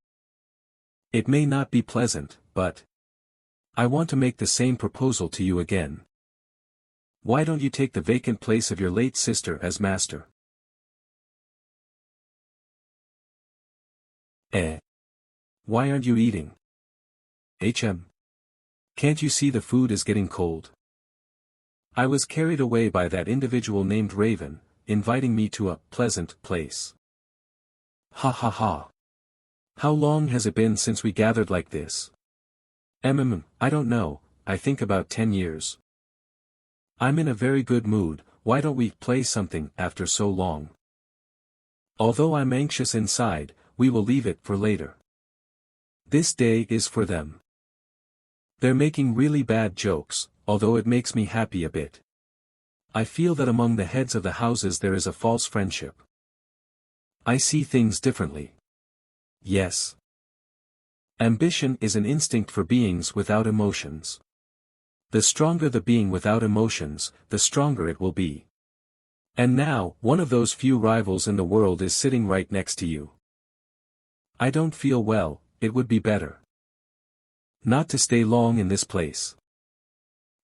S1: It may not be pleasant, but I want to make the same proposal to you again. Why don't you take the vacant place of your late sister as master? Why aren't you eating? Can't you see the food is getting cold? I was carried away by that individual named Raven, inviting me to a pleasant place. Ha ha ha. How long has it been since we gathered like this? I don't know, I think about 10 years. I'm in a very good mood, why don't we play something after so long? Although I'm anxious inside, we will leave it for later. This day is for them. They're making really bad jokes, although it makes me happy a bit. I feel that among the heads of the houses there is a false friendship. I see things differently. Yes. Ambition is an instinct for beings without emotions. The stronger the being without emotions, the stronger it will be. And now, one of those few rivals in the world is sitting right next to you. I don't feel well, it would be better not to stay long in this place.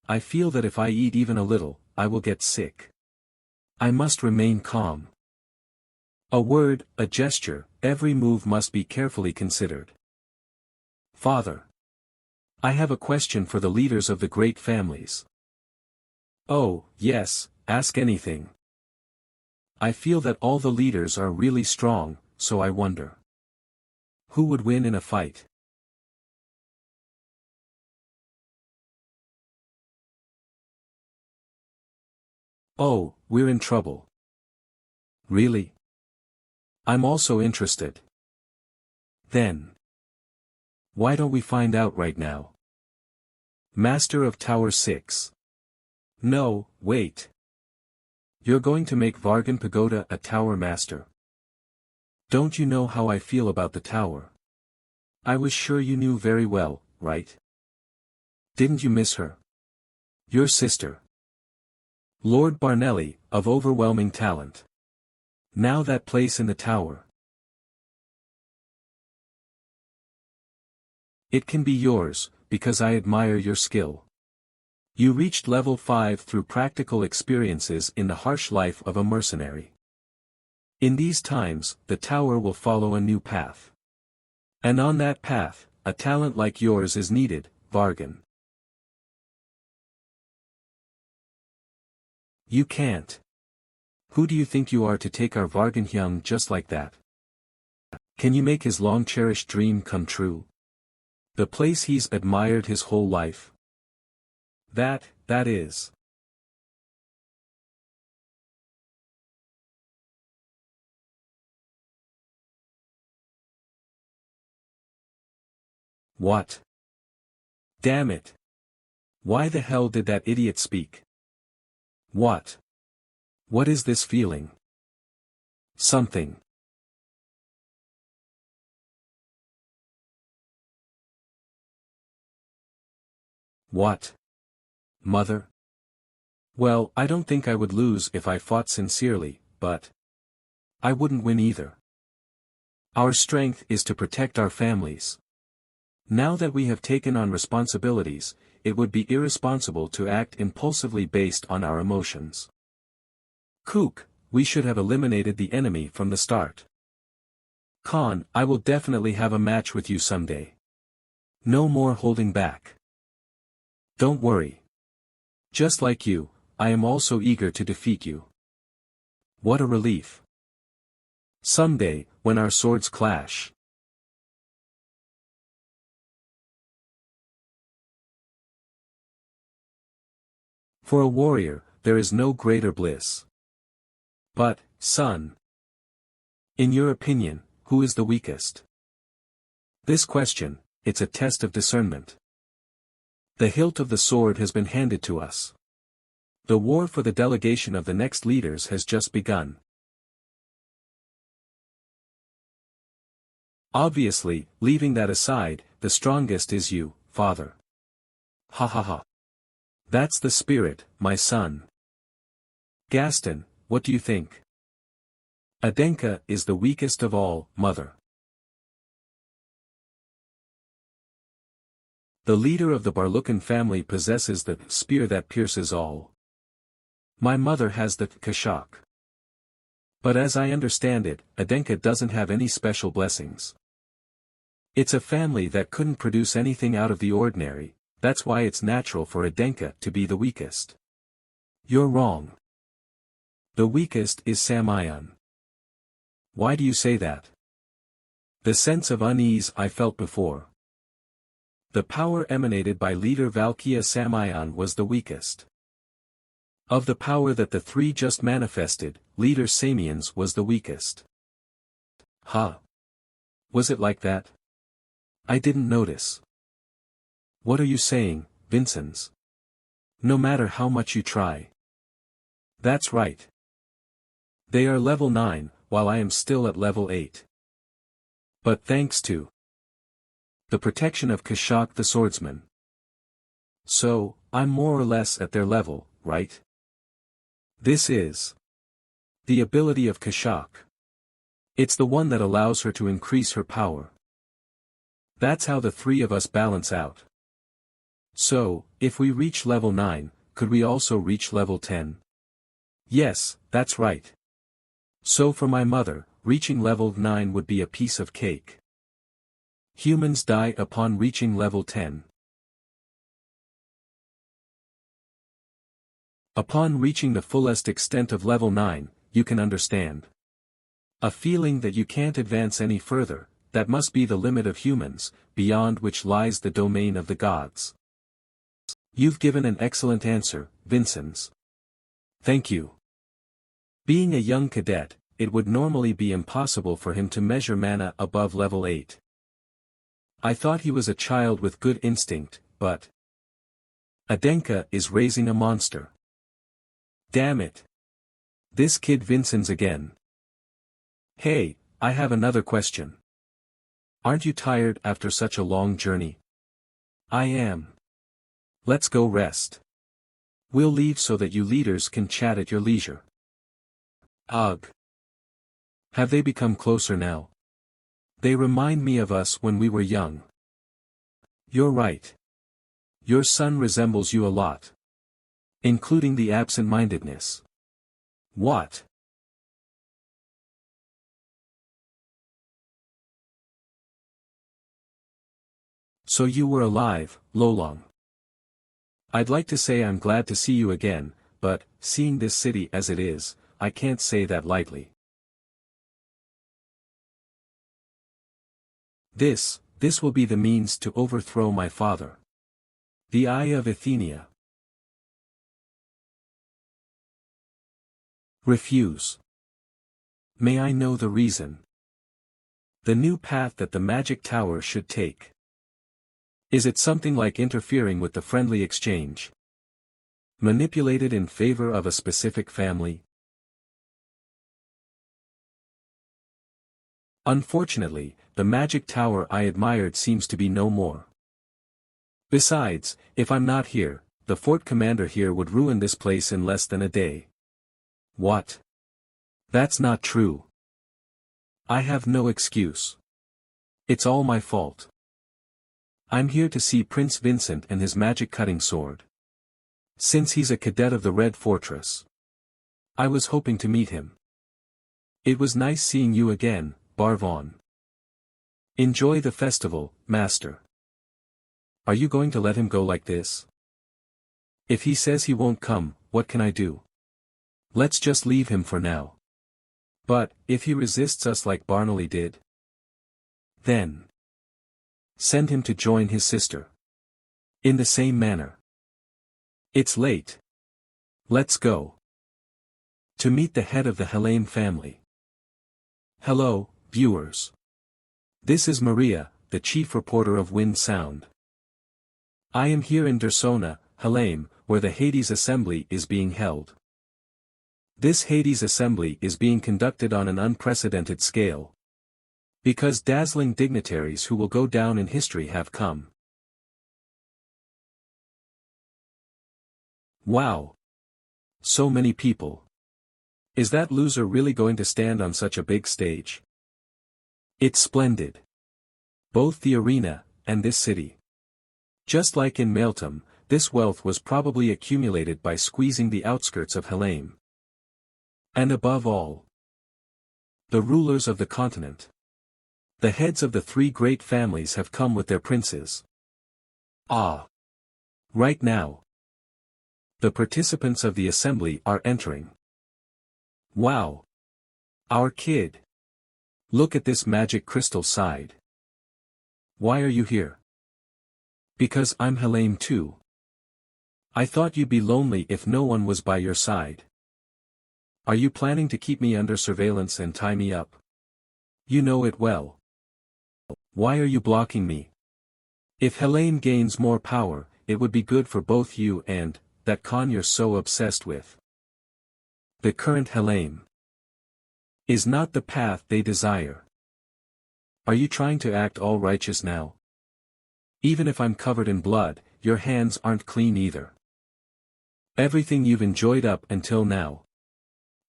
S1: I feel that if I eat even a little, I will get sick. I must remain calm. A word, a gesture, every move must be carefully considered. Father. I have a question for the leaders of the great families. Oh, yes, ask anything. I feel that all the leaders are really strong, so I wonder. Who would win in a fight? Oh, we're in trouble. Really? I'm also interested. Then. Why don't we find out right now? Master of Tower 6. No, wait. You're going to make Vargan Pagoda a tower master. Don't you know how I feel about the tower? I was sure you knew very well, right? Didn't you miss her? Your sister. Lord Barnelli, of overwhelming talent. Now that place in the tower. It can be yours, because I admire your skill. You reached level 5 through practical experiences in the harsh life of a mercenary. In these times, the tower will follow a new path. And on that path, a talent like yours is needed, Vargan. You can't. Who do you think you are to take our Vargan Hyung just like that? Can you make his long-cherished dream come true? The place he's admired his whole life? That is. What? Damn it. Why the hell did that idiot speak? What? What is this feeling? Something. What? Mother? Well, I don't think I would lose if I fought sincerely, but I wouldn't win either. Our strength is to protect our families. Now that we have taken on responsibilities, it would be irresponsible to act impulsively based on our emotions. Kook, we should have eliminated the enemy from the start. Khan, I will definitely have a match with you someday. No more holding back. Don't worry. Just like you, I am also eager to defeat you. What a relief. Someday, when our swords clash. For a warrior, there is no greater bliss. But, son, in your opinion, who is the weakest? This question, it's a test of discernment. The hilt of the sword has been handed to us. The war for the delegation of the next leaders has just begun. Obviously, leaving that aside, the strongest is you, father. Ha ha ha. That's the spirit, my son. Gaston, what do you think? Adenka is the weakest of all, mother. The leader of the Barlucan family possesses the spear that pierces all. My mother has the kashak. But as I understand it, Adenka doesn't have any special blessings. It's a family that couldn't produce anything out of the ordinary, that's why it's natural for Adenka to be the weakest. You're wrong. The weakest is Samayan. Why do you say that? The sense of unease I felt before. The power emanated by leader Valkia Samayan was the weakest. Of the power that the three just manifested, leader Samian's was the weakest. Huh? Was it like that? I didn't notice. What are you saying, Vincenz? No matter how much you try. That's right. They are level 9, while I am still at level 8. But thanks to the protection of Kashak the swordsman. So, I'm more or less at their level, right? This is the ability of Kashak. It's the one that allows her to increase her power. That's how the three of us balance out. So, if we reach level 9, could we also reach level 10? Yes, that's right. So for my mother, reaching level 9 would be a piece of cake. Humans die upon reaching level 10. Upon reaching the fullest extent of level 9, you can understand. A feeling that you can't advance any further, that must be the limit of humans, beyond which lies the domain of the gods. You've given an excellent answer, Vincenz. Thank you. Being a young cadet, it would normally be impossible for him to measure mana above level 8. I thought he was a child with good instinct, but Adenka is raising a monster. Damn it. This kid Vincenz again. Hey, I have another question. Aren't you tired after such a long journey? I am. Let's go rest. We'll leave so that you leaders can chat at your leisure. Ugh. Have they become closer now? They remind me of us when we were young. You're right. Your son resembles you a lot. Including the absent-mindedness. What? So you were alive, Lolong. I'd like to say I'm glad to see you again, but, seeing this city as it is, I can't say that lightly. This will be the means to overthrow my father. The Eye of Athenia. Refuse. May I know the reason? The new path that the magic tower should take. Is it something like interfering with the friendly exchange? Manipulated in favor of a specific family? Unfortunately, the magic tower I admired seems to be no more. Besides, if I'm not here, the fort commander here would ruin this place in less than a day. What? That's not true. I have no excuse. It's all my fault. I'm here to see Prince Vincent and his magic cutting sword. Since he's a cadet of the Red Fortress. I was hoping to meet him. It was nice seeing you again, Barvon. Enjoy the festival, Master. Are you going to let him go like this? If he says he won't come, what can I do? Let's just leave him for now. But, if he resists us like Barnaby did? Then send him to join his sister. In the same manner. It's late. Let's go. To meet the head of the Helene family. Hello, viewers. This is Maria, the chief reporter of Wind Sound. I am here in Dersona, Helene, where the Hades Assembly is being held. This Hades Assembly is being conducted on an unprecedented scale. Because dazzling dignitaries who will go down in history have come. Wow! So many people. Is that loser really going to stand on such a big stage? It's splendid. Both the arena, and this city. Just like in Maeltum, this wealth was probably accumulated by squeezing the outskirts of Helene. And above all, the rulers of the continent. The heads of the three great families have come with their princes. Ah! Right now. The participants of the assembly are entering. Wow! Our kid! Look at this magic crystal side. Why are you here? Because I'm Helene too. I thought you'd be lonely if no one was by your side. Are you planning to keep me under surveillance and tie me up? You know it well. Why are you blocking me? If Helene gains more power, it would be good for both you and that con you're so obsessed with. The current Helene is not the path they desire. Are you trying to act all righteous now? Even if I'm covered in blood, your hands aren't clean either. Everything you've enjoyed up until now.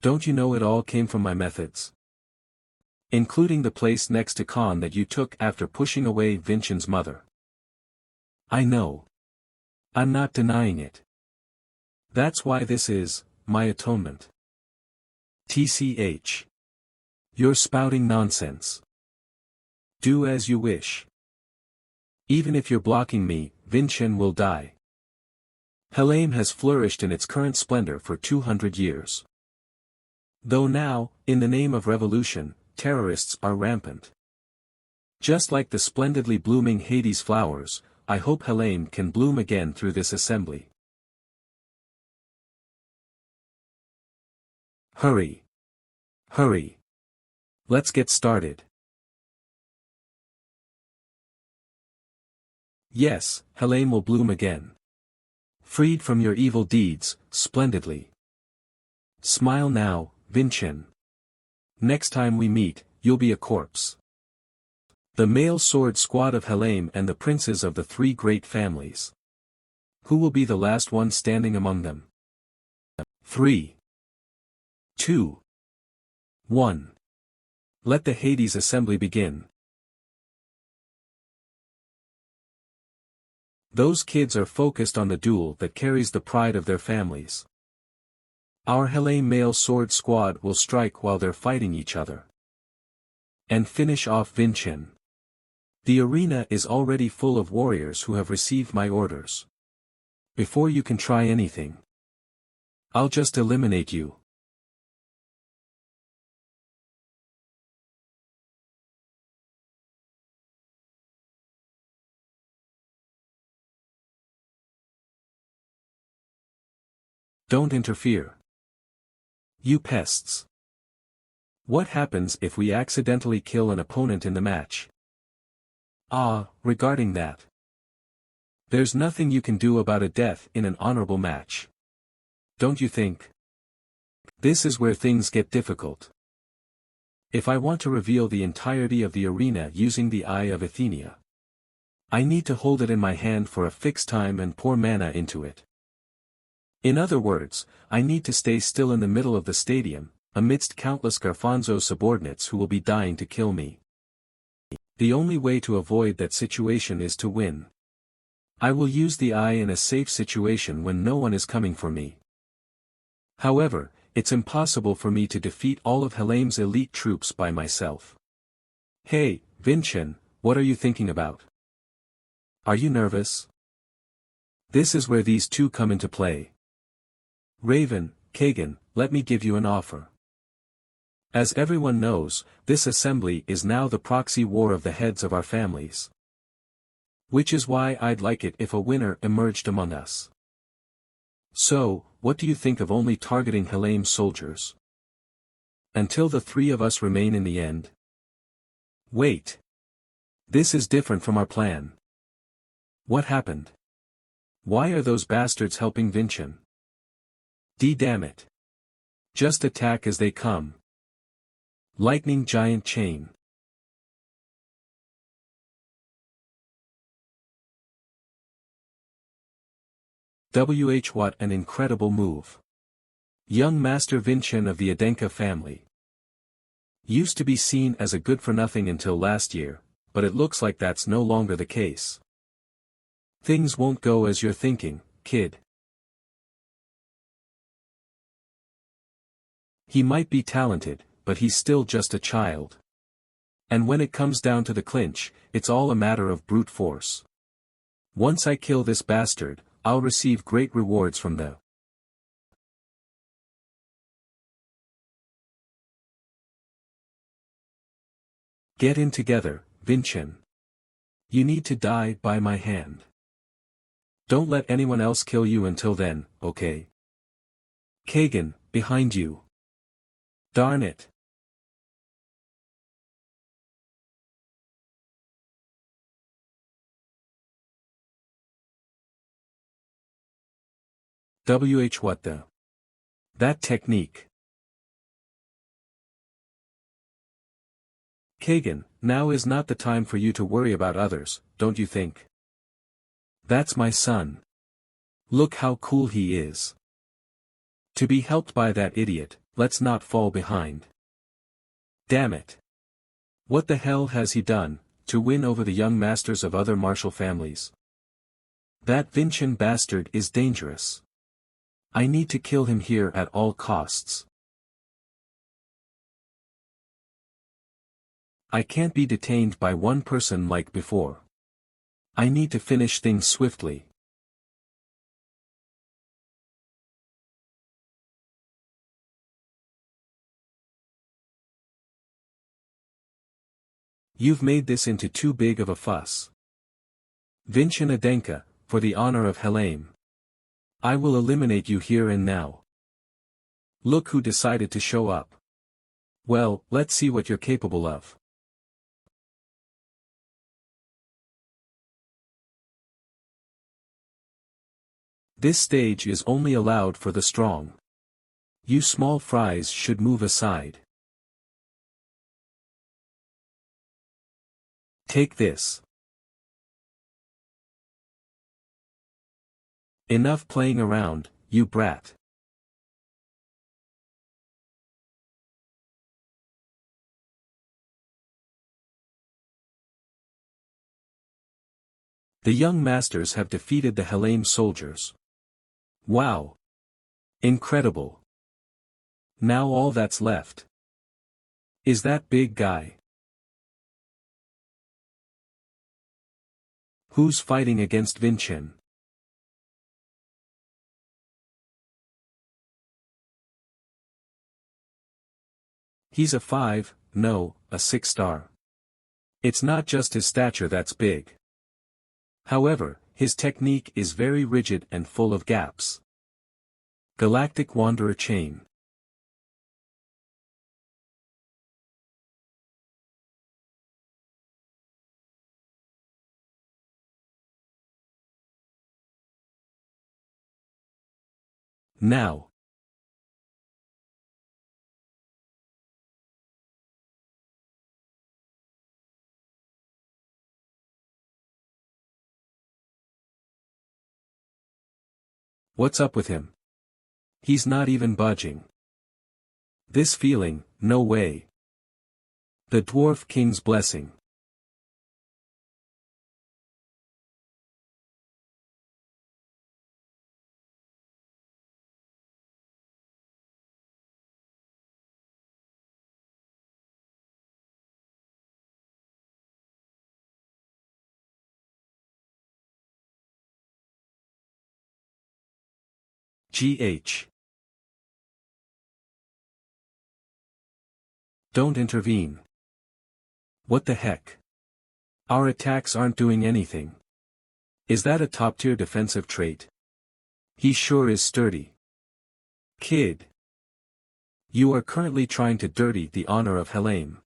S1: Don't you know it all came from my methods? Including the place next to Khan that you took after pushing away Vincent's mother. I know. I'm not denying it. That's why this is my atonement. TCH. You're spouting nonsense. Do as you wish. Even if you're blocking me, Vincent will die. Helene has flourished in its current splendor for 200 years. Though now, in the name of revolution, terrorists are rampant. Just like the splendidly blooming Hades flowers, I hope Helene can bloom again through this assembly. Hurry. Hurry. Let's get started. Yes, Helene will bloom again. Freed from your evil deeds, splendidly. Smile now, Vincent. Next time we meet, you'll be a corpse. The male sword squad of Helene and the princes of the three great families. Who will be the last one standing among them? 3, 2, 1. Let the Hades assembly begin. Those kids are focused on the duel that carries the pride of their families. Our Helene male sword squad will strike while they're fighting each other. And finish off Vinchin. The arena is already full of warriors who have received my orders. Before you can try anything, I'll just eliminate you. Don't interfere. You pests. What happens if we accidentally kill an opponent in the match? Regarding that. There's nothing you can do about a death in an honorable match. Don't you think? This is where things get difficult. If I want to reveal the entirety of the arena using the Eye of Athenia, I need to hold it in my hand for a fixed time and pour mana into it. In other words, I need to stay still in the middle of the stadium, amidst countless Garfonzo subordinates who will be dying to kill me. The only way to avoid that situation is to win. I will use the Eye in a safe situation when no one is coming for me. However, it's impossible for me to defeat all of Helene's elite troops by myself. Hey, Vinchin, what are you thinking about? Are you nervous? This is where these two come into play. Raven, Kagan, let me give you an offer. As everyone knows, this assembly is now the proxy war of the heads of our families. Which is why I'd like it if a winner emerged among us. So, what do you think of only targeting Helene's soldiers? Until the three of us remain in the end? Wait. This is different from our plan. What happened? Why are those bastards helping Vinchin? Damn it. Just attack as they come. Lightning giant chain. What an incredible move. Young Master Vinchin of the Adenka family. Used to be seen as a good-for-nothing until last year, but it looks like that's no longer the case. Things won't go as you're thinking, kid. He might be talented, but he's still just a child. And when it comes down to the clinch, it's all a matter of brute force. Once I kill this bastard, I'll receive great rewards from the. Get in together, Vinchin. You need to die by my hand. Don't let anyone else kill you until then, okay? Kagan, behind you. Darn it. What the? That technique. Kagan, now is not the time for you to worry about others, don't you think? That's my son. Look how cool he is. To be helped by that idiot, let's not fall behind. Damn it. What the hell has he done, to win over the young masters of other martial families? That Vinchin bastard is dangerous. I need to kill him here at all costs. I can't be detained by one person like before. I need to finish things swiftly. You've made this into too big of a fuss. Vinchin Adenka, for the honor of Helene. I will eliminate you here and now. Look who decided to show up. Well, let's see what you're capable of. This stage is only allowed for the strong. You small fries should move aside. Take this. Enough playing around, you brat. The young masters have defeated the Helame soldiers. Wow! Incredible! Now all that's left is that big guy. Who's fighting against Vinchin? He's a 5, no, a 6-star. It's not just his stature that's big. However, his technique is very rigid and full of gaps. Galactic Wanderer Chain. Now. What's up with him? He's not even budging. This feeling, no way. The Dwarf King's blessing. GH. Don't intervene. What the heck? Our attacks aren't doing anything. Is that a top-tier defensive trait? He sure is sturdy. Kid. You are currently trying to dirty the honor of Helame.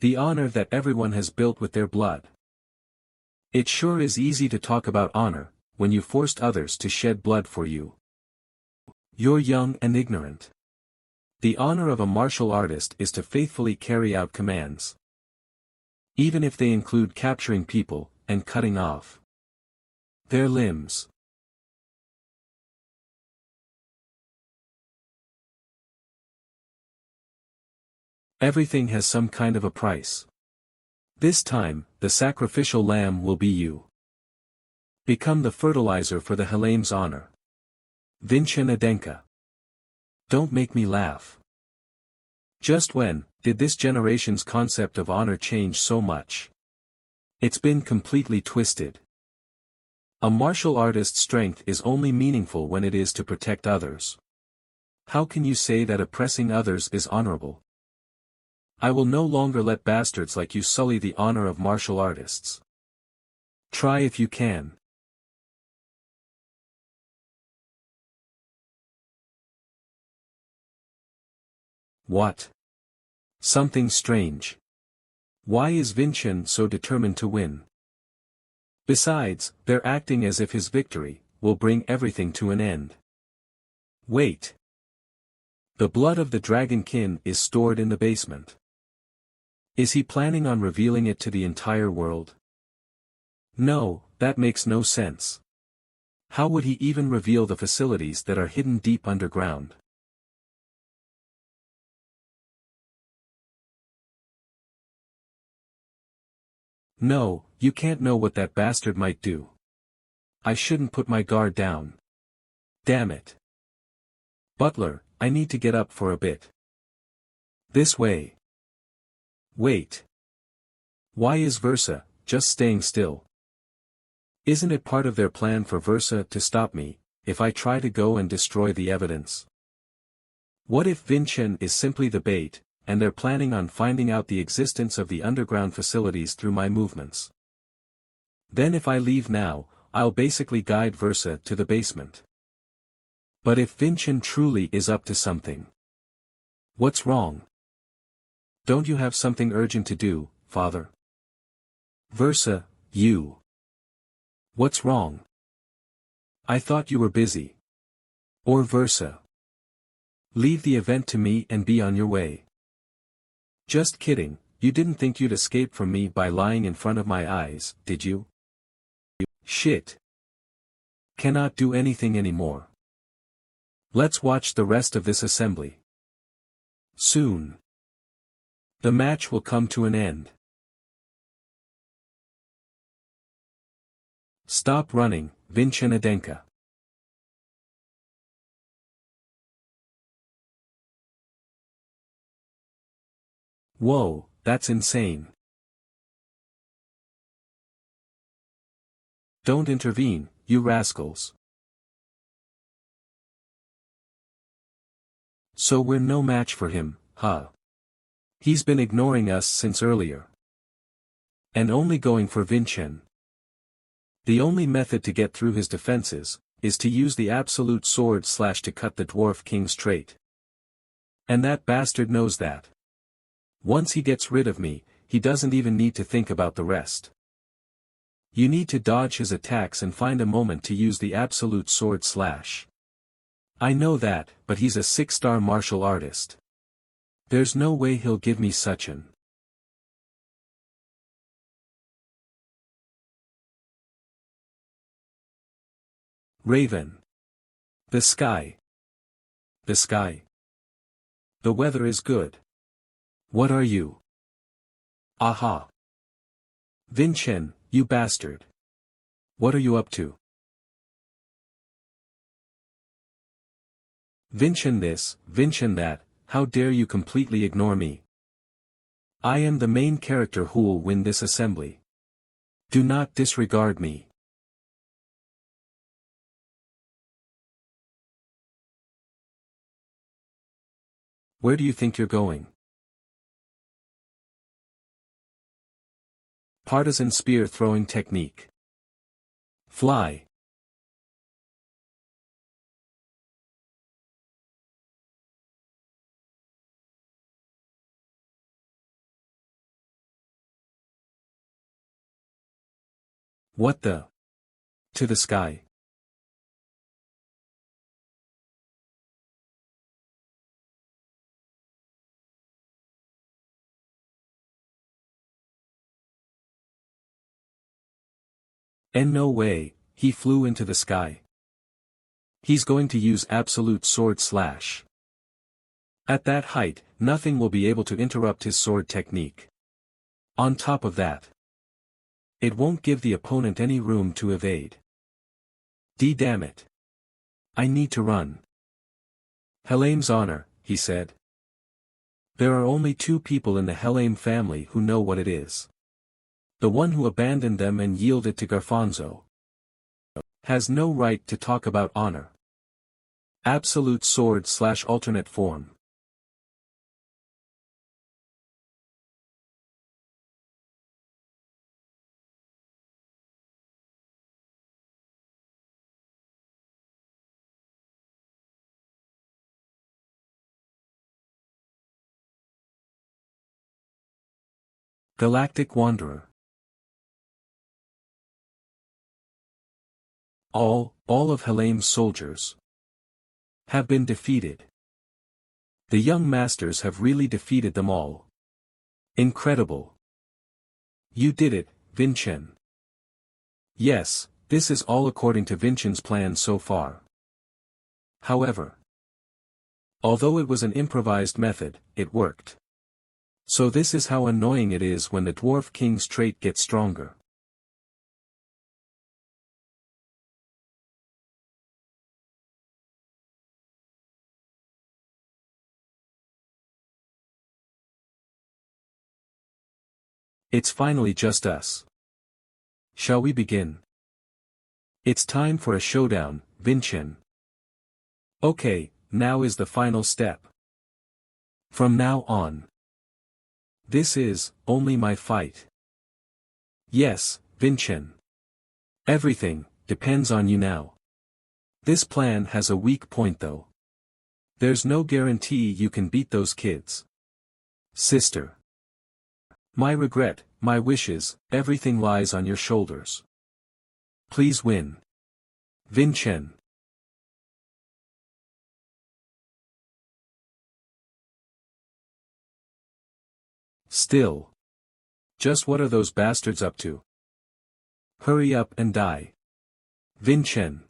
S1: The honor that everyone has built with their blood. It sure is easy to talk about honor, when you forced others to shed blood for you. You're young and ignorant. The honor of a martial artist is to faithfully carry out commands. Even if they include capturing people, and cutting off their limbs. Everything has some kind of a price. This time, the sacrificial lamb will be you. Become the fertilizer for the Helame's honor. Vinchin Adenka. Don't make me laugh. Just when did this generation's concept of honor change so much? It's been completely twisted. A martial artist's strength is only meaningful when it is to protect others. How can you say that oppressing others is honorable? I will no longer let bastards like you sully the honor of martial artists. Try if you can. What? Something strange. Why is Vinchin so determined to win? Besides, they're acting as if his victory will bring everything to an end. Wait. The blood of the dragonkin is stored in the basement. Is he planning on revealing it to the entire world? No, that makes no sense. How would he even reveal the facilities that are hidden deep underground? No, you can't know what that bastard might do. I shouldn't put my guard down. Damn it. Butler, I need to get up for a bit. This way. Wait. Why is Versa just staying still? Isn't it part of their plan for Versa to stop me, if I try to go and destroy the evidence? What if Vinchin is simply the bait, and they're planning on finding out the existence of the underground facilities through my movements? Then if I leave now, I'll basically guide Versa to the basement. But if Vinchin truly is up to something. What's wrong? Don't you have something urgent to do, father? Versa, you. What's wrong? I thought you were busy. Or Versa. Leave the event to me and be on your way. Just kidding, you didn't think you'd escape from me by lying in front of my eyes, did you? Shit. Cannot do anything anymore. Let's watch the rest of this assembly. Soon. The match will come to an end. Stop running, Vincenzo. Whoa, that's insane. Don't intervene, you rascals. So we're no match for him, huh? He's been ignoring us since earlier. And only going for Vincen. The only method to get through his defenses, is to use the absolute sword slash to cut the Dwarf King's trait. And that bastard knows that. Once he gets rid of me, he doesn't even need to think about the rest. You need to dodge his attacks and find a moment to use the absolute sword slash. I know that, but he's a 6-star martial artist. There's no way he'll give me such an. Raven. The sky. The sky. The weather is good. What are you? Aha. Vincen, you bastard. What are you up to? Vincen this, Vincen that, how dare you completely ignore me? I am the main character who'll win this assembly. Do not disregard me. Where do you think you're going? Partisan spear throwing technique. Fly. What the? To the sky. And no way, he flew into the sky. He's going to use absolute sword slash. At that height, nothing will be able to interrupt his sword technique. On top of that, it won't give the opponent any room to evade. Damn it. I need to run. Helame's honor, he said. There are only 2 people in the Helame family who know what it is. The one who abandoned them and yielded to Garfonzo has no right to talk about honor. Absolute sword slash alternate form. Galactic Wanderer. All of Helame's soldiers have been defeated. The young masters have really defeated them all. Incredible. You did it, Vincen. Yes, this is all according to Vincen's plan so far. However, although it was an improvised method, it worked. So this is how annoying it is when the Dwarf King's trait gets stronger. It's finally just us. Shall we begin? It's time for a showdown, Vincen. Okay, now is the final step. From now on, this is only my fight. Yes, Vincen. Everything depends on you now. This plan has a weak point though. There's no guarantee you can beat those kids. Sister. My regret, my wishes, everything lies on your shoulders. Please win. Vincen. Still. Just what are those bastards up to? Hurry up and die. Vincen.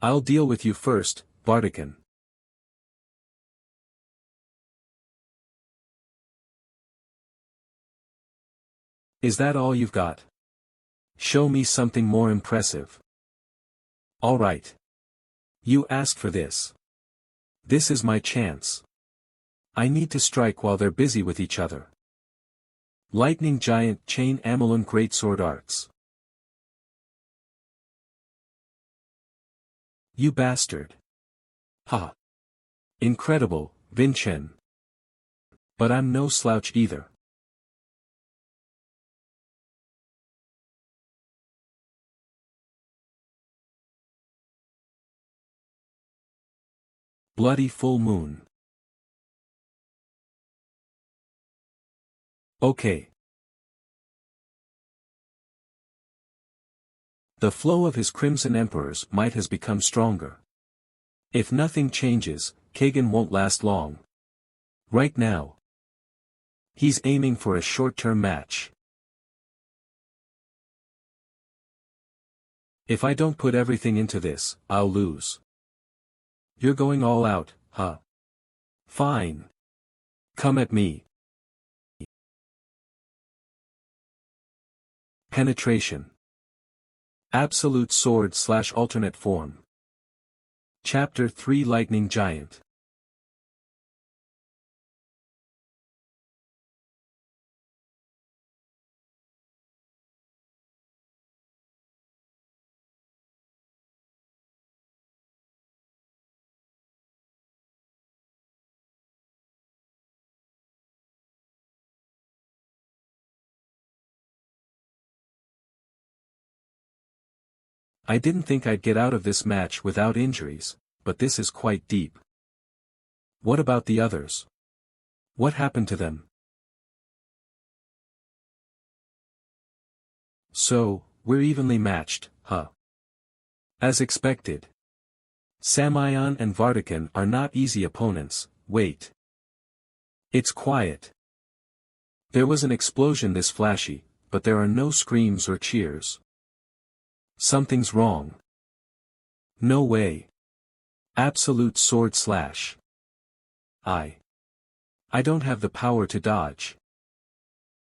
S1: I'll deal with you first, Bardican. Is that all you've got? Show me something more impressive. All right. You asked for this. This is my chance. I need to strike while they're busy with each other. Lightning Giant Chain Amelun Greatsword Arts. You bastard. Ha. Incredible, Vincen. But I'm no slouch either. Bloody full moon. Okay. The flow of his Crimson Emperor's might has become stronger. If nothing changes, Kagan won't last long. Right now. He's aiming for a short-term match. If I don't put everything into this, I'll lose. You're going all out, huh? Fine. Come at me. Penetration. Absolute Sword / Alternate Form. Chapter 3 Lightning Giant. I didn't think I'd get out of this match without injuries, but this is quite deep. What about the others? What happened to them? So, we're evenly matched, huh? As expected. Samion and Vartican are not easy opponents. Wait. It's quiet. There was an explosion this flashy, but there are no screams or cheers. Something's wrong. No way. Absolute Sword / I don't have the power to dodge.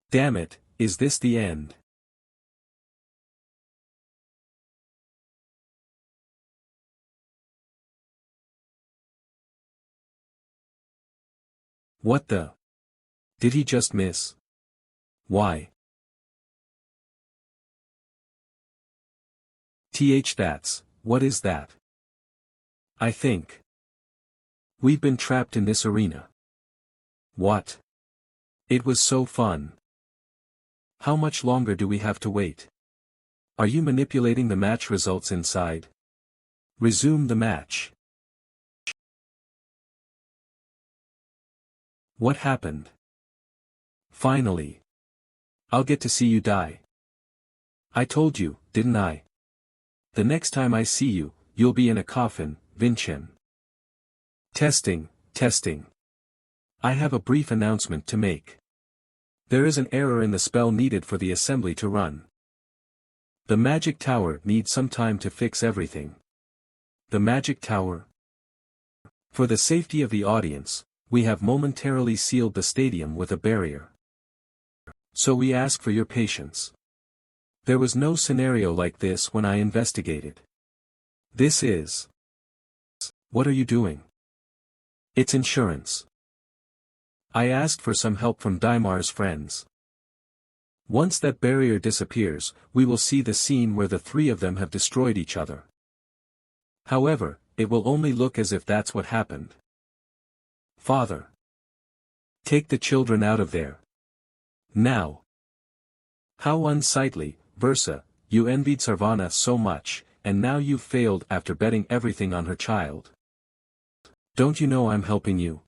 S1: Damn it, is this the end? What the? Did he just miss? Why? What is that? I think. We've been trapped in this arena. What? It was so fun. How much longer do we have to wait? Are you manipulating the match results inside? Resume the match. What happened? Finally. I'll get to see you die. I told you, didn't I? The next time I see you, you'll be in a coffin, Vincen. Testing. I have a brief announcement to make. There is an error in the spell needed for the assembly to run. The magic tower needs some time to fix everything. The magic tower? For the safety of the audience, we have momentarily sealed the stadium with a barrier. So we ask for your patience. There was no scenario like this when I investigated. This is... What are you doing? It's insurance. I asked for some help from Daimar's friends. Once that barrier disappears, we will see the scene where the three of them have destroyed each other. However, it will only look as if that's what happened. Father. Take the children out of there. Now. How unsightly, Versa, you envied Sarvana so much, and now you've failed after betting everything on her child. Don't you know I'm helping you?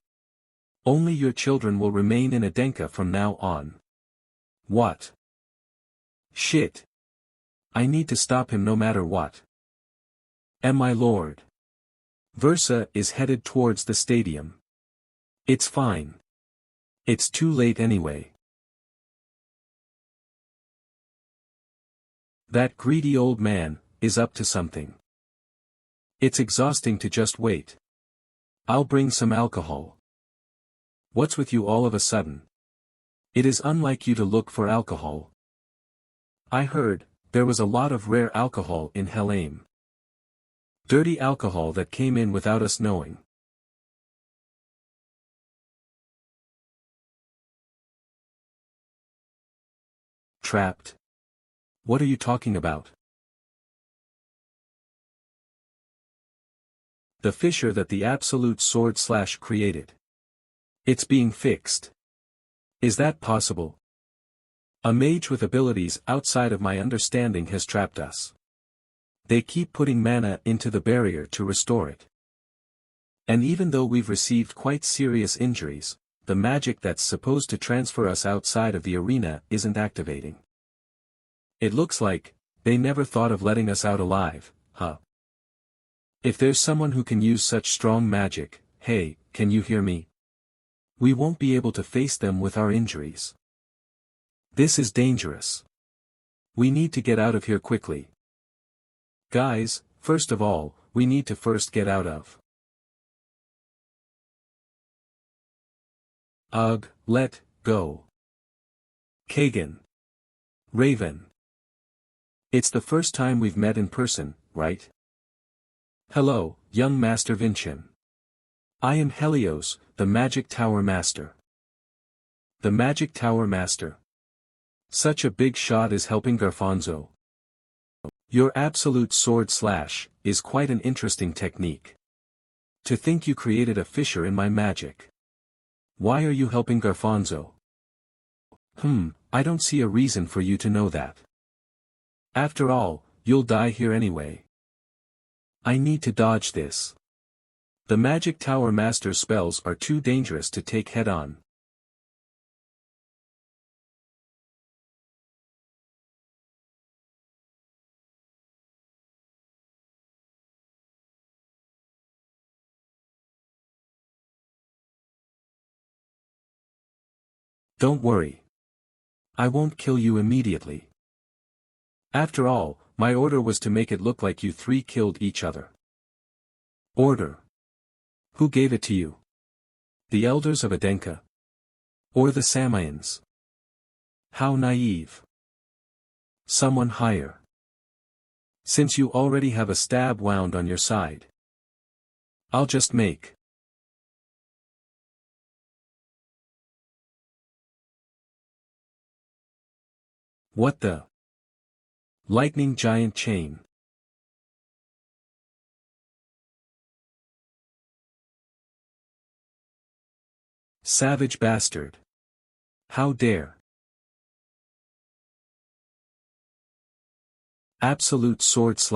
S1: Only your children will remain in Adenka from now on. What? Shit. I need to stop him no matter what. And my lord. Versa is headed towards the stadium. It's fine. It's too late anyway. That greedy old man is up to something. It's exhausting to just wait. I'll bring some alcohol. What's with you all of a sudden? It is unlike you to look for alcohol. I heard, there was a lot of rare alcohol in Helheim. Dirty alcohol that came in without us knowing. Trapped? What are you talking about? The fissure that the Absolute Sword / created. It's being fixed. Is that possible? A mage with abilities outside of my understanding has trapped us. They keep putting mana into the barrier to restore it. And even though we've received quite serious injuries, the magic that's supposed to transfer us outside of the arena isn't activating. It looks like, they never thought of letting us out alive, huh? If there's someone who can use such strong magic, hey, can you hear me? We won't be able to face them with our injuries. This is dangerous. We need to get out of here quickly. Guys, first of all, we need to first get out of. Ugh, let go. Kagan. Raven. It's the first time we've met in person, right? Hello, young Master Vincent. I am Helios, the Magic Tower Master. The Magic Tower Master. Such a big shot is helping Garfonzo. Your Absolute Sword / is quite an interesting technique. To think you created a fissure in my magic. Why are you helping Garfonzo? I don't see a reason for you to know that. After all, you'll die here anyway. I need to dodge this. The Magic Tower Master's spells are too dangerous to take head-on. Don't worry. I won't kill you immediately. After all, my order was to make it look like you three killed each other. Order? Who gave it to you? The elders of Adenka? Or the Samians? How naive. Someone higher. Since you already have a stab wound on your side. I'll just make. What the? Lightning giant chain. Savage bastard. How dare. Absolute Sword /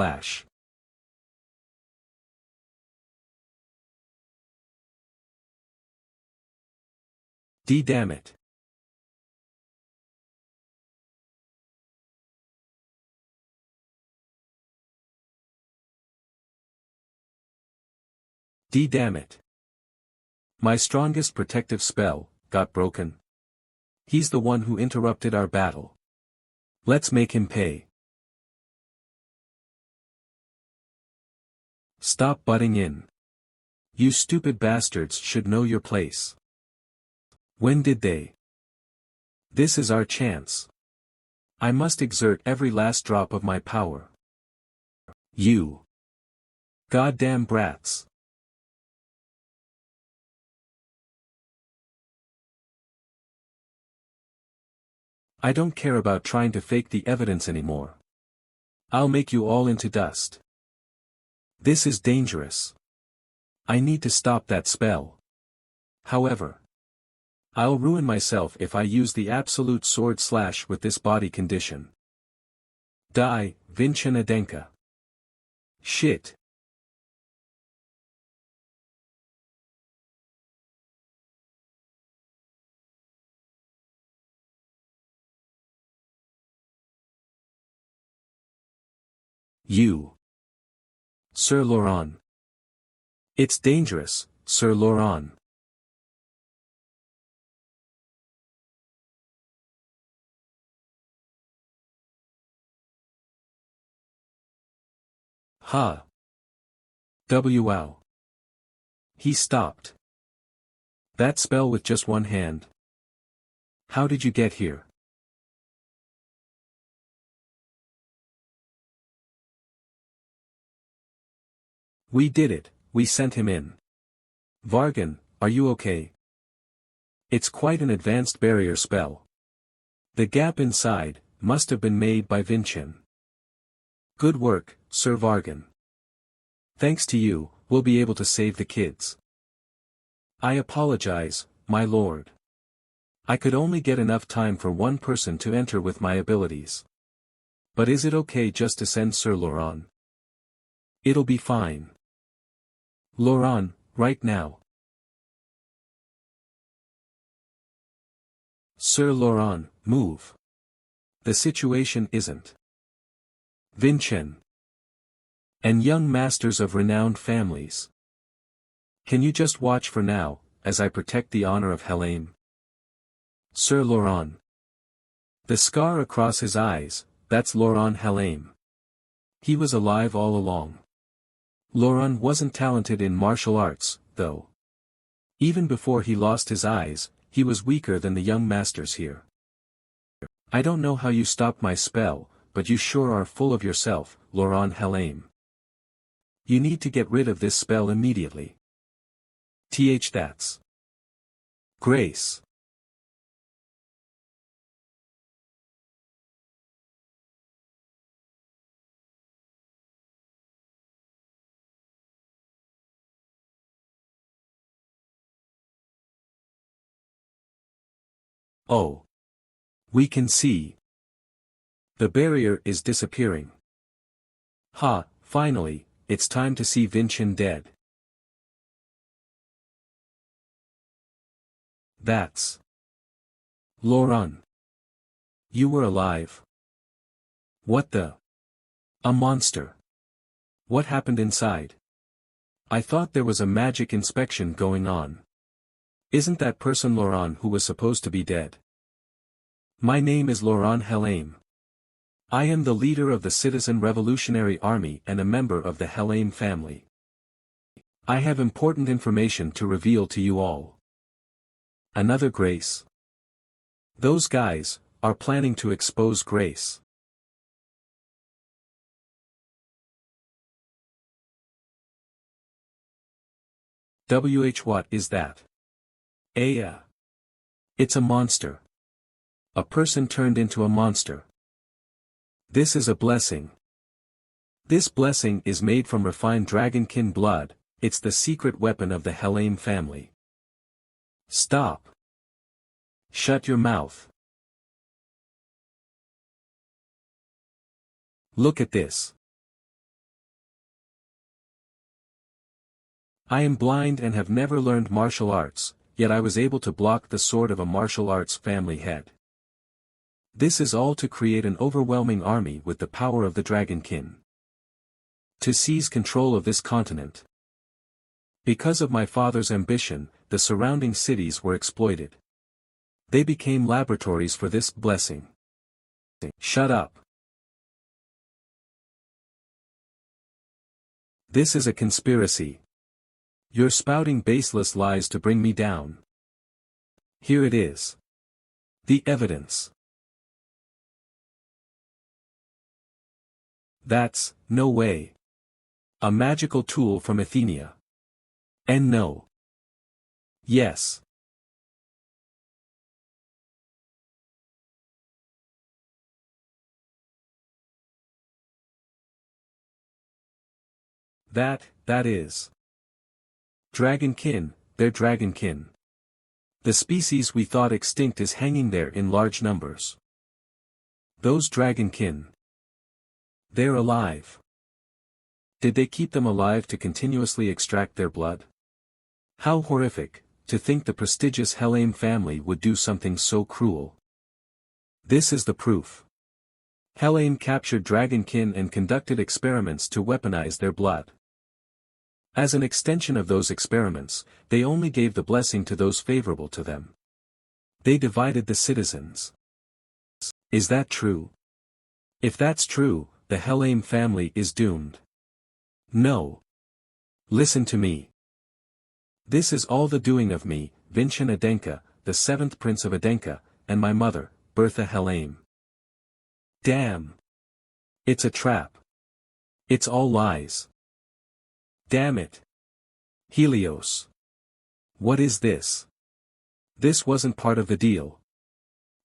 S1: Damn it. Damn it. My strongest protective spell got broken. He's the one who interrupted our battle. Let's make him pay. Stop butting in. You stupid bastards should know your place. When did they? This is our chance. I must exert every last drop of my power. You. Goddamn brats. I don't care about trying to fake the evidence anymore. I'll make you all into dust. This is dangerous. I need to stop that spell. However, I'll ruin myself if I use the Absolute Sword / with this body condition. Die, Vincent Adenka. Shit. You. Sir Laurent. It's dangerous, Sir Laurent. Ha. Wow. He stopped. That spell with just one hand. How did you get here? We did it, we sent him in. Vargan, are you okay? It's quite an advanced barrier spell. The gap inside must have been made by Vinchin. Good work, Sir Vargan. Thanks to you, we'll be able to save the kids. I apologize, my lord. I could only get enough time for one person to enter with my abilities. But is it okay just to send Sir Laurent? It'll be fine. Laurent, right now. Sir Laurent, move. The situation isn't. Vinchin. And young masters of renowned families. Can you just watch for now, as I protect the honor of Helene? Sir Laurent. The scar across his eyes, that's Laurent Helene. He was alive all along. Laurent wasn't talented in martial arts, though. Even before he lost his eyes, he was weaker than the young masters here. I don't know how you stopped my spell, but you sure are full of yourself, Laurent Helene. You need to get rid of this spell immediately. That's Grace. Oh. We can see. The barrier is disappearing. Ha, finally, it's time to see Vinchin dead. That's Laurent. You were alive. What the? A monster. What happened inside? I thought there was a magic inspection going on. Isn't that person Laurent who was supposed to be dead? My name is Laurent Helene. I am the leader of the Citizen Revolutionary Army and a member of the Helene family. I have important information to reveal to you all. Another Grace. Those guys are planning to expose Grace. What is that? It's a monster. A person turned into a monster. This is a blessing. This blessing is made from refined dragonkin blood, it's the secret weapon of the Helene family. Stop. Shut your mouth. Look at this. I am blind and have never learned martial arts, yet I was able to block the sword of a martial arts family head. This is all to create an overwhelming army with the power of the dragonkin. To seize control of this continent. Because of my father's ambition, the surrounding cities were exploited. They became laboratories for this blessing. Shut up. This is a conspiracy. You're spouting baseless lies to bring me down. Here it is. The evidence. That's, no way. A magical tool from Athenia. And no. Yes. That is. Dragonkin, they're dragonkin. The species we thought extinct is hanging there in large numbers. Those dragonkin. They're alive. Did they keep them alive to continuously extract their blood? How horrific, to think the prestigious Helene family would do something so cruel. This is the proof. Helene captured dragonkin and conducted experiments to weaponize their blood. As an extension of those experiments, they only gave the blessing to those favorable to them. They divided the citizens. Is that true? If that's true, the Helene family is doomed. No. Listen to me. This is all the doing of me, Vinchin Adenka, the 7th Prince of Adenka, and my mother, Bertha Helene. Damn. It's a trap. It's all lies. Damn it. Helios. What is this? This wasn't part of the deal.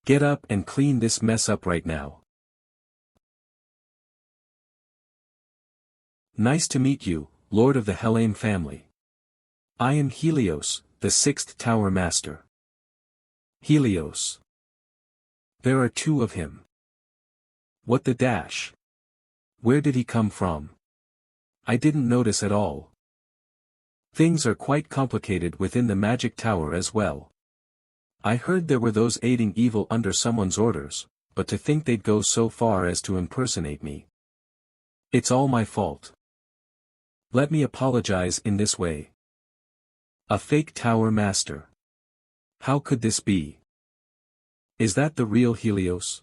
S1: Get up and clean this mess up right now. Nice to meet you, Lord of the Helheim family. I am Helios, the sixth Tower Master. Helios. There are two of him. What the dash? Where did he come from? I didn't notice at all. Things are quite complicated within the magic tower as well. I heard there were those aiding evil under someone's orders, but to think they'd go so far as to impersonate me. It's all my fault. Let me apologize in this way. A fake Tower Master. How could this be? Is that the real Helios?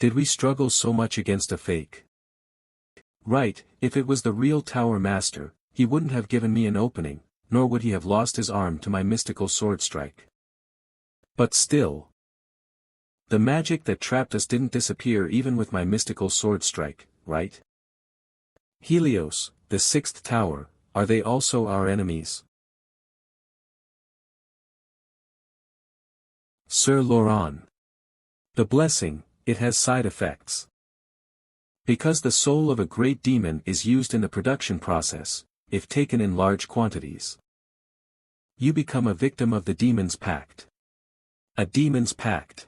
S1: Did we struggle so much against a fake? Right, if it was the real Tower Master, he wouldn't have given me an opening, nor would he have lost his arm to my mystical sword strike. But still. The magic that trapped us didn't disappear even with my mystical sword strike, right? Helios, the sixth tower, are they also our enemies? Sir Laurent. The blessing, it has side effects. Because the soul of a great demon is used in the production process, if taken in large quantities, you become a victim of the demon's pact. A demon's pact.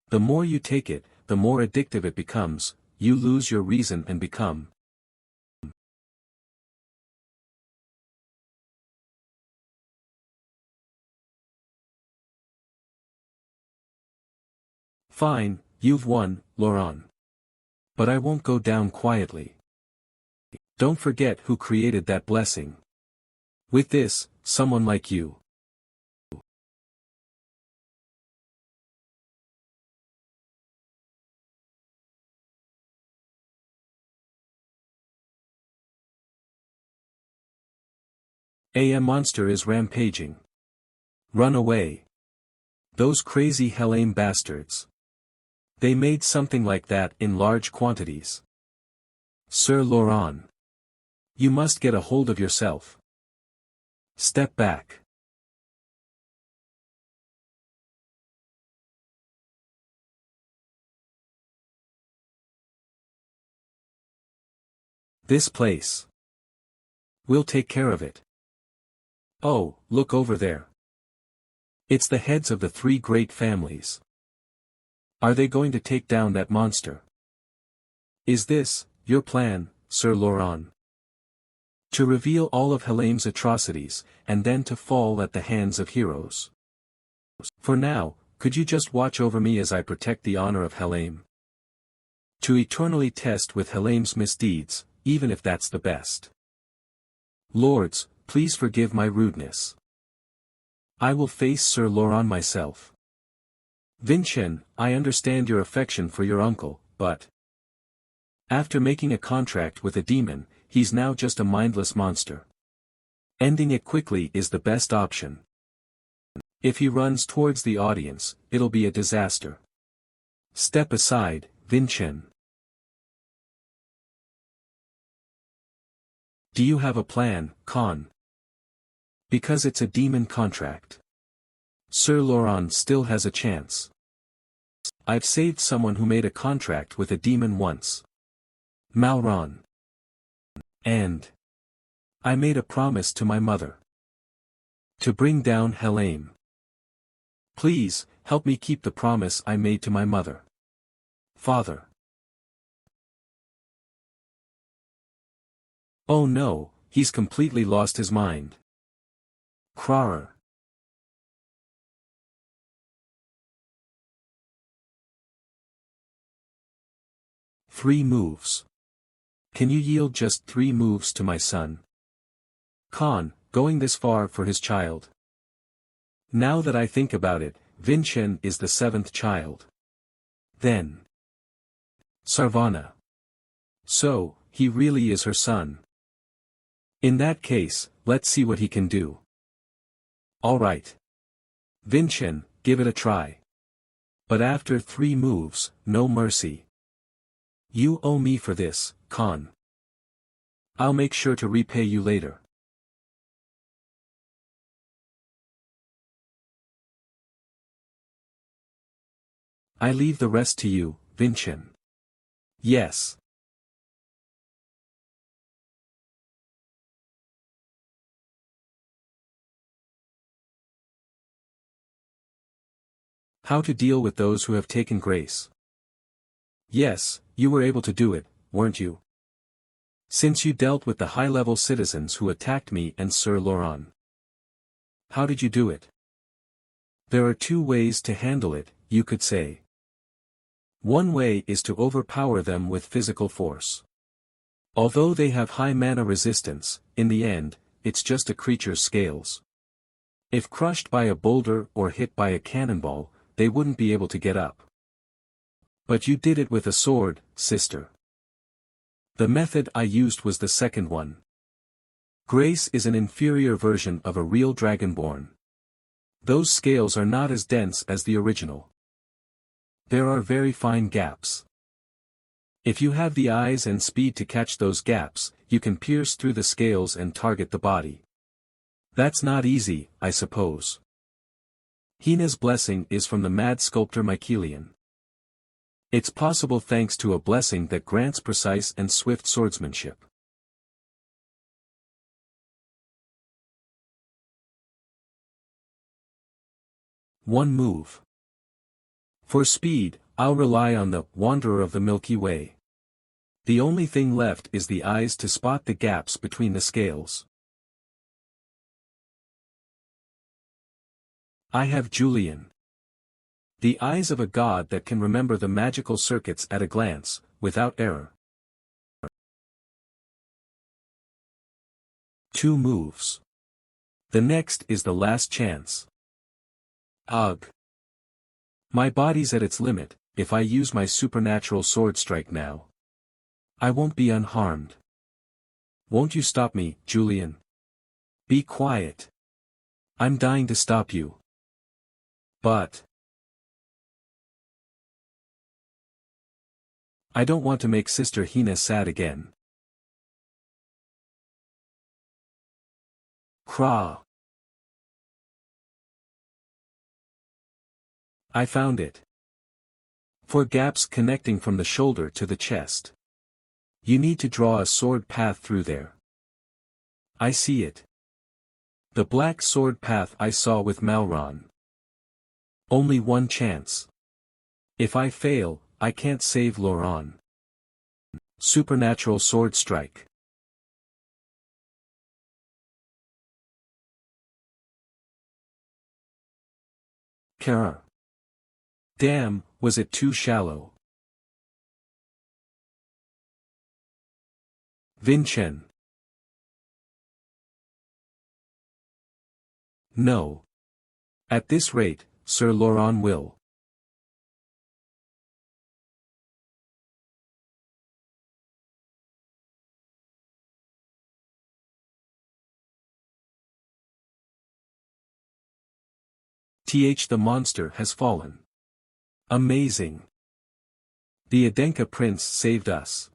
S1: The more you take it, the more addictive it becomes, you lose your reason and become. Fine, you've won, Laurent. But I won't go down quietly. Don't forget who created that blessing. With this, someone like you. A monster is rampaging. Run away. Those crazy Helheim bastards. They made something like that in large quantities. Sir Laurent. You must get a hold of yourself. Step back. This place. We'll take care of it. Oh, look over there. It's the heads of the three great families. Are they going to take down that monster? Is this your plan, Sir Laurent? To reveal all of Helheim's atrocities, and then to fall at the hands of heroes. For now, could you just watch over me as I protect the honor of Helheim? To eternally test with Helheim's misdeeds, even if that's the best. Lords, please forgive my rudeness. I will face Sir Laurent myself. Vincent, I understand your affection for your uncle, but after making a contract with a demon, he's now just a mindless monster. Ending it quickly is the best option. If he runs towards the audience, it'll be a disaster. Step aside, Vincent. Do you have a plan, Khan? Because it's a demon contract. Sir Laurent still has a chance. I've saved someone who made a contract with a demon once. Malron. And I made a promise to my mother. To bring down Helheim. Please, help me keep the promise I made to my mother. Father. Oh no, he's completely lost his mind. Krarer. 3 moves. Can you yield just 3 moves to my son? Khan, going this far for his child. Now that I think about it, Vincent is the 7th child. Then. Sarvana. So, he really is her son. In that case, let's see what he can do. Alright. Vincent, give it a try. But after 3 moves, no mercy. You owe me for this, Khan. I'll make sure to repay you later. I leave the rest to you, Vincent. Yes. How to deal with those who have taken grace. Yes, you were able to do it, weren't you? Since you dealt with the high-level citizens who attacked me and Sir Laurent. How did you do it? There are two ways to handle it, you could say. One way is to overpower them with physical force. Although they have high mana resistance, in the end, it's just a creature's scales. If crushed by a boulder or hit by a cannonball, they wouldn't be able to get up. But you did it with a sword, sister. The method I used was the second one. Grace is an inferior version of a real dragonborn. Those scales are not as dense as the original. There are very fine gaps. If you have the eyes and speed to catch those gaps, you can pierce through the scales and target the body. That's not easy, I suppose. Hina's blessing is from the mad sculptor Mycelian. It's possible thanks to a blessing that grants precise and swift swordsmanship. One move. For speed, I'll rely on the Wanderer of the Milky Way. The only thing left is the eyes to spot the gaps between the scales. I have Julian. The eyes of a god that can remember the magical circuits at a glance, without error. Two moves. The next is the last chance. Ugh. My body's at its limit. If I use my supernatural sword strike now, I won't be unharmed. Won't you stop me, Julian? Be quiet. I'm dying to stop you. But I don't want to make Sister Hina sad again. Craw. I found it. For gaps connecting from the shoulder to the chest. You need to draw a sword path through there. I see it. The black sword path I saw with Malron. Only one chance. If I fail, I can't save Laurent. Supernatural sword strike. Kara. Damn, was it too shallow? Vincent. No. At this rate, Sir Laurent will. The monster has fallen. Amazing. The Adenka prince saved us.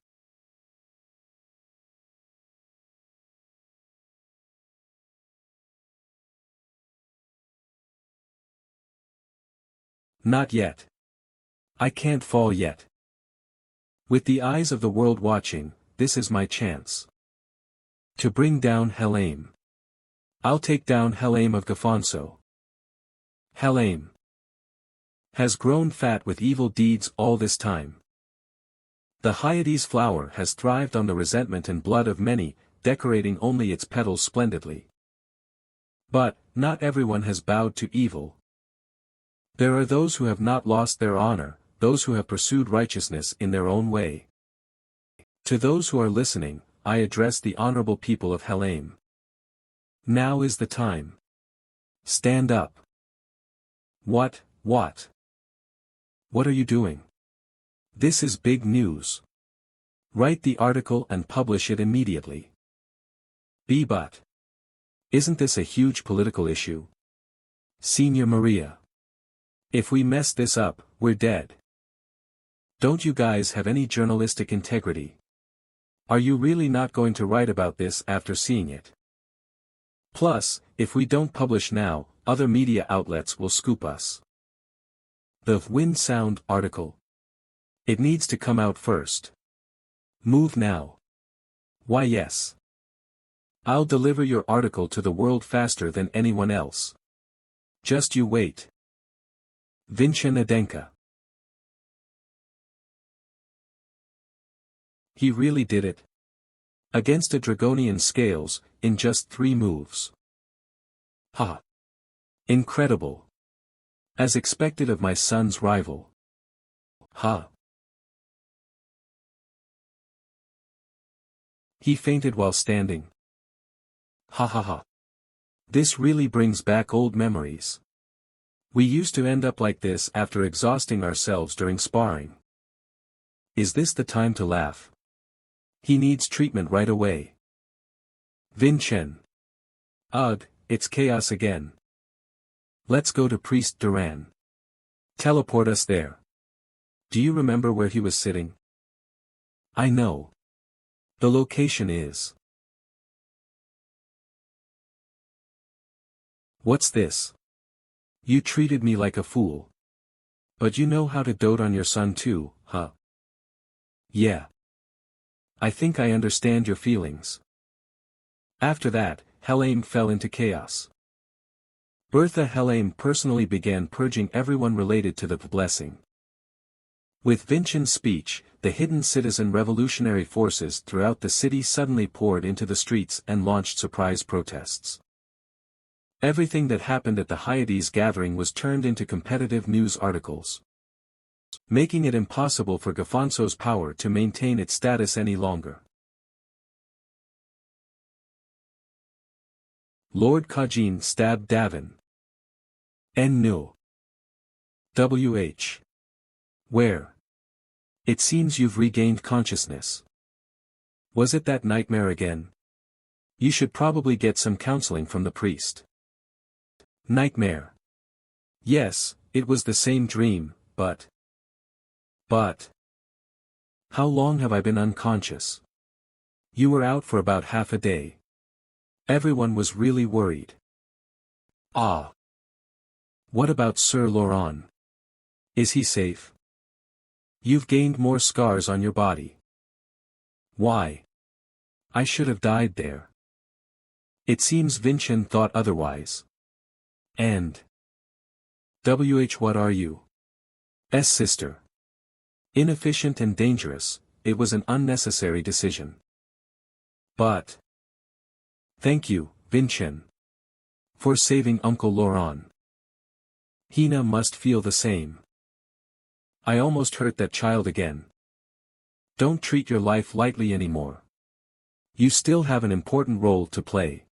S1: Not yet. I can't fall yet. With the eyes of the world watching, this is my chance. To bring down Helheim. I'll take down Helheim of Gafonso. Helheim has grown fat with evil deeds all this time. The Hyades flower has thrived on the resentment and blood of many, decorating only its petals splendidly. But, not everyone has bowed to evil. There are those who have not lost their honor, those who have pursued righteousness in their own way. To those who are listening, I address the honorable people of Helheim. Now is the time. Stand up. What? What are you doing? This is big news. Write the article and publish it immediately. But isn't this a huge political issue? Senior Maria. If we mess this up, we're dead. Don't you guys have any journalistic integrity? Are you really not going to write about this after seeing it? Plus, if we don't publish now, other media outlets will scoop us. The Wind Sound article. It needs to come out first. Move now. Why yes. I'll deliver your article to the world faster than anyone else. Just you wait. Vincent Nadenka. He really did it. Against a draconian scales, in just 3 moves. Ha! Incredible. As expected of my son's rival. Ha! He fainted while standing. Ha ha ha. This really brings back old memories. We used to end up like this after exhausting ourselves during sparring. Is this the time to laugh? He needs treatment right away. Vincent. Ugh, it's chaos again. Let's go to Priest Duran. Teleport us there. Do you remember where he was sitting? I know. The location is. What's this? You treated me like a fool. But you know how to dote on your son too, huh? Yeah. I think I understand your feelings. After that, Helheim fell into chaos. Bertha Helheim personally began purging everyone related to the blessing. With Vincent's speech, the hidden citizen revolutionary forces throughout the city suddenly poured into the streets and launched surprise protests. Everything that happened at the Hyades gathering was turned into competitive news articles, making it impossible for Gafonso's power to maintain its status any longer. Lord Kajin stabbed Davin. N. No. W.H. Where? It seems you've regained consciousness. Was it that nightmare again? You should probably get some counseling from the priest. Nightmare. Yes, it was the same dream, but... How long have I been unconscious? You were out for about half a day. Everyone was really worried. Ah. What about Sir Laurent? Is he safe? You've gained more scars on your body. Why? I should have died there. It seems Vincent thought otherwise. And... What are you? S sister. Inefficient and dangerous, it was an unnecessary decision. But... Thank you, Vincent. For saving Uncle Laurent. Hina must feel the same. I almost hurt that child again. Don't treat your life lightly anymore. You still have an important role to play.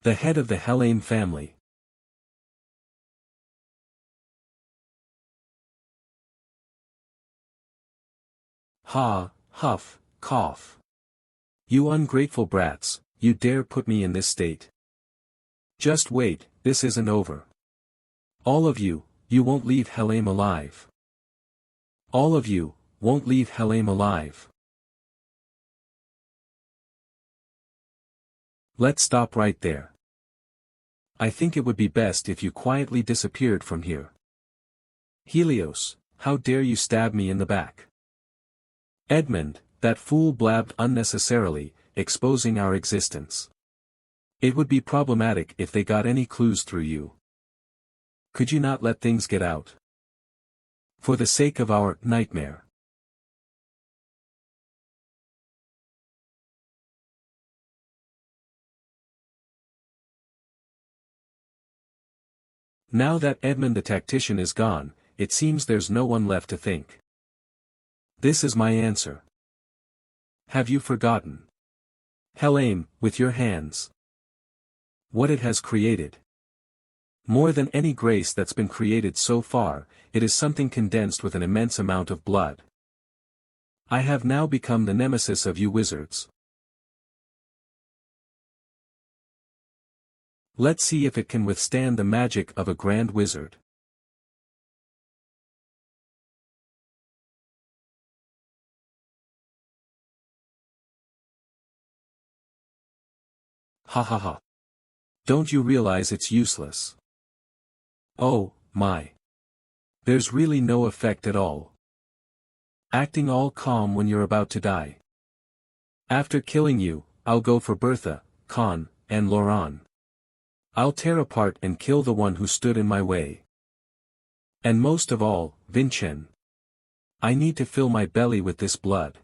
S1: The head of the Helheim family. Ha, huff, cough. You ungrateful brats, you dare put me in this state. Just wait, this isn't over. All of you, you won't leave Helheim alive. All of you, won't leave Helheim alive. Let's stop right there. I think it would be best if you quietly disappeared from here. Helios, how dare you stab me in the back? Edmund, that fool blabbed unnecessarily, exposing our existence. It would be problematic if they got any clues through you. Could you not let things get out? For the sake of our nightmare. Now that Edmund the tactician is gone, it seems there's no one left to think. This is my answer. Have you forgotten? Helheim, with your hands. What it has created. More than any grace that's been created so far, it is something condensed with an immense amount of blood. I have now become the nemesis of you wizards. Let's see if it can withstand the magic of a grand wizard. Ha ha ha. Don't you realize it's useless? Oh, my. There's really no effect at all. Acting all calm when you're about to die. After killing you, I'll go for Bertha, Con, and Laurent. I'll tear apart and kill the one who stood in my way. And most of all, Vincent. I need to fill my belly with this blood.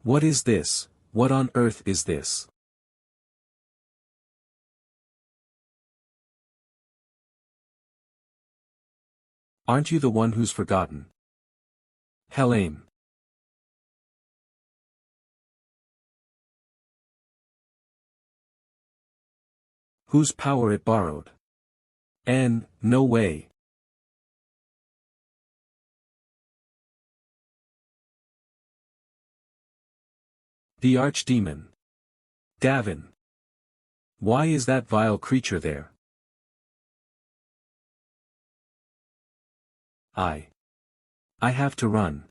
S1: What is this? What on earth is this? Aren't you the one who's forgotten? Helene. Whose power it borrowed? No way. The archdemon. Davin. Why is that vile creature there? I have to run.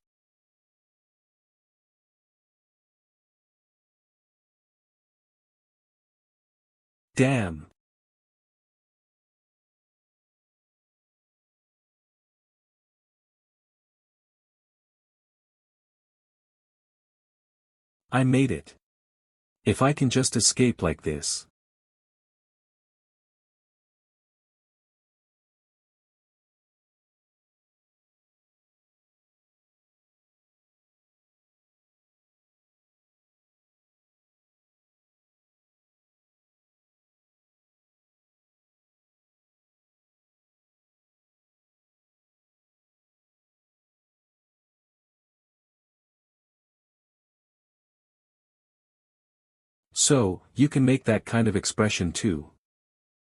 S1: Damn. I made it. If I can just escape like this. So, you can make that kind of expression too.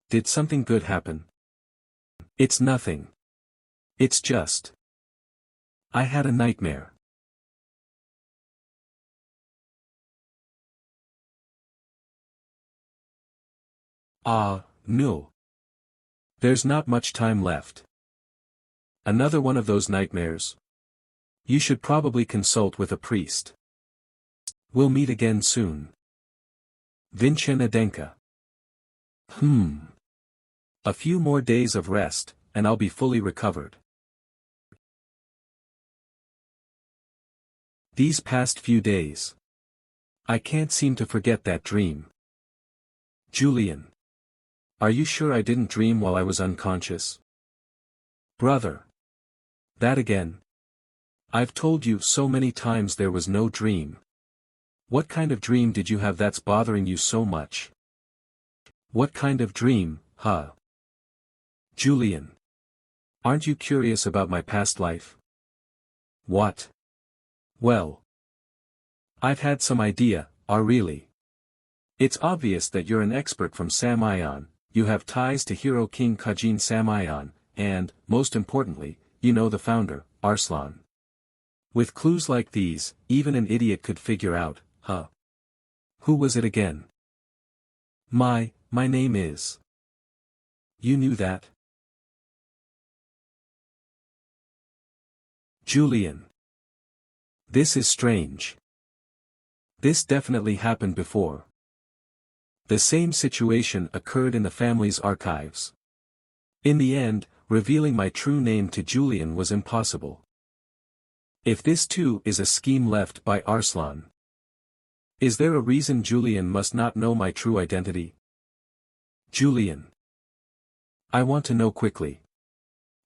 S1: Did something good happen? It's nothing. It's just. I had a nightmare. No. There's not much time left. Another one of those nightmares? You should probably consult with a priest. We'll meet again soon. Vincent Adenka. A few more days of rest, and I'll be fully recovered. These past few days. I can't seem to forget that dream. Julian. Are you sure I didn't dream while I was unconscious? Brother. That again. I've told you so many times there was no dream. What kind of dream did you have that's bothering you so much? What kind of dream, huh? Julian. Aren't you curious about my past life? What? Well. I've had some idea, really. It's obvious that you're an expert from Samayan, you have ties to Hero King Kajin Samayan, and, most importantly, you know the founder, Arslan. With clues like these, even an idiot could figure out, huh? Who was it again? My name is. You knew that? Julian. This is strange. This definitely happened before. The same situation occurred in the family's archives. In the end, revealing my true name to Julian was impossible. If this too is a scheme left by Arslan. Is there a reason Julian must not know my true identity? Julian. I want to know quickly.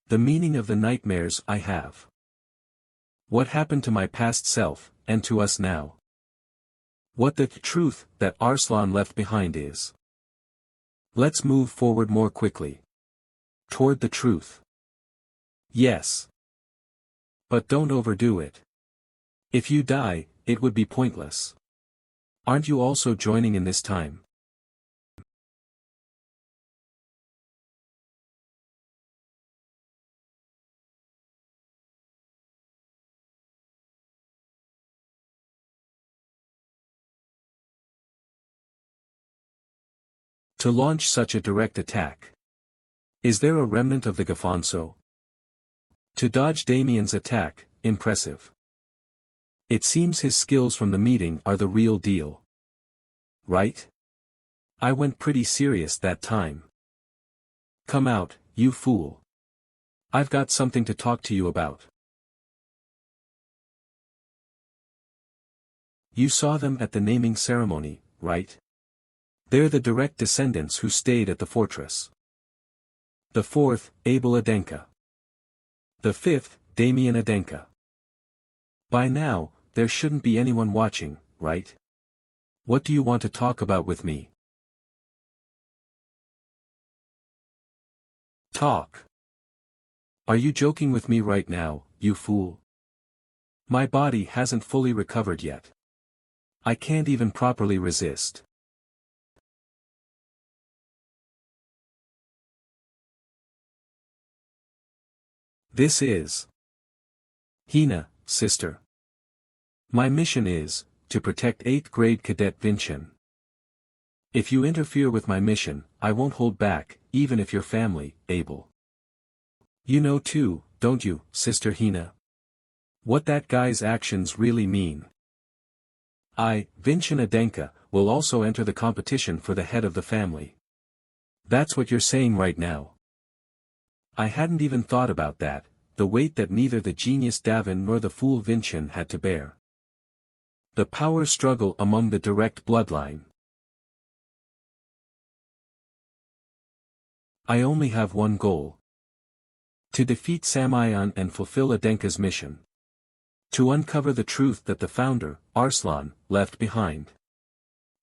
S1: The meaning of the nightmares I have. What happened to my past self, and to us now? What the truth that Arslan left behind is. Let's move forward more quickly. Toward the truth. Yes. But don't overdo it. If you die, it would be pointless. Aren't you also joining in this time? To launch such a direct attack. Is there a remnant of the Gafonso? To dodge Damien's attack, impressive. It seems his skills from the meeting are the real deal. Right? I went pretty serious that time. Come out, you fool. I've got something to talk to you about. You saw them at the naming ceremony, right? They're the direct descendants who stayed at the fortress. The fourth, Abel Adenka. The fifth, Damien Adenka. By now, there shouldn't be anyone watching, right? What do you want to talk about with me? Talk. Are you joking with me right now, you fool? My body hasn't fully recovered yet. I can't even properly resist. This is Hina, sister. My mission is to protect 8th grade cadet Vincent. If you interfere with my mission, I won't hold back, even if your family, Abel. You know too, don't you, Sister Hina? What that guy's actions really mean. I, Vincent Adenka, will also enter the competition for the head of the family. That's what you're saying right now. I hadn't even thought about that, the weight that neither the genius Davin nor the fool Vincent had to bear. The power struggle among the direct bloodline. I only have one goal. To defeat Samayan and fulfill Adenka's mission. To uncover the truth that the founder, Arslan, left behind.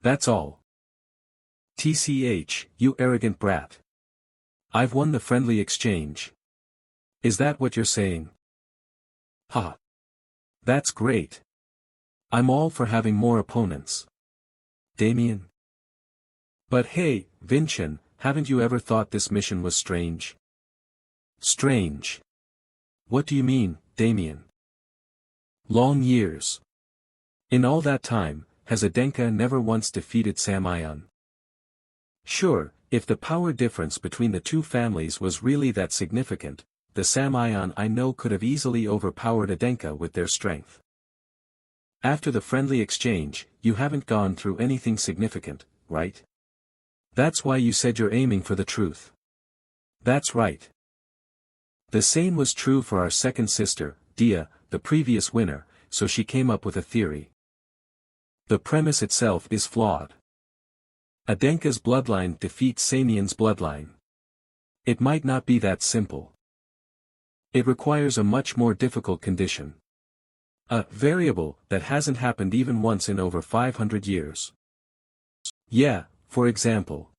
S1: That's all. TCH, you arrogant brat. I've won the friendly exchange. Is that what you're saying? Ha. That's great. I'm all for having more opponents. Damien. But hey, Vincent, haven't you ever thought this mission was strange? Strange. What do you mean, Damien? Long years. In all that time, has Adenka never once defeated Samayan? Sure, if the power difference between the two families was really that significant, the Samayan I know could have easily overpowered Adenka with their strength. After the friendly exchange, you haven't gone through anything significant, right? That's why you said you're aiming for the truth. That's right. The same was true for our second sister, Dia, the previous winner, so she came up with a theory. The premise itself is flawed. Adenka's bloodline defeats Samian's bloodline. It might not be that simple. It requires a much more difficult condition. A variable that hasn't happened even once in over 500 years. Yeah, for example.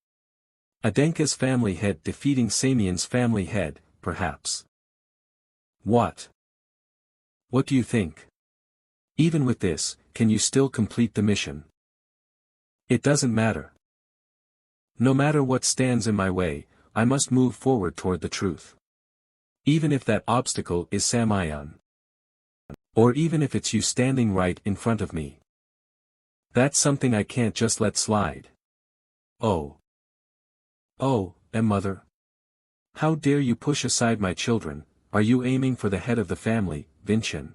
S1: Adenka's family head defeating Samian's family head, perhaps. What? What do you think? Even with this, can you still complete the mission? It doesn't matter. No matter what stands in my way, I must move forward toward the truth. Even if that obstacle is Samayan. Or even if it's you standing right in front of me. That's something I can't just let slide. Oh. Oh, mother. How dare you push aside my children? Are you aiming for the head of the family, Vincent?